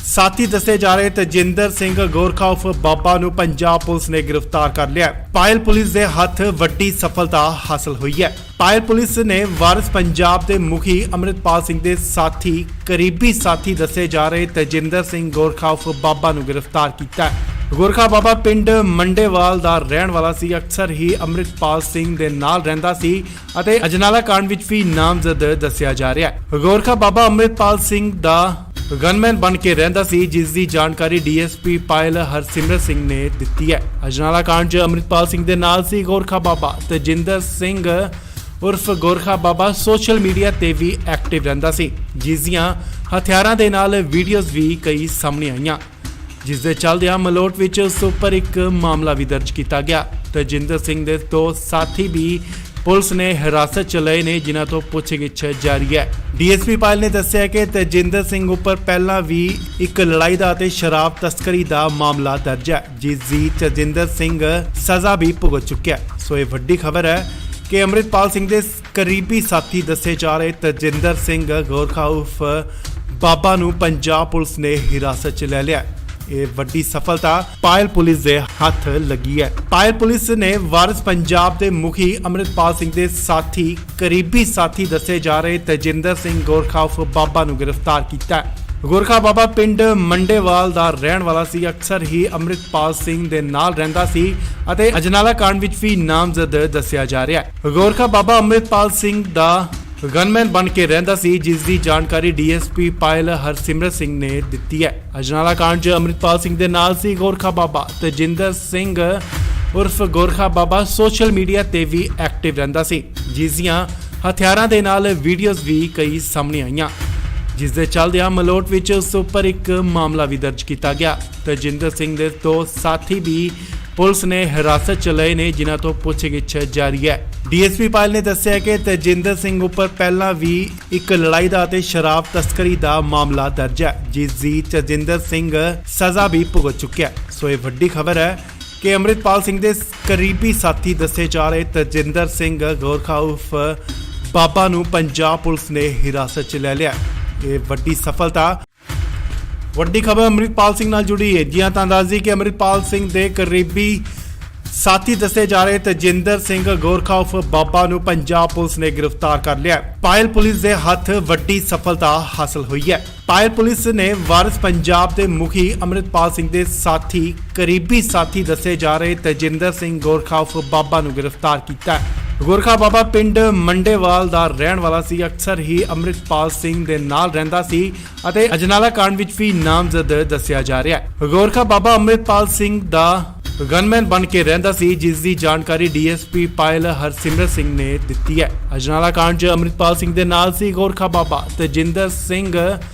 ਸਾਥੀ ਦੱਸੇ ਜਾ ਰਹੇ ਤਜਿੰਦਰ ਸਿੰਘ ਗੋਰਖਾ ਉਰਫ ਬਾਬਾ ਨੂੰ ਪੰਜਾਬ ਪੁਲਿਸ ਨੇ ਗ੍ਰਿਫਤਾਰ ਕਰ ਲਿਆ। ਪਾਇਲ ਪੁਲਿਸ ਦੇ ਹੱਥ ਵੱਡੀ ਸਫਲਤਾ ਹਾਸਲ ਹੋਈ ਹੈ। ਪਾਇਲ ਪੁਲਿਸ ਨੇ ਵਾਰਿਸ ਪੰਜਾਬ ਦੇ ਮੁਖੀ ਅੰਮ੍ਰਿਤਪਾਲ ਸਿੰਘ ਦੇ ਸਾਥੀ ਕਰੀਬੀ ਸਾਥੀ ਦੱਸੇ ਜਾ ਰਹੇ ਤਜਿੰਦਰ ਸਿੰਘ ਗੋਰਖਾ ਉਰਫ ਬਾਬਾ ਨੂੰ ਗ੍ਰਿਫਤਾਰ ਕੀਤਾ ਹੈ। ਗੋਰਖਾ ਬਾਬਾ ਪਿੰਡ ਮੰਡੇਵਾਲ ਦਾ ਰਹਿਣ ਵਾਲਾ ਸੀ, ਅਕਸਰ ਹੀ ਅੰਮ੍ਰਿਤਪਾਲ ਸਿੰਘ ਦੇ ਨਾਲ ਰਹਿੰਦਾ ਸੀ ਅਤੇ ਅਜਨਾਲਾ ਕਾਂਡ ਵਿੱਚ ਵੀ ਨਾਮਜ਼ਦ ਦੱਸਿਆ ਜਾ ਰਿਹਾ ਹੈ। ਗੋਰਖਾ ਬਾਬਾ ਅੰਮ੍ਰਿਤਪਾਲ ਸਿੰਘ ਦਾ ਗਨਮੈਨ ਬਣ ਕੇ ਰਹਿੰਦਾ ਸੀ, ਜਿਸ ਦੀ ਜਾਣਕਾਰੀ ਡੀਐਸਪੀ ਪਾਇਲ ਹਰਸਿਮਰਤ ਸਿੰਘ ਨੇ ਦਿੱਤੀ ਹੈ। ਅਜਨਾਲਾ ਕਾਂਡ 'ਚ ਅੰਮ੍ਰਿਤਪਾਲ ਸਿੰਘ ਦੇ ਨਾਲ ਸੀ ਗੋਰਖਾ ਬਾਬਾ ਤੇਜਿੰਦਰ ਸਿੰਘ ਉਰਫ ਗੋਰਖਾ ਬਾਬਾ ਸੋਸ਼ਲ ਮੀਡੀਆ ਤੇ ਵੀ ਐਕਟਿਵ ਰਹਿੰਦਾ ਸੀ, ਜਿਸ ਦੀਆਂ ਹਥਿਆਰਾਂ ਦੇ ਨਾਲ ਵੀਡੀਓਜ਼ ਵੀ ਕਈ ਸਾਹਮਣੇ ਆਈਆਂ, ਜਿਸ ਦੇ ਚੱਲਦਿਆਂ ਮਲੋਟ ਵਿੱਚ ਉਸ ਉੱਪਰ ਇੱਕ ਮਾਮਲਾ ਵੀ ਦਰਜ ਕੀਤਾ ਗਿਆ। ਤੇਜਿੰਦਰ ਸਿੰਘ ਦੇ ਦੋ ਸਾਥੀ ਵੀ ਪੁਲਿਸ ਨੇ ਹਿਰਾਸਤ 'ਚ ਲਏ ਨੇ, ਜਿਨ੍ਹਾਂ ਤੋਂ ਪੁੱਛਗਿੱਛ ਜਾਰੀ ਹੈ। ਡੀਐਸਪੀ ਪਾਇਲ ਨੇ ਦੱਸਿਆ ਕਿ ਤੇਜਿੰਦਰ ਸਿੰਘ ਉੱਪਰ ਪਹਿਲਾਂ ਵੀ ਇੱਕ ਲੜਾਈ ਦਾ ਅਤੇ ਸ਼ਰਾਬ ਤਸਕਰੀ ਦਾ ਮਾਮਲਾ ਦਰਜ ਹੈ, ਜਿਸ ਦੀ ਤੇਜਿੰਦਰ ਸਿੰਘ ਸਜ਼ਾ ਵੀ ਭੁਗਤ ਚੁੱਕਿਆ। ਸੋ ਇਹ ਵੱਡੀ ਖਬਰ ਹੈ ਕਿ ਅੰਮ੍ਰਿਤਪਾਲ ਸਿੰਘ ਦੇ ਕਰੀਬੀ ਸਾਥੀ ਦੱਸੇ ਜਾ ਰਹੇ ਤੇਜਿੰਦਰ ਸਿੰਘ ਗੋਰਖਾ ਉਰਫ ਬਾਬਾ ਨੂੰ ਪੰਜਾਬ ਪੁਲਿਸ ਨੇ ਹਿਰਾਸਤ 'ਚ ਲੈ ਲਿਆ। ਇਹ ਵੱਡੀ ਸਫਲਤਾ ਪਾਇਲ ਪੁਲਿਸ ਦੇ ਹੱਥ ਲੱਗੀ ਹੈ। ਪਾਇਲ ਪੁਲਿਸ ਨੇ ਵਾਰਿਸ ਪੰਜਾਬ ਦੇ ਮੁਖੀ ਅੰਮ੍ਰਿਤਪਾਲ ਸਿੰਘ ਦੇ ਸਾਥੀ ਕਰੀਬੀ ਸਾਥੀ ਦੱਸੇ ਜਾ ਰਹੇ ਤੇਜਿੰਦਰ ਸਿੰਘ ਗੋਰਖਾ ਉਰਫ ਬਾਬਾ ਨੂੰ ਗ੍ਰਿਫਤਾਰ ਕੀਤਾ ਹੈ। ਗੋਰਖਾ ਬਾਬਾ ਪਿੰਡ ਮੰਡੇਵਾਲ ਦਾ ਰਹਿਣ ਵਾਲਾ ਸੀ, ਅਕਸਰ ਹੀ ਅੰਮ੍ਰਿਤਪਾਲ ਸਿੰਘ ਦੇ ਨਾਲ ਰਹਿੰਦਾ ਸੀ ਅਤੇ ਅਜਨਾਲਾ ਕਾਂਡ ਵਿੱਚ ਵੀ ਨਾਮਜ਼ਦ ਦੱਸਿਆ ਜਾ ਰਿਹਾ ਹੈ। ਗੋਰਖਾ ਬਾਬਾ ਅੰਮ੍ਰਿਤਪਾਲ ਸਿੰਘ ਦਾ ਗਨਮੈਨ ਬਣ ਕੇ ਰਹਿੰਦਾ ਸੀ, ਜਿਸ ਦੀ ਜਾਣਕਾਰੀ ਡੀਐਸਪੀ ਪਾਇਲ ਹਰਸਿਮਰਤ ਸਿੰਘ ਨੇ ਦਿੱਤੀ ਹੈ। ਅਜਨਾਲਾ ਕਾਂਡ 'ਚ ਅੰਮ੍ਰਿਤਪਾਲ ਸਿੰਘ ਦੇ ਨਾਲ ਸੀ ਗੋਰਖਾ ਬਾਬਾ ਤੇਜਿੰਦਰ ਸਿੰਘ ਉਰਫ ਗੋਰਖਾ ਬਾਬਾ ਸੋਸ਼ਲ ਮੀਡੀਆ ਤੇ ਵੀ ਐਕਟਿਵ ਰਹਿੰਦਾ ਸੀ, ਜਿਸ ਦੀਆਂ ਹਥਿਆਰਾਂ ਦੇ ਨਾਲ ਵੀਡੀਓਜ਼ ਵੀ ਕਈ ਸਾਹਮਣੇ ਆਈਆਂ, ਜਿਸ ਦੇ ਚੱਲਦਿਆਂ ਮਲੋਟ ਵਿੱਚ ਉਸ ਉੱਪਰ ਇੱਕ ਮਾਮਲਾ ਵੀ ਦਰਜ ਕੀਤਾ ਗਿਆ। ਤੇਜਿੰਦਰ ਸਿੰਘ ਦੇ ਦੋ ਸਾਥੀ ਵੀ ਪੁਲਿਸ ਨੇ ਹਿਰਾਸਤ 'ਚ ਲਏ ਨੇ, ਜਿਨ੍ਹਾਂ ਤੋਂ ਪੁੱਛਗਿੱਛ ਜਾਰੀ ਹੈ। ਡੀਐਸਪੀ ਪਾਇਲ ਨੇ ਦੱਸਿਆ ਕਿ ਤੇਜਿੰਦਰ ਸਿੰਘ ਉੱਪਰ ਪਹਿਲਾਂ ਵੀ ਇੱਕ ਲੜਾਈ ਦਾ ਅਤੇ ਸ਼ਰਾਬ ਤਸਕਰੀ ਦਾ ਮਾਮਲਾ ਦਰਜ ਹੈ, ਜਿਸ ਦੀ ਤੇਜਿੰਦਰ ਸਿੰਘ ਸਜ਼ਾ ਵੀ ਭੁਗਤ ਚੁੱਕਿਆ। ਸੋ ਇਹ ਵੱਡੀ ਖਬਰ ਹੈ ਕਿ ਅੰਮ੍ਰਿਤਪਾਲ ਸਿੰਘ ਦੇ ਕਰੀਬੀ ਸਾਥੀ ਦੱਸੇ ਜਾ ਰਹੇ ਤੇਜਿੰਦਰ ਸਿੰਘ ਗੋਰਖਾ ਉਰਫ ਬਾਬਾ ਨੂੰ ਪੰਜਾਬ ਪੁਲਿਸ ਨੇ ਹਿਰਾਸਤ 'ਚ ਲੈ ਲਿਆ। ਇਹ ਵੱਡੀ ਸਫਲਤਾ ਵੱਡੀ ਖਬਰ ਅੰਮ੍ਰਿਤਪਾਲ ਸਿੰਘ ਨਾਲ ਜੁੜੀ ਹੈ। ਜੀ ਹਾਂ, ਤਾਂ ਦੱਸ ਦਈਏ ਕਿ ਅੰਮ੍ਰਿਤਪਾਲ ਸਿੰਘ ਦੇ ਕਰੀਬੀ ਸਾਥੀ ਦੱਸੇ ਜਾ ਰਹੇ ਤੇਜਿੰਦਰ ਸਿੰਘ ਗੋਰਖਾ ਉਰਫ ਬਾਬਾ ਨੂੰ ਪੰਜਾਬ ਪੁਲਿਸ ਨੇ ਗ੍ਰਿਫਤਾਰ ਕਰ ਲਿਆ। ਪਾਇਲ ਪੁਲਿਸ ਦੇ ਹੱਥ ਵੱਡੀ ਸਫਲਤਾ ਹਾਸਲ ਹੋਈ ਹੈ। ਪਾਇਲ ਪੁਲਿਸ ਨੇ ਵਾਰਿਸ ਪੰਜਾਬ ਦੇ ਮੁਖੀ ਅੰਮ੍ਰਿਤਪਾਲ ਸਿੰਘ ਦੇ ਸਾਥੀ ਕਰੀਬੀ ਸਾਥੀ ਦੱਸੇ ਜਾ ਰਹੇ ਤੇਜਿੰਦਰ ਸਿੰਘ ਗੋਰਖਾ ਉਰਫ ਬਾਬਾ ਨੂੰ ਗ੍ਰਿਫਤਾਰ ਕੀਤਾ ਹੈ। ਗੋਰਖਾ ਬਾਬਾ ਪਿੰਡ ਮੰਡੇਵਾਲ ਦਾ ਰਹਿਣ ਵਾਲਾ ਸੀ, ਅਕਸਰ ਹੀ ਅੰਮ੍ਰਿਤਪਾਲ ਸਿੰਘ ਦੇ ਨਾਲ ਰਹਿੰਦਾ ਸੀ ਅਤੇ ਅਜਨਾਲਾ ਕਾਂਡ ਵਿੱਚ ਵੀ ਨਾਮਜ਼ਦ ਦੱਸਿਆ ਜਾ ਰਿਹਾ ਹੈ। ਗੋਰਖਾ ਬਾਬਾ ਅੰਮ੍ਰਿਤਪਾਲ ਸਿੰਘ ਦਾ ਗਨਮੈਨ ਬਣ ਕੇ ਰਹਿੰਦਾ ਸੀ, ਜਿਸ ਦੀ ਜਾਣਕਾਰੀ ਡੀਐਸਪੀ ਪਾਇਲ ਹਰਸਿਮਰਤ ਸਿੰਘ ਨੇ ਦਿੱਤੀ ਹੈ। ਅਜਨਾਲਾ ਕਾਂਡ 'ਚ ਅੰਮ੍ਰਿਤਪਾਲ ਸਿੰਘ ਦੇ ਨਾਲ ਸੀ ਗੋਰਖਾ ਬਾਬਾ ਤੇਜਿੰਦਰ ਸਿੰਘ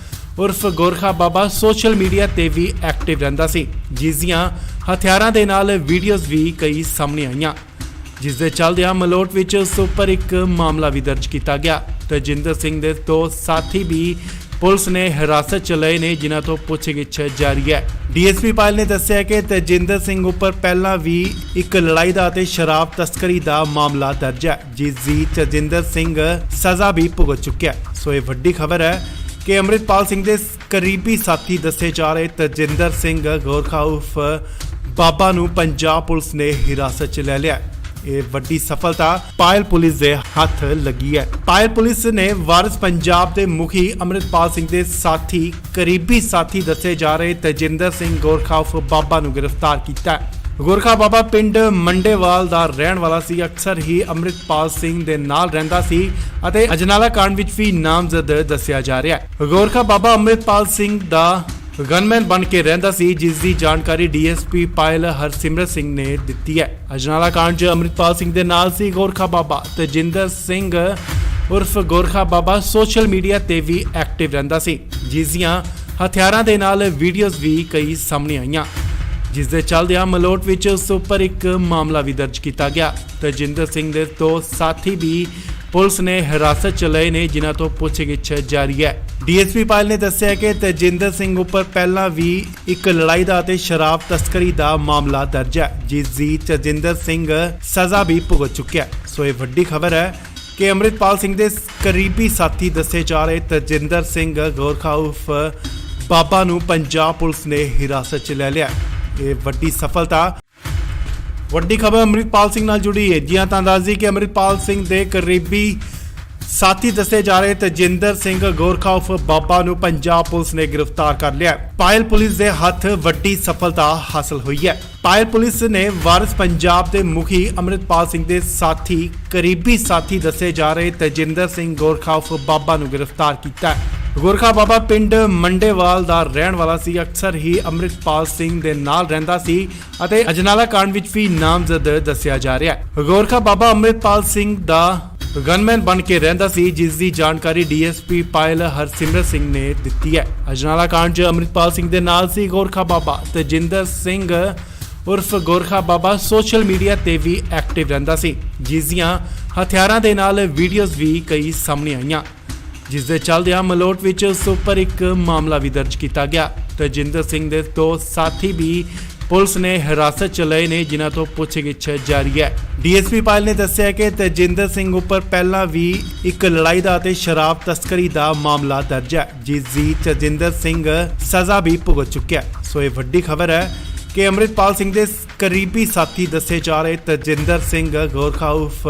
ਉਰਫ ਗੋਰਖਾ ਬਾਬਾ ਸੋਸ਼ਲ ਮੀਡੀਆ ਤੇ ਵੀ ਐਕਟਿਵ ਰਹਿੰਦਾ ਸੀ, ਜਿਸ ਦੀਆਂ ਹਥਿਆਰਾਂ ਦੇ ਨਾਲ ਵੀਡੀਓਜ਼ ਵੀ ਕਈ ਸਾਹਮਣੇ ਆਈਆਂ, ਜਿਸ ਦੇ ਚੱਲਦਿਆਂ ਮਲੋਟ ਵਿੱਚ ਉਸ ਉੱਪਰ ਇੱਕ ਮਾਮਲਾ ਵੀ ਦਰਜ ਕੀਤਾ ਗਿਆ। ਤੇਜਿੰਦਰ ਸਿੰਘ ਦੇ ਦੋ ਸਾਥੀ ਵੀ ਪੁਲਿਸ ਨੇ ਹਿਰਾਸਤ 'ਚ ਲਏ ਨੇ, ਜਿਨ੍ਹਾਂ ਤੋਂ ਪੁੱਛਗਿੱਛ ਜਾਰੀ ਹੈ। ਡੀਐਸਪੀ ਪਾਇਲ ਨੇ ਦੱਸਿਆ ਕਿ ਤੇਜਿੰਦਰ ਸਿੰਘ ਉੱਪਰ ਪਹਿਲਾਂ ਵੀ ਇੱਕ ਲੜਾਈ ਦਾ ਅਤੇ ਸ਼ਰਾਬ ਤਸਕਰੀ ਦਾ ਮਾਮਲਾ ਦਰਜ ਹੈ, ਜਿਸ ਦੀ ਤੇਜਿੰਦਰ ਸਿੰਘ ਸਜ਼ਾ ਵੀ ਭੁਗਤ ਚੁੱਕਿਆ। ਸੋ ਇਹ ਵੱਡੀ ਖਬਰ ਹੈ ਕਿ ਅੰਮ੍ਰਿਤਪਾਲ ਸਿੰਘ ਦੇ ਕਰੀਬੀ ਸਾਥੀ ਦੱਸੇ ਜਾ ਰਹੇ ਤੇਜਿੰਦਰ ਸਿੰਘ ਗੋਰਖਾ ਉਰਫ ਬਾਬਾ ਨੂੰ ਪੰਜਾਬ ਪੁਲਿਸ ਨੇ ਹਿਰਾਸਤ 'ਚ ਲੈ ਲਿਆ। ਇਹ ਵੱਡੀ ਸਫਲਤਾ ਪਾਇਲ ਪੁਲਿਸ ਦੇ ਹੱਥ ਲੱਗੀ ਹੈ। ਪਾਇਲ ਪੁਲਿਸ ਨੇ ਵਾਰਿਸ ਪੰਜਾਬ ਦੇ ਮੁਖੀ ਅੰਮ੍ਰਿਤਪਾਲ ਸਿੰਘ ਦੇ ਸਾਥੀ ਕਰੀਬੀ ਸਾਥੀ ਦੱਸੇ ਜਾ ਰਹੇ ਤੇਜਿੰਦਰ ਸਿੰਘ ਗੋਰਖਾ ਉਰਫ ਬਾਬਾ ਨੂੰ ਗ੍ਰਿਫਤਾਰ ਕੀਤਾ ਹੈ। ਗੋਰਖਾ ਬਾਬਾ ਪਿੰਡ ਮੰਡੇਵਾਲ ਦਾ ਰਹਿਣ ਵਾਲਾ ਸੀ, ਅਕਸਰ ਹੀ ਅੰਮ੍ਰਿਤਪਾਲ ਸਿੰਘ ਦੇ ਨਾਲ ਰਹਿੰਦਾ ਸੀ ਅਤੇ ਅਜਨਾਲਾ ਕਾਂਡ ਵਿੱਚ ਵੀ ਨਾਮਜ਼ਦ ਦੱਸਿਆ ਜਾ ਰਿਹਾ ਹੈ। ਗੋਰਖਾ ਬਾਬਾ ਅੰਮ੍ਰਿਤਪਾਲ ਸਿੰਘ ਦਾ ਗਨਮੈਨ ਬਣ ਕੇ ਰਹਿੰਦਾ ਸੀ, ਜਿਸ ਦੀ ਜਾਣਕਾਰੀ ਡੀਐਸਪੀ ਪਾਇਲ ਹਰਸਿਮਰਤ ਸਿੰਘ ਨੇ ਦਿੱਤੀ ਹੈ। ਅਜਨਾਲਾ ਕਾਂਡ 'ਚ ਅੰਮ੍ਰਿਤਪਾਲ ਸਿੰਘ ਦੇ ਨਾਲ ਸੀ ਗੋਰਖਾ ਬਾਬਾ ਤੇਜਿੰਦਰ ਸਿੰਘ ਉਰਫ ਗੋਰਖਾ ਬਾਬਾ ਸੋਸ਼ਲ ਮੀਡੀਆ ਤੇ ਵੀ ਐਕਟਿਵ ਰਹਿੰਦਾ ਸੀ, ਜਿਸ ਦੀਆਂ ਹਥਿਆਰਾਂ ਦੇ ਨਾਲ ਵੀਡੀਓਜ਼ ਵੀ ਕਈ ਸਾਹਮਣੇ ਆਈਆਂ, ਜਿਸ ਦੇ ਚੱਲਦਿਆਂ ਮਲੋਟ ਵਿੱਚ ਉਸ ਉੱਪਰ ਇੱਕ ਮਾਮਲਾ ਵੀ ਦਰਜ ਕੀਤਾ ਗਿਆ। ਤੇਜਿੰਦਰ ਸਿੰਘ ਦੇ ਦੋ ਸਾਥੀ ਵੀ ਪੁਲਿਸ ਨੇ ਹਿਰਾਸਤ 'ਚ ਲਏ ਨੇ, ਜਿਨ੍ਹਾਂ ਤੋਂ ਪੁੱਛਗਿੱਛ ਜਾਰੀ ਹੈ। ਡੀਐਸਪੀ ਪਾਇਲ ਨੇ ਦੱਸਿਆ ਕਿ ਤੇਜਿੰਦਰ ਸਿੰਘ ਉੱਪਰ ਪਹਿਲਾਂ ਵੀ ਇੱਕ ਲੜਾਈ ਦਾ ਅਤੇ ਸ਼ਰਾਬ ਤਸਕਰੀ ਦਾ ਮਾਮਲਾ ਦਰਜ ਹੈ, ਜਿਸ ਦੀ ਤੇਜਿੰਦਰ ਸਿੰਘ ਸਜ਼ਾ ਵੀ ਭੁਗਤ ਚੁੱਕਿਆ। ਸੋ ਇਹ ਵੱਡੀ ਖਬਰ ਹੈ ਕਿ ਅੰਮ੍ਰਿਤਪਾਲ ਸਿੰਘ ਦੇ ਕਰੀਬੀ ਸਾਥੀ ਦੱਸੇ ਜਾ ਰਹੇ ਤੇਜਿੰਦਰ ਸਿੰਘ ਗੋਰਖਾ ਉਰਫ ਬਾਬਾ ਨੂੰ ਪੰਜਾਬ ਪੁਲਿਸ ਨੇ ਹਿਰਾਸਤ 'ਚ ਲੈ ਲਿਆ। ਇਹ ਵੱਡੀ ਸਫਲਤਾ ਵੱਡੀ ਖਬਰ ਅੰਮ੍ਰਿਤਪਾਲ ਸਿੰਘ ਨਾਲ ਜੁੜੀ ਹੈ। ਜੀ ਹਾਂ, ਤਾਂ ਦੱਸ ਦਈਏ ਕਿ ਅੰਮ੍ਰਿਤਪਾਲ ਸਿੰਘ ਦੇ ਕਰੀਬੀ ਸਾਥੀ ਦੱਸੇ ਜਾ ਰਹੇ ਤੇਜਿੰਦਰ ਸਿੰਘ ਗੋਰਖਾ ਉਰਫ ਬਾਬਾ ਨੂੰ ਪੰਜਾਬ ਪੁਲਿਸ ਨੇ ਗ੍ਰਿਫਤਾਰ ਕਰ ਲਿਆ। ਪਾਇਲ ਪੁਲਿਸ ਦੇ ਹੱਥ ਵੱਡੀ ਸਫਲਤਾ ਹਾਸਲ ਹੋਈ ਹੈ। ਪਾਇਲ ਪੁਲਿਸ ਨੇ ਵਾਰਿਸ ਪੰਜਾਬ ਦੇ ਮੁਖੀ ਅੰਮ੍ਰਿਤਪਾਲ ਸਿੰਘ ਦੇ ਸਾਥੀ ਕਰੀਬੀ ਸਾਥੀ ਦੱਸੇ ਜਾ ਰਹੇ ਤੇਜਿੰਦਰ ਸਿੰਘ ਗੋਰਖਾ ਉਰਫ ਬਾਬਾ ਨੂੰ ਗ੍ਰਿਫਤਾਰ ਕੀਤਾ ਹੈ। ਗੋਰਖਾ ਬਾਬਾ ਪਿੰਡ ਮੰਡੇਵਾਲ ਦਾ ਰਹਿਣ ਵਾਲਾ ਸੀ। ਅਕਸਰ ਹੀ ਅੰਮ੍ਰਿਤਪਾਲ ਸਿੰਘ ਦੇ ਨਾਲ ਰਹਿੰਦਾ ਸੀ ਅਤੇ ਅਜਨਾਲਾ ਕਾਂਡ ਵਿੱਚ ਵੀ ਨਾਮਜ਼ਦ ਦੱਸਿਆ ਜਾ ਰਿਹਾ ਹੈ। ਗੋਰਖਾ ਬਾਬਾ ਅੰਮ੍ਰਿਤਪਾਲ ਸਿੰਘ ਦਾ ਗਨਮੈਨ ਬਣ ਕੇ ਰਹਿੰਦਾ ਸੀ, ਜਿਸ ਦੀ ਜਾਣਕਾਰੀ ਡੀਐਸਪੀ ਪਾਇਲ ਹਰਸਿਮਰਤ ਸਿੰਘ ਨੇ ਦਿੱਤੀ ਹੈ। ਅਜਨਾਲਾ ਕਾਂਡ 'ਚ ਅੰਮ੍ਰਿਤਪਾਲ ਸਿੰਘ ਦੇ ਨਾਲ ਸੀ ਗੋਰਖਾ ਬਾਬਾ ਤੇਜਿੰਦਰ ਸਿੰਘ ਉਰਫ ਗੋਰਖਾ ਬਾਬਾ ਸੋਸ਼ਲ ਮੀਡੀਆ ਤੇ ਵੀ ਐਕਟਿਵ ਰਹਿੰਦਾ ਸੀ, ਜਿਸ ਦੀਆਂ ਹਥਿਆਰਾਂ ਦੇ ਨਾਲ ਵੀਡੀਓਜ਼ ਵੀ ਕਈ ਸਾਹਮਣੇ ਆਈਆਂ, ਜਿਸ ਦੇ ਚੱਲਦਿਆਂ ਮਲੋਟ ਵਿੱਚ ਉਸ ਉੱਪਰ ਇੱਕ ਮਾਮਲਾ ਵੀ ਦਰਜ ਕੀਤਾ ਗਿਆ। ਤੇਜਿੰਦਰ ਸਿੰਘ ਦੇ ਦੋ ਸਾਥੀ ਵੀ ਪੁਲਿਸ ਨੇ ਹਿਰਾਸਤ 'ਚ ਲਏ ਨੇ, ਜਿਨ੍ਹਾਂ ਤੋਂ ਪੁੱਛਗਿੱਛ ਜਾਰੀ ਹੈ। ਡੀਐਸਪੀ ਪਾਇਲ ਨੇ ਦੱਸਿਆ ਕਿ ਤੇਜਿੰਦਰ ਸਿੰਘ ਉੱਪਰ ਪਹਿਲਾਂ ਵੀ ਇੱਕ ਲੜਾਈ ਦਾ ਅਤੇ ਸ਼ਰਾਬ ਤਸਕਰੀ ਦਾ ਮਾਮਲਾ ਦਰਜ ਹੈ, ਜਿਸ ਦੀ ਤੇਜਿੰਦਰ ਸਿੰਘ ਸਜ਼ਾ ਵੀ ਭੁਗਤ ਚੁੱਕਿਆ। ਸੋ ਇਹ ਵੱਡੀ ਖਬਰ ਹੈ ਕਿ ਅੰਮ੍ਰਿਤਪਾਲ ਸਿੰਘ ਦੇ ਕਰੀਬੀ ਸਾਥੀ ਦੱਸੇ ਜਾ ਰਹੇ ਤੇਜਿੰਦਰ ਸਿੰਘ ਗੋਰਖਾ ਉਰਫ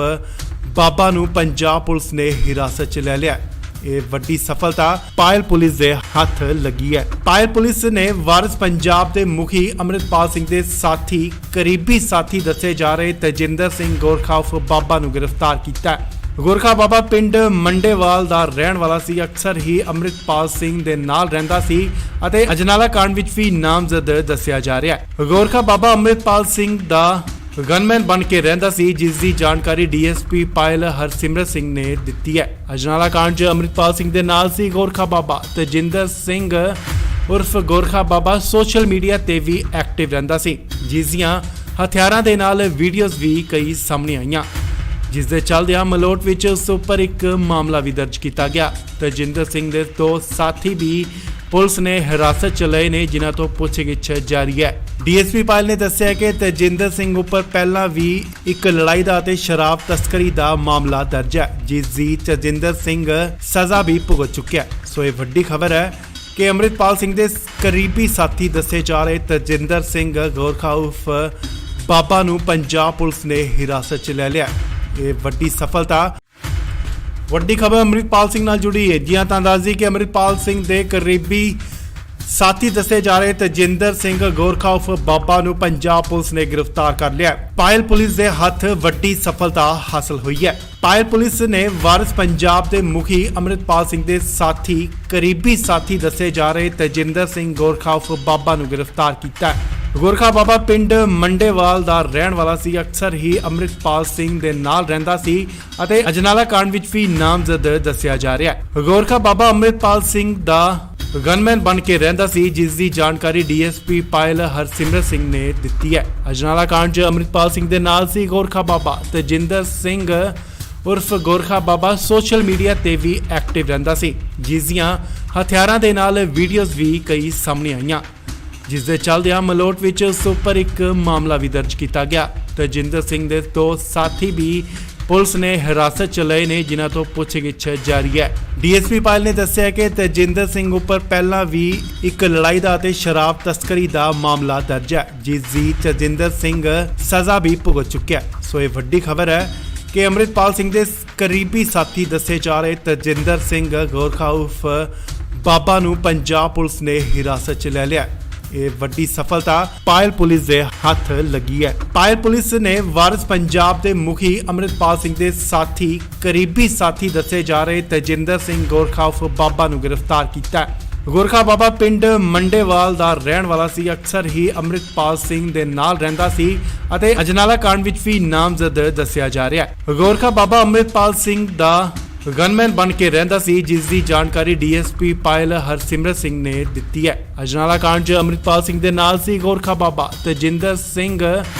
ਬਾਬਾ ਨੂੰ ਪੰਜਾਬ ਪੁਲਿਸ ਨੇ ਹਿਰਾਸਤ 'ਚ ਲੈ ਲਿਆ। ਇਹ ਵੱਡੀ ਸਫਲਤਾ ਪਾਇਲ ਪੁਲਿਸ ਦੇ ਹੱਥ ਲੱਗੀ ਹੈ। ਪਾਇਲ ਪੁਲਿਸ ਨੇ ਵਾਰਿਸ ਪੰਜਾਬ ਦੇ ਮੁਖੀ ਅੰਮ੍ਰਿਤਪਾਲ ਸਿੰਘ ਦੇ ਸਾਥੀ ਕਰੀਬੀ ਸਾਥੀ ਦੱਸੇ ਜਾ ਰਹੇ ਤੇਜਿੰਦਰ ਸਿੰਘ ਗੋਰਖਾ ਉਰਫ ਬਾਬਾ ਨੂੰ ਗ੍ਰਿਫਤਾਰ ਕੀਤਾ ਹੈ। ਗੋਰਖਾ ਬਾਬਾ ਪਿੰਡ ਮੰਡੇਵਾਲ ਦਾ ਰਹਿਣ ਵਾਲਾ ਸੀ। ਅਕਸਰ ਹੀ ਅੰਮ੍ਰਿਤਪਾਲ ਸਿੰਘ ਦੇ ਨਾਲ ਰਹਿੰਦਾ ਸੀ ਅਤੇ ਅਜਨਾਲਾ ਕਾਂਡ ਵਿੱਚ ਵੀ ਨਾਮਜ਼ਦ ਦੱਸਿਆ ਜਾ ਰਿਹਾ ਹੈ। ਗੋਰਖਾ ਬਾਬਾ ਅੰਮ੍ਰਿਤਪਾਲ ਸਿੰਘ ਦਾ ਗਨਮੈਨ ਬਣ ਕੇ ਰਹਿੰਦਾ ਸੀ, ਜਿਸ ਦੀ ਜਾਣਕਾਰੀ ਡੀਐਸਪੀ ਪਾਇਲ ਹਰਸਿਮਰਤ ਸਿੰਘ ਨੇ ਦਿੱਤੀ ਹੈ। ਅਜਨਾਲਾ ਕਾਂਡ 'ਚ ਅੰਮ੍ਰਿਤਪਾਲ ਸਿੰਘ ਦੇ ਨਾਲ ਸੀ ਗੋਰਖਾ ਬਾਬਾ ਤੇਜਿੰਦਰ ਸਿੰਘ ਉਰਫ ਗੋਰਖਾ ਬਾਬਾ ਸੋਸ਼ਲ ਮੀਡੀਆ ਤੇ ਵੀ ਐਕਟਿਵ ਰਹਿੰਦਾ ਸੀ, ਜਿਸ ਦੀਆਂ ਹਥਿਆਰਾਂ ਦੇ ਨਾਲ ਵੀਡੀਓਜ਼ ਵੀ ਕਈ ਸਾਹਮਣੇ ਆਈਆਂ, ਜਿਸ ਦੇ ਚੱਲਦਿਆਂ ਮਲੋਟ ਵਿੱਚ ਉਸ ਉੱਪਰ ਇੱਕ ਮਾਮਲਾ ਵੀ ਦਰਜ ਕੀਤਾ ਗਿਆ। ਤੇਜਿੰਦਰ ਸਿੰਘ ਦੇ ਦੋ ਸਾਥੀ ਵੀ ਪੁਲਿਸ ਨੇ ਹਿਰਾਸਤ 'ਚ ਲਏ ਨੇ, ਜਿਨ੍ਹਾਂ ਤੋਂ ਪੁੱਛਗਿੱਛ ਜਾਰੀ ਹੈ। ਡੀਐਸਪੀ ਪਾਇਲ ਨੇ ਦੱਸਿਆ ਕਿ ਤੇਜਿੰਦਰ ਸਿੰਘ ਉੱਪਰ ਪਹਿਲਾਂ ਵੀ ਇੱਕ ਲੜਾਈ ਦਾ ਅਤੇ ਸ਼ਰਾਬ ਤਸਕਰੀ ਦਾ ਮਾਮਲਾ ਦਰਜ ਹੈ, ਜਿਸ ਦੀ ਤੇਜਿੰਦਰ ਸਿੰਘ ਸਜ਼ਾ ਵੀ ਭੁਗਤ ਚੁੱਕਿਆ। ਸੋ ਇਹ ਵੱਡੀ ਖਬਰ ਹੈ ਕਿ ਅੰਮ੍ਰਿਤਪਾਲ ਸਿੰਘ ਦੇ ਕਰੀਬੀ ਸਾਥੀ ਦੱਸੇ ਜਾ ਰਹੇ ਤੇਜਿੰਦਰ ਸਿੰਘ ਗੋਰਖਾ ਉਰਫ ਬਾਬਾ ਨੂੰ ਪੰਜਾਬ ਪੁਲਿਸ ਨੇ ਹਿਰਾਸਤ 'ਚ ਲੈ ਲਿਆ। ਇਹ ਵੱਡੀ ਸਫਲਤਾ ਵੱਡੀ ਖਬਰ ਅੰਮ੍ਰਿਤਪਾਲ ਸਿੰਘ ਨਾਲ ਜੁੜੀ ਹੈ। ਜੀ ਹਾਂ, ਤਾਂ ਦੱਸ ਦਈਏ ਕਿ ਅੰਮ੍ਰਿਤਪਾਲ ਸਿੰਘ ਦੇ ਕਰੀਬੀ ਸਾਥੀ ਦੱਸੇ ਜਾ ਰਹੇ ਤੇਜਿੰਦਰ ਸਿੰਘ ਗੋਰਖਾ ਉਰਫ ਬਾਬਾ ਨੂੰ ਪੰਜਾਬ ਪੁਲਿਸ ਨੇ ਗ੍ਰਿਫਤਾਰ ਕਰ ਲਿਆ। ਪਾਇਲ ਪੁਲਿਸ ਦੇ ਹੱਥ ਵੱਡੀ ਸਫਲਤਾ ਹਾਸਲ ਹੋਈ ਹੈ। ਪਾਇਲ ਪੁਲਿਸ ਨੇ ਵਾਰਿਸ ਪੰਜਾਬ ਦੇ ਮੁਖੀ ਅੰਮ੍ਰਿਤਪਾਲ ਸਿੰਘ ਦੇ ਸਾਥੀ ਕਰੀਬੀ ਸਾਥੀ ਦੱਸੇ ਜਾ ਰਹੇ ਤੇਜਿੰਦਰ ਸਿੰਘ ਗੋਰਖਾ ਉਰਫ ਬਾਬਾ ਨੂੰ ਗ੍ਰਿਫਤਾਰ ਕੀਤਾ ਹੈ। ਗੋਰਖਾ ਬਾਬਾ ਪਿੰਡ ਮੰਡੇਵਾਲ ਦਾ ਰਹਿਣ ਵਾਲਾ ਸੀ। ਅਕਸਰ ਹੀ ਅੰਮ੍ਰਿਤਪਾਲ ਸਿੰਘ ਦੇ ਨਾਲ ਰਹਿੰਦਾ ਸੀ ਅਤੇ ਅਜਨਾਲਾ ਕਾਂਡ ਵਿੱਚ ਵੀ ਨਾਮਜ਼ਦ ਦੱਸਿਆ ਜਾ ਰਿਹਾ ਹੈ। ਗੋਰਖਾ ਬਾਬਾ ਅੰਮ੍ਰਿਤਪਾਲ ਸਿੰਘ ਦਾ ਗਨਮੈਨ ਬਣ ਕੇ ਰਹਿੰਦਾ ਸੀ, ਜਿਸ ਦੀ ਜਾਣਕਾਰੀ ਡੀਐਸਪੀ ਪਾਇਲ ਹਰਸਿਮਰਤ ਸਿੰਘ ਨੇ ਦਿੱਤੀ ਹੈ। ਅਜਨਾਲਾ ਕਾਂਡ 'ਚ ਅੰਮ੍ਰਿਤਪਾਲ ਸਿੰਘ ਦੇ ਨਾਲ ਸੀ ਗੋਰਖਾ ਬਾਬਾ ਤੇਜਿੰਦਰ ਸਿੰਘ ਉਰਫ ਗੋਰਖਾ ਬਾਬਾ ਸੋਸ਼ਲ ਮੀਡੀਆ ਤੇ ਵੀ ਐਕਟਿਵ ਰਹਿੰਦਾ ਸੀ, ਜਿਸ ਦੀਆਂ ਹਥਿਆਰਾਂ ਦੇ ਨਾਲ ਵੀਡੀਓਜ਼ ਵੀ ਕਈ ਸਾਹਮਣੇ ਆਈਆਂ, ਜਿਸ ਦੇ ਚੱਲਦਿਆਂ ਮਲੋਟ ਵਿੱਚ ਉਸ ਉੱਪਰ ਇੱਕ ਮਾਮਲਾ ਵੀ ਦਰਜ ਕੀਤਾ ਗਿਆ। ਤੇਜਿੰਦਰ ਸਿੰਘ ਦੇ ਦੋ ਸਾਥੀ ਵੀ ਪੁਲਿਸ ਨੇ ਹਿਰਾਸਤ 'ਚ ਲਏ ਨੇ, ਜਿਨ੍ਹਾਂ ਤੋਂ ਪੁੱਛਗਿੱਛ ਜਾਰੀ ਹੈ। ਡੀਐਸਪੀ ਪਾਇਲ ਨੇ ਦੱਸਿਆ ਕਿ ਤੇਜਿੰਦਰ ਸਿੰਘ ਉੱਪਰ ਪਹਿਲਾਂ ਵੀ ਇੱਕ ਲੜਾਈ ਦਾ ਅਤੇ ਸ਼ਰਾਬ ਤਸਕਰੀ ਦਾ ਮਾਮਲਾ ਦਰਜ ਹੈ, ਜਿਸ ਦੀ ਤੇਜਿੰਦਰ ਸਿੰਘ ਸਜ਼ਾ ਵੀ ਭੁਗਤ ਚੁੱਕਿਆ। ਸੋ ਇਹ ਵੱਡੀ ਖਬਰ ਹੈ ਕਿ ਅੰਮ੍ਰਿਤਪਾਲ ਸਿੰਘ ਦੇ ਕਰੀਬੀ ਸਾਥੀ ਦੱਸੇ ਜਾ ਰਹੇ ਤੇਜਿੰਦਰ ਸਿੰਘ ਗੋਰਖਾ ਉਰਫ ਬਾਬਾ ਨੂੰ ਪੰਜਾਬ ਪੁਲਿਸ ਨੇ ਹਿਰਾਸਤ 'ਚ ਲੈ ਲਿਆ। ਇਹ ਵੱਡੀ ਸਫਲਤਾ ਪਾਇਲ ਪੁਲਿਸ ਦੇ ਹੱਥ ਲੱਗੀ ਹੈ। ਪਾਇਲ ਪੁਲਿਸ ਨੇ ਵਾਰਿਸ ਪੰਜਾਬ ਦੇ ਮੁਖੀ ਅੰਮ੍ਰਿਤਪਾਲ ਸਿੰਘ ਦੇ ਸਾਥੀ ਕਰੀਬੀ ਸਾਥੀ ਦੱਸੇ ਜਾ ਰਹੇ ਤੇਜਿੰਦਰ ਸਿੰਘ ਗੋਰਖਾ ਉਰਫ ਬਾਬਾ ਨੂੰ ਗ੍ਰਿਫਤਾਰ ਕੀਤਾ ਹੈ। ਗੋਰਖਾ ਬਾਬਾ ਪਿੰਡ ਮੰਡੇਵਾਲ ਦਾ ਰਹਿਣ ਵਾਲਾ ਸੀ। ਅਕਸਰ ਹੀ ਅੰਮ੍ਰਿਤਪਾਲ ਸਿੰਘ ਦੇ ਨਾਲ ਰਹਿੰਦਾ ਸੀ ਅਤੇ ਅਜਨਾਲਾ ਕਾਂਡ ਵਿੱਚ ਵੀ ਨਾਮਜ਼ਦ ਦੱਸਿਆ ਜਾ ਰਿਹਾ ਹੈ। ਗੋਰਖਾ ਬਾਬਾ ਅੰਮ੍ਰਿਤਪਾਲ ਸਿੰਘ ਦਾ ਗਨਮੈਨ ਬਣ ਕੇ ਰਹਿੰਦਾ ਸੀ, ਜਿਸ ਦੀ ਜਾਣਕਾਰੀ ਡੀਐਸਪੀ ਪਾਇਲ ਹਰਸਿਮਰਤ ਸਿੰਘ ਨੇ ਦਿੱਤੀ ਹੈ। ਅਜਨਾਲਾ ਕਾਂਡ 'ਚ ਅੰਮ੍ਰਿਤਪਾਲ ਸਿੰਘ ਦੇ ਨਾਲ ਸੀ ਗੋਰਖਾ ਬਾਬਾ ਤੇਜਿੰਦਰ ਸਿੰਘ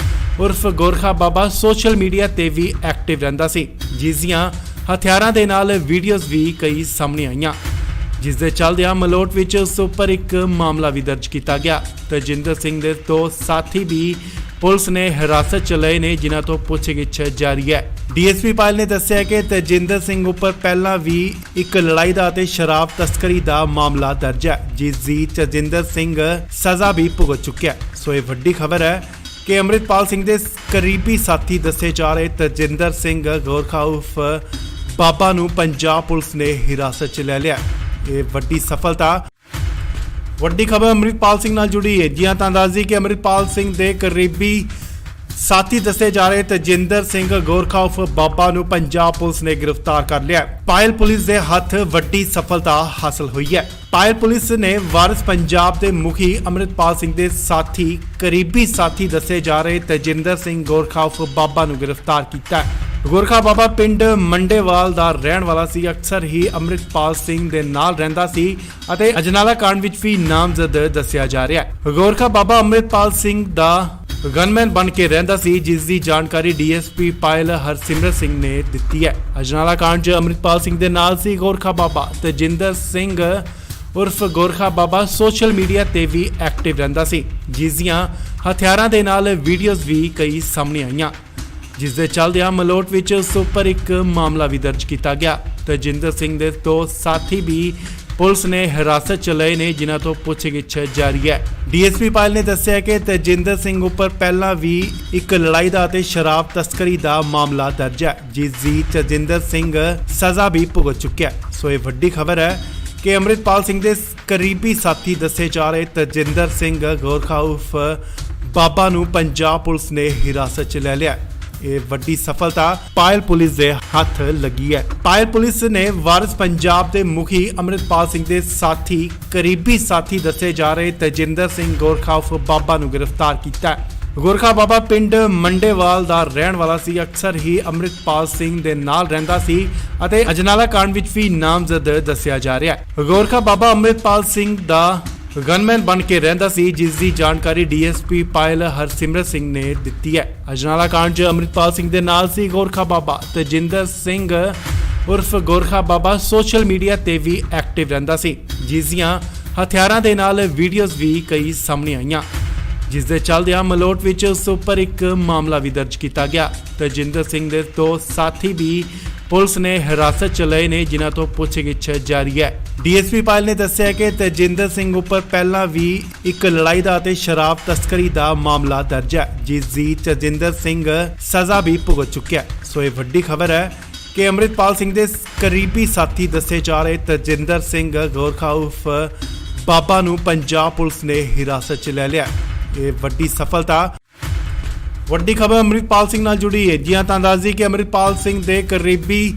ਉਰਫ ਗੋਰਖਾ ਬਾਬਾ ਸੋਸ਼ਲ ਮੀਡੀਆ ਤੇ ਵੀ ਐਕਟਿਵ ਰਹਿੰਦਾ ਸੀ, ਜਿਸ ਦੀਆਂ ਹਥਿਆਰਾਂ ਦੇ ਨਾਲ ਵੀਡੀਓਜ਼ ਵੀ ਕਈ ਸਾਹਮਣੇ ਆਈਆਂ, ਜਿਸ ਦੇ ਚੱਲਦਿਆਂ ਮਲੋਟ ਵਿੱਚ ਉਸ ਉੱਪਰ ਇੱਕ ਮਾਮਲਾ ਵੀ ਦਰਜ ਕੀਤਾ ਗਿਆ। ਤੇਜਿੰਦਰ ਸਿੰਘ ਦੇ ਦੋ ਸਾਥੀ ਵੀ ਪੁਲਿਸ ਨੇ ਹਿਰਾਸਤ 'ਚ ਲਏ ਨੇ, ਜਿਨ੍ਹਾਂ ਤੋਂ ਪੁੱਛਗਿੱਛ ਜਾਰੀ ਹੈ। ਡੀਐਸਪੀ ਪਾਇਲ ਨੇ ਦੱਸਿਆ ਕਿ ਤੇਜਿੰਦਰ ਸਿੰਘ ਉੱਪਰ ਪਹਿਲਾਂ ਵੀ ਇੱਕ ਲੜਾਈ ਦਾ ਅਤੇ ਸ਼ਰਾਬ ਤਸਕਰੀ ਦਾ ਮਾਮਲਾ ਦਰਜ ਹੈ, ਜਿਸ ਦੀ ਤੇਜਿੰਦਰ ਸਿੰਘ ਸਜ਼ਾ ਵੀ ਭੁਗਤ ਚੁੱਕਿਆ। ਸੋ ਇਹ ਵੱਡੀ ਖਬਰ ਹੈ ਕਿ ਅੰਮ੍ਰਿਤਪਾਲ ਸਿੰਘ ਦੇ ਕਰੀਬੀ ਸਾਥੀ ਦੱਸੇ ਜਾ ਰਹੇ ਤੇਜਿੰਦਰ ਸਿੰਘ ਗੋਰਖਾ ਉਰਫ ਬਾਬਾ ਨੂੰ ਪੰਜਾਬ ਪੁਲਿਸ ਨੇ ਹਿਰਾਸਤ 'ਚ ਲੈ ਲਿਆ। ਇਹ ਵੱਡੀ ਸਫਲਤਾ ਵੱਡੀ ਖਬਰ ਅੰਮ੍ਰਿਤਪਾਲ ਸਿੰਘ ਨਾਲ ਜੁੜੀ ਹੈ। ਜੀ ਹਾਂ, ਤਾਂ ਦੱਸ ਦਈਏ ਕਿ ਅੰਮ੍ਰਿਤਪਾਲ ਸਿੰਘ ਦੇ ਕਰੀਬੀ ਸਾਥੀ ਦੱਸੇ ਜਾ ਰਹੇ ਤਜਿੰਦਰ ਸਿੰਘ ਗੋਰਖਾ ਉਰਫ ਬਾਬਾ ਨੂੰ ਪੰਜਾਬ ਪੁਲਿਸ ਨੇ ਗ੍ਰਿਫਤਾਰ ਕਰ ਲਿਆ ਹੈ। ਪਾਇਲ ਪੁਲਿਸ ਦੇ ਹੱਥ ਵੱਡੀ ਸਫਲਤਾ ਹਾਸਲ ਹੋਈ ਹੈ। ਪਾਇਲ ਪੁਲਿਸ ਨੇ ਵਾਰਿਸ ਪੰਜਾਬ ਦੇ ਮੁਖੀ ਅੰਮ੍ਰਿਤਪਾਲ ਸਿੰਘ ਦੇ ਸਾਥੀ ਕਰੀਬੀ ਸਾਥੀ ਦੱਸੇ ਜਾ ਰਹੇ ਤਜਿੰਦਰ ਸਿੰਘ ਗੋਰਖਾ ਉਰਫ ਬਾਬਾ ਨੂੰ ਗ੍ਰਿਫਤਾਰ ਕੀਤਾ ਹੈ। ਗੋਰਖਾ ਬਾਬਾ ਪਿੰਡ ਮੰਡੇਵਾਲ ਦਾ ਰਹਿਣ ਵਾਲਾ ਸੀ। ਅਕਸਰ ਹੀ ਅੰਮ੍ਰਿਤਪਾਲ ਸਿੰਘ ਦੇ ਨਾਲ ਰਹਿੰਦਾ ਸੀ ਅਤੇ ਅਜਨਾਲਾ ਕਾਂਡ ਵਿੱਚ ਵੀ ਨਾਮਜ਼ਦ ਦੱਸਿਆ ਜਾ ਰਿਹਾ ਹੈ। ਗੋਰਖਾ ਬਾਬਾ ਅੰਮ੍ਰਿਤਪਾਲ ਸਿੰਘ ਦਾ ਗਨਮੈਨ ਬਣ ਕੇ ਰਹਿੰਦਾ ਸੀ, ਜਿਸ ਦੀ ਜਾਣਕਾਰੀ ਡੀਐਸਪੀ ਪਾਇਲ ਹਰਸਿਮਰਤ ਸਿੰਘ ਨੇ ਦਿੱਤੀ ਹੈ। ਅਜਨਾਲਾ ਕਾਂਡ 'ਚ ਅੰਮ੍ਰਿਤਪਾਲ ਸਿੰਘ ਦੇ ਨਾਲ ਸੀ ਗੋਰਖਾ ਬਾਬਾ। ਤਜਿੰਦਰ ਸਿੰਘ ਉਰਫ ਗੋਰਖਾ ਬਾਬਾ ਸੋਸ਼ਲ ਮੀਡੀਆ ਤੇ ਵੀ ਐਕਟਿਵ ਰਹਿੰਦਾ ਸੀ, ਜਿਸ ਦੀਆਂ ਹਥਿਆਰਾਂ ਦੇ ਨਾਲ ਵੀਡੀਓਜ਼ ਵੀ ਕਈ ਸਾਹਮਣੇ ਆਈਆਂ, ਜਿਸ ਦੇ ਚੱਲਦਿਆਂ ਮਲੋਟ ਵਿੱਚ ਉਸ ਉੱਪਰ ਇੱਕ ਮਾਮਲਾ ਵੀ ਦਰਜ ਕੀਤਾ ਗਿਆ। ਤਜਿੰਦਰ ਸਿੰਘ ਦੇ ਦੋ ਸਾਥੀ ਵੀ ਪੁਲਿਸ ਨੇ ਹਿਰਾਸਤ 'ਚ ਲਏ ਨੇ, ਜਿਨ੍ਹਾਂ ਤੋਂ ਪੁੱਛਗਿੱਛ ਜਾਰੀ ਹੈ। ਡੀਐਸਪੀ ਪਾਇਲ ਨੇ ਦੱਸਿਆ ਕਿ ਤਜਿੰਦਰ ਸਿੰਘ ਉੱਪਰ ਪਹਿਲਾਂ ਵੀ ਇੱਕ ਲੜਾਈ ਦਾ ਅਤੇ ਸ਼ਰਾਬ ਤਸਕਰੀ ਦਾ ਮਾਮਲਾ ਦਰਜ ਹੈ, ਜਿਸ ਦੀ ਤਜਿੰਦਰ ਸਿੰਘ ਸਜ਼ਾ ਵੀ ਭੁਗਤ ਚੁੱਕਿਆ ਹੈ। ਸੋ ਇਹ ਵੱਡੀ ਖਬਰ ਹੈ ਕਿ ਅੰਮ੍ਰਿਤਪਾਲ ਸਿੰਘ ਦੇ ਕਰੀਬੀ ਸਾਥੀ ਦੱਸੇ ਜਾ ਰਹੇ ਤਜਿੰਦਰ ਸਿੰਘ ਗੋਰਖਾ ਉਰਫ ਬਾਬਾ ਨੂੰ ਪੰਜਾਬ ਪੁਲਿਸ ਨੇ ਹਿਰਾਸਤ 'ਚ ਲੈ ਲਿਆ। ਇਹ ਵੱਡੀ ਸਫਲਤਾ ਪਾਇਲ ਪੁਲਿਸ ਦੇ ਹੱਥ ਲੱਗੀ ਹੈ। ਪਾਇਲ ਪੁਲਿਸ ਨੇ ਵਾਰਿਸ ਪੰਜਾਬ ਦੇ ਮੁਖੀ ਅੰਮ੍ਰਿਤਪਾਲ ਸਿੰਘ ਦੇ ਸਾਥੀ ਕਰੀਬੀ ਸਾਥੀ ਦੱਸੇ ਜਾ ਰਹੇ ਤਜਿੰਦਰ ਸਿੰਘ ਗੋਰਖਾ ਉਰਫ ਬਾਬਾ ਨੂੰ ਗ੍ਰਿਫਤਾਰ ਕੀਤਾ ਹੈ। ਗੋਰਖਾ ਬਾਬਾ ਪਿੰਡ ਮੰਡੇਵਾਲ ਦਾ ਰਹਿਣ ਵਾਲਾ ਸੀ। ਅਕਸਰ ਹੀ ਅੰਮ੍ਰਿਤਪਾਲ ਸਿੰਘ ਦੇ ਨਾਲ ਰਹਿੰਦਾ ਸੀ ਅਤੇ ਅਜਨਾਲਾ ਕਾਂਡ ਵਿੱਚ ਵੀ ਨਾਮਜ਼ਦ ਦੱਸਿਆ ਜਾ ਰਿਹਾ ਹੈ। ਗੋਰਖਾ ਬਾਬਾ ਅੰਮ੍ਰਿਤਪਾਲ ਸਿੰਘ ਦਾ ਗਨਮੈਨ ਬਣ ਕੇ ਰਹਿੰਦਾ ਸੀ, ਜਿਸ ਦੀ ਜਾਣਕਾਰੀ ਡੀਐਸਪੀ ਪਾਇਲ ਹਰਸਿਮਰਤ ਸਿੰਘ ਨੇ ਦਿੱਤੀ ਹੈ। ਅਜਨਾਲਾ ਕਾਂਡ 'ਚ ਅੰਮ੍ਰਿਤਪਾਲ ਸਿੰਘ ਦੇ ਨਾਲ ਸੀ ਗੋਰਖਾ ਬਾਬਾ। ਤਜਿੰਦਰ ਸਿੰਘ ਉਰਫ ਗੋਰਖਾ ਬਾਬਾ ਸੋਸ਼ਲ ਮੀਡੀਆ ਤੇ ਵੀ ਐਕਟਿਵ ਰਹਿੰਦਾ ਸੀ, ਜਿਸ ਦੀਆਂ ਹਥਿਆਰਾਂ ਦੇ ਨਾਲ ਵੀਡੀਓਜ਼ ਵੀ ਕਈ ਸਾਹਮਣੇ ਆਈਆਂ, ਜਿਸ ਦੇ ਚੱਲਦਿਆਂ ਮਲੋਟ ਵਿੱਚ ਉਸ ਉੱਪਰ ਇੱਕ ਮਾਮਲਾ ਵੀ ਦਰਜ ਕੀਤਾ ਗਿਆ। ਤਜਿੰਦਰ ਸਿੰਘ ਦੇ ਦੋ ਸਾਥੀ ਵੀ ਪੁਲਿਸ ਨੇ ਹਿਰਾਸਤ 'ਚ ਲਏ ਨੇ, ਜਿਨ੍ਹਾਂ ਤੋਂ ਪੁੱਛਗਿੱਛ ਜਾਰੀ ਹੈ। ਡੀਐਸਪੀ ਪਾਇਲ ਨੇ ਦੱਸਿਆ ਕਿ ਤਜਿੰਦਰ ਸਿੰਘ ਉੱਪਰ ਪਹਿਲਾਂ ਵੀ ਇੱਕ ਲੜਾਈ ਦਾ ਅਤੇ ਸ਼ਰਾਬ ਤਸਕਰੀ ਦਾ ਮਾਮਲਾ ਦਰਜ ਹੈ, ਜਿਸ ਦੀ ਤਜਿੰਦਰ ਸਿੰਘ ਸਜ਼ਾ ਵੀ ਭੁਗਤ ਚੁੱਕਿਆ ਹੈ। ਸੋ ਇਹ ਵੱਡੀ ਖਬਰ ਹੈ ਕਿ ਅੰਮ੍ਰਿਤਪਾਲ ਸਿੰਘ ਦੇ ਕਰੀਬੀ ਸਾਥੀ ਦੱਸੇ ਜਾ ਰਹੇ ਤਜਿੰਦਰ ਸਿੰਘ ਗੋਰਖਾ ਉਰਫ ਬਾਬਾ ਨੂੰ ਪੰਜਾਬ ਪੁਲਿਸ ਨੇ ਹਿਰਾਸਤ 'ਚ ਲੈ ਲਿਆ। ਇਹ ਵੱਡੀ ਸਫਲਤਾ ਵੱਡੀ ਖਬਰ ਅੰਮ੍ਰਿਤਪਾਲ ਸਿੰਘ ਨਾਲ ਜੁੜੀ ਹੈ। ਜੀ ਹਾਂ, ਤਾਂ ਦੱਸ ਦਈਏ ਕਿ ਅੰਮ੍ਰਿਤਪਾਲ ਸਿੰਘ ਦੇ ਕਰੀਬੀ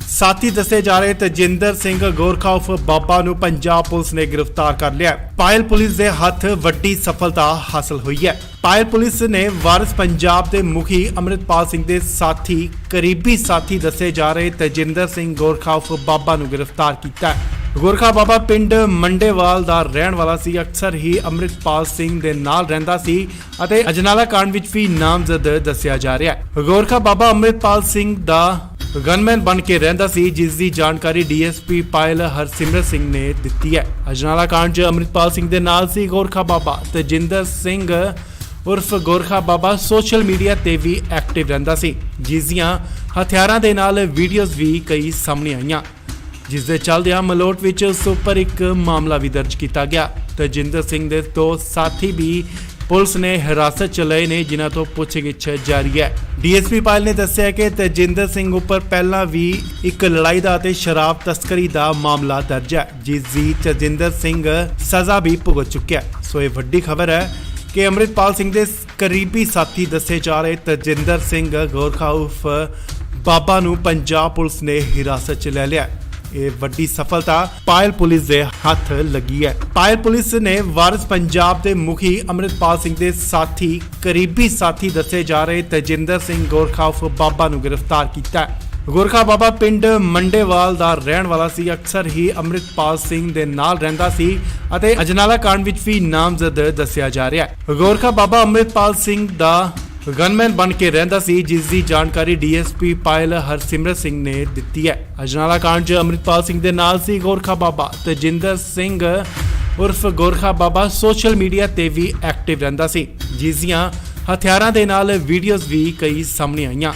ਸਾਥੀ ਦੱਸੇ ਜਾ ਰਹੇ ਤਜਿੰਦਰ ਸਿੰਘ ਗੋਰਖਾ ਉਰਫ ਬਾਬਾ ਨੂੰ ਪੰਜਾਬ ਪੁਲਿਸ ਨੇ ਗ੍ਰਿਫਤਾਰ ਕਰ ਲਿਆ। ਪਾਇਲ ਪੁਲਿਸ ਦੇ ਹੱਥ ਵੱਡੀ ਸਫਲਤਾ ਹਾਸਲ ਹੋਈ ਹੈ। ਪਾਇਲ ਪੁਲਿਸ ਨੇ ਵਾਰਿਸ ਪੰਜਾਬ ਦੇ ਮੁਖੀ ਅੰਮ੍ਰਿਤਪਾਲ ਸਿੰਘ ਦੇ ਸਾਥੀ ਕਰੀਬੀ ਸਾਥੀ ਦੱਸੇ ਜਾ ਰਹੇ ਤਜਿੰਦਰ ਸਿੰਘ ਗੋਰਖਾ ਉਰਫ ਬਾਬਾ ਨੂੰ ਗ੍ਰਿਫਤਾਰ ਕੀਤਾ ਹੈ। ਗੋਰਖਾ ਬਾਬਾ ਪਿੰਡ ਮੰਡੇਵਾਲ ਦਾ ਰਹਿਣ ਵਾਲਾ ਸੀ। ਅਕਸਰ ਹੀ ਅੰਮ੍ਰਿਤਪਾਲ ਸਿੰਘ ਦੇ ਨਾਲ ਰਹਿੰਦਾ ਸੀ ਅਤੇ ਅਜਨਾਲਾ ਕਾਂਡ ਵਿੱਚ ਵੀ ਨਾਮਜ਼ਦ ਦੱਸਿਆ ਜਾ ਰਿਹਾ ਹੈ। ਗੋਰਖਾ ਬਾਬਾ ਅੰਮ੍ਰਿਤਪਾਲ ਸਿੰਘ ਦਾ ਗਨਮੈਨ ਬਣ ਕੇ ਰਹਿੰਦਾ ਸੀ, ਜਿਸ ਦੀ ਜਾਣਕਾਰੀ ਡੀਐਸਪੀ ਪਾਇਲ ਹਰਸਿਮਰਤ ਸਿੰਘ ਨੇ ਦਿੱਤੀ ਹੈ। ਅਜਨਾਲਾ ਕਾਂਡ 'ਚ ਅੰਮ੍ਰਿਤਪਾਲ ਸਿੰਘ ਦੇ ਨਾਲ ਸੀ ਗੋਰਖਾ ਬਾਬਾ। ਤਜਿੰਦਰ ਸਿੰਘ ਉਰਫ ਗੋਰਖਾ ਬਾਬਾ ਸੋਸ਼ਲ ਮੀਡੀਆ ਤੇ ਵੀ ਐਕਟਿਵ ਰਹਿੰਦਾ ਸੀ, ਜਿਸ ਦੀਆਂ ਹਥਿਆਰਾਂ ਦੇ ਨਾਲ ਵੀਡੀਓਜ਼ ਵੀ ਕਈ ਸਾਹਮਣੇ ਆਈਆਂ, ਜਿਸ ਦੇ ਚੱਲਦਿਆਂ ਮਲੋਟ ਵਿੱਚ ਉਸ ਉੱਪਰ ਇੱਕ ਮਾਮਲਾ ਵੀ ਦਰਜ ਕੀਤਾ ਗਿਆ। ਤਜਿੰਦਰ ਸਿੰਘ ਦੇ ਦੋ ਸਾਥੀ ਵੀ ਪੁਲਿਸ ਨੇ ਹਿਰਾਸਤ 'ਚ ਲਏ ਨੇ, ਜਿਨ੍ਹਾਂ ਤੋਂ ਪੁੱਛਗਿੱਛ ਜਾਰੀ ਹੈ। ਡੀਐਸਪੀ ਪਾਇਲ ਨੇ ਦੱਸਿਆ ਕਿ ਤਜਿੰਦਰ ਸਿੰਘ ਉੱਪਰ ਪਹਿਲਾਂ ਵੀ ਇੱਕ ਲੜਾਈ ਦਾ ਅਤੇ ਸ਼ਰਾਬ ਤਸਕਰੀ ਦਾ ਮਾਮਲਾ ਦਰਜ ਹੈ, ਜਿਸ ਦੀ ਤਜਿੰਦਰ ਸਿੰਘ ਸਜ਼ਾ ਵੀ ਭੁਗਤ ਚੁੱਕਿਆ ਹੈ। ਸੋ ਇਹ ਵੱਡੀ ਖਬਰ ਹੈ ਕਿ ਅੰਮ੍ਰਿਤਪਾਲ ਸਿੰਘ ਦੇ ਕਰੀਬੀ ਸਾਥੀ ਦੱਸੇ ਜਾ ਰਹੇ ਤਜਿੰਦਰ ਸਿੰਘ ਗੋਰਖਾ ਉਰਫ ਬਾਬਾ ਨੂੰ ਪੰਜਾਬ ਪੁਲਿਸ ਨੇ ਹਿਰਾਸਤ 'ਚ ਲੈ ਲਿਆ। ਇਹ ਵੱਡੀ ਸਫਲਤਾ ਪਾਇਲ ਪੁਲਿਸ ਦੇ ਹੱਥ ਲੱਗੀ ਹੈ। ਪਾਇਲ ਪੁਲਿਸ ਨੇ ਵਾਰਿਸ ਪੰਜਾਬ ਦੇ ਮੁਖੀ ਅੰਮ੍ਰਿਤਪਾਲ ਸਿੰਘ ਦੇ ਸਾਥੀ ਕਰੀਬੀ ਸਾਥੀ ਦੱਸੇ ਜਾ ਰਹੇ ਤਜਿੰਦਰ ਸਿੰਘ ਗੋਰਖਾ ਉਰਫ ਬਾਬਾ ਨੂੰ ਗ੍ਰਿਫਤਾਰ ਕੀਤਾ ਹੈ। ਗੋਰਖਾ ਬਾਬਾ ਪਿੰਡ ਮੰਡੇਵਾਲ ਦਾ ਰਹਿਣ ਵਾਲਾ ਸੀ। ਅਕਸਰ ਹੀ ਅੰਮ੍ਰਿਤਪਾਲ ਸਿੰਘ ਦੇ ਨਾਲ ਰਹਿੰਦਾ ਸੀ ਅਤੇ ਅਜਨਾਲਾ ਕਾਂਡ ਵਿੱਚ ਵੀ ਨਾਮਜ਼ਦ ਦੱਸਿਆ ਜਾ ਰਿਹਾ ਹੈ। ਗੋਰਖਾ ਬਾਬਾ ਅੰਮ੍ਰਿਤਪਾਲ ਸਿੰਘ ਦਾ ਗਨਮੈਨ ਬਣ ਕੇ ਰਹਿੰਦਾ ਸੀ, ਜਿਸ ਦੀ ਜਾਣਕਾਰੀ ਡੀਐਸਪੀ ਪਾਇਲ ਹਰਸਿਮਰਤ ਸਿੰਘ ਨੇ ਦਿੱਤੀ ਹੈ। ਅਜਨਾਲਾ ਕਾਂਡ 'ਚ ਅੰਮ੍ਰਿਤਪਾਲ ਸਿੰਘ ਦੇ ਨਾਲ ਸੀ ਗੋਰਖਾ ਬਾਬਾ। ਤਜਿੰਦਰ ਸਿੰਘ ਉਰਫ ਗੋਰਖਾ ਬਾਬਾ ਸੋਸ਼ਲ ਮੀਡੀਆ ਤੇ ਵੀ ਐਕਟਿਵ ਰਹਿੰਦਾ ਸੀ, ਜਿਸ ਦੀਆਂ ਹਥਿਆਰਾਂ ਦੇ ਨਾਲ ਵੀਡੀਓਜ਼ ਵੀ ਕਈ ਸਾਹਮਣੇ ਆਈਆਂ,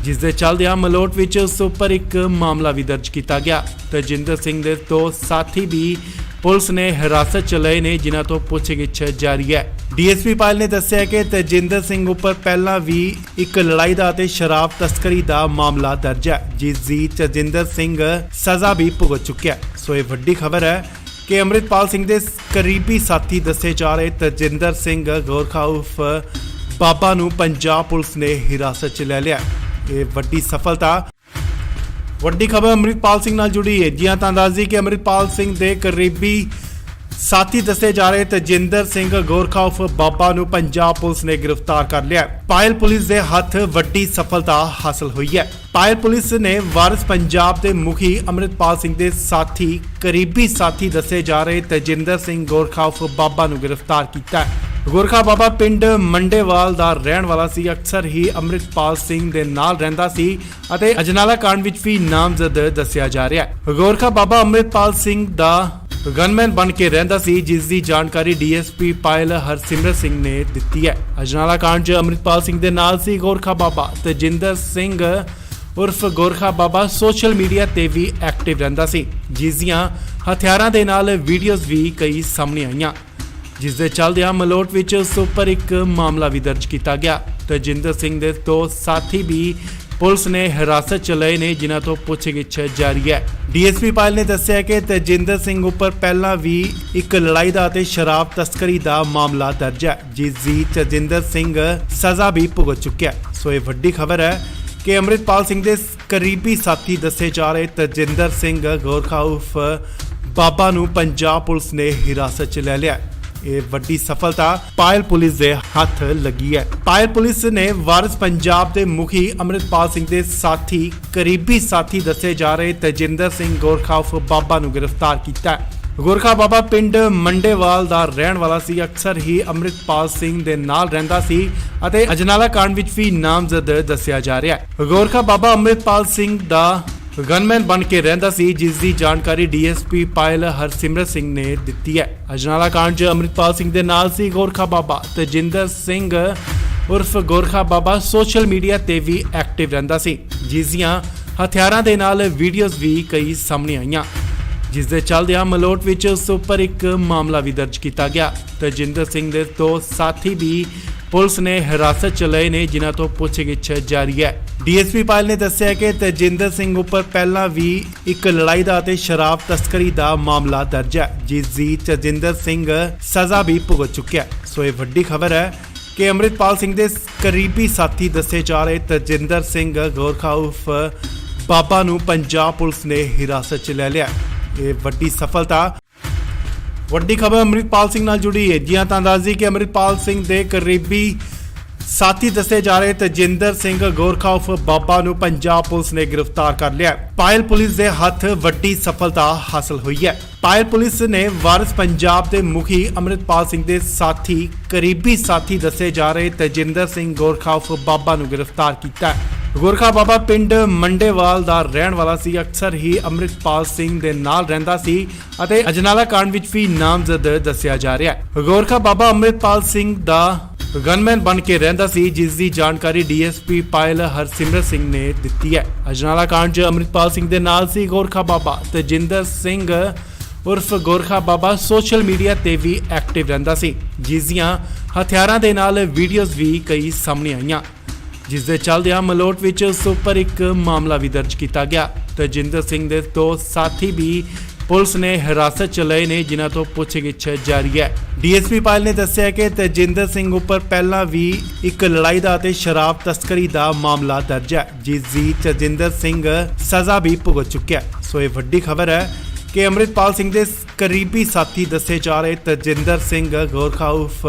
ਜਿਸ ਦੇ ਚੱਲਦਿਆਂ ਮਲੋਟ ਵਿੱਚ ਉਸ ਉੱਪਰ ਇੱਕ ਮਾਮਲਾ ਵੀ ਦਰਜ ਕੀਤਾ ਗਿਆ। ਤਜਿੰਦਰ ਸਿੰਘ ਦੇ ਦੋ ਸਾਥੀ ਵੀ ਪੁਲਿਸ ਨੇ ਹਿਰਾਸਤ 'ਚ ਲਏ ਨੇ, ਜਿਨ੍ਹਾਂ ਤੋਂ ਪੁੱਛਗਿੱਛ ਜਾਰੀ ਹੈ। ਡੀਐਸਪੀ ਪਾਇਲ ਨੇ ਦੱਸਿਆ ਕਿ ਤਜਿੰਦਰ ਸਿੰਘ ਉੱਪਰ ਪਹਿਲਾਂ ਵੀ ਇੱਕ ਲੜਾਈ ਦਾ ਅਤੇ ਸ਼ਰਾਬ ਤਸਕਰੀ ਦਾ ਮਾਮਲਾ ਦਰਜ ਹੈ, ਜਿਸ ਦੀ ਤਜਿੰਦਰ ਸਿੰਘ ਸਜ਼ਾ ਵੀ ਭੁਗਤ ਚੁੱਕਿਆ ਹੈ। ਸੋ ਇਹ ਵੱਡੀ ਖਬਰ ਹੈ ਕਿ ਅੰਮ੍ਰਿਤਪਾਲ ਸਿੰਘ ਦੇ ਕਰੀਬੀ ਸਾਥੀ ਦੱਸੇ ਜਾ ਰਹੇ ਤਜਿੰਦਰ ਸਿੰਘ ਗੋਰਖਾ ਉਰਫ ਬਾਬਾ ਨੂੰ ਪੰਜਾਬ ਪੁਲਿਸ ਨੇ ਹਿਰਾਸਤ 'ਚ ਲੈ ਲਿਆ। ਇਹ ਵੱਡੀ ਸਫਲਤਾ। ਵੱਡੀ ਖਬਰ ਅੰਮ੍ਰਿਤਪਾਲ ਸਿੰਘ ਨਾਲ ਜੁੜੀ ਹੈ। ਜੀ ਤਾਂ ਦੱਸ ਦਈਏ ਕਿ ਅੰਮ੍ਰਿਤਪਾਲ ਸਿੰਘ ਦੇ ਕਰੀਬੀ ਸਾਥੀ ਦੱਸੇ ਜਾ ਰਹੇ ਤਜਿੰਦਰ ਸਿੰਘ ਗੋਰਖਾ ਉਰਫ ਬਾਬਾ ਨੂੰ ਪੰਜਾਬ ਪੁਲਿਸ ਨੇ ਗ੍ਰਿਫਤਾਰ ਕਰ ਲਿਆ। ਪਾਇਲ ਪੁਲਿਸ ਦੇ ਹੱਥ ਵੱਡੀ ਸਫਲਤਾ ਹਾਸਲ ਹੋਈ ਹੈ। ਪਾਇਲ ਪੁਲਿਸ ਨੇ ਵਾਰਿਸ ਪੰਜਾਬ ਦੇ ਮੁਖੀ ਅੰਮ੍ਰਿਤਪਾਲ ਸਿੰਘ ਦੇ ਸਾਥੀ ਕਰੀਬੀ ਸਾਥੀ ਦੱਸੇ ਜਾ ਰਹੇ ਤਜਿੰਦਰ ਸਿੰਘ ਗੋਰਖਾ ਉਰਫ ਬਾਬਾ ਨੂੰ ਗ੍ਰਿਫਤਾਰ ਕੀਤਾ ਹੈ। ਗੋਰਖਾ ਬਾਬਾ ਪਿੰਡ ਮੰਡੇਵਾਲ ਦਾ ਰਹਿਣ ਵਾਲਾ ਸੀ। ਅਕਸਰ ਹੀ ਅੰਮ੍ਰਿਤਪਾਲ ਸਿੰਘ ਦੇ ਨਾਲ ਰਹਿੰਦਾ ਸੀ ਅਤੇ ਅਜਨਾਲਾ ਕਾਂਡ ਵਿੱਚ ਵੀ ਨਾਮਜ਼ਦ ਦੱਸਿਆ ਜਾ ਰਿਹਾ ਹੈ। ਗੋਰਖਾ ਬਾਬਾ ਅੰਮ੍ਰਿਤਪਾਲ ਸਿੰਘ ਦਾ ਗਨਮੈਨ ਬਣ ਕੇ ਰਹਿੰਦਾ ਸੀ, ਜਿਸ ਦੀ ਜਾਣਕਾਰੀ ਡੀਐਸਪੀ ਪਾਇਲ ਹਰਸਿਮਰਤ ਸਿੰਘ ਨੇ ਦਿੱਤੀ ਹੈ। ਅਜਨਾਲਾ ਕਾਂਡ 'ਚ ਅੰਮ੍ਰਿਤਪਾਲ ਸਿੰਘ ਦੇ ਨਾਲ ਸੀ ਗੋਰਖਾ ਬਾਬਾ। ਤਜਿੰਦਰ ਸਿੰਘ ਉਰਫ ਗੋਰਖਾ ਬਾਬਾ ਸੋਸ਼ਲ ਮੀਡੀਆ ਤੇ ਵੀ ਐਕਟਿਵ ਰਹਿੰਦਾ ਸੀ, ਜਿਸ ਦੀਆਂ ਹਥਿਆਰਾਂ ਦੇ ਨਾਲ ਵੀਡੀਓਜ਼ ਵੀ ਕਈ ਸਾਹਮਣੇ ਆਈਆਂ, ਜਿਸ ਦੇ ਚੱਲਦਿਆਂ ਮਲੋਟ ਵਿੱਚ ਉਸ ਉੱਪਰ ਇੱਕ ਮਾਮਲਾ ਵੀ ਦਰਜ ਕੀਤਾ ਗਿਆ। ਤਜਿੰਦਰ ਸਿੰਘ ਦੇ ਦੋ ਸਾਥੀ ਵੀ ਪੁਲਿਸ ਨੇ ਹਿਰਾਸਤ 'ਚ ਲਏ ਨੇ, ਜਿਨ੍ਹਾਂ ਤੋਂ ਪੁੱਛਗਿੱਛ ਜਾਰੀ ਹੈ। ਡੀਐਸਪੀ ਪਾਇਲ ਨੇ ਦੱਸਿਆ ਕਿ ਤਜਿੰਦਰ ਸਿੰਘ ਉੱਪਰ ਪਹਿਲਾਂ ਵੀ ਇੱਕ ਲੜਾਈ ਦਾ ਅਤੇ ਸ਼ਰਾਬ ਤਸਕਰੀ ਦਾ ਮਾਮਲਾ ਦਰਜ ਹੈ, ਜਿਸ ਦੀ ਤਜਿੰਦਰ ਸਿੰਘ ਸਜ਼ਾ ਵੀ ਭੁਗਤ ਚੁੱਕਿਆ। ਸੋ ਇਹ ਵੱਡੀ ਖਬਰ ਹੈ ਕਿ ਅੰਮ੍ਰਿਤਪਾਲ ਸਿੰਘ ਦੇ ਕਰੀਬੀ ਸਾਥੀ ਦੱਸੇ ਜਾ ਰਹੇ ਤਜਿੰਦਰ ਸਿੰਘ ਗੋਰਖਾ ਉਰਫ ਬਾਬਾ ਨੂੰ ਪੰਜਾਬ ਪੁਲਿਸ ਨੇ ਹਿਰਾਸਤ 'ਚ ਲੈ ਲਿਆ। ਇਹ ਵੱਡੀ ਸਫਲਤਾ ਪਾਇਲ ਪੁਲਿਸ ਦੇ ਹੱਥ ਲੱਗੀ ਹੈ। ਪਾਇਲ ਪੁਲਿਸ ਨੇ ਵਾਰਿਸ ਪੰਜਾਬ ਦੇ ਮੁਖੀ ਅੰਮ੍ਰਿਤਪਾਲ ਸਿੰਘ ਦੇ ਸਾਥੀ ਕਰੀਬੀ ਸਾਥੀ ਦੱਸੇ ਜਾ ਰਹੇ ਤਜਿੰਦਰ ਸਿੰਘ ਗੋਰਖਾ ਉਰਫ ਬਾਬਾ ਨੂੰ ਗ੍ਰਿਫਤਾਰ ਕੀਤਾ ਹੈ। ਗੋਰਖਾ ਬਾਬਾ ਪਿੰਡ ਮੰਡੇਵਾਲ ਦਾ ਰਹਿਣ ਵਾਲਾ ਸੀ। ਅਕਸਰ ਹੀ ਅੰਮ੍ਰਿਤਪਾਲ ਸਿੰਘ ਦੇ ਨਾਲ ਰਹਿੰਦਾ ਸੀ ਅਤੇ ਅਜਨਾਲਾ ਕਾਂਡ ਵਿੱਚ ਵੀ ਨਾਮਜ਼ਦ ਦੱਸਿਆ ਜਾ ਰਿਹਾ ਹੈ। ਗੋਰਖਾ ਬਾਬਾ ਅੰਮ੍ਰਿਤਪਾਲ ਸਿੰਘ ਦਾ ਗਨਮੈਨ ਬਣ ਕੇ ਰਹਿੰਦਾ ਸੀ, ਜਿਸ ਦੀ ਜਾਣਕਾਰੀ ਡੀਐਸਪੀ ਪਾਇਲ ਹਰਸਿਮਰਤ ਸਿੰਘ ਨੇ ਦਿੱਤੀ ਹੈ। ਅਜਨਾਲਾ ਕਾਂਡ 'ਚ ਅੰਮ੍ਰਿਤਪਾਲ ਸਿੰਘ ਦੇ ਨਾਲ ਸੀ ਗੋਰਖਾ ਬਾਬਾ। ਤਜਿੰਦਰ ਸਿੰਘ ਉਰਫ ਗੋਰਖਾ ਬਾਬਾ ਸੋਸ਼ਲ ਮੀਡੀਆ ਤੇ ਵੀ ਐਕਟਿਵ ਰਹਿੰਦਾ ਸੀ, ਜਿਸ ਦੀਆਂ ਹਥਿਆਰਾਂ ਦੇ ਨਾਲ ਵੀਡੀਓਜ਼ ਵੀ ਕਈ ਸਾਹਮਣੇ ਆਈਆਂ, ਜਿਸ ਦੇ ਚੱਲਦਿਆਂ ਮਲੋਟ ਵਿੱਚ ਉਸ ਉੱਪਰ ਇੱਕ ਮਾਮਲਾ ਵੀ ਦਰਜ ਕੀਤਾ ਗਿਆ। ਤਜਿੰਦਰ ਸਿੰਘ ਦੇ ਦੋ ਸਾਥੀ ਵੀ ਪੁਲਿਸ ਨੇ ਹਿਰਾਸਤ 'ਚ ਲਏ ਨੇ, ਜਿਨ੍ਹਾਂ ਤੋਂ ਪੁੱਛਗਿੱਛ ਜਾਰੀ ਹੈ। ਡੀਐਸਪੀ ਪਾਇਲ ਨੇ ਦੱਸਿਆ ਕਿ ਤਜਿੰਦਰ ਸਿੰਘ ਉੱਪਰ ਪਹਿਲਾਂ ਵੀ ਇੱਕ ਲੜਾਈ ਦਾ ਅਤੇ ਸ਼ਰਾਬ ਤਸਕਰੀ ਦਾ ਮਾਮਲਾ ਦਰਜ ਹੈ, ਜਿਸ ਦੀ ਤਜਿੰਦਰ ਸਿੰਘ ਸਜ਼ਾ ਵੀ ਭੁਗਤ ਚੁੱਕਿਆ। ਸੋ ਇਹ ਵੱਡੀ ਖਬਰ ਹੈ ਕਿ ਅੰਮ੍ਰਿਤਪਾਲ ਸਿੰਘ ਦੇ ਕਰੀਬੀ ਸਾਥੀ ਦੱਸੇ ਜਾ ਰਹੇ ਤਜਿੰਦਰ ਸਿੰਘ ਗੋਰਖਾ ਉਰਫ ਬਾਬਾ ਨੂੰ ਪੰਜਾਬ ਪੁਲਿਸ ਨੇ ਹਿਰਾਸਤ 'ਚ ਲੈ ਲਿਆ। ਇਹ ਵੱਡੀ ਸਫਲਤਾ। ਵੱਡੀ ਖਬਰ ਅੰਮ੍ਰਿਤਪਾਲ ਸਿੰਘ ਨਾਲ ਜੁੜੀ ਹੈ। ਜੀ ਤਾਂ ਦੱਸ ਦਈਏ ਕਿ ਅੰਮ੍ਰਿਤਪਾਲ ਸਿੰਘ ਦੇ ਕਰੀਬੀ ਸਾਥੀ ਦੱਸੇ ਜਾ ਰਹੇ ਤਜਿੰਦਰ ਸਿੰਘ ਗੋਰਖਾ ਉਰਫ ਬਾਬਾ ਨੂੰ ਪੰਜਾਬ ਪੁਲਿਸ ਨੇ ਗ੍ਰਿਫਤਾਰ ਕਰ ਲਿਆ। ਪਾਇਲ ਪੁਲਿਸ ਦੇ ਹੱਥ ਵੱਡੀ ਸਫਲਤਾ ਹਾਸਲ ਹੋਈ ਹੈ। ਪਾਇਲ ਪੁਲਿਸ ਨੇ ਵਾਰਿਸ ਪੰਜਾਬ ਦੇ ਮੁਖੀ ਅੰਮ੍ਰਿਤਪਾਲ ਸਿੰਘ ਦੇ ਸਾਥੀ ਕਰੀਬੀ ਸਾਥੀ ਦੱਸੇ ਜਾ ਰਹੇ ਤਜਿੰਦਰ ਸਿੰਘ ਗੋਰਖਾ ਉਰਫ ਬਾਬਾ ਨੂੰ ਗ੍ਰਿਫਤਾਰ ਕੀਤਾ ਹੈ। ਗੋਰਖਾ ਬਾਬਾ ਪਿੰਡ ਮੰਡੇਵਾਲ ਦਾ ਰਹਿਣ ਵਾਲਾ ਸੀ। ਅਕਸਰ ਹੀ ਅੰਮ੍ਰਿਤਪਾਲ ਸਿੰਘ ਦੇ ਨਾਲ ਰਹਿੰਦਾ ਸੀ ਅਤੇ ਅਜਨਾਲਾ ਕਾਂਡ ਵਿੱਚ ਵੀ ਨਾਮਜ਼ਦ ਦੱਸਿਆ ਜਾ ਰਿਹਾ ਹੈ। ਗੋਰਖਾ ਬਾਬਾ ਅੰਮ੍ਰਿਤਪਾਲ ਸਿੰਘ ਦਾ ਗਨਮੈਨ ਬਣ ਕੇ ਰਹਿੰਦਾ ਸੀ, ਜਿਸ ਦੀ ਜਾਣਕਾਰੀ ਡੀਐਸਪੀ ਪਾਇਲ ਹਰਸਿਮਰਤ ਸਿੰਘ ਨੇ ਦਿੱਤੀ ਹੈ। ਅਜਨਾਲਾ ਕਾਂਡ 'ਚ ਅੰਮ੍ਰਿਤਪਾਲ ਸਿੰਘ ਦੇ ਨਾਲ ਸੀ ਗੋਰਖਾ ਬਾਬਾ। ਤਜਿੰਦਰ ਸਿੰਘ ਉਰਫ ਗੋਰਖਾ ਬਾਬਾ ਸੋਸ਼ਲ ਮੀਡੀਆ ਤੇ ਵੀ ਐਕਟਿਵ ਰਹਿੰਦਾ ਸੀ, ਜਿਸ ਦੀਆਂ ਹਥਿਆਰਾਂ ਦੇ ਨਾਲ ਵੀਡੀਓਜ਼ ਵੀ ਕਈ ਸਾਹਮਣੇ ਆਈਆਂ, ਜਿਸ ਦੇ ਚੱਲਦਿਆਂ ਮਲੋਟ ਵਿੱਚ ਉਸ ਉੱਪਰ ਇੱਕ ਮਾਮਲਾ ਵੀ ਦਰਜ ਕੀਤਾ ਗਿਆ। ਤਜਿੰਦਰ ਸਿੰਘ ਦੇ ਦੋ ਸਾਥੀ ਵੀ ਪੁਲਿਸ ਨੇ ਹਿਰਾਸਤ 'ਚ ਲਏ ਨੇ, ਜਿਨ੍ਹਾਂ ਤੋਂ ਪੁੱਛਗਿੱਛ ਜਾਰੀ ਹੈ। ਡੀਐਸਪੀ ਪਾਇਲ ਨੇ ਦੱਸਿਆ ਕਿ ਤਜਿੰਦਰ ਸਿੰਘ ਉੱਪਰ ਪਹਿਲਾਂ ਵੀ ਇੱਕ ਲੜਾਈ ਦਾ ਅਤੇ ਸ਼ਰਾਬ ਤਸਕਰੀ ਦਾ ਮਾਮਲਾ ਦਰਜ ਹੈ, ਜਿਸ ਦੀ ਤਜਿੰਦਰ ਸਿੰਘ ਸਜ਼ਾ ਵੀ ਭੁਗਤ ਚੁੱਕਿਆ। ਸੋ ਇਹ ਵੱਡੀ ਖਬਰ ਹੈ ਕਿ ਅੰਮ੍ਰਿਤਪਾਲ ਸਿੰਘ ਦੇ ਕਰੀਬੀ ਸਾਥੀ ਦੱਸੇ ਜਾ ਰਹੇ ਤਜਿੰਦਰ ਸਿੰਘ ਗੋਰਖਾ ਉਰਫ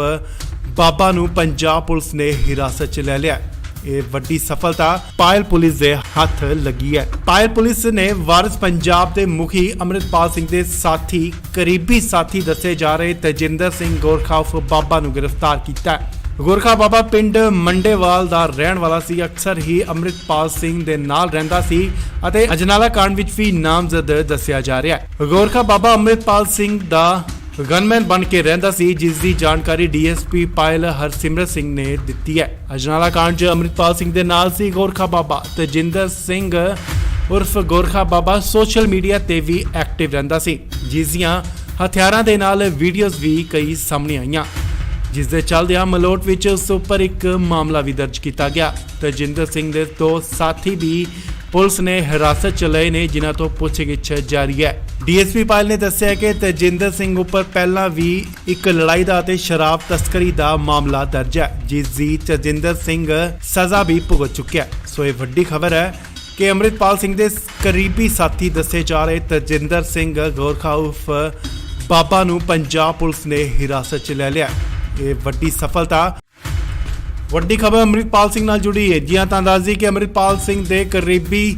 ਬਾਬਾ ਨੂੰ ਪੰਜਾਬ ਪੁਲਿਸ ਨੇ ਹਿਰਾਸਤ 'ਚ ਲੈ ਲਿਆ। ਇਹ ਵੱਡੀ ਸਫਲਤਾ ਪਾਇਲ ਪੁਲਿਸ ਦੇ ਹੱਥ ਲੱਗੀ ਹੈ। ਪਾਇਲ ਪੁਲਿਸ ਨੇ ਵਾਰਿਸ ਪੰਜਾਬ ਦੇ ਮੁਖੀ ਅੰਮ੍ਰਿਤਪਾਲ ਸਿੰਘ ਦੇ ਸਾਥੀ ਕਰੀਬੀ ਸਾਥੀ ਦੱਸੇ ਜਾ ਰਹੇ ਤਜਿੰਦਰ ਸਿੰਘ ਗੋਰਖਾ ਉਰਫ ਬਾਬਾ ਨੂੰ ਗ੍ਰਿਫਤਾਰ ਕੀਤਾ ਹੈ। ਗੋਰਖਾ ਬਾਬਾ ਪਿੰਡ ਮੰਡੇਵਾਲ ਦਾ ਰਹਿਣ ਵਾਲਾ ਸੀ। ਅਕਸਰ ਹੀ ਅੰਮ੍ਰਿਤਪਾਲ ਸਿੰਘ ਦੇ ਨਾਲ ਰਹਿੰਦਾ ਸੀ ਅਤੇ ਅਜਨਾਲਾ ਕਾਂਡ ਵਿੱਚ ਵੀ ਨਾਮਜ਼ਦ ਦੱਸਿਆ ਜਾ ਰਿਹਾ ਹੈ। ਗੋਰਖਾ ਬਾਬਾ ਅੰਮ੍ਰਿਤਪਾਲ ਸਿੰਘ ਦਾ ਗਨਮੈਨ ਬਣ ਕੇ ਰਹਿੰਦਾ ਸੀ, ਜਿਸ ਦੀ ਜਾਣਕਾਰੀ ਡੀਐਸਪੀ ਪਾਇਲ ਹਰਸਿਮਰਤ ਸਿੰਘ ਨੇ ਦਿੱਤੀ ਹੈ। ਅਜਨਾਲਾ ਕਾਂਡ 'ਚ ਅੰਮ੍ਰਿਤਪਾਲ ਸਿੰਘ ਦੇ ਨਾਲ ਸੀ ਗੋਰਖਾ ਬਾਬਾ। ਤਜਿੰਦਰ ਸਿੰਘ ਉਰਫ ਗੋਰਖਾ ਬਾਬਾ ਸੋਸ਼ਲ ਮੀਡੀਆ ਤੇ ਵੀ ਐਕਟਿਵ ਰਹਿੰਦਾ ਸੀ, ਜਿਸ ਦੀਆਂ ਹਥਿਆਰਾਂ ਦੇ ਨਾਲ ਵੀਡੀਓਜ਼ ਵੀ ਕਈ ਸਾਹਮਣੇ ਆਈਆਂ, ਜਿਸ ਦੇ ਚੱਲਦਿਆਂ ਮਲੋਟ ਵਿੱਚ ਉਸ ਉੱਪਰ ਇੱਕ ਮਾਮਲਾ ਵੀ ਦਰਜ ਕੀਤਾ ਗਿਆ। ਤਜਿੰਦਰ ਸਿੰਘ ਦੇ ਦੋ ਸਾਥੀ ਵੀ ਪੁਲਿਸ ਨੇ ਹਿਰਾਸਤ 'ਚ ਲਏ ਨੇ, ਜਿਨ੍ਹਾਂ ਤੋਂ ਪੁੱਛਗਿੱਛ ਜਾਰੀ ਹੈ। ਡੀਐਸਪੀ ਪਾਇਲ ਨੇ ਦੱਸਿਆ ਕਿ ਤੇਜਿੰਦਰ ਸਿੰਘ ਉੱਪਰ ਪਹਿਲਾਂ ਵੀ ਇੱਕ ਲੜਾਈ ਦਾ ਅਤੇ ਸ਼ਰਾਬ ਤਸਕਰੀ ਦਾ ਮਾਮਲਾ ਦਰਜ ਹੈ, ਜਿਸ ਦੀ ਤੇਜਿੰਦਰ ਸਿੰਘ ਸਜ਼ਾ ਵੀ ਭੁਗਤ ਚੁੱਕਿਆ। ਸੋ ਇਹ ਵੱਡੀ ਖਬਰ ਹੈ ਕਿ ਅੰਮ੍ਰਿਤਪਾਲ ਸਿੰਘ ਦੇ ਕਰੀਬੀ ਸਾਥੀ ਦੱਸੇ ਜਾ ਰਹੇ ਤੇਜਿੰਦਰ ਸਿੰਘ ਗੋਰਖਾ ਉਰਫ ਬਾਬਾ ਨੂੰ ਪੰਜਾਬ ਪੁਲਿਸ ਨੇ ਹਿਰਾਸਤ 'ਚ ਲੈ ਲਿਆ। ਇਹ ਵੱਡੀ ਸਫਲਤਾ। ਵੱਡੀ ਖਬਰ ਅੰਮ੍ਰਿਤਪਾਲ ਸਿੰਘ ਨਾਲ ਜੁੜੀ ਹੈ। ਜਿਹਾਂ ਤਾਂ ਦੱਸਦੀ ਕਿ ਅੰਮ੍ਰਿਤਪਾਲ ਸਿੰਘ ਦੇ ਕਰੀਬੀ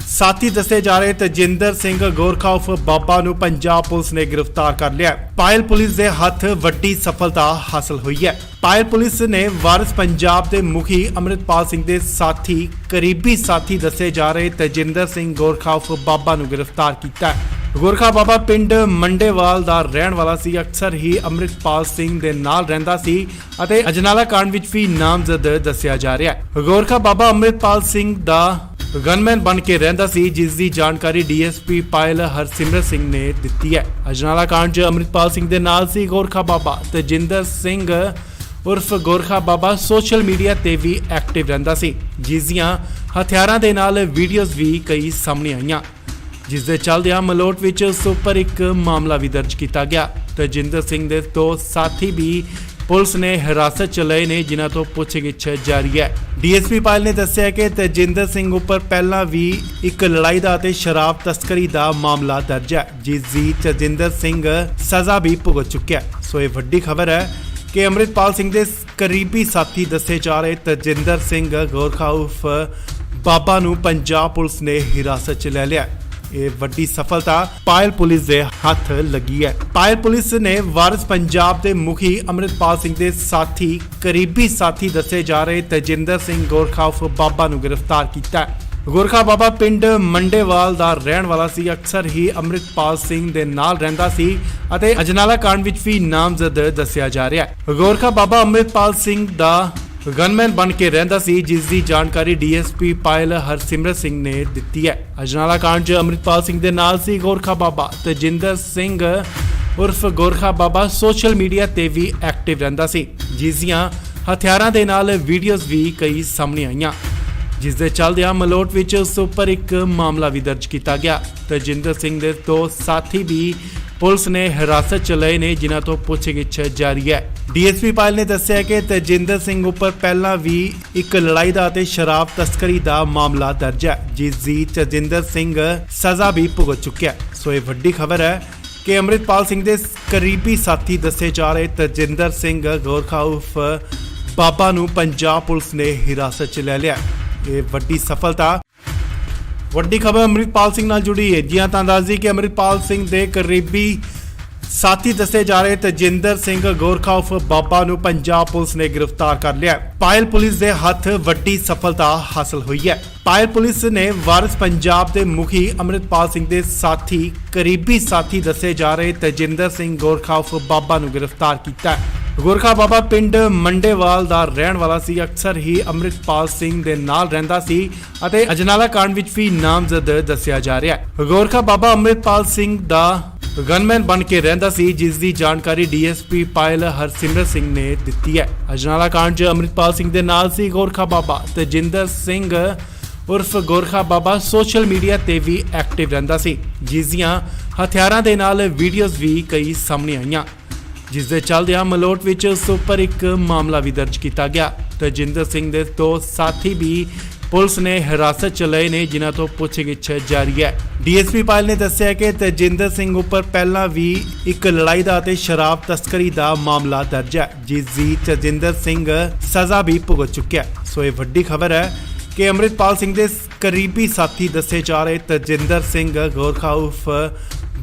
ਸਾਥੀ ਦੱਸੇ ਜਾ ਰਹੇ ਤੇਜਿੰਦਰ ਸਿੰਘ ਗੋਰਖਾ ਉਰਫ ਬਾਬਾ ਨੂੰ ਪੰਜਾਬ ਪੁਲਿਸ ਨੇ ਗ੍ਰਿਫਤਾਰ ਕਰ ਲਿਆ। ਪਾਇਲ ਪੁਲਿਸ ਦੇ ਹੱਥ ਵੱਡੀ ਸਫਲਤਾ ਹਾਸਲ ਹੋਈ ਹੈ। ਪਾਇਲ ਪੁਲਿਸ ਨੇ ਵਾਰਿਸ ਪੰਜਾਬ ਦੇ ਮੁਖੀ ਅੰਮ੍ਰਿਤਪਾਲ ਸਿੰਘ ਦੇ ਸਾਥੀ ਕਰੀਬੀ ਸਾਥੀ ਦੱਸੇ ਜਾ ਰਹੇ ਤੇਜਿੰਦਰ ਸਿੰਘ ਗੋਰਖਾ ਉਰਫ ਬਾਬਾ ਨੂੰ ਗ੍ਰਿਫਤਾਰ ਕੀਤਾ। ਗੋਰਖਾ ਬਾਬਾ ਪਿੰਡ ਮੰਡੇਵਾਲ ਦਾ ਰਹਿਣ ਵਾਲਾ ਸੀ। ਅਕਸਰ ਹੀ ਅੰਮ੍ਰਿਤਪਾਲ ਸਿੰਘ ਦੇ ਨਾਲ ਰਹਿੰਦਾ ਸੀ ਅਤੇ ਅਜਨਾਲਾ ਕਾਂਡ ਵਿੱਚ ਵੀ ਨਾਮਜ਼ਦ ਦੱਸਿਆ ਜਾ ਰਿਹਾ ਹੈ। ਗੋਰਖਾ ਬਾਬਾ ਅੰਮ੍ਰਿਤਪਾਲ ਸਿੰਘ ਦਾ ਗਨਮੈਨ ਬਣ ਕੇ ਰਹਿੰਦਾ ਸੀ, ਜਿਸ ਦੀ ਜਾਣਕਾਰੀ ਡੀਐਸਪੀ ਪਾਇਲ ਹਰਸਿਮਰਤ ਸਿੰਘ ਨੇ ਦਿੱਤੀ ਹੈ। ਅਜਨਾਲਾ ਕਾਂਡ 'ਚ ਅੰਮ੍ਰਿਤਪਾਲ ਸਿੰਘ ਦੇ ਨਾਲ ਸੀ ਗੋਰਖਾ ਬਾਬਾ। ਤੇਜਿੰਦਰ ਸਿੰਘ ਉਰਫ ਗੋਰਖਾ ਬਾਬਾ ਸੋਸ਼ਲ ਮੀਡੀਆ ਤੇ ਵੀ ਐਕਟਿਵ ਰਹਿੰਦਾ ਸੀ, ਜਿਸ ਦੀਆਂ ਹਥਿਆਰਾਂ ਦੇ ਨਾਲ ਵੀਡੀਓਜ਼ ਵੀ ਕਈ ਸਾਹਮਣੇ ਆਈਆਂ, ਜਿਸ ਦੇ ਚੱਲਦਿਆਂ ਮਲੋਟ ਵਿੱਚ ਉਸ ਉੱਪਰ ਇੱਕ ਮਾਮਲਾ ਵੀ ਦਰਜ ਕੀਤਾ ਗਿਆ। ਤੇਜਿੰਦਰ ਸਿੰਘ ਦੇ ਦੋ ਸਾਥੀ ਵੀ ਪੁਲਿਸ ਨੇ ਹਿਰਾਸਤ 'ਚ ਲਏ ਨੇ, ਜਿਨ੍ਹਾਂ ਤੋਂ ਪੁੱਛਗਿੱਛ ਜਾਰੀ ਹੈ। ਡੀਐਸਪੀ ਪਾਇਲ ਨੇ ਦੱਸਿਆ ਕਿ ਤੇਜਿੰਦਰ ਸਿੰਘ ਉੱਪਰ ਪਹਿਲਾਂ ਵੀ ਇੱਕ ਲੜਾਈ ਦਾ ਅਤੇ ਸ਼ਰਾਬ ਤਸਕਰੀ ਦਾ ਮਾਮਲਾ ਦਰਜ ਹੈ, ਜਿਸ ਦੀ ਤੇਜਿੰਦਰ ਸਿੰਘ ਸਜ਼ਾ ਵੀ ਭੁਗਤ ਚੁੱਕਿਆ। ਸੋ ਇਹ ਵੱਡੀ ਖਬਰ ਹੈ ਕਿ ਅੰਮ੍ਰਿਤਪਾਲ ਸਿੰਘ ਦੇ ਕਰੀਬੀ ਸਾਥੀ ਦੱਸੇ ਜਾ ਰਹੇ ਤੇਜਿੰਦਰ ਸਿੰਘ ਗੋਰਖਾ ਉਰਫ ਬਾਬਾ ਨੂੰ ਪੰਜਾਬ ਪੁਲਿਸ ਨੇ ਹਿਰਾਸਤ 'ਚ ਲੈ ਲਿਆ। ਇਹ ਵੱਡੀ ਸਫਲਤਾ ਪਾਇਲ ਪੁਲਿਸ ਦੇ ਹੱਥ ਲੱਗੀ ਹੈ। ਪਾਇਲ ਪੁਲਿਸ ਨੇ ਵਾਰਿਸ ਪੰਜਾਬ ਦੇ ਮੁਖੀ ਅੰਮ੍ਰਿਤਪਾਲ ਸਿੰਘ ਦੇ ਸਾਥੀ ਕਰੀਬੀ ਸਾਥੀ ਦੱਸੇ ਜਾ ਰਹੇ ਤੇਜਿੰਦਰ ਸਿੰਘ ਗੋਰਖਾ ਉਰਫ ਬਾਬਾ ਨੂੰ ਗ੍ਰਿਫਤਾਰ ਕੀਤਾ। ਗੋਰਖਾ ਬਾਬਾ ਪਿੰਡ ਮੰਡੇਵਾਲ ਦਾ ਰਹਿਣ ਵਾਲਾ ਸੀ। ਅਕਸਰ ਹੀ ਅੰਮ੍ਰਿਤਪਾਲ ਸਿੰਘ ਦੇ ਨਾਲ ਰਹਿੰਦਾ ਸੀ ਅਤੇ ਅਜਨਾਲਾ ਕਾਂਡ ਵਿੱਚ ਵੀ ਨਾਮਜ਼ਦ ਦੱਸਿਆ ਜਾ ਰਿਹਾ ਹੈ। ਗੋਰਖਾ ਬਾਬਾ ਅੰਮ੍ਰਿਤਪਾਲ ਸਿੰਘ ਦਾ ਗਨਮੈਨ ਬਣ ਕੇ ਰਹਿੰਦਾ ਸੀ, ਜਿਸ ਦੀ ਜਾਣਕਾਰੀ ਡੀਐਸਪੀ ਪਾਇਲ ਹਰਸਿਮਰਤ ਸਿੰਘ ਨੇ ਦਿੱਤੀ ਹੈ। ਅਜਨਾਲਾ ਕਾਂਡ 'ਚ ਅੰਮ੍ਰਿਤਪਾਲ ਸਿੰਘ ਦੇ ਨਾਲ ਸੀ ਗੋਰਖਾ ਬਾਬਾ। ਤੇਜਿੰਦਰ ਸਿੰਘ ਉਰਫ ਗੋਰਖਾ ਬਾਬਾ ਸੋਸ਼ਲ ਮੀਡੀਆ ਤੇ ਵੀ ਐਕਟਿਵ ਰਹਿੰਦਾ ਸੀ, ਜਿਸ ਦੀਆਂ ਹਥਿਆਰਾਂ ਦੇ ਨਾਲ ਵੀਡੀਓਜ਼ ਵੀ ਕਈ ਸਾਹਮਣੇ ਆਈਆਂ, ਜਿਸ ਦੇ ਚੱਲਦਿਆਂ ਮਲੋਟ ਵਿੱਚ ਉਸ ਉੱਪਰ ਇੱਕ ਮਾਮਲਾ ਵੀ ਦਰਜ ਕੀਤਾ ਗਿਆ। ਤੇਜਿੰਦਰ ਸਿੰਘ ਦੇ ਦੋ ਸਾਥੀ ਵੀ ਪੁਲਿਸ ਨੇ ਹਿਰਾਸਤ 'ਚ ਲਏ ਨੇ, ਜਿਨ੍ਹਾਂ ਤੋਂ ਪੁੱਛਗਿੱਛ ਜਾਰੀ ਹੈ। ਡੀਐਸਪੀ ਪਾਇਲ ਨੇ ਦੱਸਿਆ ਕਿ ਤੇਜਿੰਦਰ ਸਿੰਘ ਉੱਪਰ ਪਹਿਲਾਂ ਵੀ ਇੱਕ ਲੜਾਈ ਦਾ ਅਤੇ ਸ਼ਰਾਬ ਤਸਕਰੀ ਦਾ ਮਾਮਲਾ ਦਰਜ ਹੈ, ਜਿਸ ਦੀ ਤੇਜਿੰਦਰ ਸਿੰਘ ਸਜ਼ਾ ਵੀ ਭੁਗਤ ਚੁੱਕਿਆ। ਸੋ ਇਹ ਵੱਡੀ ਖਬਰ ਹੈ ਕਿ ਅੰਮ੍ਰਿਤਪਾਲ ਸਿੰਘ ਦੇ ਕਰੀਬੀ ਸਾਥੀ ਦੱਸੇ ਜਾ ਰਹੇ ਤੇਜਿੰਦਰ ਸਿੰਘ ਗੋਰਖਾ ਉਰਫ ਬਾਬਾ ਨੂੰ ਪੰਜਾਬ ਪੁਲਿਸ ਨੇ ਹਿਰਾਸਤ 'ਚ ਲੈ ਲਿਆ। ਇਹ ਵੱਡੀ ਸਫਲਤਾ। ਵੱਡੀ ਖਬਰ ਅੰਮ੍ਰਿਤਪਾਲ ਸਿੰਘ ਨਾਲ ਜੁੜੀ ਹੈ। ਜਿਹਾਂ ਤਾਂ ਦੱਸਦੀ ਕਿ ਅੰਮ੍ਰਿਤਪਾਲ ਸਿੰਘ ਦੇ ਕਰੀਬੀ ਸਾਥੀ ਦੱਸੇ ਜਾ ਰਹੇ ਤੇਜਿੰਦਰ ਸਿੰਘ ਗੋਰਖਾ ਉਰਫ ਬਾਬਾ ਨੂੰ ਪੰਜਾਬ ਪੁਲਿਸ ਨੇ ਗ੍ਰਿਫਤਾਰ ਕਰ ਲਿਆ। ਪਾਇਲ ਪੁਲਿਸ ਦੇ ਹੱਥ ਵੱਡੀ ਸਫਲਤਾ ਹਾਸਲ ਹੋਈ ਹੈ। ਪਾਇਲ ਪੁਲਿਸ ਨੇ ਵਾਰਿਸ ਪੰਜਾਬ ਦੇ ਮੁਖੀ ਅੰਮ੍ਰਿਤਪਾਲ ਸਿੰਘ ਦੇ ਸਾਥੀ ਕਰੀਬੀ ਸਾਥੀ ਦੱਸੇ ਜਾ ਰਹੇ ਤੇਜਿੰਦਰ ਸਿੰਘ ਗੋਰਖਾ ਉਰਫ ਬਾਬਾ ਨੂੰ ਗ੍ਰਿਫਤਾਰ ਕੀਤਾ। ਗੋਰਖਾ ਬਾਬਾ ਪਿੰਡ ਮੰਡੇਵਾਲ ਦਾ ਰਹਿਣ ਵਾਲਾ ਸੀ। ਅਕਸਰ ਹੀ ਅੰਮ੍ਰਿਤਪਾਲ ਸਿੰਘ ਦੇ ਨਾਲ ਰਹਿੰਦਾ ਸੀ ਅਤੇ ਅਜਨਾਲਾ ਕਾਂਡ ਵਿੱਚ ਵੀ ਨਾਮਜ਼ਦ ਦੱਸਿਆ ਜਾ ਰਿਹਾ ਹੈ। ਗੋਰਖਾ ਬਾਬਾ ਅੰਮ੍ਰਿਤਪਾਲ ਸਿੰਘ ਦਾ ਗਨਮੈਨ ਬਣ ਕੇ ਰਹਿੰਦਾ ਸੀ, ਜਿਸ ਦੀ ਜਾਣਕਾਰੀ ਡੀਐਸਪੀ ਪਾਇਲ ਹਰਸਿਮਰਤ ਸਿੰਘ ਨੇ ਦਿੱਤੀ ਹੈ। ਅਜਨਾਲਾ ਕਾਂਡ 'ਚ ਅੰਮ੍ਰਿਤਪਾਲ ਸਿੰਘ ਦੇ ਨਾਲ ਸੀ ਗੋਰਖਾ ਬਾਬਾ। ਤੇਜਿੰਦਰ ਸਿੰਘ ਉਰਫ ਗੋਰਖਾ ਬਾਬਾ ਸੋਸ਼ਲ ਮੀਡੀਆ ਤੇ ਵੀ ਐਕਟਿਵ ਰਹਿੰਦਾ ਸੀ, ਜਿਸ ਦੀਆਂ ਹਥਿਆਰਾਂ ਦੇ ਨਾਲ ਵੀਡੀਓਜ਼ ਵੀ ਕਈ ਸਾਹਮਣੇ ਆਈਆਂ, ਜਿਸ ਦੇ ਚੱਲਦਿਆਂ ਮਲੋਟ ਵਿੱਚ ਉਸ ਉੱਪਰ ਇੱਕ ਮਾਮਲਾ ਵੀ ਦਰਜ ਕੀਤਾ ਗਿਆ। ਤੇਜਿੰਦਰ ਸਿੰਘ ਦੇ ਦੋ ਸਾਥੀ ਵੀ ਪੁਲਿਸ ਨੇ ਹਿਰਾਸਤ 'ਚ ਲਏ ਨੇ, ਜਿਨ੍ਹਾਂ ਤੋਂ ਪੁੱਛਗਿੱਛ ਜਾਰੀ ਹੈ। ਡੀਐਸਪੀ ਪਾਇਲ ਨੇ ਦੱਸਿਆ ਕਿ ਤੇਜਿੰਦਰ ਸਿੰਘ ਉੱਪਰ ਪਹਿਲਾਂ ਵੀ ਇੱਕ ਲੜਾਈ ਦਾ ਅਤੇ ਸ਼ਰਾਬ ਤਸਕਰੀ ਦਾ ਮਾਮਲਾ ਦਰਜ ਹੈ, ਜਿਸ ਦੀ ਤੇਜਿੰਦਰ ਸਿੰਘ ਸਜ਼ਾ ਵੀ ਭੁਗਤ ਚੁੱਕਿਆ। ਸੋ ਇਹ ਵੱਡੀ ਖਬਰ ਹੈ ਕਿ ਅੰਮ੍ਰਿਤਪਾਲ ਸਿੰਘ ਦੇ ਕਰੀਬੀ ਸਾਥੀ ਦੱਸੇ ਜਾ ਰਹੇ ਤੇਜਿੰਦਰ ਸਿੰਘ ਗੋਰਖਾ ਉਰਫ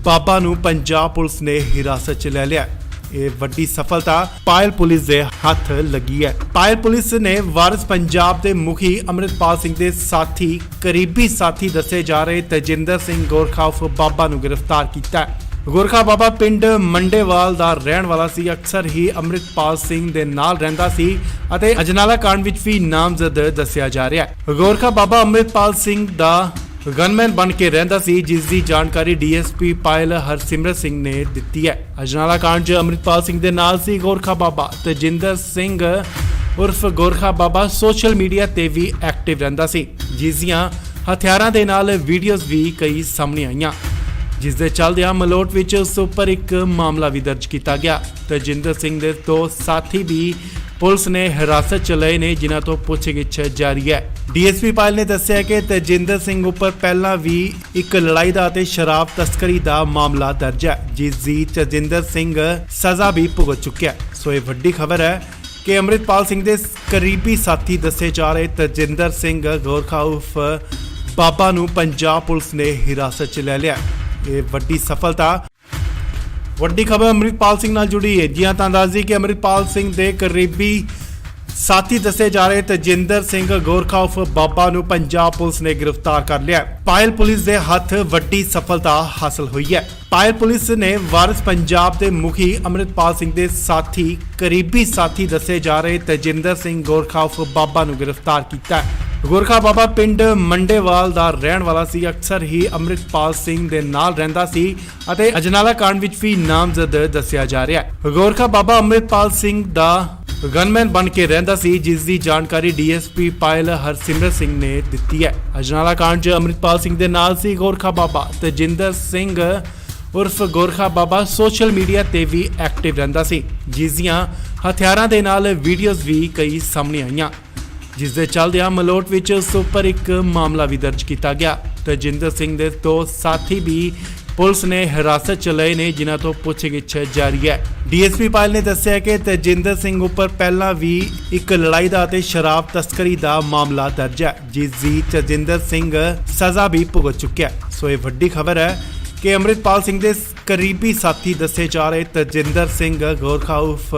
ਬਾਬਾ ਨੂੰ ਪੰਜਾਬ ਪੁਲਿਸ ਨੇ ਹਿਰਾਸਤ 'ਚ ਲੈ ਲਿਆ। ਇਹ ਵੱਡੀ ਸਫਲਤਾ ਪਾਇਲ ਪੁਲਿਸ ਦੇ ਹੱਥ ਲੱਗੀ ਹੈ। ਪਾਇਲ ਪੁਲਿਸ ਨੇ ਵਾਰਿਸ ਪੰਜਾਬ ਦੇ ਮੁਖੀ ਅੰਮ੍ਰਿਤਪਾਲ ਸਿੰਘ ਦੇ ਸਾਥੀ ਕਰੀਬੀ ਸਾਥੀ ਦੱਸੇ ਜਾ ਰਹੇ ਤੇਜਿੰਦਰ ਸਿੰਘ ਗੋਰਖਾ ਉਰਫ ਬਾਬਾ ਨੂੰ ਗ੍ਰਿਫਤਾਰ ਕੀਤਾ। ਗੋਰਖਾ ਬਾਬਾ ਪਿੰਡ ਮੰਡੇਵਾਲ ਦਾ ਰਹਿਣ ਵਾਲਾ ਸੀ। ਅਕਸਰ ਹੀ ਅੰਮ੍ਰਿਤਪਾਲ ਸਿੰਘ ਦੇ ਨਾਲ ਰਹਿੰਦਾ ਸੀ ਅਤੇ ਅਜਨਾਲਾ ਕਾਂਡ ਵਿੱਚ ਵੀ ਨਾਮਜ਼ਦ ਦੱਸਿਆ ਜਾ ਰਿਹਾ ਹੈ। ਗੋਰਖਾ ਬਾਬਾ ਅੰਮ੍ਰਿਤਪਾਲ ਸਿੰਘ ਦਾ ਗਨਮੈਨ ਬਣ ਕੇ ਰਹਿੰਦਾ ਸੀ, ਜਿਸ ਦੀ ਜਾਣਕਾਰੀ ਡੀਐਸਪੀ ਪਾਇਲ ਹਰਸਿਮਰਤ ਸਿੰਘ ਨੇ ਦਿੱਤੀ ਹੈ। ਅਜਨਾਲਾ ਕਾਂਡ 'ਚ ਅੰਮ੍ਰਿਤਪਾਲ ਸਿੰਘ ਦੇ ਨਾਲ ਸੀ ਗੋਰਖਾ ਬਾਬਾ। ਤੇਜਿੰਦਰ ਸਿੰਘ ਉਰਫ ਗੋਰਖਾ ਬਾਬਾ ਸੋਸ਼ਲ ਮੀਡੀਆ ਤੇ ਵੀ ਐਕਟਿਵ ਰਹਿੰਦਾ ਸੀ, ਜਿਸ ਦੀਆਂ ਹਥਿਆਰਾਂ ਦੇ ਨਾਲ ਵੀਡੀਓਜ਼ ਵੀ ਕਈ ਸਾਹਮਣੇ ਆਈਆਂ, ਜਿਸ ਦੇ ਚੱਲਦਿਆਂ ਮਲੋਟ ਵਿੱਚ ਉਸ ਉੱਪਰ ਇੱਕ ਮਾਮਲਾ ਵੀ ਦਰਜ ਕੀਤਾ ਗਿਆ। ਤਜਿੰਦਰ ਸਿੰਘ ਦੇ ਦੋ ਸਾਥੀ ਵੀ ਪੁਲਿਸ ਨੇ ਹਿਰਾਸਤ 'ਚ ਲਏ ਨੇ, ਜਿਨ੍ਹਾਂ ਤੋਂ ਪੁੱਛਗਿੱਛ ਜਾਰੀ ਹੈ। ਡੀਐਸਪੀ ਪਾਇਲ ਨੇ ਦੱਸਿਆ ਕਿ ਤਜਿੰਦਰ ਸਿੰਘ ਉੱਪਰ ਪਹਿਲਾਂ ਵੀ ਇੱਕ ਲੜਾਈ ਦਾ ਅਤੇ ਸ਼ਰਾਬ ਤਸਕਰੀ ਦਾ ਮਾਮਲਾ ਦਰਜ ਹੈ, ਜਿਸ ਦੀ ਤਜਿੰਦਰ ਸਿੰਘ ਸਜ਼ਾ ਵੀ ਭੁਗਤ ਚੁੱਕਿਆ। ਸੋ ਇਹ ਵੱਡੀ ਖਬਰ ਹੈ ਕਿ ਅੰਮ੍ਰਿਤਪਾਲ ਸਿੰਘ ਦੇ ਕਰੀਬੀ ਸਾਥੀ ਦੱਸੇ ਜਾ ਰਹੇ ਤਜਿੰਦਰ ਸਿੰਘ ਗੋਰਖਾ ਉਰਫ ਬਾਬਾ ਨੂੰ ਪੰਜਾਬ ਪੁਲਿਸ ਨੇ ਹਿਰਾਸਤ 'ਚ ਲੈ ਲਿਆ। ਇਹ ਵੱਡੀ ਸਫਲਤਾ। ਵੱਡੀ ਖਬਰ ਅੰਮ੍ਰਿਤਪਾਲ ਸਿੰਘ ਨਾਲ ਜੁੜੀ ਹੈ। ਜੀ ਹਾਂ, ਤਾਂ ਦੱਸ ਦਈਏ ਕਿ ਅੰਮ੍ਰਿਤਪਾਲ ਸਿੰਘ ਦੇ ਕਰੀਬੀ ਸਾਥੀ ਦੱਸੇ ਜਾ ਰਹੇ ਤਜਿੰਦਰ ਸਿੰਘ ਗੋਰਖਾ ਉਰਫ ਬਾਬਾ ਨੂੰ ਪੰਜਾਬ ਪੁਲਿਸ ਨੇ ਗ੍ਰਿਫਤਾਰ ਕਰ ਲਿਆ। ਪਾਇਲ ਪੁਲਿਸ ਦੇ ਹੱਥ ਵੱਡੀ ਸਫਲਤਾ ਹਾਸਲ ਹੋਈ ਹੈ। ਪਾਇਲ ਪੁਲਿਸ ਨੇ ਵਾਰਿਸ ਪੰਜਾਬ ਦੇ ਮੁਖੀ ਅੰਮ੍ਰਿਤਪਾਲ ਸਿੰਘ ਦੇ ਸਾਥੀ ਕਰੀਬੀ ਸਾਥੀ ਦੱਸੇ ਜਾ ਰਹੇ ਤਜਿੰਦਰ ਸਿੰਘ ਗੋਰਖਾ ਉਰਫ ਬਾਬਾ ਨੂੰ ਗ੍ਰਿਫਤਾਰ ਕੀਤਾ। ਗੋਰਖਾ ਬਾਬਾ ਪਿੰਡ ਮੰਡੇਵਾਲ ਦਾ ਰਹਿਣ ਵਾਲਾ ਸੀ। ਅਕਸਰ ਹੀ ਅੰਮ੍ਰਿਤਪਾਲ ਸਿੰਘ ਦੇ ਨਾਲ ਰਹਿੰਦਾ ਸੀ ਅਤੇ ਅਜਨਾਲਾ ਕਾਂਡ ਵਿੱਚ ਵੀ ਨਾਮਜ਼ਦ ਦੱਸਿਆ ਜਾ ਰਿਹਾ ਹੈ। ਗੋਰਖਾ ਬਾਬਾ ਅੰਮ੍ਰਿਤਪਾਲ ਸਿੰਘ ਦਾ ਗਨਮੈਨ ਬਣ ਕੇ ਰਹਿੰਦਾ ਸੀ, ਜਿਸ ਦੀ ਜਾਣਕਾਰੀ ਡੀਐਸਪੀ ਪਾਇਲ ਹਰਸਿਮਰਤ ਸਿੰਘ ਨੇ ਦਿੱਤੀ ਹੈ। ਅਜਨਾਲਾ ਕਾਂਡ 'ਚ ਅੰਮ੍ਰਿਤਪਾਲ ਸਿੰਘ ਦੇ ਨਾਲ ਸੀ ਗੋਰਖਾ ਬਾਬਾ। ਤਜਿੰਦਰ ਸਿੰਘ ਉਰਫ ਗੋਰਖਾ ਬਾਬਾ ਸੋਸ਼ਲ ਮੀਡੀਆ ਤੇ ਵੀ ਐਕਟਿਵ ਰਹਿੰਦਾ ਸੀ, ਜਿਸ ਦੀਆਂ ਹਥਿਆਰਾਂ ਦੇ ਨਾਲ ਵੀਡੀਓਜ਼ ਵੀ ਕਈ ਸਾਹਮਣੇ ਆਈਆਂ, ਜਿਸ ਦੇ ਚੱਲਦਿਆਂ ਮਲੋਟ ਵਿੱਚ ਉਸ ਉੱਪਰ ਇੱਕ ਮਾਮਲਾ ਵੀ ਦਰਜ ਕੀਤਾ ਗਿਆ। ਤਜਿੰਦਰ ਸਿੰਘ ਦੇ ਦੋ ਸਾਥੀ ਵੀ ਪੁਲਿਸ ਨੇ ਹਿਰਾਸਤ 'ਚ ਲਏ ਨੇ, ਜਿਨ੍ਹਾਂ ਤੋਂ ਪੁੱਛਗਿੱਛ ਜਾਰੀ ਹੈ। ਡੀਐਸਪੀ ਪਾਇਲ ਨੇ ਦੱਸਿਆ ਕਿ ਤਜਿੰਦਰ ਸਿੰਘ ਉੱਪਰ ਪਹਿਲਾਂ ਵੀ ਇੱਕ ਲੜਾਈ ਦਾ ਅਤੇ ਸ਼ਰਾਬ ਤਸਕਰੀ ਦਾ ਮਾਮਲਾ ਦਰਜ ਹੈ, ਜਿਸ ਦੀ ਤਜਿੰਦਰ ਸਿੰਘ ਸਜ਼ਾ ਵੀ ਭੁਗਤ ਚੁੱਕਿਆ। ਸੋ ਇਹ ਵੱਡੀ ਖਬਰ ਹੈ ਕਿ ਅੰਮ੍ਰਿਤਪਾਲ ਸਿੰਘ ਦੇ ਕਰੀਬੀ ਸਾਥੀ ਦੱਸੇ ਜਾ ਰਹੇ ਤਜਿੰਦਰ ਸਿੰਘ ਗੋਰਖਾ ਉਰਫ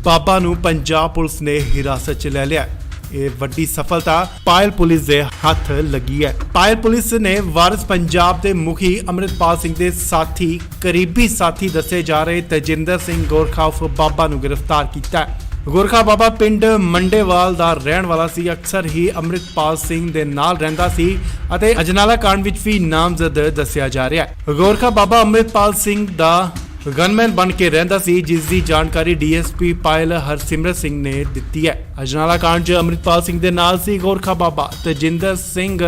ਬਾਬਾ ਨੂੰ ਪੰਜਾਬ ਪੁਲਿਸ ਨੇ ਹਿਰਾਸਤ 'ਚ ਲੈ ਲਿਆ। ਇਹ ਵੱਡੀ ਸਫਲਤਾ ਪਾਇਲ ਪੁਲਿਸ ਦੇ ਹੱਥ ਲੱਗੀ ਹੈ। ਪਾਇਲ ਪੁਲਿਸ ਨੇ ਵਾਰਿਸ ਪੰਜਾਬ ਦੇ ਮੁਖੀ ਅੰਮ੍ਰਿਤਪਾਲ ਸਿੰਘ ਦੇ ਸਾਥੀ ਕਰੀਬੀ ਸਾਥੀ ਦੱਸੇ ਜਾ ਰਹੇ ਤਜਿੰਦਰ ਸਿੰਘ ਗੋਰਖਾ ਉਰਫ ਬਾਬਾ ਨੂੰ ਗ੍ਰਿਫਤਾਰ ਕੀਤਾ। ਗੋਰਖਾ ਬਾਬਾ ਪਿੰਡ ਮੰਡੇਵਾਲ ਦਾ ਰਹਿਣ ਵਾਲਾ ਸੀ। ਅਕਸਰ ਹੀ ਅੰਮ੍ਰਿਤਪਾਲ ਸਿੰਘ ਦੇ ਨਾਲ ਰਹਿੰਦਾ ਸੀ ਅਤੇ ਅਜਨਾਲਾ ਕਾਂਡ ਵਿੱਚ ਵੀ ਨਾਮਜ਼ਦ ਦੱਸਿਆ ਜਾ ਰਿਹਾ ਹੈ। ਗੋਰਖਾ ਬਾਬਾ ਅੰਮ੍ਰਿਤਪਾਲ ਸਿੰਘ ਦਾ ਗਨਮੈਨ ਬਣ ਕੇ ਰਹਿੰਦਾ ਸੀ, ਜਿਸ ਦੀ ਜਾਣਕਾਰੀ ਡੀਐਸਪੀ ਪਾਇਲ ਹਰਸਿਮਰਤ ਸਿੰਘ ਨੇ ਦਿੱਤੀ ਹੈ। ਅਜਨਾਲਾ ਕਾਂਡ 'ਚ ਅੰਮ੍ਰਿਤਪਾਲ ਸਿੰਘ ਦੇ ਨਾਲ ਸੀ ਗੋਰਖਾ ਬਾਬਾ। ਤਜਿੰਦਰ ਸਿੰਘ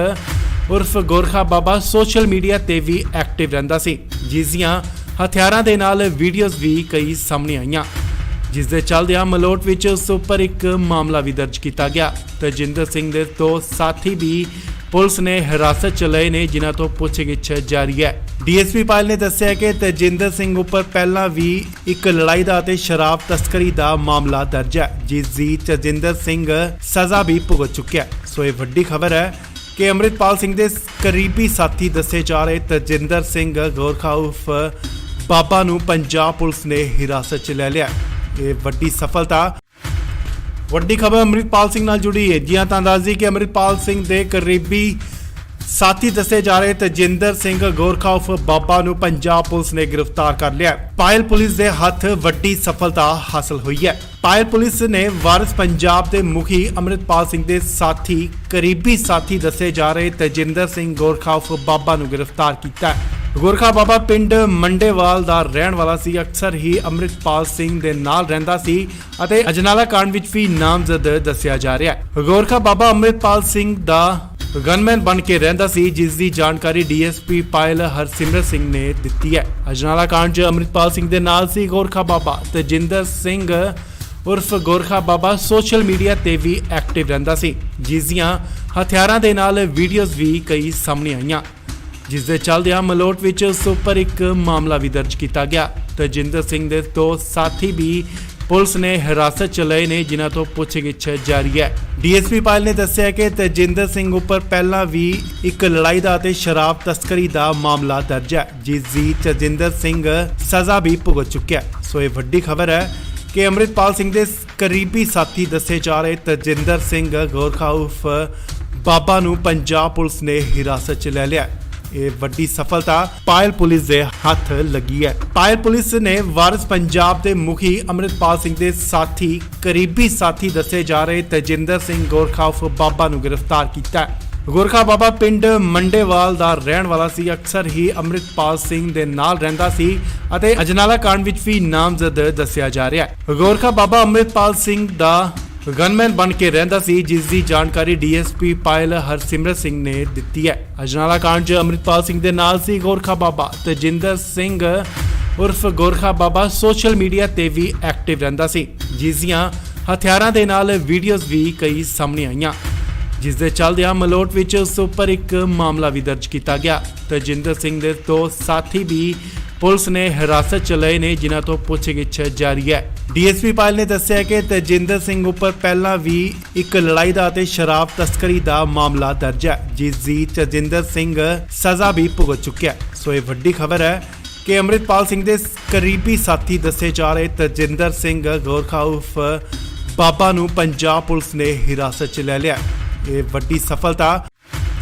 ਉਰਫ ਗੋਰਖਾ ਬਾਬਾ ਸੋਸ਼ਲ ਮੀਡੀਆ ਤੇ ਵੀ ਐਕਟਿਵ ਰਹਿੰਦਾ ਸੀ, ਜਿਸ ਦੀਆਂ ਹਥਿਆਰਾਂ ਦੇ ਨਾਲ ਵੀਡੀਓਜ਼ ਵੀ ਕਈ ਸਾਹਮਣੇ ਆਈਆਂ, ਜਿਸ ਦੇ ਚੱਲਦਿਆਂ ਮਲੋਟ ਵਿੱਚ ਉਸ ਉੱਪਰ ਇੱਕ ਮਾਮਲਾ ਵੀ ਦਰਜ ਕੀਤਾ ਗਿਆ। ਤਜਿੰਦਰ ਸਿੰਘ ਦੇ ਦੋ ਸਾਥੀ ਵੀ ਪੁਲਿਸ ਨੇ ਹਿਰਾਸਤ 'ਚ ਲਏ ਨੇ, ਜਿਨ੍ਹਾਂ ਤੋਂ ਪੁੱਛਗਿੱਛ ਜਾਰੀ ਹੈ। ਡੀਐਸਪੀ ਪਾਇਲ ਨੇ ਦੱਸਿਆ ਕਿ ਤਜਿੰਦਰ ਸਿੰਘ ਉੱਪਰ ਪਹਿਲਾਂ ਵੀ ਇੱਕ ਲੜਾਈ ਦਾ ਅਤੇ ਸ਼ਰਾਬ ਤਸਕਰੀ ਦਾ ਮਾਮਲਾ ਦਰਜ ਹੈ, ਜਿਸ ਦੀ ਤਜਿੰਦਰ ਸਿੰਘ ਸਜ਼ਾ ਵੀ ਭੁਗਤ ਚੁੱਕਿਆ। ਸੋ ਇਹ ਵੱਡੀ ਖਬਰ ਹੈ ਕਿ ਅੰਮ੍ਰਿਤਪਾਲ ਸਿੰਘ ਦੇ ਕਰੀਬੀ ਸਾਥੀ ਦੱਸੇ ਜਾ ਰਹੇ ਤਜਿੰਦਰ ਸਿੰਘ ਗੋਰਖਾ ਉਰਫ ਬਾਬਾ ਨੂੰ ਪੰਜਾਬ ਪੁਲਿਸ ਨੇ ਹਿਰਾਸਤ 'ਚ ਲੈ ਲਿਆ। ਇਹ ਵੱਡੀ ਸਫਲਤਾ। ਵੱਡੀ ਖਬਰ ਅੰਮ੍ਰਿਤਪਾਲ ਸਿੰਘ ਨਾਲ ਜੁੜੀ ਹੈ। ਜੀ ਹਾਂ, ਤਾਂ ਦੱਸ ਦਈਏ ਕਿ ਅੰਮ੍ਰਿਤਪਾਲ ਸਿੰਘ ਦੇ ਕਰੀਬੀ ਸਾਥੀ ਦੱਸੇ ਜਾ ਰਹੇ ਤਜਿੰਦਰ ਸਿੰਘ ਗੋਰਖਾ ਉਰਫ ਬਾਬਾ ਨੂੰ ਪੰਜਾਬ ਪੁਲਿਸ ਨੇ ਗ੍ਰਿਫਤਾਰ ਕਰ ਲਿਆ। ਪਾਇਲ ਪੁਲਿਸ ਦੇ ਹੱਥ ਵੱਡੀ ਸਫਲਤਾ ਹਾਸਲ ਹੋਈ ਹੈ। ਪਾਇਲ ਪੁਲਿਸ ਨੇ ਵਾਰਿਸ ਪੰਜਾਬ ਦੇ ਮੁਖੀ ਅੰਮ੍ਰਿਤਪਾਲ ਸਿੰਘ ਦੇ ਸਾਥੀ ਕਰੀਬੀ ਸਾਥੀ ਦੱਸੇ ਜਾ ਰਹੇ ਤਜਿੰਦਰ ਸਿੰਘ ਗੋਰਖਾ ਉਰਫ ਬਾਬਾ ਨੂੰ ਗ੍ਰਿਫਤਾਰ ਕੀਤਾ। ਗੋਰਖਾ ਬਾਬਾ ਪਿੰਡ ਮੰਡੇਵਾਲ ਦਾ ਰਹਿਣ ਵਾਲਾ ਸੀ। ਅਕਸਰ ਹੀ ਅੰਮ੍ਰਿਤਪਾਲ ਸਿੰਘ ਦੇ ਨਾਲ ਰਹਿੰਦਾ ਸੀ ਅਤੇ ਅਜਨਾਲਾ ਕਾਂਡ ਵਿੱਚ ਵੀ ਨਾਮਜ਼ਦ ਦੱਸਿਆ ਜਾ ਰਿਹਾ ਹੈ। ਗੋਰਖਾ ਬਾਬਾ ਅੰਮ੍ਰਿਤਪਾਲ ਸਿੰਘ ਦਾ ਗਨਮੈਨ ਬਣ ਕੇ ਰਹਿੰਦਾ ਸੀ, ਜਿਸ ਦੀ ਜਾਣਕਾਰੀ ਡੀਐਸਪੀ ਪਾਇਲ ਹਰਸਿਮਰਤ ਸਿੰਘ ਨੇ ਦਿੱਤੀ ਹੈ। ਅਜਨਾਲਾ ਕਾਂਡ 'ਚ ਅੰਮ੍ਰਿਤਪਾਲ ਸਿੰਘ ਦੇ ਨਾਲ ਸੀ ਗੋਰਖਾ ਬਾਬਾ। ਤਜਿੰਦਰ ਸਿੰਘ ਉਰਫ ਗੋਰਖਾ ਬਾਬਾ ਸੋਸ਼ਲ ਮੀਡੀਆ ਤੇ ਵੀ ਐਕਟਿਵ ਰਹਿੰਦਾ ਸੀ, ਜਿਸ ਦੀਆਂ ਹਥਿਆਰਾਂ ਦੇ ਨਾਲ ਵੀਡੀਓਜ਼ ਵੀ ਕਈ ਸਾਹਮਣੇ ਆਈਆਂ, ਜਿਸ ਦੇ ਚੱਲਦਿਆਂ ਮਲੋਟ ਵਿੱਚ ਉਸ ਉੱਪਰ ਇੱਕ ਮਾਮਲਾ ਵੀ ਦਰਜ ਕੀਤਾ ਗਿਆ। ਤਜਿੰਦਰ ਸਿੰਘ ਦੇ ਦੋ ਸਾਥੀ ਵੀ ਪੁਲਿਸ ਨੇ ਹਿਰਾਸਤ 'ਚ ਲਏ ਨੇ, ਜਿਨ੍ਹਾਂ ਤੋਂ ਪੁੱਛਗਿੱਛ ਜਾਰੀ ਹੈ। ਡੀਐਸਪੀ ਪਾਇਲ ਨੇ ਦੱਸਿਆ ਕਿ ਤਜਿੰਦਰ ਸਿੰਘ ਉੱਪਰ ਪਹਿਲਾਂ ਵੀ ਇੱਕ ਲੜਾਈ ਦਾ ਅਤੇ ਸ਼ਰਾਬ ਤਸਕਰੀ ਦਾ ਮਾਮਲਾ ਦਰਜ ਹੈ, ਜਿਸ ਦੀ ਤਜਿੰਦਰ ਸਿੰਘ ਸਜ਼ਾ ਵੀ ਭੁਗਤ ਚੁੱਕਿਆ। ਸੋ ਇਹ ਵੱਡੀ ਖਬਰ ਹੈ ਕਿ ਅੰਮ੍ਰਿਤਪਾਲ ਸਿੰਘ ਦੇ ਕਰੀਬੀ ਸਾਥੀ ਦੱਸੇ ਜਾ ਰਹੇ ਤਜਿੰਦਰ ਸਿੰਘ ਗੋਰਖਾ ਉਰਫ ਬਾਬਾ ਨੂੰ ਪੰਜਾਬ ਪੁਲਿਸ ਨੇ ਹਿਰਾਸਤ 'ਚ ਲੈ ਲਿਆ। ਇਹ ਵੱਡੀ ਸਫਲਤਾ ਪਾਇਲ ਪੁਲਿਸ ਦੇ ਹੱਥ ਲੱਗੀ ਹੈ। ਪਾਇਲ ਪੁਲਿਸ ਨੇ ਵਾਰਿਸ ਪੰਜਾਬ ਦੇ ਮੁਖੀ ਅੰਮ੍ਰਿਤਪਾਲ ਸਿੰਘ ਦੇ ਸਾਥੀ ਕਰੀਬੀ ਸਾਥੀ ਦੱਸੇ ਜਾ ਰਹੇ ਤਜਿੰਦਰ ਸਿੰਘ ਗੋਰਖਾ ਉਰਫ ਬਾਬਾ ਨੂੰ ਗ੍ਰਿਫਤਾਰ ਕੀਤਾ। ਗੋਰਖਾ ਬਾਬਾ ਪਿੰਡ ਮੰਡੇਵਾਲ ਦਾ ਰਹਿਣ ਵਾਲਾ ਸੀ। ਅਕਸਰ ਹੀ ਅੰਮ੍ਰਿਤਪਾਲ ਸਿੰਘ ਦੇ ਨਾਲ ਰਹਿੰਦਾ ਸੀ ਅਤੇ ਅਜਨਾਲਾ ਕਾਂਡ ਵਿੱਚ ਵੀ ਨਾਮਜ਼ਦ ਦੱਸਿਆ ਜਾ ਰਿਹਾ ਹੈ। ਗੋਰਖਾ ਬਾਬਾ ਅੰਮ੍ਰਿਤਪਾਲ ਸਿੰਘ ਦਾ ਗਨਮੈਨ ਬਣ ਕੇ ਰਹਿੰਦਾ ਸੀ, ਜਿਸ ਦੀ ਜਾਣਕਾਰੀ ਡੀਐਸਪੀ ਪਾਇਲ ਹਰਸਿਮਰਤ ਸਿੰਘ ਨੇ ਦਿੱਤੀ ਹੈ। ਅਜਨਾਲਾ ਕਾਂਡ 'ਚ ਅੰਮ੍ਰਿਤਪਾਲ ਸਿੰਘ ਦੇ ਨਾਲ ਸੀ ਗੋਰਖਾ ਬਾਬਾ ਤੇਜਿੰਦਰ ਸਿੰਘ ਉਰਫ ਗੋਰਖਾ ਬਾਬਾ ਸੋਸ਼ਲ ਮੀਡੀਆ ਤੇ ਵੀ ਐਕਟਿਵ ਰਹਿੰਦਾ ਸੀ, ਜਿਸ ਦੀਆਂ ਹਥਿਆਰਾਂ ਦੇ ਨਾਲ ਵੀਡੀਓਜ਼ ਵੀ ਕਈ ਸਾਹਮਣੇ ਆਈਆਂ, ਜਿਸ ਦੇ ਚੱਲਦਿਆਂ ਮਲੋਟ ਵਿੱਚ ਉਸ ਉੱਪਰ ਇੱਕ ਮਾਮਲਾ ਵੀ ਦਰਜ ਕੀਤਾ ਗਿਆ। ਤੇਜਿੰਦਰ ਸਿੰਘ ਦੇ ਦੋ ਸਾਥੀ ਵੀ ਪੁਲਿਸ ਨੇ ਹਿਰਾਸਤ 'ਚ ਲਏ ਨੇ, ਜਿਨ੍ਹਾਂ ਤੋਂ ਪੁੱਛਗਿੱਛ ਜਾਰੀ ਹੈ। ਡੀਐਸਪੀ ਪਾਇਲ ਨੇ ਦੱਸਿਆ ਕਿ ਤੇਜਿੰਦਰ ਸਿੰਘ ਉੱਪਰ ਪਹਿਲਾਂ ਵੀ ਇੱਕ ਲੜਾਈ ਦਾ ਅਤੇ ਸ਼ਰਾਬ ਤਸਕਰੀ ਦਾ ਮਾਮਲਾ ਦਰਜ ਹੈ, ਜਿਸ ਦੀ ਤੇਜਿੰਦਰ ਸਿੰਘ ਸਜ਼ਾ ਵੀ ਭੁਗਤ ਚੁੱਕਿਆ। ਸੋ ਇਹ ਵੱਡੀ ਖਬਰ ਹੈ ਕਿ ਅੰਮ੍ਰਿਤਪਾਲ ਸਿੰਘ ਦੇ ਕਰੀਬੀ ਸਾਥੀ ਦੱਸੇ ਜਾ ਰਹੇ ਤੇਜਿੰਦਰ ਸਿੰਘ ਗੋਰਖਾ ਉਰਫ ਬਾਬਾ ਨੂੰ ਪੰਜਾਬ ਪੁਲਿਸ ਨੇ ਹਿਰਾਸਤ 'ਚ ਲੈ ਲਿਆ। ਇਹ ਵੱਡੀ ਸਫਲਤਾ।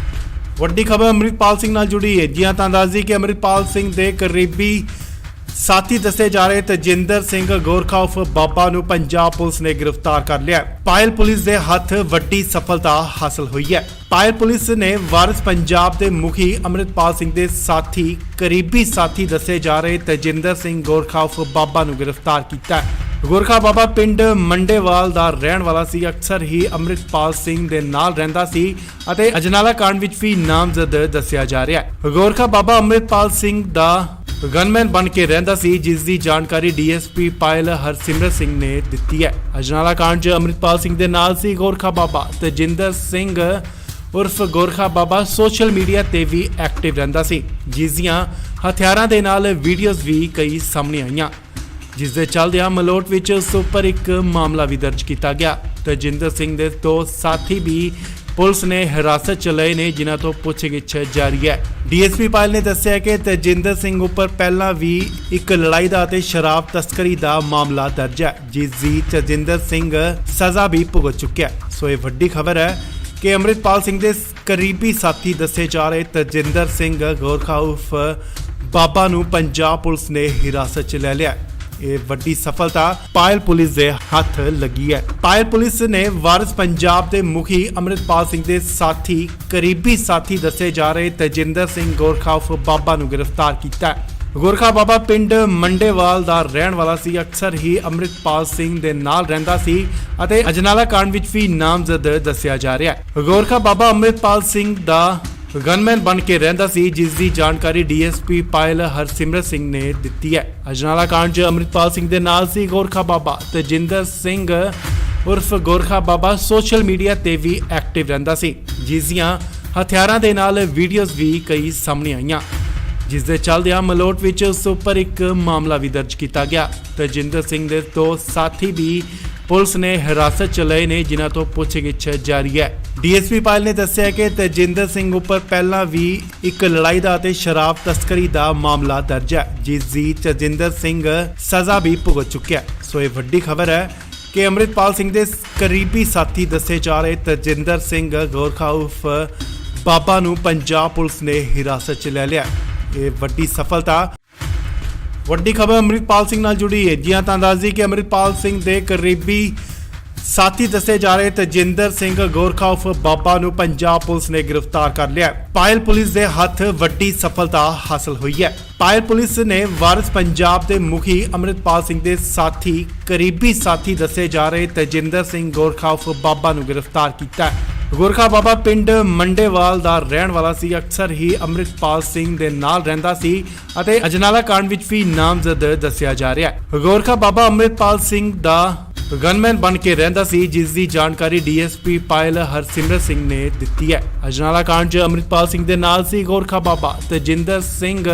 ਵੱਡੀ ਖਬਰ ਅੰਮ੍ਰਿਤਪਾਲ ਸਿੰਘ ਨਾਲ ਜੁੜੀ ਹੈ। ਜੀ ਹਾਂ, ਤਾਂ ਦੱਸ ਦਈਏ ਕਿ ਅੰਮ੍ਰਿਤਪਾਲ ਸਿੰਘ ਦੇ ਕਰੀਬੀ ਸਾਥੀ ਦੱਸੇ ਜਾ ਰਹੇ ਤੇਜਿੰਦਰ ਸਿੰਘ ਗੋਰਖਾ ਉਰਫ ਬਾਬਾ ਨੂੰ ਪੰਜਾਬ ਪੁਲਿਸ ਨੇ ਗ੍ਰਿਫਤਾਰ ਕਰ ਲਿਆ। ਪਾਇਲ ਪੁਲਿਸ ਦੇ ਹੱਥ ਵੱਡੀ ਸਫਲਤਾ ਹਾਸਲ ਹੋਈ ਹੈ। ਪਾਇਲ ਪੁਲਿਸ ਨੇ ਵਾਰਿਸ ਪੰਜਾਬ ਦੇ ਮੁਖੀ ਅੰਮ੍ਰਿਤਪਾਲ ਸਿੰਘ ਦੇ ਸਾਥੀ ਕਰੀਬੀ ਸਾਥੀ ਦੱਸੇ ਜਾ ਰਹੇ ਤੇਜਿੰਦਰ ਸਿੰਘ ਗੋਰਖਾ ਉਰਫ ਬਾਬਾ ਨੂੰ ਗ੍ਰਿਫਤਾਰ ਕੀਤਾ। ਗੋਰਖਾ ਬਾਬਾ ਪਿੰਡ ਮੰਡੇਵਾਲ ਦਾ ਰਹਿਣ ਵਾਲਾ ਸੀ, ਅਕਸਰ ਹੀ ਅੰਮ੍ਰਿਤਪਾਲ ਸਿੰਘ ਦੇ ਨਾਲ ਰਹਿੰਦਾ ਸੀ ਅਤੇ ਅਜਨਾਲਾ ਕਾਂਡ ਵਿੱਚ ਵੀ ਨਾਮਜ਼ਦ ਦੱਸਿਆ ਜਾ ਰਿਹਾ ਹੈ। ਗੋਰਖਾ ਬਾਬਾ ਅੰਮ੍ਰਿਤਪਾਲ ਸਿੰਘ ਦਾ ਗਨਮੈਨ ਬਣ ਕੇ ਰਹਿੰਦਾ ਸੀ, ਜਿਸ ਦੀ ਜਾਣਕਾਰੀ ਡੀਐਸਪੀ ਪਾਇਲ ਹਰਸਿਮਰਤ ਸਿੰਘ ਨੇ ਦਿੱਤੀ ਹੈ। ਅਜਨਾਲਾ ਕਾਂਡ 'ਚ ਅੰਮ੍ਰਿਤਪਾਲ ਸਿੰਘ ਦੇ ਨਾਲ ਸੀ ਗੋਰਖਾ ਬਾਬਾ ਤੇਜਿੰਦਰ ਸਿੰਘ ਉਰਫ ਗੋਰਖਾ ਬਾਬਾ ਸੋਸ਼ਲ ਮੀਡੀਆ ਤੇ ਵੀ ਐਕਟਿਵ ਰਹਿੰਦਾ ਸੀ, ਜਿਸ ਦੀਆਂ ਹਥਿਆਰਾਂ ਦੇ ਨਾਲ ਵੀਡੀਓਜ਼ ਵੀ ਕਈ ਸਾਹਮਣੇ ਆਈਆਂ, ਜਿਸ ਦੇ ਚੱਲਦਿਆਂ ਮਲੋਟ ਵਿੱਚ ਉਸ ਉੱਪਰ ਇੱਕ ਮਾਮਲਾ ਵੀ ਦਰਜ ਕੀਤਾ ਗਿਆ। ਤੇਜਿੰਦਰ ਸਿੰਘ ਦੇ ਦੋ ਸਾਥੀ ਵੀ ਪੁਲਿਸ ਨੇ ਹਿਰਾਸਤ 'ਚ ਲਏ ਨੇ, ਜਿਨ੍ਹਾਂ ਤੋਂ ਪੁੱਛਗਿੱਛ ਜਾਰੀ ਹੈ। ਡੀਐਸਪੀ ਪਾਇਲ ਨੇ ਦੱਸਿਆ ਕਿ ਤੇਜਿੰਦਰ ਸਿੰਘ ਉੱਪਰ ਪਹਿਲਾਂ ਵੀ ਇੱਕ ਲੜਾਈ ਦਾ ਅਤੇ ਸ਼ਰਾਬ ਤਸਕਰੀ ਦਾ ਮਾਮਲਾ ਦਰਜ ਹੈ, ਜਿਸ ਦੀ ਤੇਜਿੰਦਰ ਸਿੰਘ ਸਜ਼ਾ ਵੀ ਭੁਗਤ ਚੁੱਕਿਆ। ਸੋ ਇਹ ਵੱਡੀ ਖਬਰ ਹੈ ਕਿ ਅੰਮ੍ਰਿਤਪਾਲ ਸਿੰਘ ਦੇ ਕਰੀਬੀ ਸਾਥੀ ਦੱਸੇ ਜਾ ਰਹੇ ਤੇਜਿੰਦਰ ਸਿੰਘ ਗੋਰਖਾ ਉਰਫ ਬਾਬਾ ਨੂੰ ਪੰਜਾਬ ਪੁਲਿਸ ਨੇ ਹਿਰਾਸਤ 'ਚ ਲੈ ਲਿਆ। ਇਹ ਵੱਡੀ ਸਫਲਤਾ ਪਾਇਲ ਪੁਲਿਸ ਦੇ ਹੱਥ ਲੱਗੀ ਹੈ। ਪਾਇਲ ਪੁਲਿਸ ਨੇ ਵਾਰਿਸ ਪੰਜਾਬ ਦੇ ਮੁਖੀ ਅੰਮ੍ਰਿਤਪਾਲ ਸਿੰਘ ਦੇ ਸਾਥੀ ਕਰੀਬੀ ਸਾਥੀ ਦੱਸੇ ਜਾ ਰਹੇ ਤੇਜਿੰਦਰ ਸਿੰਘ ਗੋਰਖਾ ਉਰਫ ਬਾਬਾ ਨੂੰ ਗ੍ਰਿਫਤਾਰ ਕੀਤਾ। ਗੋਰਖਾ ਬਾਬਾ ਪਿੰਡ ਮੰਡੇਵਾਲ ਦਾ ਰਹਿਣ ਵਾਲਾ ਸੀ, ਅਕਸਰ ਹੀ ਅੰਮ੍ਰਿਤਪਾਲ ਸਿੰਘ ਦੇ ਨਾਲ ਰਹਿੰਦਾ ਸੀ ਅਤੇ ਅਜਨਾਲਾ ਕਾਂਡ ਵਿੱਚ ਵੀ ਨਾਮਜ਼ਦ ਦੱਸਿਆ ਜਾ ਰਿਹਾ ਹੈ। ਗੋਰਖਾ ਬਾਬਾ ਅੰਮ੍ਰਿਤਪਾਲ ਸਿੰਘ ਦਾ ਗਨਮੈਨ ਬਣ ਕੇ ਰਹਿੰਦਾ ਸੀ, ਜਿਸ ਦੀ ਜਾਣਕਾਰੀ ਡੀਐਸਪੀ ਪਾਇਲ ਹਰਸਿਮਰਤ ਸਿੰਘ ਨੇ ਦਿੱਤੀ ਹੈ। ਅਜਨਾਲਾ ਕਾਂਡ 'ਚ ਅੰਮ੍ਰਿਤਪਾਲ ਸਿੰਘ ਦੇ ਨਾਲ ਸੀ ਗੋਰਖਾ ਬਾਬਾ ਤੇਜਿੰਦਰ ਸਿੰਘ ਉਰਫ ਗੋਰਖਾ ਬਾਬਾ ਸੋਸ਼ਲ ਮੀਡੀਆ ਤੇ ਵੀ ਐਕਟਿਵ ਰਹਿੰਦਾ ਸੀ, ਜਿਸ ਦੀਆਂ ਹਥਿਆਰਾਂ ਦੇ ਨਾਲ ਵੀਡੀਓਜ਼ ਵੀ ਕਈ ਸਾਹਮਣੇ ਆਈਆਂ, ਜਿਸ ਦੇ ਚੱਲਦਿਆਂ ਮਲੋਟ ਵਿੱਚ ਉਸ ਉੱਪਰ ਇੱਕ ਮਾਮਲਾ ਵੀ ਦਰਜ ਕੀਤਾ ਗਿਆ। ਤੇਜਿੰਦਰ ਸਿੰਘ ਦੇ ਦੋ ਸਾਥੀ ਵੀ ਪੁਲਿਸ ਨੇ ਹਿਰਾਸਤ 'ਚ ਲਏ ਨੇ, ਜਿਨ੍ਹਾਂ ਤੋਂ ਪੁੱਛਗਿੱਛ ਜਾਰੀ ਹੈ। ਡੀਐਸਪੀ ਪਾਇਲ ਨੇ ਦੱਸਿਆ ਕਿ ਤੇਜਿੰਦਰ ਸਿੰਘ ਉੱਪਰ ਪਹਿਲਾਂ ਵੀ ਇੱਕ ਲੜਾਈ ਦਾ ਅਤੇ ਸ਼ਰਾਬ ਤਸਕਰੀ ਦਾ ਮਾਮਲਾ ਦਰਜ ਹੈ, ਜਿਸ ਦੀ ਤੇਜਿੰਦਰ ਸਿੰਘ ਸਜ਼ਾ ਵੀ ਭੁਗਤ ਚੁੱਕਿਆ। ਸੋ ਇਹ ਵੱਡੀ ਖਬਰ ਹੈ ਕਿ ਅੰਮ੍ਰਿਤਪਾਲ ਸਿੰਘ ਦੇ ਕਰੀਬੀ ਸਾਥੀ ਦੱਸੇ ਜਾ ਰਹੇ ਤੇਜਿੰਦਰ ਸਿੰਘ ਗੋਰਖਾ ਉਰਫ ਬਾਬਾ ਨੂੰ ਪੰਜਾਬ ਪੁਲਿਸ ਨੇ ਹਿਰਾਸਤ 'ਚ ਲੈ ਲਿਆ। ਇਹ ਵੱਡੀ ਸਫਲਤਾ। ਵੱਡੀ ਖਬਰ ਅੰਮ੍ਰਿਤਪਾਲ ਸਿੰਘ ਨਾਲ ਜੁੜੀ ਹੈ। ਜੀ ਹਾਂ, ਤਾਂ ਦੱਸ ਦਈਏ ਕਿ ਅੰਮ੍ਰਿਤਪਾਲ ਸਿੰਘ ਦੇ ਕਰੀਬੀ ਸਾਥੀ ਦੱਸੇ ਜਾ ਰਹੇ ਤੇਜਿੰਦਰ ਸਿੰਘ ਗੋਰਖਾ ਉਰਫ ਬਾਬਾ ਨੂੰ ਪੰਜਾਬ ਪੁਲਿਸ ਨੇ ਗ੍ਰਿਫਤਾਰ ਕਰ ਲਿਆ। ਪਾਇਲ ਪੁਲਿਸ ਦੇ ਹੱਥ ਵੱਡੀ ਸਫਲਤਾ ਹਾਸਲ ਹੋਈ ਹੈ। ਪਾਇਲ ਪੁਲਿਸ ਨੇ ਵਾਰਿਸ ਪੰਜਾਬ ਦੇ ਮੁਖੀ ਅੰਮ੍ਰਿਤਪਾਲ ਸਿੰਘ ਦੇ ਸਾਥੀ ਕਰੀਬੀ ਸਾਥੀ ਦੱਸੇ ਜਾ ਰਹੇ ਤੇਜਿੰਦਰ ਸਿੰਘ ਗੋਰਖਾ ਉਰਫ ਬਾਬਾ ਨੂੰ ਗ੍ਰਿਫਤਾਰ ਕੀਤਾ। ਗੋਰਖਾ ਬਾਬਾ ਪਿੰਡ ਮੰਡੇਵਾਲ ਦਾ ਰਹਿਣ ਵਾਲਾ ਸੀ, ਅਕਸਰ ਹੀ ਅੰਮ੍ਰਿਤਪਾਲ ਸਿੰਘ ਦੇ ਨਾਲ ਰਹਿੰਦਾ ਸੀ ਅਤੇ ਅਜਨਾਲਾ ਕਾਂਡ ਵਿੱਚ ਵੀ ਨਾਮਜ਼ਦ ਦੱਸਿਆ ਜਾ ਰਿਹਾ ਹੈ। ਗੋਰਖਾ ਬਾਬਾ ਅੰਮ੍ਰਿਤਪਾਲ ਸਿੰਘ ਦਾ ਗਨਮੈਨ ਬਣ ਕੇ ਰਹਿੰਦਾ ਸੀ, ਜਿਸ ਦੀ ਜਾਣਕਾਰੀ ਡੀਐਸਪੀ ਪਾਇਲ ਹਰਸਿਮਰਤ ਸਿੰਘ ਨੇ ਦਿੱਤੀ ਹੈ। ਅਜਨਾਲਾ ਕਾਂਡ 'ਚ ਅੰਮ੍ਰਿਤਪਾਲ ਸਿੰਘ ਦੇ ਨਾਲ ਸੀ ਗੋਰਖਾ ਬਾਬਾ ਤੇਜਿੰਦਰ ਸਿੰਘ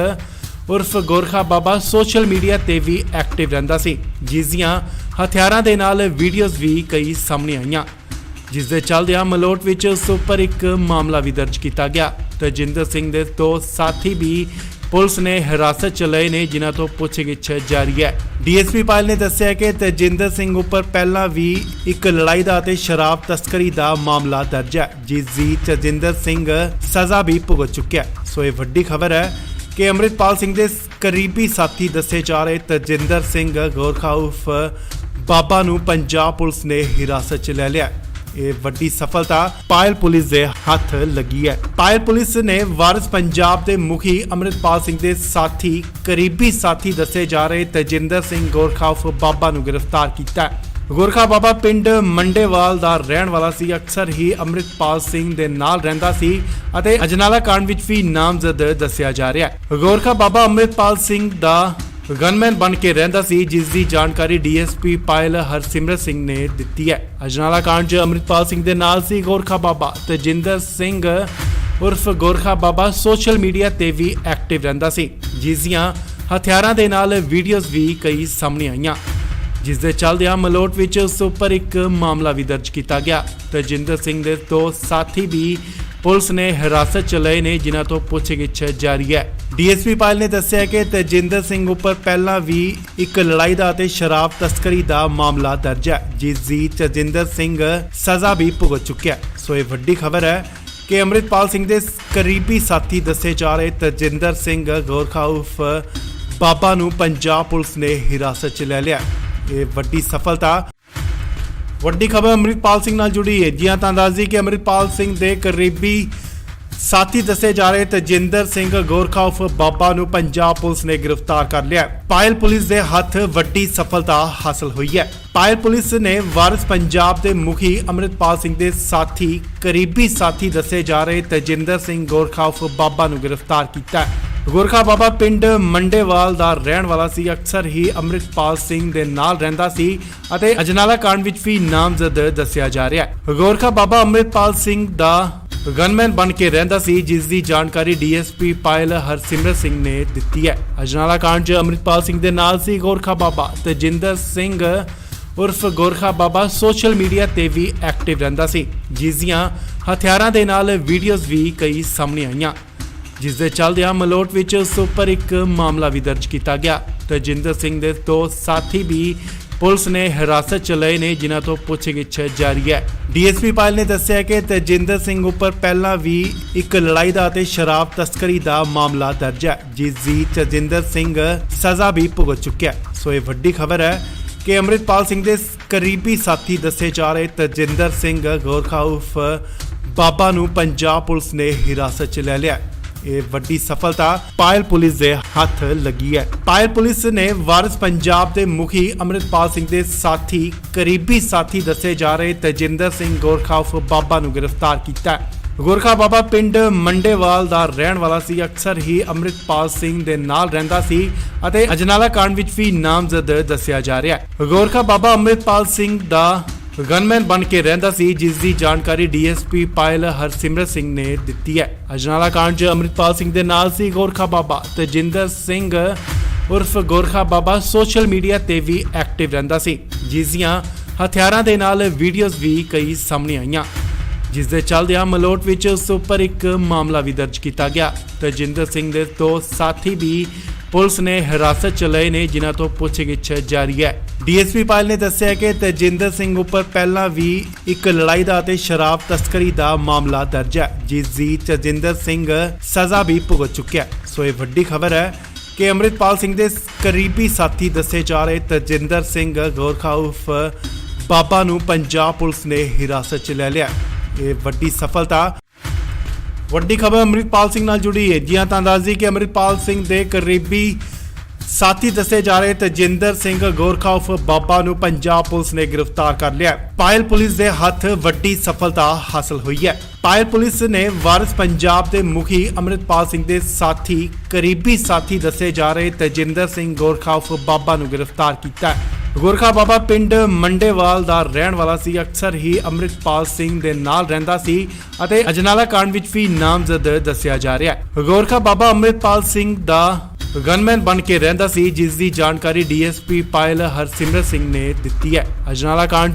ਉਰਫ ਗੋਰਖਾ ਬਾਬਾ ਸੋਸ਼ਲ ਮੀਡੀਆ ਤੇ ਵੀ ਐਕਟਿਵ ਰਹਿੰਦਾ ਸੀ, ਜਿਸ ਦੀਆਂ ਹਥਿਆਰਾਂ ਦੇ ਨਾਲ ਵੀਡੀਓਜ਼ ਵੀ ਕਈ ਸਾਹਮਣੇ ਆਈਆਂ, ਜਿਸ ਦੇ ਚੱਲਦਿਆਂ ਮਲੋਟ ਵਿੱਚ ਉਸ ਉੱਪਰ ਇੱਕ ਮਾਮਲਾ ਵੀ ਦਰਜ ਕੀਤਾ ਗਿਆ। ਤੇਜਿੰਦਰ ਸਿੰਘ ਦੇ ਦੋ ਸਾਥੀ ਵੀ ਪੁਲਿਸ ਨੇ ਹਿਰਾਸਤ 'ਚ ਲਏ ਨੇ, ਜਿਨ੍ਹਾਂ ਤੋਂ ਪੁੱਛਗਿੱਛ ਜਾਰੀ ਹੈ। ਡੀਐਸਪੀ ਪਾਇਲ ਨੇ ਦੱਸਿਆ ਕਿ ਤੇਜਿੰਦਰ ਸਿੰਘ ਉੱਪਰ ਪਹਿਲਾਂ ਵੀ ਇੱਕ ਲੜਾਈ ਦਾ ਅਤੇ ਸ਼ਰਾਬ ਤਸਕਰੀ ਦਾ ਮਾਮਲਾ ਦਰਜ ਹੈ, ਜਿਸ ਦੀ ਤੇਜਿੰਦਰ ਸਿੰਘ ਸਜ਼ਾ ਵੀ ਭੁਗਤ ਚੁੱਕਿਆ। ਸੋ ਇਹ ਵੱਡੀ ਖਬਰ ਹੈ ਕਿ ਅੰਮ੍ਰਿਤਪਾਲ ਸਿੰਘ ਦੇ ਕਰੀਬੀ ਸਾਥੀ ਦੱਸੇ ਜਾ ਰਹੇ ਤੇਜਿੰਦਰ ਸਿੰਘ ਗੋਰਖਾ ਉਰਫ ਬਾਬਾ ਨੂੰ ਪੰਜਾਬ ਪੁਲਿਸ ਨੇ ਹਿਰਾਸਤ 'ਚ ਲੈ ਲਿਆ। ਇਹ ਵੱਡੀ ਸਫਲਤਾ ਪਾਇਲ ਪੁਲਿਸ ਦੇ ਹੱਥ ਲੱਗੀ ਹੈ। ਪਾਇਲ ਪੁਲਿਸ ਨੇ ਵਾਰਿਸ ਪੰਜਾਬ ਦੇ ਮੁਖੀ ਅੰਮ੍ਰਿਤਪਾਲ ਸਿੰਘ ਦੇ ਸਾਥੀ ਕਰੀਬੀ ਸਾਥੀ ਦੱਸੇ ਜਾ ਰਹੇ ਤੇਜਿੰਦਰ ਸਿੰਘ ਗੋਰਖਾ ਉਰਫ ਬਾਬਾ ਨੂੰ ਗ੍ਰਿਫਤਾਰ ਕੀਤਾ। ਗੋਰਖਾ ਬਾਬਾ ਪਿੰਡ ਮੰਡੇਵਾਲ ਦਾ ਰਹਿਣ ਵਾਲਾ ਸੀ। ਅਕਸਰ ਹੀ ਅੰਮ੍ਰਿਤਪਾਲ ਸਿੰਘ ਦੇ ਨਾਲ ਰਹਿੰਦਾ ਸੀ ਅਤੇ ਅਜਨਾਲਾ ਕਾਂਡ ਵਿੱਚ ਵੀ ਨਾਮਜ਼ਦ ਦੱਸਿਆ ਜਾ ਰਿਹਾ ਹੈ। ਗੋਰਖਾ ਬਾਬਾ ਅੰਮ੍ਰਿਤਪਾਲ ਸਿੰਘ ਦਾ ਗਨਮੈਨ ਬਣ ਕੇ ਰਹਿੰਦਾ ਸੀ, ਜਿਸ ਦੀ ਜਾਣਕਾਰੀ ਡੀਐਸਪੀ ਪਾਇਲ ਹਰਸਿਮਰਤ ਸਿੰਘ ਨੇ ਦਿੱਤੀ ਹੈ। ਅਜਨਾਲਾ ਕਾਂਡ 'ਚ ਅੰਮ੍ਰਿਤਪਾਲ ਸਿੰਘ ਦੇ ਨਾਲ ਸੀ ਗੋਰਖਾ ਬਾਬਾ। ਤੇਜਿੰਦਰ ਸਿੰਘ ਉਰਫ ਗੋਰਖਾ ਬਾਬਾ ਸੋਸ਼ਲ ਮੀਡੀਆ ਤੇ ਵੀ ਐਕਟਿਵ ਰਹਿੰਦਾ ਸੀ, ਜਿਸ ਦੀਆਂ ਹਥਿਆਰਾਂ ਦੇ ਨਾਲ ਵੀਡੀਓਜ਼ ਵੀ ਕਈ ਸਾਹਮਣੇ ਆਈਆਂ, ਜਿਸ ਦੇ ਚੱਲਦਿਆਂ ਮਲੋਟ ਵਿੱਚ ਉਸ ਉੱਪਰ ਇੱਕ ਮਾਮਲਾ ਵੀ ਦਰਜ ਕੀਤਾ ਗਿਆ। ਤੇਜਿੰਦਰ ਸਿੰਘ ਦੇ ਦੋ ਸਾਥੀ ਵੀ ਪੁਲਿਸ ਨੇ ਹਿਰਾਸਤ 'ਚ ਲਏ ਨੇ, ਜਿਨ੍ਹਾਂ ਤੋਂ ਪੁੱਛਗਿੱਛ ਜਾਰੀ ਹੈ। ਡੀਐਸਪੀ ਪਾਇਲ ਨੇ ਦੱਸਿਆ ਕਿ ਤੇਜਿੰਦਰ ਸਿੰਘ ਉੱਪਰ ਪਹਿਲਾਂ ਵੀ ਇੱਕ ਲੜਾਈ ਦਾ ਅਤੇ ਸ਼ਰਾਬ ਤਸਕਰੀ ਦਾ ਮਾਮਲਾ ਦਰਜ ਹੈ, ਜਿਸ ਦੀ ਤੇਜਿੰਦਰ ਸਿੰਘ ਸਜ਼ਾ ਵੀ ਭੁਗਤ ਚੁੱਕਿਆ। ਸੋ ਇਹ ਵੱਡੀ ਖਬਰ ਹੈ ਕਿ ਅੰਮ੍ਰਿਤਪਾਲ ਸਿੰਘ ਦੇ ਕਰੀਬੀ ਸਾਥੀ ਦੱਸੇ ਜਾ ਰਹੇ ਤੇਜਿੰਦਰ ਸਿੰਘ ਗੋਰਖਾ ਉਰਫ ਬਾਬਾ ਨੂੰ ਪੰਜਾਬ ਪੁਲਿਸ ਨੇ ਹਿਰਾਸਤ 'ਚ ਲੈ ਲਿਆ। ਇਹ ਵੱਡੀ ਸਫਲਤਾ। ਵੱਡੀ ਖਬਰ ਅੰਮ੍ਰਿਤਪਾਲ ਸਿੰਘ ਨਾਲ ਜੁੜੀ ਹੈ। ਜੀ ਹਾਂ, ਤਾਂ ਦੱਸ ਦਈਏ ਕਿ ਅੰਮ੍ਰਿਤਪਾਲ ਸਿੰਘ ਦੇ ਕਰੀਬੀ ਸਾਥੀ ਦੱਸੇ ਜਾ ਰਹੇ ਤੇਜਿੰਦਰ ਸਿੰਘ ਗੋਰਖਾ ਉਰਫ ਬਾਬਾ ਨੂੰ ਪੰਜਾਬ ਪੁਲਿਸ ਨੇ ਗ੍ਰਿਫਤਾਰ ਕਰ ਲਿਆ। ਪਾਇਲ ਪੁਲਿਸ ਦੇ ਹੱਥ ਵੱਡੀ ਸਫਲਤਾ ਹਾਸਲ ਹੋਈ ਹੈ। ਪਾਇਲ ਪੁਲਿਸ ਨੇ ਵਾਰਿਸ ਪੰਜਾਬ ਦੇ ਮੁਖੀ ਅੰਮ੍ਰਿਤਪਾਲ ਸਿੰਘ ਦੇ ਸਾਥੀ ਕਰੀਬੀ ਸਾਥੀ ਦੱਸੇ ਜਾ ਰਹੇ ਤੇਜਿੰਦਰ ਸਿੰਘ ਗੋਰਖਾ ਉਰਫ ਬਾਬਾ ਨੂੰ ਗ੍ਰਿਫਤਾਰ ਕੀਤਾ ਹੈ। ਗੋਰਖਾ ਬਾਬਾ ਪਿੰਡ ਮੰਡੇਵਾਲ ਦਾ ਰਹਿਣ ਵਾਲਾ ਸੀ। ਅਕਸਰ ਹੀ ਅੰਮ੍ਰਿਤਪਾਲ ਸਿੰਘ ਦੇ ਨਾਲ ਰਹਿੰਦਾ ਸੀ ਅਤੇ ਅਜਨਾਲਾ ਕਾਂਡ ਵਿੱਚ ਵੀ ਨਾਮਜ਼ਦ ਦੱਸਿਆ ਜਾ ਰਿਹਾ ਹੈ। ਗੋਰਖਾ ਬਾਬਾ ਅੰਮ੍ਰਿਤਪਾਲ ਸਿੰਘ ਦਾ ਗਨਮੈਨ ਬਣ ਕੇ ਰਹਿੰਦਾ ਸੀ, ਜਿਸ ਦੀ ਜਾਣਕਾਰੀ ਡੀਐਸਪੀ ਪਾਇਲ ਹਰਸਿਮਰਤ ਸਿੰਘ ਨੇ ਦਿੱਤੀ ਹੈ। ਅਜਨਾਲਾ ਕਾਂਡ 'ਚ ਅੰਮ੍ਰਿਤਪਾਲ ਸਿੰਘ ਦੇ ਨਾਲ ਸੀ ਗੋਰਖਾ ਬਾਬਾ। ਤੇਜਿੰਦਰ ਸਿੰਘ ਉਰਫ ਗੋਰਖਾ ਬਾਬਾ ਸੋਸ਼ਲ ਮੀਡੀਆ ਤੇ ਵੀ ਐਕਟਿਵ ਰਹਿੰਦਾ ਸੀ, ਜਿਸ ਦੀਆਂ ਹਥਿਆਰਾਂ ਦੇ ਨਾਲ ਵੀਡੀਓਜ਼ ਵੀ ਕਈ ਸਾਹਮਣੇ ਆਈਆਂ, ਜਿਸ ਦੇ ਚੱਲਦਿਆਂ ਮਲੋਟ ਵਿੱਚ ਉਸ ਉੱਪਰ ਇੱਕ ਮਾਮਲਾ ਵੀ ਦਰਜ ਕੀਤਾ ਗਿਆ। ਤੇਜਿੰਦਰ ਸਿੰਘ ਦੇ ਦੋ ਸਾਥੀ ਵੀ ਪੁਲਿਸ ਨੇ ਹਿਰਾਸਤ 'ਚ ਲਏ ਨੇ, ਜਿਨ੍ਹਾਂ ਤੋਂ ਪੁੱਛਗਿੱਛ ਜਾਰੀ ਹੈ। ਡੀਐਸਪੀ ਪਾਇਲ ਨੇ ਦੱਸਿਆ ਕਿ ਤੇਜਿੰਦਰ ਸਿੰਘ ਉੱਪਰ ਪਹਿਲਾਂ ਵੀ ਇੱਕ ਲੜਾਈ ਦਾ ਅਤੇ ਸ਼ਰਾਬ ਤਸਕਰੀ ਦਾ ਮਾਮਲਾ ਦਰਜ ਹੈ, ਜਿਸ ਦੀ ਤੇਜਿੰਦਰ ਸਿੰਘ ਸਜ਼ਾ ਵੀ ਭੁਗਤ ਚੁੱਕਿਆ। ਸੋ ਇਹ ਵੱਡੀ ਖਬਰ ਹੈ ਕਿ ਅੰਮ੍ਰਿਤਪਾਲ ਸਿੰਘ ਦੇ ਕਰੀਬੀ ਸਾਥੀ ਦੱਸੇ ਜਾ ਰਹੇ ਤੇਜਿੰਦਰ ਸਿੰਘ ਗੋਰਖਾ ਉਰਫ ਬਾਬਾ ਨੂੰ ਪੰਜਾਬ ਪੁਲਿਸ ਨੇ ਹਿਰਾਸਤ 'ਚ ਲੈ ਲਿਆ। ਇਹ ਵੱਡੀ ਸਫਲਤਾ ਪਾਇਲ ਪੁਲਿਸ ਦੇ ਹੱਥ ਲੱਗੀ ਹੈ। ਪਾਇਲ ਪੁਲਿਸ ਨੇ ਵਾਰਿਸ ਪੰਜਾਬ ਦੇ ਮੁਖੀ ਅੰਮ੍ਰਿਤਪਾਲ ਸਿੰਘ ਦੇ ਸਾਥੀ ਕਰੀਬੀ ਸਾਥੀ ਦੱਸੇ ਜਾ ਰਹੇ ਤੇਜਿੰਦਰ ਸਿੰਘ ਗੋਰਖਾ ਉਰਫ ਬਾਬਾ ਨੂੰ ਗ੍ਰਿਫਤਾਰ ਕੀਤਾ ਹੈ। ਗੋਰਖਾ ਬਾਬਾ ਪਿੰਡ ਮੰਡੇਵਾਲ ਦਾ ਰਹਿਣ ਵਾਲਾ ਸੀ। ਅਕਸਰ ਹੀ ਅੰਮ੍ਰਿਤਪਾਲ ਸਿੰਘ ਦੇ ਨਾਲ ਰਹਿੰਦਾ ਸੀ ਅਤੇ ਅਜਨਾਲਾ ਕਾਂਡ ਵਿੱਚ ਵੀ ਨਾਮਜ਼ਦ ਦੱਸਿਆ ਜਾ ਰਿਹਾ ਹੈ। ਗੋਰਖਾ ਬਾਬਾ ਅੰਮ੍ਰਿਤਪਾਲ ਸਿੰਘ ਦਾ ਗਨਮੈਨ ਬਣ ਕੇ ਰਹਿੰਦਾ ਸੀ, ਜਿਸ ਦੀ ਜਾਣਕਾਰੀ ਡੀਐਸਪੀ ਪਾਇਲ ਹਰਸਿਮਰਤ ਸਿੰਘ ਨੇ ਦਿੱਤੀ ਹੈ। ਅਜਨਾਲਾ ਕਾਂਡ 'ਚ ਅੰਮ੍ਰਿਤਪਾਲ ਸਿੰਘ ਦੇ ਨਾਲ ਸੀ ਗੋਰਖਾ ਬਾਬਾ। ਤੇਜਿੰਦਰ ਸਿੰਘ ਉਰਫ ਗੋਰਖਾ ਬਾਬਾ ਸੋਸ਼ਲ ਮੀਡੀਆ ਤੇ ਵੀ ਐਕਟਿਵ ਰਹਿੰਦਾ ਸੀ, ਜਿਸ ਦੀਆਂ ਹਥਿਆਰਾਂ ਦੇ ਨਾਲ ਵੀਡੀਓਜ਼ ਵੀ ਕਈ ਸਾਹਮਣੇ ਆਈਆਂ, ਜਿਸ ਦੇ ਚੱਲਦਿਆਂ ਮਲੋਟ ਵਿੱਚ ਉਸ ਉੱਪਰ ਇੱਕ ਮਾਮਲਾ ਵੀ ਦਰਜ ਕੀਤਾ ਗਿਆ। ਤੇਜਿੰਦਰ ਸਿੰਘ ਦੇ ਦੋ ਸਾਥੀ ਵੀ ਪੁਲਿਸ ਨੇ ਹਿਰਾਸਤ 'ਚ ਲਏ ਨੇ, ਜਿਨ੍ਹਾਂ ਤੋਂ ਪੁੱਛਗਿੱਛ ਜਾਰੀ ਹੈ। ਡੀਐਸਪੀ ਪਾਇਲ ਨੇ ਦੱਸਿਆ ਕਿ ਤੇਜਿੰਦਰ ਸਿੰਘ ਉੱਪਰ ਪਹਿਲਾਂ ਵੀ ਇੱਕ ਲੜਾਈ ਦਾ ਅਤੇ ਸ਼ਰਾਬ ਤਸਕਰੀ ਦਾ ਮਾਮਲਾ ਦਰਜ ਹੈ, ਜਿਸ ਦੀ ਤੇਜਿੰਦਰ ਸਿੰਘ ਸਜ਼ਾ ਵੀ ਭੁਗਤ ਚੁੱਕਿਆ। ਸੋ ਇਹ ਵੱਡੀ ਖਬਰ ਹੈ ਕਿ ਅੰਮ੍ਰਿਤਪਾਲ ਸਿੰਘ ਦੇ ਕਰੀਬੀ ਸਾਥੀ ਦੱਸੇ ਜਾ ਰਹੇ ਤੇਜਿੰਦਰ ਸਿੰਘ ਗੋਰਖਾ ਉਰਫ ਬਾਬਾ ਨੂੰ ਪੰਜਾਬ ਪੁਲਿਸ ਨੇ ਹਿਰਾਸਤ 'ਚ ਲੈ ਲਿਆ। ਇਹ ਵੱਡੀ ਸਫਲਤਾ। ਵੱਡੀ ਖਬਰ ਅੰਮ੍ਰਿਤਪਾਲ ਸਿੰਘ ਨਾਲ ਜੁੜੀ ਹੈ। ਜੀ ਹਾਂ, ਤਾਂ ਦੱਸ ਦਈਏ ਕਿ ਅੰਮ੍ਰਿਤਪਾਲ ਸਿੰਘ ਦੇ ਕਰੀਬੀ ਸਾਥੀ ਦੱਸੇ ਜਾ ਰਹੇ ਤੇਜਿੰਦਰ ਸਿੰਘ ਗੋਰਖਾ ਉਰਫ ਬਾਬਾ ਨੂੰ ਪੰਜਾਬ ਪੁਲਿਸ ਨੇ ਗ੍ਰਿਫਤਾਰ ਕਰ ਲਿਆ। ਪਾਇਲ ਪੁਲਿਸ ਦੇ ਹੱਥ ਵੱਡੀ ਸਫਲਤਾ ਹਾਸਲ ਹੋਈ ਹੈ। ਪਾਇਲ ਪੁਲਿਸ ਨੇ ਵਾਰਿਸ ਪੰਜਾਬ ਦੇ ਮੁਖੀ ਅੰਮ੍ਰਿਤਪਾਲ ਸਿੰਘ ਦੇ ਸਾਥੀ ਕਰੀਬੀ ਸਾਥੀ ਦੱਸੇ ਜਾ ਰਹੇ ਤੇਜਿੰਦਰ ਸਿੰਘ ਗੋਰਖਾ ਉਰਫ ਬਾਬਾ ਨੂੰ ਗ੍ਰਿਫਤਾਰ ਕੀਤਾ ਹੈ। ਗੋਰਖਾ ਬਾਬਾ ਪਿੰਡ ਮੰਡੇਵਾਲ ਦਾ ਰਹਿਣ ਵਾਲਾ ਸੀ। ਅਕਸਰ ਹੀ ਅੰਮ੍ਰਿਤਪਾਲ ਸਿੰਘ ਦੇ ਨਾਲ ਰਹਿੰਦਾ ਸੀ ਅਤੇ ਅਜਨਾਲਾ ਕਾਂਡ ਵਿੱਚ ਵੀ ਨਾਮਜ਼ਦ ਦੱਸਿਆ ਜਾ ਰਿਹਾ ਹੈ। ਗੋਰਖਾ ਬਾਬਾ ਅੰਮ੍ਰਿਤਪਾਲ ਸਿੰਘ ਦਾ ਗਨਮੈਨ ਬਣ ਕੇ ਰਹਿੰਦਾ ਸੀ, ਜਿਸ ਦੀ ਜਾਣਕਾਰੀ ਡੀਐਸਪੀ ਪਾਇਲ ਹਰਸਿਮਰਤ ਸਿੰਘ ਨੇ ਦਿੱਤੀ ਹੈ। ਅਜਨਾਲਾ ਕਾਂਡ